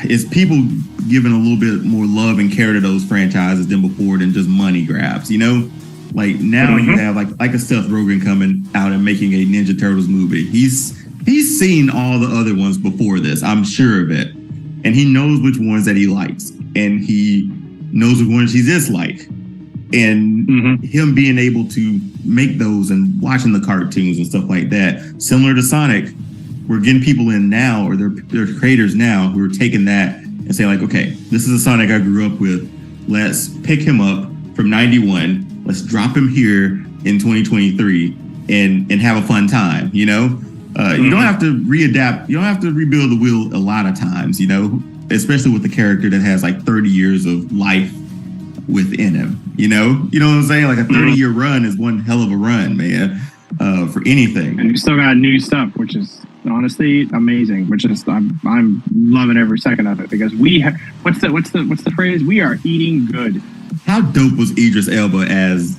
is people giving a little bit more love and care to those franchises than before than just money grabs, you know? Like now you have like a Seth Rogen coming out and making a Ninja Turtles movie. He's seen all the other ones before this, I'm sure of it. And he knows which ones that he likes. And he knows which ones he dislikes. And him being able to make those and watching the cartoons and stuff like that, similar to Sonic, we're getting people in now, or they're creators now who are taking that and saying like, okay, this is a Sonic I grew up with. Let's pick him up from 91. Let's drop him here in 2023 and have a fun time, you know? You don't have to readapt. You don't have to rebuild the wheel a lot of times, you know, especially with the character that has like 30 years of life within him, you know what I'm saying? Like a 30-year run is one hell of a run, man, for anything. And you still got new stuff, which is honestly amazing, which is, I'm loving every second of it because we have, what's the phrase? We are eating good. How dope was Idris Elba as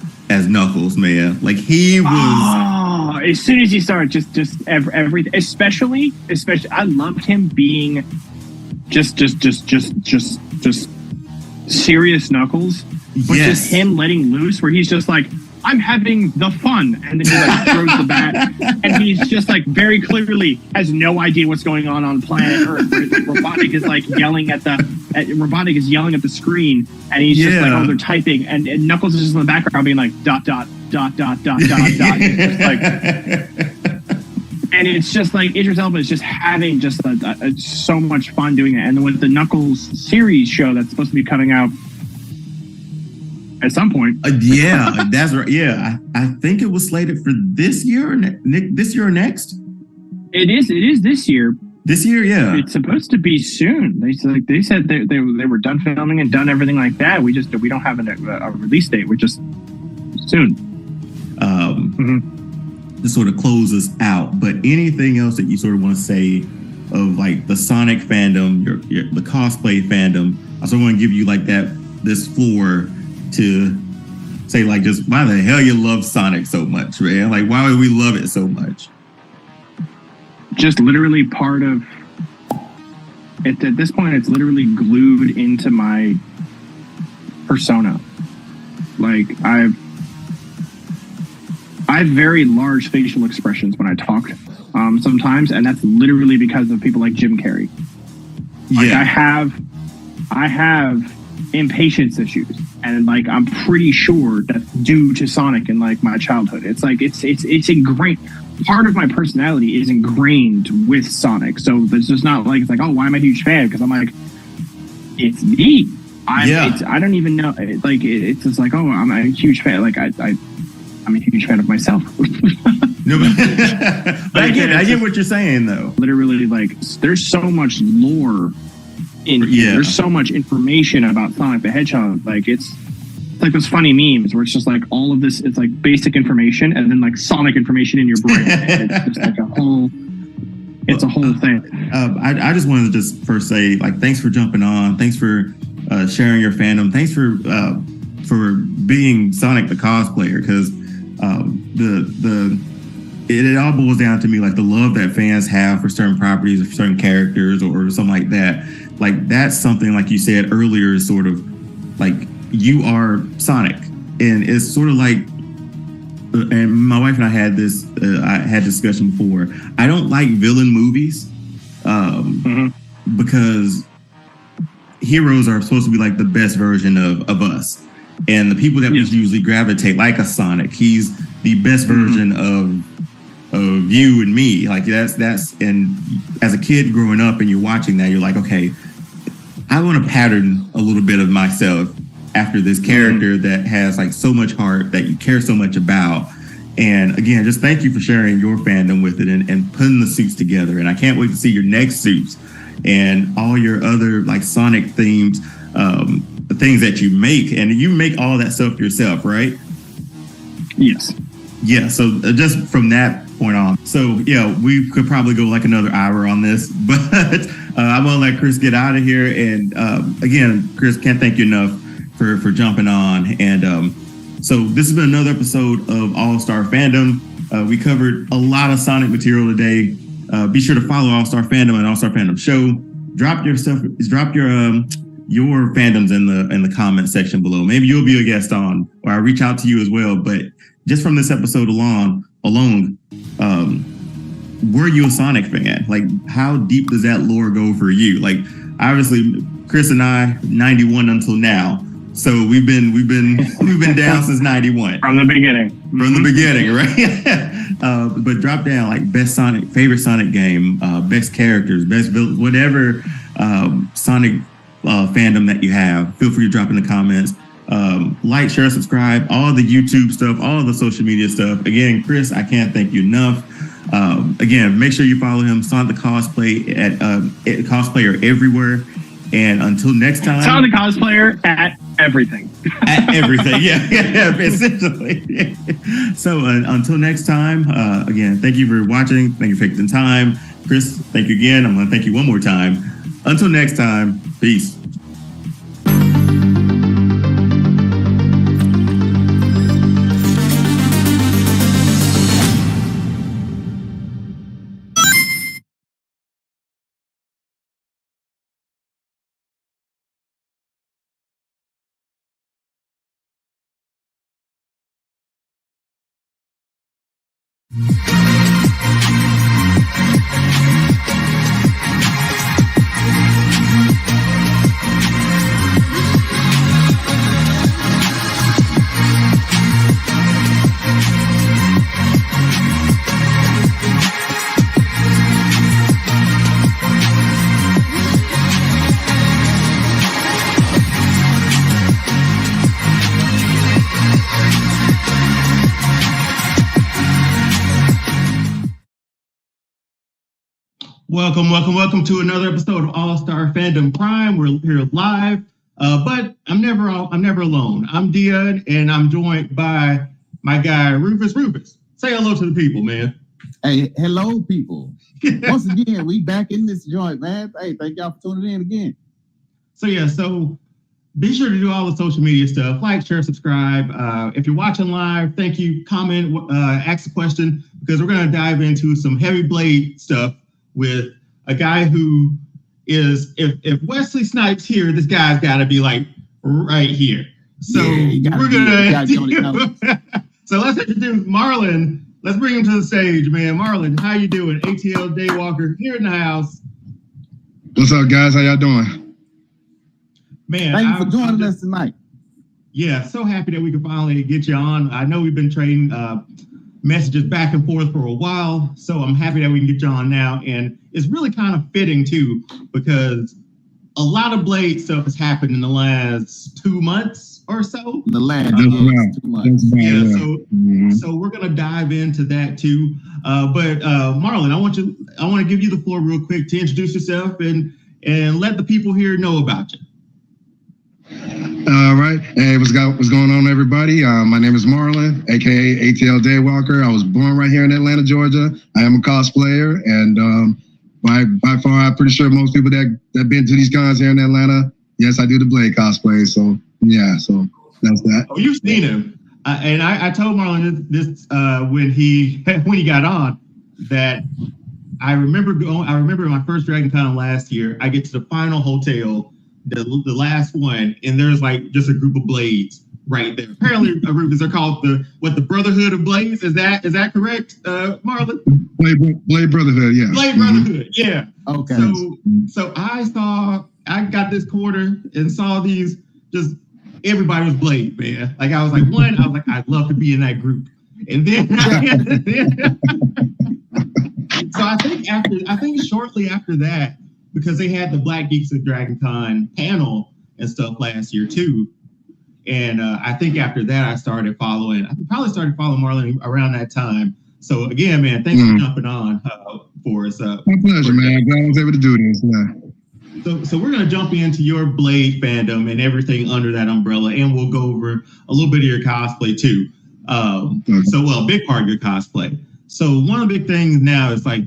Knuckles, man? Like he was. As soon as he started, just everything, especially, I loved him being just serious Knuckles, but just him letting loose, where he's just like, I'm having the fun, and then he like throws the bat, and he's just like very clearly has no idea what's going on planet Earth. Where like Robotnik is like yelling at the screen, and he's just like, oh, they're typing, and Knuckles is just in the background being like dot dot dot dot dot dot dot. It's like, and it's just like Idris Elba is just having just so much fun doing it. And with the Knuckles series show that's supposed to be coming out at some point. Yeah, that's right. Yeah, I think it was slated for this year, this year or next. It is this year. This year, yeah. It's supposed to be soon. They said they were done filming and done everything like that. We don't have a release date. We're just soon. To sort of close us out, but anything else that you sort of want to say of like the Sonic fandom, the cosplay fandom? I sort of want to give you like this floor to say like just why the hell you love Sonic so much, man? Like why would we love it so much? Just literally part of it. At this point, it's literally glued into my persona. Like I have very large facial expressions when I talk sometimes, and that's literally because of people like Jim Carrey. Like I have impatience issues, and like I'm pretty sure that's due to Sonic and like my childhood. It's like it's ingrained. Part of my personality is ingrained with Sonic, so it's just not like it's like, oh, why am I a huge fan? Because I'm like, it's me. I don't even know. It's just like, oh, I'm a huge fan. Like I'm a huge fan of myself. No, but I get what you're saying though. Literally, like there's so much lore in here. There's so much information about Sonic the Hedgehog. Like it's like those funny memes where it's just like all of this. It's like basic information and then like Sonic information in your brain. It's just like a whole thing. I just wanted to just first say like thanks for jumping on. Thanks for sharing your fandom. Thanks for being Sonic the cosplayer, because it all boils down to me like the love that fans have for certain properties or for certain characters or something like that. Like that's something like you said earlier is sort of like you are Sonic, and it's sort of like and my wife and I had this I had discussion before. I don't like villain movies because heroes are supposed to be like the best version of us. And the people that we usually gravitate, like a Sonic, he's the best version of you and me. Like that's and as a kid growing up and you're watching that, you're like, okay, I want to pattern a little bit of myself after this character that has like so much heart that you care so much about. And again, just thank you for sharing your fandom with it and putting the suits together. And I can't wait to see your next suits and all your other like Sonic themes. The things that you make, and you make all that stuff yourself, right? Yes. Yeah. So just from that point on, so yeah, we could probably go like another hour on this, but I'm gonna let Chris get out of here. And again, Chris, can't thank you enough for jumping on. And so this has been another episode of All Star Fandom. We covered a lot of Sonic material today. Be sure to follow All Star Fandom and All Star Fandom Show. Drop your fandoms in the comment section below. Maybe you'll be a guest on, or I'll reach out to you as well. But just from this episode alone, were you a Sonic fan? Like, how deep does that lore go for you? Like, obviously, Chris and I, 91 until now. So we've been down since 91. From the beginning. From the beginning, right? But drop down like best Sonic, favorite Sonic game, best characters, best villain, whatever Sonic fandom that you have. Feel free to drop in the comments. Like, share, subscribe, all the YouTube stuff, all the social media stuff. Again, Chris, I can't thank you enough. Again, make sure you follow him, Sonic the Cosplay at Cosplayer everywhere. And until next time, Sonic the Cosplayer at everything. At everything, yeah, essentially. So until next time, again, thank you for watching. Thank you for taking the time. Chris, thank you again. I'm going to thank you one more time. Until next time, peace. Welcome to another episode of All Star Fandom Prime. We're here live, but I'm never alone. I'm Dion, and I'm joined by my guy Rufus. Rufus, say hello to the people, man. Hey, hello, people. Once again, we back in this joint, man. Hey, thank y'all for tuning in again. So be sure to do all the social media stuff, like, share, subscribe. If you're watching live, thank you. Comment, ask a question, because we're going to dive into some heavy blade stuff with a guy who is, if Wesley Snipes here, this guy's got to be like right here. So we're going to, so let's introduce Marlon. Let's bring him to the stage, man. Marlon, how you doing? ATL Daywalker here in the house. What's up, guys? How y'all doing? Man, thank you for joining us tonight. Yeah, so happy that we could finally get you on. I know we've been trading messages back and forth for a while, so I'm happy that we can get you on now. And it's really kind of fitting too, because a lot of Blade stuff has happened in the last 2 months or so. The last 2 months. So we're gonna dive into that too. But Marlon, I want to give you the floor real quick to introduce yourself and let the people here know about you. All right. Hey, what's going on, everybody? My name is Marlon, aka ATL Daywalker. I was born right here in Atlanta, Georgia. I am a cosplayer, and by far, I'm pretty sure most people that been to these cons here in Atlanta, yes, I do the Blade cosplay. So yeah, so that's that. Oh, you've seen him, and I told Marlon this when he got on, that I remember my first Dragon Con last year. I get to the final hotel, the last one, and there's like just a group of Blades right there. Apparently, they're called the Brotherhood of Blades. Is that correct, Marlon? Blade Brotherhood, yeah. Blade Brotherhood, yeah. Okay. So I got this quarter and saw these, just everybody was Blade, man. Like I was like, I'd love to be in that group. And then so I think shortly after that, because they had the Black Geeks of Dragon Con panel and stuff last year too. And I think after that, I probably started following Marlon around that time. So again, man, thanks for jumping on for us. My pleasure, man. Glad I was able to do this. Yeah. So we're going to jump into your Blade fandom and everything under that umbrella, and we'll go over a little bit of your cosplay too. So, big part of your cosplay. So one of the big things now is like,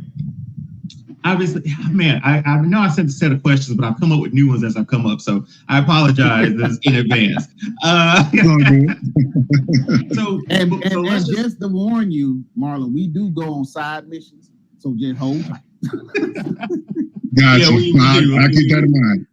obviously, man, I know I sent a set of questions, but I've come up with new ones as I've come up. So I apologize in advance. And just to warn you, Marlon, we do go on side missions, so just hold tight. Gotcha. I keep that in mind.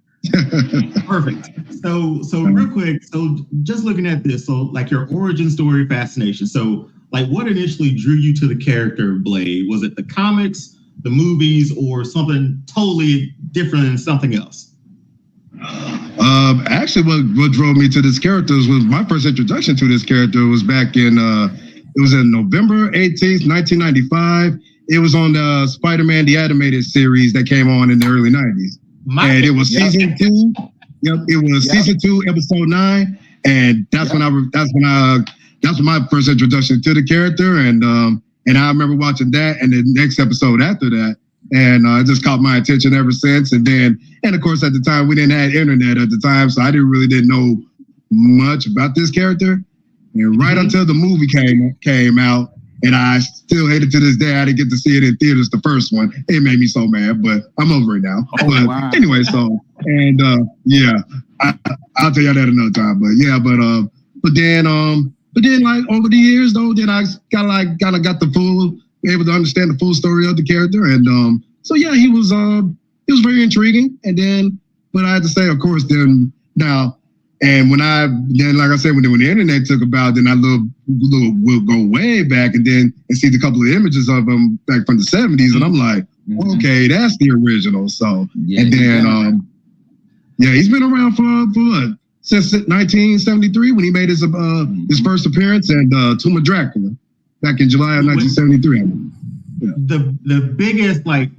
Perfect. So real quick, so just looking at this, so like your origin story fascination. So like what initially drew you to the character of Blade? Was it the comics, the movies, or something totally different and something else? Actually, what drove me to this character was my first introduction to this character was back in it was in November 18th, 1995. It was on the Spider-Man the Animated Series that came on in the early 90s. And it was season 2. Yep, it was season 2, episode 9, and that's when my first introduction to the character, and I remember watching that and the next episode after that, and it just caught my attention ever since. And of course at the time we didn't have internet at the time, so I didn't know much about this character. And right until the movie came out, and I still hate it to this day. I didn't get to see it in theaters, the first one. It made me so mad, but I'm over it now. Anyway, so, and I'll tell you that another time. But then like over the years though, then I kind of got able to understand the full story of the character. And so yeah, he was very intriguing. And then, but I had to say, of course, then now, and like I said, when the internet took about, then I will go way back and see the couple of images of him back from the 70s, and I'm like, okay, that's the original. So, and then he's been around for what, since 1973 when he made his first appearance in Tomb of Dracula back in July of 1973. Yeah. The biggest like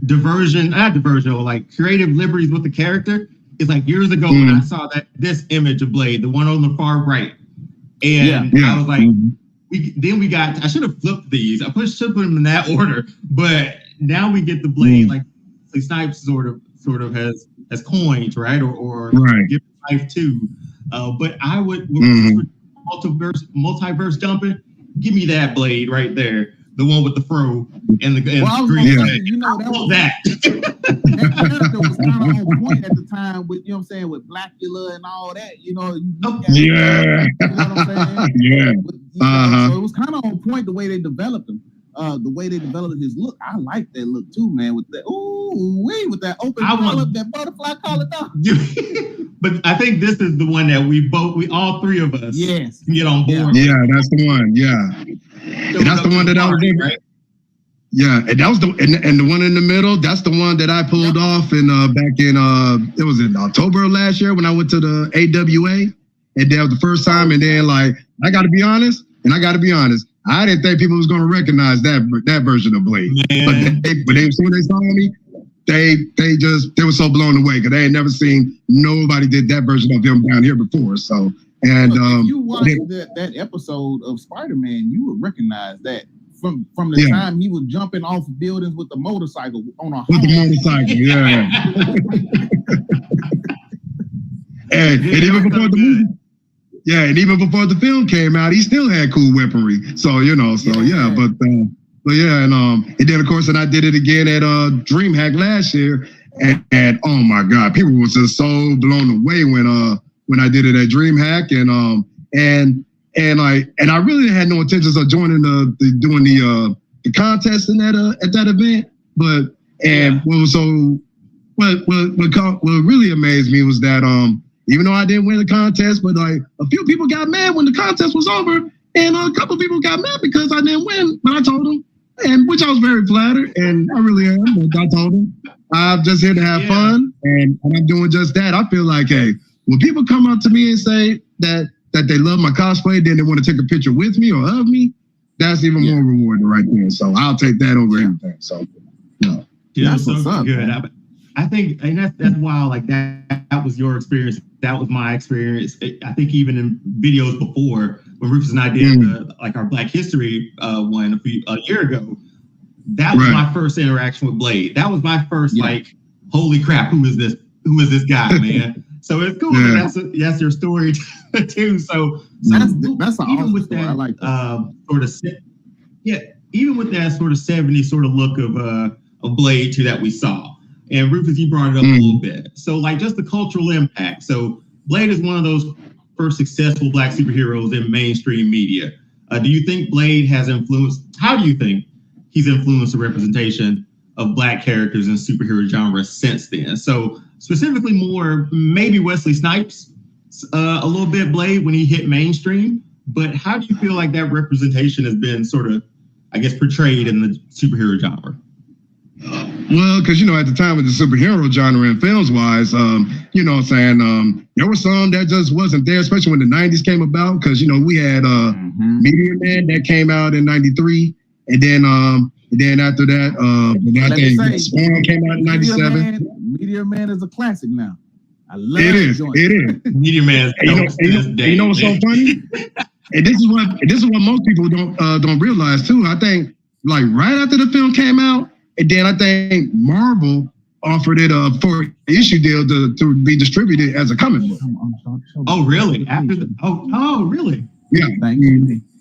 like creative liberties with the character is like years ago when I saw this image of Blade, the one on the far right, and I was like, I should have flipped these. I should have put them in that order, but now we get the Blade like Snipes sort of has coined, right, or given life to. But I would multiverse jumping. Give me that Blade right there, the one with the fro and the green. You know, that character was kind of on point at the time with, you know what I'm saying, with Blackula and all that. You know, you know what I'm saying? So it was kind of on point the way they developed him. The way they developed his look, I like that look too, man. With that, with that open collar, that butterfly collar dog. But I think this is the one that we all three of us, can get on board. Yeah, that's the one. Yeah, and that's the one that I was doing. Right? Yeah, and that was the one in the middle. That's the one that I pulled off in back in it was in October of last year when I went to the AWA, and that was the first time. And then like I got to be honest. I didn't think people was going to recognize that version of Blade. But as soon as they saw me, they were so blown away because they had never seen nobody did that version of him down here before. So and if you watch that episode of Spider-Man, you would recognize that from the time he was jumping off buildings with the motorcycle on a motorcycle, yeah. and even before the movie. Yeah, and even before the film came out, he still had cool weaponry. So but then of course, I did it again at DreamHack last year, and oh my God, people were just so blown away when I did it at DreamHack, and I really had no intentions of joining doing the contest in that at that event, but what really amazed me was that even though I didn't win the contest, but like a few people got mad when the contest was over, and a couple people got mad because I didn't win. But I told them, and which I was very flattered, and I really am. But I told them, I'm just here to have fun, and I'm doing just that. I feel like, hey, when people come up to me and say that they love my cosplay, then they want to take a picture with me or of me, that's even more rewarding right there. So I'll take that over anything. So, that's so good. I think, and that's why, like that was your experience. That was my experience. I think even in videos before, when Rufus and I did our Black History one a year ago, that was my first interaction with Blade. That was my first like, holy crap, who is this? Who is this guy, man? So it's cool. That's your story too. So that's even awesome with that, I like that. Even with that sort of 70s sort of look of Blade too that we saw. And Rufus, you brought it up a little bit. So like just the cultural impact. So Blade is one of those first successful Black superheroes in mainstream media. Do you think Blade has influenced, how do you think he's influenced the representation of Black characters in superhero genre since then? So specifically more maybe Wesley Snipes, a little bit Blade when he hit mainstream, but how do you feel like that representation has been sort of, I guess, portrayed in the superhero genre? Well, because, at the time of the superhero genre and films-wise, there were some that just wasn't there, especially when the 90s came about, because, we had Meteor Man that came out in 93, and then after that, I think Spawn came out in 97. Meteor Man is a classic now. I love it. It is. Meteor Man. You know what's so funny? And this is what most people don't realize, too. I think, like, right after the film came out, and then I think Marvel offered it for an issue deal to be distributed as a comic book. Oh, really? After the really? Yeah.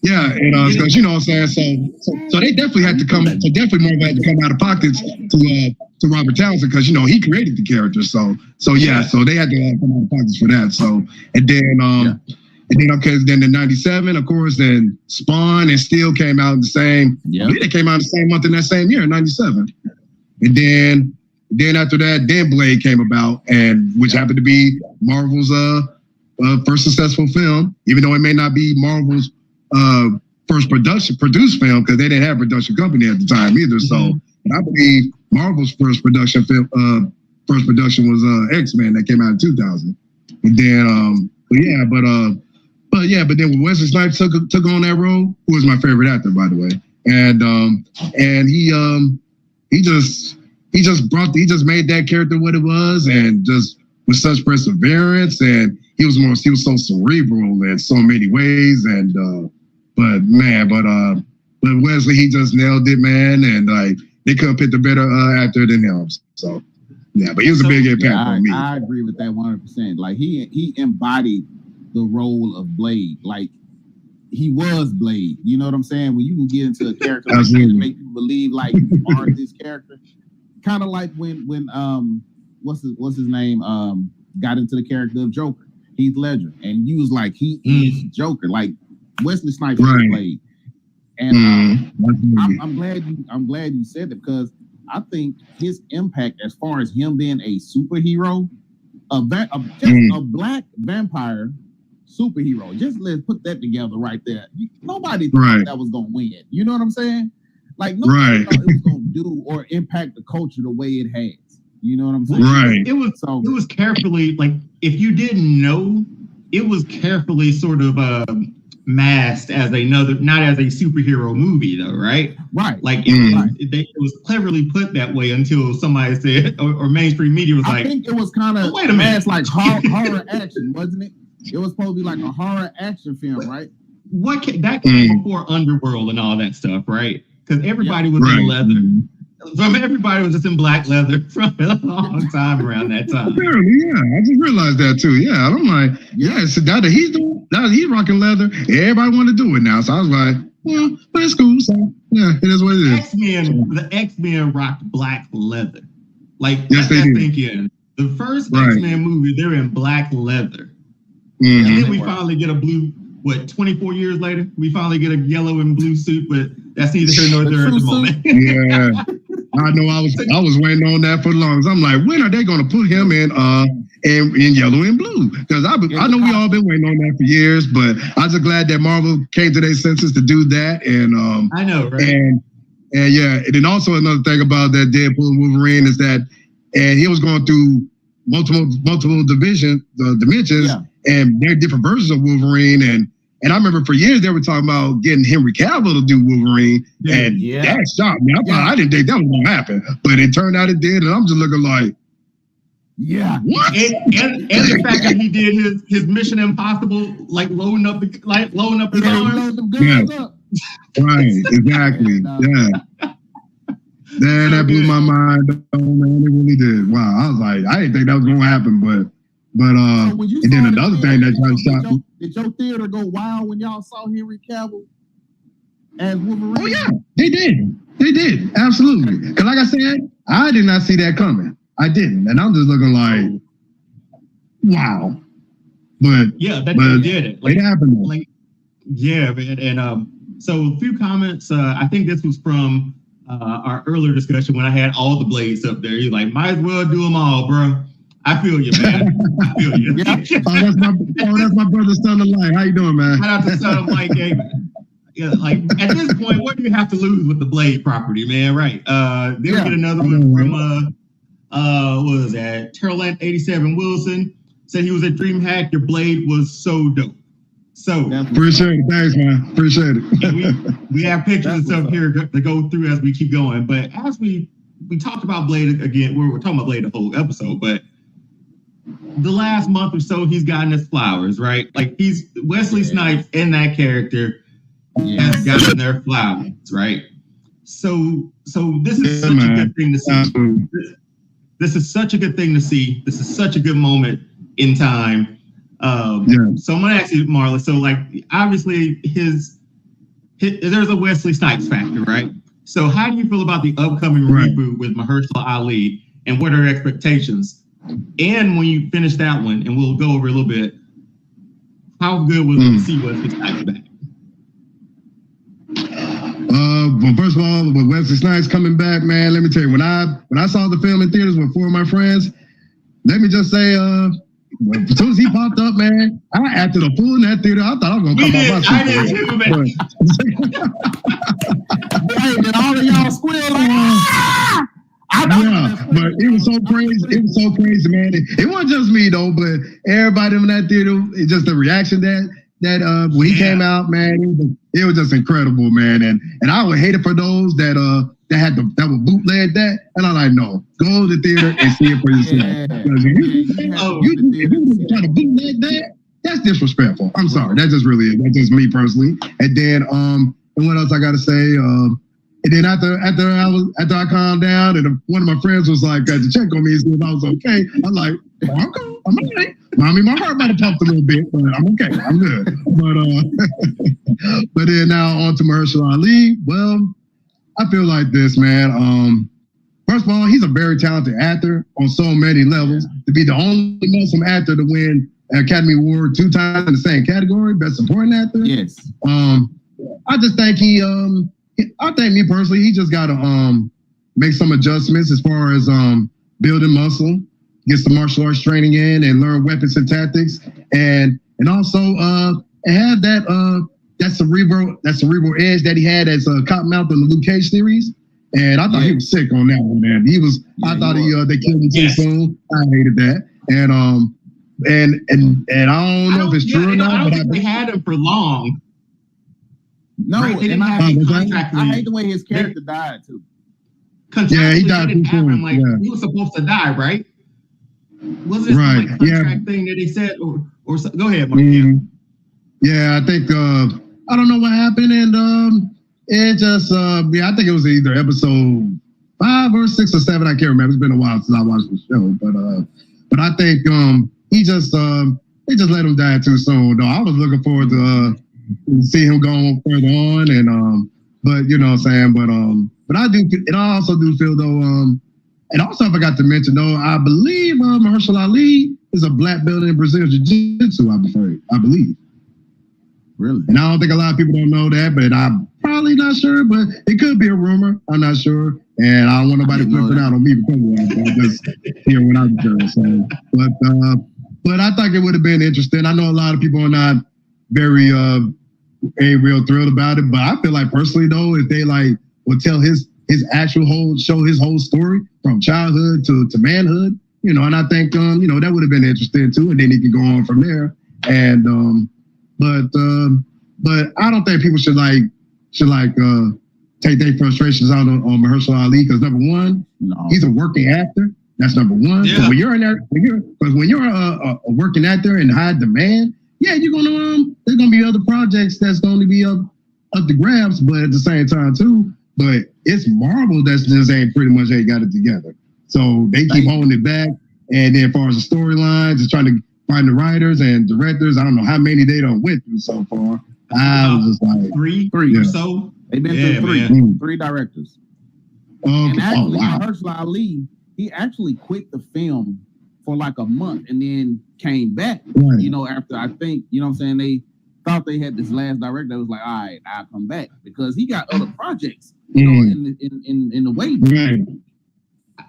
Yeah, and because what I'm saying, so they definitely had to come. So definitely Marvel had to come out of pockets to Robert Townsend because he created the character. So they had to come out of pockets for that. So and then in 97, of course, then Spawn and Steel came out in the same. Yeah, they came out the same month in that same year in 97. And then after that, then Blade came about, and which happened to be Marvel's first successful film, even though it may not be Marvel's first produced film because they didn't have a production company at the time either. So I believe Marvel's first production was X-Men that came out in 2000. And then but then when Wesley Snipes took on that role, who was my favorite actor, by the way, and he just made that character what it was, and just with such perseverance, and he was so cerebral in so many ways, and but Wesley, he just nailed it, man, and like they couldn't pick the better actor than him. So yeah, but he was a big impact on me. I agree with that 100%. Like he embodied the role of Blade. Like he was Blade. You know what I'm saying? When you can get into a character like that and make people believe like you are this character. Kind of like when what's his name got into the character of Joker, Heath Ledger, and you was like he is Joker. Like Wesley Snipes was Blade. And I'm glad you said that, because I think his impact as far as him being a superhero, a black vampire superhero, just let's put that together right there. Nobody thought that was gonna win. You know what I'm saying? Like nobody thought it was gonna do or impact the culture the way it has. You know what I'm saying? Right. It was carefully, like, if you didn't know, it was carefully sort of masked as not as a superhero movie, though, right? Right. Like it was cleverly put that way until somebody said, or mainstream media was like, I think it was kind of masked like horror action, wasn't it? It was supposed to be like a horror action film, right? That came before Underworld and all that stuff, right? Because everybody was in leather. Everybody was just in black leather for a long time around that time. Apparently, yeah. I just realized that too. Yeah, I'm like, so now that he's rocking leather, everybody want to do it now. So I was like, well, but it's cool. So yeah, it is what it is. The X-Men rocked black leather. Like, yes, they did. The first X-Men movie, they're in black leather. And then we finally get a blue, 24 years later, we finally get a yellow and blue suit, but that's neither here nor there at the moment. Yeah. I know I was waiting on that for the longest. I'm like, when are they gonna put him in yellow and blue? Because I know we all been waiting on that for years, but I'm just glad that Marvel came to their senses to do that. And I know, right? And yeah, and then also another thing about that Deadpool and Wolverine is that, and he was going through multiple dimensions, and there are different versions of Wolverine. And I remember for years they were talking about getting Henry Cavill to do Wolverine, and that shocked me. I didn't think that was gonna happen, but it turned out it did, and I'm just looking like, what? And the fact that he did his Mission Impossible, like loading up his arms. Right, exactly. That blew my mind. Oh, man, it really did. Wow, I was like, I didn't think that was gonna happen, but and then another thing that kind of shocked me. Did your theater go wild when y'all saw Henry Cavill as Wolverine? Oh yeah, they did, absolutely. Because like I said, I did not see that coming. I didn't, and I'm just looking like, wow. But they did it. Like, it happened. Like, yeah, man. And so a few comments. I think this was from our earlier discussion when I had all the Blades up there. You're like, might as well do them all, bro. I feel you, man. I feel you. That's my brother, son of light. How you doing, man? Shout out to son of Mike. Yeah, like at this point, what do you have to lose with the Blade property, man? Right. Then we get another one from what was that? Terrell 87 Wilson said he was at DreamHack. Your Blade was so dope. So appreciate it. Thanks, man. Appreciate it. We have pictures and stuff here to go through as we keep going. But as we talked about Blade again, we're talking about Blade the whole episode, but the last month or so, he's gotten his flowers, right? Like he's Wesley Snipes and that character has gotten their flowers, right? So this is such a good thing to see. This is such a good thing to see. This is such a good moment in time. So I'm gonna ask you, Marla. So like, obviously, there's a Wesley Snipes factor, right? So how do you feel about the upcoming reboot with Mahershala Ali, and what are your expectations? And when you finish that one, and we'll go over a little bit, how good was it to see Wesley Snipes back? Well, first of all, with Wesley Snipes coming back, man, let me tell you, when I saw the film in theaters with 4 of my friends, let me just say, as soon as he popped up, man, I acted a fool in that theater. I thought I was gonna come off my seat. I did too, man. And all of y'all squealed like, but it was so crazy. It was so crazy, man. It wasn't just me though, but everybody in that theater. It's just the reaction that when he came out, man, it was just incredible, man. And I would hate it for those that would bootleg that. And I'm like, no, go to the theater and see it for yourself. Because if you try to bootleg that, that's disrespectful. I'm sorry. That's just me personally. And then and what else I gotta say? And then after I calmed down, and one of my friends was like, to check on me and see if I was okay. I'm like, I'm cool. I'm all right. I mean, my heart might have pumped a little bit, but I'm okay. I'm good. But then now on to Mahershala Ali. Well, I feel like this, man. First of all, he's a very talented actor on so many levels. To be the only Muslim actor to win an Academy Award 2 times in the same category, Best Supporting Actor. Yes. I just think I think me personally, he just got to make some adjustments as far as building muscle, get some martial arts training in, and learn weapons and tactics, and also have that cerebral edge that he had as Cottonmouth in the Luke Cage series. And I thought he was sick on that one, man. He was. I thought they killed him too soon. I hated that. And I don't know if it's true or not. I don't think they had him for long. No, right? and I hate the way his character died too. Yeah, he died too soon. Like he was supposed to die, right? Was it right? Like contract thing that he said, or go ahead, Mark. Yeah, I think I don't know what happened, and it just I think it was either episode 5 or 6 or 7. I can't remember. It's been a while since I watched the show, but I think they just let him die too soon. Though I was looking forward to see him go further on, and but you know what I'm saying. But I do, and I also do feel though, and also I forgot to mention though, I believe Mahershala Ali is a black belt in Brazilian Jiu-Jitsu. I believe. Really? And I don't think a lot of people don't know that, but I'm probably not sure. But it could be a rumor. I'm not sure, and I don't want nobody flipping out on me because of that. I just hear what I'm sure. So, but I thought it would have been interesting. I know a lot of people are not very ain't real thrilled about it, but I feel like personally though, if they like would tell his actual show his whole story from childhood to manhood, you know, and I think you know, that would have been interesting too, and then he can go on from there. And but I don't think people should take their frustrations out on Mahershala Ali, because number one, he's a working actor. That's number one. Yeah. When you're in there, when you're a working actor in high demand, yeah, you're gonna there's gonna be other projects that's gonna be up the grabs, but at the same time too. But it's Marvel that's just pretty much ain't got it together. So they keep holding it back. And then as far as the storylines, it's trying to find the writers and directors. I don't know how many they done went through so far. I was just like three or so. They've been through three directors. And actually, Mahershala Ali, he actually quit the film for like a month and then came back. Right. You know, after I think, you know what I'm saying, they thought they had this last director that was like, all right, I'll come back, because he got other projects, you know, in the way. Right.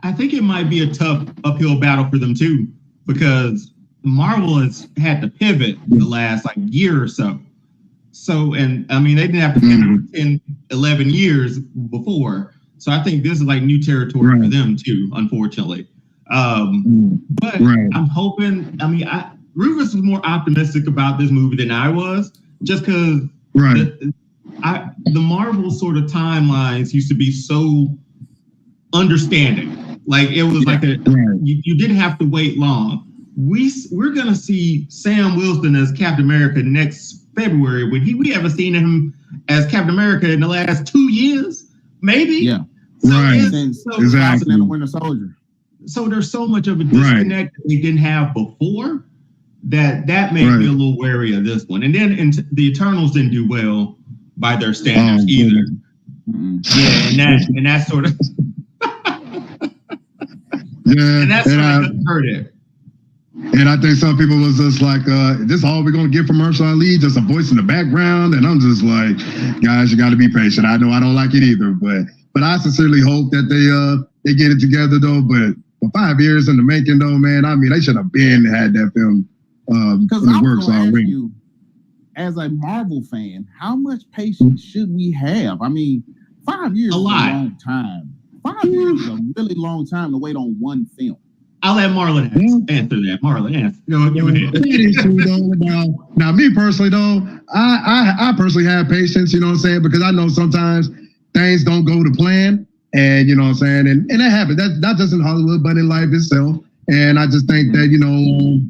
I think it might be a tough uphill battle for them too, because Marvel has had to pivot the last like year or so. So, and I mean, they didn't have to pivot for 10, 11 years before. So I think this is like new territory for them too, unfortunately. But I'm hoping, I mean, Rufus was more optimistic about this movie than I was, just because the Marvel sort of timelines used to be so understanding. Like it was you didn't have to wait long. We're gonna see Sam Wilson as Captain America next February. We haven't seen him as Captain America in the last 2 years, maybe. Yeah, exactly. And the Winter Soldier. So there's so much of a disconnect that we didn't have before that made me a little wary of this one. And then the Eternals didn't do well by their standards either. Yeah, and that sort of and that's sort of hurt it. And I think some people was just like, this is all we're going to get from Mahershala Ali, just a voice in the background. And I'm just like, guys, you got to be patient. I know I don't like it either, but I sincerely hope that they get it together though. But for 5 years in the making though, man, I mean, they should have had that film in the works already. You, as a Marvel fan, how much patience should we have? I mean, 5 years is a long time. 5 years is a really long time to wait on one film. I'll let Marlon answer that. Marlon, answer. Go ahead. Now, me personally, though, I personally have patience, you know what I'm saying? Because I know sometimes things don't go to plan, and you know what I'm saying? And that happens. That's not just in Hollywood, but in life itself. And I just think that, you know,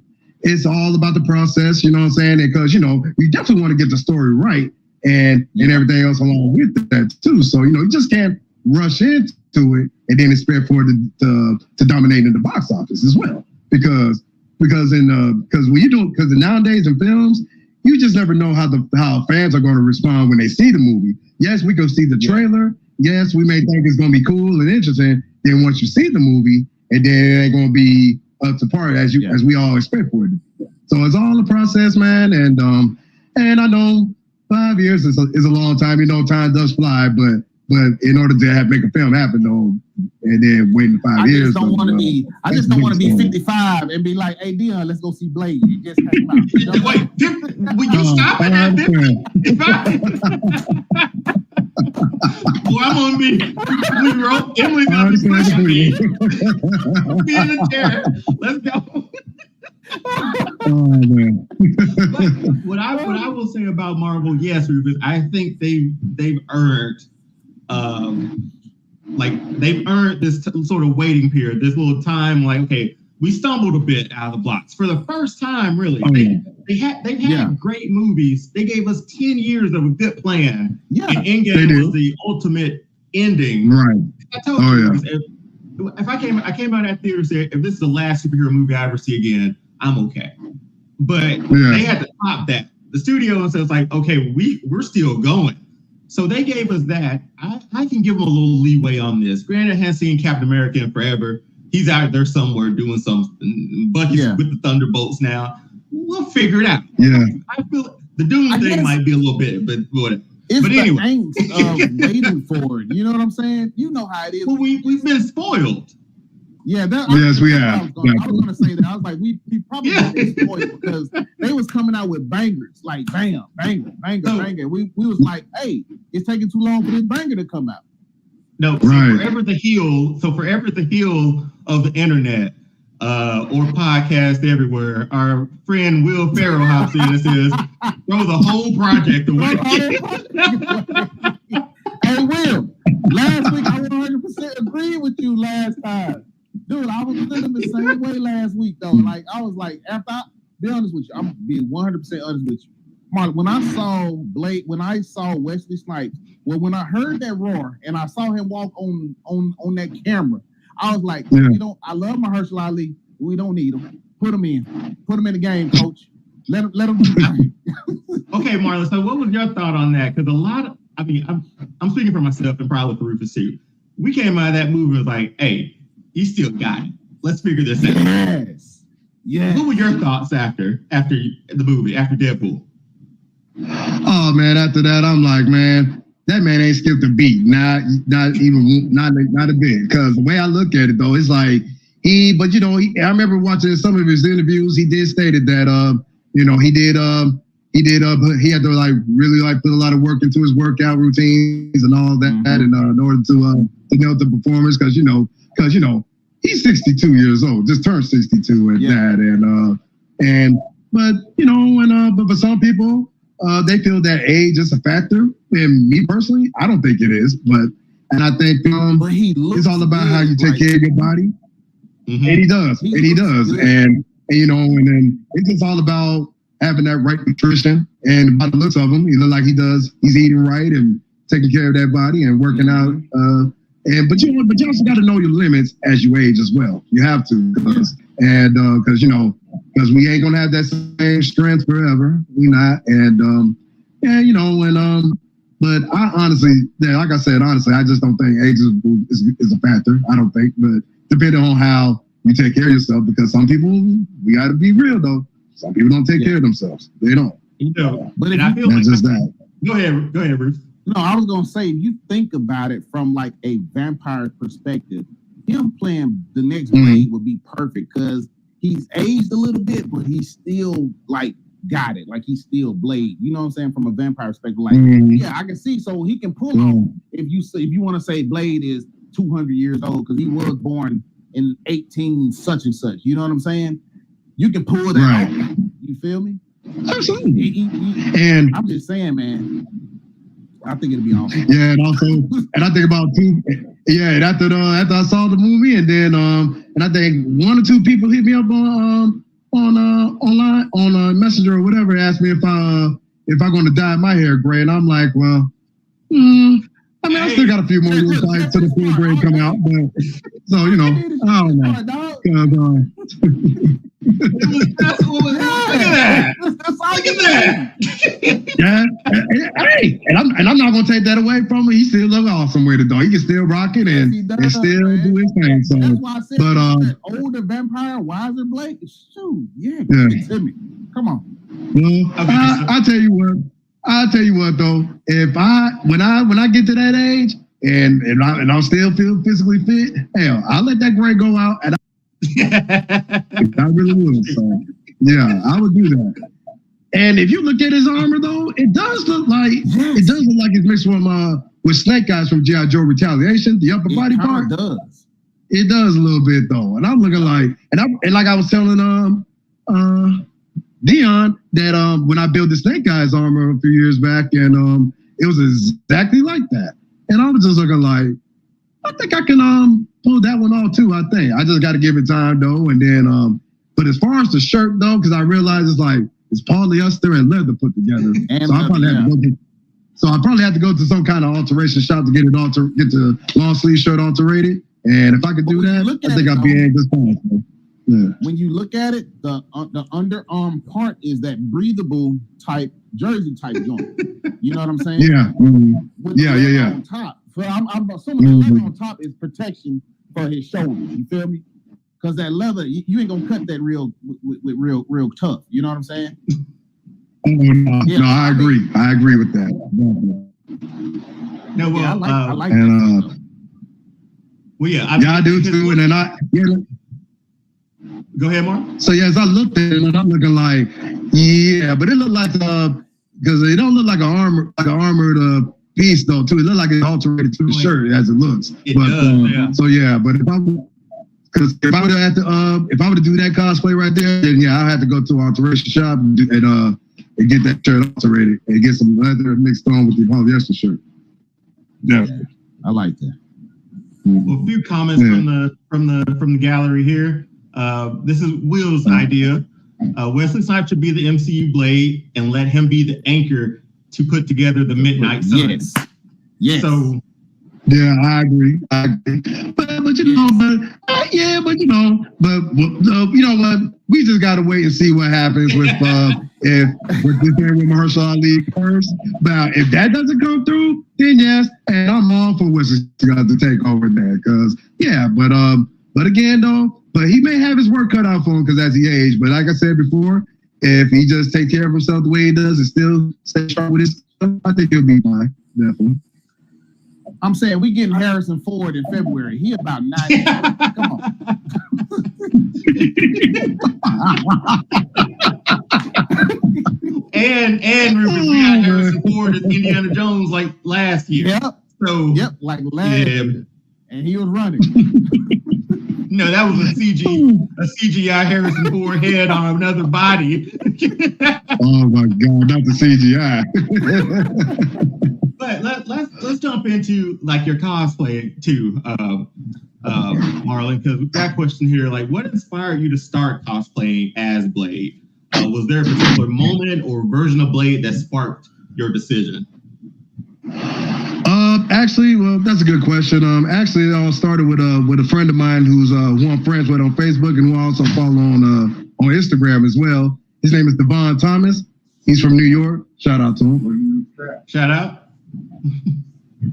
it's all about the process, you know what I'm saying? Because, you know, you definitely want to get the story right. and everything else along with that too. So you just can't rush into it and then expect for it to dominate in the box office as well. Because when you do, because nowadays in films, you just never know how fans are going to respond when they see the movie. Yes, we go see the trailer. Yes, we may think it's going to be cool and interesting. Then once you see the movie, and then it ain't going to be up to par as we all expect for it. So it's all a process, man. And I know 5 years is a long time. Time does fly, but in order to make a film happen, though, and then waiting 5 years. I just don't want to be 55 and be like, "Hey, Dion, let's go see Blade." You just came out. Wait, will you stop it at 50? Well, I'm gonna be. Emily's gonna be pushing me. I'll be in the chair. Let's go. Oh man. But what I will say about Marvel, yes, Rufus, I think they've earned. They've earned this sort of waiting period, this little time. Like, okay, we stumbled a bit out of the blocks for the first time. Really, they've had great movies. They gave us 10 years of a good plan. Yeah, and Endgame was the ultimate ending. Right. I told you, if I came out of that theater and said, if this is the last superhero movie I ever see again, I'm okay. But they had to top that. The studio says like, okay, we're still going. So they gave us that. I can give them a little leeway on this. Granted, I haven't seen Captain America in forever. He's out there somewhere doing some buckets with the Thunderbolts now. We'll figure it out. Yeah. I feel the Doom thing might be a little bit, but whatever. It's but anyway. The angst of waiting for it. You know what I'm saying? You know how it is. Well, we've been spoiled. Yeah, yes, we have. I was going to say that. I was like, we probably been spoiled because they was coming out with bangers, like bam, banger. We was like, hey, it's taking too long for this banger to come out. No, so forever the heel of the internet or podcast everywhere, our friend Will Ferrell hops in and says, throw the whole project away. Hey, Will, last week I 100% agreed with you last time. Dude, I was feeling the same way last week, though. Like, I was like, be honest with you, I'm being 100% honest with you. Mark, when I saw Wesley Snipes, when I heard that roar and I saw him walk on that camera, I was like, I love Mahershala Ali. We don't need him. Put him in the game, coach. Let him do it. Okay, Marlon. So, what was your thought on that? Because I'm speaking for myself and probably for Rufus too. We came out of that movie and was like, hey, he still got it. Let's figure this out. Yes. Yeah. What were your thoughts after the movie, after Deadpool? Oh man, after that, I'm like, man, that man ain't skipped a beat. Not a bit. Because the way I look at it though, it's like I remember watching some of his interviews. He did stated that he had to like really like put a lot of work into his workout routines and all that, in order to nail the performance. Because he's 62 years old, just turned 62 at that, but for some people, they feel that age is a factor. And me personally, I don't think it is. And I think it's all about how you take care of your body. Mm-hmm. And he does. And then it's just all about having that right nutrition. And by the looks of him, he look like he's eating right and taking care of that body and working out. But you also got to know your limits as you age as well. You have to, because we ain't gonna have that same strength forever. We not, but I honestly, like I said, I just don't think age is a factor. I don't think, but depending on how you take care of yourself, because some people, we got to be real though. Some people don't take care of themselves. They don't. But I feel like just that. Go ahead, Bruce. No, I was gonna say, if you think about it from like a vampire perspective, him playing the next Blade would be perfect because he's aged a little bit, but he's still like got it. Like he's still Blade. You know what I'm saying? From a vampire perspective, like I can see. So he can pull off. If you want to say Blade is 200 years old because he was born in 18 such and such. You know what I'm saying? You can pull that off. You feel me? Absolutely. And I'm just saying, man. I think it'll be awesome. Yeah, and also, and I think about too. Yeah, and after I saw the movie, and then and I think one or two people hit me up on online on Messenger or whatever, asked me if if I'm going to dye my hair gray, and I'm like, well, I mean, I still got a few more years to the full gray come out, but so I don't know. Look at that! Yeah, hey, and I'm not gonna take that away from him. He still look awesome with it though. He can still rock it and still do his thing. So, that's why I said that older vampire, wiser Blake. Shoot, give it to me. Come on. Well, I'll tell you what. I'll tell you what though. If when I get to that age and I still feel physically fit, hell, I'll let that gray go out, and I really will. So yeah, I would do that. And if you look at his armor though, it does look like it's mixed with Snake Eyes from G.I. Joe Retaliation, the upper body part. It does a little bit though, and I'm looking like, and like I was telling Dion that when I built the Snake Eyes armor a few years back, and it was exactly like that. And I was just looking like, I think I can pull that one off too. I think I just got to give it time though, and then but as far as the shirt though, because I realized it's polyester and leather put together, so I probably have to go to some kind of alteration shop to get the long sleeve shirt alterated. And if I could do that, I think I'd be in good time. Yeah. When you look at it, the underarm part is that breathable type jersey type joint. You know what I'm saying? Yeah. Mm-hmm. Yeah. On top, so I'm assuming the leather on top is protection for his shoulders. You feel me? Because that leather, you ain't gonna cut that real tough. You know what I'm saying? No, I agree. I agree with that. No, well, I like and, that. Well, yeah, I do too. And then go ahead, Mark. So yeah, as I looked at it, and I'm looking like, yeah, but it looked like because it don't look like an armored piece though. Too, it looked like it's alterated to the shirt as it looks. It does, yeah. So yeah, but if I would have to do that cosplay right there, then yeah, I had to go to an alteration shop and get that shirt alterated and get some leather mixed on with the polyester shirt. Yeah, I like that. Well, a few comments from the gallery here. This is Will's idea. Wesley Snipes should be the MCU Blade and let him be the anchor to put together the Midnight Sun. Yes. So. Yeah, I agree. But you know what? We just gotta wait and see what happens with this thing with Mahershala Ali first. But if that doesn't come through, then yes, and I'm all for Wesley to take over there. Cause yeah, but again though, but he may have his work cut out for him because as he aged. But like I said before, if he just take care of himself the way he does and still stay sharp with his stuff, I think he'll be fine. Definitely. I'm saying we getting Harrison Ford in February. He about 90. Come on. and we got Harrison Ford as Indiana Jones like last year. Yep. Like last year. And he was running. No, that was a CGI Harrison Ford head on another body. Oh my God, not the CGI. But let's jump into like your cosplay too, Marlon, because we've got a question here. Like, what inspired you to start cosplaying as Blade? Was there a particular moment or version of Blade that sparked your decision? Actually, well, that's a good question. Actually, it all started with a friend of mine who I'm friends with on Facebook and who I also follow on Instagram as well. His name is Devon Thomas. He's from New York. Shout out to him. Shout out.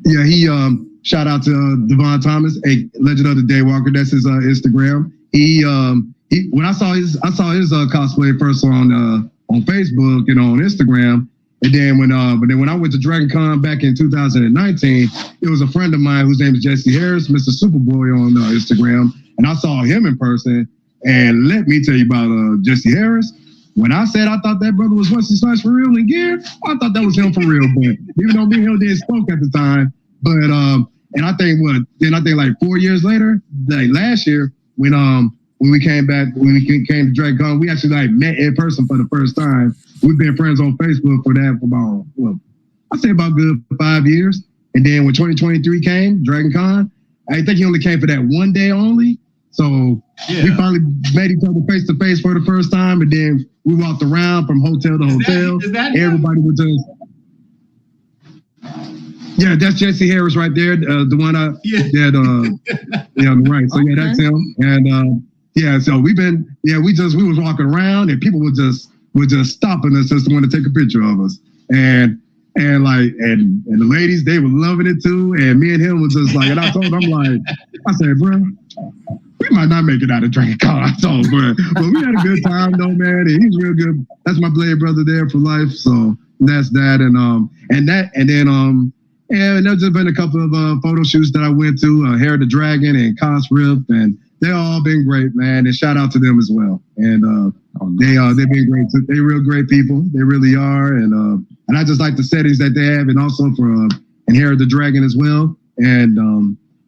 Yeah, he shout out to Devon Thomas, a Legend of the Daywalker. That's his Instagram. He when I saw his cosplay first on Facebook and on Instagram. And then when I went to Dragon Con back in 2019, it was a friend of mine whose name is Jesse Harris, Mr. Superboy on Instagram, and I saw him in person. And let me tell you about Jesse Harris. When I said I thought that brother was Wesley Snipes for real in gear, I thought that was him for real. But even though me and him didn't spoke at the time, but and I think like 4 years later, like last year when we came to Dragon Con, we actually like met in person for the first time. We've been friends on Facebook for about, I'd say about good 5 years. And then when 2023 came, Dragon Con, I think he only came for that one day only. So we finally met each other face to face for the first time, and then we walked around from hotel to hotel. Everybody was just. Yeah, that's Jesse Harris right there, the one on the right. So yeah, that's him. And so we was walking around, and people were just stopping us just to want to take a picture of us. And the ladies, they were loving it too. And me and him was just like, and I told him, I said, bro, we might not make it out of drinking cards, but we had a good time though, man. And he's real good. That's my Blade brother there for life. So that's that. And there's just been a couple of photo shoots that I went to, Hair of the Dragon and Cos Rip, and they've all been great, man. And shout out to them as well. And they've been great too. They're real great people. They really are. And I just like the settings that they have, and also for and Hair of the Dragon as well. And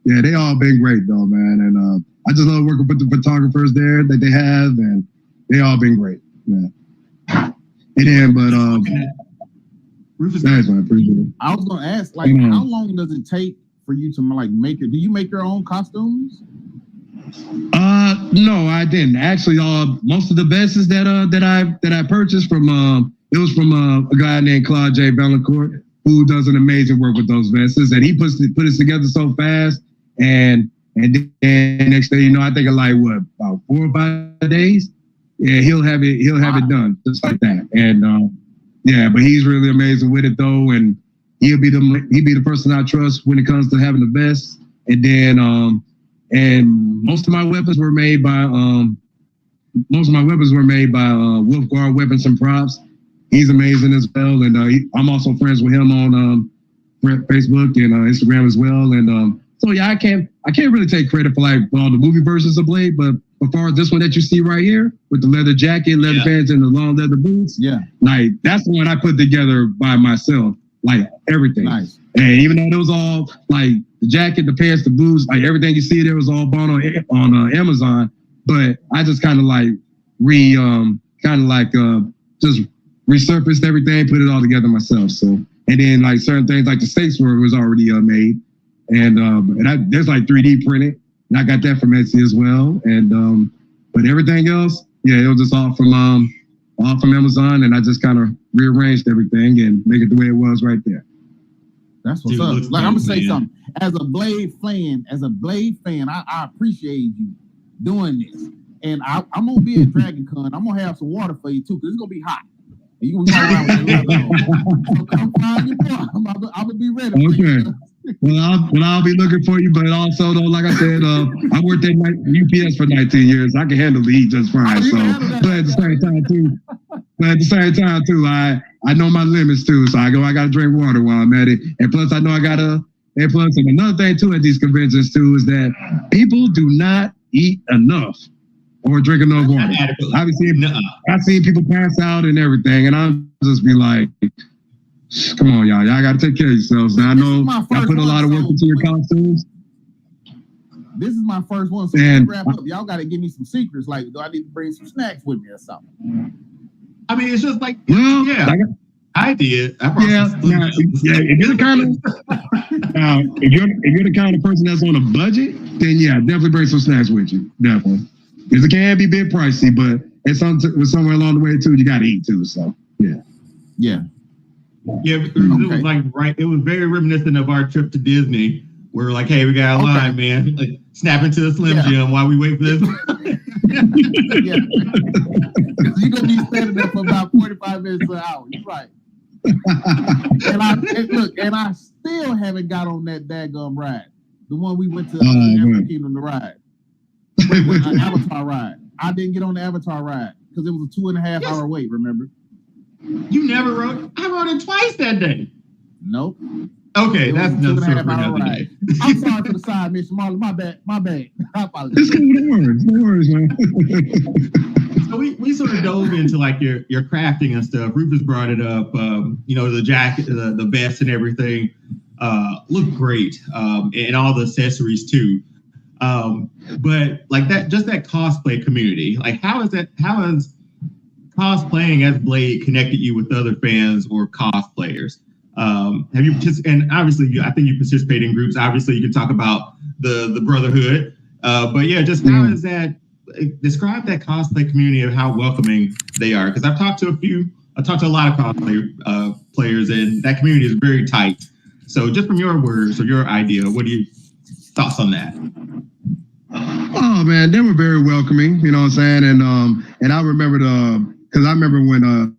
they all been great though, man. And I just love working with the photographers there that they have, and they all been great. Yeah. And then, Rufus, I was gonna ask, how long does it take for you to make it? Do you make your own costumes? No, I didn't. Actually, most of the vests that I purchased from it was from a guy named Claude J. Bellancourt, who does an amazing work with those vests, and he put it together so fast, and then next thing you know, I think about 4 or 5 days, yeah, he'll have it done just like that, and. Yeah, but he's really amazing with it though, and he'd be the person I trust when it comes to having the vest. And then and most of my weapons were made by Wolfguard Weapons and Props. He's amazing as well, and I'm also friends with him on Facebook and Instagram as well. And so yeah, I can't really take credit for all the movie versions of Blade, but as far as this one that you see right here with the leather jacket, leather pants, and the long leather boots, that's the one I put together by myself, everything. Nice. And even though it was all the jacket, the pants, the boots, everything you see there was all bought on Amazon, but I just kind of just resurfaced everything, put it all together myself. So, and then certain things the State Sword was already made, and there's 3D printed. And I got that from Etsy as well. And but everything else, it was just all from Amazon, and I just kind of rearranged everything and make it the way it was right there. That's what's up. I'm gonna say something. As a Blade fan, I appreciate you doing this. And I'm gonna be at Dragon Con. I'm gonna have some water for you too, because it's gonna be hot. And you gonna be around with your leather on. So come find your boy. I'm gonna be ready for you. Well, I'll be looking for you, but also though, like I said, I worked at UPS for 19 years. I can handle the heat just fine. So, but at the same time too, I know my limits too. So I got to drink water while I'm at it, and plus I know and another thing too at these conventions too is that people do not eat enough or drink enough water. I've seen people pass out and everything, and I'm just be like, come on, y'all got to take care of yourselves. Now, I know I put a lot of work into your costumes. This is my first one, so to wrap up, y'all got to give me some secrets. Do I need to bring some snacks with me or something? I mean, it's just I did. If you're the kind of if you're the kind of person that's on a budget, then definitely bring some snacks with you. Definitely, because it can be a bit pricey, but it's somewhere along the way too. You got to eat too. So yeah. Yeah, it was it was very reminiscent of our trip to Disney. We were like, hey, we got a line, man. Snap into the Slim Jim while we wait for this. You're going to be standing there for about 45 minutes to an hour. You're right. and I still haven't got on that daggum ride. The one we went to Animal Kingdom to ride. An Avatar ride. I didn't get on the Avatar ride because it was a 2.5 hour wait, remember? You never rode? I rode it twice that day. Nope. Okay, that's no ride. I'm sorry for the side mission, Marlon. My bad. I apologize. It's cool. No worries, man. So we sort of dove into your crafting and stuff. Rufus brought it up. The jacket, the vest, and everything looked great, and all the accessories too. But that cosplay community, how has cosplaying as Blade connected you with other fans or cosplayers? Have you and obviously I think you participate in groups. Obviously you can talk about the Brotherhood. But yeah, just how is that? Describe that cosplay community of how welcoming they are. Because I've talked to a lot of cosplay players, and that community is very tight. So just from your words or your idea, what are your thoughts on that? Oh man, they were very welcoming, you know what I'm saying? And I remember because I remember when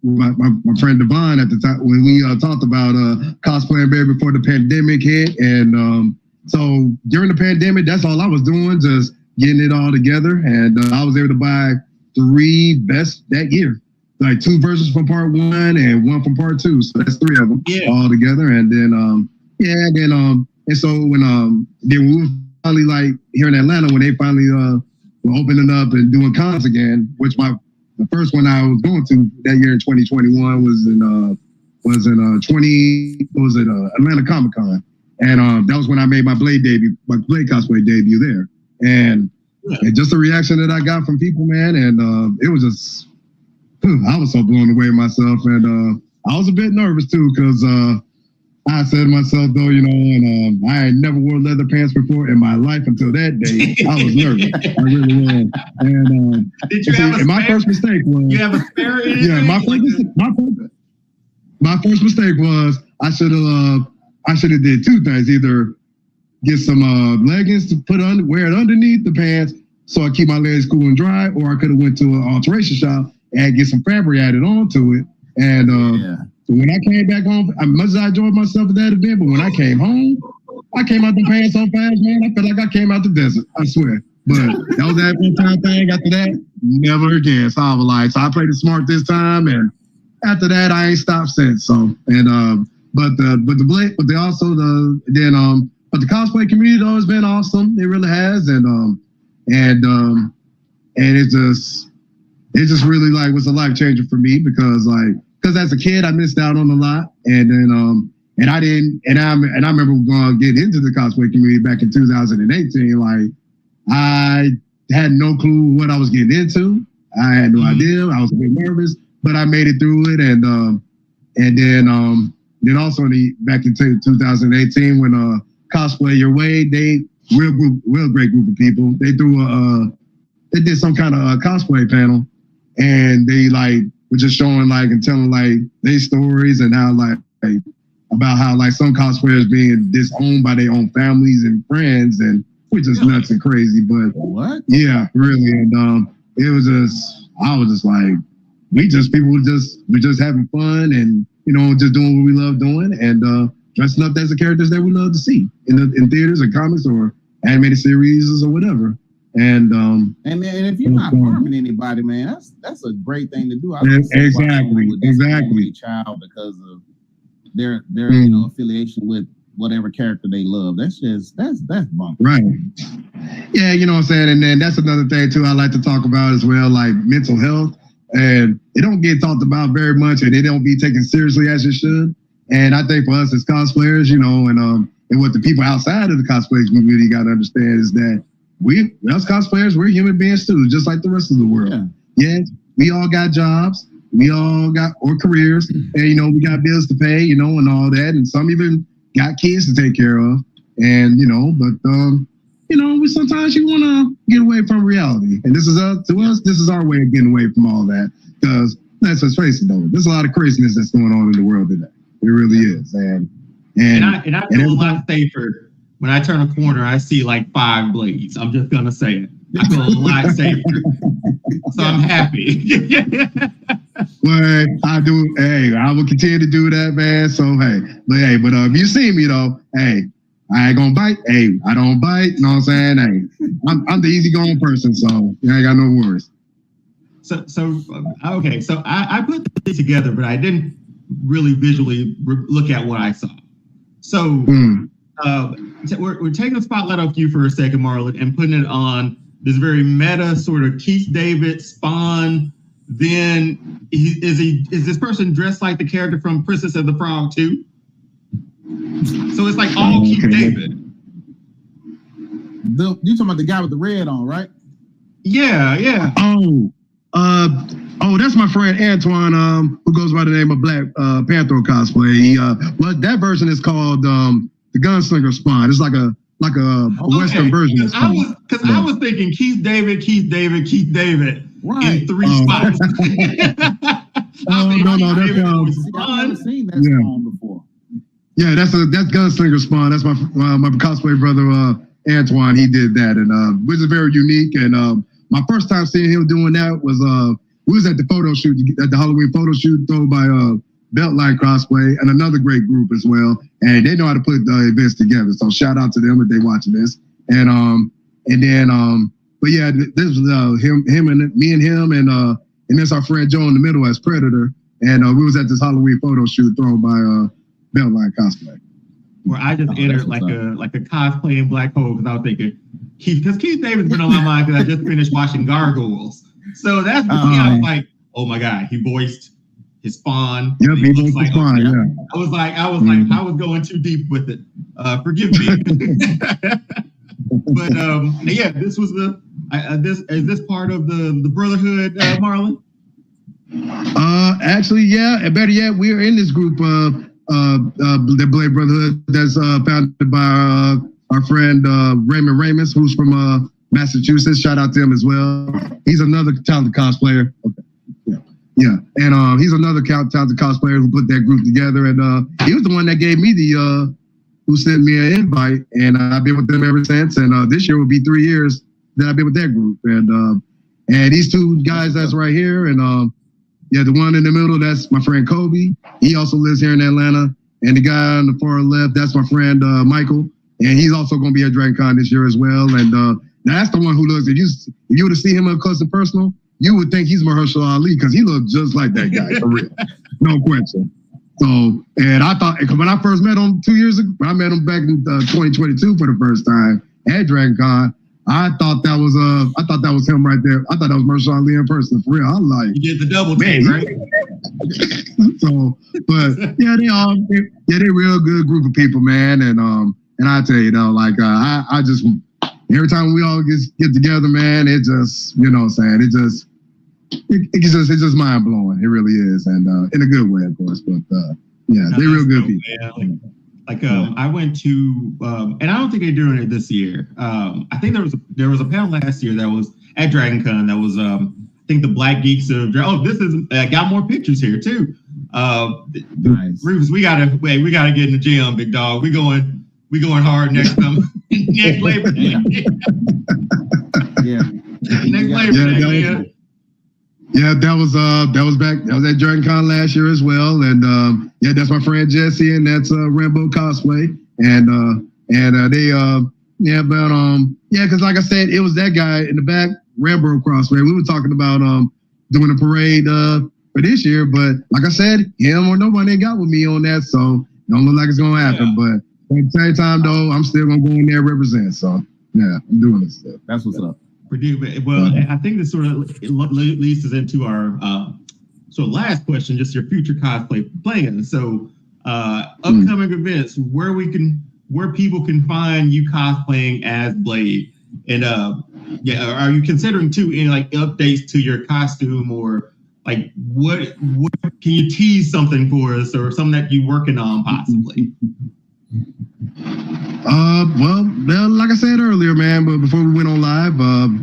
my friend Devon at the time, when we talked about cosplaying baby before the pandemic hit. And so during the pandemic, that's all I was doing, just getting it all together. And I was able to buy 3 vests that year, like 2 versions from part 1 and 1 from part 2. So that's 3 of them all together. And then, and so when we were finally like here in Atlanta, when they finally were opening up and doing cons again, which the first one I was going to that year in 2021 was in Atlanta Comic Con, and that was when I made my Blade cosplay debut there, and just the reaction that I got from people, man, and it was just, I was so blown away myself, and I was a bit nervous too, because I said to myself though, you know, and I had never wore leather pants before in my life until that day. I was nervous. I really was. And did you have my first mistake was you have a spare? Yeah, my first mistake was I should have did 2 things: either get some leggings to wear it underneath the pants so I keep my legs cool and dry, or I could have went to an alteration shop and get some fabric added onto it. And so when I came back home, as much as I enjoyed myself at that event, but when I came home, I came out the pants so fast, man, I felt like I came out the desert, I swear. But that was that one-time thing. After that, never again. So I was like, so I played it smart this time, and after that, I ain't stopped since. So, and but the cosplay community though has been awesome. It really has, and it just really like was a life changer for me, because as a kid I missed out on a lot, and then I remember going to get into the cosplay community back in 2018. Like, I had no clue what I was getting into. I had no idea. I was a bit nervous, but I made it through it. And then also back in 2018 when Cosplay Your Way, real great group of people. They did some kind of cosplay panel, and they were just showing and telling their stories, and how about how some cosplayers being disowned by their own families and friends, and which is nuts and crazy. But what? Yeah, really. And it was just, I was just like, we're just having fun, and just doing what we love doing, and dressing up as the characters that we love to see in theaters or comics or animated series or whatever. And if you're not harming anybody, man, that's a great thing to do. Exactly. Child, because of their affiliation with whatever character they love. That's bunk. Right. Yeah, you know what I'm saying? And then that's another thing too I like to talk about as well, like mental health. And it don't get talked about very much, and it don't be taken seriously as it should. And I think for us as cosplayers, and what the people outside of the cosplay community got to understand is that us cosplayers, we're human beings too, just like the rest of the world. Yeah, we all got jobs, we all got careers, and we got bills to pay, and all that, and some even got kids to take care of, and we sometimes you want to get away from reality, and this is this is our way of getting away from all that, because let's face it though, there's a lot of craziness that's going on in the world today. It really is, and I feel a lot safer when I turn a corner. I see 5 blades. I'm just gonna say it. I feel a lot safer, so I'm happy. Well, I do. Hey, I will continue to do that, man. So but if you see me though, hey, I ain't gonna bite. Hey, I don't bite. You know what I'm saying? Hey, I'm the easygoing person, so you ain't got no worries. So okay. So I put this together, but I didn't really visually look at what I saw. So we're taking the spotlight off you for a second, Marlon, and putting it on this very meta sort of Keith David Spawn. Then is this person dressed like the character from Princess of the Frog too? So it's like all Keith David. You talking about the guy with the red on, right? Yeah. Oh, that's my friend Antoine, who goes by the name of Black Panther cosplay. But that version is called the Gunslinger Spawn. It's like like a Western version of Spawn. I was thinking Keith David in 3 spots. No, that's I've never seen that Spawn before. Yeah, that's Gunslinger Spawn. That's my cosplay brother Antoine. He did that, and which is very unique. And my first time seeing him doing that was we was at the photo shoot, at the Halloween photo shoot thrown by Beltline Cosplay and another great group as well. And they know how to put events together. So shout out to them if they watching this. But yeah, this was him and me and him and that's our friend Joe in the middle as Predator. And we was at this Halloween photo shoot thrown by Beltline Cosplay. Where I just entered like a cosplaying black hole because I was thinking because Keith David's been on my mind because I just finished watching Gargoyles. So that's I was like, oh my God, he voiced his Spawn. Yep, he voiced his Spawn. Yeah. I was like, I was going too deep with it. Forgive me. But yeah, this was is this part of the Brotherhood, Marlon? Actually, yeah. And better yet, we are in this group the Blade Brotherhood that's founded by our friend Raymond Ramus, who's from Massachusetts. Shout out to him as well. He's another talented cosplayer. Okay. Yeah. And he's another talented cosplayer who put that group together. And he was the one that gave me who sent me an invite, and I've been with them ever since. And this year will be 3 years that I've been with that group. And these two guys that's right here, and yeah, the one in the middle, that's my friend Kobe. He also lives here in Atlanta. And the guy on the far left, that's my friend Michael. And he's also going to be at DragonCon this year as well. And that's the one who looks, if you were to see him up close and personal, you would think he's Mahershala Ali because he looks just like that guy, for real. No question. So, and I thought, when I first met him 2 years ago, I met him back in 2022 for the first time at DragonCon. I thought that was him right there. I thought that was Mahershala Ali in person, for real. I was like, you did the double take, right? So, but yeah, they're real good group of people, man. And I tell you though, like I just every time we all get together, man, it just, you know what I'm saying, it's just mind blowing. It really is, and in a good way, of course. But yeah, they're real good people. Man. I went to, and I don't think they're doing it this year. I think there was a panel last year that was at DragonCon that was, I think the Black Geeks of. Oh, this is got more pictures here too. Nice. Rufus, we gotta get in the gym, big dog. We going hard next next Labor Day. Yeah. Next Labor Day, man. Yeah, that was at DragonCon last year as well, and yeah, that's my friend Jesse, and that's Rambo Cosplay, and because like I said, it was that guy in the back, Rambo Cosplay. We were talking about doing a parade for this year, but like I said, him or nobody ain't got with me on that, so don't look like it's gonna happen. Yeah. But at the same time, though, I'm still gonna go in there and represent. So yeah, I'm doing this stuff. That's what's up. Well, I think this sort of leads us into our last question, just your future cosplay plans. So upcoming events, where people can find you cosplaying as Blade, and are you considering too any like updates to your costume, or like what can you tease something for us, or something that you're working on possibly? Well, like I said earlier, man, but before we went on live,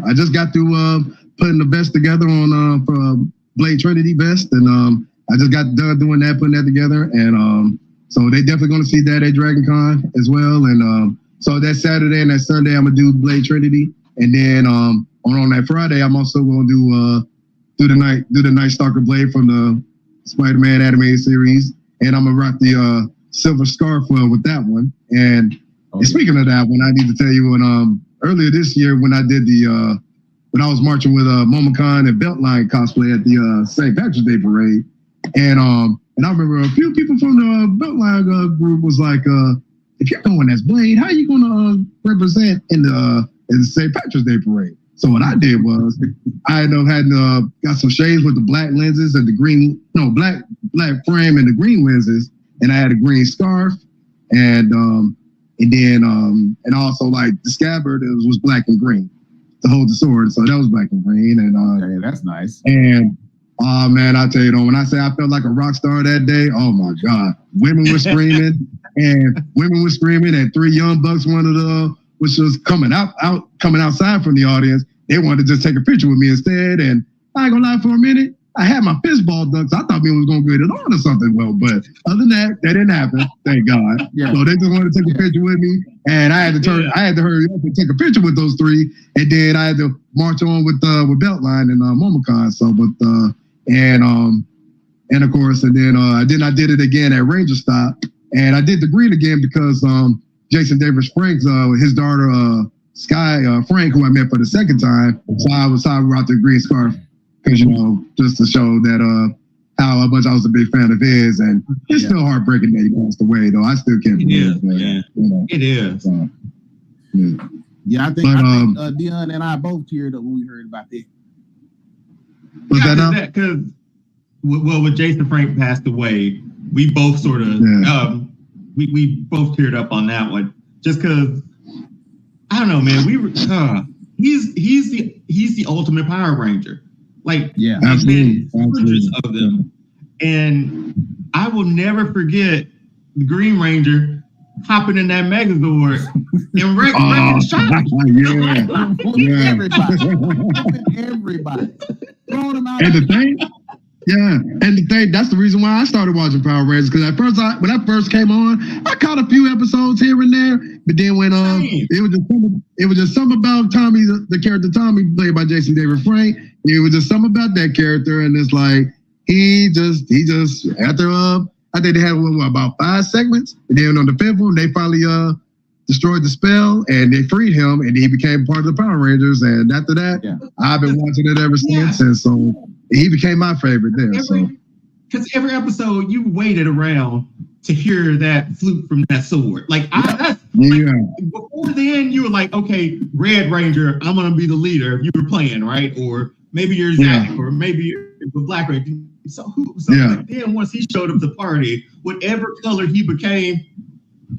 I just got through putting the vest together on for Blade Trinity vest, and I just got done doing that, putting that together, and so they definitely going to see that at DragonCon as well, and so that Saturday and that Sunday I'm gonna do Blade Trinity, and then on that Friday I'm also going to do the Night Stalker Blade from the Spider-Man animated series, and I'm gonna rock the silver scarf with that one. And speaking of that one, I need to tell you when earlier this year when I did when I was marching with Momocon and Beltline cosplay at the St. Patrick's Day parade, and I remember a few people from the Beltline group was like, if you're going as Blade, how are you gonna represent in the St. Patrick's Day parade? So what I did was I got some shades with the black lenses and the black frame and the green lenses. And I had a green scarf, and also like the scabbard was black and green to hold the sword. So that was black and green, and okay, that's nice. And man, I tell you though, when I say I felt like a rock star that day, oh my God, women were screaming, and 3 young bucks wanted to which was coming outside from the audience, they wanted to just take a picture with me instead. And I ain't gonna lie, for a minute, I had my fist ball ducked. So I thought me was gonna get it on or something. Well, but other than that didn't happen. Thank God. Yeah. So they just wanted to take a picture with me, and I had to hurry up and take a picture with those three, and then I had to march on with Beltline and MomoCon. So, and of course, and then I did it again at Ranger Stop, and I did the green again because Jason Davis Frank's his daughter Sky Frank, who I met for the second time. So I brought the green scarf because just to show that how much I was a big fan of his, and it's still heartbreaking that he passed away. Though I still can't believe it. It is. Yeah, I think Dion and I both teared up when we heard about that. Was that because when Jason Frank passed away, we both sort of we both teared up on that one, just because I don't know, man. He's the ultimate Power Ranger. Like, absolutely. Hundreds of them, and I will never forget the Green Ranger hopping in that Megazord and wrecking shots. Everybody. Throwing them out. And the thing, that's the reason why I started watching Power Rangers, because when I first came on, I caught a few episodes here and there, but then when it was just something about Tommy, the character Tommy, played by Jason David Frank. It was just something about that character, and it's like he just after I think they had about 5 segments, and then on the 5th one they finally destroyed the spell and they freed him, and he became part of the Power Rangers. And after that, I've been watching it ever since, and so he became my favorite there. Because every episode you waited around to hear that flute from that sword. Before then, you were like, okay, Red Ranger, I'm gonna be the leader. You were playing, right? Or maybe you're Zach, or maybe you're the Black Ranger. Then once he showed up to the party, whatever color he became,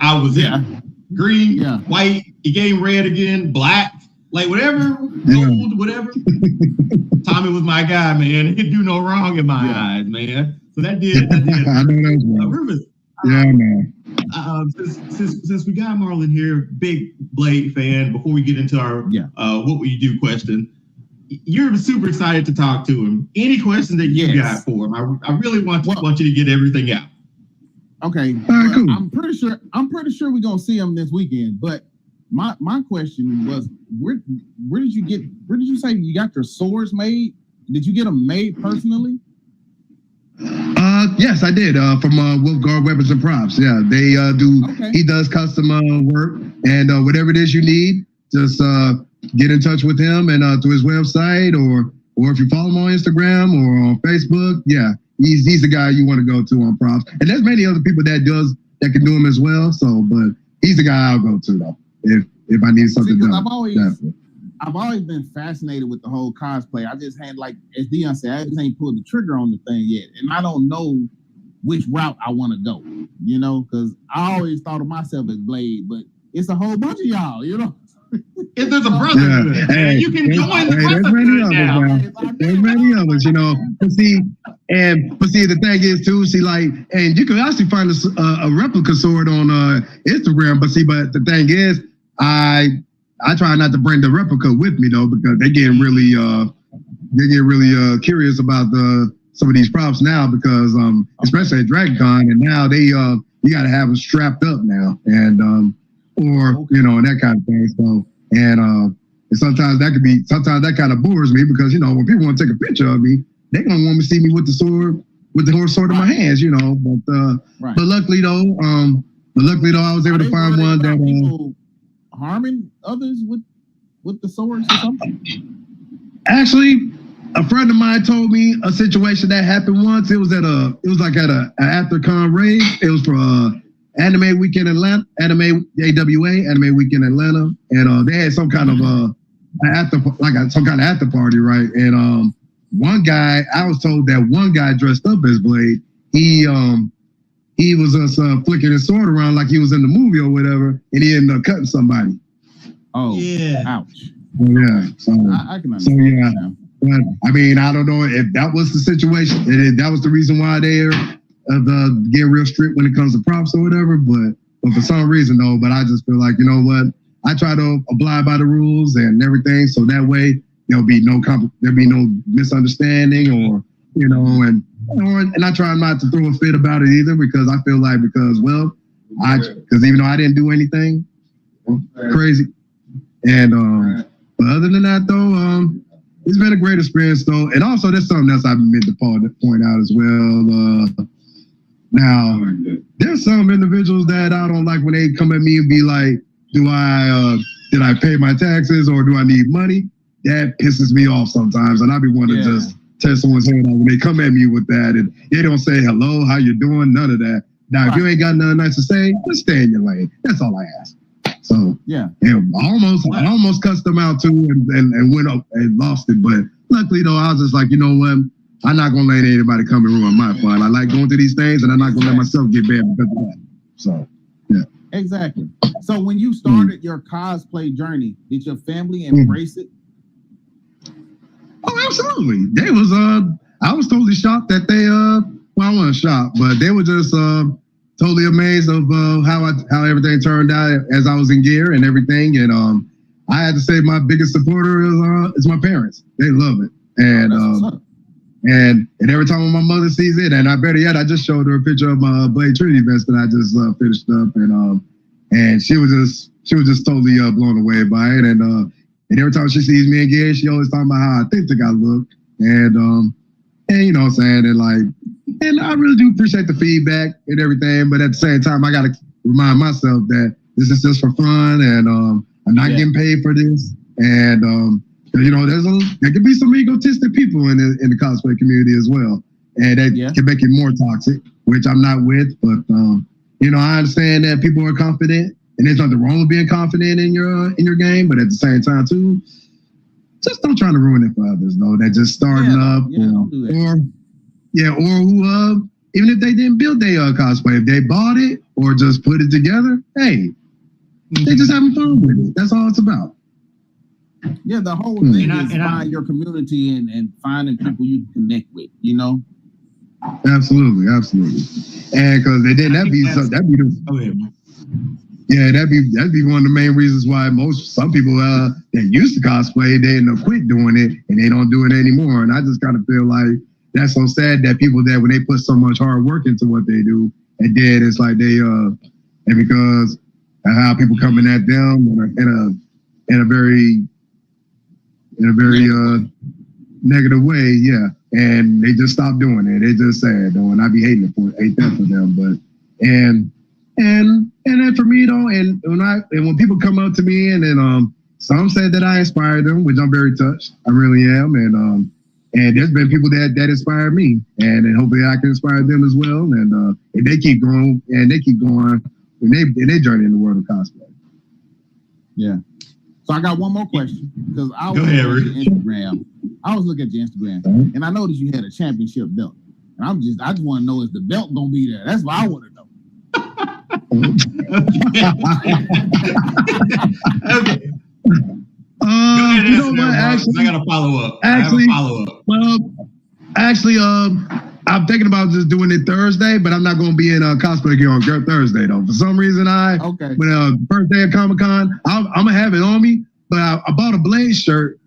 I was in. Green, white, he came red again, black, like whatever, gold, whatever. Tommy was my guy, man. He could do no wrong in my eyes, man. So that did. I know that's right. Rufus, man. Since we got Marlon here, big Blade fan. Before we get into our what will you do question, you're super excited to talk to him. Any questions that you got for him? I really want you to get everything out. Okay, cool. I'm pretty sure we're gonna see him this weekend. But my question was, where did you say you got your swords made? Did you get them made personally? Yes, I did. From Wolfguard Weapons and Props. Yeah, they do. Okay. He does custom work, and whatever it is you need, just get in touch with him and through his website, or if you follow him on Instagram or on Facebook. Yeah, he's the guy you want to go to on props. And there's many other people that can do them as well. So, but he's the guy I'll go to though if I need something done. I've always been fascinated with the whole cosplay. I just had, like, as Dion said, I just ain't pulled the trigger on the thing yet. And I don't know which route I want to go, because I always thought of myself as Blade, but it's a whole bunch of y'all, If there's a brotherhood, you can join the brotherhood now. There's many others, But see, the thing is too, and you can actually find a replica sword on Instagram. But the thing is, I try not to bring the replica with me though, because they get really curious about some of these props now, because especially at Dragon Con, and now they you got to have them strapped up now, and and that kind of thing. So and sometimes that kind of bores me, because when people want to take a picture of me, they're gonna want to see me with the horse sword in my hands, But luckily though, I was able to find one that people harming others with the swords or something. Actually, a friend of mine told me a situation that happened once. It was at an AfterCon rave. It was for Anime Weekend Atlanta, AWA, Anime Weekend Atlanta, and they had some kind of some kind of after party, right? And one guy, I was told that one guy dressed up as Blade. He was just flicking his sword around like he was in the movie or whatever, and he ended up cutting somebody. Oh, yeah! Ouch! Yeah. So I can understand. So but I mean, I don't know if that was the situation, and that was the reason why they're get real strict when it comes to props or whatever. But for some reason though, but I just feel like, you know what, I try to abide by the rules and everything, so that way there'll be no misunderstanding or and I try not to throw a fit about it either because I feel like because even though I didn't do anything crazy, and but other than that though, it's been a great experience though, and also there's something else I've meant to point out as well. Now there's some individuals that I don't like when they come at me and be like, did I pay my taxes or do I need money? That pisses me off sometimes, and I be wanting to just tear someone's hand off when they come at me with that, and they don't say hello, how you doing, none of that. Now, if you ain't got nothing nice to say, just stay in your lane. That's all I ask. So I almost cussed them out too, and went up and lost it. But luckily though, I was just like, you know what? I'm not gonna let anybody come and ruin my fun. I like going through these things, and I'm not gonna let myself get bad because of that. So yeah. Exactly. So when you started your cosplay journey, did your family embrace it? Oh, absolutely. They was I was totally shocked that they I wasn't shocked, but they were just totally amazed of how everything turned out as I was in gear and everything. And I had to say my biggest supporter is my parents. They love it. And and every time my mother sees it, and I better yet, I just showed her a picture of my Blade Trinity vest that I just finished up, and she was just totally blown away by it. And every time she sees me again, she always talking about how authentic I look, and you know what I'm saying, and I really do appreciate the feedback and everything, but at the same time, I gotta remind myself that this is just for fun, and I'm not getting paid for this, and you know, there can be some egotistic people in the cosplay community as well, and that can make it more toxic, which I'm not with. But you know, I understand that people are confident, and there's nothing wrong with being confident in your game. But at the same time, too, just don't try to ruin it for others, though. That just starting up, or who even if they didn't build their cosplay, if they bought it or just put it together, hey, they just having fun with it. That's all it's about. Yeah, the whole thing is find your community and finding people you connect with, you know? Absolutely. And because that'd be one of the main reasons why some people that used to cosplay, they end up quit doing it and they don't do it anymore. And I just kind of feel like that's so sad that people that when they put so much hard work into what they do, and then it's like and because of how people coming at them in a very negative way, and they just stopped doing it. They just said, though, and I be hate that for them. But and then for me though, and when people come up to me and then some said that I inspired them, which I'm very touched. I really am, and there's been people that inspired me, and hopefully I can inspire them as well. And they keep going in their journey in the world of cosplay. Yeah. So I got one more question because I was looking at your Instagram. I was looking at your Instagram, and I noticed you had a championship belt. And I just want to know, is the belt gonna be there? That's what I want to know. Okay. You know what? Actually, I got a follow up. I'm thinking about just doing it Thursday, but I'm not going to be in cosplay gear on Thursday though. For some reason, when first day of Comic-Con, I'm gonna have it on me. But I bought a Blade shirt.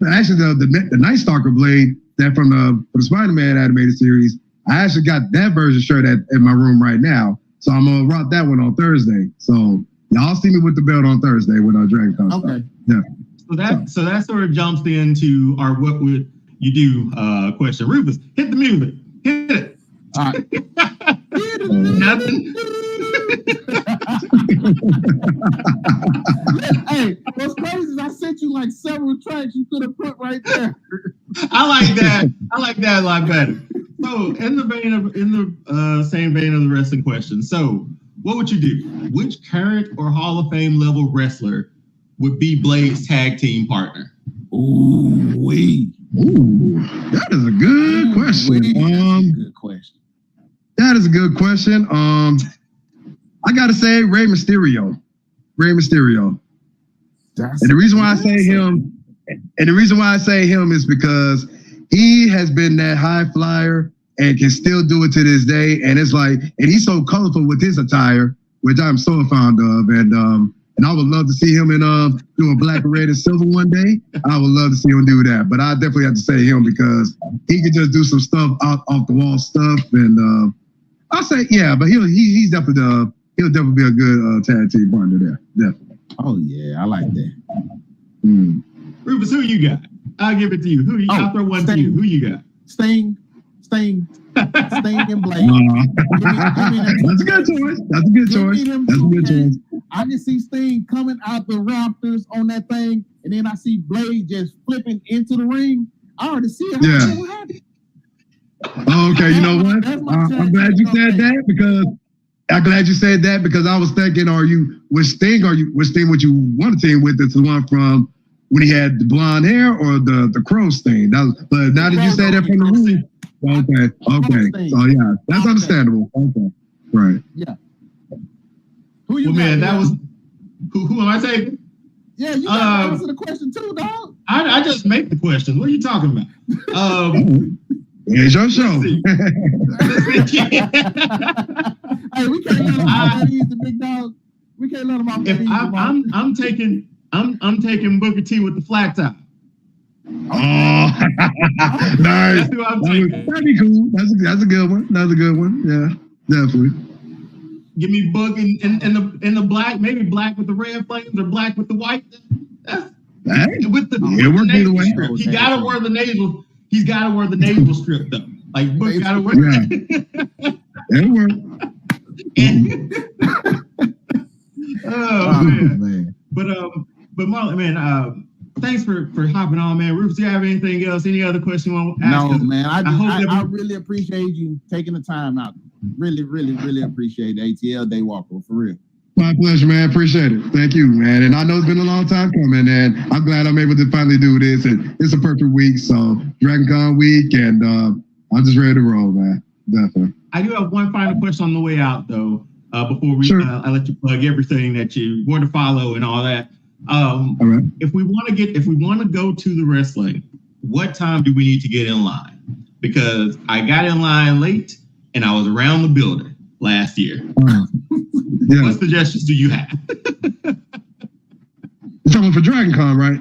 Actually, the Night Stalker Blade that from the Spider-Man animated series. I actually got that version shirt in my room right now, so I'm gonna rock that one on Thursday. So y'all see me with the belt on Thursday when Dragon Con starts. Yeah. So that sort of jumps into our what would you do question. Rufus, hit the music. Hit it. All right. Nothing. Hey, what's crazy is I sent you like several tracks you could have put right there. I like that a lot better. So in the same vein of the wrestling question. So what would you do? Which current or Hall of Fame level wrestler would be Blade's tag team partner? That is a good question. Good question. That is a good question. I gotta say Rey Mysterio. And the reason why I say him is because he has been that high flyer and can still do it to this day. And it's like, and he's so colorful with his attire, which I'm so fond of. And and I would love to see him in doing Black, Red, and Silver one day. I would love to see him do that, but I definitely have to say him because he could just do some stuff off the wall stuff, and I'll say but he's definitely he'll definitely be a good tag team partner there, definitely. Oh yeah, I like that. Rufus, who you got? I'll give it to you. I'll throw one to you. Who you got? Sting and Blade. That's a good choice. That's a good choice. I just see Sting coming out the rafters on that thing, and then I see Blade just flipping into the ring. I already see it. What happened? Oh, okay, you know what? I'm glad you said that because I was thinking, which Sting would you want to team with? It's the one from when he had the blonde hair or the crow Sting? But now that you say that from the room, okay. So yeah, that's understandable. Okay, right. Yeah. Who you got? Man, that was who am I taking? Yeah, you got to answer the question too, dog. I just make the question. What are you talking about? It's your show. Hey, we can't let him off. He's the big dog. We can't let him off. I'm taking Booker T with the flat top. Oh, nice. That'd be cool. That's a good one. That's a good one. Yeah, definitely. Give me Book in the black, maybe black with the red flames or black with the white. With the nasal strip. He gotta wear the nasal. He's got to wear the nasal strip though. Like Book got to wear. It'll work. Oh man. But Marlon, man, thanks for hopping on, man. Rufus, do you have anything else? Any other question you want to ask? No, man. I really appreciate you taking the time out. Really, really, really appreciate the ATL Daywalker, for real. My pleasure, man. Appreciate it. Thank you, man. And I know it's been a long time coming, and I'm glad I'm able to finally do this. And it's a perfect week, so DragonCon week, and I'm just ready to roll, man. Definitely. I do have one final question on the way out, though. Before we, I let you plug everything that you where to follow and all that. All right. If we want to go to the wrestling, what time do we need to get in line? Because I got in line late, and I was around the building last year. Yeah. What suggestions do you have? You're talking for DragonCon, right?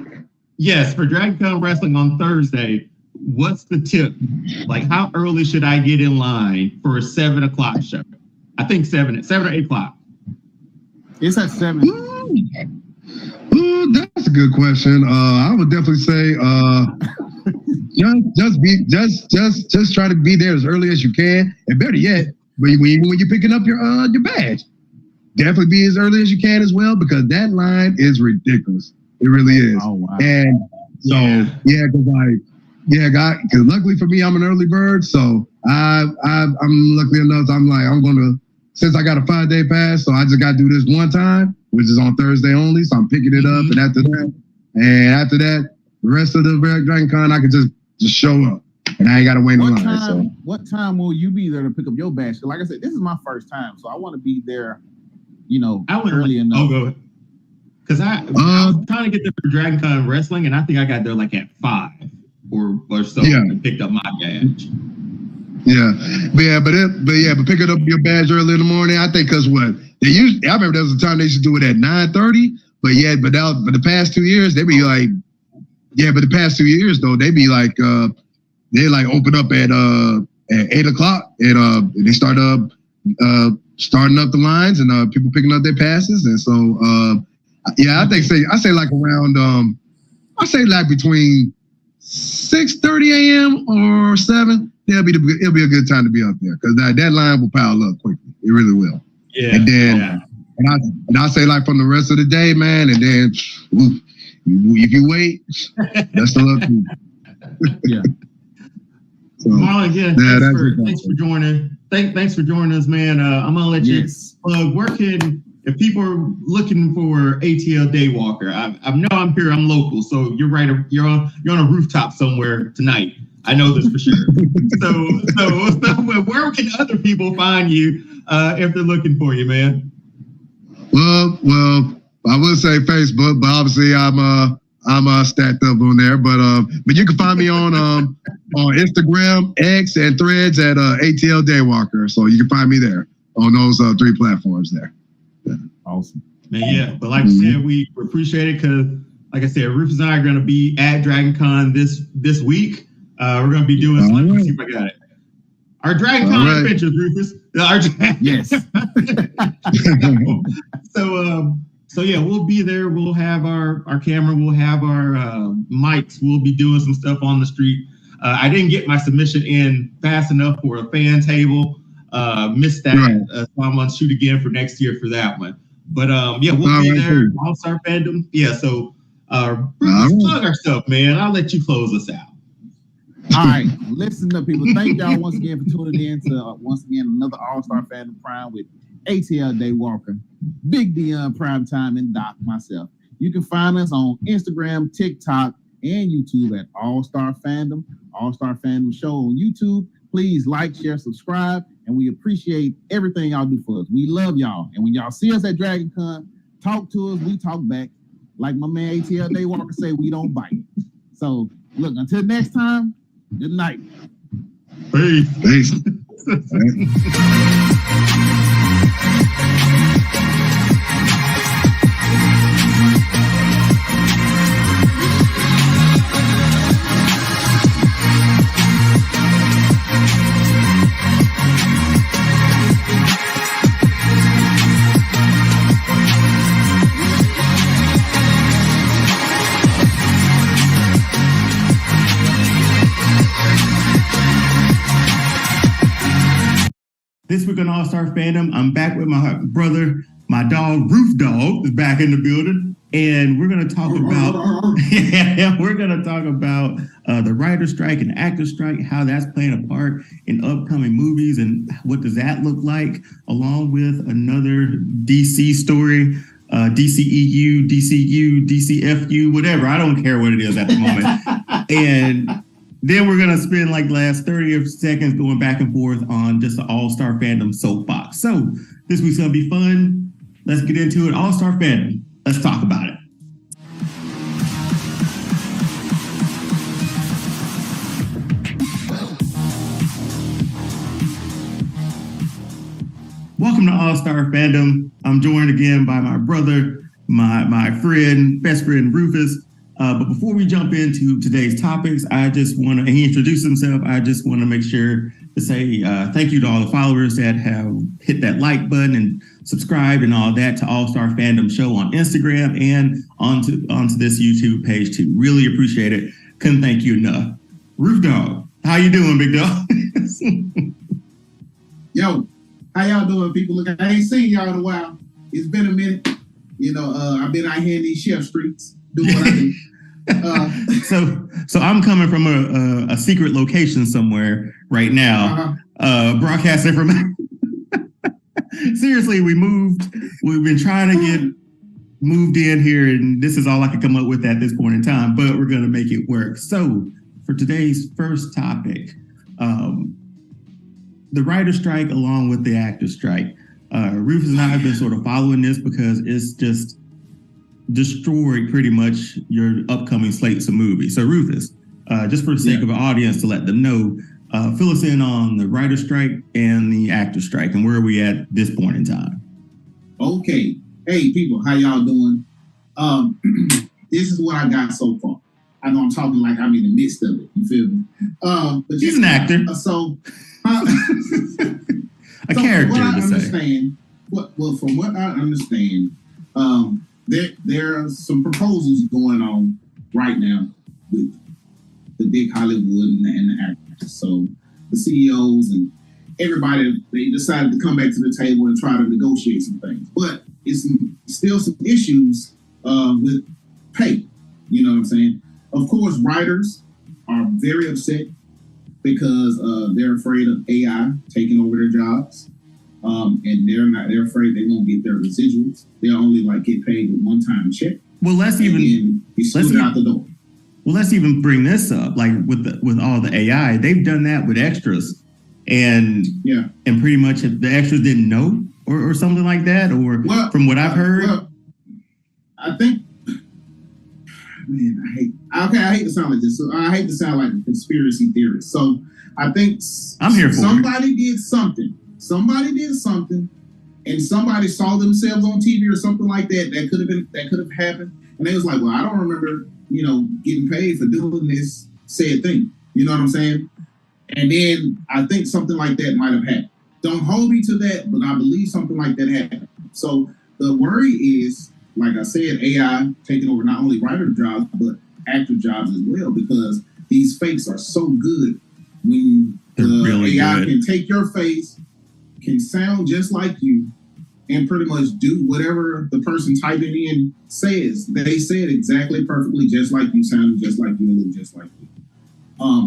Yes, for DragonCon Wrestling on Thursday. What's the tip? Like, how early should I get in line for a 7 o'clock show? I think 7 or 8 o'clock. It's at 7. Ooh, that's a good question. I would definitely say just try to be there as early as you can, and better yet, when you're picking up your badge, definitely be as early as you can as well, because that line is ridiculous. It really is. Oh wow! And so because luckily for me, I'm an early bird, so I'm luckily enough. I'm gonna, since I got a 5-day pass, so I just got to do this one time, which is on Thursday only. So I'm picking it up, and after that, the rest of the DragonCon, I can just show up, and I ain't got to wait in line. What time will you be there to pick up your badge? Like I said, this is my first time, so I want to be there, early enough. I'll go. Because I was trying to get there for DragonCon Wrestling, and I think I got there like at 5 or so and picked up my badge. But picking up your badge early in the morning, I think because I remember there was a time they used to do it at 9:30, but the past 2 years, they be like, but the past 2 years though, they be like, they like open up at 8 o'clock, and they start starting up the lines and people picking up their passes, and so I say like around between 6:30 a.m. or 7. It'll be a good time to be up there, because that line will pile up quickly. It really will. Yeah. And then and I say like from the rest of the day, man, and then if you wait, that's the luck. Yeah. So, Marlon, again, thanks for joining. Thanks for joining us, man. I'm gonna let you plug. Where can, if people are looking for ATL Daywalker, I know I'm here. I'm local, so you're right. You're on a rooftop somewhere tonight. I know this for sure. So where can other people find you if they're looking for you, man? Well, I would say Facebook, but obviously I'm stacked up on there. But you can find me on Instagram, X, and Threads at ATL Daywalker. So you can find me there on those 3 platforms there. Yeah. Awesome. Man, yeah. But like I said, we appreciate it because, like I said, Rufus and I are going to be at Dragon Con this week. We're going to be doing some. Let me see if I got it. Our Dragon Con adventures, Rufus. Yes. So yeah, we'll be there. We'll have our camera. We'll have our mics. We'll be doing some stuff on the street. I didn't get my submission in fast enough for a fan table. Missed that. So I'm going to shoot again for next year for that one. But yeah, we'll be there. All Star Fandom. Yeah, so let's plug our stuff, man. I'll let you close us out. All right, listen up, people. Thank y'all once again for tuning in to another All Star Fandom Prime with ATL Day Walker, Big Dion Primetime, and Doc myself. You can find us on Instagram, TikTok, and YouTube at All Star Fandom, All Star Fandom Show on YouTube. Please like, share, subscribe, and we appreciate everything y'all do for us. We love y'all, and when y'all see us at Dragon Con, talk to us. We talk back. Like my man ATL Day Walker say, we don't bite. So look, until next time. Good night. Peace. This week on All Star Fandom, I'm back with my brother, my dog Roof Dog is back in the building, and we're gonna talk about the writer strike and actor strike, how that's playing a part in upcoming movies, and what does that look like, along with another DC story, DCEU, DCU, DCFU, whatever. I don't care what it is at the moment, and then we're going to spend like the last 30 seconds going back and forth on just the All-Star Fandom soapbox. So this week's going to be fun. Let's get into it. All-Star Fandom. Let's talk about it. Welcome to All-Star Fandom. I'm joined again by my brother, my friend, best friend, Rufus. But before we jump into today's topics, he introduced himself. I just want to make sure to say thank you to all the followers that have hit that like button and subscribed and all that to All Star Fandom Show on Instagram and onto this YouTube page too. Really appreciate it. Couldn't thank you enough. Roof Dog, how you doing, big dog? Yo, how y'all doing, people? Look, I ain't seen y'all in a while. It's been a minute. You know, I've been out here in these chef streets doing what I do. So I'm coming from a secret location somewhere right now, broadcasting from. Seriously, we've been trying to get moved in here, and this is all I could come up with at this point in time, but we're going to make it work. So for today's first topic, the writer strike along with the actor strike. Rufus and I have been sort of following this because it's just destroyed pretty much your upcoming slates of movies. So Rufus, just for the sake of the audience to let them know, fill us in on the writer strike and the actor strike and where are we at this point in time. Okay. Hey people, how y'all doing? This is what I got so far. I know I'm talking like I'm in the midst of it. You feel me? But he's an actor. A character to say. From what I understand, there are some proposals going on right now with the big Hollywood and the actors. So the CEOs and everybody, they decided to come back to the table and try to negotiate some things. But it's still some issues with pay. You know what I'm saying? Of course, writers are very upset because they're afraid of AI taking over their jobs. And they're afraid they won't get their residuals. They'll only get paid a one-time check. Well, let's out the door. Well, let's even bring this up, like with all the AI, they've done that with extras, and pretty much if the extras didn't know or something like that, or from what I've heard. Well, I think, man, I hate to sound like this. So I hate to sound like a conspiracy theorist. So I think I'm here for somebody did something. Somebody did something and somebody saw themselves on TV or something like that, that could have happened, and they was like, well, I don't remember, getting paid for doing this said thing. You know what I'm saying? And then I think something like that might have happened. Don't hold me to that, but I believe something like that happened. So the worry is, like I said, AI taking over not only writer jobs, but actor jobs as well, because these fakes are so good. When the really AI good. can take your face, can sound just like you, and pretty much do whatever the person typing in says. They say it exactly perfectly, just like you, sounding just like you, and look just like you.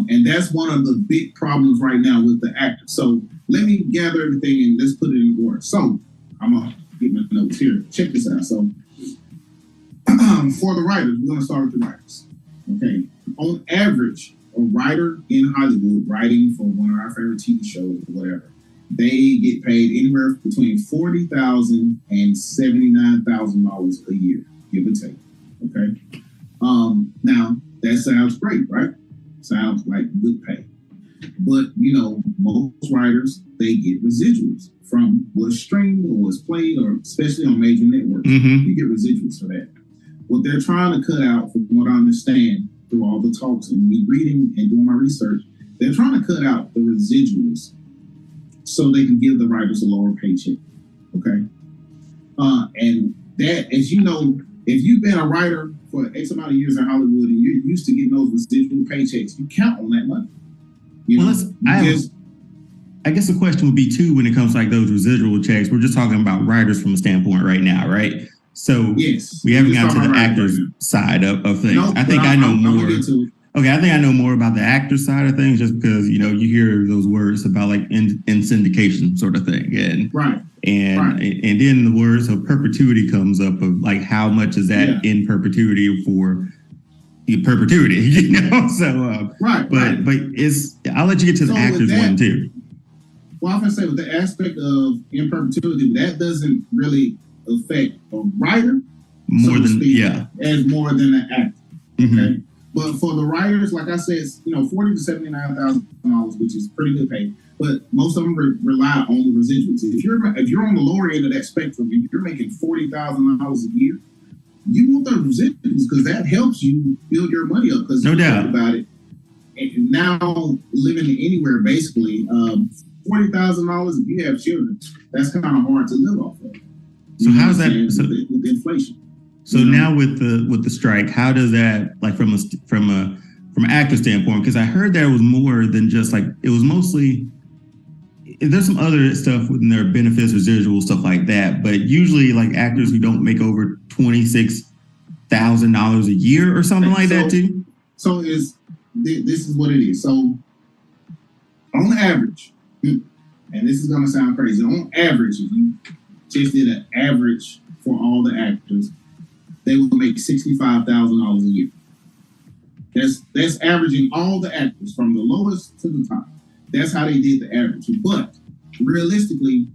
And that's one of the big problems right now with the actors. So let me gather everything and let's put it in order. So I'm going to get my notes here. Check this out. So for the writers, we're going to start with the writers. Okay. On average, a writer in Hollywood writing for one of our favorite TV shows or whatever, they get paid anywhere between $40,000 and $79,000 a year, give or take. Okay. Now that sounds great, right? Sounds like good pay. But, most writers, they get residuals from what's streamed or what's played, or especially on major networks. Mm-hmm. You get residuals for that. What they're trying to cut out, from what I understand through all the talks and me reading and doing my research, they're trying to cut out the residuals so they can give the writers a lower paycheck. Okay? And that, as you know, if you've been a writer for X amount of years in Hollywood and you're used to getting those residual paychecks, you count on that money. I guess the question would be too, when it comes to like those residual checks, we're just talking about writers from a standpoint right now, right? So yes, we haven't gotten to the actors side of things. No, I think I know more. Okay, I think I know more about the actor side of things, just because you hear those words about like in syndication sort of thing, and and then the words of perpetuity comes up of like how much is that in perpetuity for perpetuity, So but it's I'll let you get to the actors one too. Well, I was gonna say with the aspect of in perpetuity, that doesn't really affect a writer more than as more than an actor. Mm-hmm. Okay. But for the writers, like I said, it's, $40,000 to $79,000, which is pretty good pay. But most of them rely on the residuals. If you're on the lower end of that spectrum, if you're making $40,000 a year, you want the residuals because that helps you build your money up. Because no doubt about it. And now living anywhere, basically, $40,000 if you have children, that's kind of hard to live off of. So how's that with inflation? So now with the strike, how does that, like from an actor standpoint? Because I heard there was more than just like, it was mostly, there's some other stuff within their benefits, residual stuff like that. But usually like actors who don't make over $26,000 a year or something like that too. So this is what it is. So on average, and this is going to sound crazy, on average, if you just did an average for all the actors, they will make $65,000 a year. That's averaging all the actors from the lowest to the top. That's how they did the average. But realistically,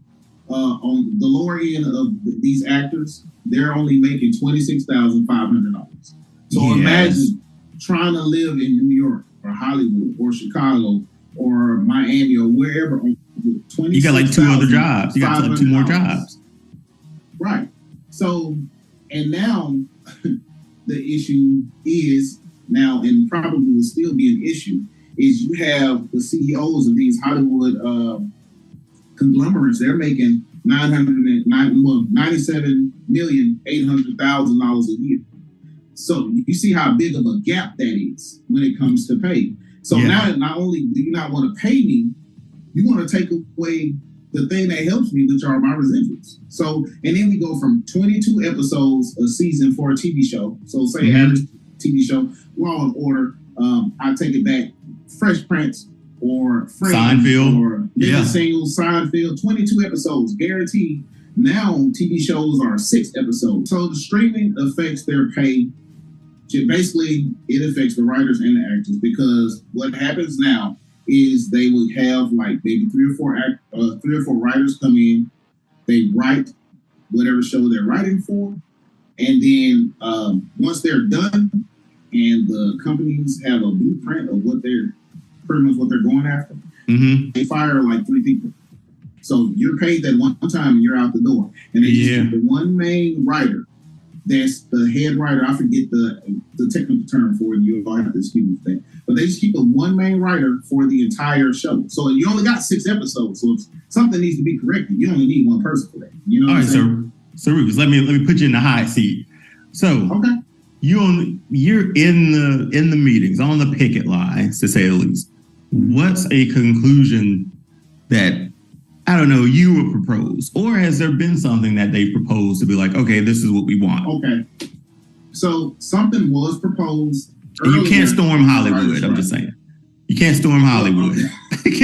on the lower end of these actors, they're only making $26,500. So imagine trying to live in New York or Hollywood or Chicago or Miami or wherever. You got like two other jobs. You got like two more jobs. Right. So, and now the issue is now, and probably will still be an issue, is you have the CEOs of these Hollywood conglomerates. They're making $97,800,000 a year. So you see how big of a gap that is when it comes to pay. So now, not only do you not want to pay me, you want to take away the thing that helps me, which are my residuals. So, and then we go from 22 episodes a season for a TV show. So say average TV show, Law and Order, I take it back, Fresh Prince or Friends Seinfeld or Living Single, Seinfeld, 22 episodes, guaranteed. Now TV shows are 6 episodes. So the streaming affects their pay. Basically, it affects the writers and the actors, because what happens now is they would have like maybe 3 or 4 writers come in. They write whatever show they're writing for, and then once they're done, and the companies have a blueprint of what they're pretty much what they're going after, they fire like 3 people. So you're paid that one time and you're out the door. And they just keep the one main writer that's the head writer. I forget the technical term for it. You'll have to excuse me for that. But they just keep the one main writer for the entire show. So you only got 6 episodes. So if something needs to be corrected, you only need one person for that. You know what I'm saying? So Rufus, let me put you in the hot seat. So you're in the meetings, on the picket lines, to say the least. What's a conclusion that, I don't know, you would propose? Or has there been something that they proposed to be like, okay, this is what we want? Okay. So something was proposed. And you can't storm Hollywood, I'm just saying. You can't storm Hollywood. Could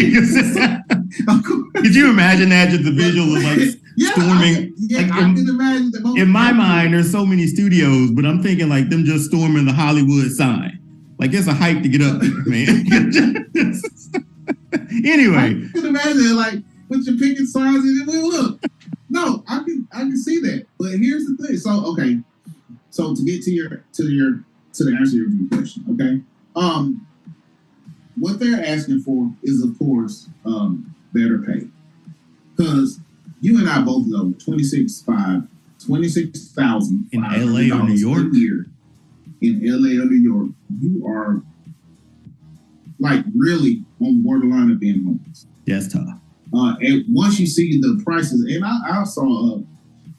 you imagine that? Just the visual of like storming. I can imagine that. In my mind, there's so many studios, but I'm thinking like them just storming the Hollywood sign. Like it's a hike to get up there, man. Anyway. I can imagine like put your picket signs in it. Look. No, I can see that. But here's the thing. So okay. So to get to the answer to your question, okay? What they're asking for is, of course, better pay. Because you and I both know $26,000 in LA or New York. A year in LA or New York, you are like really on borderline of being homeless. That's tough. And once you see the prices, and I saw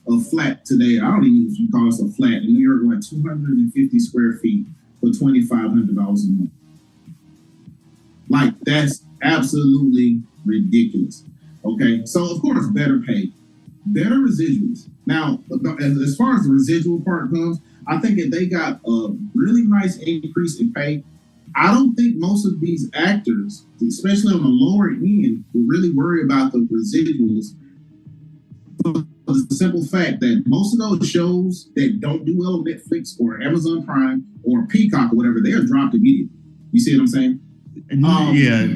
a flat today. I don't even know if you call this a flat in New York, like 250 square feet for $2,500 a month. Like that's absolutely ridiculous. Okay, so of course, better pay, better residuals. Now, as far as the residual part comes, I think if they got a really nice increase in pay, I don't think most of these actors, especially on the lower end, will really worry about the residuals. For the simple fact that most of those shows that don't do well on Netflix or Amazon Prime or Peacock or whatever, they are dropped immediately. You see what I'm saying? Yeah.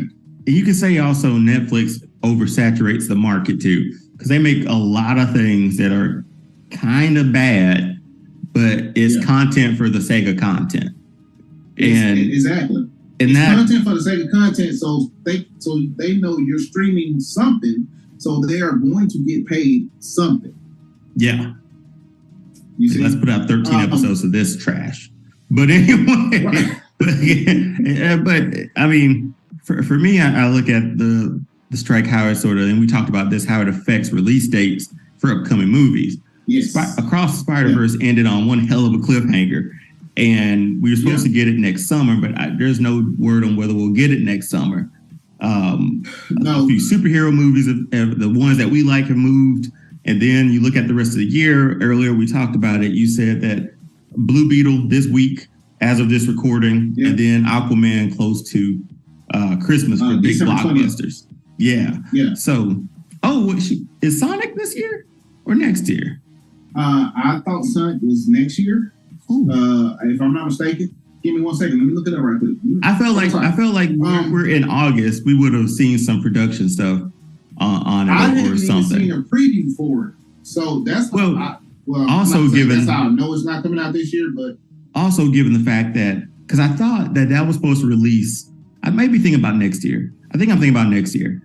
You can say also Netflix oversaturates the market too, because they make a lot of things that are kind of bad, but it's content for the sake of content. And exactly. And it's that content for the sake of content, so they know you're streaming something, so they are going to get paid something. Yeah. You see? Let's put out 13 episodes of this trash. But anyway, but I mean, for me, I look at the strike, how it sort of, and we talked about this, how it affects release dates for upcoming movies. Yes. Across the Spider-Verse ended on one hell of a cliffhanger. And we were supposed to get it next summer, but there's no word on whether we'll get it next summer. A few superhero movies, the ones that we like, have moved. And then you look at the rest of the year. Earlier, we talked about it. You said that Blue Beetle this week, as of this recording, and then Aquaman close to Christmas for big December blockbusters. 20th. Yeah. So, is Sonic this year or next year? I thought Sonic was next year. If I'm not mistaken, give me 1 second. Let me look it up right quick. I felt like we're in August. We would have seen some production stuff on it I or haven't even something. seen a preview for it, so that's also given that's how I know it's not coming out this year. But also given the fact that, because I thought that was supposed to release, I might be thinking about next year. I think I'm thinking about next year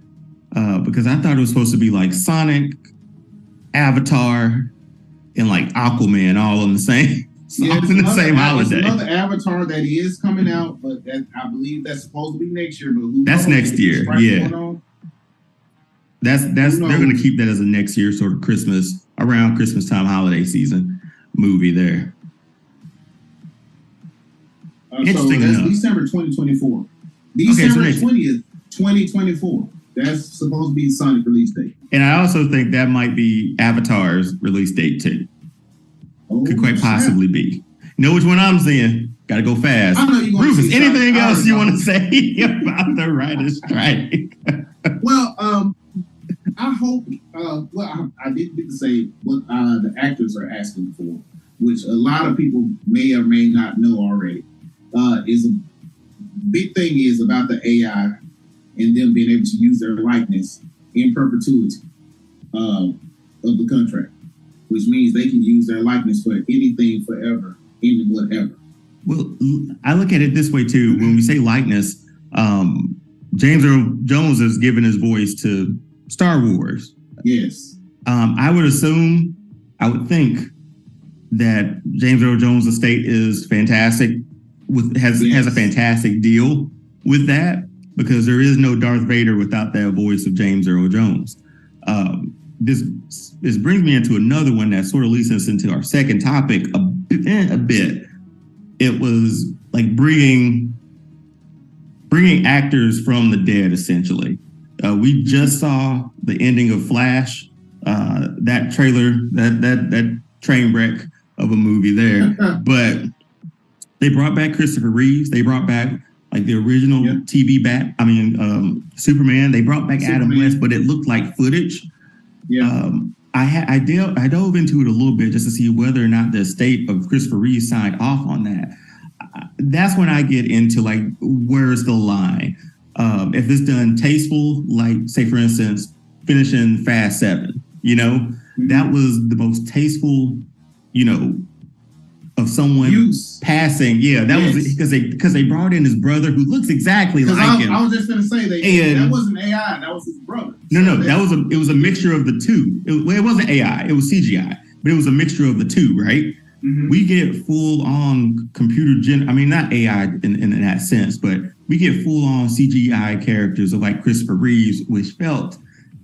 because I thought it was supposed to be like Sonic, Avatar, and like Aquaman all on the same. In the same holiday. There's another Avatar that is coming out, but I believe that's supposed to be next year. But that's next year, yeah. That's they're going to keep that as a next year sort of Christmas, around Christmas time, holiday season movie there. Interesting so that's enough. December 2024. December 20th, 2024. That's supposed to be Sonic release date. And I also think that might be Avatar's release date too. Could quite possibly be. Know which one I'm seeing? Got to go fast. Rufus, anything else you want to say about the writer's strike? Well, I hope. I didn't get to say what the actors are asking for, which a lot of people may or may not know already. Is a big thing is about the AI and them being able to use their likeness in perpetuity of the contract, which means they can use their likeness for anything, forever, in whatever. Well, I look at it this way too. When we say likeness, James Earl Jones has given his voice to Star Wars. Yes. I would think that James Earl Jones' estate is fantastic. Has a fantastic deal with that, because there is no Darth Vader without that voice of James Earl Jones. This brings me into another one that sort of leads us into our second topic a bit. It was like bringing actors from the dead, essentially. We just saw the ending of Flash, that trailer, that train wreck of a movie there, but they brought back Christopher Reeves. They brought back like the original TV Superman. They brought back Adam West, but it looked like footage. Yeah. I dove into it a little bit just to see whether or not the estate of Christopher Reeves signed off on that. That's when I get into like, where's the line? If it's done tasteful, like say for instance, finishing Fast 7, that was the most tasteful, of someone passing. Yeah, that was because they brought in his brother who looks exactly like him. I was just going to say that wasn't AI, that was his brother. No, it was a mixture of the two. It wasn't AI, it was CGI, but it was a mixture of the two, right? Mm-hmm. We get full on not AI in that sense, but we get full on CGI characters of like Christopher Reeves, which felt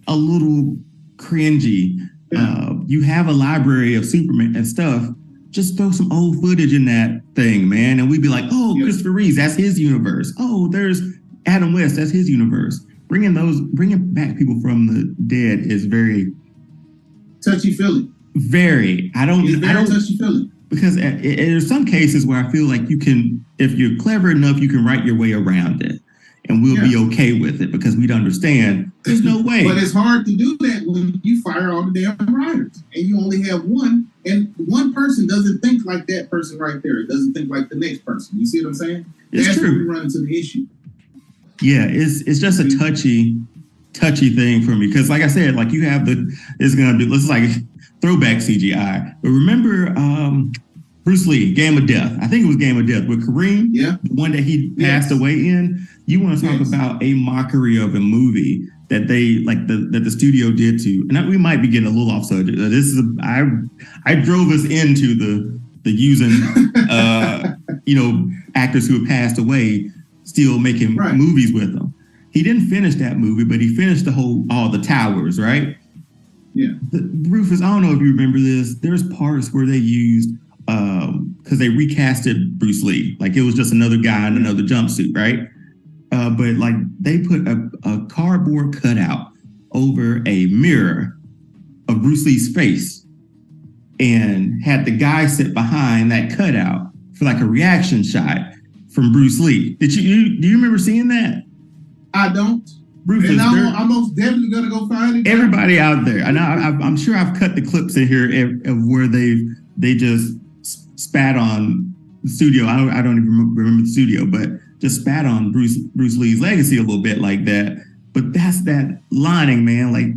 a little cringy. Yeah. You have a library of Superman and stuff. Just throw some old footage in that thing, man. And we'd be like, Christopher Reeves, that's his universe. Oh, there's Adam West, that's his universe. Bringing back people from the dead is very touchy-feely. Very. I don't touchy-feely. Because there's some cases where I feel like you can, if you're clever enough, you can write your way around it. And we'll be okay with it because we'd understand there's no way. But it's hard to do that when you fire all the damn writers and you only have one, and one person doesn't think like that person right there. It doesn't think like the next person. You see what I'm saying? That's true. Where we run into the issue. Yeah, it's just a touchy thing for me. Because like I said, like you have it's like throwback CGI. But remember Bruce Lee, Game of Death. I think it was Game of Death with Kareem. Yeah. The one that he passed away in. You want to talk about a mockery of a movie that they that the studio did to, and we might be getting a little off subject. I drove us into the using actors who have passed away still making movies with them. He didn't finish that movie, but he finished all the towers, right? Yeah. Rufus, I don't know if you remember this. There's parts where they used because they recasted Bruce Lee, like it was just another guy in another jumpsuit, right? But like they put a cardboard cutout over a mirror of Bruce Lee's face and had the guy sit behind that cutout for like a reaction shot from Bruce Lee. Do you remember seeing that? I don't. Rufus, and I'm most definitely gonna go find it. Everybody out there, and I'm sure I've cut the clips in here of where they just spat on the studio. I don't even remember the studio, but just spat on Bruce Lee's legacy a little bit like that. But that's that lining, man. Like,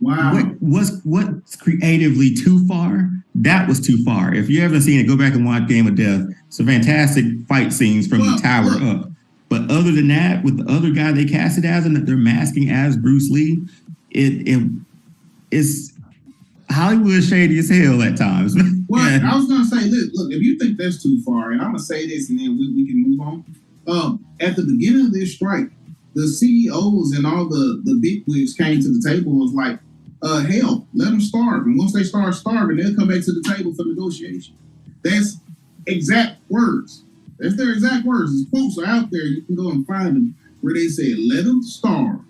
wow, what's creatively too far? That was too far. If you haven't seen it, go back and watch Game of Death. It's a fantastic fight scenes from the tower up. But other than that, with the other guy they casted as and that they're masking as Bruce Lee, it's Hollywood shady as hell at times. Well, yeah. I was gonna say, look, if you think that's too far, and I'm gonna say this, and then we can move on. At the beginning of this strike, the CEOs and all the bigwigs came to the table and was like, hell, let them starve. And once they start starving, they'll come back to the table for negotiation. That's exact words. That's their exact words. These quotes are out there. You can go and find them where they say, let them starve,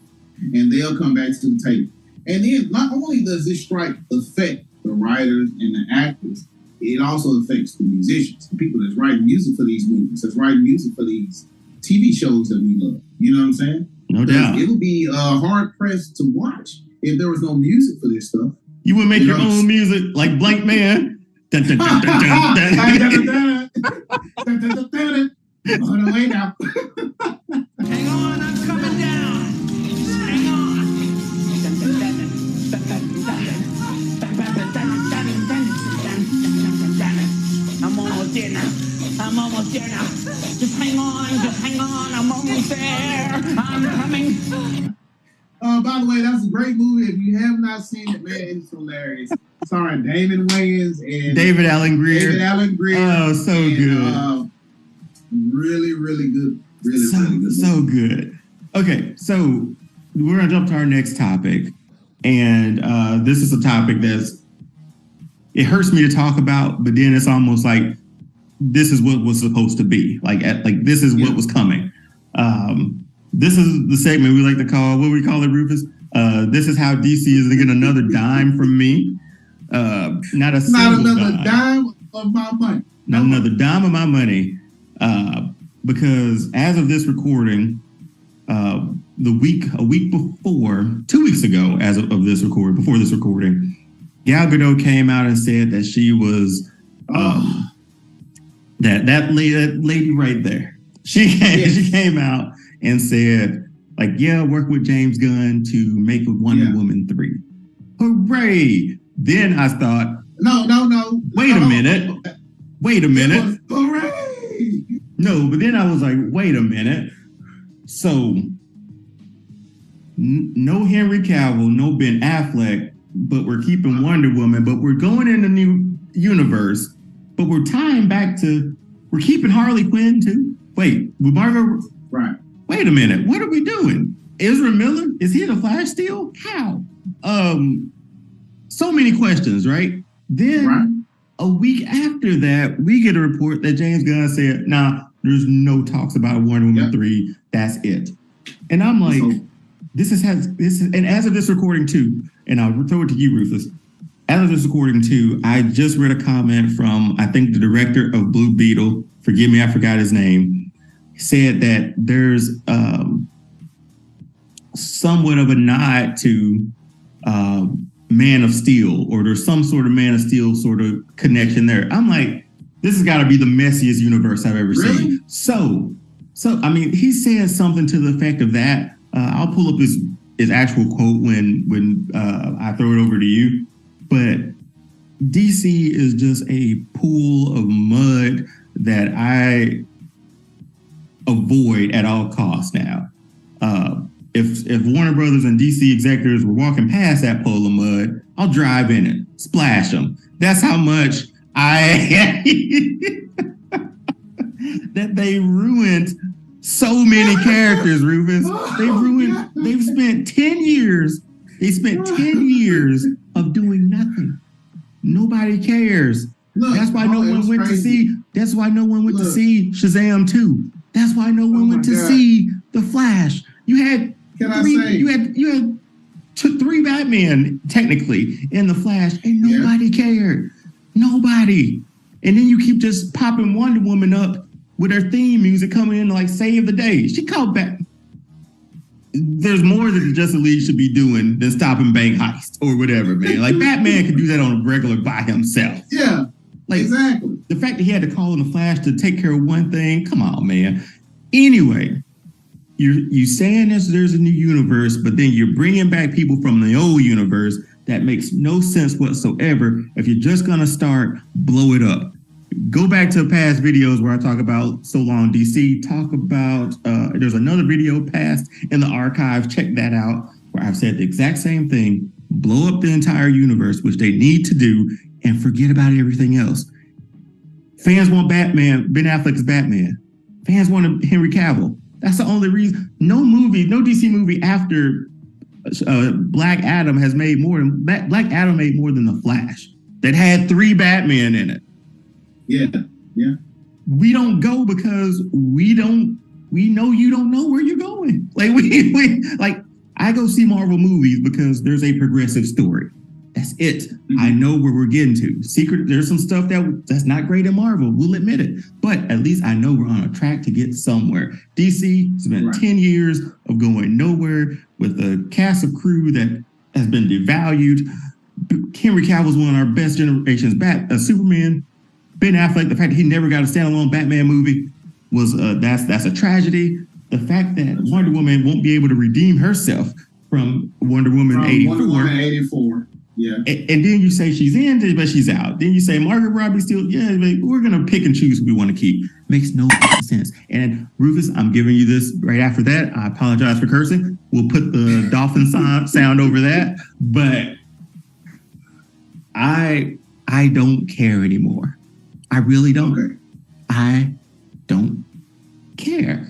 and they'll come back to the table. And then not only does this strike affect the writers and the actors, it also affects the musicians, the people that's writing music for these movies, that's writing music for these TV shows that we love. You know what I'm saying? No doubt. It would be hard pressed to watch if there was no music for this stuff. You would make your own music like Blank Man. Dun, dun, dun, dun, dun, dun. On the way now. Hang on, I'm coming down. Hang on. I'm almost there now. I'm almost there now. Just hang on, I'm almost there. I'm coming. By the way, that's a great movie. If you have not seen it, man, it's hilarious. Sorry, Damon Wayans and David Allen Greer. Oh, so good. Really, really good. Really good. So good. Okay, so we're gonna jump to our next topic, and this is a topic it hurts me to talk about, but then it's almost like this is what was supposed to be. Like this is what was coming. This is the segment we like to call, what we call it, Rufus? This is how DC is getting another dime from me. Not another dime of my money. Not another dime of my money. Because as of this recording, a week before, 2 weeks ago, before this recording, Gal Gadot came out and said that she was that lady right there. She came out and said, like, yeah, work with James Gunn to make Wonder Woman 3. Hooray! Then I thought, no. Wait a minute. Hooray! No, but then I was like, wait a minute. So, no Henry Cavill, no Ben Affleck, but we're keeping Wonder Woman, but we're going in a new universe, but we're tying back to, we're keeping Harley Quinn too. Wait, with Margot? Right. Wait a minute, what are we doing? Ezra Miller, is he the Flash still? How? So many questions, right? Then a week after that, we get a report that James Gunn said, nah, there's no talks about Wonder Woman 3. That's it. And I'm like, this is, and as of this recording too, and I'll throw it to you, Rufus. As of this recording too, I just read a comment from, I think, the director of Blue Beetle. Forgive me, I forgot his name. Said that there's somewhat of a nod to Man of Steel, or there's some sort of Man of Steel sort of connection there. I'm like, this has got to be the messiest universe I've ever seen. So I mean, he said something to the effect of that. I'll pull up his actual quote when I throw it over to you. But DC is just a pool of mud that I avoid at all costs now. If Warner Brothers and DC executives were walking past that pool of mud, I'll drive in it, splash them. That's how much that they ruined so many characters, Rufus. They've spent 10 years. They spent 10 years of doing nothing. Nobody cares. That's why no one went to see. That's why no one went to see Shazam 2. That's why no one went to see The Flash. You had three Batman technically in The Flash, and nobody cared. Nobody. And then you keep just popping Wonder Woman up with her theme music coming in to like save the day. She called back. There's more that the Justice League should be doing than stopping bank heist or whatever, man. Like Batman could do that on a regular by himself. Yeah, like exactly. The fact that he had to call in the Flash to take care of one thing, come on, man. Anyway, you saying there's a new universe, but then you're bringing back people from the old universe. That makes no sense whatsoever. If you're just gonna start, blow it up. Go back to past videos where I talk about So Long DC. Talk about there's another video passed in the archive. Check that out where I've said the exact same thing. Blow up the entire universe, which they need to do, and forget about everything else. Fans want Batman. Ben Affleck's Batman. Fans want Henry Cavill. That's the only reason. No DC movie after Black Adam has made more than Black Adam made more than The Flash. That had 3 Batman in it. Yeah. We don't go because we know you don't know where you're going. Like I go see Marvel movies because there's a progressive story. That's it. Mm-hmm. I know where we're getting to. There's some stuff that's not great in Marvel. We'll admit it. But at least I know we're on a track to get somewhere. DC spent 10 years of going nowhere with a cast of crew that has been devalued. Henry Cavill's one of our best generations. Superman. Ben Affleck, the fact that he never got a standalone Batman movie was that's a tragedy. The fact that Wonder Woman won't be able to redeem herself from Wonder Woman 84. Wonder Woman 84. Yeah. And then you say she's in, but she's out. Then you say Margaret Robbie still, but we're gonna pick and choose who we want to keep. Makes no sense. And Rufus, I'm giving you this right after that. I apologize for cursing. We'll put the dolphin sound over that. But I don't care anymore. I really don't. Okay. I don't care.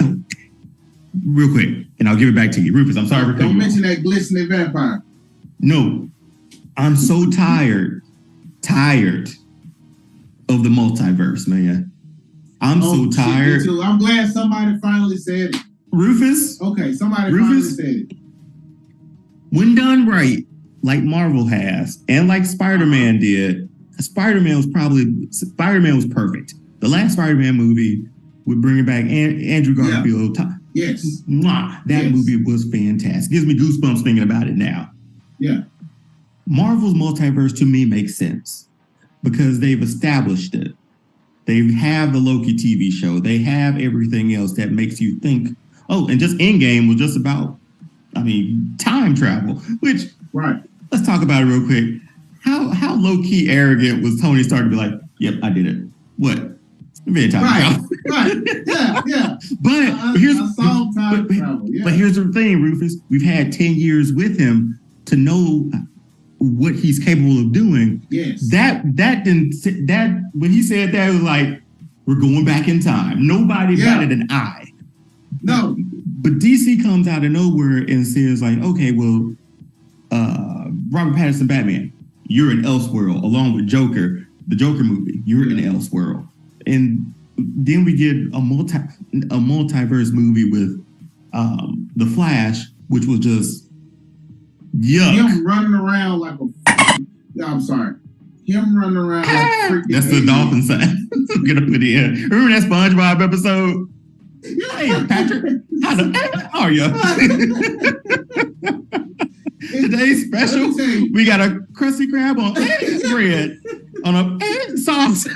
Real quick, and I'll give it back to you. Rufus, I'm sorry for cutting Don't you mention that glistening vampire. No, I'm so tired of the multiverse, man. I'm so tired. Me too. I'm glad somebody finally said it. Rufus? Okay, somebody finally said it. When done right, like Marvel has, and like Spider-Man did, Spider-Man was perfect. The last Spider-Man movie with bringing back Andrew Garfield. Yes. That movie was fantastic. Gives me goosebumps thinking about it now. Yeah. Marvel's multiverse to me makes sense because they've established it. They have the Loki TV show. They have everything else that makes you think, oh, and just Endgame was just about, time travel, which, let's talk about it real quick. How low-key arrogant was Tony Stark to be like, yep, I did it. What? Right. Yeah. But here's the thing, Rufus. We've had 10 years with him to know what he's capable of doing. Yes. That when he said that, it was like, we're going back in time. Nobody batted an eye. No. But DC comes out of nowhere and says like, okay, well, Robert Pattinson Batman, you're in Elseworld, along with Joker, the Joker movie. You're in Elseworld. And then we get a multiverse movie with The Flash, which was just yuck. Him running around like I'm sorry. Him running around like freaking That's the dolphin sign. I'm gonna put it in. Remember that SpongeBob episode? Hey, Patrick, how are you? Today's special, we got a crusty crab on bread on a sauce.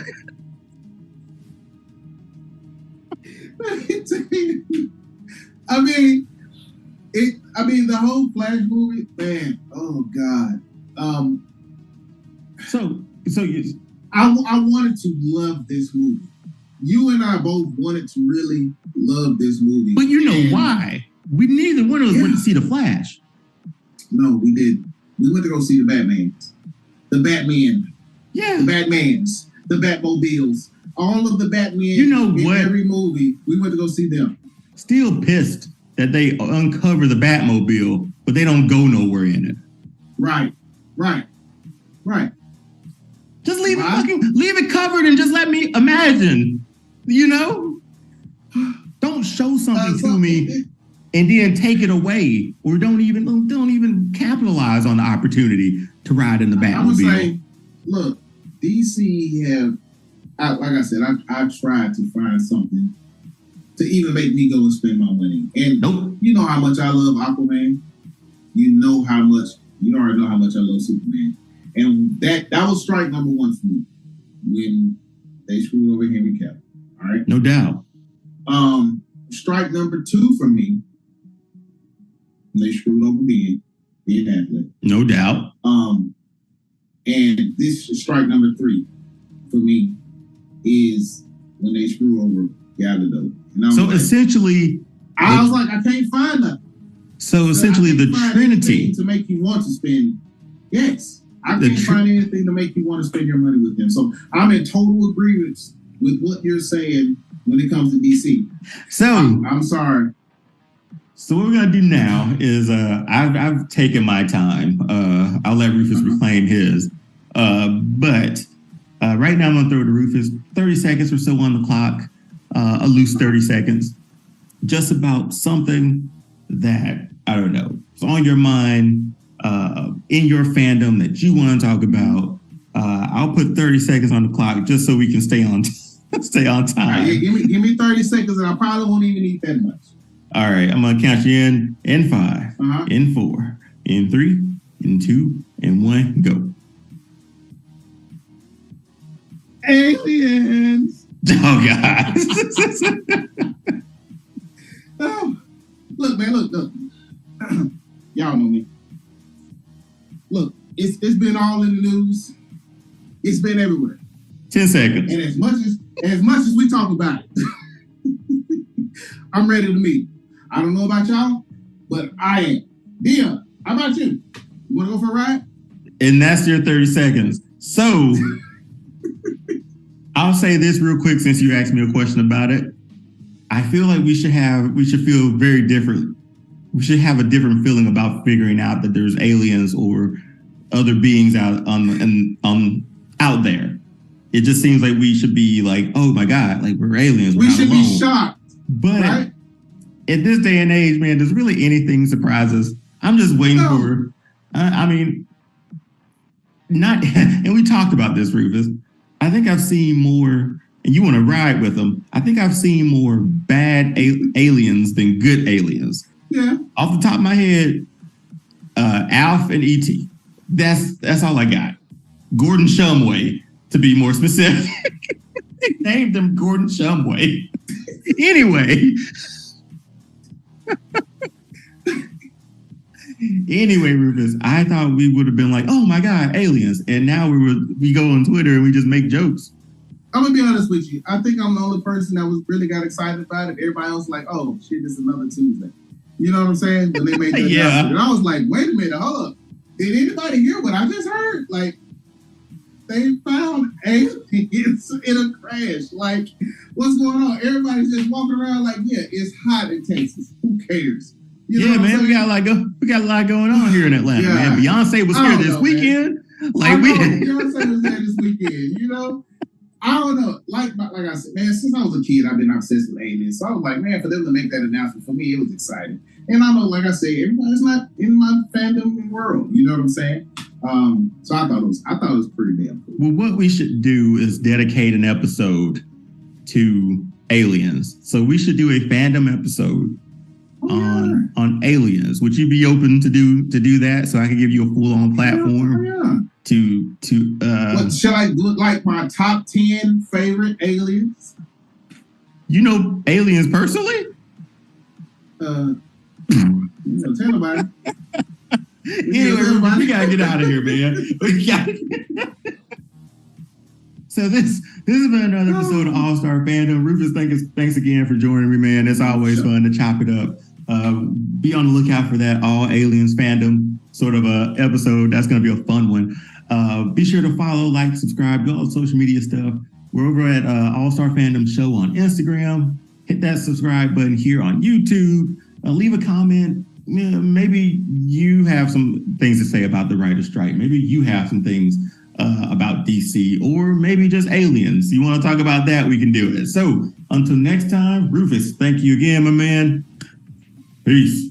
The whole Flash movie, man. Oh God. I wanted to love this movie. You and I both wanted to really love this movie. But you know why? We neither one of us went to see The Flash. No, we didn't. We went to go see the Batmans. The Batman. Yeah. The Batmans. The Batmobiles. All of the Batman in every movie. We went to go see them. Still pissed that they uncover the Batmobile, but they don't go nowhere in it. Right. Just leave it covered and just let me imagine. Don't show something to me and then take it away, or don't even capitalize on the opportunity to ride in the Batmobile. I would say, look, DC have, like I said, I tried to find something to even make me go and spend my money. And you know how much I love Aquaman. You already know how much I love Superman. And that was strike number one for me when they screwed over Henry Cavill. All right? No doubt. Strike number two for me, they screwed over Ben Affleck. No doubt. And this is strike number three for me is when they screw over Gal Gadot. So essentially, I was like, I can't find nothing. So essentially, the Trinity to make you want to spend. Yes, I can't find anything to make you want to spend your money with them. So I'm in total agreement with what you're saying when it comes to DC. So I'm sorry. So what we're gonna do now is I've taken my time. I'll let Rufus reclaim his. But right now I'm gonna throw to Rufus 30 seconds or so on the clock, a loose 30 seconds, just about something that I don't know, it's on your mind, in your fandom that you want to talk about. I'll put 30 seconds on the clock just so we can stay on time. Right, yeah, give me 30 seconds, and I probably won't even eat that much. All right, I'm gonna count you in 5, in 4, in 3, in 2, and 1, go. Aliens. Oh God. Oh, look, man, look. Y'all know me. Look, it's been all in the news. It's been everywhere. 10 seconds. And as much as we talk about it, I'm ready to meet. I don't know about y'all, but I am. Dion, how about you? You want to go for a ride? And that's your 30 seconds. So I'll say this real quick since you asked me a question about it. I feel like we should feel very different. We should have a different feeling about figuring out that there's aliens or other beings out there. It just seems like we should be like, oh my God, like we're aliens. We should be shocked. But right? At this day and age, man, does really anything surprise us? I'm just waiting for, not, and we talked about this, Rufus. I think I've seen more, and you want to ride with them. I think I've seen more bad aliens than good aliens. Yeah. Off the top of my head, Alf and E.T. That's all I got. Gordon Shumway, to be more specific. They named him Gordon Shumway. Anyway. Anyway, Rufus, I thought we would have been like, oh my God, aliens. And now we go on Twitter and we just make jokes. I'm gonna be honest with you. I think I'm the only person that was really got excited about it. Everybody else was like, oh shit, it's another Tuesday. You know what I'm saying? When they made that announcement. And I was like, wait a minute, hold up. Did anybody hear what I just heard? Like, they found aliens in a crash. Like, what's going on? Everybody's just walking around like, yeah, it's hot in Texas. Who cares? You know man, we got a lot going on here in Atlanta, man. Beyonce was here this weekend. Beyonce was there this weekend, you know? I don't know. Like I said, man, since I was a kid, I've been obsessed with aliens. So I was like, man, for them to make that announcement, for me, it was exciting. And I know, like I said, everybody's not in my fandom world. You know what I'm saying? So I thought it was pretty damn cool. Well, what we should do is dedicate an episode to aliens. So we should do a fandom episode on aliens. Would you be open to do that? So I can give you a full-on platform to What, should I look like my top 10 favorite aliens? You know aliens personally? Tell nobody. Anyway, we gotta get out of here, man. So this has been another episode of All Star Fandom. Rufus, thanks again for joining me, man. It's always fun to chop it up. Be on the lookout for that All Aliens Fandom sort of a episode. That's going to be a fun one. Be sure to follow, like, subscribe, go on social media stuff. We're over at All Star Fandom Show on Instagram. Hit that subscribe button here on YouTube. Leave a comment. Maybe you have some things to say about the writer's strike. Maybe you have some things about DC, or maybe just aliens. You want to talk about that, we can do it. So until next time, Rufus, thank you again, my man. Peace.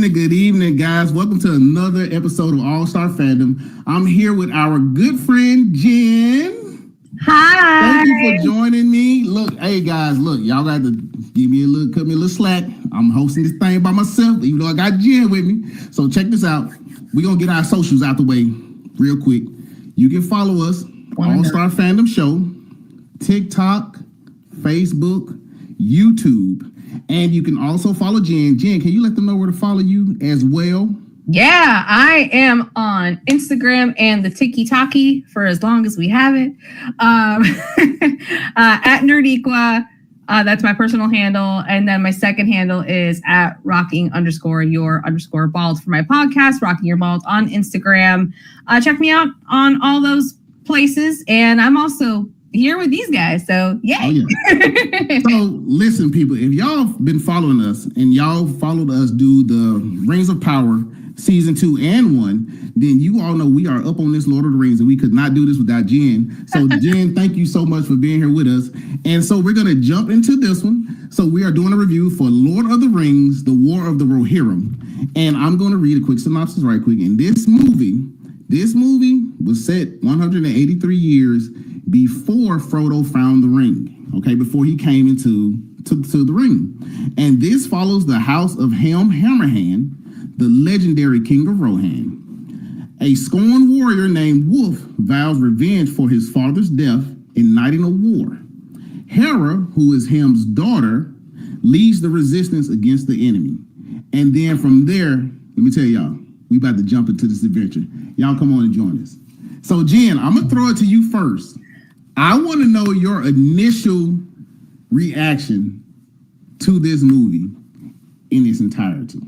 Good evening, guys. Welcome to another episode of All Star Fandom. I'm here with our good friend Jen. Hi. Thank you for joining me. Look, hey guys, look, y'all got to cut me a little slack. I'm hosting this thing by myself, even though I got Jen with me. So check this out. We're gonna get our socials out the way real quick. You can follow us, All Star Fandom Show, TikTok, Facebook, YouTube. And you can also follow Jen. Jen, can you let them know where to follow you as well? Yeah, I am on Instagram and the Tiki-Taki for as long as we have it. At Nerdiqua, that's my personal handle. And then my second handle is at rocking_your_bald for my podcast, Rocking Your Bald on Instagram. Check me out on all those places. And I'm also here with these guys, so yay. Oh, yeah. So listen, people, if y'all been following us and y'all followed us do the Rings of Power season 2 and 1, then you all know we are up on this Lord of the Rings, and we could not do this without Jen. So Jen, thank you so much for being here with us. And so we're gonna jump into this one. So we are doing a review for Lord of the Rings, The War of the Rohirrim. And I'm gonna read a quick synopsis right quick. And this movie was set 183 years before Frodo found the ring, okay, before he came into the ring. And this follows the house of Helm Hammerhand, the legendary king of Rohan. A scorned warrior named Wolf vows revenge for his father's death, igniting a war. Hera, who is Hem's daughter, leads the resistance against the enemy. And then from there, let me tell y'all, we about to jump into this adventure. Y'all come on and join us. So Jen, I'm gonna throw it to you first. I want to know your initial reaction to this movie in its entirety.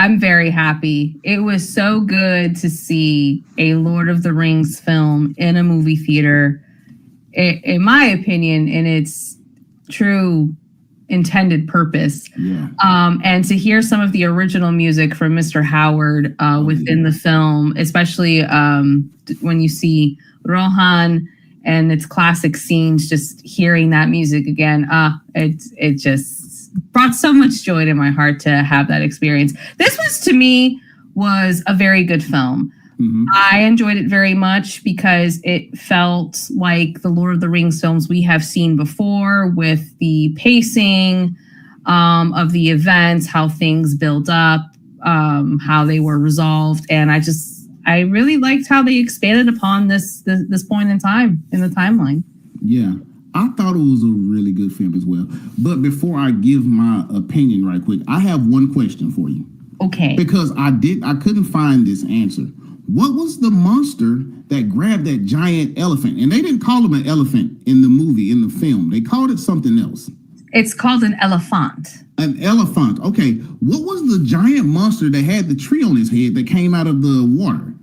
I'm very happy. It was so good to see a Lord of the Rings film in a movie theater, in my opinion, in its true intended purpose. Yeah. And to hear some of the original music from Mr. Howard within the film, especially when you see Rohan and its classic scenes, just hearing that music again, it just brought so much joy to my heart to have that experience. This was, to me, was a very good film. Mm-hmm. I enjoyed it very much because it felt like the Lord of the Rings films we have seen before, with the pacing of the events, how things build up, how they were resolved. And I really liked how they expanded upon this point in time in the timeline. Yeah, I thought it was a really good film as well. But before I give my opinion right quick, I have one question for you. Okay. Because I couldn't find this answer. What was the monster that grabbed that giant elephant? And they didn't call him an elephant in the movie, in the film. They called it something else. It's called an elephant. An elephant. Okay. What was the giant monster that had the tree on his head that came out of the water?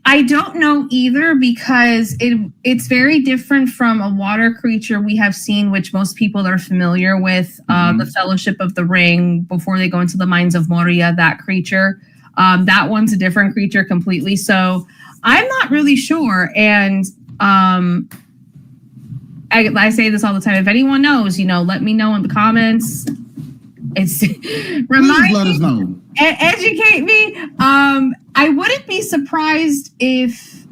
I don't know either, because it's very different from a water creature we have seen, which most people are familiar with, the Fellowship of the Ring, before they go into the Mines of Moria, that creature. That one's a different creature completely. So I'm not really sure. And I say this all the time. If anyone knows, let me know in the comments. Remind let us know. Educate me. I wouldn't be surprised if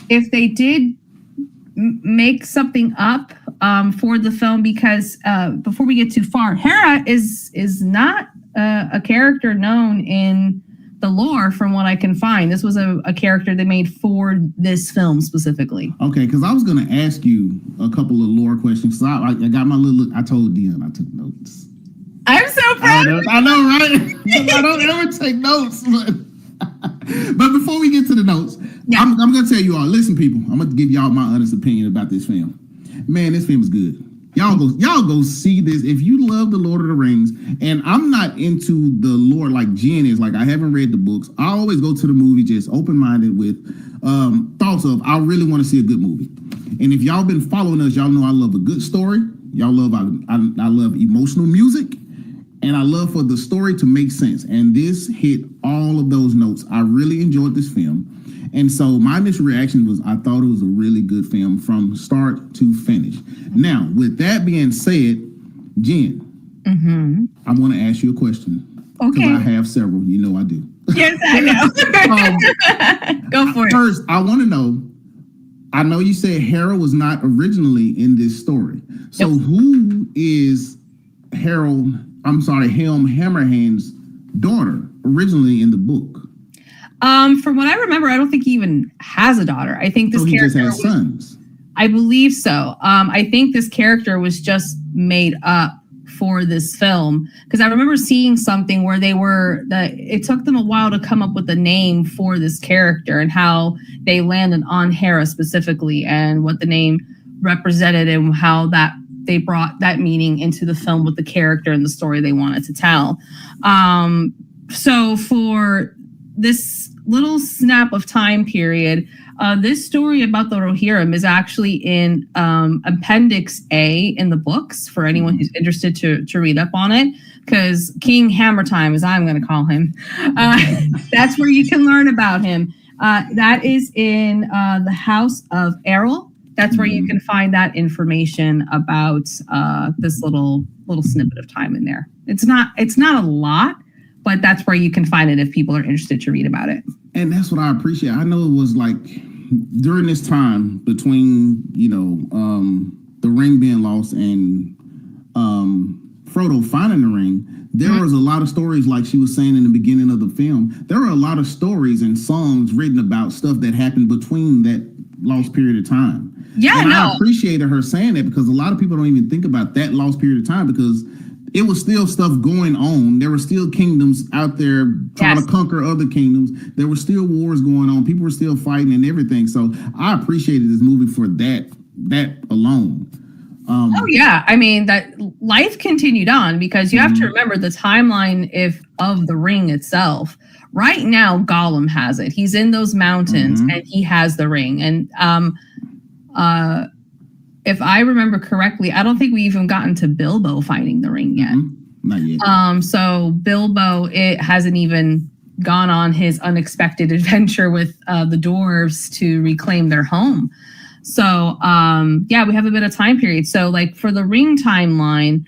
they did make something up for the film, because before we get too far, Hera is not a character known in the lore, from what I can find. This was a character they made for this film specifically. Okay, because I was going to ask you a couple of lore questions. So I got my little look. I told Dion I took notes. I'm so proud. I know, right? I don't ever take notes. But before we get to the notes, I'm going to tell you all, listen, people, I'm going to give y'all my honest opinion about this film. Man, this film is good. Y'all go see this if you love the Lord of the Rings. And I'm not into the lore like Jen is. Like, I haven't read the books. I always go to the movie just open-minded with thoughts of, I really want to see a good movie. And if y'all been following us, y'all know I love a good story. Y'all love I love emotional music, and I love for the story to make sense. And this hit all of those notes. I really enjoyed this film. And so my initial reaction was, I thought it was a really good film from start to finish. Now, with that being said, Jen, I want to ask you a question. Okay. Because I have several. You know I do. Yes, I know. Go for it. First, I want to know, I know you said Hera was not originally in this story. So who is Helm Hammerhand's daughter originally in the book? From what I remember, I don't think he even has a daughter. I think this character just has sons. I believe so. I think this character was just made up for this film, because I remember seeing something where it took them a while to come up with a name for this character, and how they landed on Hera specifically, and what the name represented, and how that they brought that meaning into the film with the character and the story they wanted to tell. So for this little snap of time period, this story about the Rohirrim is actually in Appendix A in the books, for anyone who's interested to read up on it, because King Hammertime, as I'm going to call him, that's where you can learn about him. That is in the House of Errol. That's where you can find that information about this little snippet of time in there. It's not a lot, but that's where you can find it if people are interested to read about it. And that's what I appreciate. I know it was like during this time between, the ring being lost and Frodo finding the ring, there was a lot of stories, like she was saying in the beginning of the film. There are a lot of stories and songs written about stuff that happened between that lost period of time. Yeah, and I appreciated her saying that, because a lot of people don't even think about that lost period of time, because it was still stuff going on. There were still kingdoms out there trying to conquer other kingdoms. There were still wars going on. People were still fighting and everything. So I appreciated this movie for that alone. Oh yeah, I mean that life continued on, because you have to remember the timeline of the ring itself. Right now, Gollum has it. He's in those mountains and he has the ring. And if I remember correctly, I don't think we even gotten to Bilbo finding the ring yet. Not yet. So Bilbo, it hasn't even gone on his unexpected adventure with the dwarves to reclaim their home. So yeah, we have a bit of time period. So like for the ring timeline,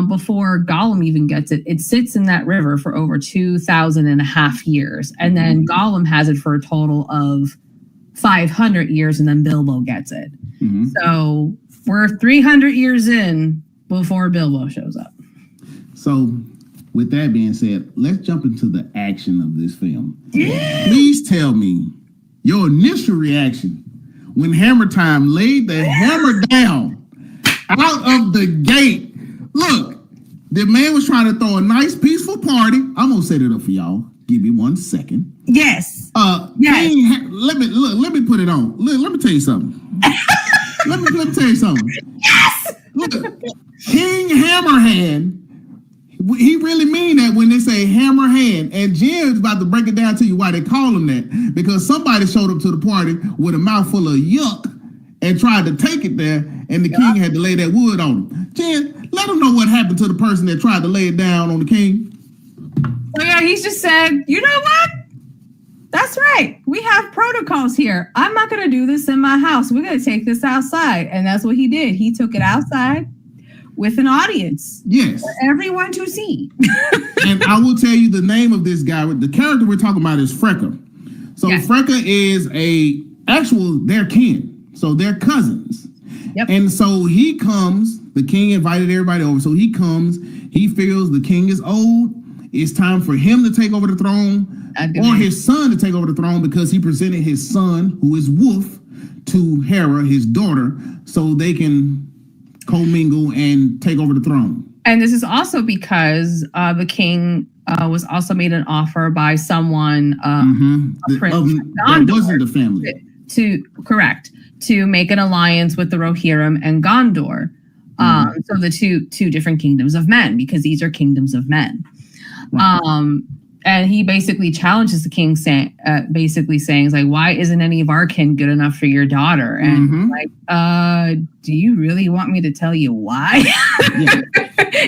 before Gollum even gets it, it sits in that river for over 2,500 years. And then Gollum has it for a total of 500 years, and then Bilbo gets it. So we're 300 years in before Bilbo shows up. So with that being said, let's jump into the action of this film. Please tell me your initial reaction when Hammer Time laid the hammer down out of the gate. Look, the man was trying to throw a nice, peaceful party. I'm gonna set it up for y'all. Give me 1 second. Yes. Yes. Let me put it on. Let me tell you something. let me tell you something. Yes. Look, King Hammerhand. He really mean that when they say hammer hand. And Jim's about to break it down to you why they call him that. Because somebody showed up to the party with a mouthful of yuck and tried to take it there, and the king had to lay that wood on him. Jim, let him know what happened to the person that tried to lay it down on the king. So yeah, he's just said, you know what? That's right. We have protocols here. I'm not going to do this in my house. We're going to take this outside. And that's what he did. He took it outside with an audience. Yes. For everyone to see. And I will tell you the name of this guy. The character we're talking about is Freka. So Freka is their kin. So they're cousins. Yep. And so he comes, the king invited everybody over. So he comes, he feels the king is old. It's time for him to take over the throne, or his son to take over the throne, because he presented his son, who is Wolf, to Hera, his daughter, so they can commingle and take over the throne. And this is also because the king was also made an offer by someone, a prince, that wasn't the family. To make an alliance with the Rohirrim and Gondor. So the two different kingdoms of men, because these are kingdoms of men. And he basically challenges the king, saying, like, why isn't any of our kin good enough for your daughter? And do you really want me to tell you why?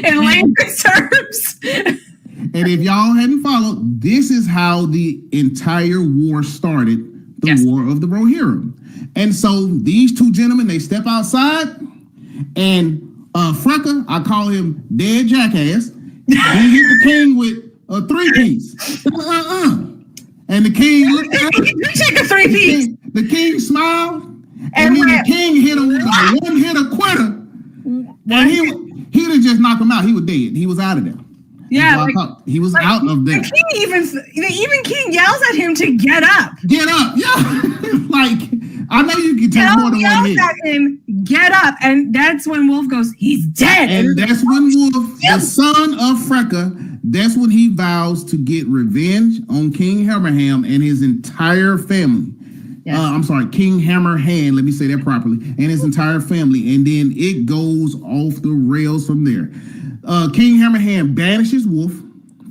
In layman's terms. And if y'all hadn't followed, this is how the entire war started, the War of the Rohirrim. And so these two gentlemen, they step outside, and Freka, I call him Dead Jackass, he hit the king with a 3-piece. And the king looked at him. You take a 3-piece. The king smiled, and then the king hit him with a one-hitter quitter. And he'd have just knocked him out. He was dead. He was out of there. Yeah, he was out of there. The even king yells at him to get up. Get up, yeah. Like, I know you can take more than one hit. At him, get up, and that's when Wolf goes, he's dead. And that's when Wolf, the son of Freka, that's when he vows to get revenge on King Hammerhand and his entire family. I'm sorry, King Hammerhand, let me say that properly, and his entire family. And then it goes off the rails from there. King Hammerhand banishes Wolf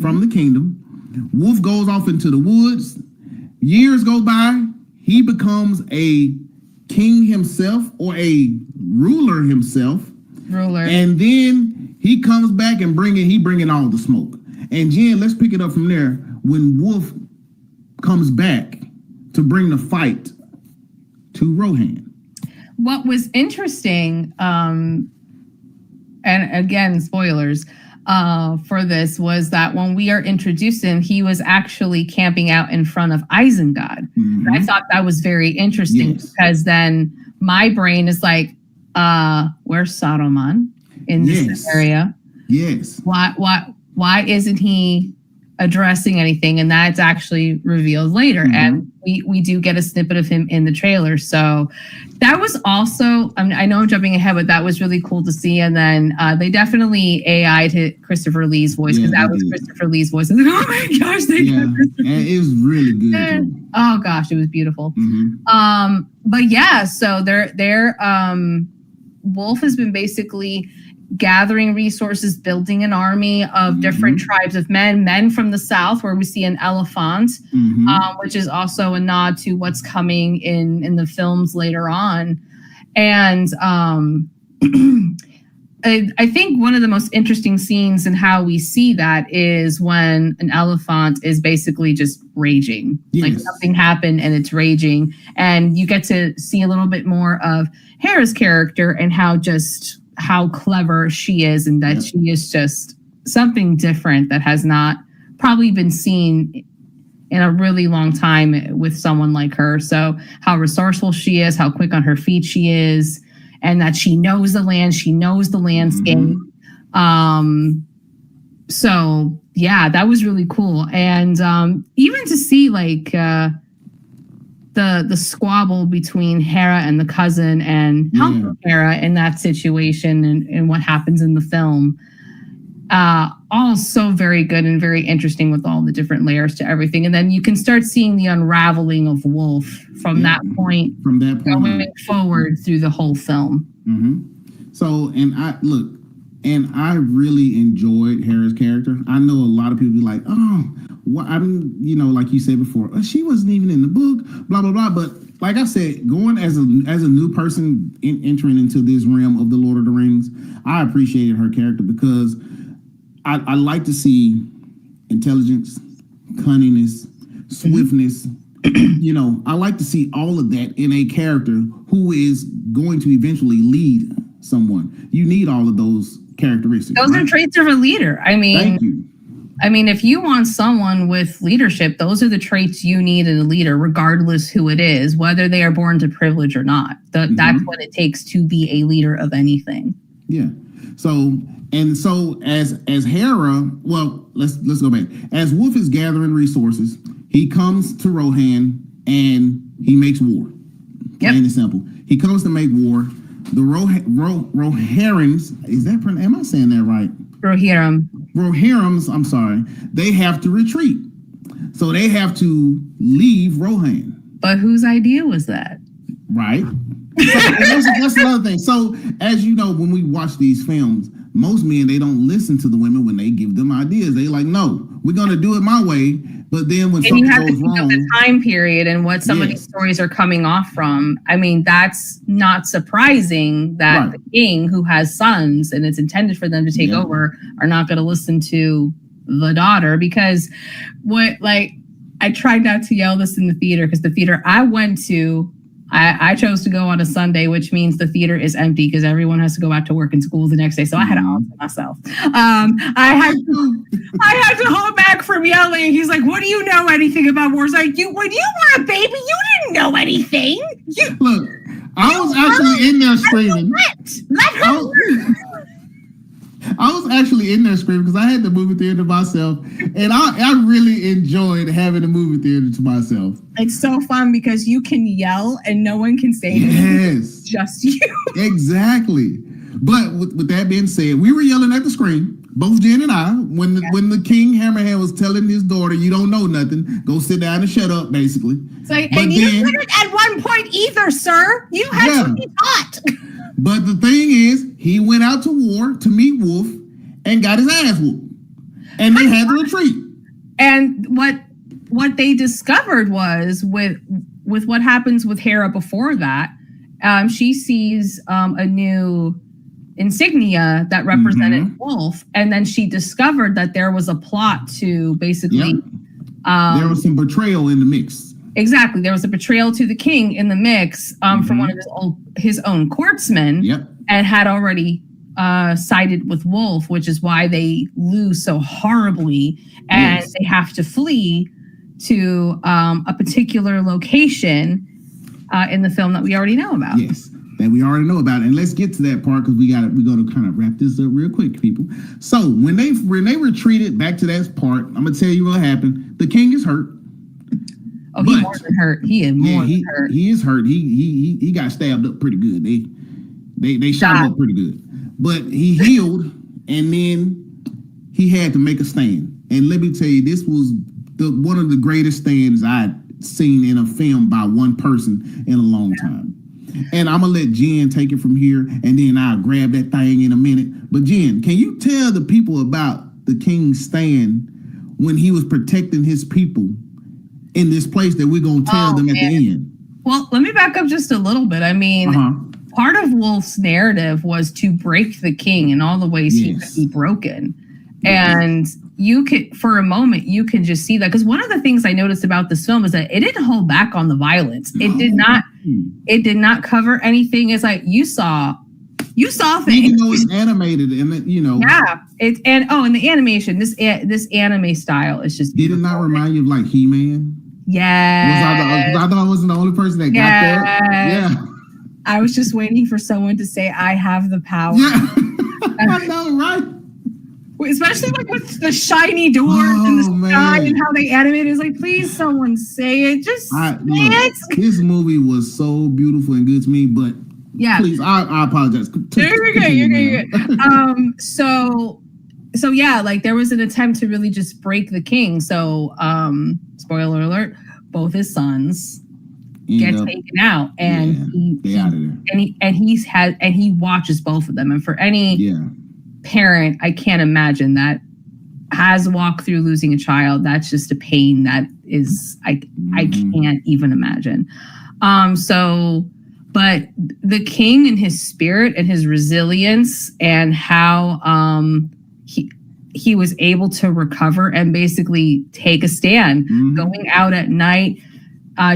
from the kingdom. Wolf goes off into the woods. Years go by. He becomes a king himself, or a ruler himself. And then he comes back and bringing all the smoke. And Jen, let's pick it up from there. When Wolf comes back to bring the fight to Rohan. What was interesting, and again, spoilers for this, was that when we are introduced him, he was actually camping out in front of Isengard. And I thought that was very interesting, because then my brain is like, where's Saruman in this area? Yes. Why why isn't he addressing anything? And that's actually revealed later. And we do get a snippet of him in the trailer. So that was also, I know I'm jumping ahead, but that was really cool to see. And then they definitely AI'd Christopher Lee's voice, because that was Christopher Lee's voice. I was like, oh my gosh, and it was really good. Oh gosh, it was beautiful. But yeah, so their Wolf has been basically gathering resources, building an army of different tribes of men from the south, where we see an elephant, which is also a nod to what's coming in the films later on. And I think one of the most interesting scenes in how we see that is when an elephant is basically just raging. Like something happened and it's raging. And you get to see a little bit more of Hera's character and how clever she is, and that she is just something different that has not probably been seen in a really long time with someone like her. So how resourceful she is, how quick on her feet she is, and that she knows the land, she knows the landscape. So yeah, that was really cool. And even to see like the squabble between Hera and the cousin, and help Hera in that situation, and what happens in the film. All so very good and very interesting, with all the different layers to everything. And then you can start seeing the unraveling of Wolf from that point going forward through the whole film. So, and I really enjoyed Hera's character. I know a lot of people be like, oh, well, like you said before, she wasn't even in the book, blah, blah, blah. But like I said, going as a new person entering into this realm of the Lord of the Rings, I appreciated her character, because I like to see intelligence, cunningness, swiftness. I like to see all of that in a character who is going to eventually lead someone. You need all of those characteristics. Those are traits of a leader. Thank you. I mean, if you want someone with leadership, those are the traits you need in a leader, regardless who it is, whether they are born to privilege or not. That's what it takes to be a leader of anything. Yeah. So as Hera, well, let's go back. As Wolf is gathering resources, he comes to Rohan and he makes war. Plain and simple. He comes to make war. The Rohirrims, am I saying that right? Rohirrims, I'm sorry. They have to retreat. So they have to leave Rohan. But whose idea was that? Right. That's another thing. So, as you know, when we watch these films, most men, they don't listen to the women when they give them ideas. They like, no, we're going to do it my way. But then when something goes wrong, of the time period and what some of these stories are coming off from, I mean, that's not surprising that the king, who has sons and it's intended for them to take over, are not going to listen to the daughter. Because I tried not to yell this in the theater, because the theater I went to, I chose to go on a Sunday, which means the theater is empty because everyone has to go back to work and school the next day. So I had to answer myself. I had to hold back from yelling. He's like, "What do you know anything about wars?" Like, when you were a baby, you didn't know anything. Look, I was actually in there screaming. Let her. I was actually in there screaming because I had the movie theater to myself, and I really enjoyed having the movie theater to myself. It's so fun because you can yell and no one can say anything. Yes, just you. Exactly. But with that being said, we were yelling at the screen, both Jen and I, when the King Hammerhand was telling his daughter, "You don't know nothing. Go sit down and shut up." Basically. It's like, and you didn't at one point either, sir. You had to be taught. But the thing is, he went out to war to meet Wolf and got his ass whooped. And they had to retreat. And what they discovered was with what happens with Hera before that, she sees a new insignia that represented Wolf. And then she discovered that there was a plot to basically... there was some betrayal in the mix. Exactly. There was a betrayal to the king in the mix from one of his own courtsmen, and had already sided with Wolf, which is why they lose so horribly, and they have to flee to a particular location in the film that we already know about. Yes. that we already know about. And let's get to that part because we're going to kind of wrap this up real quick, people. So when they retreated back to that part, I'm going to tell you what happened. The king is hurt. Oh, he's more than hurt. He is more than hurt. He is hurt. He got stabbed up pretty good. They shot him up pretty good. But he healed, and then he had to make a stand. And let me tell you, this was one of the greatest stands I'd seen in a film by one person in a long time. And I'm going to let Jen take it from here, and then I'll grab that thing in a minute. But Jen, can you tell the people about the king's stand when he was protecting his people in this place that we're going to tell them at the end? Well, let me back up just a little bit. I mean, part of Wolf's narrative was to break the king in all the ways he could be broken. And you could, for a moment, you can just see that. Because one of the things I noticed about this film is that it didn't hold back on the violence. It did not cover anything. It's like you saw things. Even though it's animated and Yeah. And the animation, this anime style is just beautiful. Did it not remind you of like He-Man? Yeah. I thought I wasn't the only person that got that. Yeah. I was just waiting for someone to say, I have the power. Yeah. I know, right? Especially like with the shiny doors and the sky and how they animate it. It's like, please, someone say it. Just say it. This movie was so beautiful and good to me, but please, I apologize. You're good. So yeah, like there was an attempt to really just break the king. So, spoiler alert, both his sons get taken out, and he watches both of them. And for any parent, I can't imagine that has walked through losing a child. That's just a pain that is I can't even imagine. But the king and his spirit and his resilience and how he was able to recover and basically take a stand, going out at night,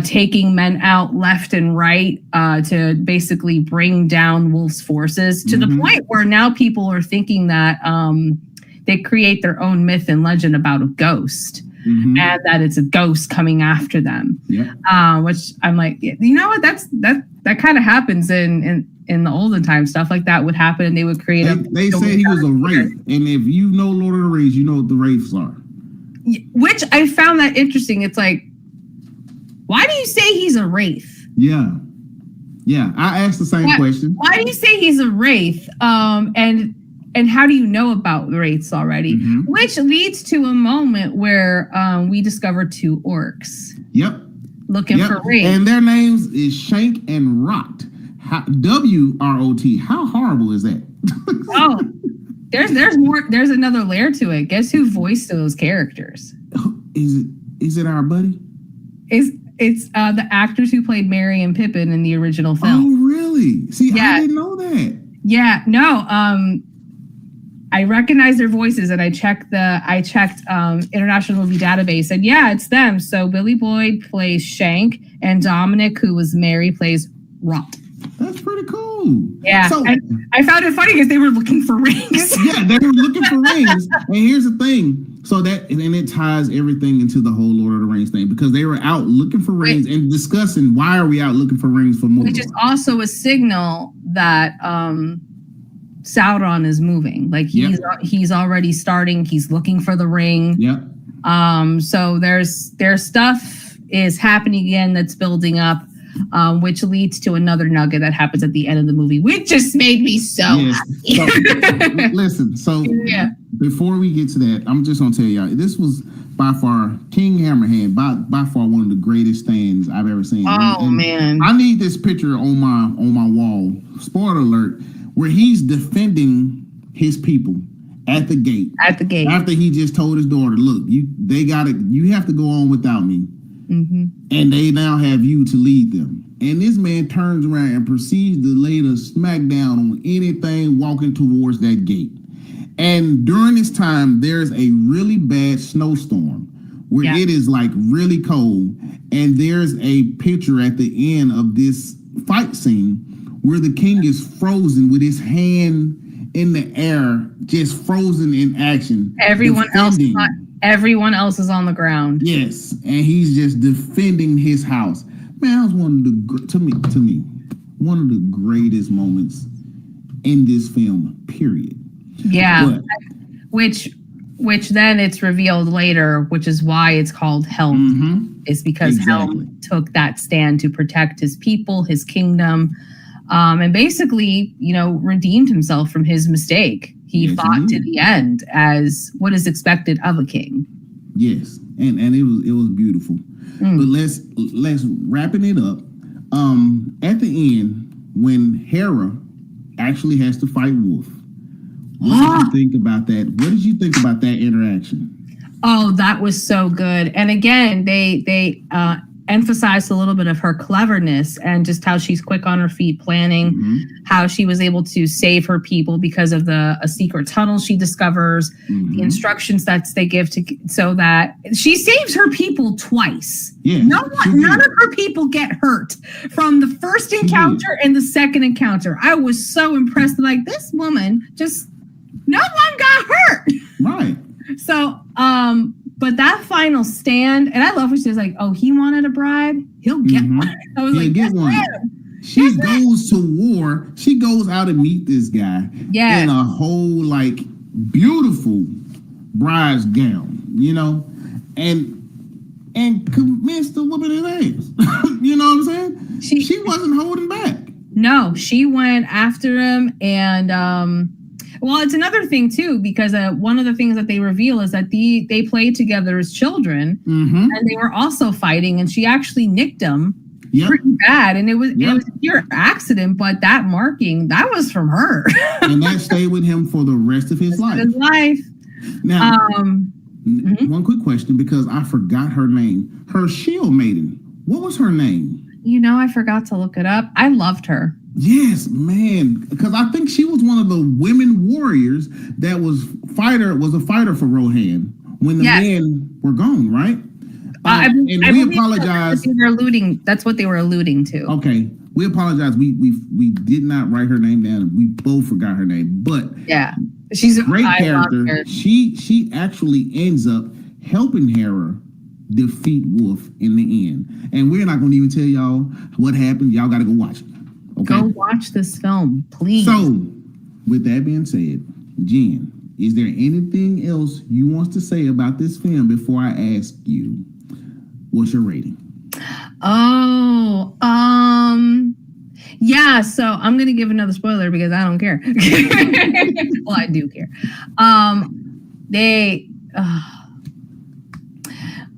taking men out left and right to basically bring down Wolf's forces to the point where now people are thinking that they create their own myth and legend about a ghost and that it's a ghost coming after them. Which I'm like, you know what? That kind of happens in the olden times. Stuff like that would happen, and they would create. They said he was a wraith, and if you know Lord of the Rings, you know what the wraiths are. Which I found that interesting. It's like, why do you say he's a wraith? Yeah. I asked the same question. Why do you say he's a wraith? And how do you know about the wraiths already? Which leads to a moment where we discover two orcs. Looking for wraiths. And their names is Shank and Rot. W-R-O-T. How horrible is that? There's more. There's another layer to it. Guess who voiced those characters? Is it our buddy? It's the actors who played Merry and Pippin in the original film. Oh, really? See, I didn't know that. Yeah, no. I recognize their voices, and I checked International Movie Database, and it's them. So Billy Boyd plays Shank, and Dominic, who was Merry, plays Rot. That's pretty cool. Yeah, so, I found it funny because they were looking for rings. They were looking for rings. And here's the thing. So it ties everything into the whole Lord of the Rings thing, because they were out looking for rings and discussing why are we out looking for rings for more. Which is also a signal that Sauron is moving. Like he's already starting. He's looking for the ring. So there's stuff is happening again that's building up. Which leads to another nugget that happens at the end of the movie, which just made me so happy. So before we get to that, I'm just gonna tell y'all, this was by far King Hammerhand, by far one of the greatest stands I've ever seen. Man, I need this picture on my wall. Spoiler alert, where he's defending his people at the gate. After he just told his daughter, "Look, you have to go on without me." And they now have you to lead them. And this man turns around and proceeds to lay the smack down on anything walking towards that gate. And during this time, there's a really bad snowstorm where it is like really cold. And there's a picture at the end of this fight scene where the king is frozen with his hand in the air, just frozen in action. Everyone else is on the ground. Yes, and he's just defending his house. Man, that was to me, one of the greatest moments in this film, period. Yeah. Which then it's revealed later, which is why it's called Helm, is because Helm took that stand to protect his people, his kingdom, and basically, redeemed himself from his mistake. He fought to the end as what is expected of a king. Yes, and it was beautiful. But let's wrapping it up. At the end, when Hera actually has to fight Wolf, what did you think about that? What did you think about that interaction? Oh, that was so good. And again, they emphasized a little bit of her cleverness and just how she's quick on her feet planning, how she was able to save her people because of a secret tunnel she discovers, the instructions that they give so that she saves her people twice. Yeah, none of her people get hurt from the first encounter and the second encounter. I was so impressed. Like, this woman no one got hurt. Right. So, but that final stand, and I love when she was like, "Oh, he wanted a bride, he'll get one." I was like, "Get one." She goes to war. She goes out and meet this guy in a whole beautiful bride's gown, and convinced the woman his ass. You know what I'm saying? She wasn't holding back. No, she went after him, and well, it's another thing too, because one of the things that they reveal is that they played together as children, and they were also fighting, and she actually nicked him pretty bad, and it was a pure accident, but that marking, that was from her. And that stayed with him for the rest of his life. Now, one quick question, because I forgot her name. Her shield maiden, what was her name? I forgot to look it up. I loved her. Yes, man, because I think she was one of the women warriors that was a fighter for Rohan when the men were gone, right? I we apologize. That's what they were alluding to. Okay, we apologize. We did not write her name down. We both forgot her name, but she's a great character. She actually ends up helping Hera defeat Wolf in the end, and we're not going to even tell y'all what happened. Y'all got to go watch it. Okay? Go watch this film, please. So, with that being said, Jen, is there anything else you want to say about this film before I ask you what's your rating? Oh, yeah. So I'm gonna give another spoiler because I don't care. Well, I do care.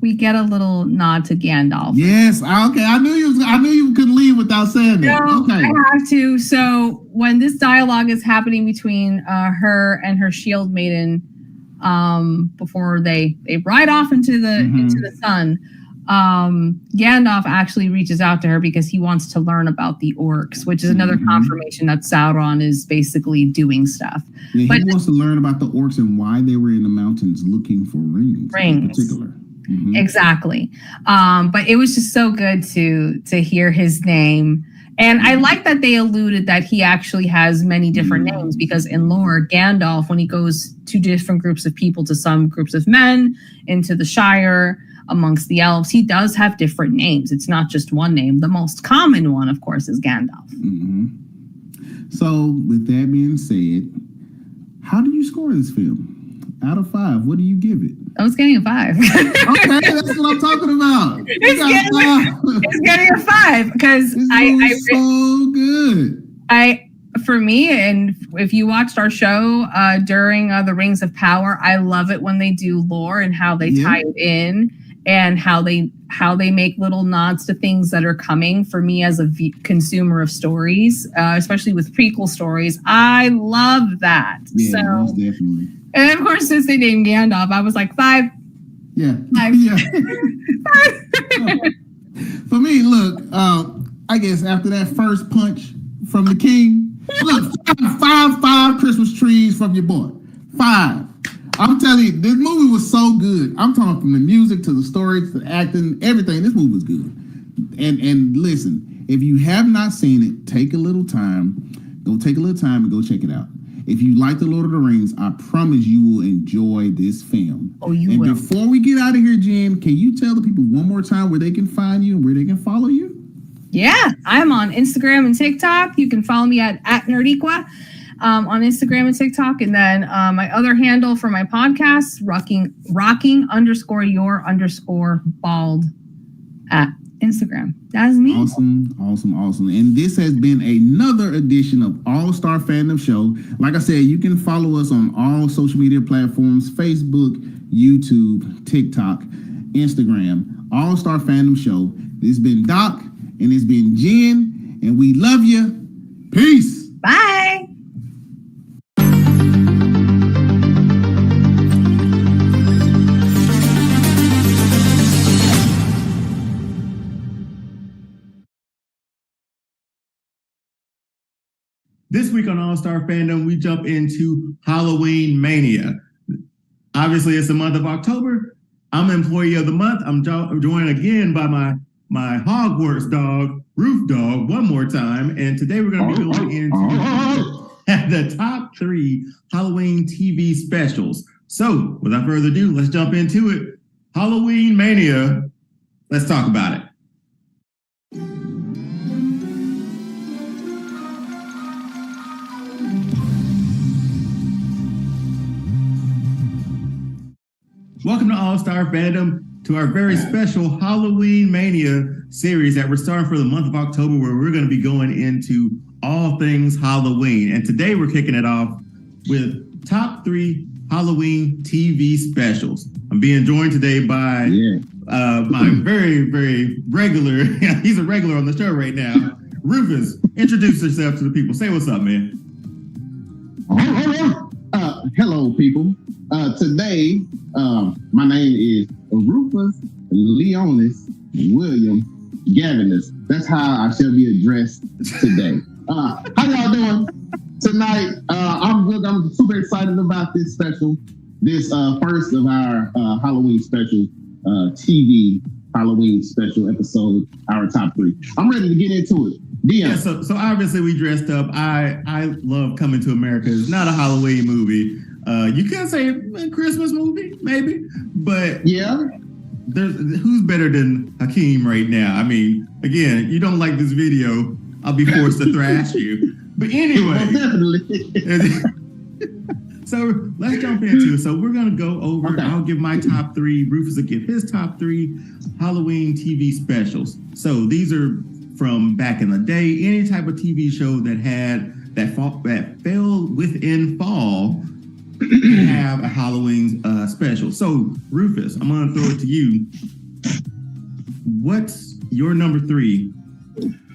We get a little nod to Gandalf. Yes. Okay. I knew you couldn't leave without saying that. No, okay. I have to. So when this dialogue is happening between her and her shield maiden, before they ride off into the sun, Gandalf actually reaches out to her because he wants to learn about the orcs, which is another confirmation that Sauron is basically doing stuff. Yeah, he wants to learn about the orcs and why they were in the mountains looking for rings. In particular. Exactly. But it was just so good to hear his name. And I like that they alluded that he actually has many different names, because in lore, Gandalf, when he goes to different groups of people, to some groups of men, into the Shire, amongst the elves, he does have different names. It's not just one name. The most common one, of course, is Gandalf. So with that being said, how do you score this film? Out of 5, what do you give it? I was getting a 5. Okay, that's what I'm talking about. It's getting a 5 because so good. For me, and if you watched our show during the Rings of Power, I love it when they do lore and how they tie it in, and how they make little nods to things that are coming. For me as a consumer of stories, especially with prequel stories, I love that. Yeah, most definitely. And of course, since they named Gandalf, I was like 5. Yeah. 5. Yeah. For me, look, I guess after that first punch from the king, look, 5 Christmas trees from your boy. 5. I'm telling you, this movie was so good. I'm talking from the music to the story to the acting, everything. This movie was good. And listen, if you have not seen it, take a little time. Go take a little time and go check it out. If you like The Lord of the Rings, I promise you will enjoy this film. Oh, you will. And before we get out of here, Jen, can you tell the people one more time where they can find you and where they can follow you? Yeah, I'm on Instagram and TikTok. You can follow me at Nerdiqua on Instagram and TikTok. And then my other handle for my podcast, rocking_your_bald at Instagram. That's me. Awesome. And this has been another edition of All Star Fandom Show. Like I said, you can follow us on all social media platforms: Facebook, YouTube, TikTok, Instagram. All Star Fandom Show. It's been Doc and it's been Jen, and we love you. Peace. Bye. This week on All Star Fandom, we jump into Halloween Mania. Obviously, it's the month of October. I'm Employee of the Month. I'm joined again by my Hogwarts dog, Roof Dog, one more time. And today we're going to be going into the top 3 Halloween TV specials. So, without further ado, let's jump into it. Halloween Mania. Let's talk about it. Welcome to All Star Fandom, to our very special Halloween Mania series that we're starting for the month of October, where we're going to be going into all things Halloween. And today we're kicking it off with top 3 Halloween TV specials. I'm being joined today by my very, very regular, he's a regular on the show right now, Rufus. Introduce yourself to the people. Say what's up, man. Hello, people. Today, my name is Rufus Leonis William Gavinus. That's how I shall be addressed today. How y'all doing tonight? I'm good. I'm super excited about this special, this first of our Halloween special, TV Halloween special episode, our top 3. I'm ready to get into it. Yeah, so obviously we dressed up. I love Coming to America. It's not a Halloween movie. You could say a Christmas movie, maybe, but yeah, who's better than Hakeem right now? I mean, again, you don't like this video, I'll be forced to thrash you. But anyway, so let's jump into it. So we're gonna go over. Okay. I'll give my top 3. Rufus will give his top 3 Halloween TV specials. So these are from back in the day. Any type of TV show that had that fell within fall. Have a Halloween special. So, Rufus, I'm going to throw it to you. What's your number 3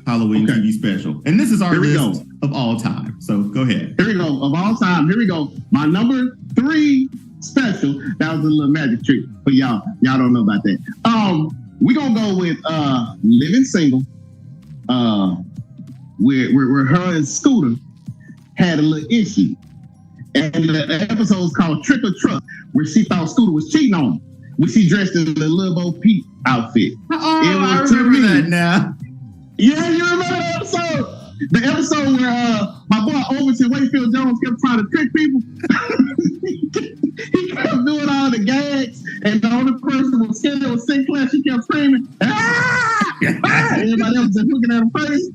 Halloween TV special? And this is our list of all time. So, go ahead. Here we go. Of all time. Here we go. My number 3 special. That was a little magic trick for y'all. Y'all don't know about that. We're going to go with Living Single. Where her and Scooter had a little issue. And the episode was called Trick or Truck, where she thought Scooter was cheating on her, when she dressed in the Lil Bo Peep outfit. I remember that now. Yeah, you remember that episode? The episode where my boy Overton Wakefield Jones kept trying to trick people. He kept doing all the gags, and the only person was scared was Sinclair. She kept screaming, "Ah!" Everybody else just looking at her face.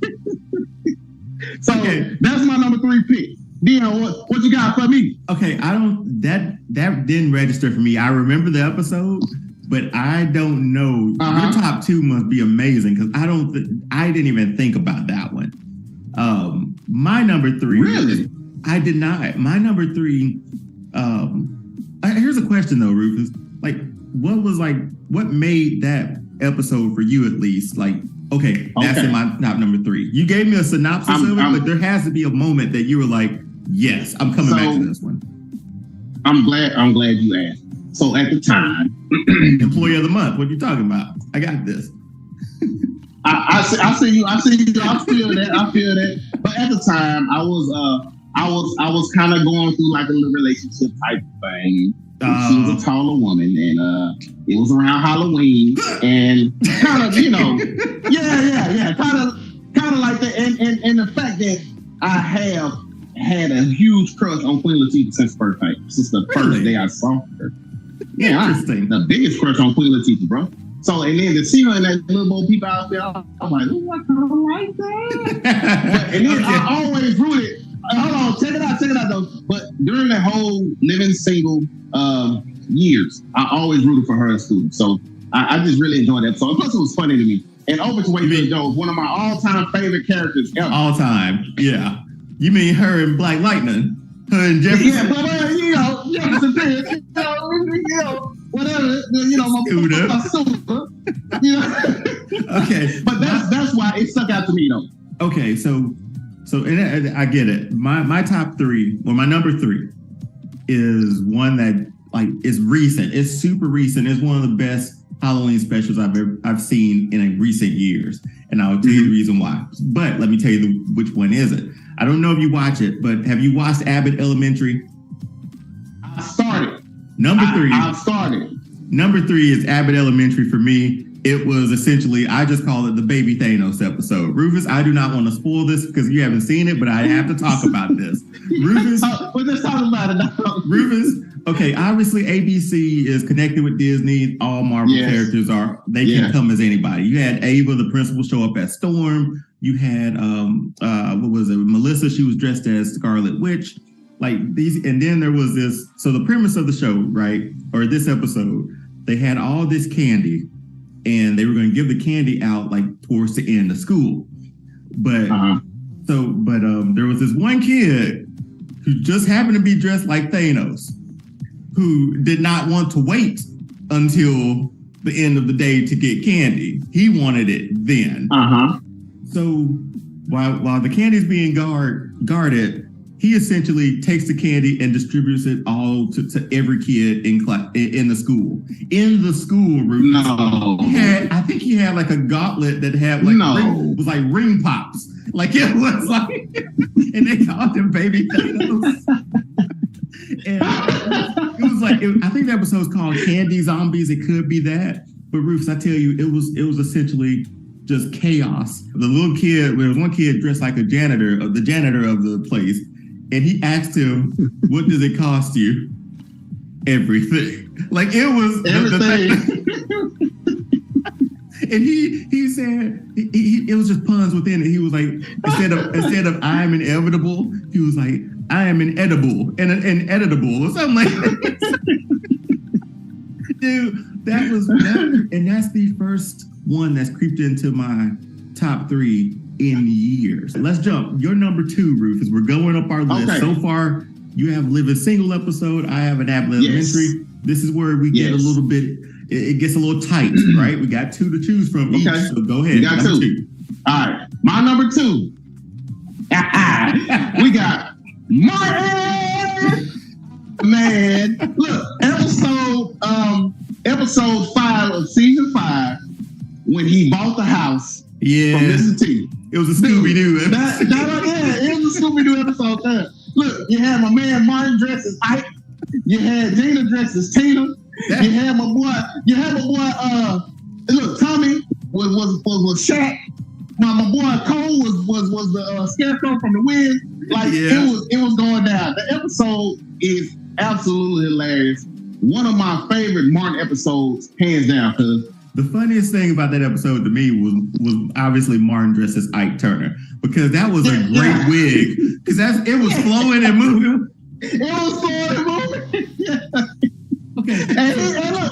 So that's my number 3 pick. Dion, what you got for me? Okay, that didn't register for me. I remember the episode, but I don't know. Your top 2 must be amazing, because I didn't even think about that one. My number 3. Really? I did not. My number 3. Here's a question though, Rufus. Like, what made that episode for you at least? Like, okay, that's in my top number 3. You gave me a synopsis of it, but there has to be a moment that you were like, yes, I'm coming back to this one. I'm glad you asked. So at the time, Employee of the Month. What are you talking about? I got this. I see you. I feel that. But at the time, I was kind of going through like a little relationship type thing. She was a taller woman, and it was around Halloween, and kind of, kind of like that. And the fact that I have had a huge crush on Queen Latifah since the first day I saw her. Yeah, interesting. The biggest crush on Queen Latifah, bro. So, and then to see her in that little Bo Peep outfit, I'm like, ooh, I kind of like that. And then I always rooted. Hold on, check it out though. But during that whole living single years, I always rooted for her in school. So I just really enjoyed that episode. Plus, it was funny to me. And Over to Wakefield Joe is one of my all-time favorite characters ever. All time, yeah. You mean her and Black Lightning? Her and Jefferson? Yeah, but Jefferson did. Whatever. My super. Okay. But that's why it stuck out to me though. Okay, so and I get it. My top three, or my number three, is one that like is recent. It's super recent. It's one of the best Halloween specials I've seen in recent years, and I'll tell you the reason why. But let me tell you which one is it. I don't know if you watch it, but have you watched Abbott Elementary? I started. Number three. I've started. Number three is Abbott Elementary for me. It was essentially, I just call it the Baby Thanos episode. Rufus, I do not want to spoil this because you haven't seen it, but I have to talk about this. Rufus, we're just talking about it now. Rufus, okay, obviously ABC is connected with Disney. All Marvel characters they can come as anybody. You had Ava, the principal, show up as Storm. You had what was it? Melissa, she was dressed as Scarlet Witch. Like these, and then there was this. So the premise of the show, right, or this episode, they had all this candy, and they were going to give the candy out like towards the end of school. But there was this one kid who just happened to be dressed like Thanos, who did not want to wait until the end of the day to get candy. He wanted it then. So while the candy is being guarded, he essentially takes the candy and distributes it all to every kid in the school. In the school, Rufus. No. I think he had like a gauntlet that had like was like ring pops. Like it was like, and they called him Baby Thanos. And it was like, I think the episode's called Candy Zombies. It could be that. But Rufus, I tell you, it was essentially just chaos. The little kid, there was one kid dressed like the janitor of the place. And he asked him, what does it cost you? Everything. Like it was everything. And he said it was just puns within it. He was like, instead of I am inevitable, he was like, I am inedible and ineditable or something like that. Dude, and that's the first one that's creeped into my top three in years. Let's jump. Your number two, Rufus. We're going up our list. Okay. So far, you have Living Single episode. I have an Abbott Elementary. This is where we get a little bit, it gets a little tight, right? We got two to choose from each. So go ahead. We got two. All right. My number two. We got Martin. Man, look, episode 5 of season 5, when he bought the house from Mr. T. It was a Scooby-Doo episode. It was a Scooby-Doo episode. Look, you had my man Martin dressed as Ike. You had Gina dressed as Tina. You had my boy. Look, Tommy was Shaq. My boy Cole was the Scarecrow from the Wiz. Like it was going down. The episode is absolutely hilarious. One of my favorite Martin episodes, hands down. Cause the funniest thing about that episode to me was obviously Martin dressed as Ike Turner, because that was a great wig. Because it was flowing and moving. It was flowing and moving. Okay. And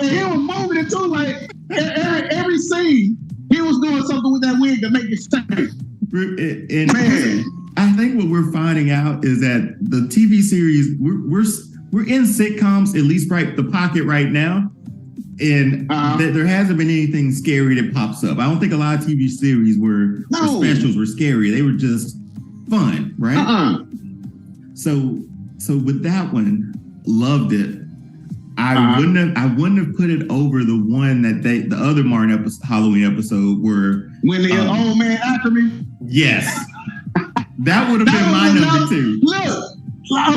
he was moving it too. Like every scene, he was doing something with that wig to make it shake. And man, I think what we're finding out is that the TV series we're in sitcoms, at least the pocket right now. And there hasn't been anything scary that pops up. I don't think a lot of TV series or specials were scary. They were just fun, right? So with that one, loved it. I wouldn't have put it over the one that the other Martin Halloween episode were when the old man Ackerman. Yes, that would have been my number two. Look,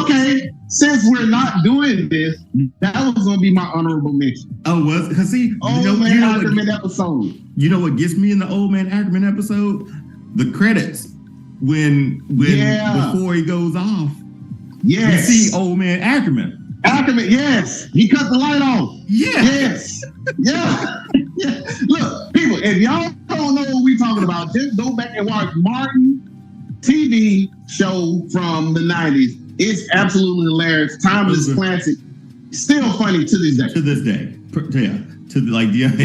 okay. Since we're not doing this, that was going to be my honorable mention. Oh, was because Old Man Ackerman episode. You know what gets me in the Old Man Ackerman episode? The credits when before he goes off. Yes, you see Old Man Ackerman. Yes, he cut the light off. Yes. Yeah. Look, if y'all don't know what we're talking about, just go back and watch Martin TV show from the 90s. It's absolutely hilarious. Timeless classic. Still funny to this day. To this day. Yeah.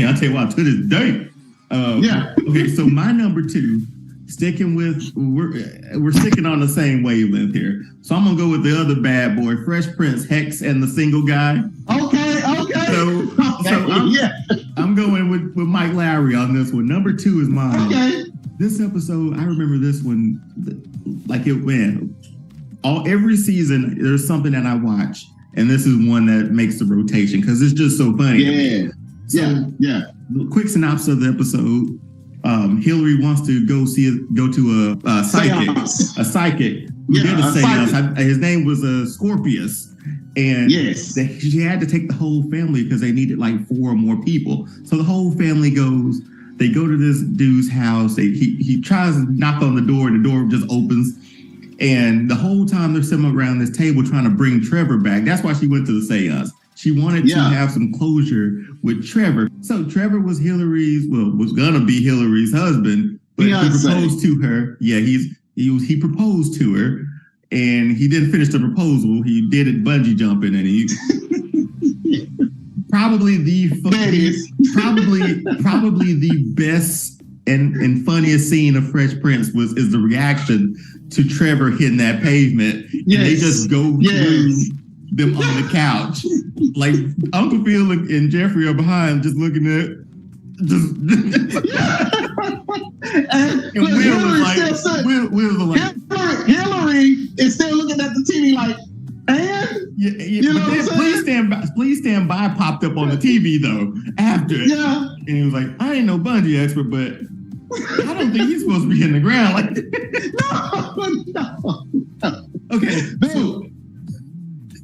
I'll tell you what, to this day. Yeah. Okay, so my number 2, sticking with, we're sticking on the same wavelength here. So I'm gonna go with the other bad boy, Fresh Prince, Hex, and the Single Guy. Okay. So I'm going with Mike Lowry on this one. Number 2 is mine. Okay. This episode, I remember this one like it went. Every season, there's something that I watch, and this is one that makes the rotation because it's just so funny. Yeah. Quick synopsis of the episode. Hillary wants to go to a psychic. Seance. A psychic. Yeah, seance. His name was Scorpius. And yes, she had to take the whole family because they needed like 4 or more people. So the whole family goes. They go to this dude's house. He tries to knock on the door, and the door just opens. And the whole time they're sitting around this table trying to bring Trevor back. That's why she went to the seance. She wanted to have some closure with Trevor. So Trevor was was gonna be Hillary's husband, but he proposed to her. Yeah, he proposed to her, and he didn't finish the proposal. He did it bungee jumping, and he probably the best and funniest scene of Fresh Prince is the reaction to Trevor hitting that pavement. And they just go through them on the couch. Like Uncle Phil and Jeffrey are behind just looking at and Will was like Hillary is still looking at the TV like, you know what I'm saying? Please stand by popped up on the TV though after it. Yeah. And he was like, I ain't no bungee expert, but I don't think he's supposed to be in the ground like that. No. Okay.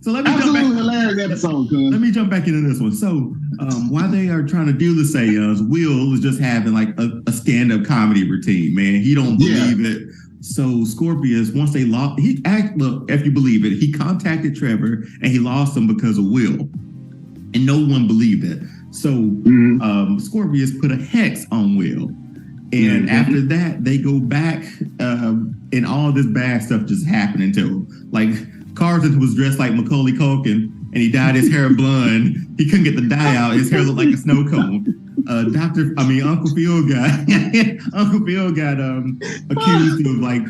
So let me jump back. Hilarious episode, let me jump back into this one. So while they are trying to do the seance, Will is just having like a stand-up comedy routine, man. He don't believe it. So Scorpius, once they lost, if you believe it, he contacted Trevor and he lost him because of Will. And no one believed it. So Scorpius put a hex on Will. And after that, they go back and all this bad stuff just happening to him. Like Carlton was dressed like Macaulay Culkin and he dyed his hair blonde. He couldn't get the dye out. His hair looked like a snow cone. Uncle Phil got accused of like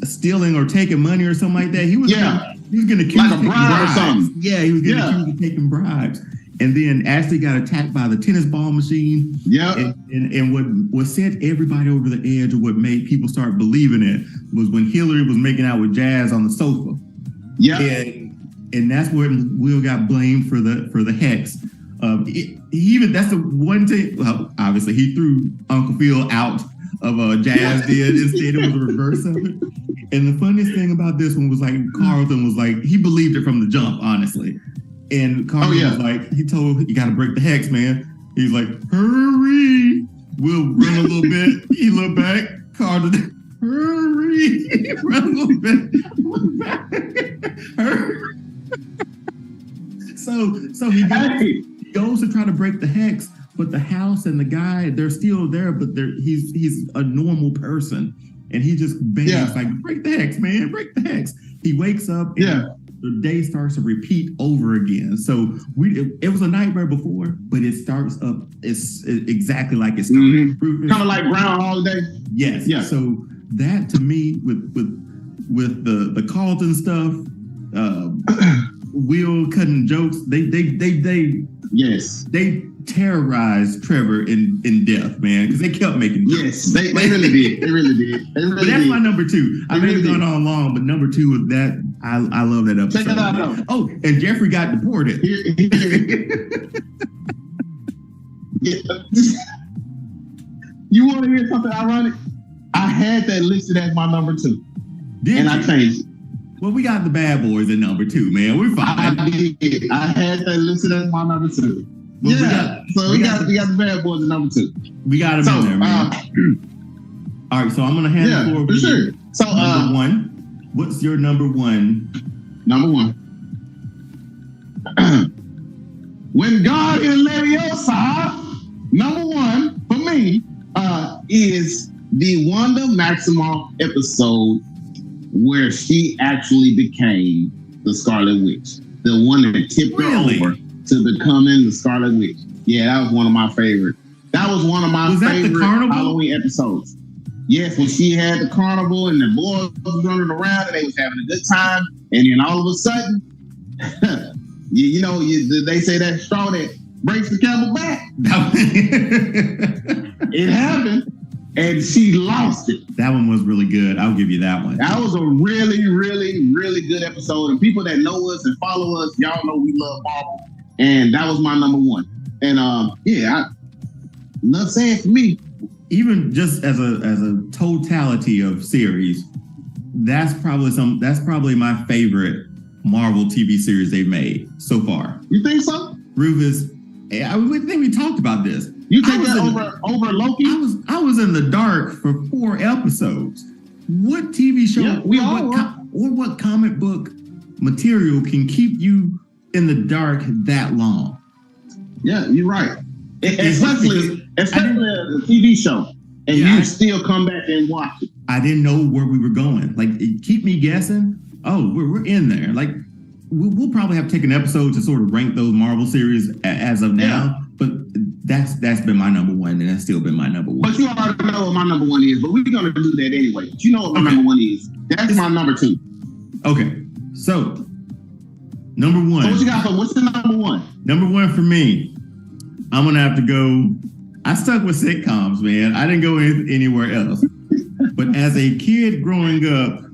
stealing or taking money or something like that. He was getting accused like of a bribe or something. Yeah, he was getting accused of taking bribes. And then Ashley got attacked by the tennis ball machine. Yeah. And what sent everybody over the edge, or what made people start believing it, was when Hillary was making out with Jazz on the sofa. Yeah. And that's where Will got blamed for the hex. That's the one thing. Well, obviously he threw Uncle Phil out of Jazz did. Instead, it was a reverse of it. And the funniest thing about this one was like Carlton was like, he believed it from the jump, honestly. And Carlton was like, you got to break the hex, man. He's like, hurry. Will run a little bit. He looked back. Carlton, hurry. Run a little bit. Look back. Hurry. So he goes to try to break the hex, but the house and the guy, they're still there, but he's a normal person. And he just bangs like, break the hex, man, break the hex. He wakes up and the day starts to repeat over again. So it was a nightmare before, but it starts up, it's exactly like it started. Kind of like Groundhog Day? Yes. Yeah. So that to me, with the Carlton stuff, Will cutting jokes, they terrorized Trevor in death, man, because they kept making jokes. Yes, they really did. They really did. But that's my number 2. I may have gone on long, but number 2 was that. I love that episode. Check it out, though. Oh, and Jeffrey got deported. You want to hear something ironic? I had that listed as my number 2. I changed it. Well, we got the bad boys at number 2, man. We're fine. I did. I had that listed as my number 2. Well, we got the bad boys at number 2. We got them in there, man. All right, so I'm gonna hand it forward. For sure. So number 1. What's your number 1? Number 1. When God is Leviosa, number 1. is the Wanda Maximoff episode where she actually became the Scarlet Witch. The one that tipped her over to becoming the Scarlet Witch. Yeah, that was one of my favorite. That was one of my favorite Halloween episodes. Yes, when she had the carnival and the boys was running around and they was having a good time, and then all of a sudden, they say that straw that breaks the camel back. It happened, and she lost it. That one was really good. I'll give you that one. That was a really, really, really good episode. And people that know us and follow us, y'all know we love Marvel, and that was my number one. And enough saying for me. Even just as a totality of series, that's probably my favorite Marvel TV series they've made so far. You think so? Rufus, I think we talked about this. You take that over Loki? I was in the dark for 4 episodes. What TV show or what comic book material can keep you in the dark that long? Yeah, you're right. Especially a TV show, and you still come back and watch it. I didn't know where we were going. Like, it keep me guessing. Oh, we're in there. Like, we'll probably have to take an episode to sort of rank those Marvel series as of now. But that's been my number one, and that's still been my number one. But you already know what my number one is. But we're gonna do that anyway. But you know what my number one is. That's my number 2. Okay, so number 1. So what you got for? What's the number 1? Number 1 for me. I'm gonna have to go. I stuck with sitcoms, man. I didn't go anywhere else. But as a kid growing up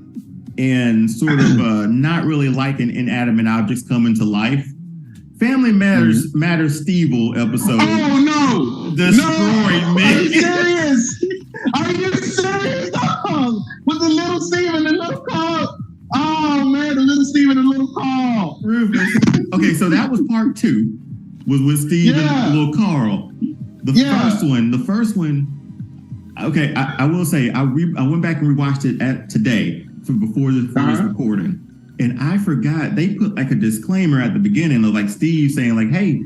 and sort of not really liking inanimate objects coming to life, Family Matters Steve-O episode. Oh no! Destroyed me. Are you serious? Are you serious? Oh, with the little Steve and the little Carl. Oh man, the little Steve and the little Carl. Rufus. Okay, so that was part 2. Was with Steve and little Carl. The first one. Okay, I will say I went back and rewatched it today before this recording, and I forgot they put like a disclaimer at the beginning of like Steve saying like, "Hey,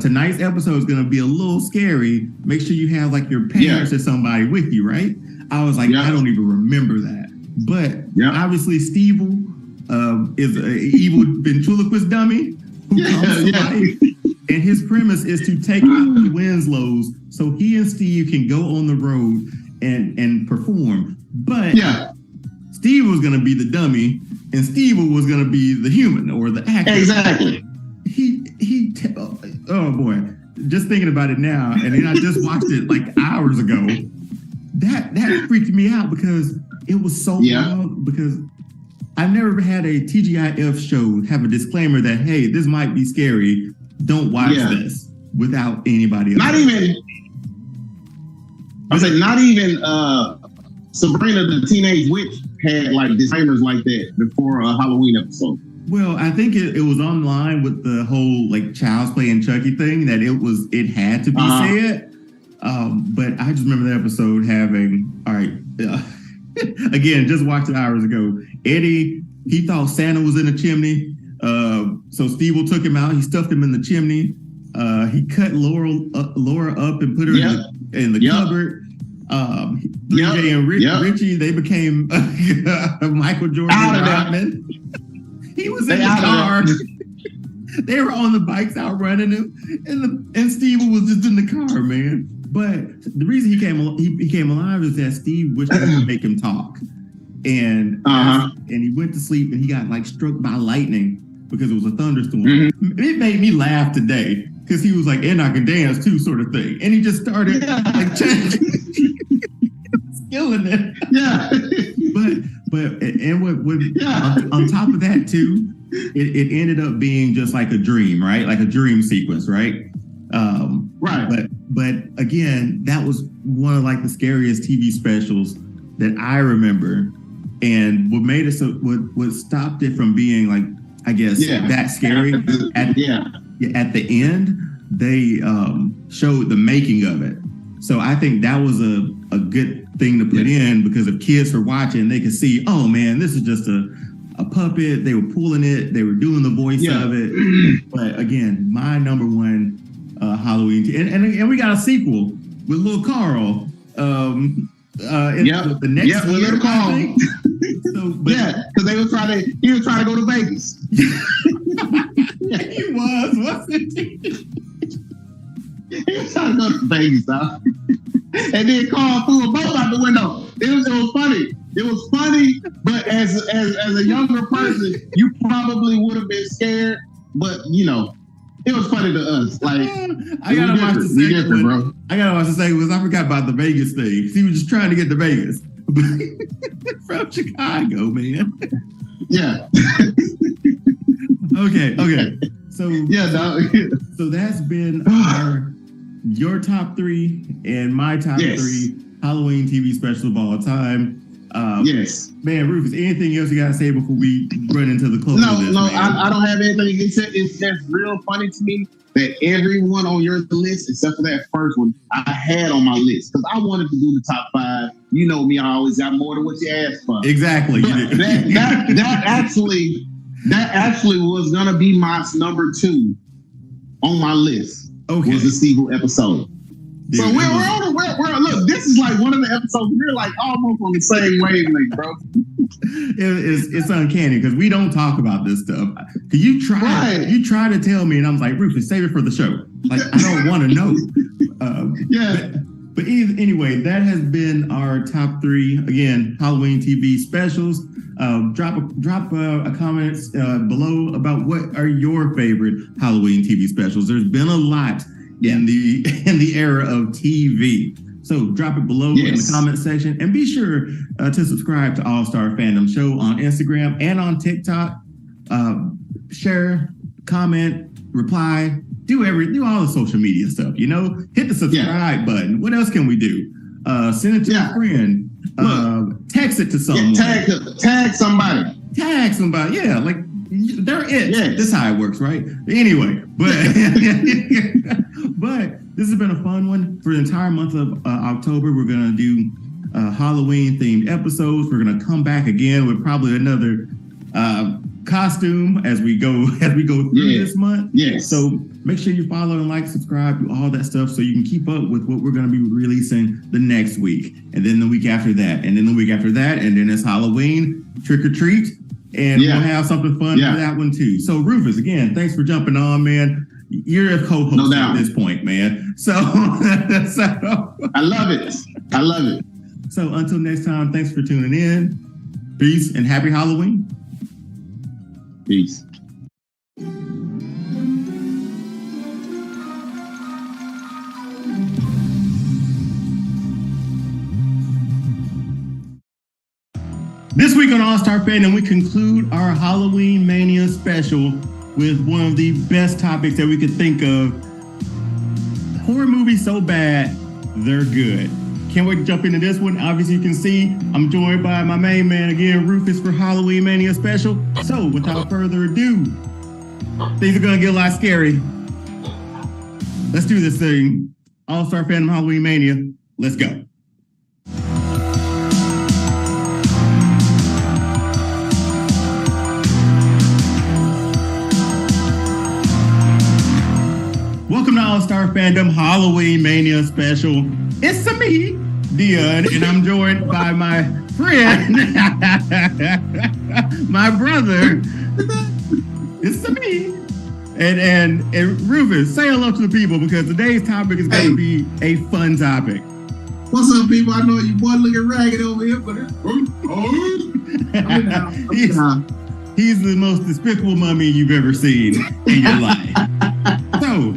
tonight's episode is going to be a little scary. Make sure you have like your parents or somebody with you." Right? I was like, I don't even remember that, but obviously Steve is an evil ventriloquist dummy who comes to life. And his premise is to take out the Winslows so he and Steve can go on the road and perform. But Steve was going to be the dummy, and Steve was going to be the human or the actor. Exactly. Oh boy, just thinking about it now, and then I just watched it like hours ago. That freaked me out because it was so long. Because I've never had a TGIF show have a disclaimer that, hey, this might be scary. Don't watch this without anybody else. Not even Sabrina the Teenage Witch had like disclaimers like that before a Halloween episode. Well, I think it was online with the whole like Child's Play and Chucky thing that it had to be said. But I just remember the episode having, again, just watched it hours ago. Eddie, he thought Santa was in the chimney. So Steve took him out. He stuffed him in the chimney. He cut Laura up and put her in the cupboard. 3J and Richie, they became Michael Jordan and Rodman. He was in the car. They were on the bikes out running him, and Steve was just in the car, man. But the reason he came alive is that Steve wished he could make him talk. And he went to sleep and he got like struck by lightning because it was a thunderstorm. Mm-hmm. It made me laugh today because he was like, and I can dance too, sort of thing. And he just started like killing it. Yeah. But on top of that too, it ended up being just like a dream, right? Like a dream sequence, right? Right. But again, that was one of like the scariest TV specials that I remember. And what made it what stopped it from being like, I guess, that scary at the end, they showed the making of it. So I think that was a good thing to put in because if kids were watching, they could see, oh man, this is just a puppet. They were pulling it. They were doing the voice of it. But again, my number one Halloween. And we got a sequel with Lil Carl. The next year, let him call. Because he was trying to go to Vegas. He wasn't he? He was trying to go to Vegas, dog. And then Carl threw a boat out the window. It was funny. It was funny, but as a younger person, you probably would have been scared. But it was funny to us. Like I gotta watch the second one. I gotta watch the second one. I forgot about the Vegas thing. He was just trying to get to Vegas from Chicago, man. Yeah. Okay. So so that's been your top 3 and my top 3 Halloween TV specials of all time. Yes, man. Rufus, anything else you gotta say before we run into the close of this? No, I don't have anything. It's just real funny to me that everyone on your list, except for that first one, I had on my list because I wanted to do the top 5. You know me, I always got more than what you asked for. Exactly. That actually was gonna be my number 2 on my list. Okay, was the Siegel episode. Dude, so we're look. This is like one of the episodes we're like almost on the same wavelength, bro. It's uncanny because we don't talk about this stuff. Cause you try to tell me, and I was like, Rufus, save it for the show. Like I don't want to know. But anyway, that has been our top 3 again Halloween TV specials. Drop a comment below about what are your favorite Halloween TV specials. There's been a lot in the era of TV. So drop it below in the comment section and be sure to subscribe to All Star Fandom Show on Instagram and on TikTok. Share, comment, reply, do all the social media stuff. Hit the subscribe button. What else can we do? Send it to a friend. Text it to someone. Tag somebody. Tag somebody. Yeah, like they're it. Yes. This is how it works, right? Anyway, but this has been a fun one. For the entire month of October, we're gonna do Halloween themed episodes. We're gonna come back again with probably another costume as we go through this month. Yes. So make sure you follow and like, subscribe, do all that stuff so you can keep up with what we're going to be releasing the next week, and then the week after that, and then the week after that, and then it's Halloween trick or treat, and we'll have something fun for that one too. So Rufus, again, thanks for jumping on, man. You're a co-host at this point, man. So I love it. So until next time, thanks for tuning in. Peace and happy Halloween. Peace. This week on All Star Fandom, we conclude our Halloween Mania special with one of the best topics that we could think of. Horror movies so bad, they're good. Can't wait to jump into this one. Obviously, you can see I'm joined by my main man again, Rufus, for Halloween Mania special. So, without further ado, things are going to get a lot scary. Let's do this thing. All Star Fandom Halloween Mania. Let's go. Welcome to All Star Fandom Halloween Mania special. It's me, Dion, and I'm joined by my friend, my brother. It's me, and Rufus. Say hello to the people because today's topic is going to be a fun topic. What's up, people? I know you boy looking ragged over here, but he's the most despicable mummy you've ever seen in your life. So,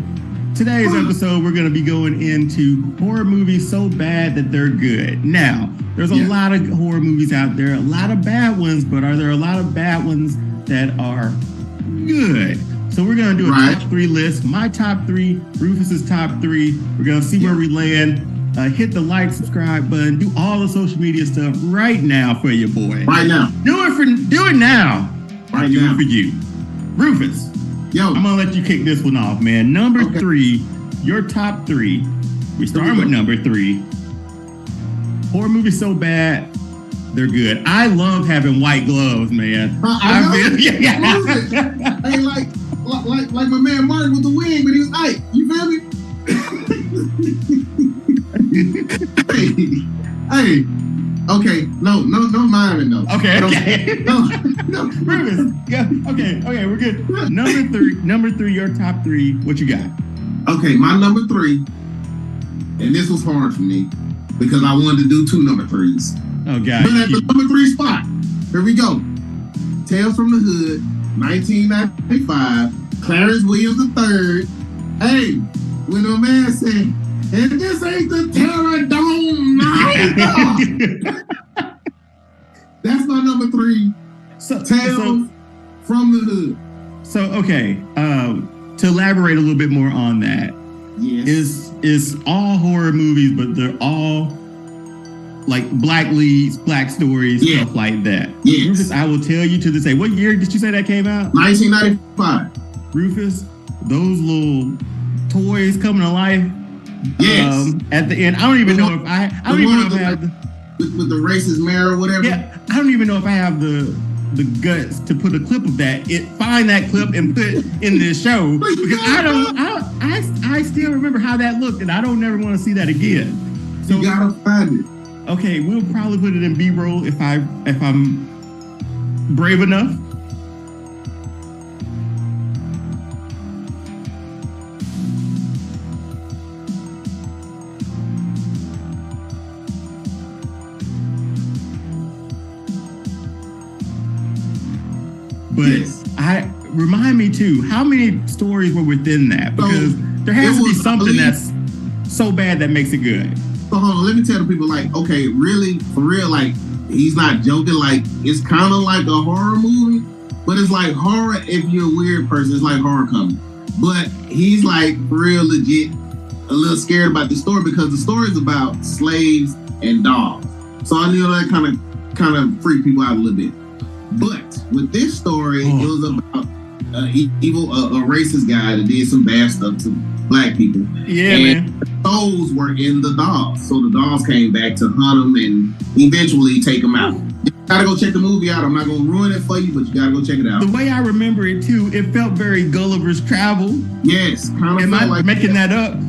today's episode, we're going to be going into horror movies so bad that they're good. Now, there's a lot of horror movies out there, a lot of bad ones, but are there a lot of bad ones that are good? So we're going to do a top 3 list. My top 3, Rufus's top 3. We're going to see where we land. Hit the like, subscribe button, do all the social media stuff right now for your boy. Right now. Do it now. Right do now. it for you. Rufus. Yo, I'm gonna let you kick this one off, man. Number 3, your top 3. We're starting with number 3. Horror movies so bad, they're good. I love having white gloves, man. I ain't like my man Martin with the wing, but he was Ike. You feel me? Hey, okay, no, mine though. Okay. No. Rufus, yeah, okay, we're good. Number three, your top three. What you got? Okay, my number 3, and this was hard for me because I wanted to do 2 number 3s. Oh God! But at the number 3 spot, here we go. Tales from the Hood, 1995. Clarence Williams III. Hey, when a man said, "And this ain't the Terror Dome night," that's my number 3. Tales from the Hood. So okay, to elaborate a little bit more on that, yes, is all horror movies, but they're all like black leads, black stories, stuff like that. Yes. Rufus, I will tell you to this day. What year did you say that came out? 1995. Rufus, those little toys coming to life. Yes. At the end, I don't even know if I don't even know if I have with the racist mayor or whatever. Yeah, I don't even know if I have the guts to put a clip of that. Find that clip and put in this show because I still remember how that looked, and I don't never want to see that again. So you gotta find it. Okay, we'll probably put it in B-roll if I'm brave enough. But remind me too, how many stories were within that? Because there has to be something that's so bad that makes it good. So hold on, let me tell the people, like, okay, really, for real, like, he's not joking. Like, it's kind of like a horror movie, but it's like horror if you're a weird person. It's like horror comedy. But he's like, for real, legit, a little scared about the story because the story is about slaves and dogs. So I knew that kind of freaked people out a little bit. But with this story, it was about a racist guy that did some bad stuff to black people. Yeah, and man. Those were in the dolls. So the dolls came back to hunt him and eventually take him out. You gotta go check the movie out. I'm not gonna ruin it for you, but you gotta go check it out. The way I remember it too, it felt very Gulliver's Travel. Yes, kind of. Am I like making that up?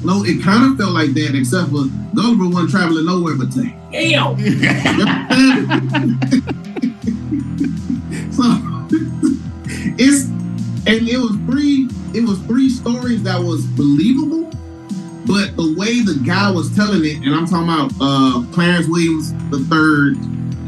No, it kind of felt like that, except for Gulliver wasn't traveling nowhere but to hell. So it was three stories that was believable, but the way the guy was telling it, and I'm talking about Clarence Williams III,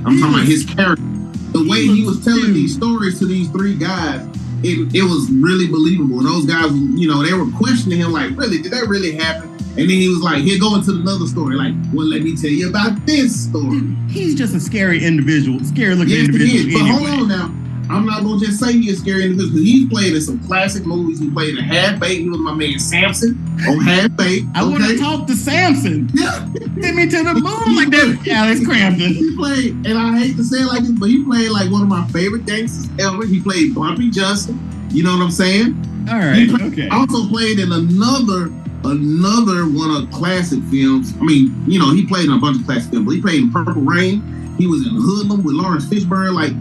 I'm talking about his character. The way he was telling these stories to these 3 guys, it was really believable. And those guys, you know, they were questioning him like, really, did that really happen? And then he was like, here, go into another story. Like, well, let me tell you about this story. He's just a scary individual, scary looking individual. He is. But anyway. hold on now. I'm not going to just say he's a scary individual. He's played in some classic movies. He played in Half-Baked. He was my man Samson on Half-Baked. I want to talk to Samson. Yeah. Take me to the moon like that. Alex Crampton. He played, and I hate to say it like this, but he played like one of my favorite gangsters ever. He played Bumpy Johnson. You know what I'm saying? All right. Okay. Also played in another one of classic films. I mean, you know, he played in a bunch of classic films, but he played in Purple Rain. He was in Hoodlum with Lawrence Fishburne. Like,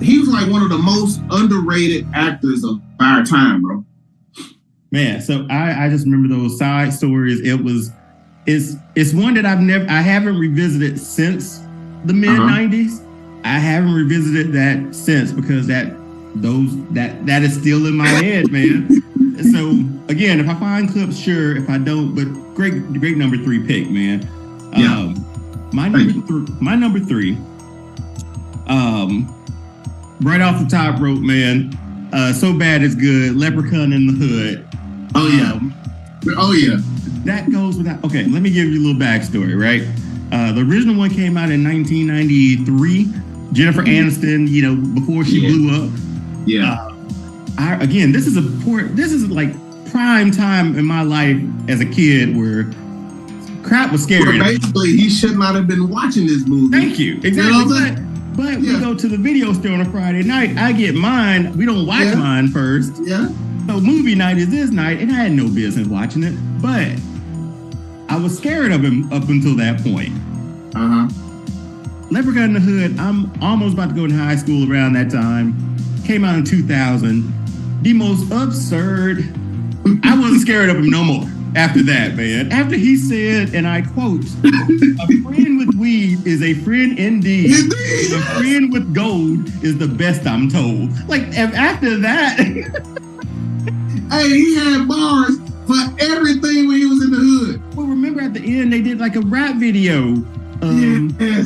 he was like one of the most underrated actors of our time, bro. Man, so I just remember those side stories. It's one that I haven't revisited since the mid 90s. I haven't revisited that since because that is still in my head, man. So again, if I find clips, sure. If I don't, but great number 3 pick, man. Yeah. My number three. Right off the top rope, man. So Bad It's Good. Leprechaun in the Hood. Oh yeah. That goes without. Okay, let me give you a little backstory. Right. The original one came out in 1993. Jennifer Aniston, you know, before she blew up. Yeah. This is like prime time in my life as a kid where crap was scary. Well, basically, he should not have been watching this movie. Thank you. Exactly. You know but we go to the video store on a Friday night. I get mine. We don't watch mine first. Yeah. So movie night is this night, and I had no business watching it. But I was scared of him up until that point. Leprechaun in the Hood. I'm almost about to go to high school around that time. Came out in 2000. The most absurd. I wasn't scared of him no more. after that, man. After he said, and I quote, "A friend with weed is a friend indeed. A friend with gold is the best I'm told." Like after that, hey, he had bars for everything when he was in the hood. Well, remember at the end they did like a rap video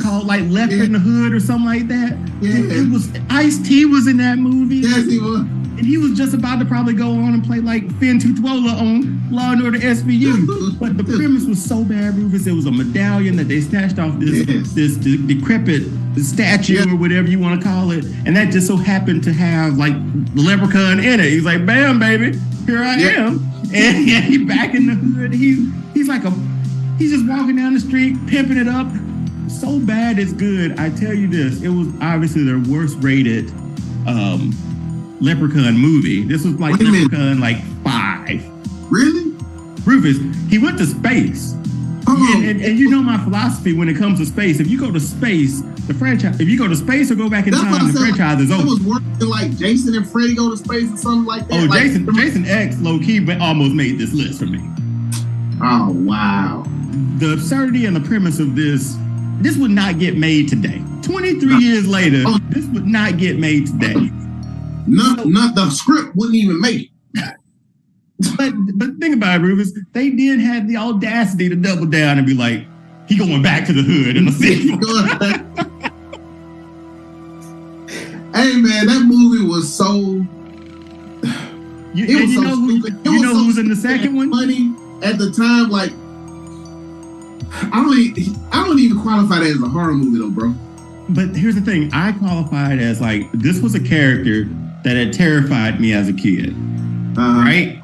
called like "Left in the Hood" or something like that. It was Ice-T was in that movie. Yes, he was. And he was just about to probably go on and play like Finn Tutuola on Law and Order SVU. But the premise was so bad, Rufus. It was a medallion that they snatched off this decrepit statue or whatever you want to call it. And that just so happened to have like the leprechaun in it. He's like, bam, baby, here I am. And he back in the hood. He's just walking down the street, pimping it up. So bad it's good. I tell you this, it was obviously their worst rated Leprechaun movie. This was like Leprechaun like 5. Really? Rufus, he went to space. And you know my philosophy when it comes to space. If you go to space, the franchise, if you go to space or go back in time, the franchise is over. It was working like Jason and Freddy go to space or something like that. Oh, like, Jason X low key almost made this list for me. Oh, wow. The absurdity and the premise of this would not get made today. 23 years later, this would not get made today. Not the script wouldn't even make it. But think about it, Rufus. They did have the audacity to double down and be like, he going back to the hood in the city. Hey man, that movie was so. You know who's in the second one? Funny at the time, like I don't even qualify that as a horror movie though, bro. But here's the thing: I qualified as like this was a character that had terrified me as a kid, right?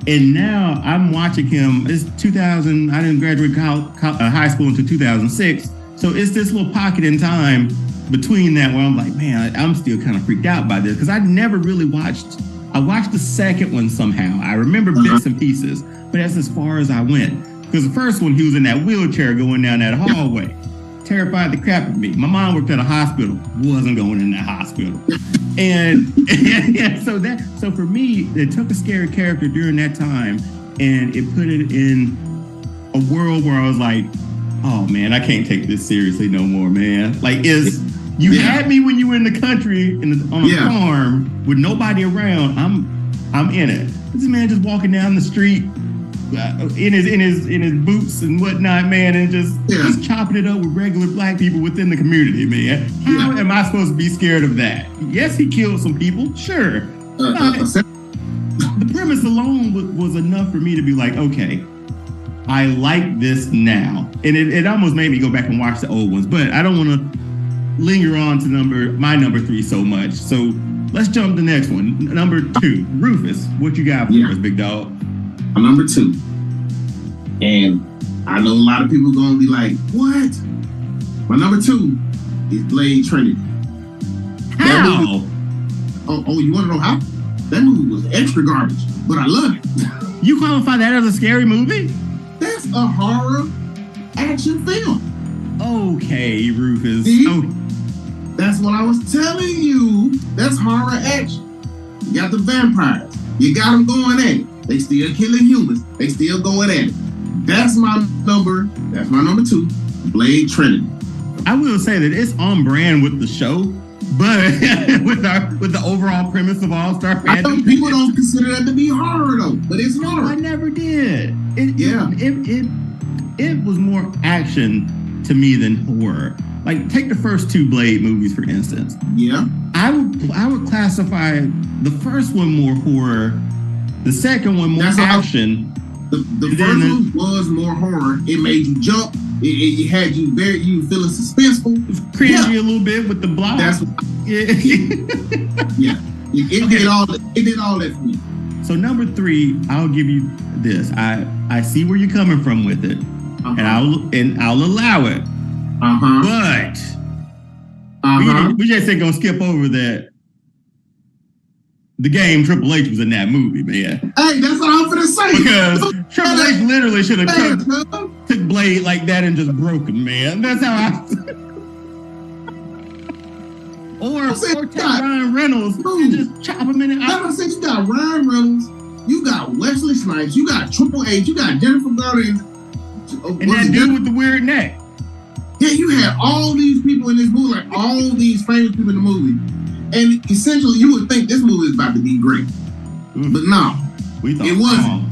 And now I'm watching him. It's 2000. I didn't graduate high school until 2006, so it's this little pocket in time between that where I'm like, man, I'm still kind of freaked out by this because I never really watched. I watched the second one somehow. I remember bits and pieces, but that's as far as I went. Because the first one, he was in that wheelchair going down that hallway. Terrified the crap out of me. My mom worked at a hospital. Wasn't going in that hospital. And so for me, it took a scary character during that time and it put it in a world where I was like, oh man, I can't take this seriously no more, man. Like you had me when you were in the country on a farm with nobody around. I'm in it. This man just walking down the street in his boots and whatnot, man, and just chopping it up with regular black people within the community, man. How am I supposed to be scared of that? Yes, he killed some people, sure. The premise alone was enough for me to be like, okay, I like this now. And it almost made me go back and watch the old ones, but I don't want to linger on to my number 3 so much. So let's jump to the next one. Number 2, Rufus. What you got for us, big dog? I'm number 2. And I know a lot of people gonna be like, what? My number 2 is Blade Trinity. How? You wanna know how? That movie was extra garbage, but I love it. You qualify that as a scary movie? That's a horror action film. Okay, Rufus. That's what I was telling you. That's horror action. You got the vampires. You got them going at it. They still killing humans. They still going at it. That's my number 2, Blade Trinity. I will say that it's on brand with the show, but with the overall premise of All-Star Fandom. I know people don't consider that to be horror though, but it's horror. I never did. It was more action to me than horror. Like take the first 2 Blade movies for instance. Yeah. I would classify the first one more horror, the second one more action. The first one was more horror. It made you jump. It had you feeling suspenseful. Cringy a little bit with the block. That's what, It did all that for me. So number 3, I'll give you this. I see where you're coming from with it, and I'll allow it. But we just ain't gonna skip over that. The game Triple H was in that movie, man. Hey, that's what I'm gonna say. Because Triple H literally should have took Blade like that and just broken, man. That's how I. Or take Ryan Reynolds and just chop him in the eye. I said you got Ryan Reynolds, You got Wesley Snipes. You got Triple H. You got Jennifer Garner. And that dude with the weird neck. Yeah, you had all these people in this movie, like all these famous people in the movie. And essentially, you would think this movie is about to be great. But no, it wasn't.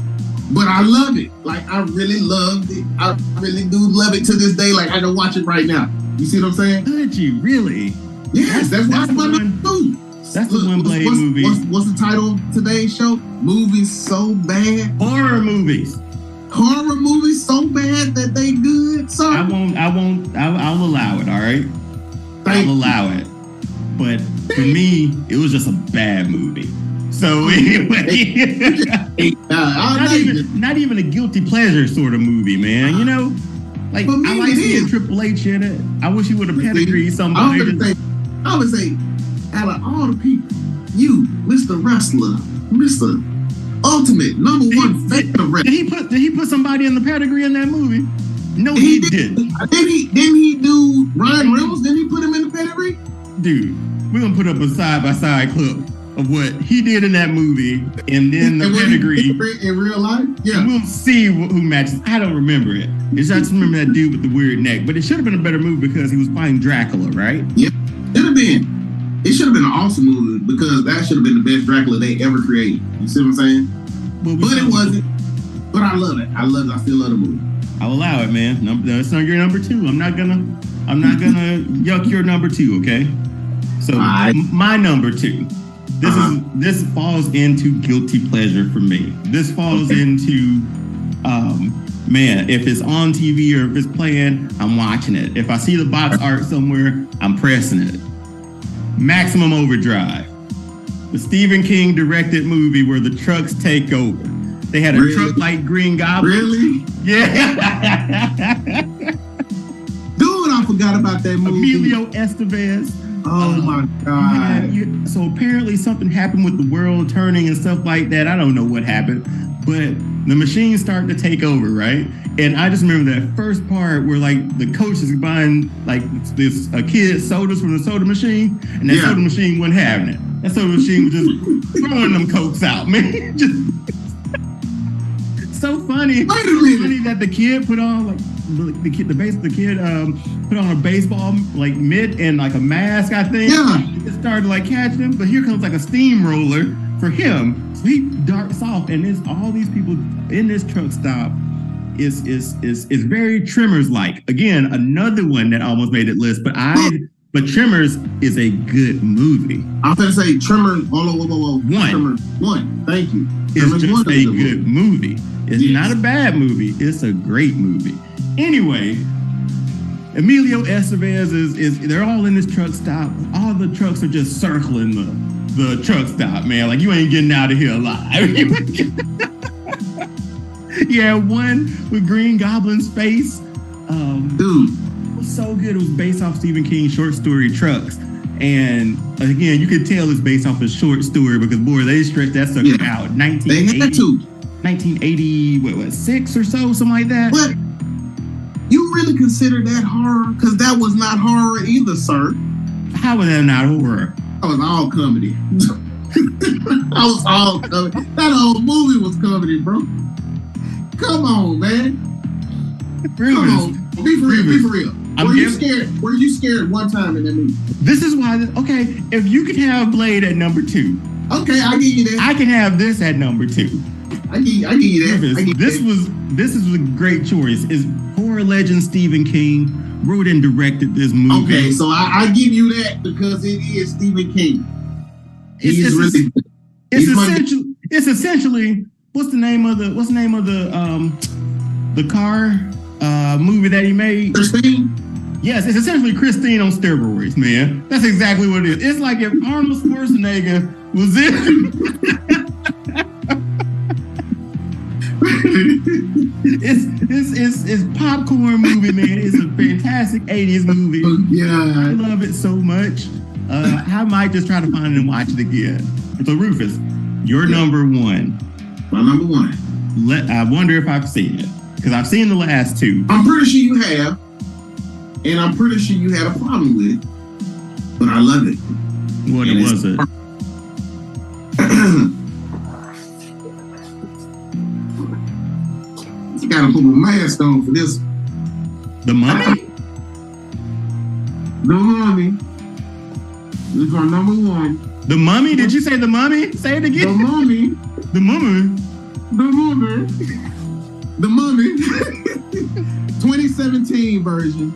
But I love it. Like, I really loved it. I really do love it to this day. Like, I can watch it right now. You see what I'm saying? Could you really? Yes, that's why it's my number 2. That's the one Blade movie. What's the title of today's show? Movies so bad. Horror movies. Horror movies so bad that they good. Sorry. I'll allow it, all right? I'll allow it. But for me, it was just a bad movie. So anyway, not even a guilty pleasure sort of movie, man. You know, like I like seeing Triple H in it. I wish he would have pedigreed somebody. I would say, out of all the people, you, Mr. Wrestler, Mr. Ultimate #1 fan wrestler. Did he put somebody in the pedigree in that movie? No, he didn't. Didn't he do Ryan Reynolds? Didn't he put him in the pedigree? Dude, we're gonna put up a side-by-side clip of what he did in that movie, and then the pedigree in real life. Yeah, we'll see who matches. I don't remember it. I just remember that dude with the weird neck. But it should have been a better movie because he was fighting Dracula, right? Yep, should have been. It should have been an awesome movie because that should have been the best Dracula they ever created. You see what I'm saying? But it wasn't. But I love it. I still love the movie. I'll allow it, man. That's not your number 2. I'm not gonna yuck your number 2. Okay. So my number 2. This falls into guilty pleasure for me. This falls into man, if it's on TV or if it's playing, I'm watching it. If I see the box art somewhere, I'm pressing it. Maximum Overdrive. The Stephen King directed movie where the trucks take over. They had a truck like Green Goblin. Really? Yeah. Dude, I forgot about that movie. Emilio Estevez. Oh my God. So apparently something happened with the world turning and stuff like that. I don't know what happened, but the machines started to take over, right? And I just remember that first part where like the coach is buying like a kid sodas from the soda machine, and that soda machine wasn't having it. That soda machine was just throwing them Cokes out, man. Just so funny. Wait a minute. Funny that the kid put on like the kid put on a baseball like mitt and like a mask, I think. Yeah. It started like catching him, but here comes like a steamroller for him. So he darts off, and there's all these people in this truck stop. Is very Tremors like. Again, another one that almost made it list, but Tremors is a good movie. I'm gonna say Tremors. Whoa. Tremors 1. Thank you. It's just a good movie. It's not a bad movie. It's a great movie. Anyway, Emilio Estevez is they're all in this truck stop. All the trucks are just circling the truck stop, man. Like, you ain't getting out of here alive. Yeah, one with Green Goblin's face. Dude, it was so good. It was based off Stephen King's short story Trucks. And again, you could tell it's based off a short story because, boy, they stretched that sucker out. 1986 or so, something like that. But you really consider that horror? Because that was not horror either, sir. How was that not horror? That was all comedy. That was all comedy. That whole movie was comedy, bro. Come on, man. Come on. Be for real. Were you scared one time in that movie? This is why, okay, if you could have Blade at number 2. Okay, I give you that. I can have this at number 2. I give you that. This is a great choice. Is horror legend Stephen King wrote and directed this movie. Okay, so I give you that because it is Stephen King. It's essentially what's the name of the car movie that he made? Christine? Yes, it's essentially Christine on steroids, man. That's exactly what it is. It's like if Arnold Schwarzenegger was in. It's popcorn movie, man. It's a fantastic 80s movie. Yeah, I love it so much. I might just try to find it and watch it again. So Rufus, your number 1. My number 1. I wonder if I've seen it because I've seen the last 2. I'm pretty sure you have, and I'm pretty sure you had a problem with it, but I love it. What was it? gotta put my mask on for this. The Mummy? The Mummy. This is our number one. The Mummy? Did you say The Mummy? Say it again. The Mummy. The Mummy. The Mummy. The Mummy. 2017 version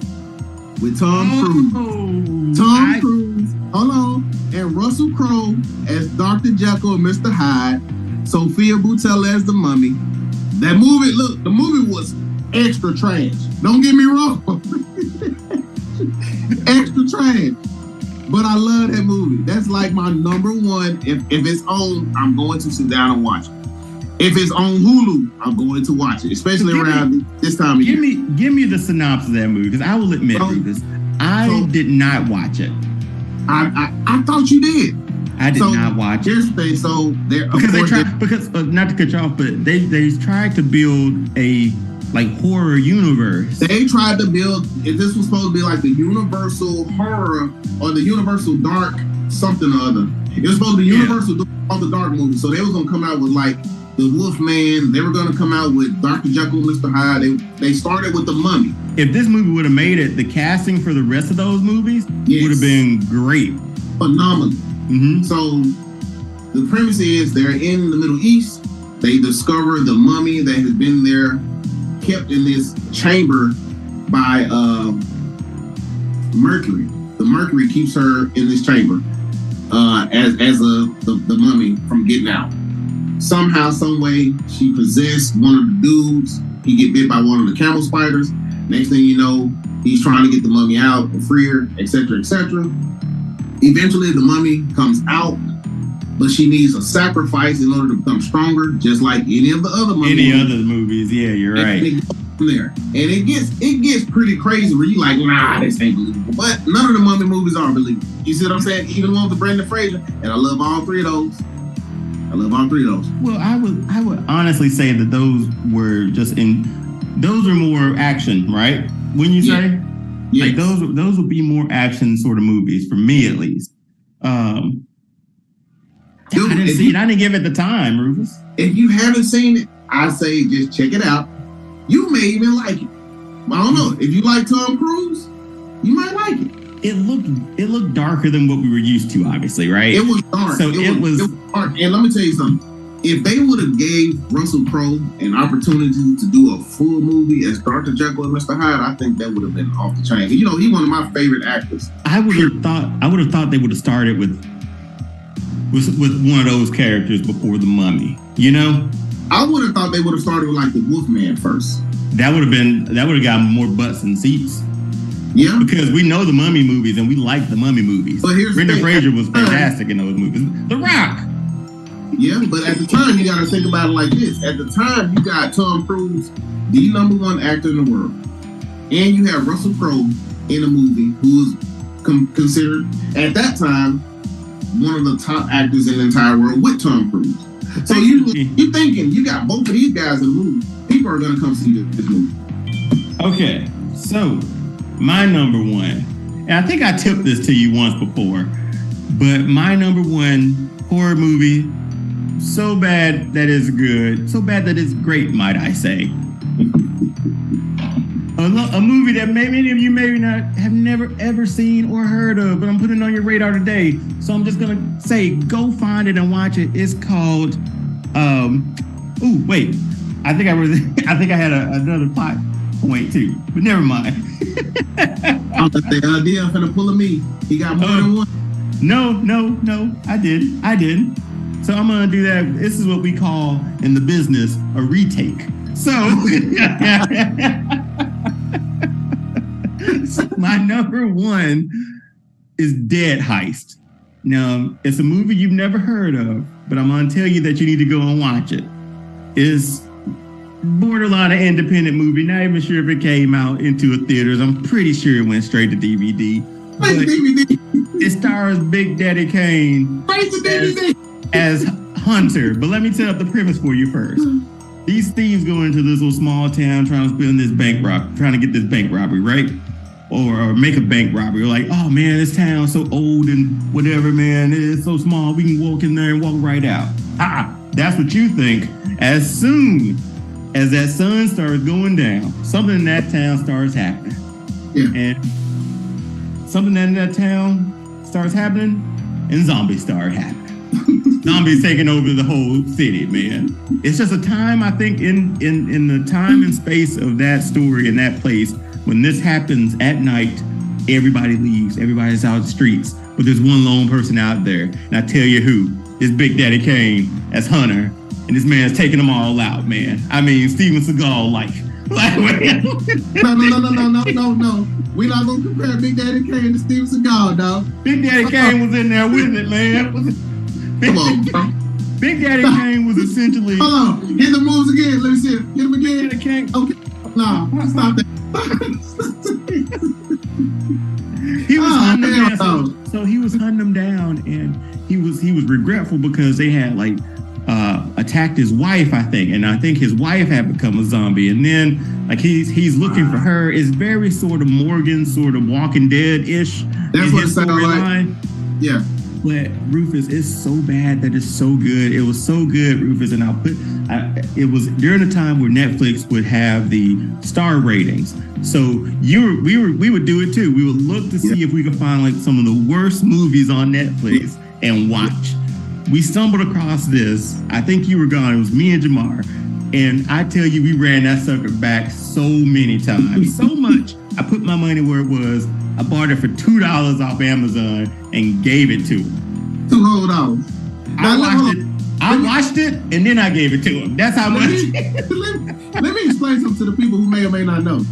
with Tom Cruise. Tom Cruise. Hold on. And Russell Crowe as Dr. Jekyll and Mr. Hyde. Sophia Boutella as the Mummy. That movie, look, the movie was extra trash. Don't get me wrong. Extra trash. But I love that movie. That's like my number one. If it's on, I'm going to sit down and watch it. If it's on Hulu, I'm going to watch it, especially around this time of year. Give me the synopsis of that movie, because I will admit, Rufus, I did not watch it. I thought you did. I did not watch it. Here's the thing. So they're not to cut you off, but they tried to build a horror universe. They tried to build. This was supposed to be like the Universal horror or the Universal dark something or other. It was supposed to be Universal all the dark movies. So they was gonna come out with like the Wolfman. They were gonna come out with Dr. Jekyll and Mr. Hyde. They started with the Mummy. If this movie would have made it, the casting for the rest of those movies would have been great, phenomenal. So the premise is they're in the Middle East. They discover the mummy that has been there, kept in this chamber by Mercury. The Mercury keeps her in this chamber as the mummy from getting out. Somehow, some way, she possessed one of the dudes. He get bit by one of the camel spiders. Next thing you know, he's trying to get the mummy out and free her, etc., etc. Eventually, the mummy comes out, but she needs a sacrifice in order to become stronger, just like any of the other movies. Yeah, you're right. And it goes from there, and it gets pretty crazy. Where you like, nah, this ain't believable. But none of the mummy movies are believable. You see what I'm saying? Even one with Brendan Fraser, and I love all three of those. Well, I would honestly say that those were more action, right? Wouldn't you say? Yeah. Like those would be more action sort of movies for me, at least. I didn't see it. I didn't give it the time, Rufus. If you haven't seen it, I say just check it out. You may even like it. I don't know. If you like Tom Cruise, you might like it. It looked darker than what we were used to, obviously, right? It was dark. So it was dark. And let me tell you something. If they would have gave Russell Crowe an opportunity to do a full movie as Dr. Jekyll and Mr. Hyde, I think that would have been off the chain. You know, he's one of my favorite actors. I would have thought they would have started with one of those characters before the Mummy. You know, I would have thought they would have started with like the Wolfman first. That would have gotten more butts and seats. Yeah, because we know the Mummy movies and we like the Mummy movies. But here's Brendan Fraser was fantastic in those movies. The Rock. Yeah, but at the time you got to think about it like this. At the time you got Tom Cruise, the number one actor in the world, and you have Russell Crowe in a movie who was considered at that time one of the top actors in the entire world with Tom Cruise. So you thinking you got both of these guys in the movie. People are going to come see this movie. Okay, so my number one, and I think I tipped this to you once before, but my number one horror movie, so bad that it's good, so bad that it's great, might I say. A movie that many of you maybe not have never ever seen or heard of, but I'm putting it on your radar today. So I'm just gonna say, go find it and watch it. It's called. Wait, I think I had another plot point too, but never mind. I'm the idea I'm gonna pull a me. He got more than one. No, I didn't. So I'm gonna do that. This is what we call in the business a retake. So my number one is Dead Heist. Now, it's a movie you've never heard of, but I'm going to tell you that you need to go and watch it. It's borderline an independent movie. Not even sure if it came out into a theaters. I'm pretty sure it went straight to DVD. It stars Big Daddy Kane as Hunter. But let me set up the premise for you first. These thieves go into this little small town trying to spend this trying to get this bank robbery, right? Or make a bank robbery. Like, oh man, this town's so old and whatever, man. It's so small. We can walk in there and walk right out. That's what you think. As soon as that sun starts going down, something in that town starts happening. Yeah. And something in that town starts happening, and zombies start happening. Zombies taking over the whole city, man. It's just a time, I think, in the time and space of that story in that place, when this happens at night, everybody leaves, everybody's out the streets, but there's one lone person out there, and I tell you who, it's Big Daddy Kane as Hunter, and this man's taking them all out, man. I mean, Steven Seagal, like No. We're not gonna compare Big Daddy Kane to Steven Seagal, dog. Big Daddy Kane was in there with it, man. Come on, bro. Big Daddy Kane was essentially. Hold on, hit the moves again. Let me see it. Hit him again. Big Daddy Kane. Okay. No, stop that. He was hunting them down. So he was hunting them down, and he was regretful because they had like attacked his wife, I think, and I think his wife had become a zombie, and then like he's looking for her. It's very sort of Morgan, sort of Walking Dead-ish. That's what it sounded like. Yeah. But Rufus, it's so bad that it's so good. It was so good, Rufus, and it was during the time where Netflix would have the star ratings. So we would do it too. We would look to see if we could find like some of the worst movies on Netflix and watch. We stumbled across this. I think you were gone. It was me and Jamar. And I tell you, we ran that sucker back so many times. So much. I put my money where it was. I bought it for $2 off Amazon and gave it to him. $2 whole dollars. I watched it and then I gave it to him. That's how much. Let me explain something to the people who may or may not know.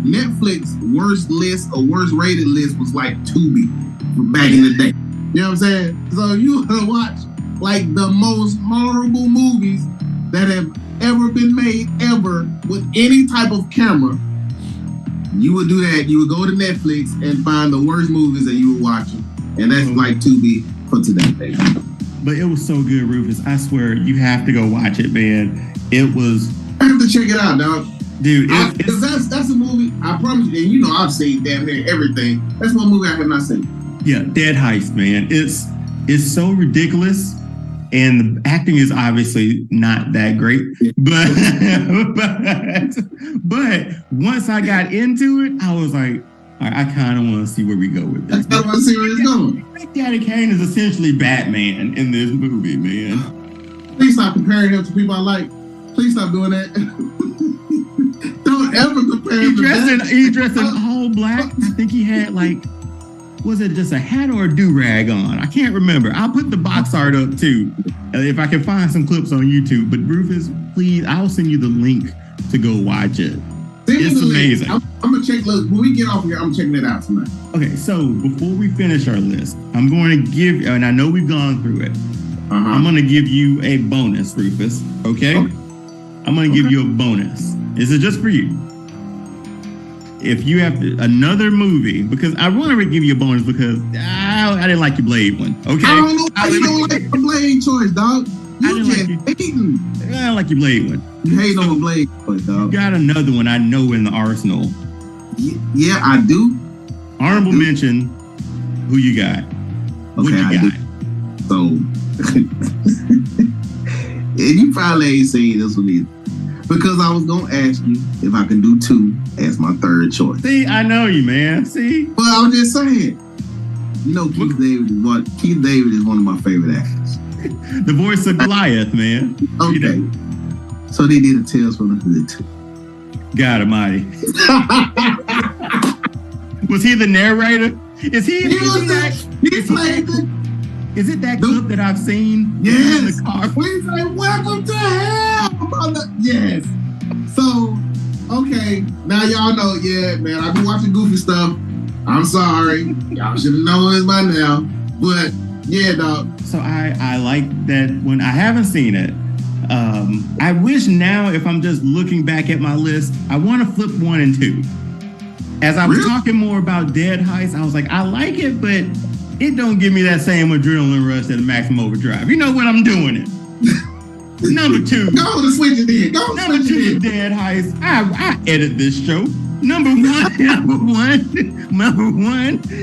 Netflix worst list or worst rated list was like Tubi back in the day. You know what I'm saying? So you want to watch like the most horrible movies that have ever been made ever with any type of camera. You would do that. You would go to Netflix and find the worst movies that you were watching. And that's like Tubi for today, baby. But it was so good, Rufus. I swear, you have to go watch it, man. It was... I have to check it out, dog. Dude, that's a movie, I promise you, and you know I've seen damn near everything. That's one movie I have not seen. Yeah, Dead Heist, man. It's so ridiculous. And the acting is obviously not that great, but once I got into it, I was like, all right, I kind of want to see where we go with this. I want to see where it's going. Big Daddy Kane is essentially Batman in this movie, man. Please stop comparing him to people I like. Please stop doing that. Don't ever compare him to Batman. He dressed in all black. I think he had like, was it just a hat or a do-rag on? I can't remember. I'll put the box art up too, if I can find some clips on YouTube. But Rufus, please, I'll send you the link to go watch it. It's amazing. I'm gonna check. Look, when we get off here, I'm checking it out tonight. Okay, so before we finish our list, I'm going to give, and I know we've gone through it. I'm going to give you a bonus, Rufus. Okay? I'm going to give you a bonus. This is just for you. If you have another movie, because I want to give you a bonus because I didn't like your Blade one. Okay, I don't know why you don't like the Blade choice, dog. You just hating. I don't like your Blade one. You hate on the Blade choice, dog. You got another one I know in the arsenal. Yeah, I do. Honorable mention. Who you got? What you got? So, you probably ain't seen this one either. Because I was gonna ask you if I can do two as my third choice. See, I know you, man. See? Well, I was just saying. You know, Keith David is one of my favorite actors. The voice of Goliath, man. Okay. You know? So they did a Tales from the Hood too. God almighty. Was he the narrator? Is it that clip that I've seen? Yes. In the car? He's like, welcome to hell. Yes. So, okay. Now y'all know, yeah, man, I've been watching goofy stuff. I'm sorry. Y'all should have known this by now. But, yeah, dog. So I like that when I haven't seen it. I wish now, if I'm just looking back at my list, I want to flip 1 and 2. As I was talking more about Dead Heist, I was like, I like it, but it don't give me that same adrenaline rush that a Maximum Overdrive. You know what? I'm doing it. Number 2. Go to switch it in. Number 2 is Dead Heist. I edit this show. Number one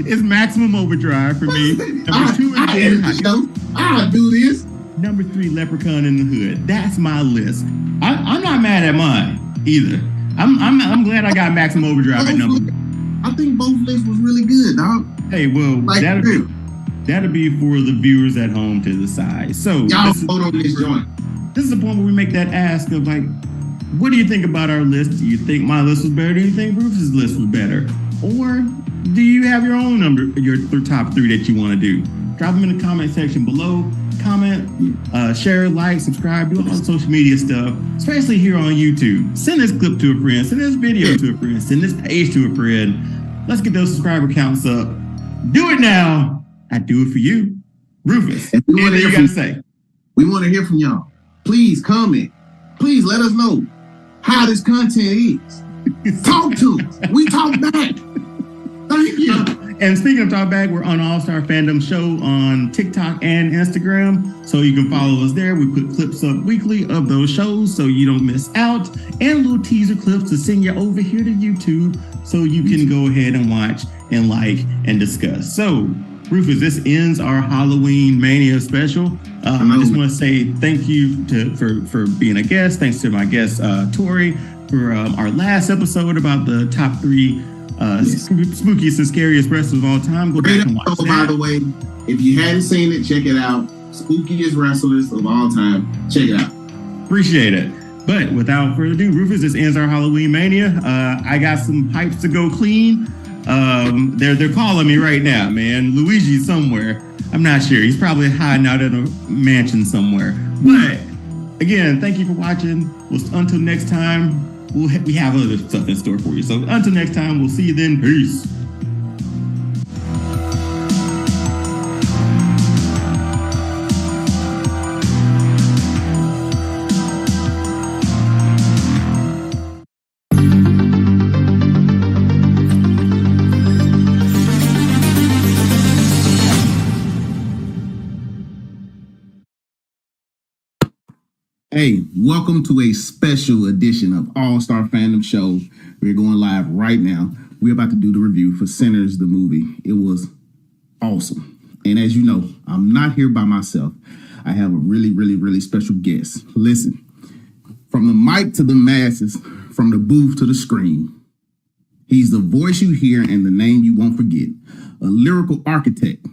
is Maximum Overdrive for me. Number 2 is Dead Heist. I'll do this. Number 3, Leprechaun in the Hood. That's my list. I'm not mad at mine either. I'm glad I got Maximum Overdrive at number. I think both lists was really good, dog. Hey, well, that'll be for the viewers at home to decide. So y'all vote on this joint. This is the point where we make that ask of like, what do you think about our list? Do you think my list was better? Do you think Rufus' list was better? Or do you have your own your top 3 that you want to do? Drop them in the comment section below. Comment, share, like, subscribe, do all the social media stuff, especially here on YouTube. Send this clip to a friend, send this video to a friend, send this page to a friend. Let's get those subscriber counts up. Do it now. I do it for you. Rufus, what do you got to say? We want to hear from y'all. Please comment. Please let us know how this content is. Talk to us. We talk back. Thank you. And speaking of talk back, we're on All Star Fandom Show on TikTok and Instagram, so you can follow us there. We put clips up weekly of those shows so you don't miss out, and little teaser clips to send you over here to YouTube so you can go ahead and watch and like and discuss. So, Rufus, this ends our Halloween Mania special. I just want to say thank you for being a guest. Thanks to my guest Tori for our last episode about the top 3 spookiest and scariest wrestlers of all time. Go back and watch that. By the way, if you hadn't seen it, check it out. Spookiest wrestlers of all time. Check it out. Appreciate it. But without further ado, Rufus, this ends our Halloween Mania. I got some pipes to go clean. They're calling me right now, man. Luigi's somewhere. I'm not sure. He's probably hiding out in a mansion somewhere. But again, thank you for watching. Until next time. We have other stuff in store for you. So until next time, we'll see you then. Peace. Hey, welcome to a special edition of All-Star Fandom Show. We're going live right now. We're about to do the review for Sinners, the movie. It was awesome. And as you know, I'm not here by myself. I have a really, really, really special guest. Listen, from the mic to the masses, from the booth to the screen, he's the voice you hear and the name you won't forget. A lyrical architect,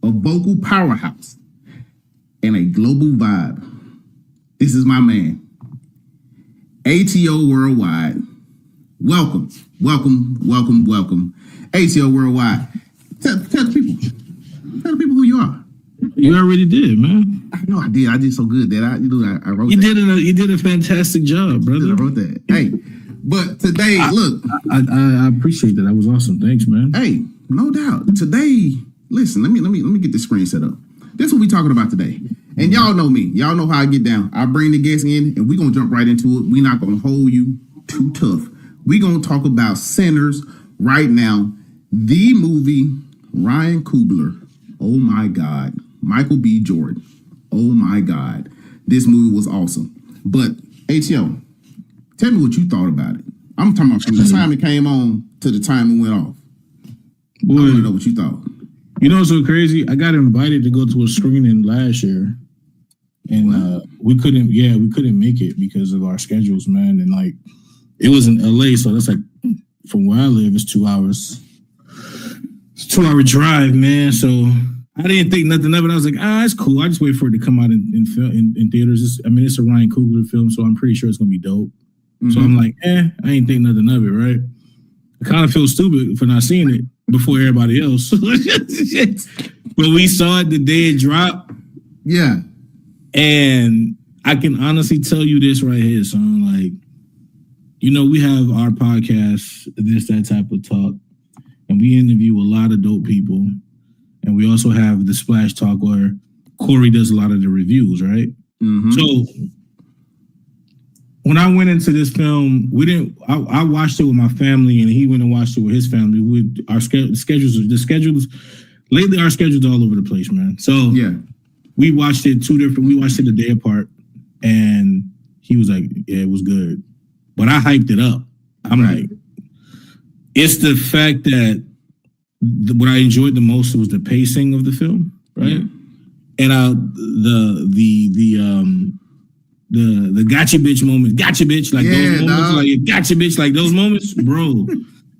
a vocal powerhouse, and a global vibe. This is my man, ATO Worldwide. Welcome, welcome, welcome, welcome. ATO Worldwide. Tell the people who you are. You already did, man. I know I did. I did so good that I wrote you that. You did a fantastic job, brother. I wrote that. Hey, but today, look. I appreciate that. That was awesome. Thanks, man. Hey, no doubt. Today, listen, let me get the screen set up. This is what we talking about today. And y'all know me. Y'all know how I get down. I bring the guests in and we're going to jump right into it. We're not going to hold you too tough. We're going to talk about Sinners right now. The movie, Ryan Coogler. Oh my God. Michael B. Jordan. Oh my God. This movie was awesome. But ATO, tell me what you thought about it. I'm talking about from the time it came on to the time it went off. Boy, I want to know what you thought. You know what's so crazy? I got invited to go to a screening last year. And we couldn't make it because of our schedules, man. And like, it was in LA, so that's like, from where I live, it's 2 hours. It's a 2-hour drive, man. So I didn't think nothing of it. I was like, it's cool. I just wait for it to come out in theaters. It's a Ryan Coogler film, so I'm pretty sure it's gonna be dope. Mm-hmm. So I'm like, I ain't think nothing of it, right? I kind of feel stupid for not seeing it before everybody else. But we saw it the day it dropped. Yeah. And I can honestly tell you this right here, son. Like, you know, we have our podcast, that type of talk, and we interview a lot of dope people. And we also have the Splash Talk where Corey does a lot of the reviews, right? Mm-hmm. So when I went into this film, I watched it with my family and he went and watched it with his family. The schedules, lately our schedules are all over the place, man. So yeah. We watched it a day apart, and he was like, yeah, it was good. But I hyped it up. I'm like, it's the fact that what I enjoyed the most was the pacing of the film, right? And the gotcha bitch moments, gotcha bitch, like those moments, like gotcha bitch, like those moments, bro.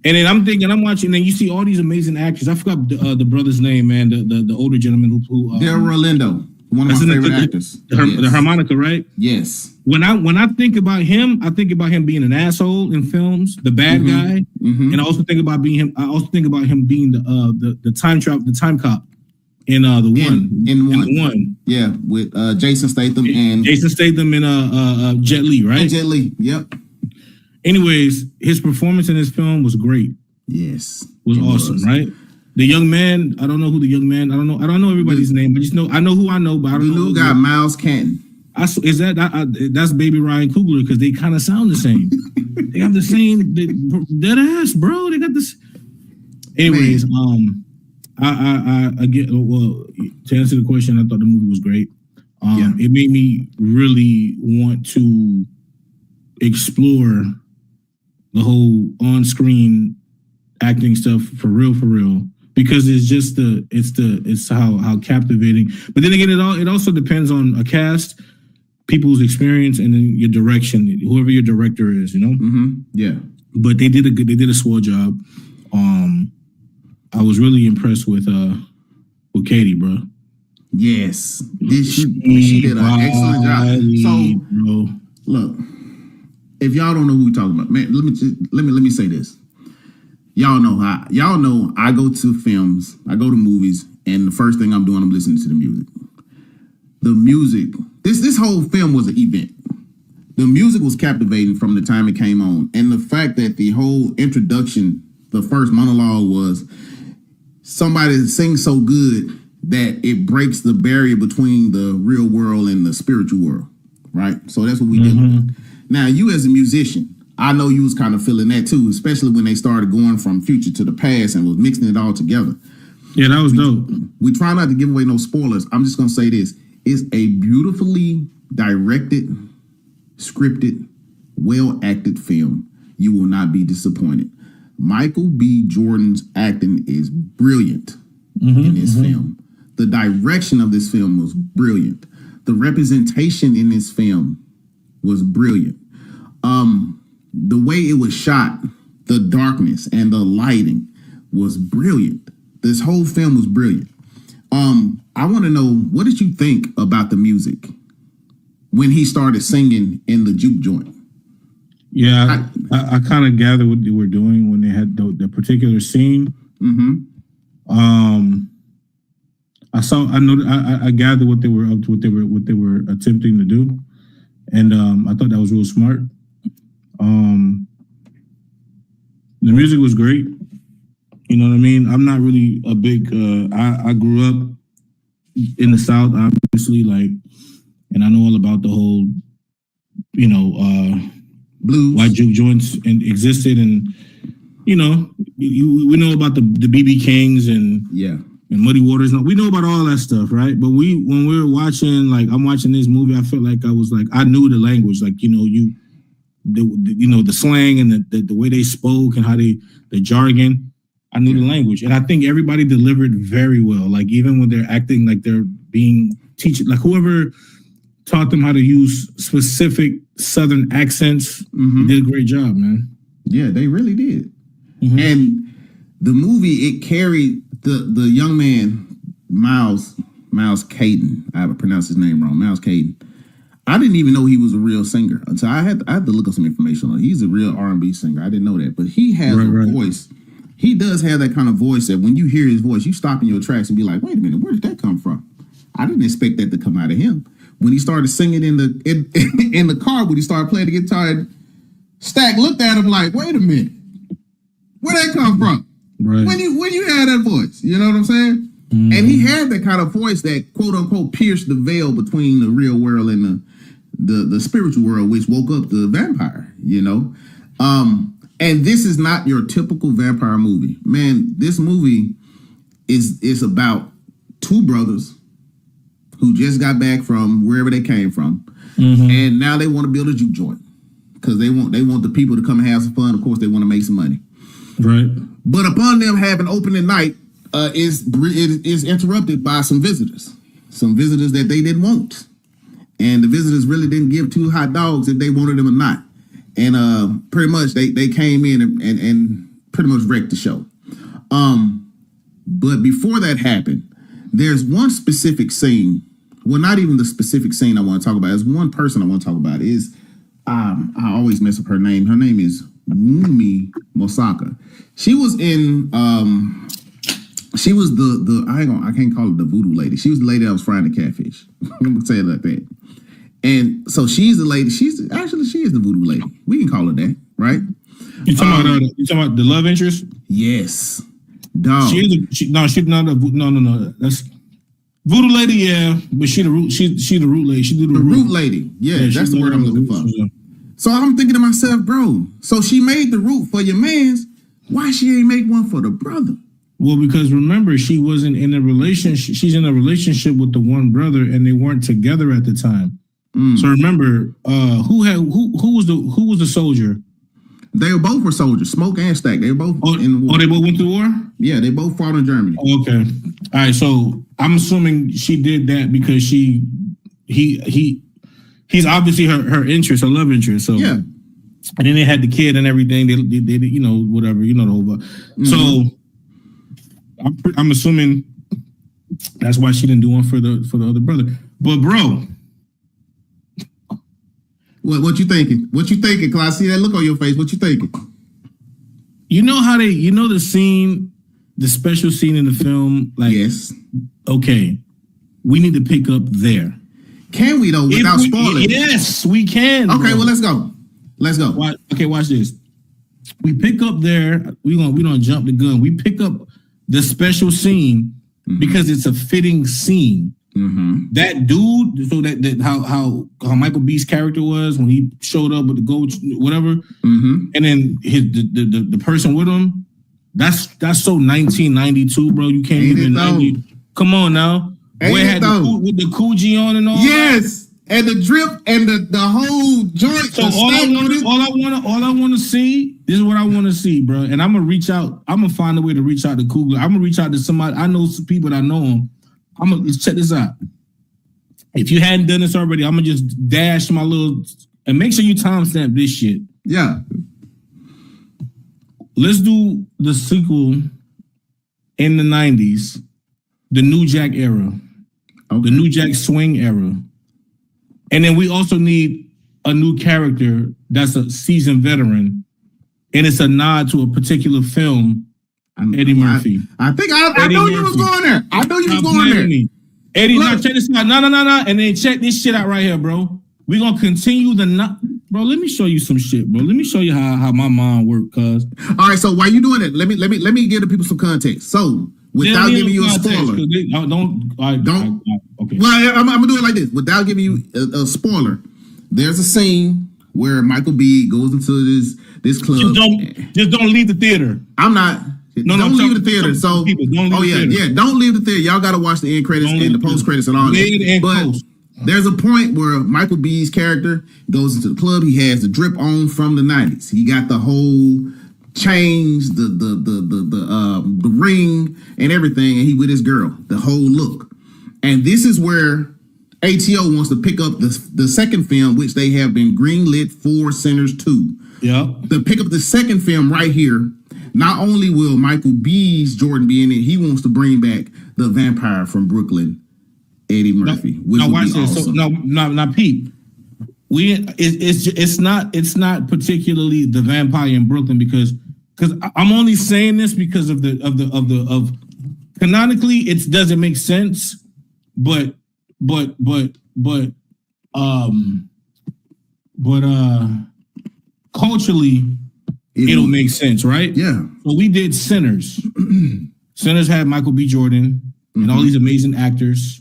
And then I'm thinking, I'm watching, and then you see all these amazing actors. I forgot the brother's name, man. The older gentleman who Delroy Lindo, one of my favorite actors. The harmonica, right? Yes. When I think about him, I think about him being an asshole in films, the bad guy, and I also think about being him. I also think about him being the time cop in the one. Yeah, with Jason Statham and Jet Li, right? And Jet Li, yep. Anyways, his performance in this film was great. Yes, was awesome, right? The young man, I don't know who the young man. I don't know everybody's name. I know who I know, but I don't know. The guy, Miles Canton. Is that's Baby Ryan Coogler, because they kind of sound the same. They have the same dead ass, bro. They got this. Anyways, I get, well, to answer the question, I thought the movie was great. It made me really want to explore the whole on-screen acting stuff for real, because it's just it's how captivating. But then again, it also depends on a cast, people's experience, and then your direction, whoever your director is, you know. Yeah. But they did a swell job. I was really impressed with Katie, bro. Yes, she did an excellent job. So look, if y'all don't know who we talking about, man, let me say this. Y'all know I go to films, I go to movies, and the first thing I'm doing, I'm listening to the music. The music, this whole film was an event. The music was captivating from the time it came on, and the fact that the whole introduction, the first monologue was somebody that sings so good that it breaks the barrier between the real world and the spiritual world, right? So that's what we did. Now, you as a musician, I know you was kind of feeling that too, especially when they started going from future to the past and was mixing it all together. Yeah, that was dope. We try not to give away no spoilers. I'm just going to say this. It's a beautifully directed, scripted, well-acted film. You will not be disappointed. Michael B. Jordan's acting is brilliant in this film. The direction of this film was brilliant. The representation in this film was brilliant. The way it was shot, the darkness and the lighting was brilliant. This whole film was brilliant. I want to know, what did you think about the music when he started singing in the juke joint? Yeah, I kind of gathered what they were doing when they had the particular scene. I gathered what they were up to, what they were attempting to do, and I thought that was real smart. The music was great. You know what I mean? I'm not really a big. I grew up in the South, obviously, and I know all about the whole, blues, why juke joints existed, and we know about the BB Kings and Muddy Waters. We know about all that stuff, right? But when we were watching, I'm watching this movie, I felt like I knew the language, the slang and the way they spoke and how the jargon. I knew the language, and I think everybody delivered very well. Even when they're acting like they're being teaching, whoever taught them how to use specific Southern accents, did a great job, man. Yeah, they really did. And the movie, it carried the young man, Miles Caden. I pronounced his name wrong, Miles Caden. I didn't even know he was a real singer until I had to look up some information on it. He's a real R&B singer. I didn't know that, but he has a voice. He does have that kind of voice that when you hear his voice, you stop in your tracks and be like, wait a minute, where did that come from? I didn't expect that to come out of him. When he started singing in the car, when he started playing the guitar, Stack looked at him like, wait a minute, where'd that come from? Right. When you had that voice, you know what I'm saying? And he had that kind of voice that quote unquote pierced the veil between the real world and the spiritual world, which woke up the vampire, And this is not your typical vampire movie. Man, this movie is about two brothers who just got back from wherever they came from. And now they want to build a juke joint because they want the people to come and have some fun. Of course, they want to make some money. Right. But upon them having opening night, is interrupted by some visitors. some visitors that they didn't want. And the visitors really didn't give two hot dogs if they wanted them or not. And pretty much they came in and pretty much wrecked the show. But before that happened, there's one specific scene. Well, not even the specific scene I want to talk about. There's one person I want to talk about. I always mess up her name. Her name is Wumi Mosaka. She was in she was the I can't call it the voodoo lady. She was the lady that was frying the catfish. I'm gonna say it like that. And so she's the lady. She is the voodoo lady. We can call her that, right? You talking about the love interest? Yes. Dog. She's not a no. That's voodoo lady, yeah, but she the root lady. She do the root lady. Yeah, that's the word I'm looking for. So I'm thinking to myself, bro. So she made the root for your man's. Why she ain't make one for the brother? Well, because remember, she wasn't in a relationship. She's in a relationship with the one brother, and they weren't together at the time. So remember, who was the soldier? They both were soldiers, Smoke and Stack. They were both in the war. Oh, they both went to war? Yeah, they both fought in Germany. Oh, okay. All right, so I'm assuming she did that because he's obviously her interest, her love interest. So yeah. And then they had the kid and everything. They you know, whatever, you know the whole. So I'm assuming that's why she didn't do one for the other brother. But bro, what you thinking? What you thinking? Cause I see that look on your face. What you thinking? You know how the scene, the special scene in the film. Like, yes. Okay, we need to pick up there. Can we though without spoiling? Yes, we can. Okay, bro. well let's go. Let's go. Okay, watch this. We pick up there. We don't jump the gun. We pick up the special scene because it's a fitting scene. That dude, so that how Michael B's character was when he showed up with the gold, whatever, and then the person with him. That's so 1992, bro. You can't even. Come on now. Where had with the Coogee on and all. Yes. That? And the drip and the whole joint. So all I want to see. This is what I want to see, bro. And I'm gonna reach out. I'm gonna find a way to reach out to Coogler. I'm gonna reach out to somebody. I know some people that know him. Let's check this out. If you hadn't done this already, I'm gonna just dash my little and make sure you timestamp this shit. Yeah. Let's do the sequel in the 90s, the New Jack era, the New Jack Swing era. And then we also need a new character that's a seasoned veteran. And it's a nod to a particular film, Eddie Murphy. I think I know you was going there. I know you was going there. Eddie, now check this out. No. And then check this shit out right here, bro. We're going to continue bro, let me show you some shit, bro. Let me show you how my mind works, cuz. All right, so while you doing it, let me give the people some context. So, without giving you a spoiler. Okay. Well, I'm gonna do it like this. Without giving you a spoiler, there's a scene where Michael B goes into this club. Just don't leave the theater. I'm not. Don't leave the theater. So, don't leave the theater. Y'all gotta watch the end credits and the post credits and all that. But there's a point where Michael B's character goes into the club. He has the drip on from the 90s. He got the whole chains, the ring and everything, and he with his girl, the whole look. And this is where ATO wants to pick up the second film, which they have been greenlit for Sinners 2. Yeah. To pick up the second film right here, not only will Michael B's Jordan be in it, he wants to bring back the vampire from Brooklyn, Eddie Murphy. Now watch this. Awesome. So now Pete. It's not particularly the vampire in Brooklyn because I'm only saying this because of canonically it doesn't make sense, but culturally it'll make sense, right? Yeah. So we did Sinners. Sinners had Michael B. Jordan and all these amazing actors,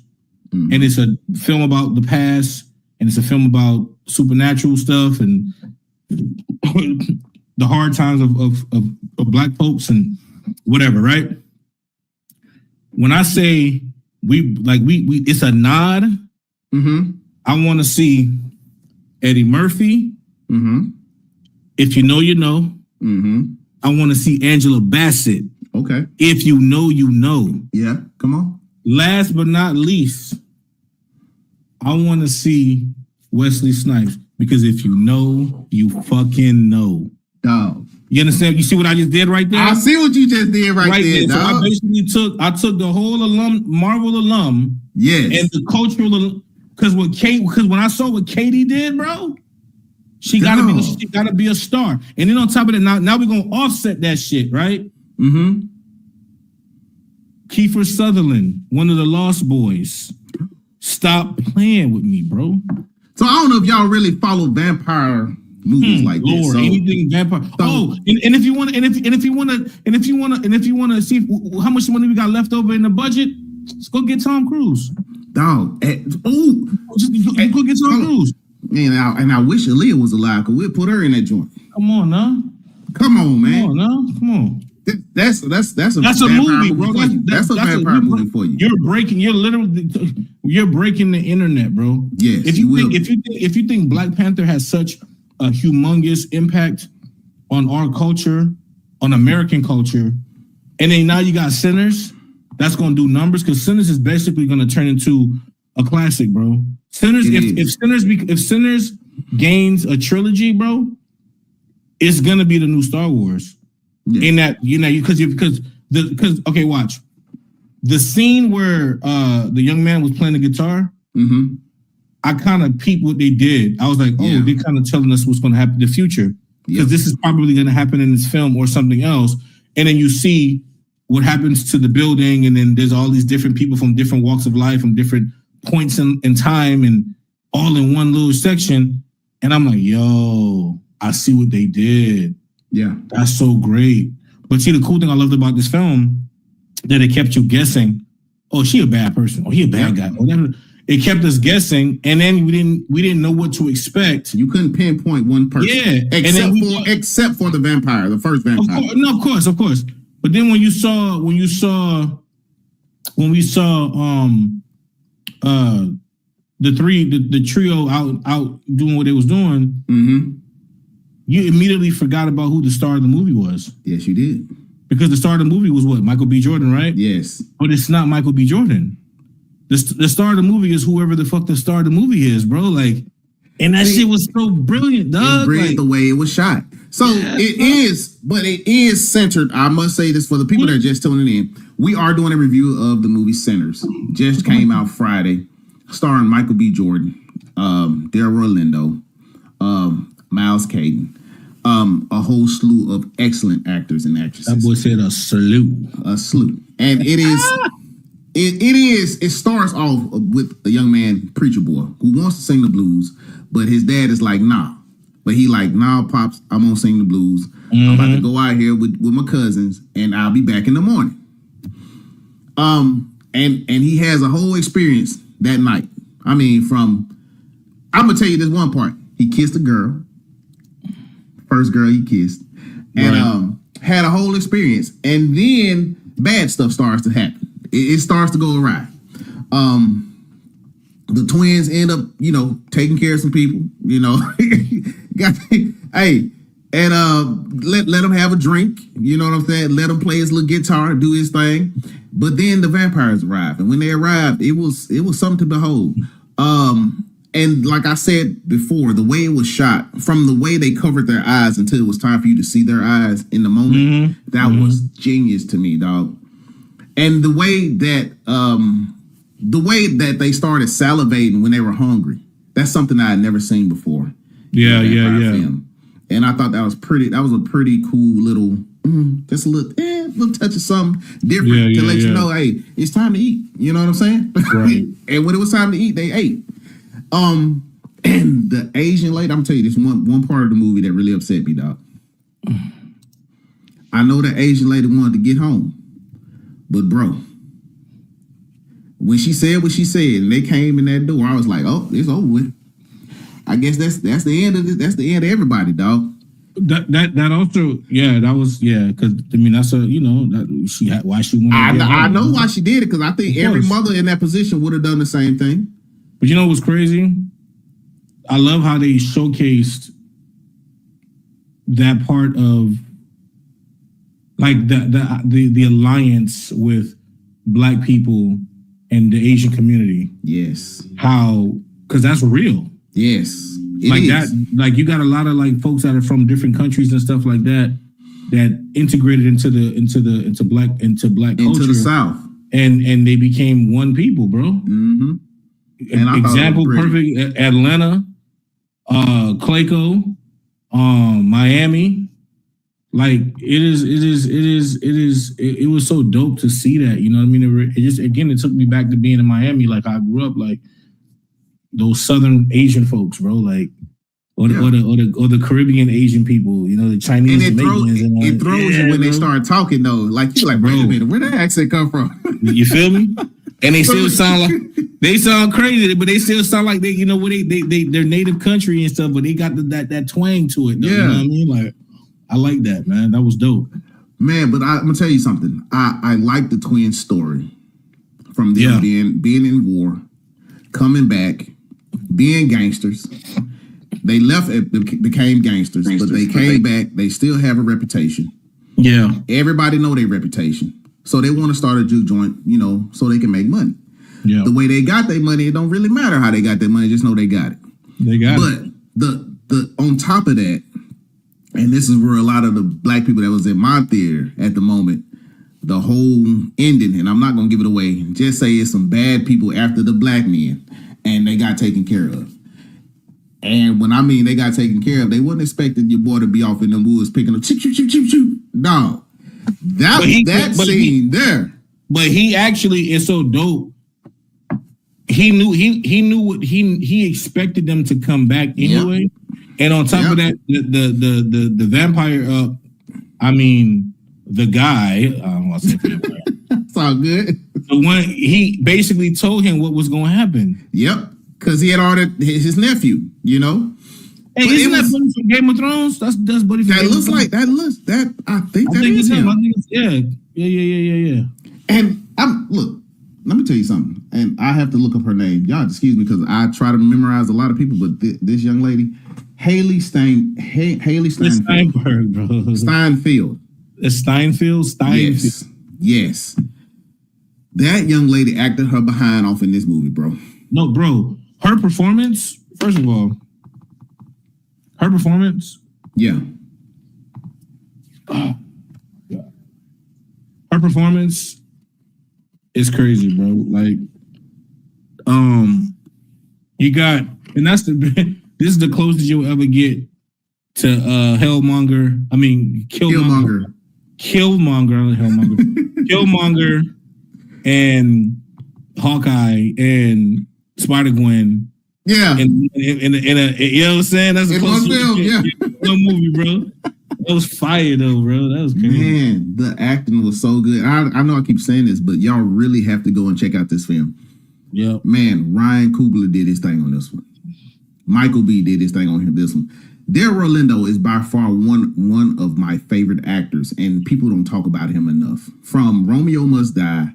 and it's a film about the past, and it's a film about supernatural stuff and the hard times of black folks and whatever, right? When I say we it's a nod. I want to see Eddie Murphy. If you know, you know. I want to see Angela Bassett. Okay. If you know, you know. Yeah, come on. Last but not least, I want to see Wesley Snipes because if you know, you fucking know. Dog. You understand? You see what I just did right there? I see what you just did right there, So dog. I basically took the whole Marvel alum, yes, and the cultural, because when I saw what Katie did, bro, she gotta be a star. And then on top of that, now we're gonna offset that shit, right? Mm-hmm. Kiefer Sutherland, one of the Lost Boys. Stop playing with me, bro. So I don't know if y'all really follow vampire movies like this. So, anything vampire. And if you want to see how much money we got left over in the budget, let's go get Tom Cruise. Dog. Go get Tom Cruise. And I wish Aaliyah was alive because we'll put her in that joint. Come on now. Come on, man. Come on. That's a movie, bro. That's a vampire movie for you. You're breaking the internet, bro. Yes. If you think Black Panther has such a humongous impact on our culture, on American culture, and then now you got Sinners, that's gonna do numbers because Sinners is basically gonna turn into a classic, bro. Sinners, if Sinners gains a trilogy, bro, it's gonna be the new Star Wars. Yeah. In that, because okay, watch the scene where the young man was playing the guitar. Mm-hmm. I kind of peeped what they did. I was like, oh, they're kind of telling us what's going to happen in the future because this is probably going to happen in this film or something else. And then you see what happens to the building, and then there's all these different people from different walks of life, from different points in time, and all in one little section. And I'm like, yo, I see what they did. Yeah. That's so great. But see, the cool thing I loved about this film, that it kept you guessing, oh, she a bad person. Oh, he a bad guy. It kept us guessing, and then we didn't know what to expect. You couldn't pinpoint one person. Yeah. Except for the vampire, the first vampire. Of course. But then when we saw the trio out doing what they was doing, mm-hmm. you immediately forgot about who the star of the movie was. Yes, you did. Because the star of the movie was what? Michael B. Jordan, right? Yes. But it's not Michael B. Jordan. The star of the movie is whoever the fuck the star of the movie is, bro. Like, and that shit was so brilliant, dog. Brilliant the way it was shot. So it is centered. I must say this for the people that are just tuning in. We are doing a review of the movie Sinners. Just came out Friday, starring Michael B. Jordan, Delroy Lindo, Miles Caden, a whole slew of excellent actors and actresses. That boy said a slew. A slew. And it is it starts off with a young man, preacher boy, who wants to sing the blues, but his dad is like, nah. But he like, nah, Pops, I'm gonna sing the blues. Mm-hmm. I'm about to go out here with my cousins, and I'll be back in the morning. And he has a whole experience that night. I mean, I'm gonna tell you this one part. He kissed a girl. First girl he kissed. And had a whole experience. And then bad stuff starts to happen. It starts to go awry. The twins end up, taking care of some people, let him have a drink, you know what I'm saying? Let him play his little guitar, do his thing. But then the vampires arrived, and when they arrived, it was something to behold. And like I said before, the way it was shot, from the way they covered their eyes until it was time for you to see their eyes in the moment, that was genius to me, dog. And the way that they started salivating when they were hungry, that's something I had never seen before. Yeah. Film. And I thought that was pretty. That was a pretty cool little, just a little touch of something different to let you know, hey, it's time to eat. You know what I'm saying? Right. And when it was time to eat, they ate. And the Asian lady, I'm gonna tell you this one part of the movie that really upset me, dog. I know the Asian lady wanted to get home, but bro, when she said what she said and they came in that door, I was like, oh, it's over with. I guess that's the end of it. That's the end of everybody, dog. That also, that was, because I mean that's why she went. I know why she did it, because I think every mother in that position would have done the same thing. But you know what's crazy? I love how they showcased that part of like the alliance with Black people and the Asian community. Yes. How because that's real. Yes, like that. Like you got a lot of like folks that are from different countries and stuff like that integrated into black culture, into the South, and they became one people, bro. Mm-hmm. Example perfect: Atlanta, Clayco, Miami. Like it was so dope to see that. You know what I mean? It took me back to being in Miami. Like I grew up like those Southern Asian folks, bro. Like or the Caribbean Asian people. You know, the Chinese. And it throws you when they start talking though. Like you're like, wait a minute, where did that accent come from? You feel me? And they still sound crazy, but they still sound like they're native country and stuff. But they got that twang to it. Though, you know what I mean? Like. I like that, man. That was dope. Man, but I'm gonna tell you something. I like the twin story from them being in war, coming back, being gangsters. They left, became gangsters, but they came back. They still have a reputation. Yeah. Everybody know their reputation. So they want to start a juke joint, so they can make money. Yeah. The way they got their money, it don't really matter how they got their money. Just know they got it. They got it. But the on top of that, and this is where a lot of the black people that was in my theater at the moment, the whole ending, and I'm not going to give it away, just say it's some bad people after the black men, and they got taken care of. And when I mean they got taken care of, they wasn't expecting your boy to be off in the woods picking up, choo. No. That scene there. But he actually is so dope. He knew what he expected them to come back anyway. Yep. And on top of that, the vampire, the guy, I don't want to say vampire. It's all good. The one, he basically told him what was going to happen. Yep. Because he had already, his nephew, Hey, isn't that Buddy from Game of Thrones? That's Buddy from Game of Thrones. I think it's him. I think it's, yeah. And look, let me tell you something. And I have to look up her name. Y'all excuse me because I try to memorize a lot of people, but this young lady, Haley Steinberg, bro. Steinfeld. It's Steinfeld? Yes. That young lady acted her behind off in this movie, bro. No, bro. Her performance, first of all, yeah. Oh, God. Her performance is crazy, bro. Like, you got, and this is the closest you'll ever get to Killmonger, and Hawkeye and Spider-Gwen. Yeah. In a, you know what I'm saying? That's a close film, one movie, bro. That was fire though, bro. That was crazy. Man, the acting was so good. I know I keep saying this, but y'all really have to go and check out this film. Yeah. Man, Ryan Coogler did his thing on this one. Michael B did his thing on this one. Delroy Lindo is by far one of my favorite actors, and people don't talk about him enough. From Romeo Must Die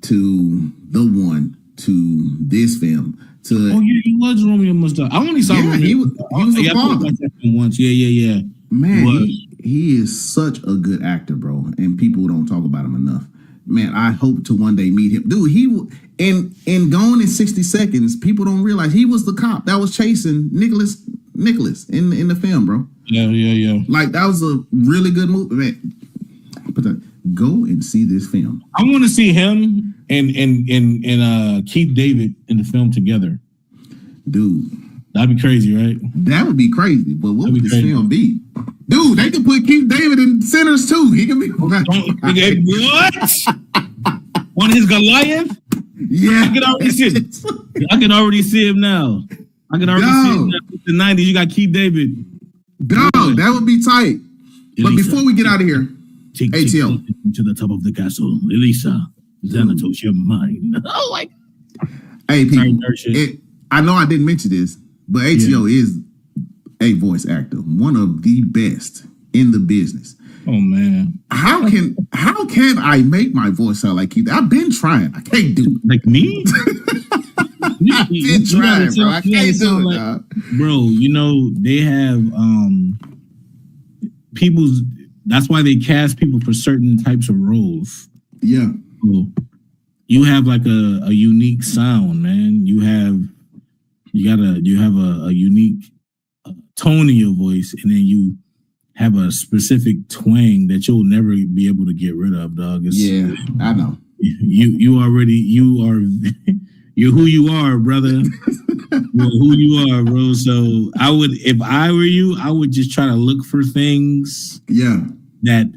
to The One to this film to he was Romeo Must Die. I only saw Romeo. He was the father once. Yeah. Man, he is such a good actor, bro, and people don't talk about him enough. Man, I hope to one day meet him. Dude, in Gone in 60 Seconds, people don't realize he was the cop that was chasing Nicholas in the film, bro. Yeah. Like, that was a really good movie, man. But go and see this film. I want to see him and Keith David in the film together. Dude. That'd be crazy, right? That would be crazy. But what would this film be? Dude, they could put Keith David in Sinners too. He can be what? On his Goliath? Yeah. I can already see him now. I can already see him now. In the 90s, you got Keith David. Dog, that would be tight. But before we get out of here, ATL. To the top of the castle. Elisa, Xanatos, your mind. Oh, my. Hey, people, I know I didn't mention this, but ATO is a voice actor, one of the best in the business. Oh man, how can I make my voice sound like Keith? I've been trying. I can't do it. Like me? I've been trying, bro. I can't do it, dog. Bro, they have people's. That's why they cast people for certain types of roles. Yeah. So you have like a unique sound, man. You have you have a unique tone in your voice, and then you have a specific twang that you'll never be able to get rid of, dog. Yeah, I know. You are you're who you are, brother. You're who you are, bro. So if I were you, I would just try to look for things. Yeah. That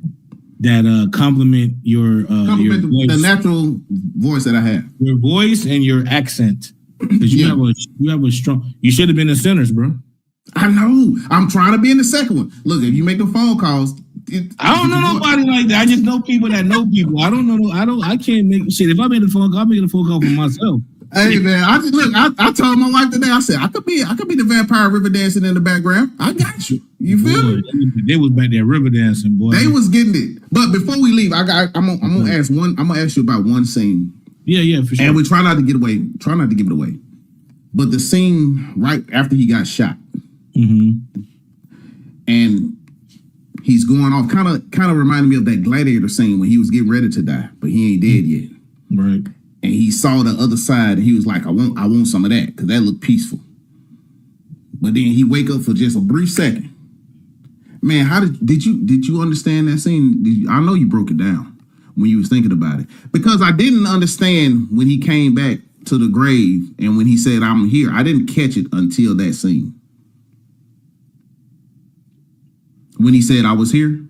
compliment your voice. The natural voice that I have. Your voice and your accent. Because you have a strong. You should have been in Sinners, bro. I know. I'm trying to be in the second one. Look, if you make the phone calls, I don't know nobody like that. I just know people that know people. I don't know. I can't make shit. If I made a phone call, I'm making a phone call for myself. Hey man, I told my wife today. I said I could be the vampire river dancing in the background. I got you. You feel me? They was back there river dancing, boy. They was getting it. But before we leave, I'm gonna ask you about one scene. Yeah, for sure. And we try not to give it away. But the scene right after he got shot, and he's going off, kind of reminded me of that Gladiator scene when he was getting ready to die, but he ain't dead yet. Right. And he saw the other side, and he was like, I want some of that, because that looked peaceful. But then he wake up for just a brief second. Man, how did you understand that scene? I know you broke it down when you was thinking about it. Because I didn't understand when he came back to the grave and when he said, I'm here. I didn't catch it until that scene. When he said, I was here.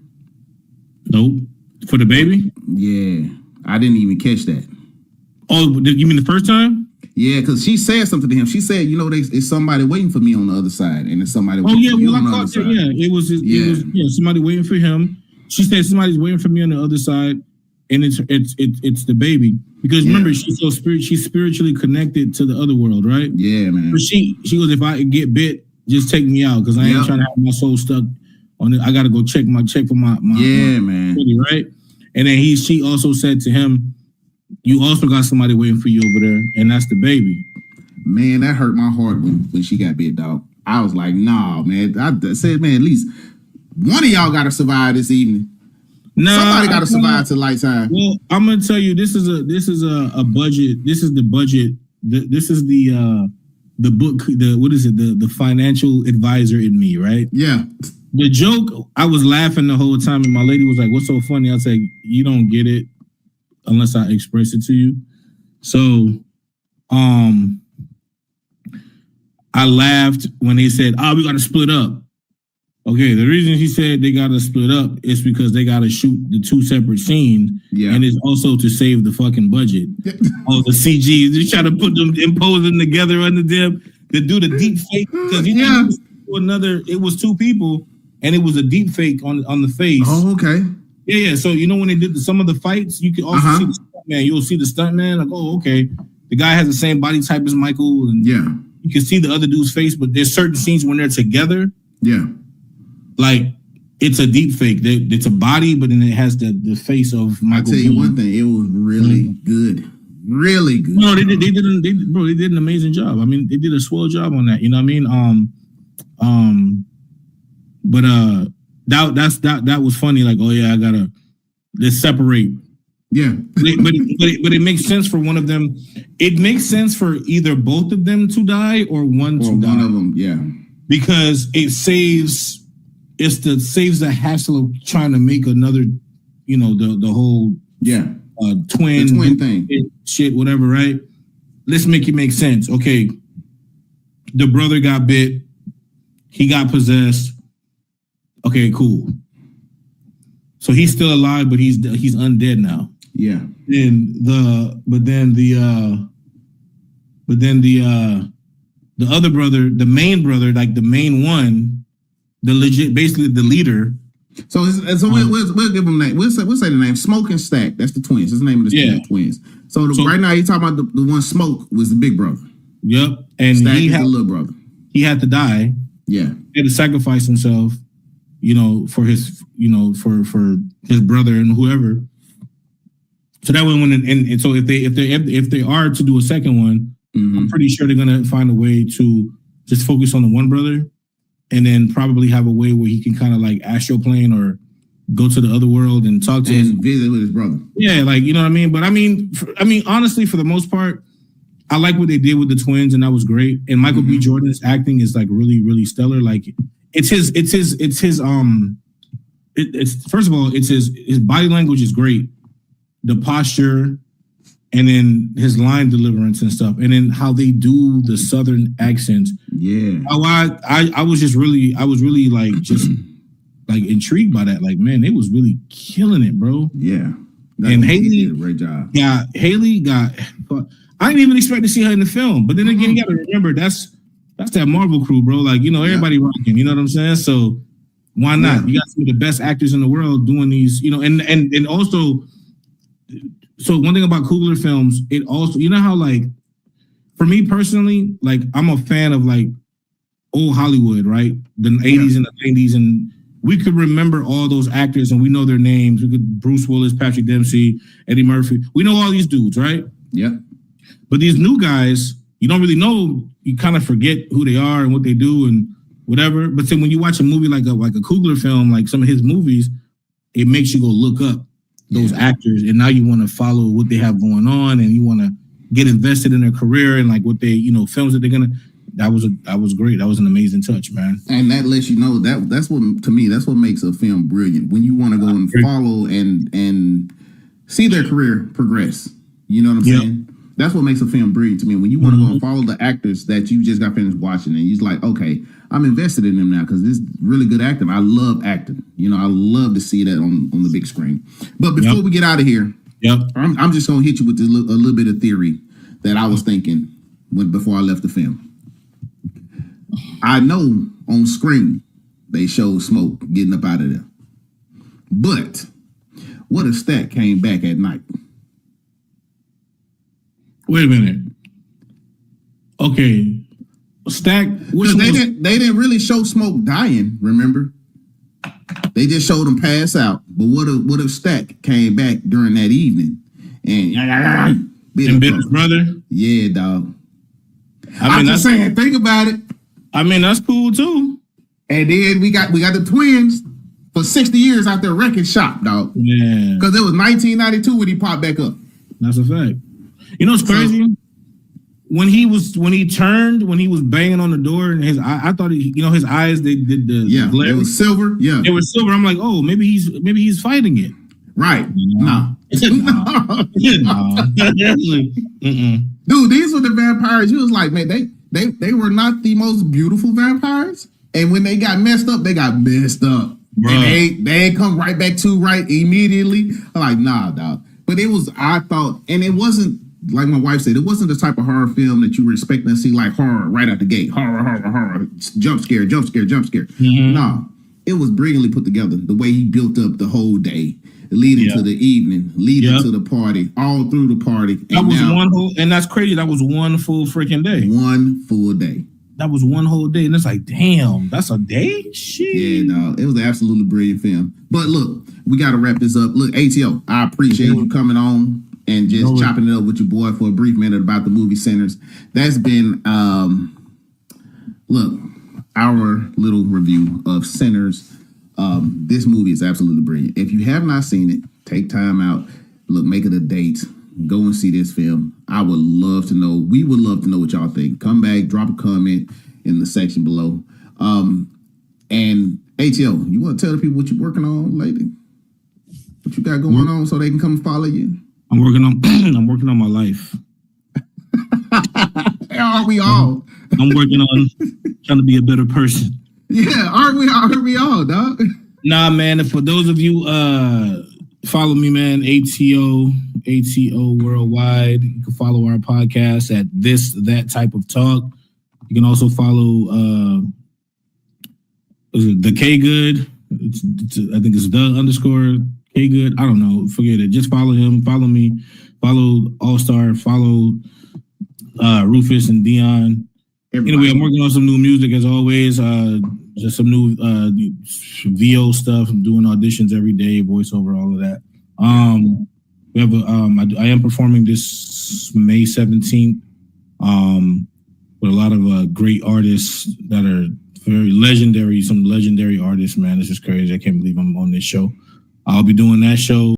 Nope. For the baby? Yeah. I didn't even catch that. Oh, you mean the first time? Yeah, because she said something to him. She said, it's somebody waiting for me on the other side, and it's somebody waiting for you on the other side. Yeah, it was somebody waiting for him. She said somebody's waiting for me on the other side, and it's the baby. Because remember, she's spiritually connected to the other world, right? Yeah, man. But she goes, if I get bit, just take me out, because I ain't trying to have my soul stuck on it. I gotta go check for my man. Body, right? And then she also said to him, you also got somebody waiting for you over there, and that's the baby. Man, that hurt my heart when she got bit, dog. I was like, nah, man. I said, man, at least one of y'all got to survive this evening. No, somebody got to survive till lights time. Well, I'm gonna tell you, this is a budget. This is the budget. This is the book. The financial advisor in me, right? Yeah. The joke, I was laughing the whole time, and my lady was like, "What's so funny?" I was like, "You don't get it unless I express it to you." So, I laughed when they said, "Oh, we got to split up." Okay, the reason he said they got to split up is because they got to shoot the two separate scenes, and it's also to save the fucking budget. All the CGs, they try to impose them together under them to do the deep fake because it was two people, and it was a deep fake on the face. Oh, okay. Yeah. So when they did some of the fights, you can also see the stuntman. You'll see the stuntman like, oh, okay, the guy has the same body type as Michael, and you can see the other dude's face. But there's certain scenes when they're together. Yeah. Like it's a deep fake. It's a body, but then it has the face of Michael. I'll tell you one thing, it was really good. Really good. No, they did an amazing job. I mean, they did a swell job on that. You know what I mean? But that was funny. Like, oh yeah, let's separate. Yeah. but it makes sense for one of them. It makes sense for either both of them to die or one to die. One of them, yeah. Because it saves the hassle of trying to make another, the whole twin, the twin thing, shit, whatever, right? Let's make it make sense. Okay, the brother got bit, he got possessed. Okay, cool. So he's still alive, but he's undead now. Yeah. But then the other brother, the main brother, like the main one, basically the leader. So we'll give him name. We'll say the name Smoke and Stack. That's the twins. That's the name of the twins. So right now you're talking about the one Smoke was the big brother. Yep. And Stack is the little brother. He had to die. Yeah. He had to sacrifice himself, for his, for his brother and whoever. So that one and so if they are to do a second one, I'm pretty sure they're gonna find a way to just focus on the one brother, and then probably have a way where he can kind of like astral plane or go to the other world and talk to and visit with his brother. Yeah, like you know what I mean. But I mean, honestly, for the most part, I like what they did with the twins, and that was great. And Michael B. Jordan's acting is like really, really stellar. Like it's his first of all, it's his body language is great, the posture, and then his line deliverance and stuff, and then how they do the Southern accents. Yeah. I was really like just like intrigued by that. Like, man, they was really killing it, bro. Yeah. And Haley did a great job. Yeah, Haley got. I didn't even expect to see her in the film, but then again, you got to remember that's that Marvel crew, bro. Like, you know, everybody rocking. You know what I'm saying? So why not? You got some of the best actors in the world doing these. You know, and also. So one thing about Coogler films, it also, you know how like, for me personally, like I'm a fan of like old Hollywood, right? The 80s and the 90s, and we could remember all those actors and we know their names. We could Bruce Willis, Patrick Dempsey, Eddie Murphy. We know all these dudes, right? Yeah. But these new guys, you don't really know. You kind of forget who they are and what they do and whatever. But then when you watch a movie like a Coogler film, like some of his movies, it makes you go look up those actors, and now you want to follow what they have going on, and you want to get invested in their career and like what they, you know, films that they're gonna. That was great. That was an amazing touch, man. And that lets you know that's what, to me, that's what makes a film brilliant. When you want to go and follow and see their career progress. You know what I'm saying? That's what makes a film brilliant to me. When you want to go and follow the actors that you just got finished watching, and you're like, okay, I'm invested in them now because this is really good acting. I love acting. You know, I love to see that on the big screen. But before we get out of here, I'm just gonna hit you with a little bit of theory that I was thinking before I left the film. I know on screen they showed Smoke getting up out of there, but what if Stack came back at night? Wait a minute. Okay. Stack. They didn't really show Smoke dying, remember? They just showed him pass out. But what if Stack came back during that evening and bit his brother? Yeah, dog. I'm just saying, think about it. I mean, that's cool too. And then we got the twins for 60 years out there wrecking shop, dog. Yeah. Because it was 1992 when he popped back up. That's a fact. You know what's crazy? When he was banging on the door and I thought his eyes they did the glare. It was silver. Yeah, it was silver. I'm like, oh, maybe he's fighting it. Right? No. Mm-mm. Dude, these were the vampires. You was like, man, they were not the most beautiful vampires, and when they got messed up, they got messed up. And they come right back to right immediately. I'm like, nah, dog. But I thought, and it wasn't. Like my wife said, it wasn't the type of horror film that you were expecting to see, like horror right out the gate. Horror, jump scare. Mm-hmm. No, it was brilliantly put together. The way he built up the whole day, leading to the evening, leading to the party, all through the party. And that's crazy. That was one full freaking day. One full day. That was one whole day. And it's like, damn, that's a day? Shit. Yeah, no, it was an absolutely brilliant film. But look, we got to wrap this up. Look, ATO, I appreciate you coming on and just chopping it up with your boy for a brief minute about the movie Sinners. That's been, our little review of Sinners. This movie is absolutely brilliant. If you have not seen it, take time out. Look, make it a date. Go and see this film. I would love to know. We would love to know what y'all think. Come back, drop a comment in the section below. And ATO, you want to tell the people what you're working on lately? What you got going on so they can come follow you? I'm working on my life. Aren't we all? I'm working on trying to be a better person. Yeah, aren't we all, dog? Nah, man. And for those of you follow me, man, ATO Worldwide. You can follow our podcast at That Type of Talk. You can also follow the K Good. I think it's the _ K Good. I don't know. Forget it. Just follow him. Follow me. Follow All Star. Follow Rufus and Dion. Anyway, I'm working on some new music as always. Just some new VO stuff. I'm doing auditions every day, voiceover, all of that. We have I am performing this May 17th with a lot of great artists that are very legendary. Some legendary artists, man. It's just crazy. I can't believe I'm on this show. I'll be doing that show